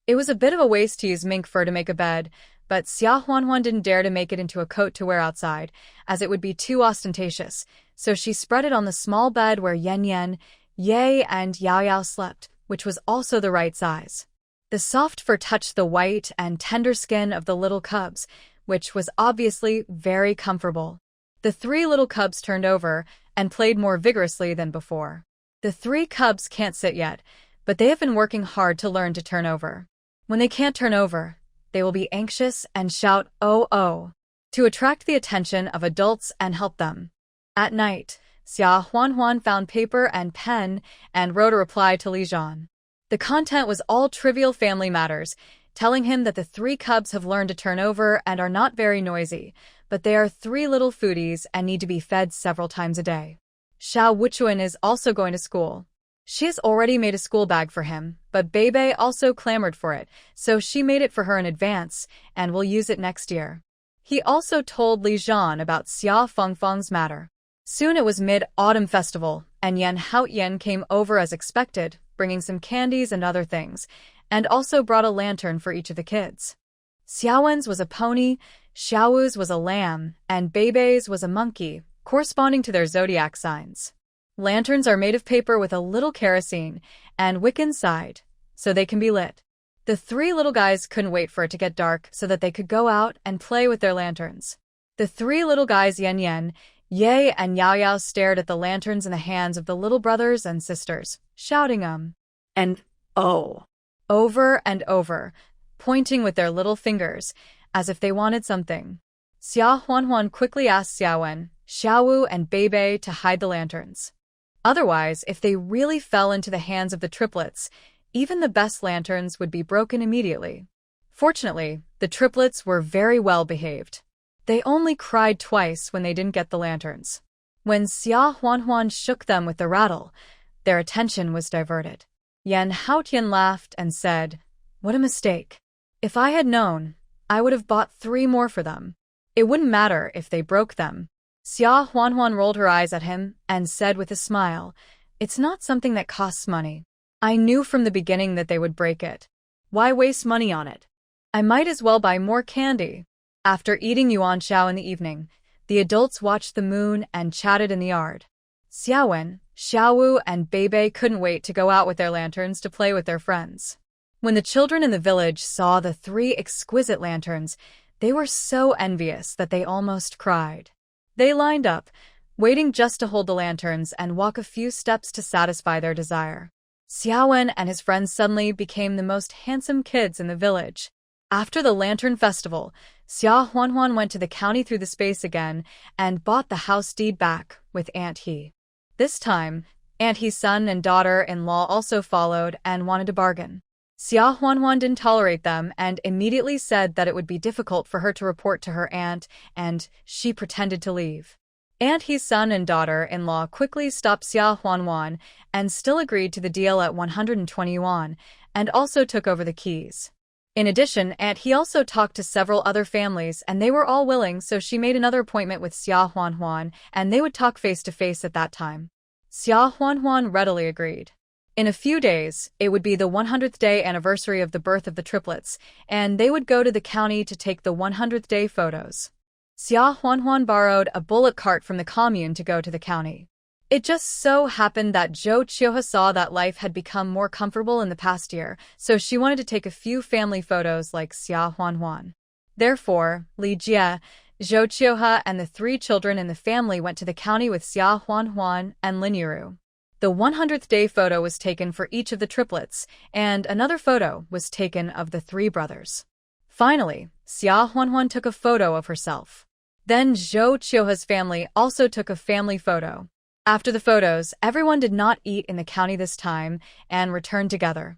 Speaker 2: It was a bit of a waste to use mink fur to make a bed, but Xia Huanhuan didn't dare to make it into a coat to wear outside, as it would be too ostentatious, so she spread it on the small bed where Yan Yan, Ye, and Yao Yao slept, which was also the right size. The soft fur touched the white and tender skin of the little cubs, which was obviously very comfortable. The 3 little cubs turned over and played more vigorously than before. The 3 cubs can't sit yet, but they have been working hard to learn to turn over. When they can't turn over, they will be anxious and shout, "Oh, oh," to attract the attention of adults and help them. At night, Xia Huanhuan found paper and pen and wrote a reply to Li Zhan. The content was all trivial family matters, telling him that the 3 cubs have learned to turn over and are not very noisy, but they are 3 little foodies and need to be fed several times a day. Xiao Wuchuan is also going to school. She has already made a school bag for him, but Bebe also clamored for it, so she made it for her in advance and will use it next year. He also told Li Zhan about Xia Fengfeng's matter. Soon it was Mid-Autumn Festival, and Yan Haotian came over as expected, bringing some candies and other things, and also brought a lantern for each of the kids. Xiaowen's was a pony, Xiaowu's was a lamb, and Bebe's was a monkey, corresponding to their zodiac signs. Lanterns are made of paper with a little kerosene and wick inside, so they can be lit. The 3 little guys couldn't wait for it to get dark so that they could go out and play with their lanterns. The 3 little guys Yan Yan, Ye, and Yao Yao stared at the lanterns in the hands of the little brothers and sisters, shouting
Speaker 3: And oh,
Speaker 2: over and over, pointing with their little fingers, as if they wanted something. Xia Huanhuan quickly asked Xiaowen, Xiaowu, and Bebe to hide the lanterns. Otherwise, if they really fell into the hands of the triplets, even the best lanterns would be broken immediately. Fortunately, the triplets were very well behaved. They only cried twice when they didn't get the lanterns. When Xia Huanhuan shook them with the rattle, their attention was diverted. Yan Haotian laughed and said, "What a mistake. If I had known, I would have bought 3 more for them. It wouldn't matter if they broke them." Xia Huanhuan rolled her eyes at him and said with a smile, "It's not something that costs money. I knew from the beginning that they would break it.
Speaker 3: Why waste money on it?
Speaker 2: I might as well buy more candy." After eating yuan shao in the evening, the adults watched the moon and chatted in the yard. Xiaowen,
Speaker 1: Xiaowu and Bebe couldn't wait to go out with their lanterns to play with their friends. When the children in the village saw the 3 exquisite lanterns, they were so envious that they almost cried. They lined up, waiting just to hold the lanterns and walk a few steps to satisfy their desire. Xiaowen and his friends suddenly became the most handsome kids in the village. After the Lantern Festival, Xia Huanhuan went to the county through the space again and bought the house deed back with Aunt He. This time, Aunt He's son and daughter-in-law also followed and wanted to bargain. Xia Huanhuan didn't tolerate them and immediately said that it would be difficult for her to report to her aunt, and she pretended to leave. Aunt He's son and daughter-in-law quickly stopped Xia Huanhuan and still agreed to the deal at 120 yuan, and also took over the keys. In addition, Aunt He also talked to several other families and they were all willing, so she made another appointment with Xia Huanhuan and they would talk face to face at that time. Xia Huanhuan readily agreed. In a few days, it would be the 100th day anniversary of the birth of the triplets, and they would go to the county to take the 100th day photos. Xia Huanhuan borrowed a bullock cart from the commune to go to the county. It just so happened that Zhou Qiuhe saw that life had become more comfortable in the past year, so she wanted to take a few family photos like Xia Huanhuan. Therefore, Li Jie, Zhou Qiuhe and the 3 children in the family went to the county with Xia Huanhuan and Lin Yiru. The 100th day photo was taken for each of the triplets, and another photo was taken of the 3 brothers. Finally, Xia Huanhuan took a photo of herself. Then Zhou Qiuhe's family also took a family photo. After the photos, everyone did not eat in the county this time and returned together.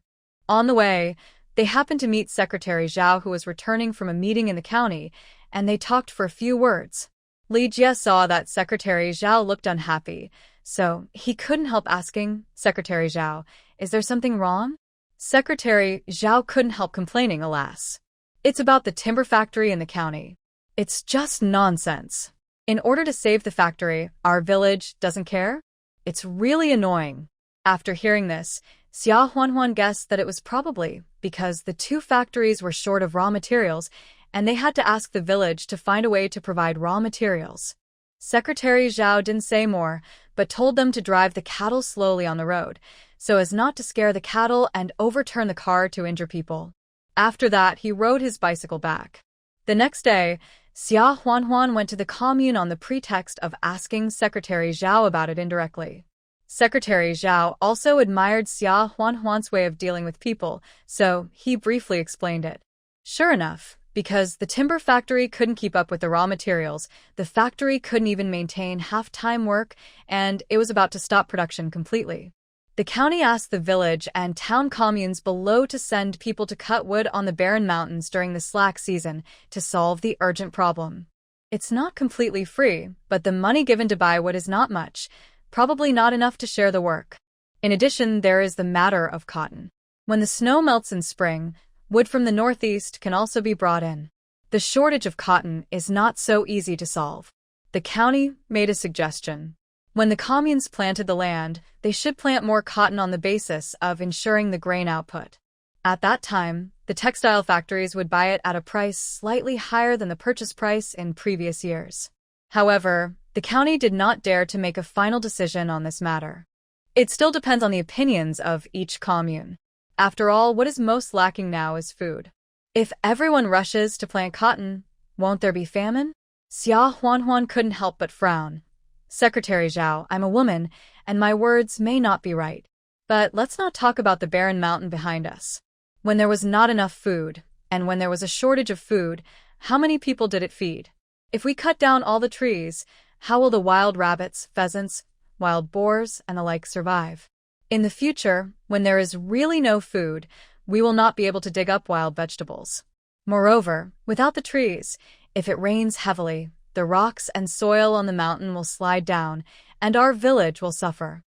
Speaker 1: On the way, they happened to meet Secretary Zhao, who was returning from a meeting in the county, and they talked for a few words. Li Jie saw that Secretary Zhao looked unhappy, so he couldn't help asking, "Secretary Zhao, is there something wrong?" Secretary Zhao couldn't help complaining, alas. "It's about the timber factory in the county. It's just nonsense. In order to save the factory, our village doesn't care? It's really annoying." After hearing this, Xia Huanhuan guessed that it was probably because the 2 factories were short of raw materials and they had to ask the village to find a way to provide raw materials. Secretary Zhao didn't say more, but told them to drive the cattle slowly on the road, so as not to scare the cattle and overturn the car to injure people. After that, he rode his bicycle back. The next day, Xia Huanhuan went to the commune on the pretext of asking Secretary Zhao about it indirectly. Secretary Zhao also admired Xia Huanhuan's way of dealing with people, so he briefly explained it. Sure enough, because the timber factory couldn't keep up with the raw materials, the factory couldn't even maintain half-time work, and it was about to stop production completely. The county asked the village and town communes below to send people to cut wood on the barren mountains during the slack season to solve the urgent problem. It's not completely free, but the money given to buy wood is not much, probably not enough to share the work. In addition, there is the matter of cotton. When the snow melts in spring, wood from the northeast can also be brought in. The shortage of cotton is not so easy to solve. The county made a suggestion. When the communes planted the land, they should plant more cotton on the basis of ensuring the grain output. At that time, the textile factories would buy it at a price slightly higher than the purchase price in previous years. However, the county did not dare to make a final decision on this matter. It still depends on the opinions of each commune. After all, what is most lacking now is food. If everyone rushes to plant cotton, won't there be famine? Xia Huanhuan couldn't help but frown. Secretary Zhao, I'm a woman, and my words may not be right. But let's not talk about the barren mountain behind us. When there was not enough food, and when there was a shortage of food, how many people did it feed? If we cut down all the trees, how will the wild rabbits, pheasants, wild boars, and the like survive? In the future, when there is really no food, we will not be able to dig up wild vegetables. Moreover, without the trees, if it rains heavily, the rocks and soil on the mountain will slide down, and our village will suffer.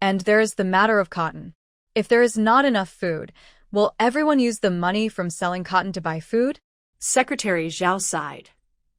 Speaker 1: And there is the matter of cotton. If there is not enough food, will everyone use the money from selling cotton to buy food?
Speaker 3: Secretary Zhao sighed.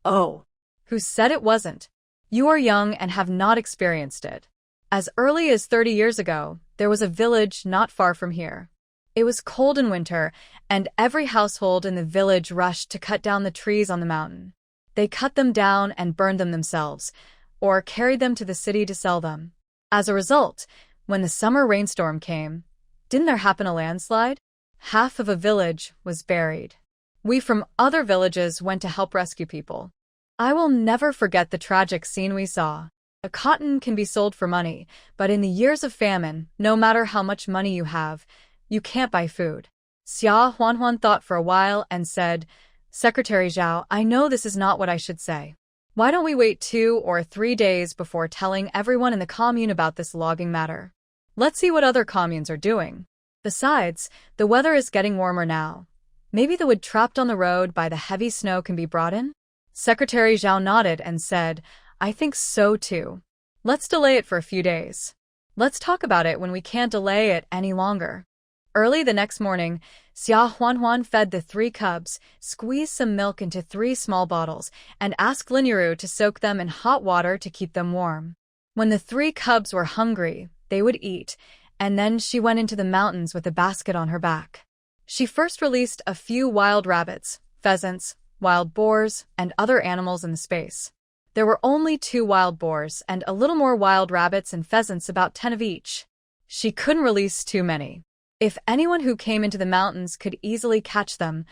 Speaker 3: Oh.
Speaker 1: Who said it wasn't? You are young and have not experienced it. As early as 30 years ago, there was a village not far from here. It was cold in winter, and every household in the village rushed to cut down the trees on the mountain. They cut them down and burned them themselves, or carried them to the city to sell them.
Speaker 2: As a result, when the summer rainstorm came, didn't there happen a landslide? Half of a village was buried. We from other villages went to help rescue people. I will never forget the tragic scene we saw. A cotton can be sold for money, but in the years of famine, no matter how much money you have, you can't buy food. Xia Huanhuan thought for a while and said, Secretary Zhao, I know this is not what I should say. Why don't we wait 2 or 3 days before telling everyone in the commune about this logging matter? Let's see what other communes are doing. Besides, the weather is getting warmer now. Maybe the wood trapped on the road by the heavy snow can be brought in? Secretary Zhao nodded and said, I think so too. Let's delay it for a few days. Let's talk about it when we can't delay it any longer. Early the next morning, Xia Huanhuan fed the 3 cubs, squeezed some milk into 3 small bottles, and asked Linyaru to soak them in hot water to keep them warm. When the 3 cubs were hungry, they would eat, and then she went into the mountains with a basket on her back. She first released a few wild rabbits, pheasants, wild boars, and other animals in the space. There were only 2 wild boars and a little more wild rabbits and pheasants, about 10 of each. She couldn't release too many. If anyone who came into the mountains could easily catch them,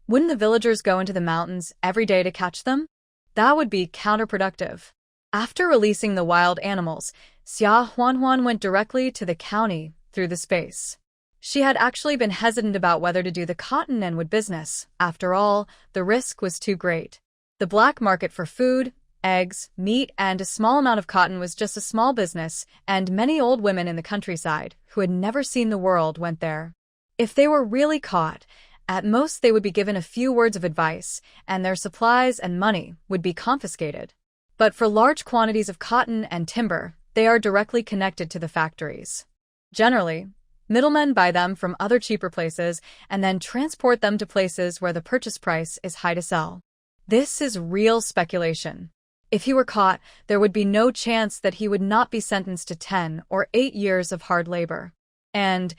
Speaker 2: wouldn't the villagers go into the mountains every day to catch them? That would be counterproductive. After releasing the wild animals, Xia Huanhuan went directly to the county through the space. She had actually been hesitant about whether to do the cotton and wood business. After all, the risk was too great. The black market for food, eggs, meat, and a small amount of cotton was just a small business, and many old women in the countryside, who had never seen the world, went there. If they were really caught, at most they would be given a few words of advice, and their supplies and money would be confiscated. But for large quantities of cotton and timber, they are directly connected to the factories. Generally, middlemen buy them from other cheaper places and then transport them to places where the purchase price is high to sell. This is real speculation. If he were caught, there would be no chance that he would not be sentenced to 10 or 8 years of hard labor. And,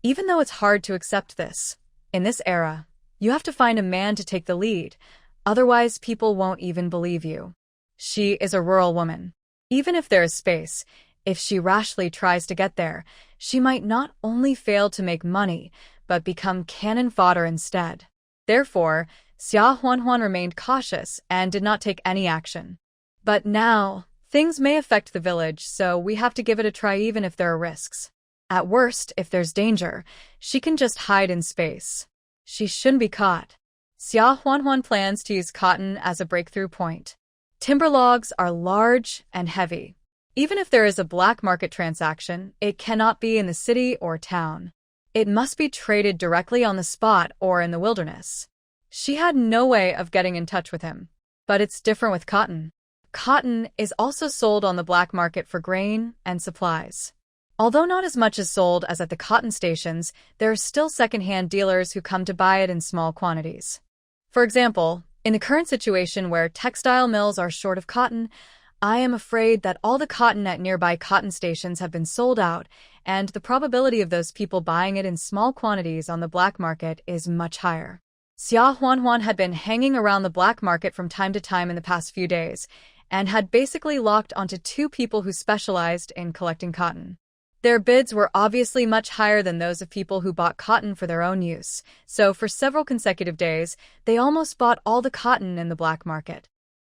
Speaker 2: even though it's hard to accept this, in this era, you have to find a man to take the lead, otherwise people won't even believe you. She is a rural woman. Even if there is space, if she rashly tries to get there, she might not only fail to make money, but become cannon fodder instead. Therefore, Xia Huanhuan remained cautious and did not take any action. But now, things may affect the village, so we have to give it a try even if there are risks. At worst, if there's danger, she can just hide in space. She shouldn't be caught. Xia Huanhuan plans to use cotton as a breakthrough point. Timber logs are large and heavy. Even if there is a black market transaction, it cannot be in the city or town. It must be traded directly on the spot or in the wilderness. She had no way of getting in touch with him. But it's different with cotton. Cotton is also sold on the black market for grain and supplies. Although not as much is sold as at the cotton stations, there are still second-hand dealers who come to buy it in small quantities. For example, in the current situation where textile mills are short of cotton, I am afraid that all the cotton at nearby cotton stations have been sold out, and the probability of those people buying it in small quantities on the black market is much higher. Xia Huanhuan had been hanging around the black market from time to time in the past few days, and had basically locked onto 2 people who specialized in collecting cotton. Their bids were obviously much higher than those of people who bought cotton for their own use, so for several consecutive days, they almost bought all the cotton in the black market.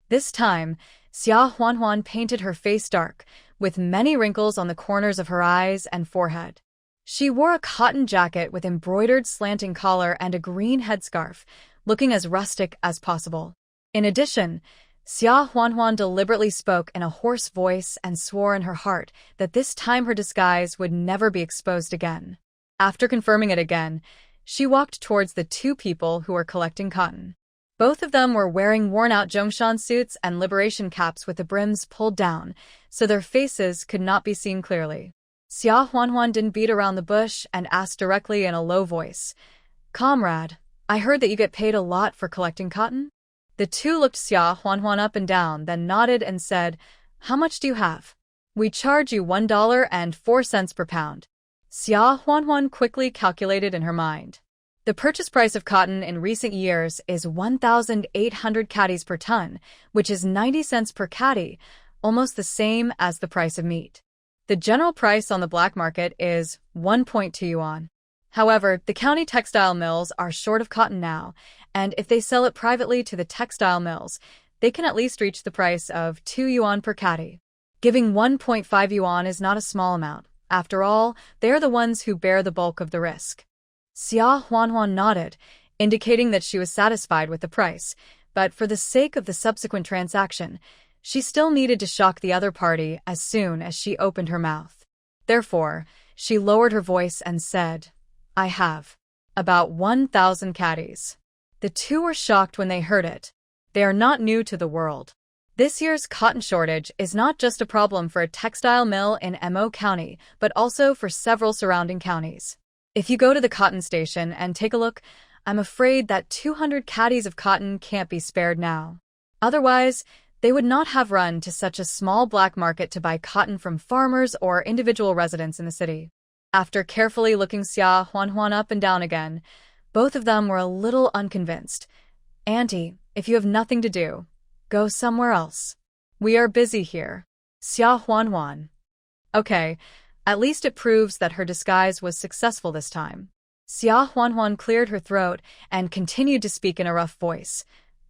Speaker 2: This time, Xia Huanhuan painted her face dark, with many wrinkles on the corners of her eyes and forehead. She wore a cotton jacket with embroidered slanting collar and a green headscarf, looking as rustic as possible. In addition, Xia Huanhuan deliberately spoke in a hoarse voice and swore in her heart that this time her disguise would never be exposed again. After confirming it again, she walked towards the 2 people who were collecting cotton. Both of them were wearing worn-out Zhongshan suits and liberation caps with the brims pulled down, so their faces could not be seen clearly. Xia Huanhuan didn't beat around the bush and asked directly in a low voice, "Comrade, I heard that you get paid a lot for collecting cotton?" The 2 looked Xia Huanhuan up and down, then nodded and said, "How much do you have?" "We charge you $1.04 per pound." Xia Huanhuan quickly calculated in her mind. The purchase price of cotton in recent years is 1,800 caddies per ton, which is 90 cents per caddy, almost the same as the price of meat.
Speaker 1: The general price on the black market is 1.2 yuan. However, the county textile mills are short of cotton now, and if they sell it privately to the textile mills, they can at least reach the price of 2 yuan per catty. Giving 1.5 yuan is not a small amount. After all, they are the ones who bear the bulk of the risk. Xia Huanhuan nodded, indicating that she was satisfied with the price, but for the sake of the subsequent transaction, she still needed to shock the other party as soon as she opened her mouth. Therefore, she lowered her voice and said, "I have about 1,000 catties." The two were shocked when they heard it. They are not new to the world. This year's cotton shortage is not just a problem for a textile mill in Mo County, but also for several surrounding counties. If you go to the cotton station and take a look, I'm afraid that 200 catties of cotton can't be spared now. Otherwise, they would not have run to such a small black market to buy cotton from farmers or individual residents in the city. After carefully looking Xia Huanhuan up and down again, both of them were a little unconvinced. "Auntie, if you have nothing to do, go somewhere else. We are busy here." Xia Huanhuan. Okay, at least it proves that her disguise was successful this time. Xia Huanhuan cleared her throat and continued to speak in a rough voice.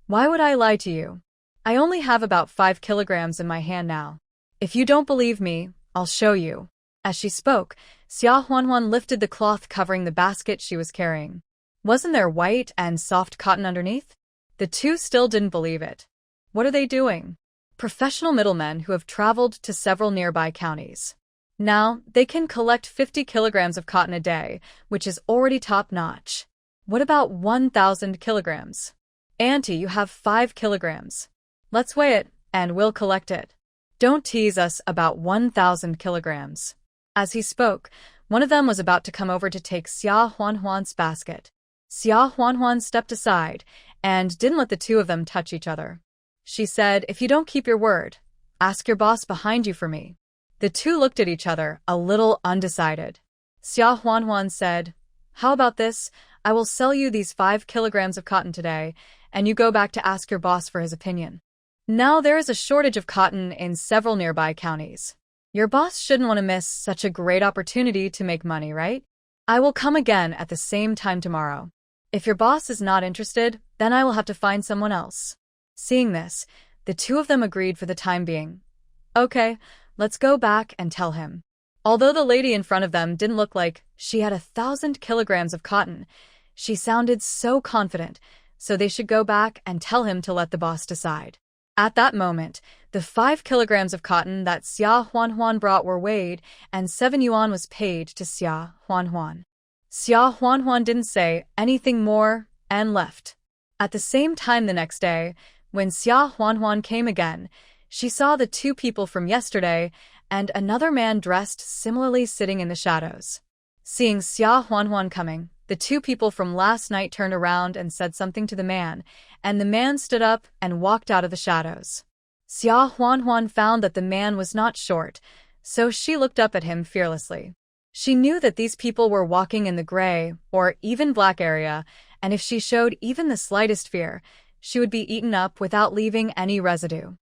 Speaker 1: "Why would I lie to you? I only have about 5 kilograms in my hand now. If you don't believe me, I'll show you." As she spoke, Xia Huanhuan lifted the cloth covering the basket she was carrying. Wasn't there white and soft cotton underneath? The two still didn't believe it. What are they doing? Professional middlemen who have traveled to several nearby counties. Now, they can collect 50 kilograms of cotton a day, which is already top-notch. What about 1,000 kilograms? "Auntie, you have 5 kilograms. Let's weigh it, and we'll collect it. Don't tease us about 1,000 kilograms." As he spoke, one of them was about to come over to take Xia Huanhuan's basket. Xia Huanhuan stepped aside and didn't let the two of them touch each other. She said, "If you don't keep your word, ask your boss behind you for me." The two looked at each other, a little undecided. Xia Huanhuan said, "How about this? I will sell you these 5 kilograms of cotton today, and you go back to ask your boss for his opinion. Now there is a shortage of cotton in several nearby counties. Your boss shouldn't want to miss such a great opportunity to make money, right? I will come again at the same time tomorrow. If your boss is not interested, then I will have to find someone else." Seeing this, the two of them agreed for the time being. "Okay, let's go back and tell him." Although the lady in front of them didn't look like she had 1,000 kilograms of cotton, she sounded so confident, so they should go back and tell him to let the boss decide. At that moment, the 5 kilograms of cotton that Xia Huanhuan brought were weighed, and 7 yuan was paid to Xia Huanhuan. Xia Huanhuan didn't say anything more and left. At the same time the next day, when Xia Huanhuan came again, she saw the two people from yesterday and another man dressed similarly sitting in the shadows. Seeing Xia Huanhuan coming, the two people from last night turned around and said something to the man, and the man stood up and walked out of the shadows. Xia Huanhuan found that the man was not short, so she looked up at him fearlessly. She knew that these people were walking in the gray or even black area, and if she showed even the slightest fear, she would be eaten up without leaving any residue.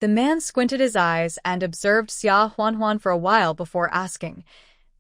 Speaker 1: The man squinted his eyes and observed Xia Huanhuan for a while before asking,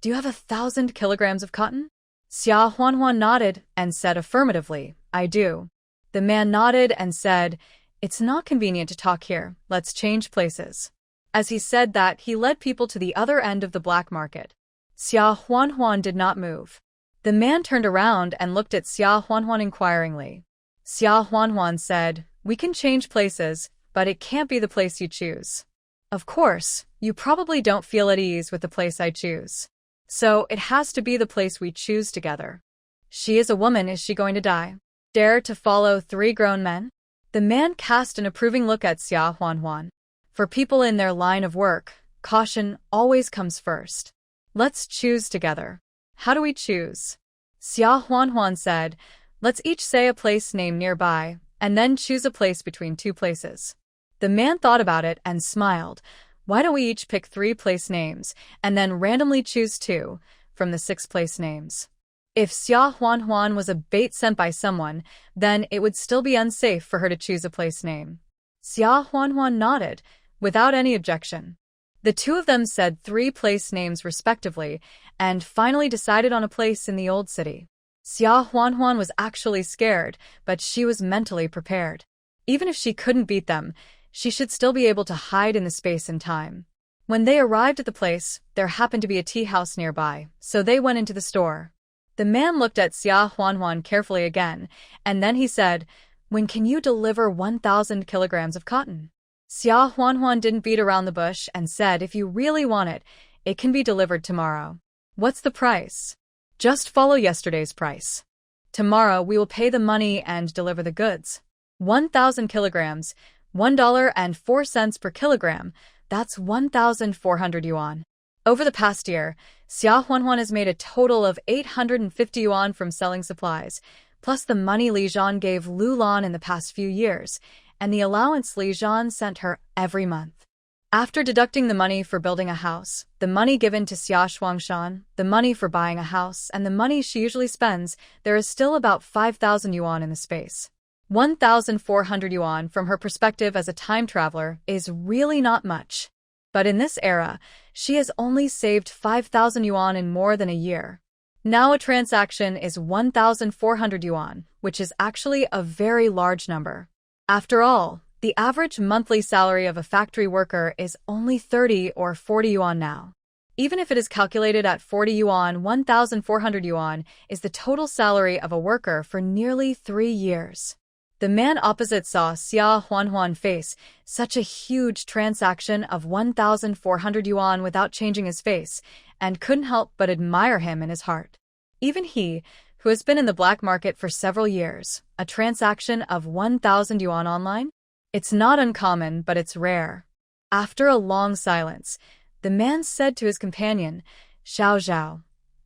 Speaker 1: "Do you have 1,000 kilograms of cotton?" Xia Huanhuan nodded and said affirmatively, "I do." The man nodded and said, "It's not convenient to talk here, let's change places." As he said that, he led people to the other end of the black market. Xia Huanhuan did not move. The man turned around and looked at Xia Huanhuan inquiringly. Xia Huanhuan said, "We can change places, but it can't be the place you choose. Of course, you probably don't feel at ease with the place I choose. So it has to be the place we choose together. She is a woman, is she going to die? Dare to follow 3 grown men?" The man cast an approving look at Xia Huanhuan. For people in their line of work, caution always comes first. "Let's choose together." "How do we choose?" Xia Huanhuan said, "Let's each say a place name nearby, and then choose a place between 2 places." The man thought about it and smiled. "Why don't we each pick 3 place names, and then randomly choose 2 from the 6 place names?" If Xia Huanhuan was a bait sent by someone, then it would still be unsafe for her to choose a place name. Xia Huanhuan nodded, without any objection. The two of them said 3 place names respectively, and finally decided on a place in the old city. Xia Huanhuan was actually scared, but she was mentally prepared. Even if she couldn't beat them, she should still be able to hide in the space and time. When they arrived at the place, there happened to be a tea house nearby, so they went into the store. The man looked at Xia Huanhuan carefully again, and then he said, "When can you deliver 1,000 kilograms of cotton?" Xia Huanhuan didn't beat around the bush and said, "If you really want it, it can be delivered tomorrow." "What's the price?" "Just follow yesterday's price. Tomorrow we will pay the money and deliver the goods. 1,000 kilograms, $1.04 per kilogram, that's 1,400 yuan. Over the past year, Xia Huanhuan has made a total of 850 yuan from selling supplies, plus the money Li Zhan gave Lu Lan in the past few years, and the allowance Li Zhan sent her every month. After deducting the money for building a house, the money given to Xia Shuangshan, the money for buying a house, and the money she usually spends, there is still about 5,000 yuan in the space. 1,400 yuan from her perspective as a time traveler is really not much. But in this era, she has only saved 5,000 yuan in more than a year. Now a transaction is 1,400 yuan, which is actually a very large number. After all, the average monthly salary of a factory worker is only 30 or 40 yuan now. Even if it is calculated at 40 yuan, 1,400 yuan is the total salary of a worker for nearly 3 years. The man opposite saw Xia Huanhuan face such a huge transaction of 1,400 yuan without changing his face, and couldn't help but admire him in his heart. Even he, who has been in the black market for several years, a transaction of 1,000 yuan online? It's not uncommon, but it's rare. After a long silence, the man said to his companion, "Xiao Zhao,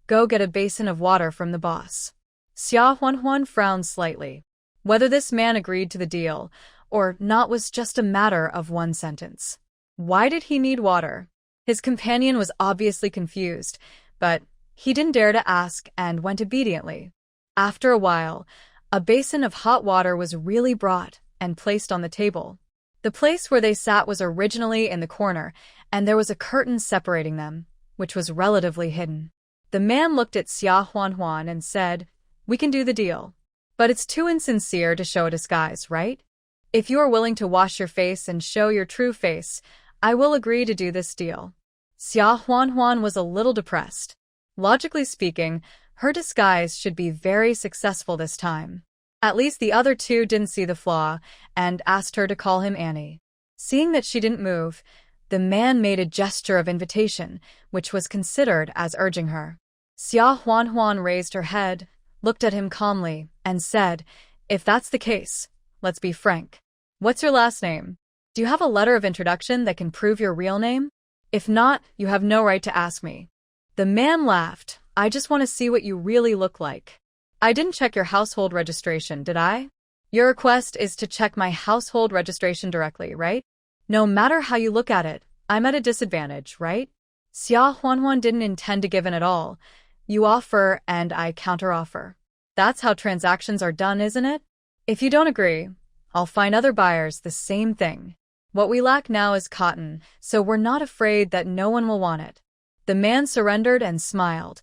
Speaker 1: go get a basin of water from the boss." Xia Huanhuan frowned slightly. Whether this man agreed to the deal or not was just a matter of one sentence. Why did he need water? His companion was obviously confused, but he didn't dare to ask and went obediently. After a while, a basin of hot water was really brought and placed on the table. The place where they sat was originally in the corner, and there was a curtain separating them, which was relatively hidden. The man looked at Xia Huanhuan and said, "We can do the deal. But it's too insincere to show a disguise, right? If you are willing to wash your face and show your true face, I will agree to do this deal." Xia Huanhuan was a little depressed. Logically speaking, her disguise should be very successful this time. At least the other two didn't see the flaw and asked her to call him Annie. Seeing that she didn't move, the man made a gesture of invitation, which was considered as urging her. Xia Huanhuan raised her head, looked at him calmly, and said, "If that's the case, let's be frank. What's your last name? Do you have a letter of introduction that can prove your real name? If not, you have no right to ask me." The man laughed. "I just want to see what you really look like. I didn't check your household registration, did I? Your request is to check my household registration directly, right? No matter how you look at it, I'm at a disadvantage, right?" Xia Huanhuan didn't intend to give in at all. You offer and I counteroffer. That's how transactions are done, isn't it? If you don't agree, I'll find other buyers the same thing. What we lack now is cotton, so we're not afraid that no one will want it. The man surrendered and smiled.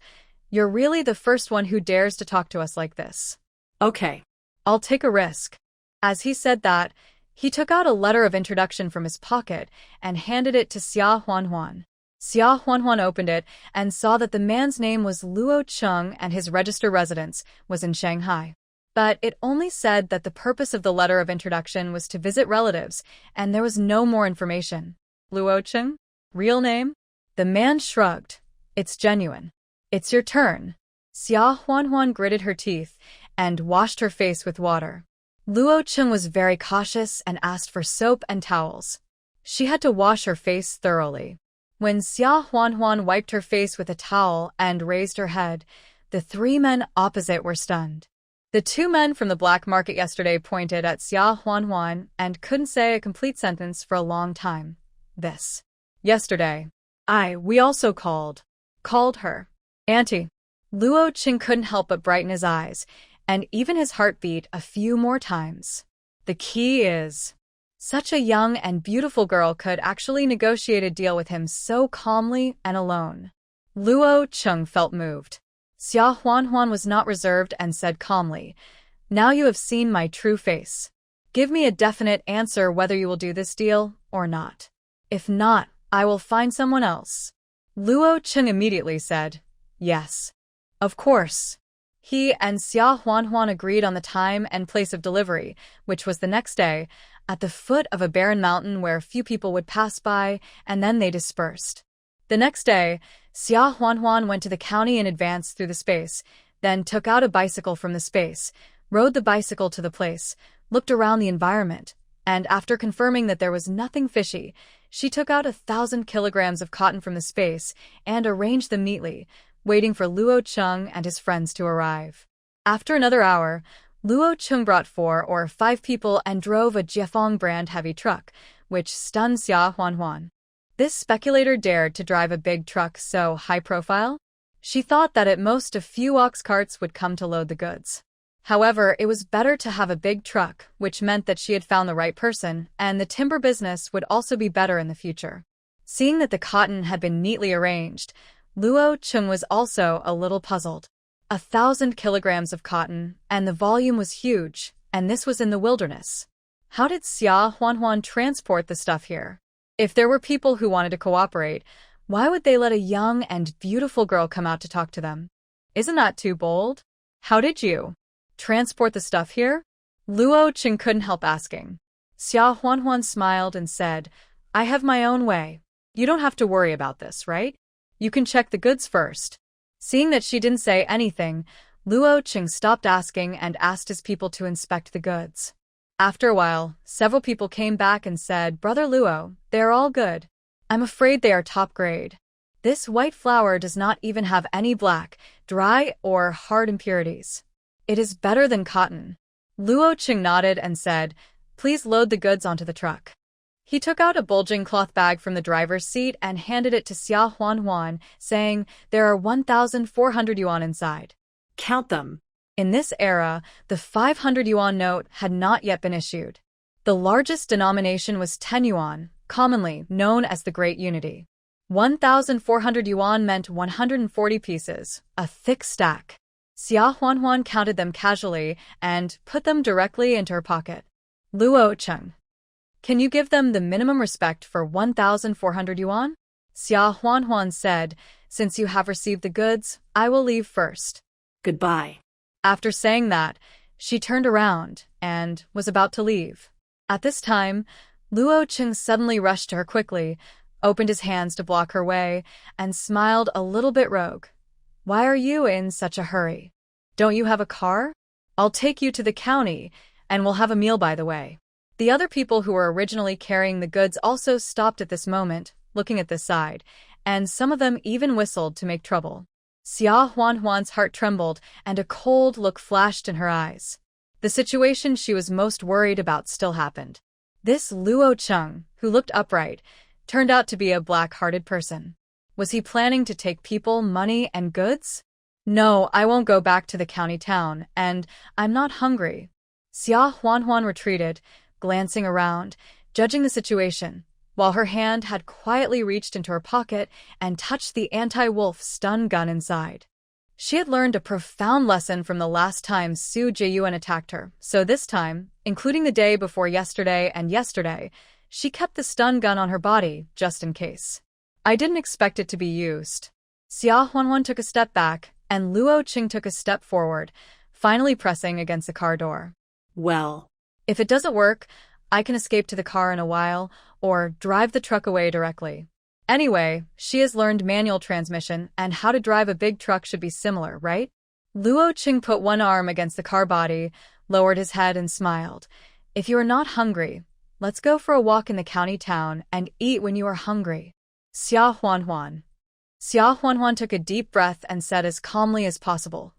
Speaker 1: "You're really the first one who dares to talk to us like this."
Speaker 3: Okay.
Speaker 1: "I'll take a risk." As he said that, he took out a letter of introduction from his pocket and handed it to Xia Huanhuan. Xia Huanhuan opened it and saw that the man's name was Luo Cheng and his registered residence was in Shanghai. But it only said that the purpose of the letter of introduction was to visit relatives, and there was no more information. Luo Cheng? Real name? The man shrugged. "It's genuine. It's your turn." Xia Huanhuan gritted her teeth and washed her face with water. Luo Cheng was very cautious and asked for soap and towels. She had to wash her face thoroughly. When Xia Huanhuan wiped her face with a towel and raised her head, the 3 men opposite were stunned. The 2 men from the black market yesterday pointed at Xia Huanhuan and couldn't say a complete sentence for a long time. This. Yesterday. We also called her. Auntie. Luo Cheng couldn't help but brighten his eyes, and even his heart beat a few more times. The key is.
Speaker 2: Such a young and beautiful girl could actually negotiate a deal with him so calmly and alone. Luo Cheng felt moved. Xia Huanhuan was not reserved and said calmly, "Now you have seen my true face. Give me a definite answer whether you will do this deal or not. If not, I will find someone else." Luo Cheng immediately said, "Yes. Of course." He and Xia Huanhuan agreed on the time and place of delivery, which was the next day, at the foot of a barren mountain where few people would pass by, and then they dispersed. The next day, Xia Huanhuan went to the county in advance through the space, then took out a bicycle from the space, rode the bicycle to the place, looked around the environment, and after confirming that there was nothing fishy, she took out 1,000 kilograms of cotton from the space and arranged them neatly, waiting for Luo Cheng and his friends to arrive. After another hour, Luo Cheng brought 4 or 5 people and drove a Jiefeng brand heavy truck, which stunned Xia Huanhuan. This speculator dared to drive a big truck so high profile? She thought that at most a few ox carts would come to load the goods. However, it was better to have a big truck, which meant that she had found the right person, and the timber business would also be better in the future. Seeing that the cotton had been neatly arranged, Luo Cheng was also a little puzzled. 1,000 kilograms of cotton, and the volume was huge, and this was in the wilderness. How did Xia Huanhuan transport the stuff here? If there were people who wanted to cooperate, why would they let a young and beautiful girl come out to talk to them? Isn't that too bold? How did you transport the stuff here? Luo Cheng couldn't help asking. Xia Huanhuan smiled and said, "I have my own way. You don't have to worry about this, right? You can check the goods first." Seeing that she didn't say anything, Luo Cheng stopped asking and asked his people to inspect the goods. After a while, several people came back and said, "Brother Luo, they are all good. I'm afraid they are top grade. This white flour does not even have any black, dry, or hard impurities. It is better than cotton." Luo Cheng nodded and said, "Please load the goods onto the truck." He took out a bulging cloth bag from the driver's seat and handed it to Xia Huanhuan, saying, "There are 1,400 yuan inside.
Speaker 3: Count them."
Speaker 2: In this era, the 500 yuan note had not yet been issued. The largest denomination was 10 yuan, commonly known as the Great Unity. 1,400 yuan meant 140 pieces, a thick stack. Xia Huanhuan counted them casually and put them directly into her pocket. Luo Cheng, can you give them the minimum respect for 1,400 yuan? Xia Huanhuan said, "Since you have received the goods, I will leave first.
Speaker 3: Goodbye."
Speaker 2: After saying that, she turned around and was about to leave. At this time, Luo Cheng suddenly rushed to her quickly, opened his hands to block her way, and smiled a little bit rogue. "Why are you in such a hurry? Don't you have a car? I'll take you to the county, and we'll have a meal by the way." The other people who were originally carrying the goods also stopped at this moment, looking at this side, and some of them even whistled to make trouble. Xia Huanhuan's heart trembled, and a cold look flashed in her eyes. The situation she was most worried about still happened. This Luo Cheng, who looked upright, turned out to be a black-hearted person. Was he planning to take people, money, and goods? "No, I won't go back to the county town, and I'm not hungry." Xia Huanhuan retreated, glancing around, judging the situation, while her hand had quietly reached into her pocket and touched the anti-wolf stun gun inside. She had learned a profound lesson from the last time Su Jiyuan attacked her, so this time, including the day before yesterday and yesterday, she kept the stun gun on her body, just in case. "I didn't expect it to be used." Xia Huanhuan took a step back, and Luo Cheng took a step forward, finally pressing against the car door.
Speaker 3: "Well,
Speaker 2: if it doesn't work, I can escape to the car in a while, or drive the truck away directly. Anyway, she has learned manual transmission, and how to drive a big truck should be similar, right?" Luo Cheng put one arm against the car body, lowered his head and smiled. "If you are not hungry, let's go for a walk in the county town and eat when you are hungry." Xia Huanhuan took a deep breath and said as calmly as possible,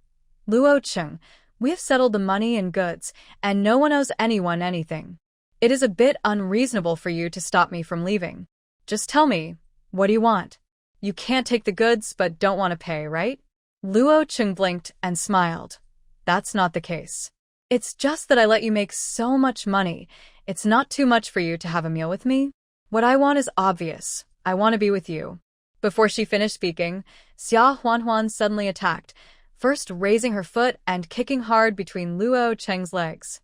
Speaker 2: "Luo Cheng, we have settled the money and goods, and no one owes anyone anything. It is a bit unreasonable for you to stop me from leaving. Just tell me, what do you want? You can't take the goods but don't want to pay, right?" Luo Cheng blinked and smiled. "That's not the case. It's just that I let you make so much money,
Speaker 1: it's not too much for you to have a meal with me? What I want is obvious. I want to be with you. Before she finished speaking, Xia Huanhuan suddenly attacked, first raising her foot and kicking hard between Luo Cheng's legs.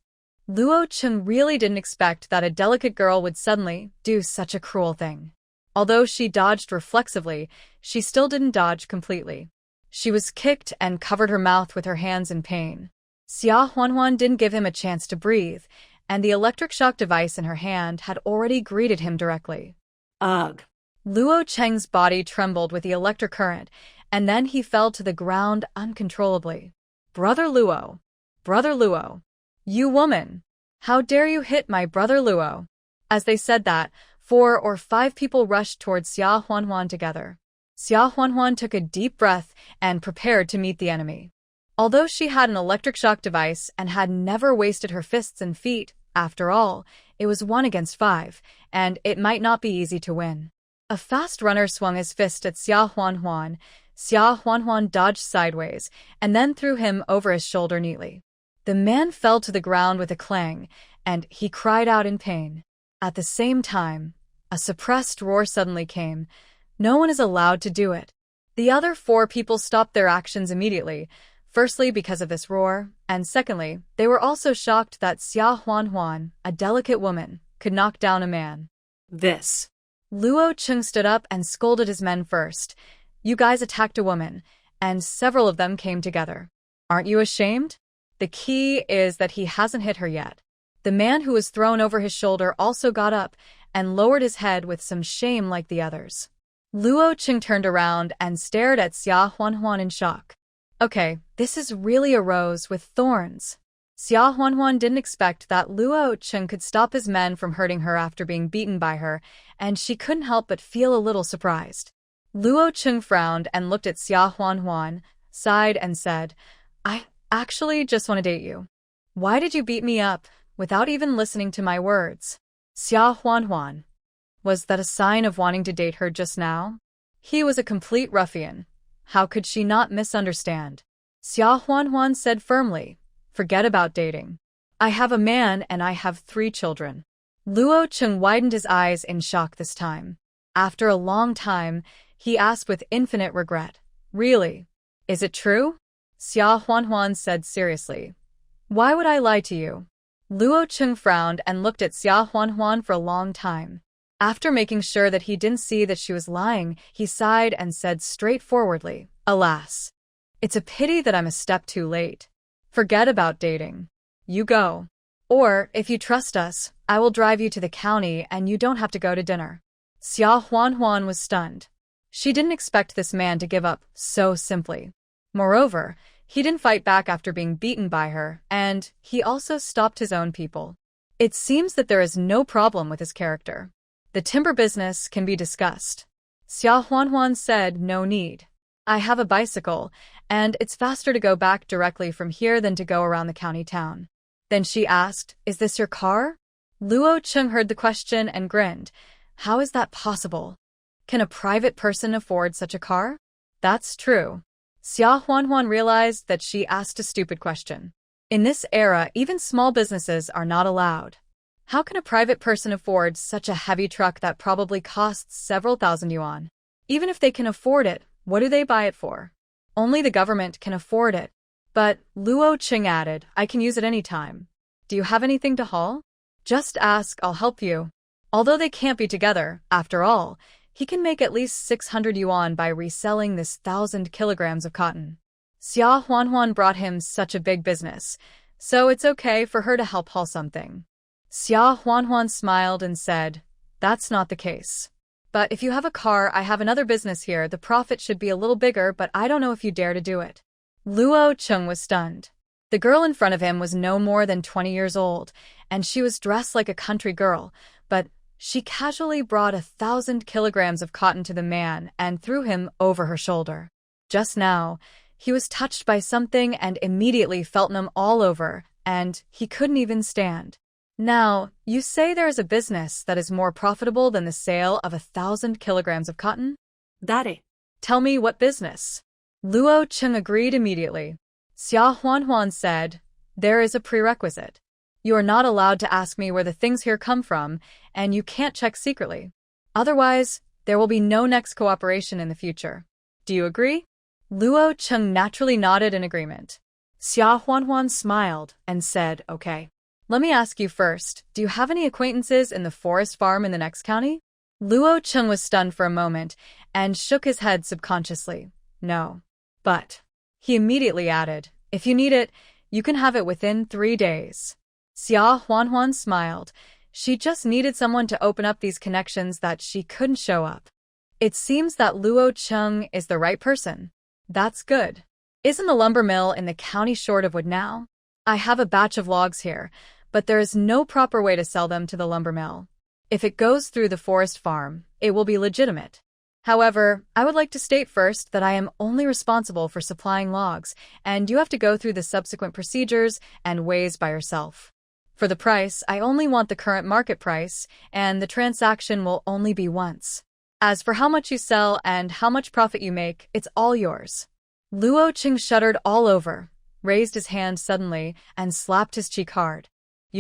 Speaker 1: Luo Cheng really didn't expect that a delicate girl would suddenly do such a cruel thing. Although she dodged reflexively, she still didn't dodge completely. She was kicked and covered her mouth with her hands in pain. Xia Huanhuan didn't give him a chance to breathe, and the electric shock device in her hand had already greeted him directly.
Speaker 3: Ugh.
Speaker 1: Luo Cheng's body trembled with the electric current, and then he fell to the ground uncontrollably. Brother Luo! Brother Luo! You woman! How dare you hit my brother Luo! As they said that, 4 or 5 people rushed towards Xia Huanhuan together. Xia Huanhuan took a deep breath and prepared to meet the enemy. Although she had an electric shock device and had never wasted her fists and feet, after all, it was 1 against 5, and it might not be easy to win. A fast runner swung his fist at Xia Huanhuan. Xia Huanhuan dodged sideways and then threw him over his shoulder neatly. The man fell to the ground with a clang, and he cried out in pain. At the same time, a suppressed roar suddenly came. No one is allowed to do it. The other 4 people stopped their actions immediately, firstly because of this roar, and secondly, they were also shocked that Xia Huanhuan, a delicate woman, could knock down a man.
Speaker 3: This.
Speaker 1: Luo Cheng stood up and scolded his men first. You guys attacked a woman, and several of them came together. Aren't you ashamed? The key is that he hasn't hit her yet. The man who was thrown over his shoulder also got up and lowered his head with some shame like the others. Luo Cheng turned around and stared at Xia Huanhuan in shock. Okay, this is really a rose with thorns. Xia Huanhuan didn't expect that Luo Cheng could stop his men from hurting her after being beaten by her, and she couldn't help but feel a little surprised. Luo Cheng frowned and looked at Xia Huanhuan, sighed and said, I actually just want to date you. Why did you beat me up without even listening to my words? Xia Huanhuan. Was that a sign of wanting to date her just now? He was a complete ruffian. How could she not misunderstand? Xia Huanhuan said firmly, forget about dating. I have a man and I have 3 children. Luo Cheng widened his eyes in shock this time. After a long time, he asked with infinite regret, really? Is it true? Xia Huanhuan said seriously. Why would I lie to you? Luo Cheng frowned and looked at Xia Huanhuan for a long time. After making sure that he didn't see that she was lying, he sighed and said straightforwardly, alas. It's a pity that I'm a step too late. Forget about dating. You go. Or, if you trust us, I will drive you to the county and you don't have to go to dinner. Xia Huanhuan was stunned. She didn't expect this man to give up so simply. Moreover, he didn't fight back after being beaten by her, and he also stopped his own people. It seems that there is no problem with his character. The timber business can be discussed. Xia Huanhuan said, no need. I have a bicycle, and it's faster to go back directly from here than to go around the county town. Then she asked, is this your car? Luo Cheng heard the question and grinned. How is that possible? Can a private person afford such a car? That's true. Xia Huanhuan realized that she asked a stupid question. In this era, even small businesses are not allowed. How can a private person afford such a heavy truck that probably costs several thousand yuan? Even if they can afford it, what do they buy it for? Only the government can afford it. But, Luo Cheng added, I can use it any time. Do you have anything to haul? Just ask, I'll help you. Although they can't be together, after all, he can make at least 600 yuan by reselling this 1,000 kilograms of cotton. Xia Huanhuan brought him such a big business, so it's okay for her to help haul something. Xia Huanhuan smiled and said, that's not the case. But if you have a car, I have another business here. The profit should be a little bigger, but I don't know if you dare to do it. Luo Cheng was stunned. The girl in front of him was no more than 20 years old, and she was dressed like a country girl, but she casually brought 1,000 kilograms of cotton to the man and threw him over her shoulder. Just now, he was touched by something and immediately felt numb all over, and he couldn't even stand. Now, you say there is a business that is more profitable than the sale of 1,000 kilograms of cotton?
Speaker 3: Dare.
Speaker 1: Tell me what business. Luo Cheng agreed immediately. Xia Huanhuan said, there is a prerequisite. You are not allowed to ask me where the things here come from, and you can't check secretly. Otherwise, there will be no next cooperation in the future. Do you agree? Luo Cheng naturally nodded in agreement.
Speaker 3: Xia Huanhuan smiled and said, okay.
Speaker 1: Let me ask you first, do you have any acquaintances in the forest farm in the next county? Luo Cheng was stunned for a moment and shook his head subconsciously. No. But, he immediately added, if you need it, you can have it within 3 days. Xia Huanhuan smiled. She just needed someone to open up these connections that she couldn't show up. It seems that Luo Cheng is the right person. That's good. Isn't the lumber mill in the county short of wood now? I have a batch of logs here, but there is no proper way to sell them to the lumber mill. If it goes through the forest farm, it will be legitimate. However, I would like to state first that I am only responsible for supplying logs, and you have to go through the subsequent procedures and ways by yourself. For the price, I only want the current market price, and the transaction will only be once. As for how much you sell and how much profit you make, it's all yours. Luo Cheng shuddered all over, raised his hand suddenly, and slapped his cheek hard.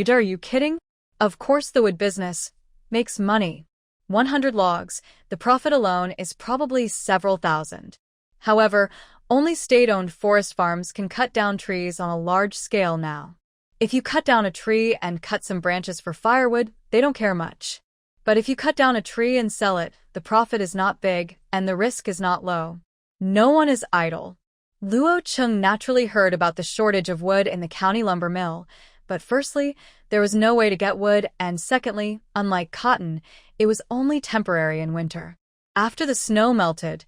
Speaker 1: Are you kidding? Of course the wood business makes money. 100 logs, the profit alone is probably several thousand. However, only state-owned forest farms can cut down trees on a large scale now. If you cut down a tree and cut some branches for firewood, they don't care much. But if you cut down a tree and sell it, the profit is not big, and the risk is not low. No one is idle. Luo Cheng naturally heard about the shortage of wood in the county lumber mill, but firstly, there was no way to get wood, and secondly, unlike cotton, it was only temporary in winter. After the snow melted,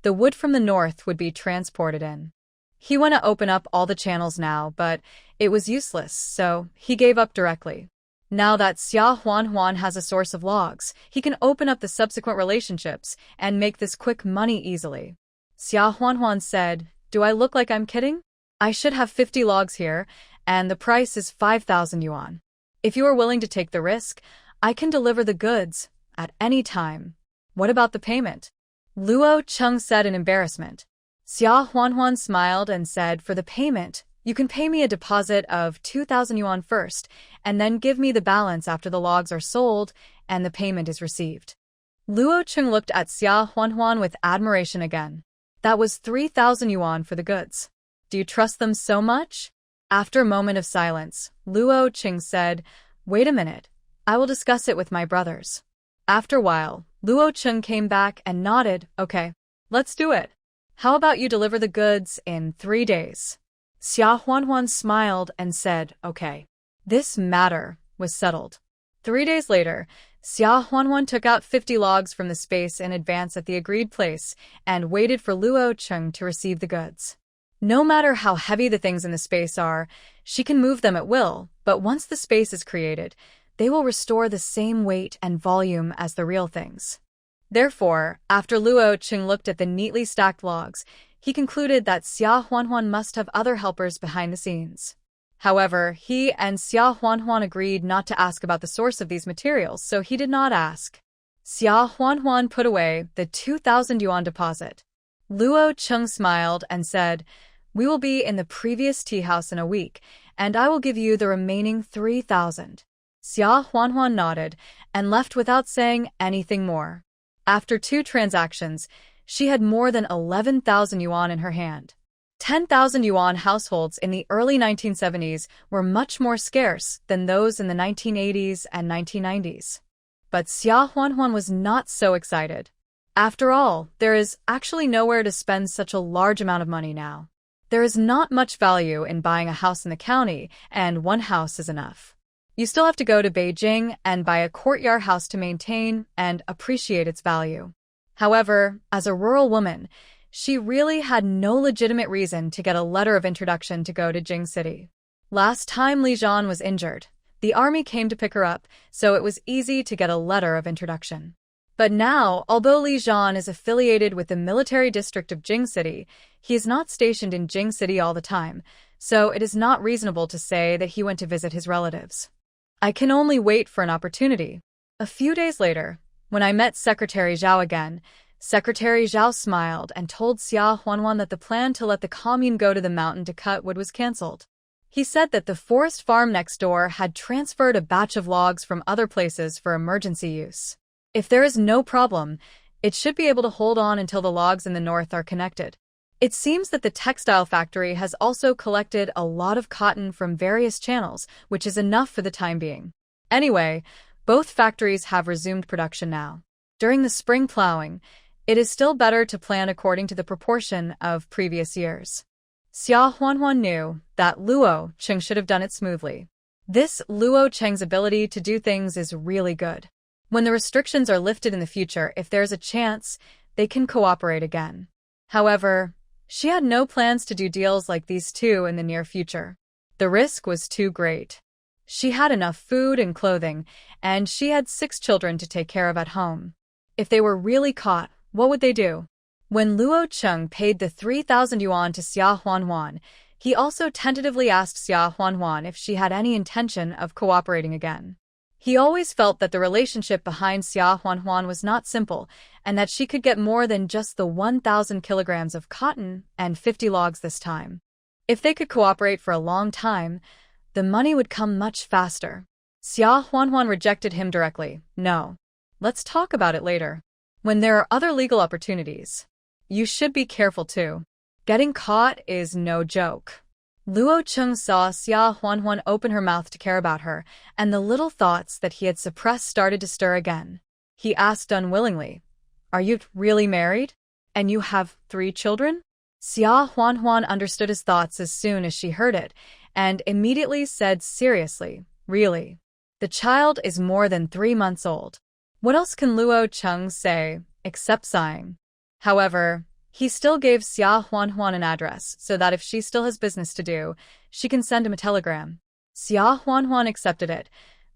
Speaker 1: the wood from the north would be transported in. He wanted to open up all the channels now, but it was useless, so he gave up directly. Now that Xia Huanhuan has a source of logs, he can open up the subsequent relationships and make this quick money easily. Xia Huanhuan said, do I look like I'm kidding? I should have 50 logs here, and the price is 5,000 yuan. If you are willing to take the risk, I can deliver the goods at any time. What about the payment? Luo Cheng said in embarrassment. Xia Huanhuan smiled and said, for the payment, you can pay me a deposit of 2,000 yuan first, and then give me the balance after the logs are sold and the payment is received. Luo Cheng looked at Xia Huanhuan with admiration again. That was 3,000 yuan for the goods. Do you trust them so much? After a moment of silence, Luo Cheng said, wait a minute, I will discuss it with my brothers. After a while, Luo Cheng came back and nodded, okay, let's do it. How about you deliver the goods in 3 days? Xia Huanhuan smiled and said, okay. This matter was settled. 3 days later, Xia Huanhuan took out 50 logs from the space in advance at the agreed place and waited for Luo Cheng to receive the goods. No matter how heavy the things in the space are, she can move them at will, but once the space is created, they will restore the same weight and volume as the real things. Therefore, after Luo Cheng looked at the neatly stacked logs, he concluded that Xia Huanhuan must have other helpers behind the scenes. However, he and Xia Huanhuan agreed not to ask about the source of these materials, so he did not ask. Xia Huanhuan put away the 2,000 yuan deposit. Luo Cheng smiled and said, we will be in the previous tea house in a week, and I will give you the remaining 3,000. Xia Huanhuan nodded and left without saying anything more. After 2 transactions, she had more than 11,000 yuan in her hand. 10,000 yuan households in the early 1970s were much more scarce than those in the 1980s and 1990s. But Xia Huanhuan was not so excited. After all, there is actually nowhere to spend such a large amount of money now. There is not much value in buying a house in the county, and 1 house is enough. You still have to go to Beijing and buy a courtyard house to maintain and appreciate its value. However, as a rural woman, she really had no legitimate reason to get a letter of introduction to go to Jing City. Last time Zhan was injured, the army came to pick her up, so it was easy to get a letter of introduction. But now, although Zhan is affiliated with the military district of Jing City, he is not stationed in Jing City all the time, so it is not reasonable to say that he went to visit his relatives. I can only wait for an opportunity. A few days later, when I met Secretary Zhao again, Secretary Zhao smiled and told Xia Huanhuan that the plan to let the commune go to the mountain to cut wood was cancelled. He said that the forest farm next door had transferred a batch of logs from other places for emergency use. If there is no problem, it should be able to hold on until the logs in the north are connected. It seems that the textile factory has also collected a lot of cotton from various channels, which is enough for the time being. Anyway, both factories have resumed production now. During the spring plowing, it is still better to plan according to the proportion of previous years. Xia Huanhuan knew that Luo Cheng should have done it smoothly. This Luo Cheng's ability to do things is really good. When the restrictions are lifted in the future, if there's a chance, they can cooperate again. However, she had no plans to do deals like these two in the near future. The risk was too great. She had enough food and clothing, and she had 6 children to take care of at home. If they were really caught, what would they do? When Luo Cheng paid the 3,000 yuan to Xia Huanhuan, he also tentatively asked Xia Huanhuan if she had any intention of cooperating again. He always felt that the relationship behind Xia Huanhuan was not simple, and that she could get more than just the 1,000 kilograms of cotton and 50 logs this time. If they could cooperate for a long time, the money would come much faster. Xia Huanhuan rejected him directly. No. Let's talk about it later. When there are other legal opportunities, you should be careful too. Getting caught is no joke. Luo Cheng saw Xia Huanhuan open her mouth to care about her, and the little thoughts that he had suppressed started to stir again. He asked unwillingly, "Are you really married? And you have 3 children?" Xia Huanhuan understood his thoughts as soon as she heard it, and immediately said seriously, "Really? The child is more than 3 months old." What else can Luo Cheng say, except sighing? However, he still gave Xia Huanhuan an address, so that if she still has business to do, she can send him a telegram. Xia Huanhuan accepted it,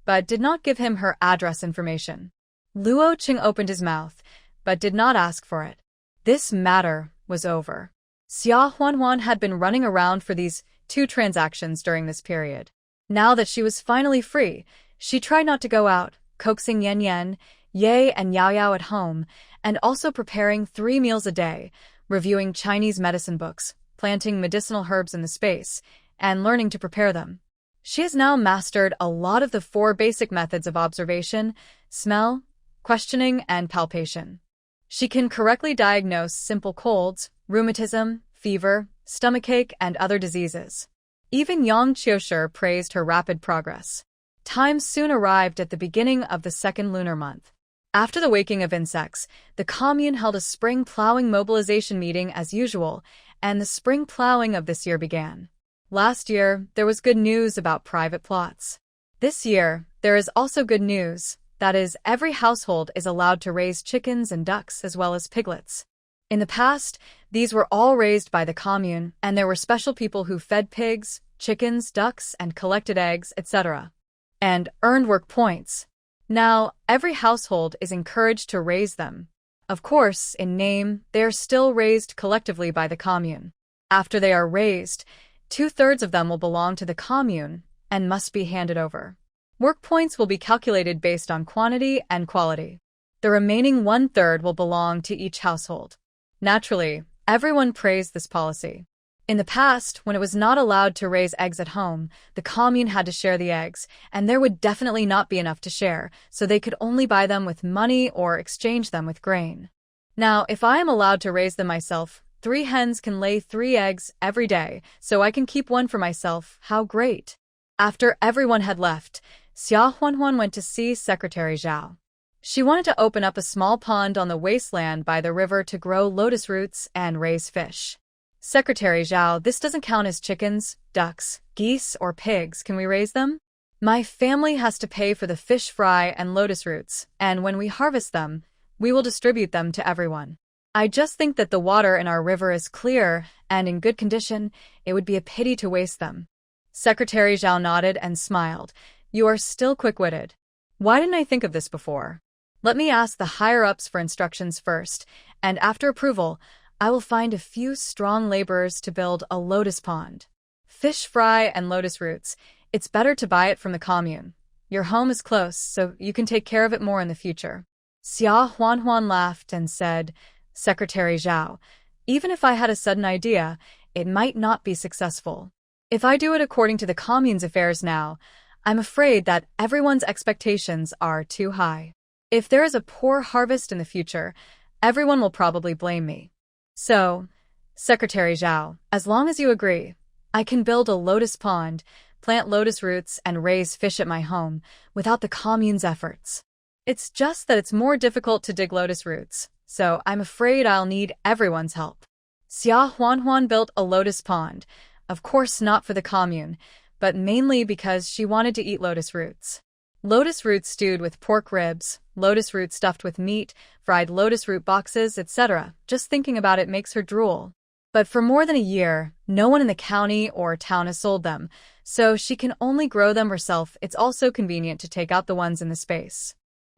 Speaker 1: but did not give him her address information. Luo Cheng opened his mouth, but did not ask for it. This matter was over. Xia Huanhuan had been running around for these 2 transactions during this period. Now that she was finally free, she tried not to go out, coaxing Yan Yan, Ye and Yao Yao at home, and also preparing 3 meals a day, reviewing Chinese medicine books, planting medicinal herbs in the space, and learning to prepare them. She has now mastered a lot of the 4 basic methods of observation, smell, questioning, and palpation. She can correctly diagnose simple colds, rheumatism, fever, stomachache, and other diseases. Even Yang Qiushi praised her rapid progress. Time soon arrived at the beginning of the 2nd lunar month. After the waking of insects, the commune held a spring plowing mobilization meeting as usual, and the spring plowing of this year began. Last year, there was good news about private plots. This year, there is also good news, that is, every household is allowed to raise chickens and ducks as well as piglets. In the past, these were all raised by the commune, and there were special people who fed pigs, chickens, ducks, and collected eggs, etc., and earned work points. Now, every household is encouraged to raise them. Of course, in name, they are still raised collectively by the commune. After they are raised, 2/3 of them will belong to the commune and must be handed over. Work points will be calculated based on quantity and quality. The remaining 1/3 will belong to each household. Naturally, everyone praised this policy. In the past, when it was not allowed to raise eggs at home, the commune had to share the eggs, and there would definitely not be enough to share, so they could only buy them with money or exchange them with grain. Now, if I am allowed to raise them myself, 3 hens can lay 3 eggs every day, so I can keep 1 for myself. How great! After everyone had left, Xia Huanhuan went to see Secretary Zhao. She wanted to open up a small pond on the wasteland by the river to grow lotus roots and raise fish. Secretary Zhao, this doesn't count as chickens, ducks, geese, or pigs. Can we raise them? My family has to pay for the fish fry and lotus roots, and when we harvest them, we will distribute them to everyone. I just think that the water in our river is clear and in good condition. It would be a pity to waste them. Secretary Zhao nodded and smiled. You are still quick-witted. Why didn't I think of this before? Let me ask the higher-ups for instructions first, and after approval, I will find a few strong laborers to build a lotus pond. Fish fry and lotus roots. It's better to buy it from the commune. Your home is close, so you can take care of it more in the future. Xia Huanhuan laughed and said, Secretary Zhao, even if I had a sudden idea, it might not be successful.
Speaker 2: If I do it according to the commune's affairs now, I'm afraid that everyone's expectations are too high. If there is a poor harvest in the future, everyone will probably blame me. So, Secretary Zhao, as long as you agree, I can build a lotus pond, plant lotus roots, and raise fish at my home without the commune's efforts. It's just that it's more difficult to dig lotus roots, so I'm afraid I'll need everyone's help. Xia Huanhuan built a lotus pond, of course not for the commune, but mainly because she wanted to eat lotus roots. Lotus roots stewed with pork ribs, lotus root stuffed with meat, fried lotus root boxes, etc. Just thinking about it makes her drool. But for more than a year, no one in the county or town has sold them, so she can only grow them herself. It's also convenient to take out the ones in the space.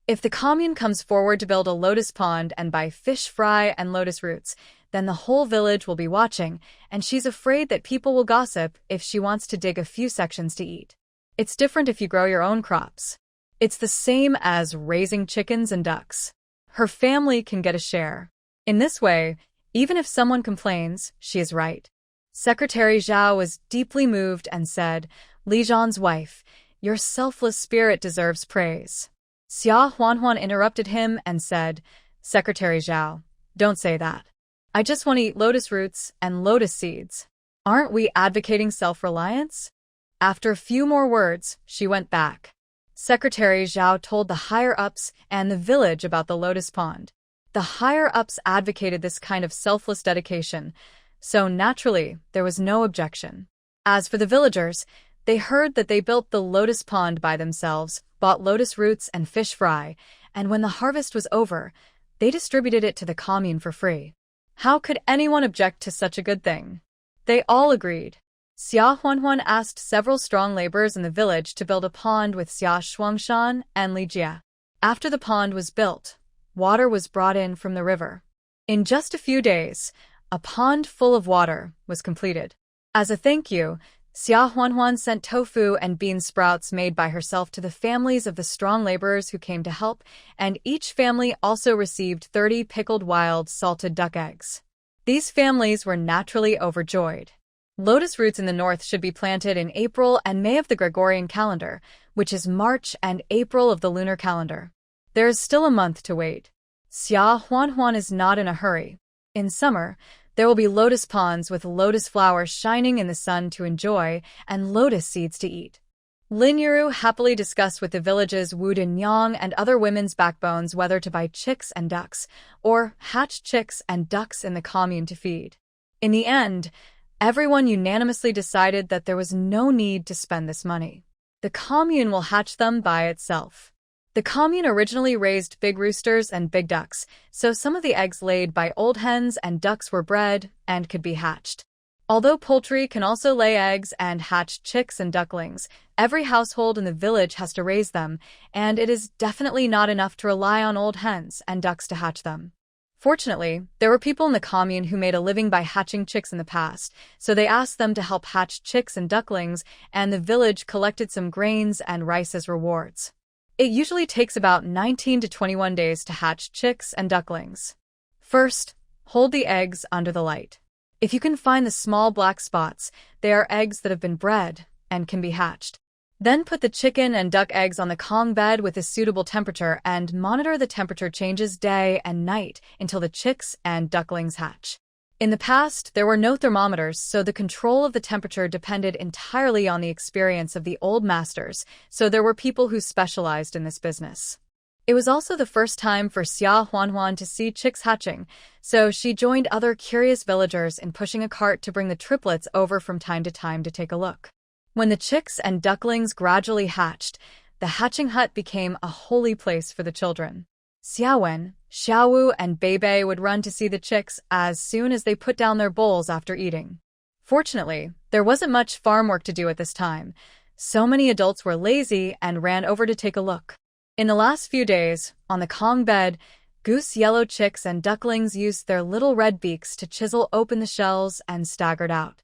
Speaker 2: If the commune comes forward to build a lotus pond and buy fish fry and lotus roots, then the whole village will be watching, and she's afraid that people will gossip if she wants to dig a few sections to eat. It's different if you grow your own crops. It's the same as raising chickens and ducks. Her family can get a share. In this way, even if someone complains, she is right. Secretary Zhao was deeply moved and said, Li Zhan's wife, your selfless spirit deserves praise. Xia Huanhuan interrupted him and said, Secretary Zhao, don't say that. I just want to eat lotus roots and lotus seeds. Aren't we advocating self-reliance? After a few more words, she went back. Secretary Zhao told the higher-ups and the village about the lotus pond. The higher-ups advocated this kind of selfless dedication, so naturally, there was no objection. As for the villagers, they heard that they built the lotus pond by themselves, bought lotus roots and fish fry, and when the harvest was over, they distributed it to the commune for free. How could anyone object to such a good thing? They all agreed. Xia Huanhuan asked several strong laborers in the village to build a pond with Xia Shuangshan and Li Jia. After the pond was built, water was brought in from the river. In just a few days, a pond full of water was completed. As a thank you, Xia Huanhuan sent tofu and bean sprouts made by herself to the families of the strong laborers who came to help, and each family also received 30 pickled wild salted duck eggs. These families were naturally overjoyed. Lotus roots in the north should be planted in April and May of the Gregorian calendar, which is March and April of the lunar calendar. There is still a month to wait. Xia Huanhuan is not in a hurry. In summer, there will be lotus ponds with lotus flowers shining in the sun to enjoy and lotus seeds to eat. Lin Yuru happily discussed with the village's Wu Dinyang and other women's backbones whether to buy chicks and ducks, or hatch chicks and ducks in the commune to feed. In the end, everyone unanimously decided that there was no need to spend this money. The commune will hatch them by itself. The commune originally raised big roosters and big ducks, so some of the eggs laid by old hens and ducks were bred and could be hatched. Although poultry can also lay eggs and hatch chicks and ducklings, every household in the village has to raise them, and it is definitely not enough to rely on old hens and ducks to hatch them. Fortunately, there were people in the commune who made a living by hatching chicks in the past, so they asked them to help hatch chicks and ducklings, and the village collected some grains and rice as rewards. It usually takes about 19 to 21 days to hatch chicks and ducklings. First, hold the eggs under the light. If you can find the small black spots, they are eggs that have been bred and can be hatched. Then put the chicken and duck eggs on the Kong bed with a suitable temperature and monitor the temperature changes day and night until the chicks and ducklings hatch. In the past, there were no thermometers, so the control of the temperature depended entirely on the experience of the old masters, so there were people who specialized in this business. It was also the first time for Xia Huanhuan to see chicks hatching, so she joined other curious villagers in pushing a cart to bring the triplets over from time to time to take a look. When the chicks and ducklings gradually hatched, the hatching hut became a holy place for the children. Xiaowen, Xiaowu, and Beibei would run to see the chicks as soon as they put down their bowls after eating. Fortunately, there wasn't much farm work to do at this time. So many adults were lazy and ran over to take a look. In the last few days, on the Kong bed, goose yellow chicks and ducklings used their little red beaks to chisel open the shells and staggered out.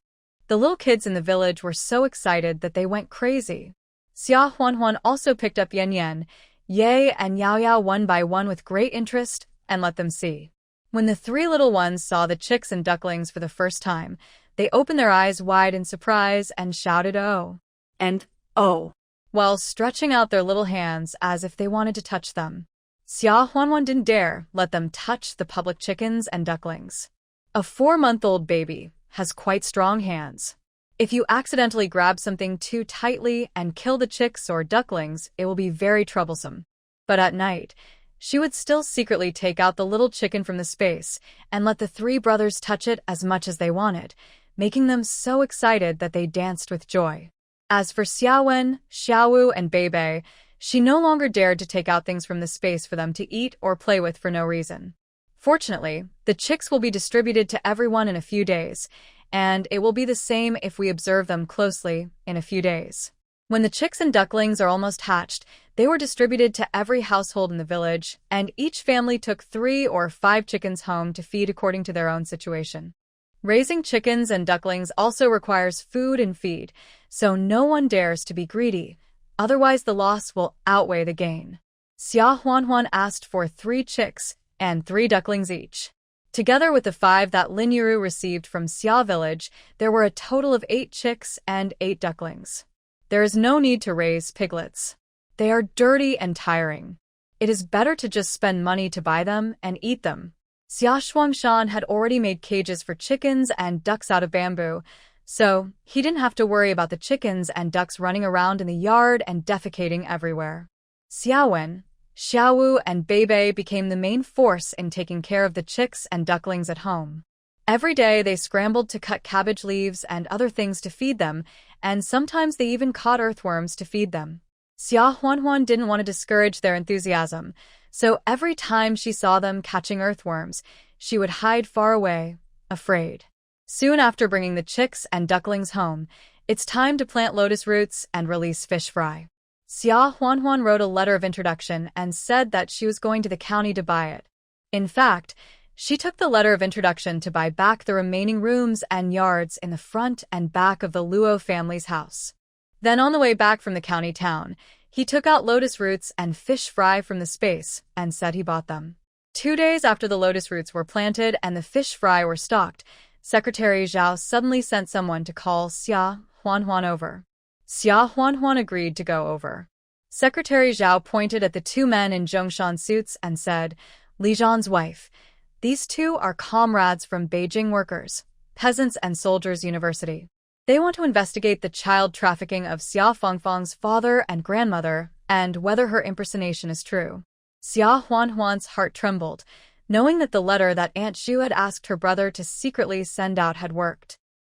Speaker 2: The little kids in the village were so excited that they went crazy. Xia Huanhuan also picked up Yan Yan, Ye, and Yao Yao one by one with great interest and let them see. When the three little ones saw the chicks and ducklings for the first time, they opened their eyes wide in surprise and shouted "Oh!"
Speaker 3: and "Oh!"
Speaker 2: while stretching out their little hands as if they wanted to touch them. Xia Huanhuan didn't dare let them touch the public chickens and ducklings. A 4-month-old baby has quite strong hands. If you accidentally grab something too tightly and kill the chicks or ducklings, it will be very troublesome. But at night, she would still secretly take out the little chicken from the space and let the three brothers touch it as much as they wanted, making them so excited that they danced with joy. As for Xiaowen, Xiaowu, and Beibei, she no longer dared to take out things from the space for them to eat or play with for no reason. Fortunately, the chicks will be distributed to everyone in a few days, and it will be the same if we observe them closely in a few days. When the chicks and ducklings are almost hatched, they were distributed to every household in the village, and each family took 3 or 5 chickens home to feed according to their own situation. Raising chickens and ducklings also requires food and feed, so no one dares to be greedy, otherwise the loss will outweigh the gain. Xia Huanhuan asked for 3 chicks and 3 ducklings each. Together with the 5 that Lin Yuru received from Xia village, there were a total of 8 chicks and 8 ducklings. There is no need to raise piglets. They are dirty and tiring. It is better to just spend money to buy them and eat them. Xia Shuangshan had already made cages for chickens and ducks out of bamboo, so he didn't have to worry about the chickens and ducks running around in the yard and defecating everywhere. Xiaowen, Xiaowu, and Beibei became the main force in taking care of the chicks and ducklings at home. Every day they scrambled to cut cabbage leaves and other things to feed them, and sometimes they even caught earthworms to feed them. Xia Huanhuan didn't want to discourage their enthusiasm, so every time she saw them catching earthworms, she would hide far away, afraid. Soon after bringing the chicks and ducklings home, it's time to plant lotus roots and release fish fry. Xia Huanhuan wrote a letter of introduction and said that she was going to the county to buy it. In fact, she took the letter of introduction to buy back the remaining rooms and yards in the front and back of the Luo family's house. Then on the way back from the county town, he took out lotus roots and fish fry from the space and said he bought them. 2 days after the lotus roots were planted and the fish fry were stocked, Secretary Zhao suddenly sent someone to call Xia Huanhuan over. Xia Huanhuan agreed to go over. Secretary Zhao pointed at the 2 men in Zhongshan suits and said, "Li Zhan's wife. These 2 are comrades from Beijing Workers, Peasants and Soldiers University. They want to investigate the child trafficking of Xia Fengfeng's father and grandmother and whether her impersonation is true." Xia Huanhuan's heart trembled, knowing that the letter that Aunt Zhu had asked her brother to secretly send out had worked.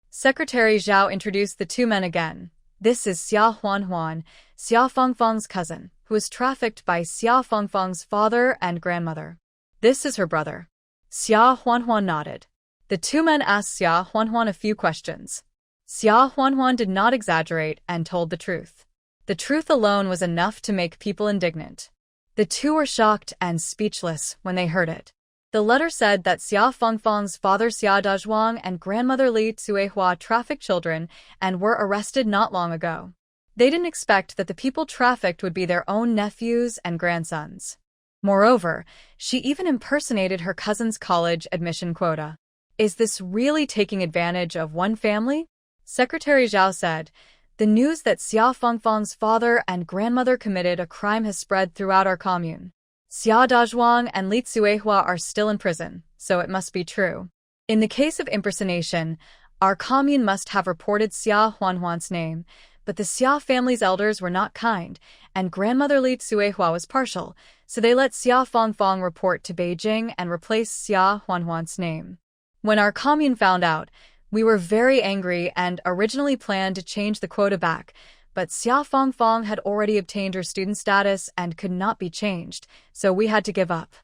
Speaker 2: Secretary Zhao introduced the 2 men again. "This is Xia Huanhuan, Xia Fengfeng's cousin, who was trafficked by Xia Fengfeng's father and grandmother. This is her brother." Xia Huanhuan nodded. The 2 men asked Xia Huanhuan a few questions. Xia Huanhuan did not exaggerate and told the truth. The truth alone was enough to make people indignant. The 2 were shocked and speechless when they heard it. The letter said that Xia Fengfeng's father Xia Dazhuang and grandmother Li Tsuehua trafficked children and were arrested not long ago. They didn't expect that the people trafficked would be their own nephews and grandsons. Moreover, she even impersonated her cousin's college admission quota. Is this really taking advantage of one family? Secretary Zhao said, "The news that Xia Fengfeng's father and grandmother committed a crime has spread throughout our commune. Xia Dazhuang and Li Tsuehua are still in prison, so it must be true. In the case of impersonation, our commune must have reported Xia Huanhuan's name, but the Xia family's elders were not kind, and grandmother Li Tsuehua was partial, so they let Xia Fengfeng report to Beijing and replace Xia Huanhuan's name. When our commune found out, we were very angry and originally planned to change the quota back, but Xia Fengfeng had already obtained her student status and could not be changed, so we had to give up.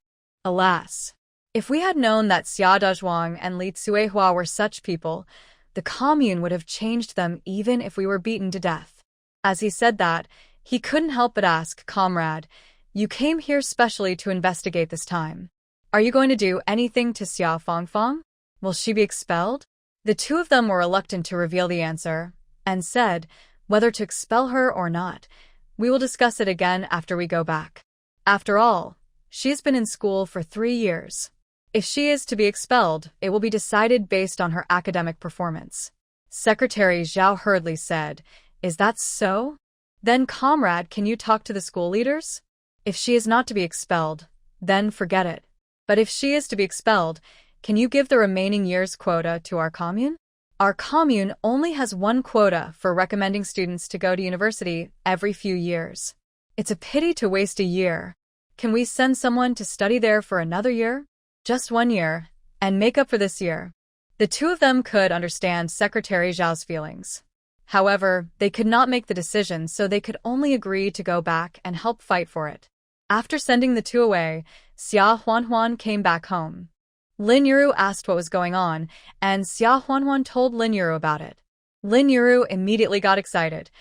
Speaker 2: Alas! If we had known that Xia Dazhuang and Li Tsuehua were such people, the commune would have changed them even if we were beaten to death." As he said that, he couldn't help but ask, "Comrade, you came here specially to investigate this time. Are you going to do anything to Xia Fengfeng? Will she be expelled?" The 2 of them were reluctant to reveal the answer, and said, "Whether to expel her or not, we will discuss it again after we go back. After all, she's been in school for 3 years.
Speaker 1: If she is to be expelled, it will be decided based on her academic performance. Secretary Zhao hurriedly said, "Is that so? Then, comrade, can you talk to the school leaders? If she is not to be expelled, then forget it. But if she is to be expelled, can you give the remaining year's quota to our commune? Our commune only has one quota for recommending students to go to university every few years. It's a pity to waste a year. Can we send someone to study there for another year? Just 1 year, and make up for this year?" The two of them could understand Secretary Zhao's feelings. However, they could not make the decision, so they could only agree to go back and help fight for it. After sending the two away, Xia Huanhuan came back home. Lin Yuru asked what was going on, and Xia Huanhuan told Lin Yuru about it. Lin Yuru immediately got excited.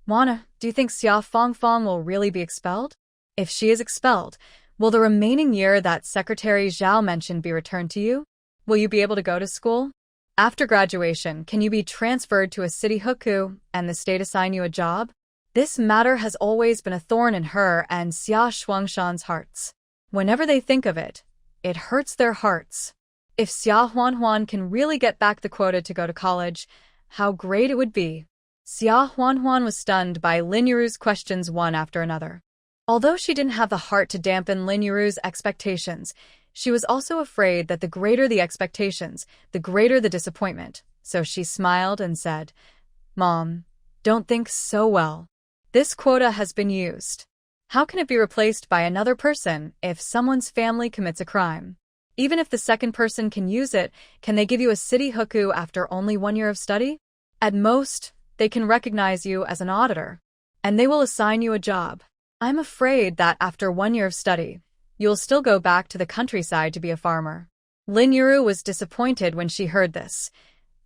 Speaker 1: "Wana, do you think Xia Fangfang will really be expelled? If she is expelled, will the remaining year that Secretary Zhao mentioned be returned to you? Will you be able to go to school? After graduation, can you be transferred to a city hukou and the state assign you a job?" This matter has always been a thorn in her and Xia Shuangshan's hearts. Whenever they think of it, it hurts their hearts. If Xia Huanhuan can really get back the quota to go to college, how great it would be. Xia Huanhuan was stunned by Lin Yuru's questions one after another. Although she didn't have the heart to dampen Lin Yuru's expectations, she was also afraid that the greater the expectations, the greater the disappointment, so she smiled and said, "Mom, don't think so well. This quota has been used. How can it be replaced by another person if someone's family commits a crime? Even if the second person can use it, can they give you a city hukou after only 1 year of study? At most, they can recognize you as an auditor, and they will assign you a job. I'm afraid that after 1 year of study, you'll still go back to the countryside to be a farmer." Lin Yuru was disappointed when she heard this.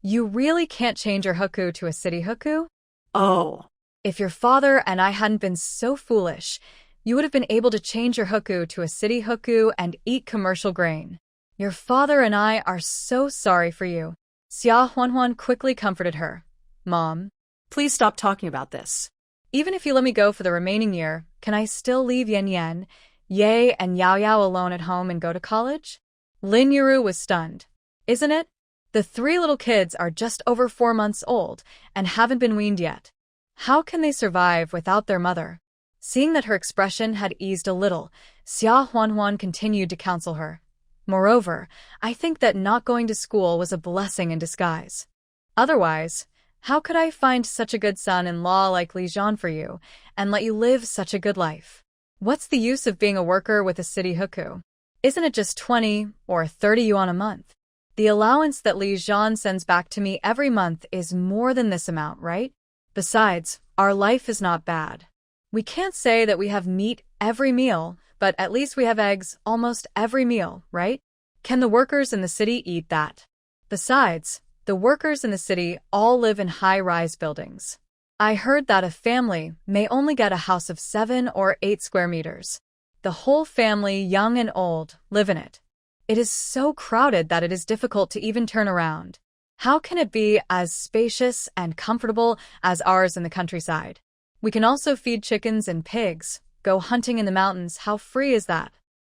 Speaker 1: "You really can't change your hukou to a city hukou?
Speaker 3: Oh.
Speaker 1: If your father and I hadn't been so foolish, you would have been able to change your hukou to a city hukou and eat commercial grain. Your father and I are so sorry for you." Xia Huanhuan quickly comforted her. "Mom,
Speaker 3: Please stop talking about this.
Speaker 1: even if you let me go for the remaining year, can I still leave Yan Yan, Ye, and Yao Yao alone at home and go to college?" Lin Yuru was stunned. "Isn't it? The 3 little kids are just over 4 months old and haven't been weaned yet. How can they survive without their mother?" Seeing that her expression had eased a little, Xia Huanhuan continued to counsel her. "Moreover, I think that not going to school was a blessing in disguise. Otherwise, how could I find such a good son-in-law like Li Zhan for you and let you live such a good life? What's the use of being a worker with a city hukou? Isn't it just 20 or 30 yuan a month? The allowance that Li Zhan sends back to me every month is more than this amount, right? Besides, our life is not bad. We can't say that we have meat every meal, but at least we have eggs almost every meal, right? Can the workers in the city eat that? Besides, the workers in the city all live in high-rise buildings. I heard that a family may only get a house of 7 or 8 square meters. The whole family, young and old, live in it. It is so crowded that it is difficult to even turn around. How can it be as spacious and comfortable as ours in the countryside? We can also feed chickens and pigs, go hunting in the mountains. How free is that?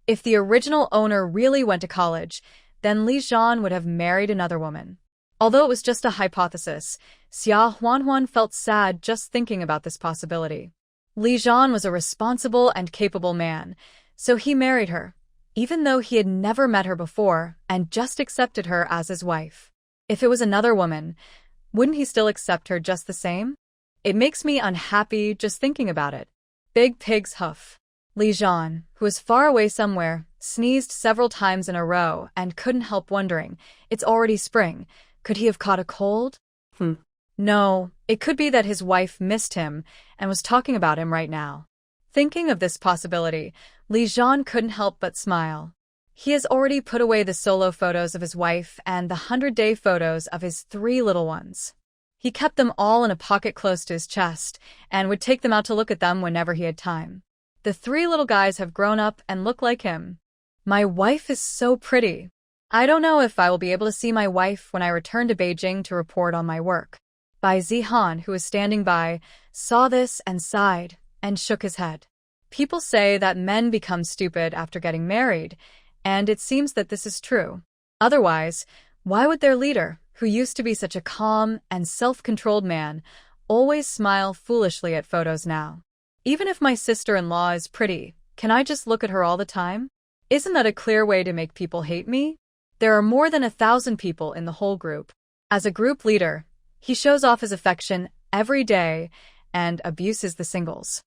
Speaker 1: If the original owner really went to college, then Li Zhan would have married another woman." Although it was just a hypothesis, Xia Huanhuan felt sad just thinking about this possibility. Li Zhan was a responsible and capable man, so he married her, even though he had never met her before and just accepted her as his wife. If it was another woman, wouldn't he still accept her just the same? It makes me unhappy just thinking about it. Big pig's hoof. Li Zhan, who was far away somewhere, sneezed several times in a row and couldn't help wondering, it's already spring. Could he have caught a cold? No, it could be that his wife missed him and was talking about him right now. Thinking of this possibility, Li Zhan couldn't help but smile. He has already put away the solo photos of his wife and the 100-day photos of his 3 little ones. He kept them all in a pocket close to his chest and would take them out to look at them whenever he had time. The 3 little guys have grown up and look like him. My wife is so pretty. I don't know if I will be able to see my wife when I return to Beijing to report on my work. Bai Zihan, who was standing by, saw this and sighed and shook his head. People say that men become stupid after getting married,
Speaker 2: And it seems that this is true. Otherwise, why would their leader, who used to be such a calm and self-controlled man, always smile foolishly at photos now? Even if my sister-in-law is pretty, can I just look at her all the time? Isn't that a clear way to make people hate me? There are more than 1,000 people in the whole group. As a group leader, he shows off his affection every day and abuses the singles.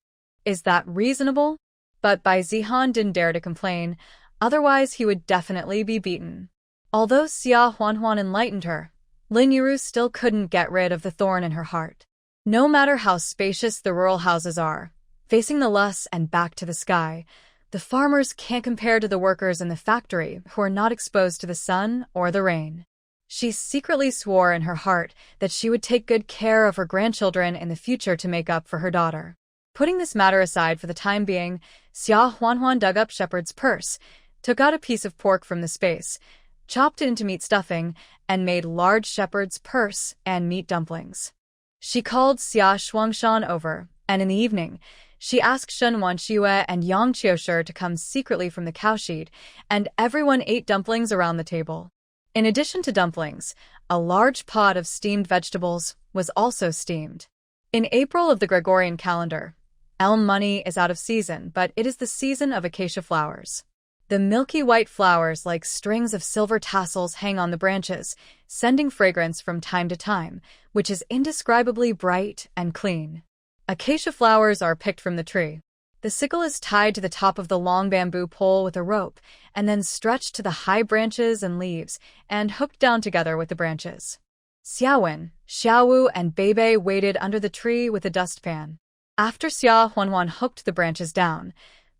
Speaker 2: Is that reasonable? But Zhan didn't dare to complain, otherwise he would definitely be beaten. Although Xia Huanhuan enlightened her, Lin Yiru still couldn't get rid of the thorn in her heart. No matter how spacious the rural houses are, facing the lush and back to the sky, the farmers can't compare to the workers in the factory who are not exposed to the sun or the rain. She secretly swore in her heart that she would take good care of her grandchildren in the future to make up for her daughter. Putting this matter aside for the time being, Xia Huanhuan dug up Shepherd's purse, took out a piece of pork from the space, chopped it into meat stuffing, and made large shepherd's purse and meat dumplings. She called Xia Shuangshan over, and in the evening, she asked Shen Wanxue and Yang Qiushi to come secretly from the cowshed, and everyone ate dumplings around the table. In addition to dumplings, a large pot of steamed vegetables was also steamed. In April of the Gregorian calendar, elm money is out of season, but it is the season of acacia flowers. The milky white flowers like strings of silver tassels hang on the branches, sending fragrance from time to time, which is indescribably bright and clean. Acacia flowers are picked from the tree. The sickle is tied to the top of the long bamboo pole with a rope, and then stretched to the high branches and leaves, and hooked down together with the branches. Xiaowen, Xiaowu, and Beibei waited under the tree with a dustpan. After Xia Huanhuan hooked the branches down,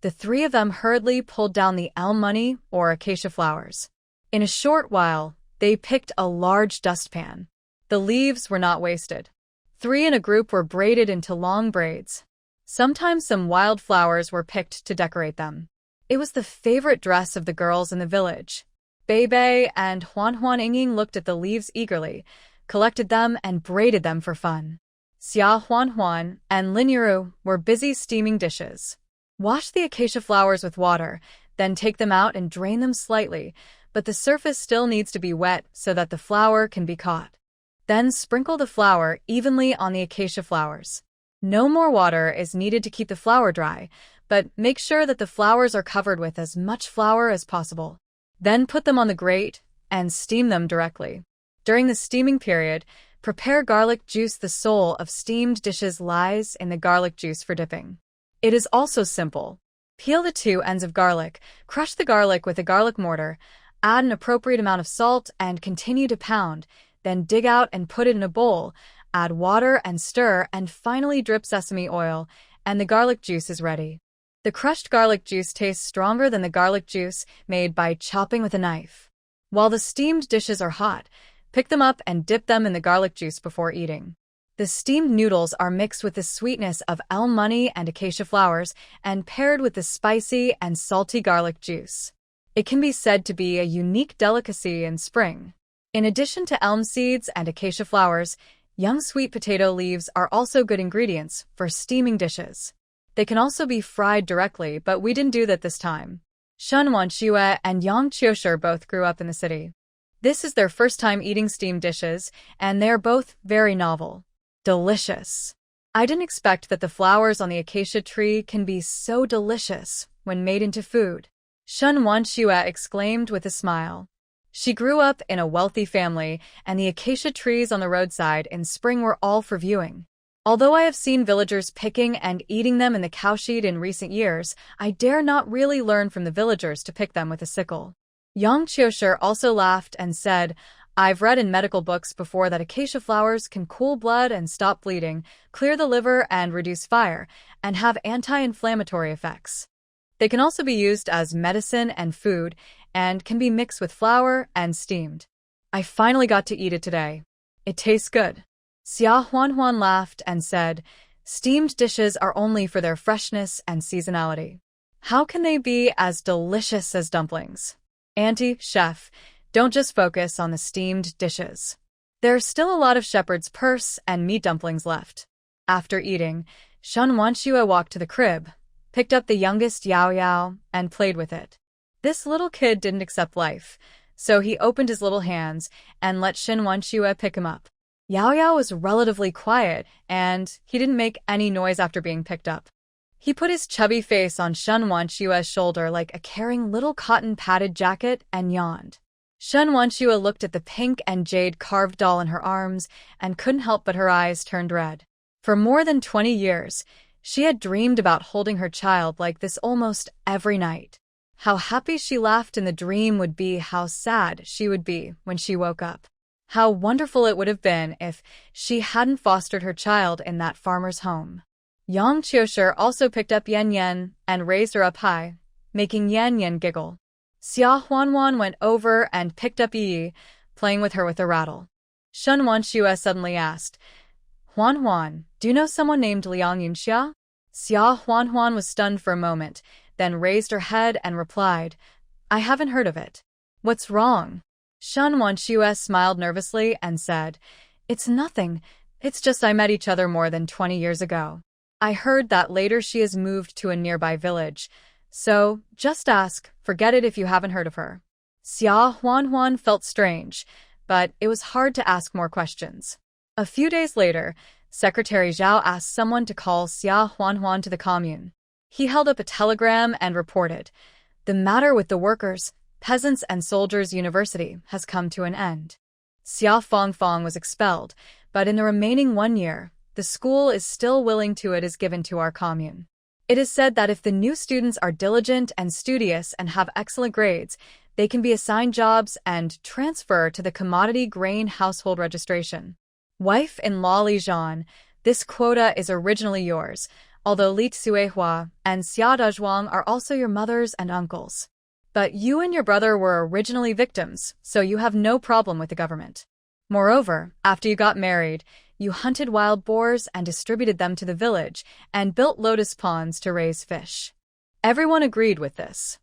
Speaker 2: the three of them hurriedly pulled down the elm money or acacia flowers. In a short while, they picked a large dustpan. The leaves were not wasted. 3 in a group were braided into long braids. Sometimes some wild flowers were picked to decorate them. It was the favorite dress of the girls in the village. Beibei and Huanhuan Yingying looked at the leaves eagerly, collected them and braided them for fun. Xia Huanhuan and Lin Yiru were busy steaming dishes. Wash the acacia flowers with water, then take them out and drain them slightly, but the surface still needs to be wet so that the flour can be caught. Then sprinkle the flour evenly on the acacia flowers. No more water is needed to keep the flour dry, but make sure that the flowers are covered with as much flour as possible. Then put them on the grate and steam them directly. During the steaming period, prepare garlic juice. The soul of steamed dishes lies in the garlic juice for dipping. It is also simple. Peel the 2 ends of garlic, crush the garlic with a garlic mortar, add an appropriate amount of salt and continue to pound, then dig out and put it in a bowl, add water and stir, and finally drip sesame oil, and the garlic juice is ready. The crushed garlic juice tastes stronger than the garlic juice made by chopping with a knife. While the steamed dishes are hot, pick them up and dip them in the garlic juice before eating. The steamed noodles are mixed with the sweetness of elm money and acacia flowers and paired with the spicy and salty garlic juice. It can be said to be a unique delicacy in spring. In addition to elm seeds and acacia flowers, young sweet potato leaves are also good ingredients for steaming dishes. They can also be fried directly, but we didn't do that this time. Shen Wanxue and Yang Qiushi both grew up in the city. This is their first time eating steamed dishes, and they're both very novel. Delicious. I didn't expect that the flowers on the acacia tree can be so delicious when made into food. Shen Wanxue exclaimed with a smile. She grew up in a wealthy family, and the acacia trees on the roadside in spring were all for viewing. Although I have seen villagers picking and eating them in the cowshed in recent years, I dare not really learn from the villagers to pick them with a sickle. Yang Qiushi also laughed and said, I've read in medical books before that acacia flowers can cool blood and stop bleeding, clear the liver and reduce fire, and have anti-inflammatory effects. They can also be used as medicine and food, and can be mixed with flour and steamed. I finally got to eat it today. It tastes good. Xia Huanhuan laughed and said, steamed dishes are only for their freshness and seasonality. How can they be as delicious as dumplings? Auntie, chef, don't just focus on the steamed dishes. There's still a lot of shepherd's purse and meat dumplings left. After eating, Shen Wanxue walked to the crib, picked up the youngest Yao Yao, and played with it.
Speaker 1: This little kid didn't accept life, so he opened his little hands and let Shen Wanshue pick him up. Yao Yao was relatively quiet, and he didn't make any noise after being picked up. He put his chubby face on Shen Wanshue's shoulder like a caring little cotton-padded jacket and yawned. Shen Wanshue looked at the pink and jade carved doll in her arms and couldn't help but her eyes turned red. For more than 20 years, she had dreamed about holding her child like this almost every night. How happy she laughed in the dream would be how sad she would be when she woke up. How wonderful it would have been if she hadn't fostered her child in that farmer's home. Yang Qiushi also picked up Yan Yan and raised her up high, making Yan Yan giggle. Xia Huanhuan went over and picked up Yi, playing with her with a rattle. Shen Wanshue suddenly asked, Huanhuan, do you know someone named Liang Yunxia? Xia Huanhuan was stunned for a moment, then raised her head and replied, I haven't heard of it. What's wrong? Shen Wanshue smiled nervously and said, It's nothing. It's just I met each other more than 20 years ago. I heard that later she has moved to a nearby village. So, just ask, forget it if you haven't heard of her. Xia Huanhuan felt strange, but it was hard to ask more questions. A few days later, Secretary Zhao asked someone to call Xia Huanhuan to the commune. He held up a telegram and reported, The matter with the workers, peasants and soldiers university has come to an end. Xia Fongfong was expelled, but in the remaining 1 year, the school is still willing to it is given to our commune. It is said that if the new students are diligent and studious and have excellent grades, they can be assigned jobs and transfer to the commodity grain household registration. Wife-in-law Li Zhan, this quota is originally yours, although Li Tsuehua and Xia Dazhuang are also your mothers and uncles. But you and your brother were originally victims, so you have no problem with the government. Moreover, after you got married, you hunted wild boars and distributed them to the village and built lotus ponds to raise fish. Everyone agreed with this.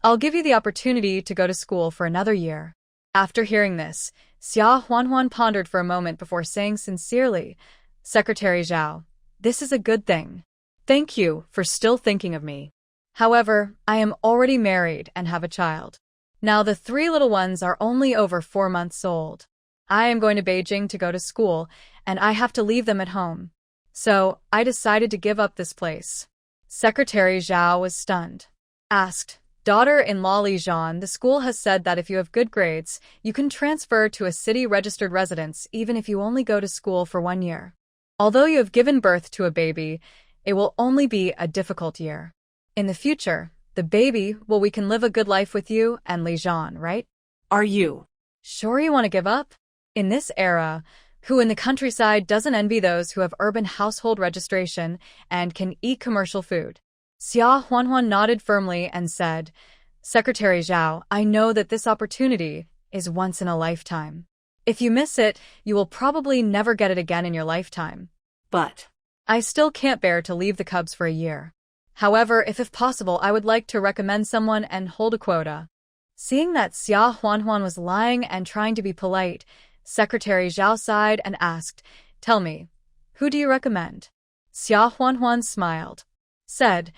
Speaker 1: I'll give you the opportunity to go to school for another year. After hearing this, Xia Huanhuan pondered for a moment before saying sincerely, Secretary Zhao, this is a good thing. Thank you for still thinking of me. However, I am already married and have a child. Now the 3 little ones are only over 4 months old. I am going to Beijing to go to school, and I have to leave them at home. So, I decided to give up this place. Secretary Zhao was stunned. Asked, Daughter-in-law Li Zhan, the school has said that if you have good grades, you can transfer to a city-registered residence even if you only go to school for 1 year. Although you have given birth to a baby, it will only be a difficult year. In the future, the baby, well, we can live a good life with you and Li Zhan, right?
Speaker 3: Are you
Speaker 1: sure you want to give up? In this era, who in the countryside doesn't envy those who have urban household registration and can eat commercial food? Xia Huanhuan nodded firmly and said, Secretary Zhao, I know that this opportunity is once in a lifetime. If you miss it, you will probably never get it again in your lifetime.
Speaker 3: But
Speaker 1: I still can't bear to leave the cubs for a year. However, if possible, I would like to recommend someone and hold a quota. Seeing that Xia Huanhuan was lying and trying to be polite, Secretary Zhao sighed and asked, Tell me, who do you recommend? Xia Huanhuan smiled. Said,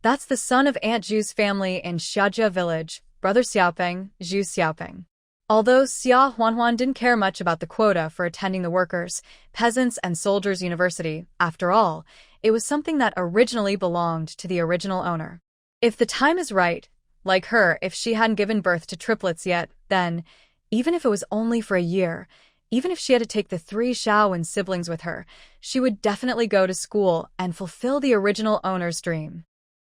Speaker 1: That's the son of Aunt Zhu's family in Xiajia village, Brother Xiaopeng, Zhu Xiaopeng. Although Xia Huanhuan didn't care much about the quota for attending the workers, peasants and soldiers university, after all, it was something that originally belonged to the original owner. If the time is right, like her, if she hadn't given birth to triplets yet, then, even if it was only for a year, even if she had to take the 3 Shaowen siblings with her, she would definitely go to school and fulfill the original owner's dream.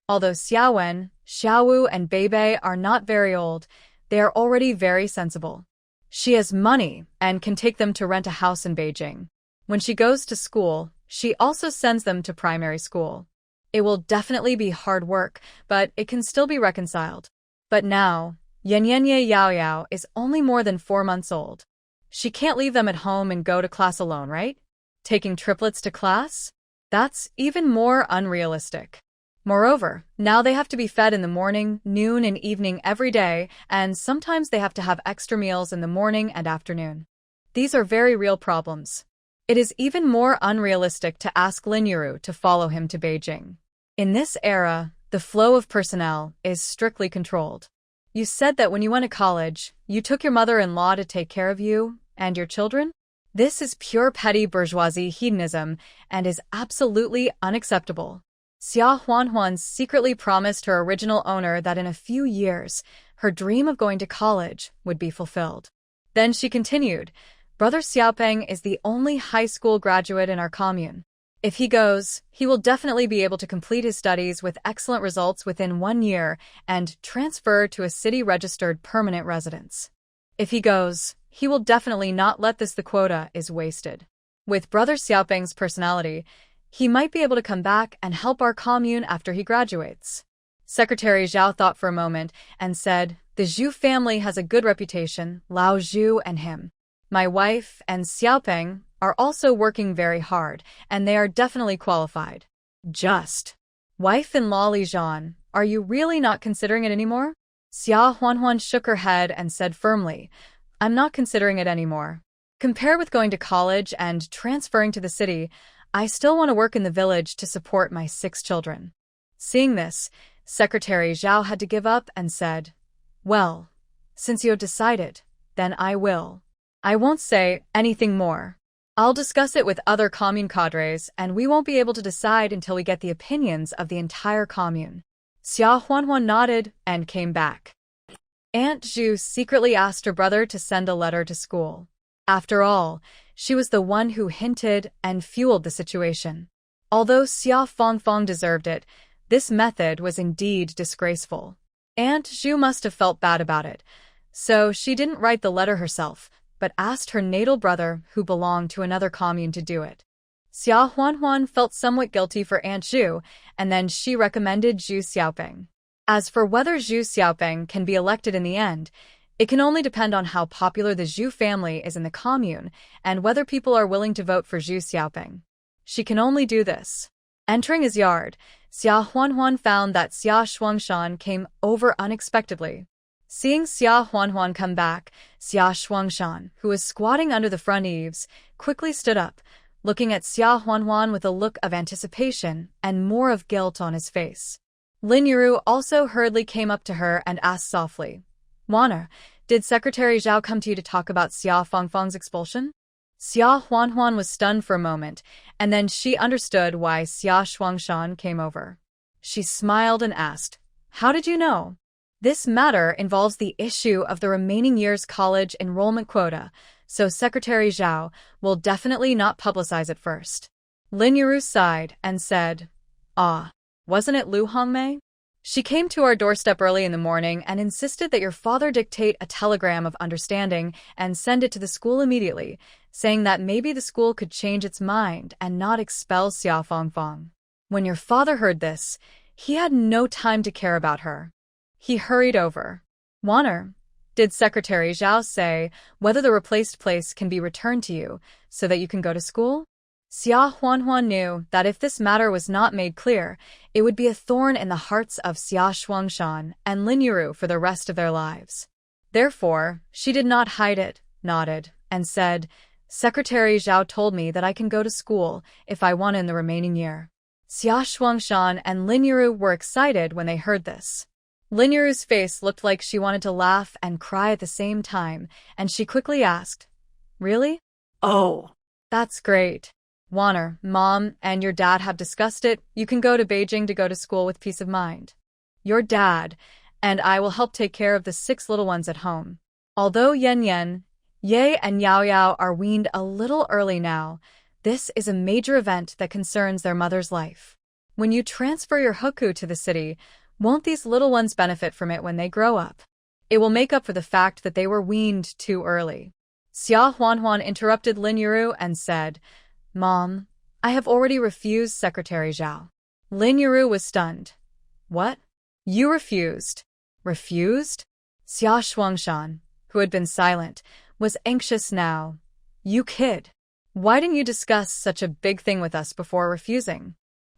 Speaker 1: Although Xiaowen, Xiaowu, and Beibei are not very old, they are already very sensible. She has money and can take them to rent a house in Beijing. When she goes to school, she also sends them to primary school. It will definitely be hard work, but it can still be reconciled. But now, Yan Yao Yao is only more than 4 months old. She can't leave them at home and go to class alone, right? Taking triplets to class? That's even more unrealistic. Moreover, now they have to be fed in the morning, noon, and evening every day, and sometimes they have to have extra meals in the morning and afternoon. These are very real problems. It is even more unrealistic to ask Lin Yuru to follow him to Beijing. In this era, the flow of personnel is strictly controlled. You said that when you went to college, you took your mother-in-law to take care of you and your children? This is pure petty bourgeoisie hedonism and is absolutely unacceptable. Xia Huanhuan secretly promised her original owner that in a few years, her dream of going to college would be fulfilled. Then she continued, Brother Xiaopeng is the only high school graduate in our commune. If he goes, he will definitely be able to complete his studies with excellent results within 1 year and transfer to a city-registered permanent residence. If he goes, he will definitely not let the quota is wasted. With Brother Xiaopeng's personality, he might be able to come back and help our commune after he graduates. Secretary Zhao thought for a moment and said, The Zhu family has a good reputation, Lao Zhu and him. My wife and Xiaopeng are also working very hard, and they are definitely qualified. Just. Wife-in-law Li Zhan, are you really not considering it anymore? Xia Huanhuan shook her head and said firmly, I'm not considering it anymore. Compared with going to college and transferring to the city, I still want to work in the village to support my 6 children. Seeing this, Secretary Zhao had to give up and said, Well, since you have decided, then I will. I won't say anything more. I'll discuss it with other commune cadres and we won't be able to decide until we get the opinions of the entire commune. Xia Huanhuan nodded and came back. Aunt Zhu secretly asked her brother to send a letter to school. After all, she was the one who hinted and fueled the situation. Although Xia Fangfang deserved it, this method was indeed disgraceful. Aunt Zhu must have felt bad about it, so she didn't write the letter herself, but asked her natal brother who belonged to another commune to do it. Xia Huanhuan felt somewhat guilty for Aunt Zhu, and then she recommended Zhu Xiaopeng. As for whether Zhu Xiaopeng can be elected in the end, it can only depend on how popular the Zhu family is in the commune and whether people are willing to vote for Zhu Xiaopeng. She can only do this. Entering his yard, Xia Huanhuan found that Xia Shuangshan came over unexpectedly. Seeing Xia Huanhuan come back, Xia Shuangshan, who was squatting under the front eaves, quickly stood up, looking at Xia Huanhuan with a look of anticipation and more of guilt on his face. Lin Yuru also hurriedly came up to her and asked softly, Wanner, did Secretary Zhao come to you to talk about Xia Fangfang's expulsion? Xia Huanhuan was stunned for a moment, and then she understood why Xia Shuangshan came over. She smiled and asked, How did you know? This matter involves the issue of the remaining year's college enrollment quota, so Secretary Zhao will definitely not publicize it first. Lin Yuru sighed and said, Wasn't it Lu Hongmei? She came to our doorstep early in the morning and insisted that your father dictate a telegram of understanding and send it to the school immediately, saying that maybe the school could change its mind and not expel Xia Fangfang. When your father heard this, he had no time to care about her. He hurried over. Wanner, did Secretary Zhao say whether the replaced place can be returned to you so that you can go to school? Xia Huanhuan knew that if this matter was not made clear, it would be a thorn in the hearts of Xia Shuangshan and Lin Yuru for the rest of their lives. Therefore, she did not hide it, nodded, and said, Secretary Zhao told me that I can go to school if I want in the remaining year. Xia Shuangshan and Lin Yuru were excited when they heard this. Lin Yuru's face looked like she wanted to laugh and cry at the same time, and she quickly asked, Really?
Speaker 3: Oh.
Speaker 1: That's great. Wanner, Mom and your dad have discussed it. You can go to Beijing to go to school with peace of mind. Your dad and I will help take care of the 6 little ones at home. Although Yan Yan, Ye and Yao Yao are weaned a little early now, this is a major event that concerns their mother's life. When you transfer your hukou to the city, won't these little ones benefit from it when they grow up? It will make up for the fact that they were weaned too early. Xia Huanhuan interrupted Lin Yuru and said, Mom, I have already refused Secretary Zhao. Lin Yuru was stunned. What? You refused? Refused? Xia Shuangshan, who had been silent, was anxious now. You kid. Why didn't you discuss such a big thing with us before refusing?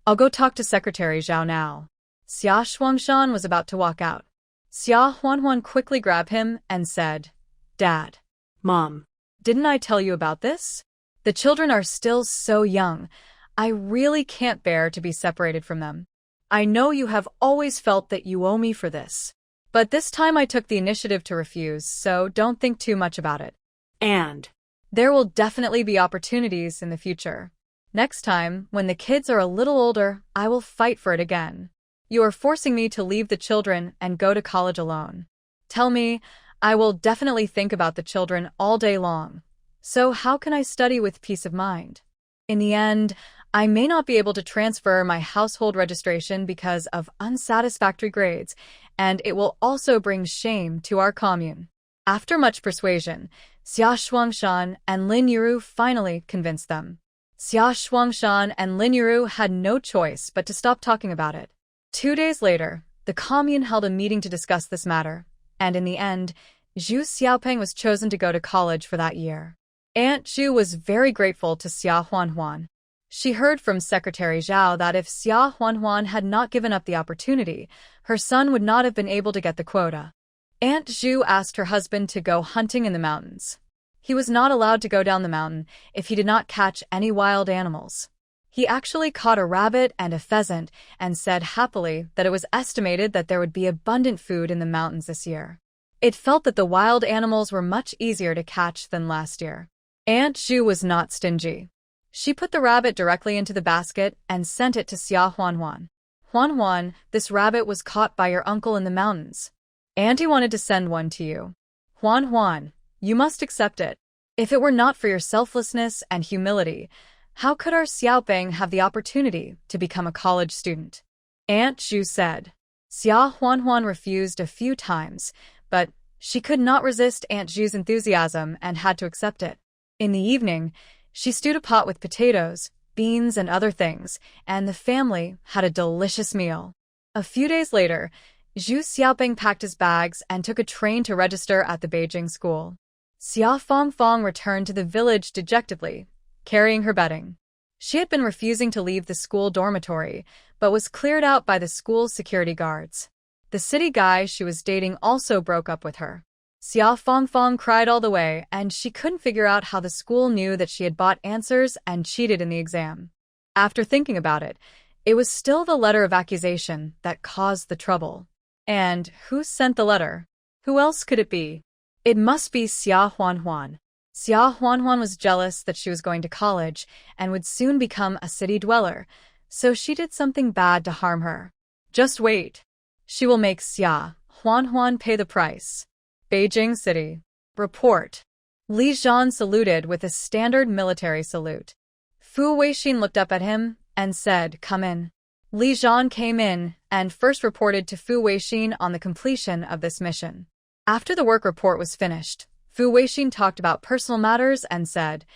Speaker 1: I'll go talk to Secretary Zhao now. Xia Shuangshan was about to walk out. Xia Huanhuan quickly grabbed him and said, Dad.
Speaker 3: Mom.
Speaker 1: Didn't I tell you about this? The children are still so young. I really can't bear to be separated from them. I know you have always felt that you owe me for this. But this time I took the initiative to refuse, so don't think too much about it.
Speaker 3: And
Speaker 1: there will definitely be opportunities in the future. Next time, when the kids are a little older, I will fight for it again. You are forcing me to leave the children and go to college alone. Tell me, I will definitely think about the children all day long. So how can I study with peace of mind? In the end, I may not be able to transfer my household registration because of unsatisfactory grades, and it will also bring shame to our commune. After much persuasion, Xia Shuangshan and Lin Yuru finally convinced them. Xia Shuangshan and Lin Yuru had no choice but to stop talking about it. 2 days later, the commune held a meeting to discuss this matter, and in the end, Zhu Xiaopeng was chosen to go to college for that year. Aunt Zhu was very grateful to Xia Huanhuan. She heard from Secretary Zhao that if Xia Huanhuan had not given up the opportunity, her son would not have been able to get the quota. Aunt Zhu asked her husband to go hunting in the mountains. He was not allowed to go down the mountain if he did not catch any wild animals. He actually caught a rabbit and a pheasant and said happily that it was estimated that there would be abundant food in the mountains this year. It felt that the wild animals were much easier to catch than last year. Aunt Zhu was not stingy. She put the rabbit directly into the basket and sent it to Xia Huanhuan. Huanhuan, this rabbit was caught by your uncle in the mountains. Auntie wanted to send one to you. Huanhuan, you must accept it. If it were not for your selflessness and humility, how could our Xiaopeng have the opportunity to become a college student? Aunt Zhu said. Xia Huanhuan refused a few times, but she could not resist Aunt Zhu's enthusiasm and had to accept it. In the evening, she stewed a pot with potatoes, beans, and other things, and the family had a delicious meal. A few days later, Zhu Xiaopeng packed his bags and took a train to register at the Beijing school. Xia Fangfang returned to the village dejectedly, carrying her bedding. She had been refusing to leave the school dormitory, but was cleared out by the school's security guards. The city guy she was dating also broke up with her. Xia Fangfang cried all the way, and she couldn't figure out how the school knew that she had bought answers and cheated in the exam. After thinking about it, it was still the letter of accusation that caused the trouble. And who sent the letter? Who else could it be? It must be Xia Huanhuan. Xia Huanhuan was jealous that she was going to college and would soon become a city dweller, so she did something bad to harm her. Just wait. She will make Xia Huanhuan pay the price. Beijing City. Report. Li Zhan saluted with a standard military salute. Fu Weixin looked up at him and said, "Come in." Li Zhan came in and first reported to Fu Weixin on the completion of this mission. After the work report was finished, Fu Weixin talked about personal matters and said,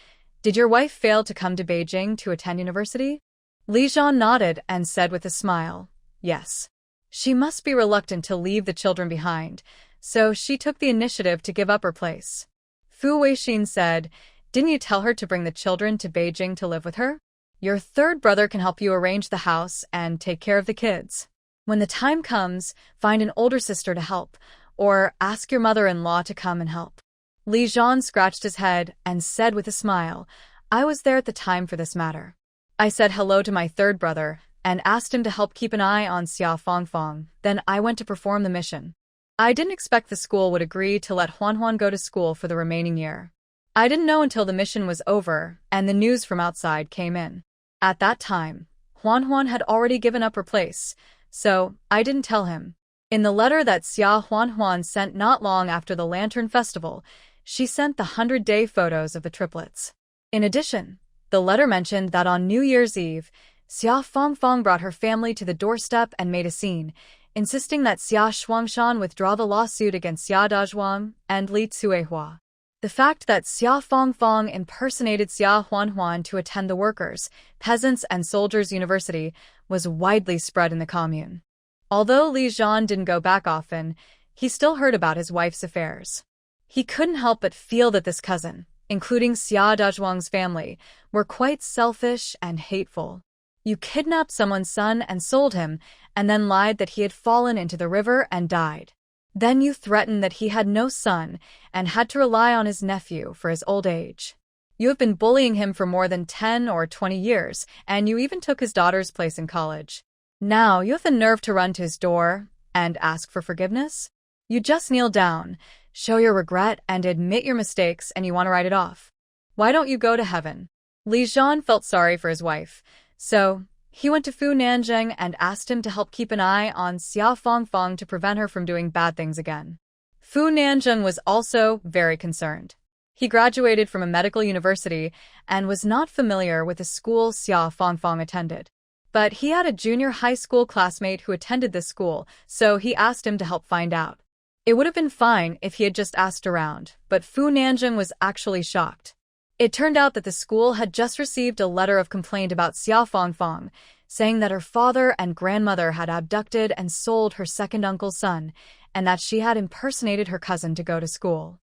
Speaker 1: "Did your wife fail to come to Beijing to attend university?" Li Zhan nodded and said with a smile, "Yes. She must be reluctant to leave the children behind, so she took the initiative to give up her place." Fu Weixin said, "Didn't you tell her to bring the children to Beijing to live with her? Your third brother can help you arrange the house and take care of the kids. When the time comes, find an older sister to help, or ask your mother-in-law to come and help." Li Zhan scratched his head and said with a smile, "I was there at the time for this matter. I said hello to my third brother and asked him to help keep an eye on Xia Fangfang, then I went to perform the mission. I didn't expect the school would agree to let Huanhuan go to school for the remaining year. I didn't know until the mission was over and the news from outside came in. At that time, Huanhuan had already given up her place, so I didn't tell him." In the letter that Xia Huanhuan sent not long after the Lantern Festival, she sent the 100-day photos of the triplets. In addition, the letter mentioned that on New Year's Eve, Xia Fangfang brought her family to the doorstep and made a scene, insisting that Xia Shuangshan withdraw the lawsuit against Xia Dazhuang and Li Tsuehua. The fact that Xia Fangfang impersonated Xia Huanhuan to attend the workers, peasants, and soldiers' university was widely spread in the commune. Although Li Zhan didn't go back often, he still heard about his wife's affairs. He couldn't help but feel that this cousin, including Xia Dazhuang's family, were quite selfish and hateful. You kidnapped someone's son and sold him, and then lied that he had fallen into the river and died. Then you threatened that he had no son and had to rely on his nephew for his old age. You have been bullying him for more than 10 or 20 years, and you even took his daughter's place in college. Now you have the nerve to run to his door and ask for forgiveness? You just kneel down, show your regret, and admit your mistakes, and you want to write it off. Why don't you go to heaven? Li Zhan felt sorry for his wife, so he went to Fu Nanjing and asked him to help keep an eye on Xia Fangfang to prevent her from doing bad things again. Fu Nanjing was also very concerned. He graduated from a medical university and was not familiar with the school Xia Fangfang attended. But he had a junior high school classmate who attended this school, so he asked him to help find out. It would have been fine if he had just asked around, but Fu Nanjing was actually shocked. It turned out that the school had just received a letter of complaint about Xia Fangfang, saying that her father and grandmother had abducted and sold her second uncle's son, and that she had impersonated her cousin to go to school.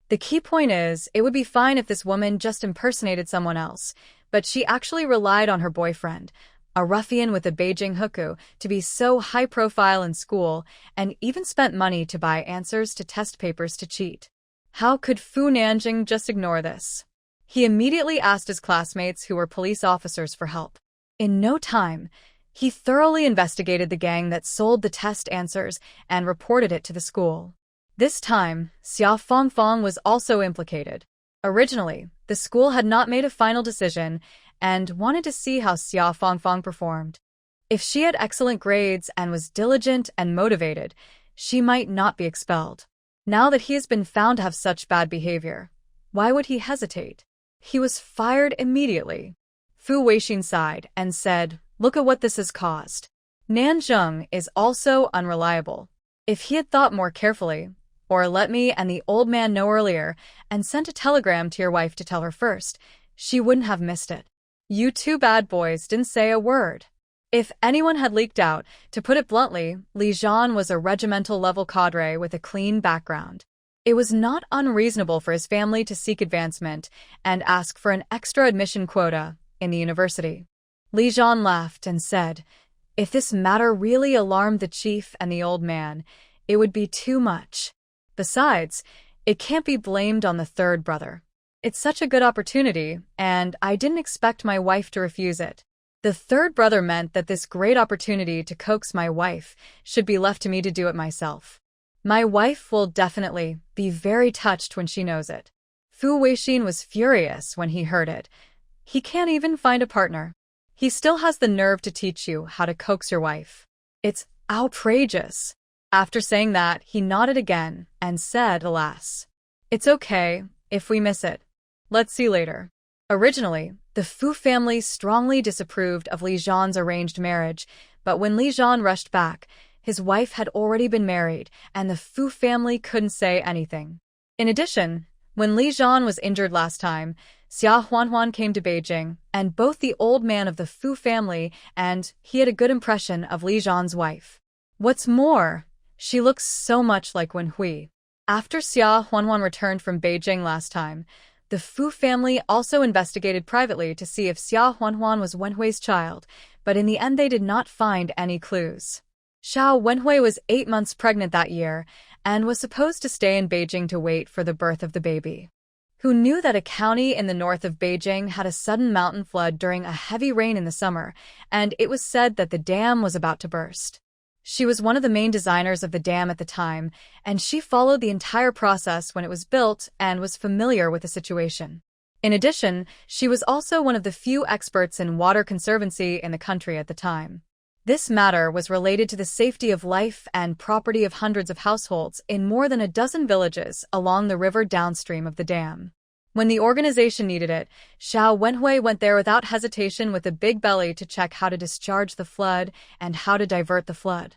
Speaker 1: The key point is, it would be fine if this woman just impersonated someone else, but she actually relied on her boyfriend, a ruffian with a Beijing hukou, to be so high-profile in school, and even spent money to buy answers to test papers to cheat. How could Fu Nanjing just ignore this? He immediately asked his classmates who were police officers for help. In no time, he thoroughly investigated the gang that sold the test answers and reported it to the school. This time, Xia Fangfang was also implicated. Originally, the school had not made a final decision and wanted to see how Xia Fangfang performed. If she had excellent grades and was diligent and motivated, she might not be expelled. Now that he has been found to have such bad behavior, why would he hesitate? He was fired immediately. Fu Weixin sighed and said, "Look at what this has caused." Nanjing is also unreliable. If he had thought more carefully, or let me and the old man know earlier, and sent a telegram to your wife to tell her first, she wouldn't have missed it. You two bad boys didn't say a word. If anyone had leaked out, to put it bluntly, Li Zhan was a regimental-level cadre with a clean background. It was not unreasonable for his family to seek advancement and ask for an extra admission quota in the university. Li Zhan laughed and said, "If this matter really alarmed the chief and the old man, it would be too much. Besides, it can't be blamed on the third brother. It's such a good opportunity, and I didn't expect my wife to refuse it. The third brother meant that this great opportunity to coax my wife should be left to me to do it myself. My wife will definitely be very touched when she knows it." Fu Weixin was furious when he heard it. He can't even find a partner. He still has the nerve to teach you how to coax your wife. It's outrageous. After saying that, he nodded again and said, alas, "It's okay if we miss it. Let's see later." Originally, the Fu family strongly disapproved of Li Zhan's arranged marriage, but when Li Zhan rushed back, his wife had already been married, and the Fu family couldn't say anything. In addition, when Li Zhan was injured last time, Xia Huanhuan came to Beijing, and both the old man of the Fu family and he had a good impression of Li Zhan's wife. What's more, she looks so much like Wen Hui. After Xia Huanhuan returned from Beijing last time, the Fu family also investigated privately to see if Xia Huanhuan was Wen Hui's child, but in the end they did not find any clues. Xiao Wenhui was 8 months pregnant that year and was supposed to stay in Beijing to wait for the birth of the baby. Who knew that a county in the north of Beijing had a sudden mountain flood during a heavy rain in the summer, and it was said that the dam was about to burst. She was one of the main designers of the dam at the time, and she followed the entire process when it was built and was familiar with the situation. In addition, she was also one of the few experts in water conservancy in the country at the time. This matter was related to the safety of life and property of hundreds of households in more than a dozen villages along the river downstream of the dam. When the organization needed it, Xiao Wenhui went there without hesitation with a big belly to check how to discharge the flood and how to divert the flood.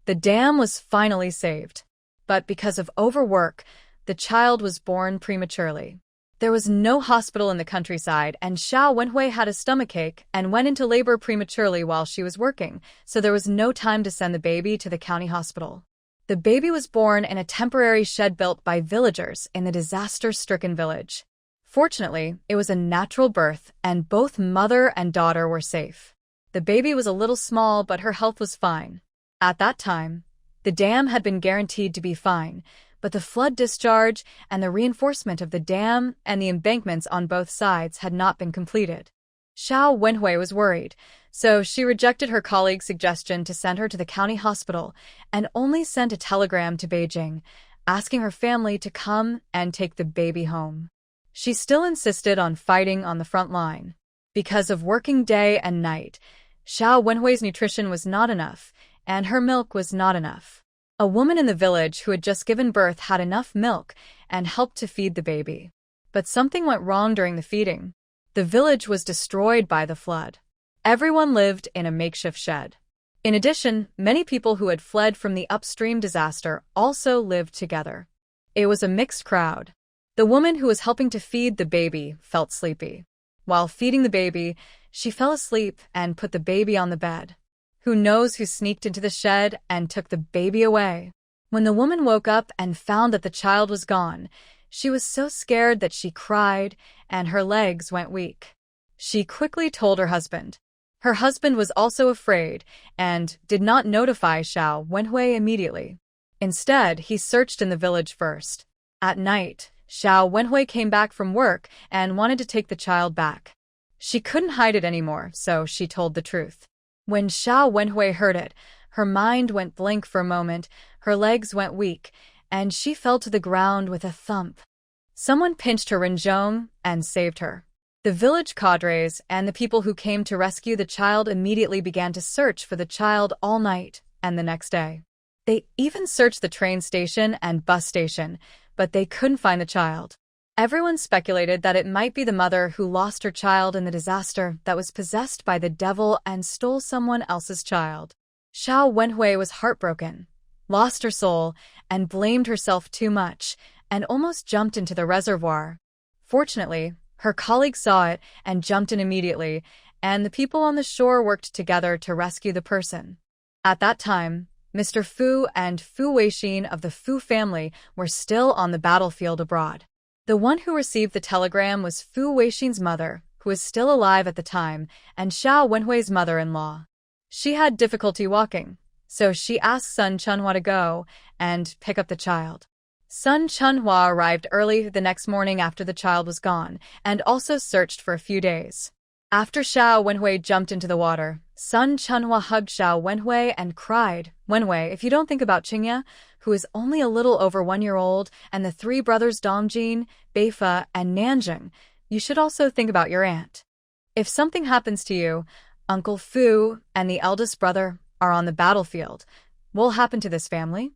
Speaker 1: The dam was finally saved. But because of overwork, the child was born prematurely. There was no hospital in the countryside, and Xiao Wenhui had a stomachache and went into labor prematurely while she was working, so there was no time to send the baby to the county hospital. The baby was born in a temporary shed built by villagers in the disaster-stricken village. Fortunately, it was a natural birth, and both mother and daughter were safe. The baby was a little small, but her health was fine. At that time, the dam had been guaranteed to be fine, but the flood discharge and the reinforcement of the dam and the embankments on both sides had not been completed.
Speaker 2: Xiao Wenhui was worried, so she rejected her colleague's suggestion to send her to the county hospital and only sent a telegram to Beijing, asking her family to come and take the baby home. She still insisted on fighting on the front line. Because of working day and night, Xiao Wenhui's nutrition was not enough, and her milk was not enough. A woman in the village who had just given birth had enough milk and helped to feed the baby. But something went wrong during the feeding. The village was destroyed by the flood. Everyone lived in a makeshift shed. In addition, many people who had fled from the upstream disaster also lived together. It was a mixed crowd. The woman who was helping to feed the baby felt sleepy. While feeding the baby, she fell asleep and put the baby on the bed. Who knows who sneaked into the shed and took the baby away? When the woman woke up and found that the child was gone, she was so scared that she cried and her legs went weak. She quickly told her husband. Her husband was also afraid and did not notify Xiao Wenhui immediately. Instead, he searched in the village first. At night, Xiao Wenhui came back from work and wanted to take the child back. She couldn't hide it anymore, so she told the truth. When Xiao Wenhui heard it, her mind went blank for a moment, her legs went weak, and she fell to the ground with a thump. Someone pinched her rinzhong and saved her. The village cadres and the people who came to rescue the child immediately began to search for the child all night and the next day. They even searched the train station and bus station, but they couldn't find the child. Everyone speculated that it might be the mother who lost her child in the disaster that was possessed by the devil and stole someone else's child. Xiao Wenhui was heartbroken, lost her soul, and blamed herself too much, and almost jumped into the reservoir. Fortunately, her colleague saw it and jumped in immediately, and the people on the shore worked together to rescue the person. At that time, Mr. Fu and Fu Weixin of the Fu family were still on the battlefield abroad. The one who received the telegram was Fu Weixin's mother, who was still alive at the time, and Xiao Wenhui's mother-in-law. She had difficulty walking, so she asked Sun Chunhua to go and pick up the child. Sun Chunhua arrived early the next morning after the child was gone, and also searched for a few days. After Xiao Wenhui jumped into the water, Sun Chunhua hugged Xiao Wenhui and cried, "Wenhui, if you don't think about Qingya, who is only a little over 1 year old, and the 3 brothers Dongjin, Beifa, and Nanjing, you should also think about your aunt. If something happens to you, Uncle Fu and the eldest brother are on the battlefield. What will happen to this family?"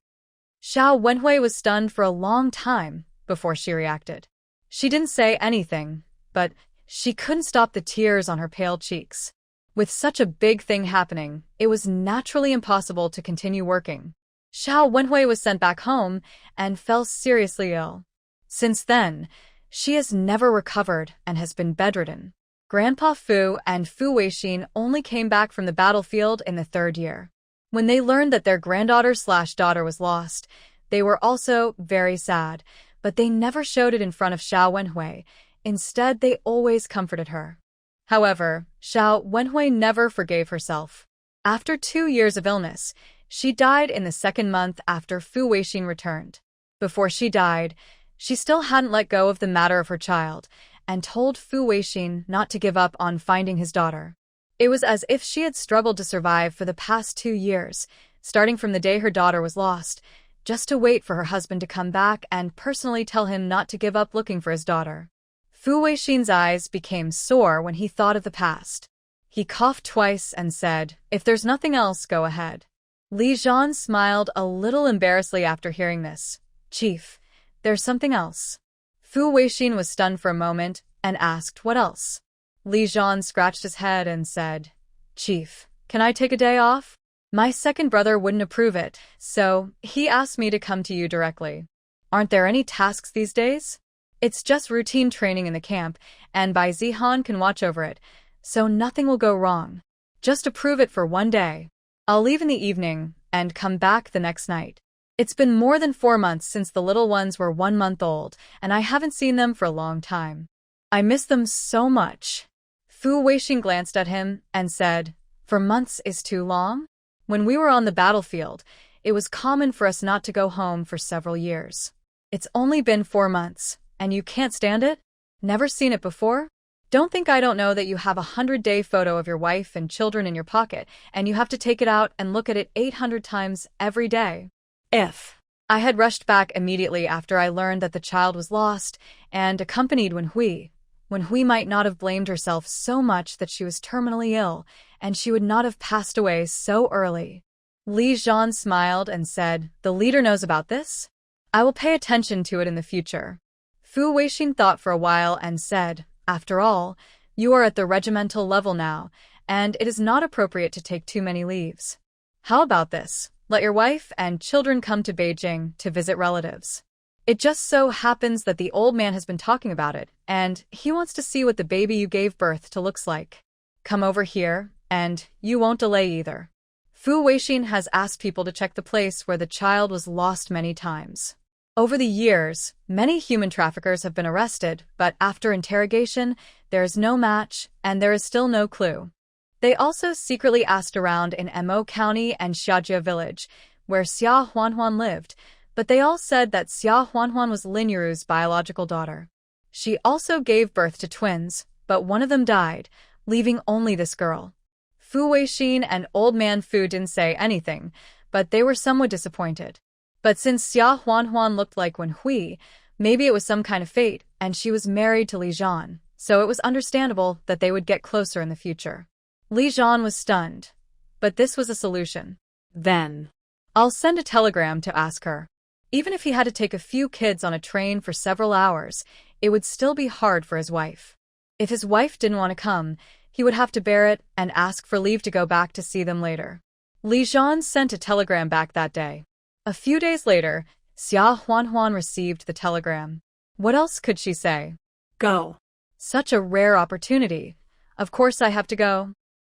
Speaker 2: Xiao Wenhui was stunned for a long time before she reacted. She didn't say anything, but she couldn't stop the tears on her pale cheeks. With such a big thing happening, it was naturally impossible to continue working. Xiao Wenhui was sent back home and fell seriously ill. Since then, she has never recovered and has been bedridden. Grandpa Fu and Fu Weixin only came back from the battlefield in the 3rd year. When they learned that their granddaughter/daughter was lost, they were also very sad, but they never showed it in front of Xiao Wenhui. Instead, they always comforted her. However, Xiao Wenhui never forgave herself. After 2 years of illness, she died in the 2nd month after Fu Weixin returned. Before she died, she still hadn't let go of the matter of her child, and told Fu Weixin not to give up on finding his daughter. It was as if she had struggled to survive for the past 2 years, starting from the day her daughter was lost, just to wait for her husband to come back and personally tell him not to give up looking for his daughter. Fu Weixin's eyes became sore when he thought of the past. He coughed twice and said, "If there's nothing else, go ahead." Zhan smiled a little embarrassedly after hearing this. "Chief, there's something else." Fu Weixin was stunned for a moment and asked, "What else?" Zhan scratched his head and said, "Chief, can I take a day off? My 2nd brother wouldn't approve it, so he asked me to come to you directly. Aren't there any tasks these days? It's just routine training in the camp, and Bai Zihan can watch over it, so nothing will go wrong. Just approve it for 1 day. I'll leave in the evening and come back the next night. It's been more than 4 months since the little ones were 1 month old, and I haven't seen them for a long time. I miss them so much." Fu Weixin glanced at him and said, "For months is too long? When we were on the battlefield, it was common for us not to go home for several years. It's only been 4 months, and you can't stand it? Never seen it before?
Speaker 1: Don't think I don't know that you have a 100-day photo of your wife and children in your pocket, and you have to take it out and look at it 800 times every day.
Speaker 3: If
Speaker 1: I had rushed back immediately after I learned that the child was lost, and accompanied when Hui might not have blamed herself so much that she was terminally ill, and she would not have passed away so early. Zhan smiled and said, "The leader knows about this? I will pay attention to it in the future." Fu Weixin thought for a while and said, "After all, you are at the regimental level now, and it is not appropriate to take too many leaves. How about this? Let your wife and children come to Beijing to visit relatives. It just so happens that the old man has been talking about it, and he wants to see what the baby you gave birth to looks like. Come over here, and you won't delay either." Fu Weixin has asked people to check the place where the child was lost many times. Over the years, many human traffickers have been arrested, but after interrogation, there is no match, and there is still no clue. They also secretly asked around in Mo County and Xiajia Village, where Xia Huanhuan lived, but they all said that Xia Huanhuan was Lin Yuru's biological daughter. She also gave birth to twins, but one of them died, leaving only this girl. Fu Weixin and Old Man Fu didn't say anything, but they were somewhat disappointed. But since Xia Huanhuan looked like Wen Hui, maybe it was some kind of fate, and she was married to Li Zhan, so it was understandable that they would get closer in the future. Li Zhan was stunned, but this was a solution.
Speaker 3: then
Speaker 1: "I'll send a telegram to ask her." Even if he had to take a few kids on a train for several hours, it would still be hard for his wife. If his wife didn't want to come, he would have to bear it and ask for leave to go back to see them later. Li Zhan sent a telegram back that day. A few days later, Xia Huanhuan received the telegram. What else could she say?
Speaker 3: go.
Speaker 1: Such a rare opportunity. Of course I have to go.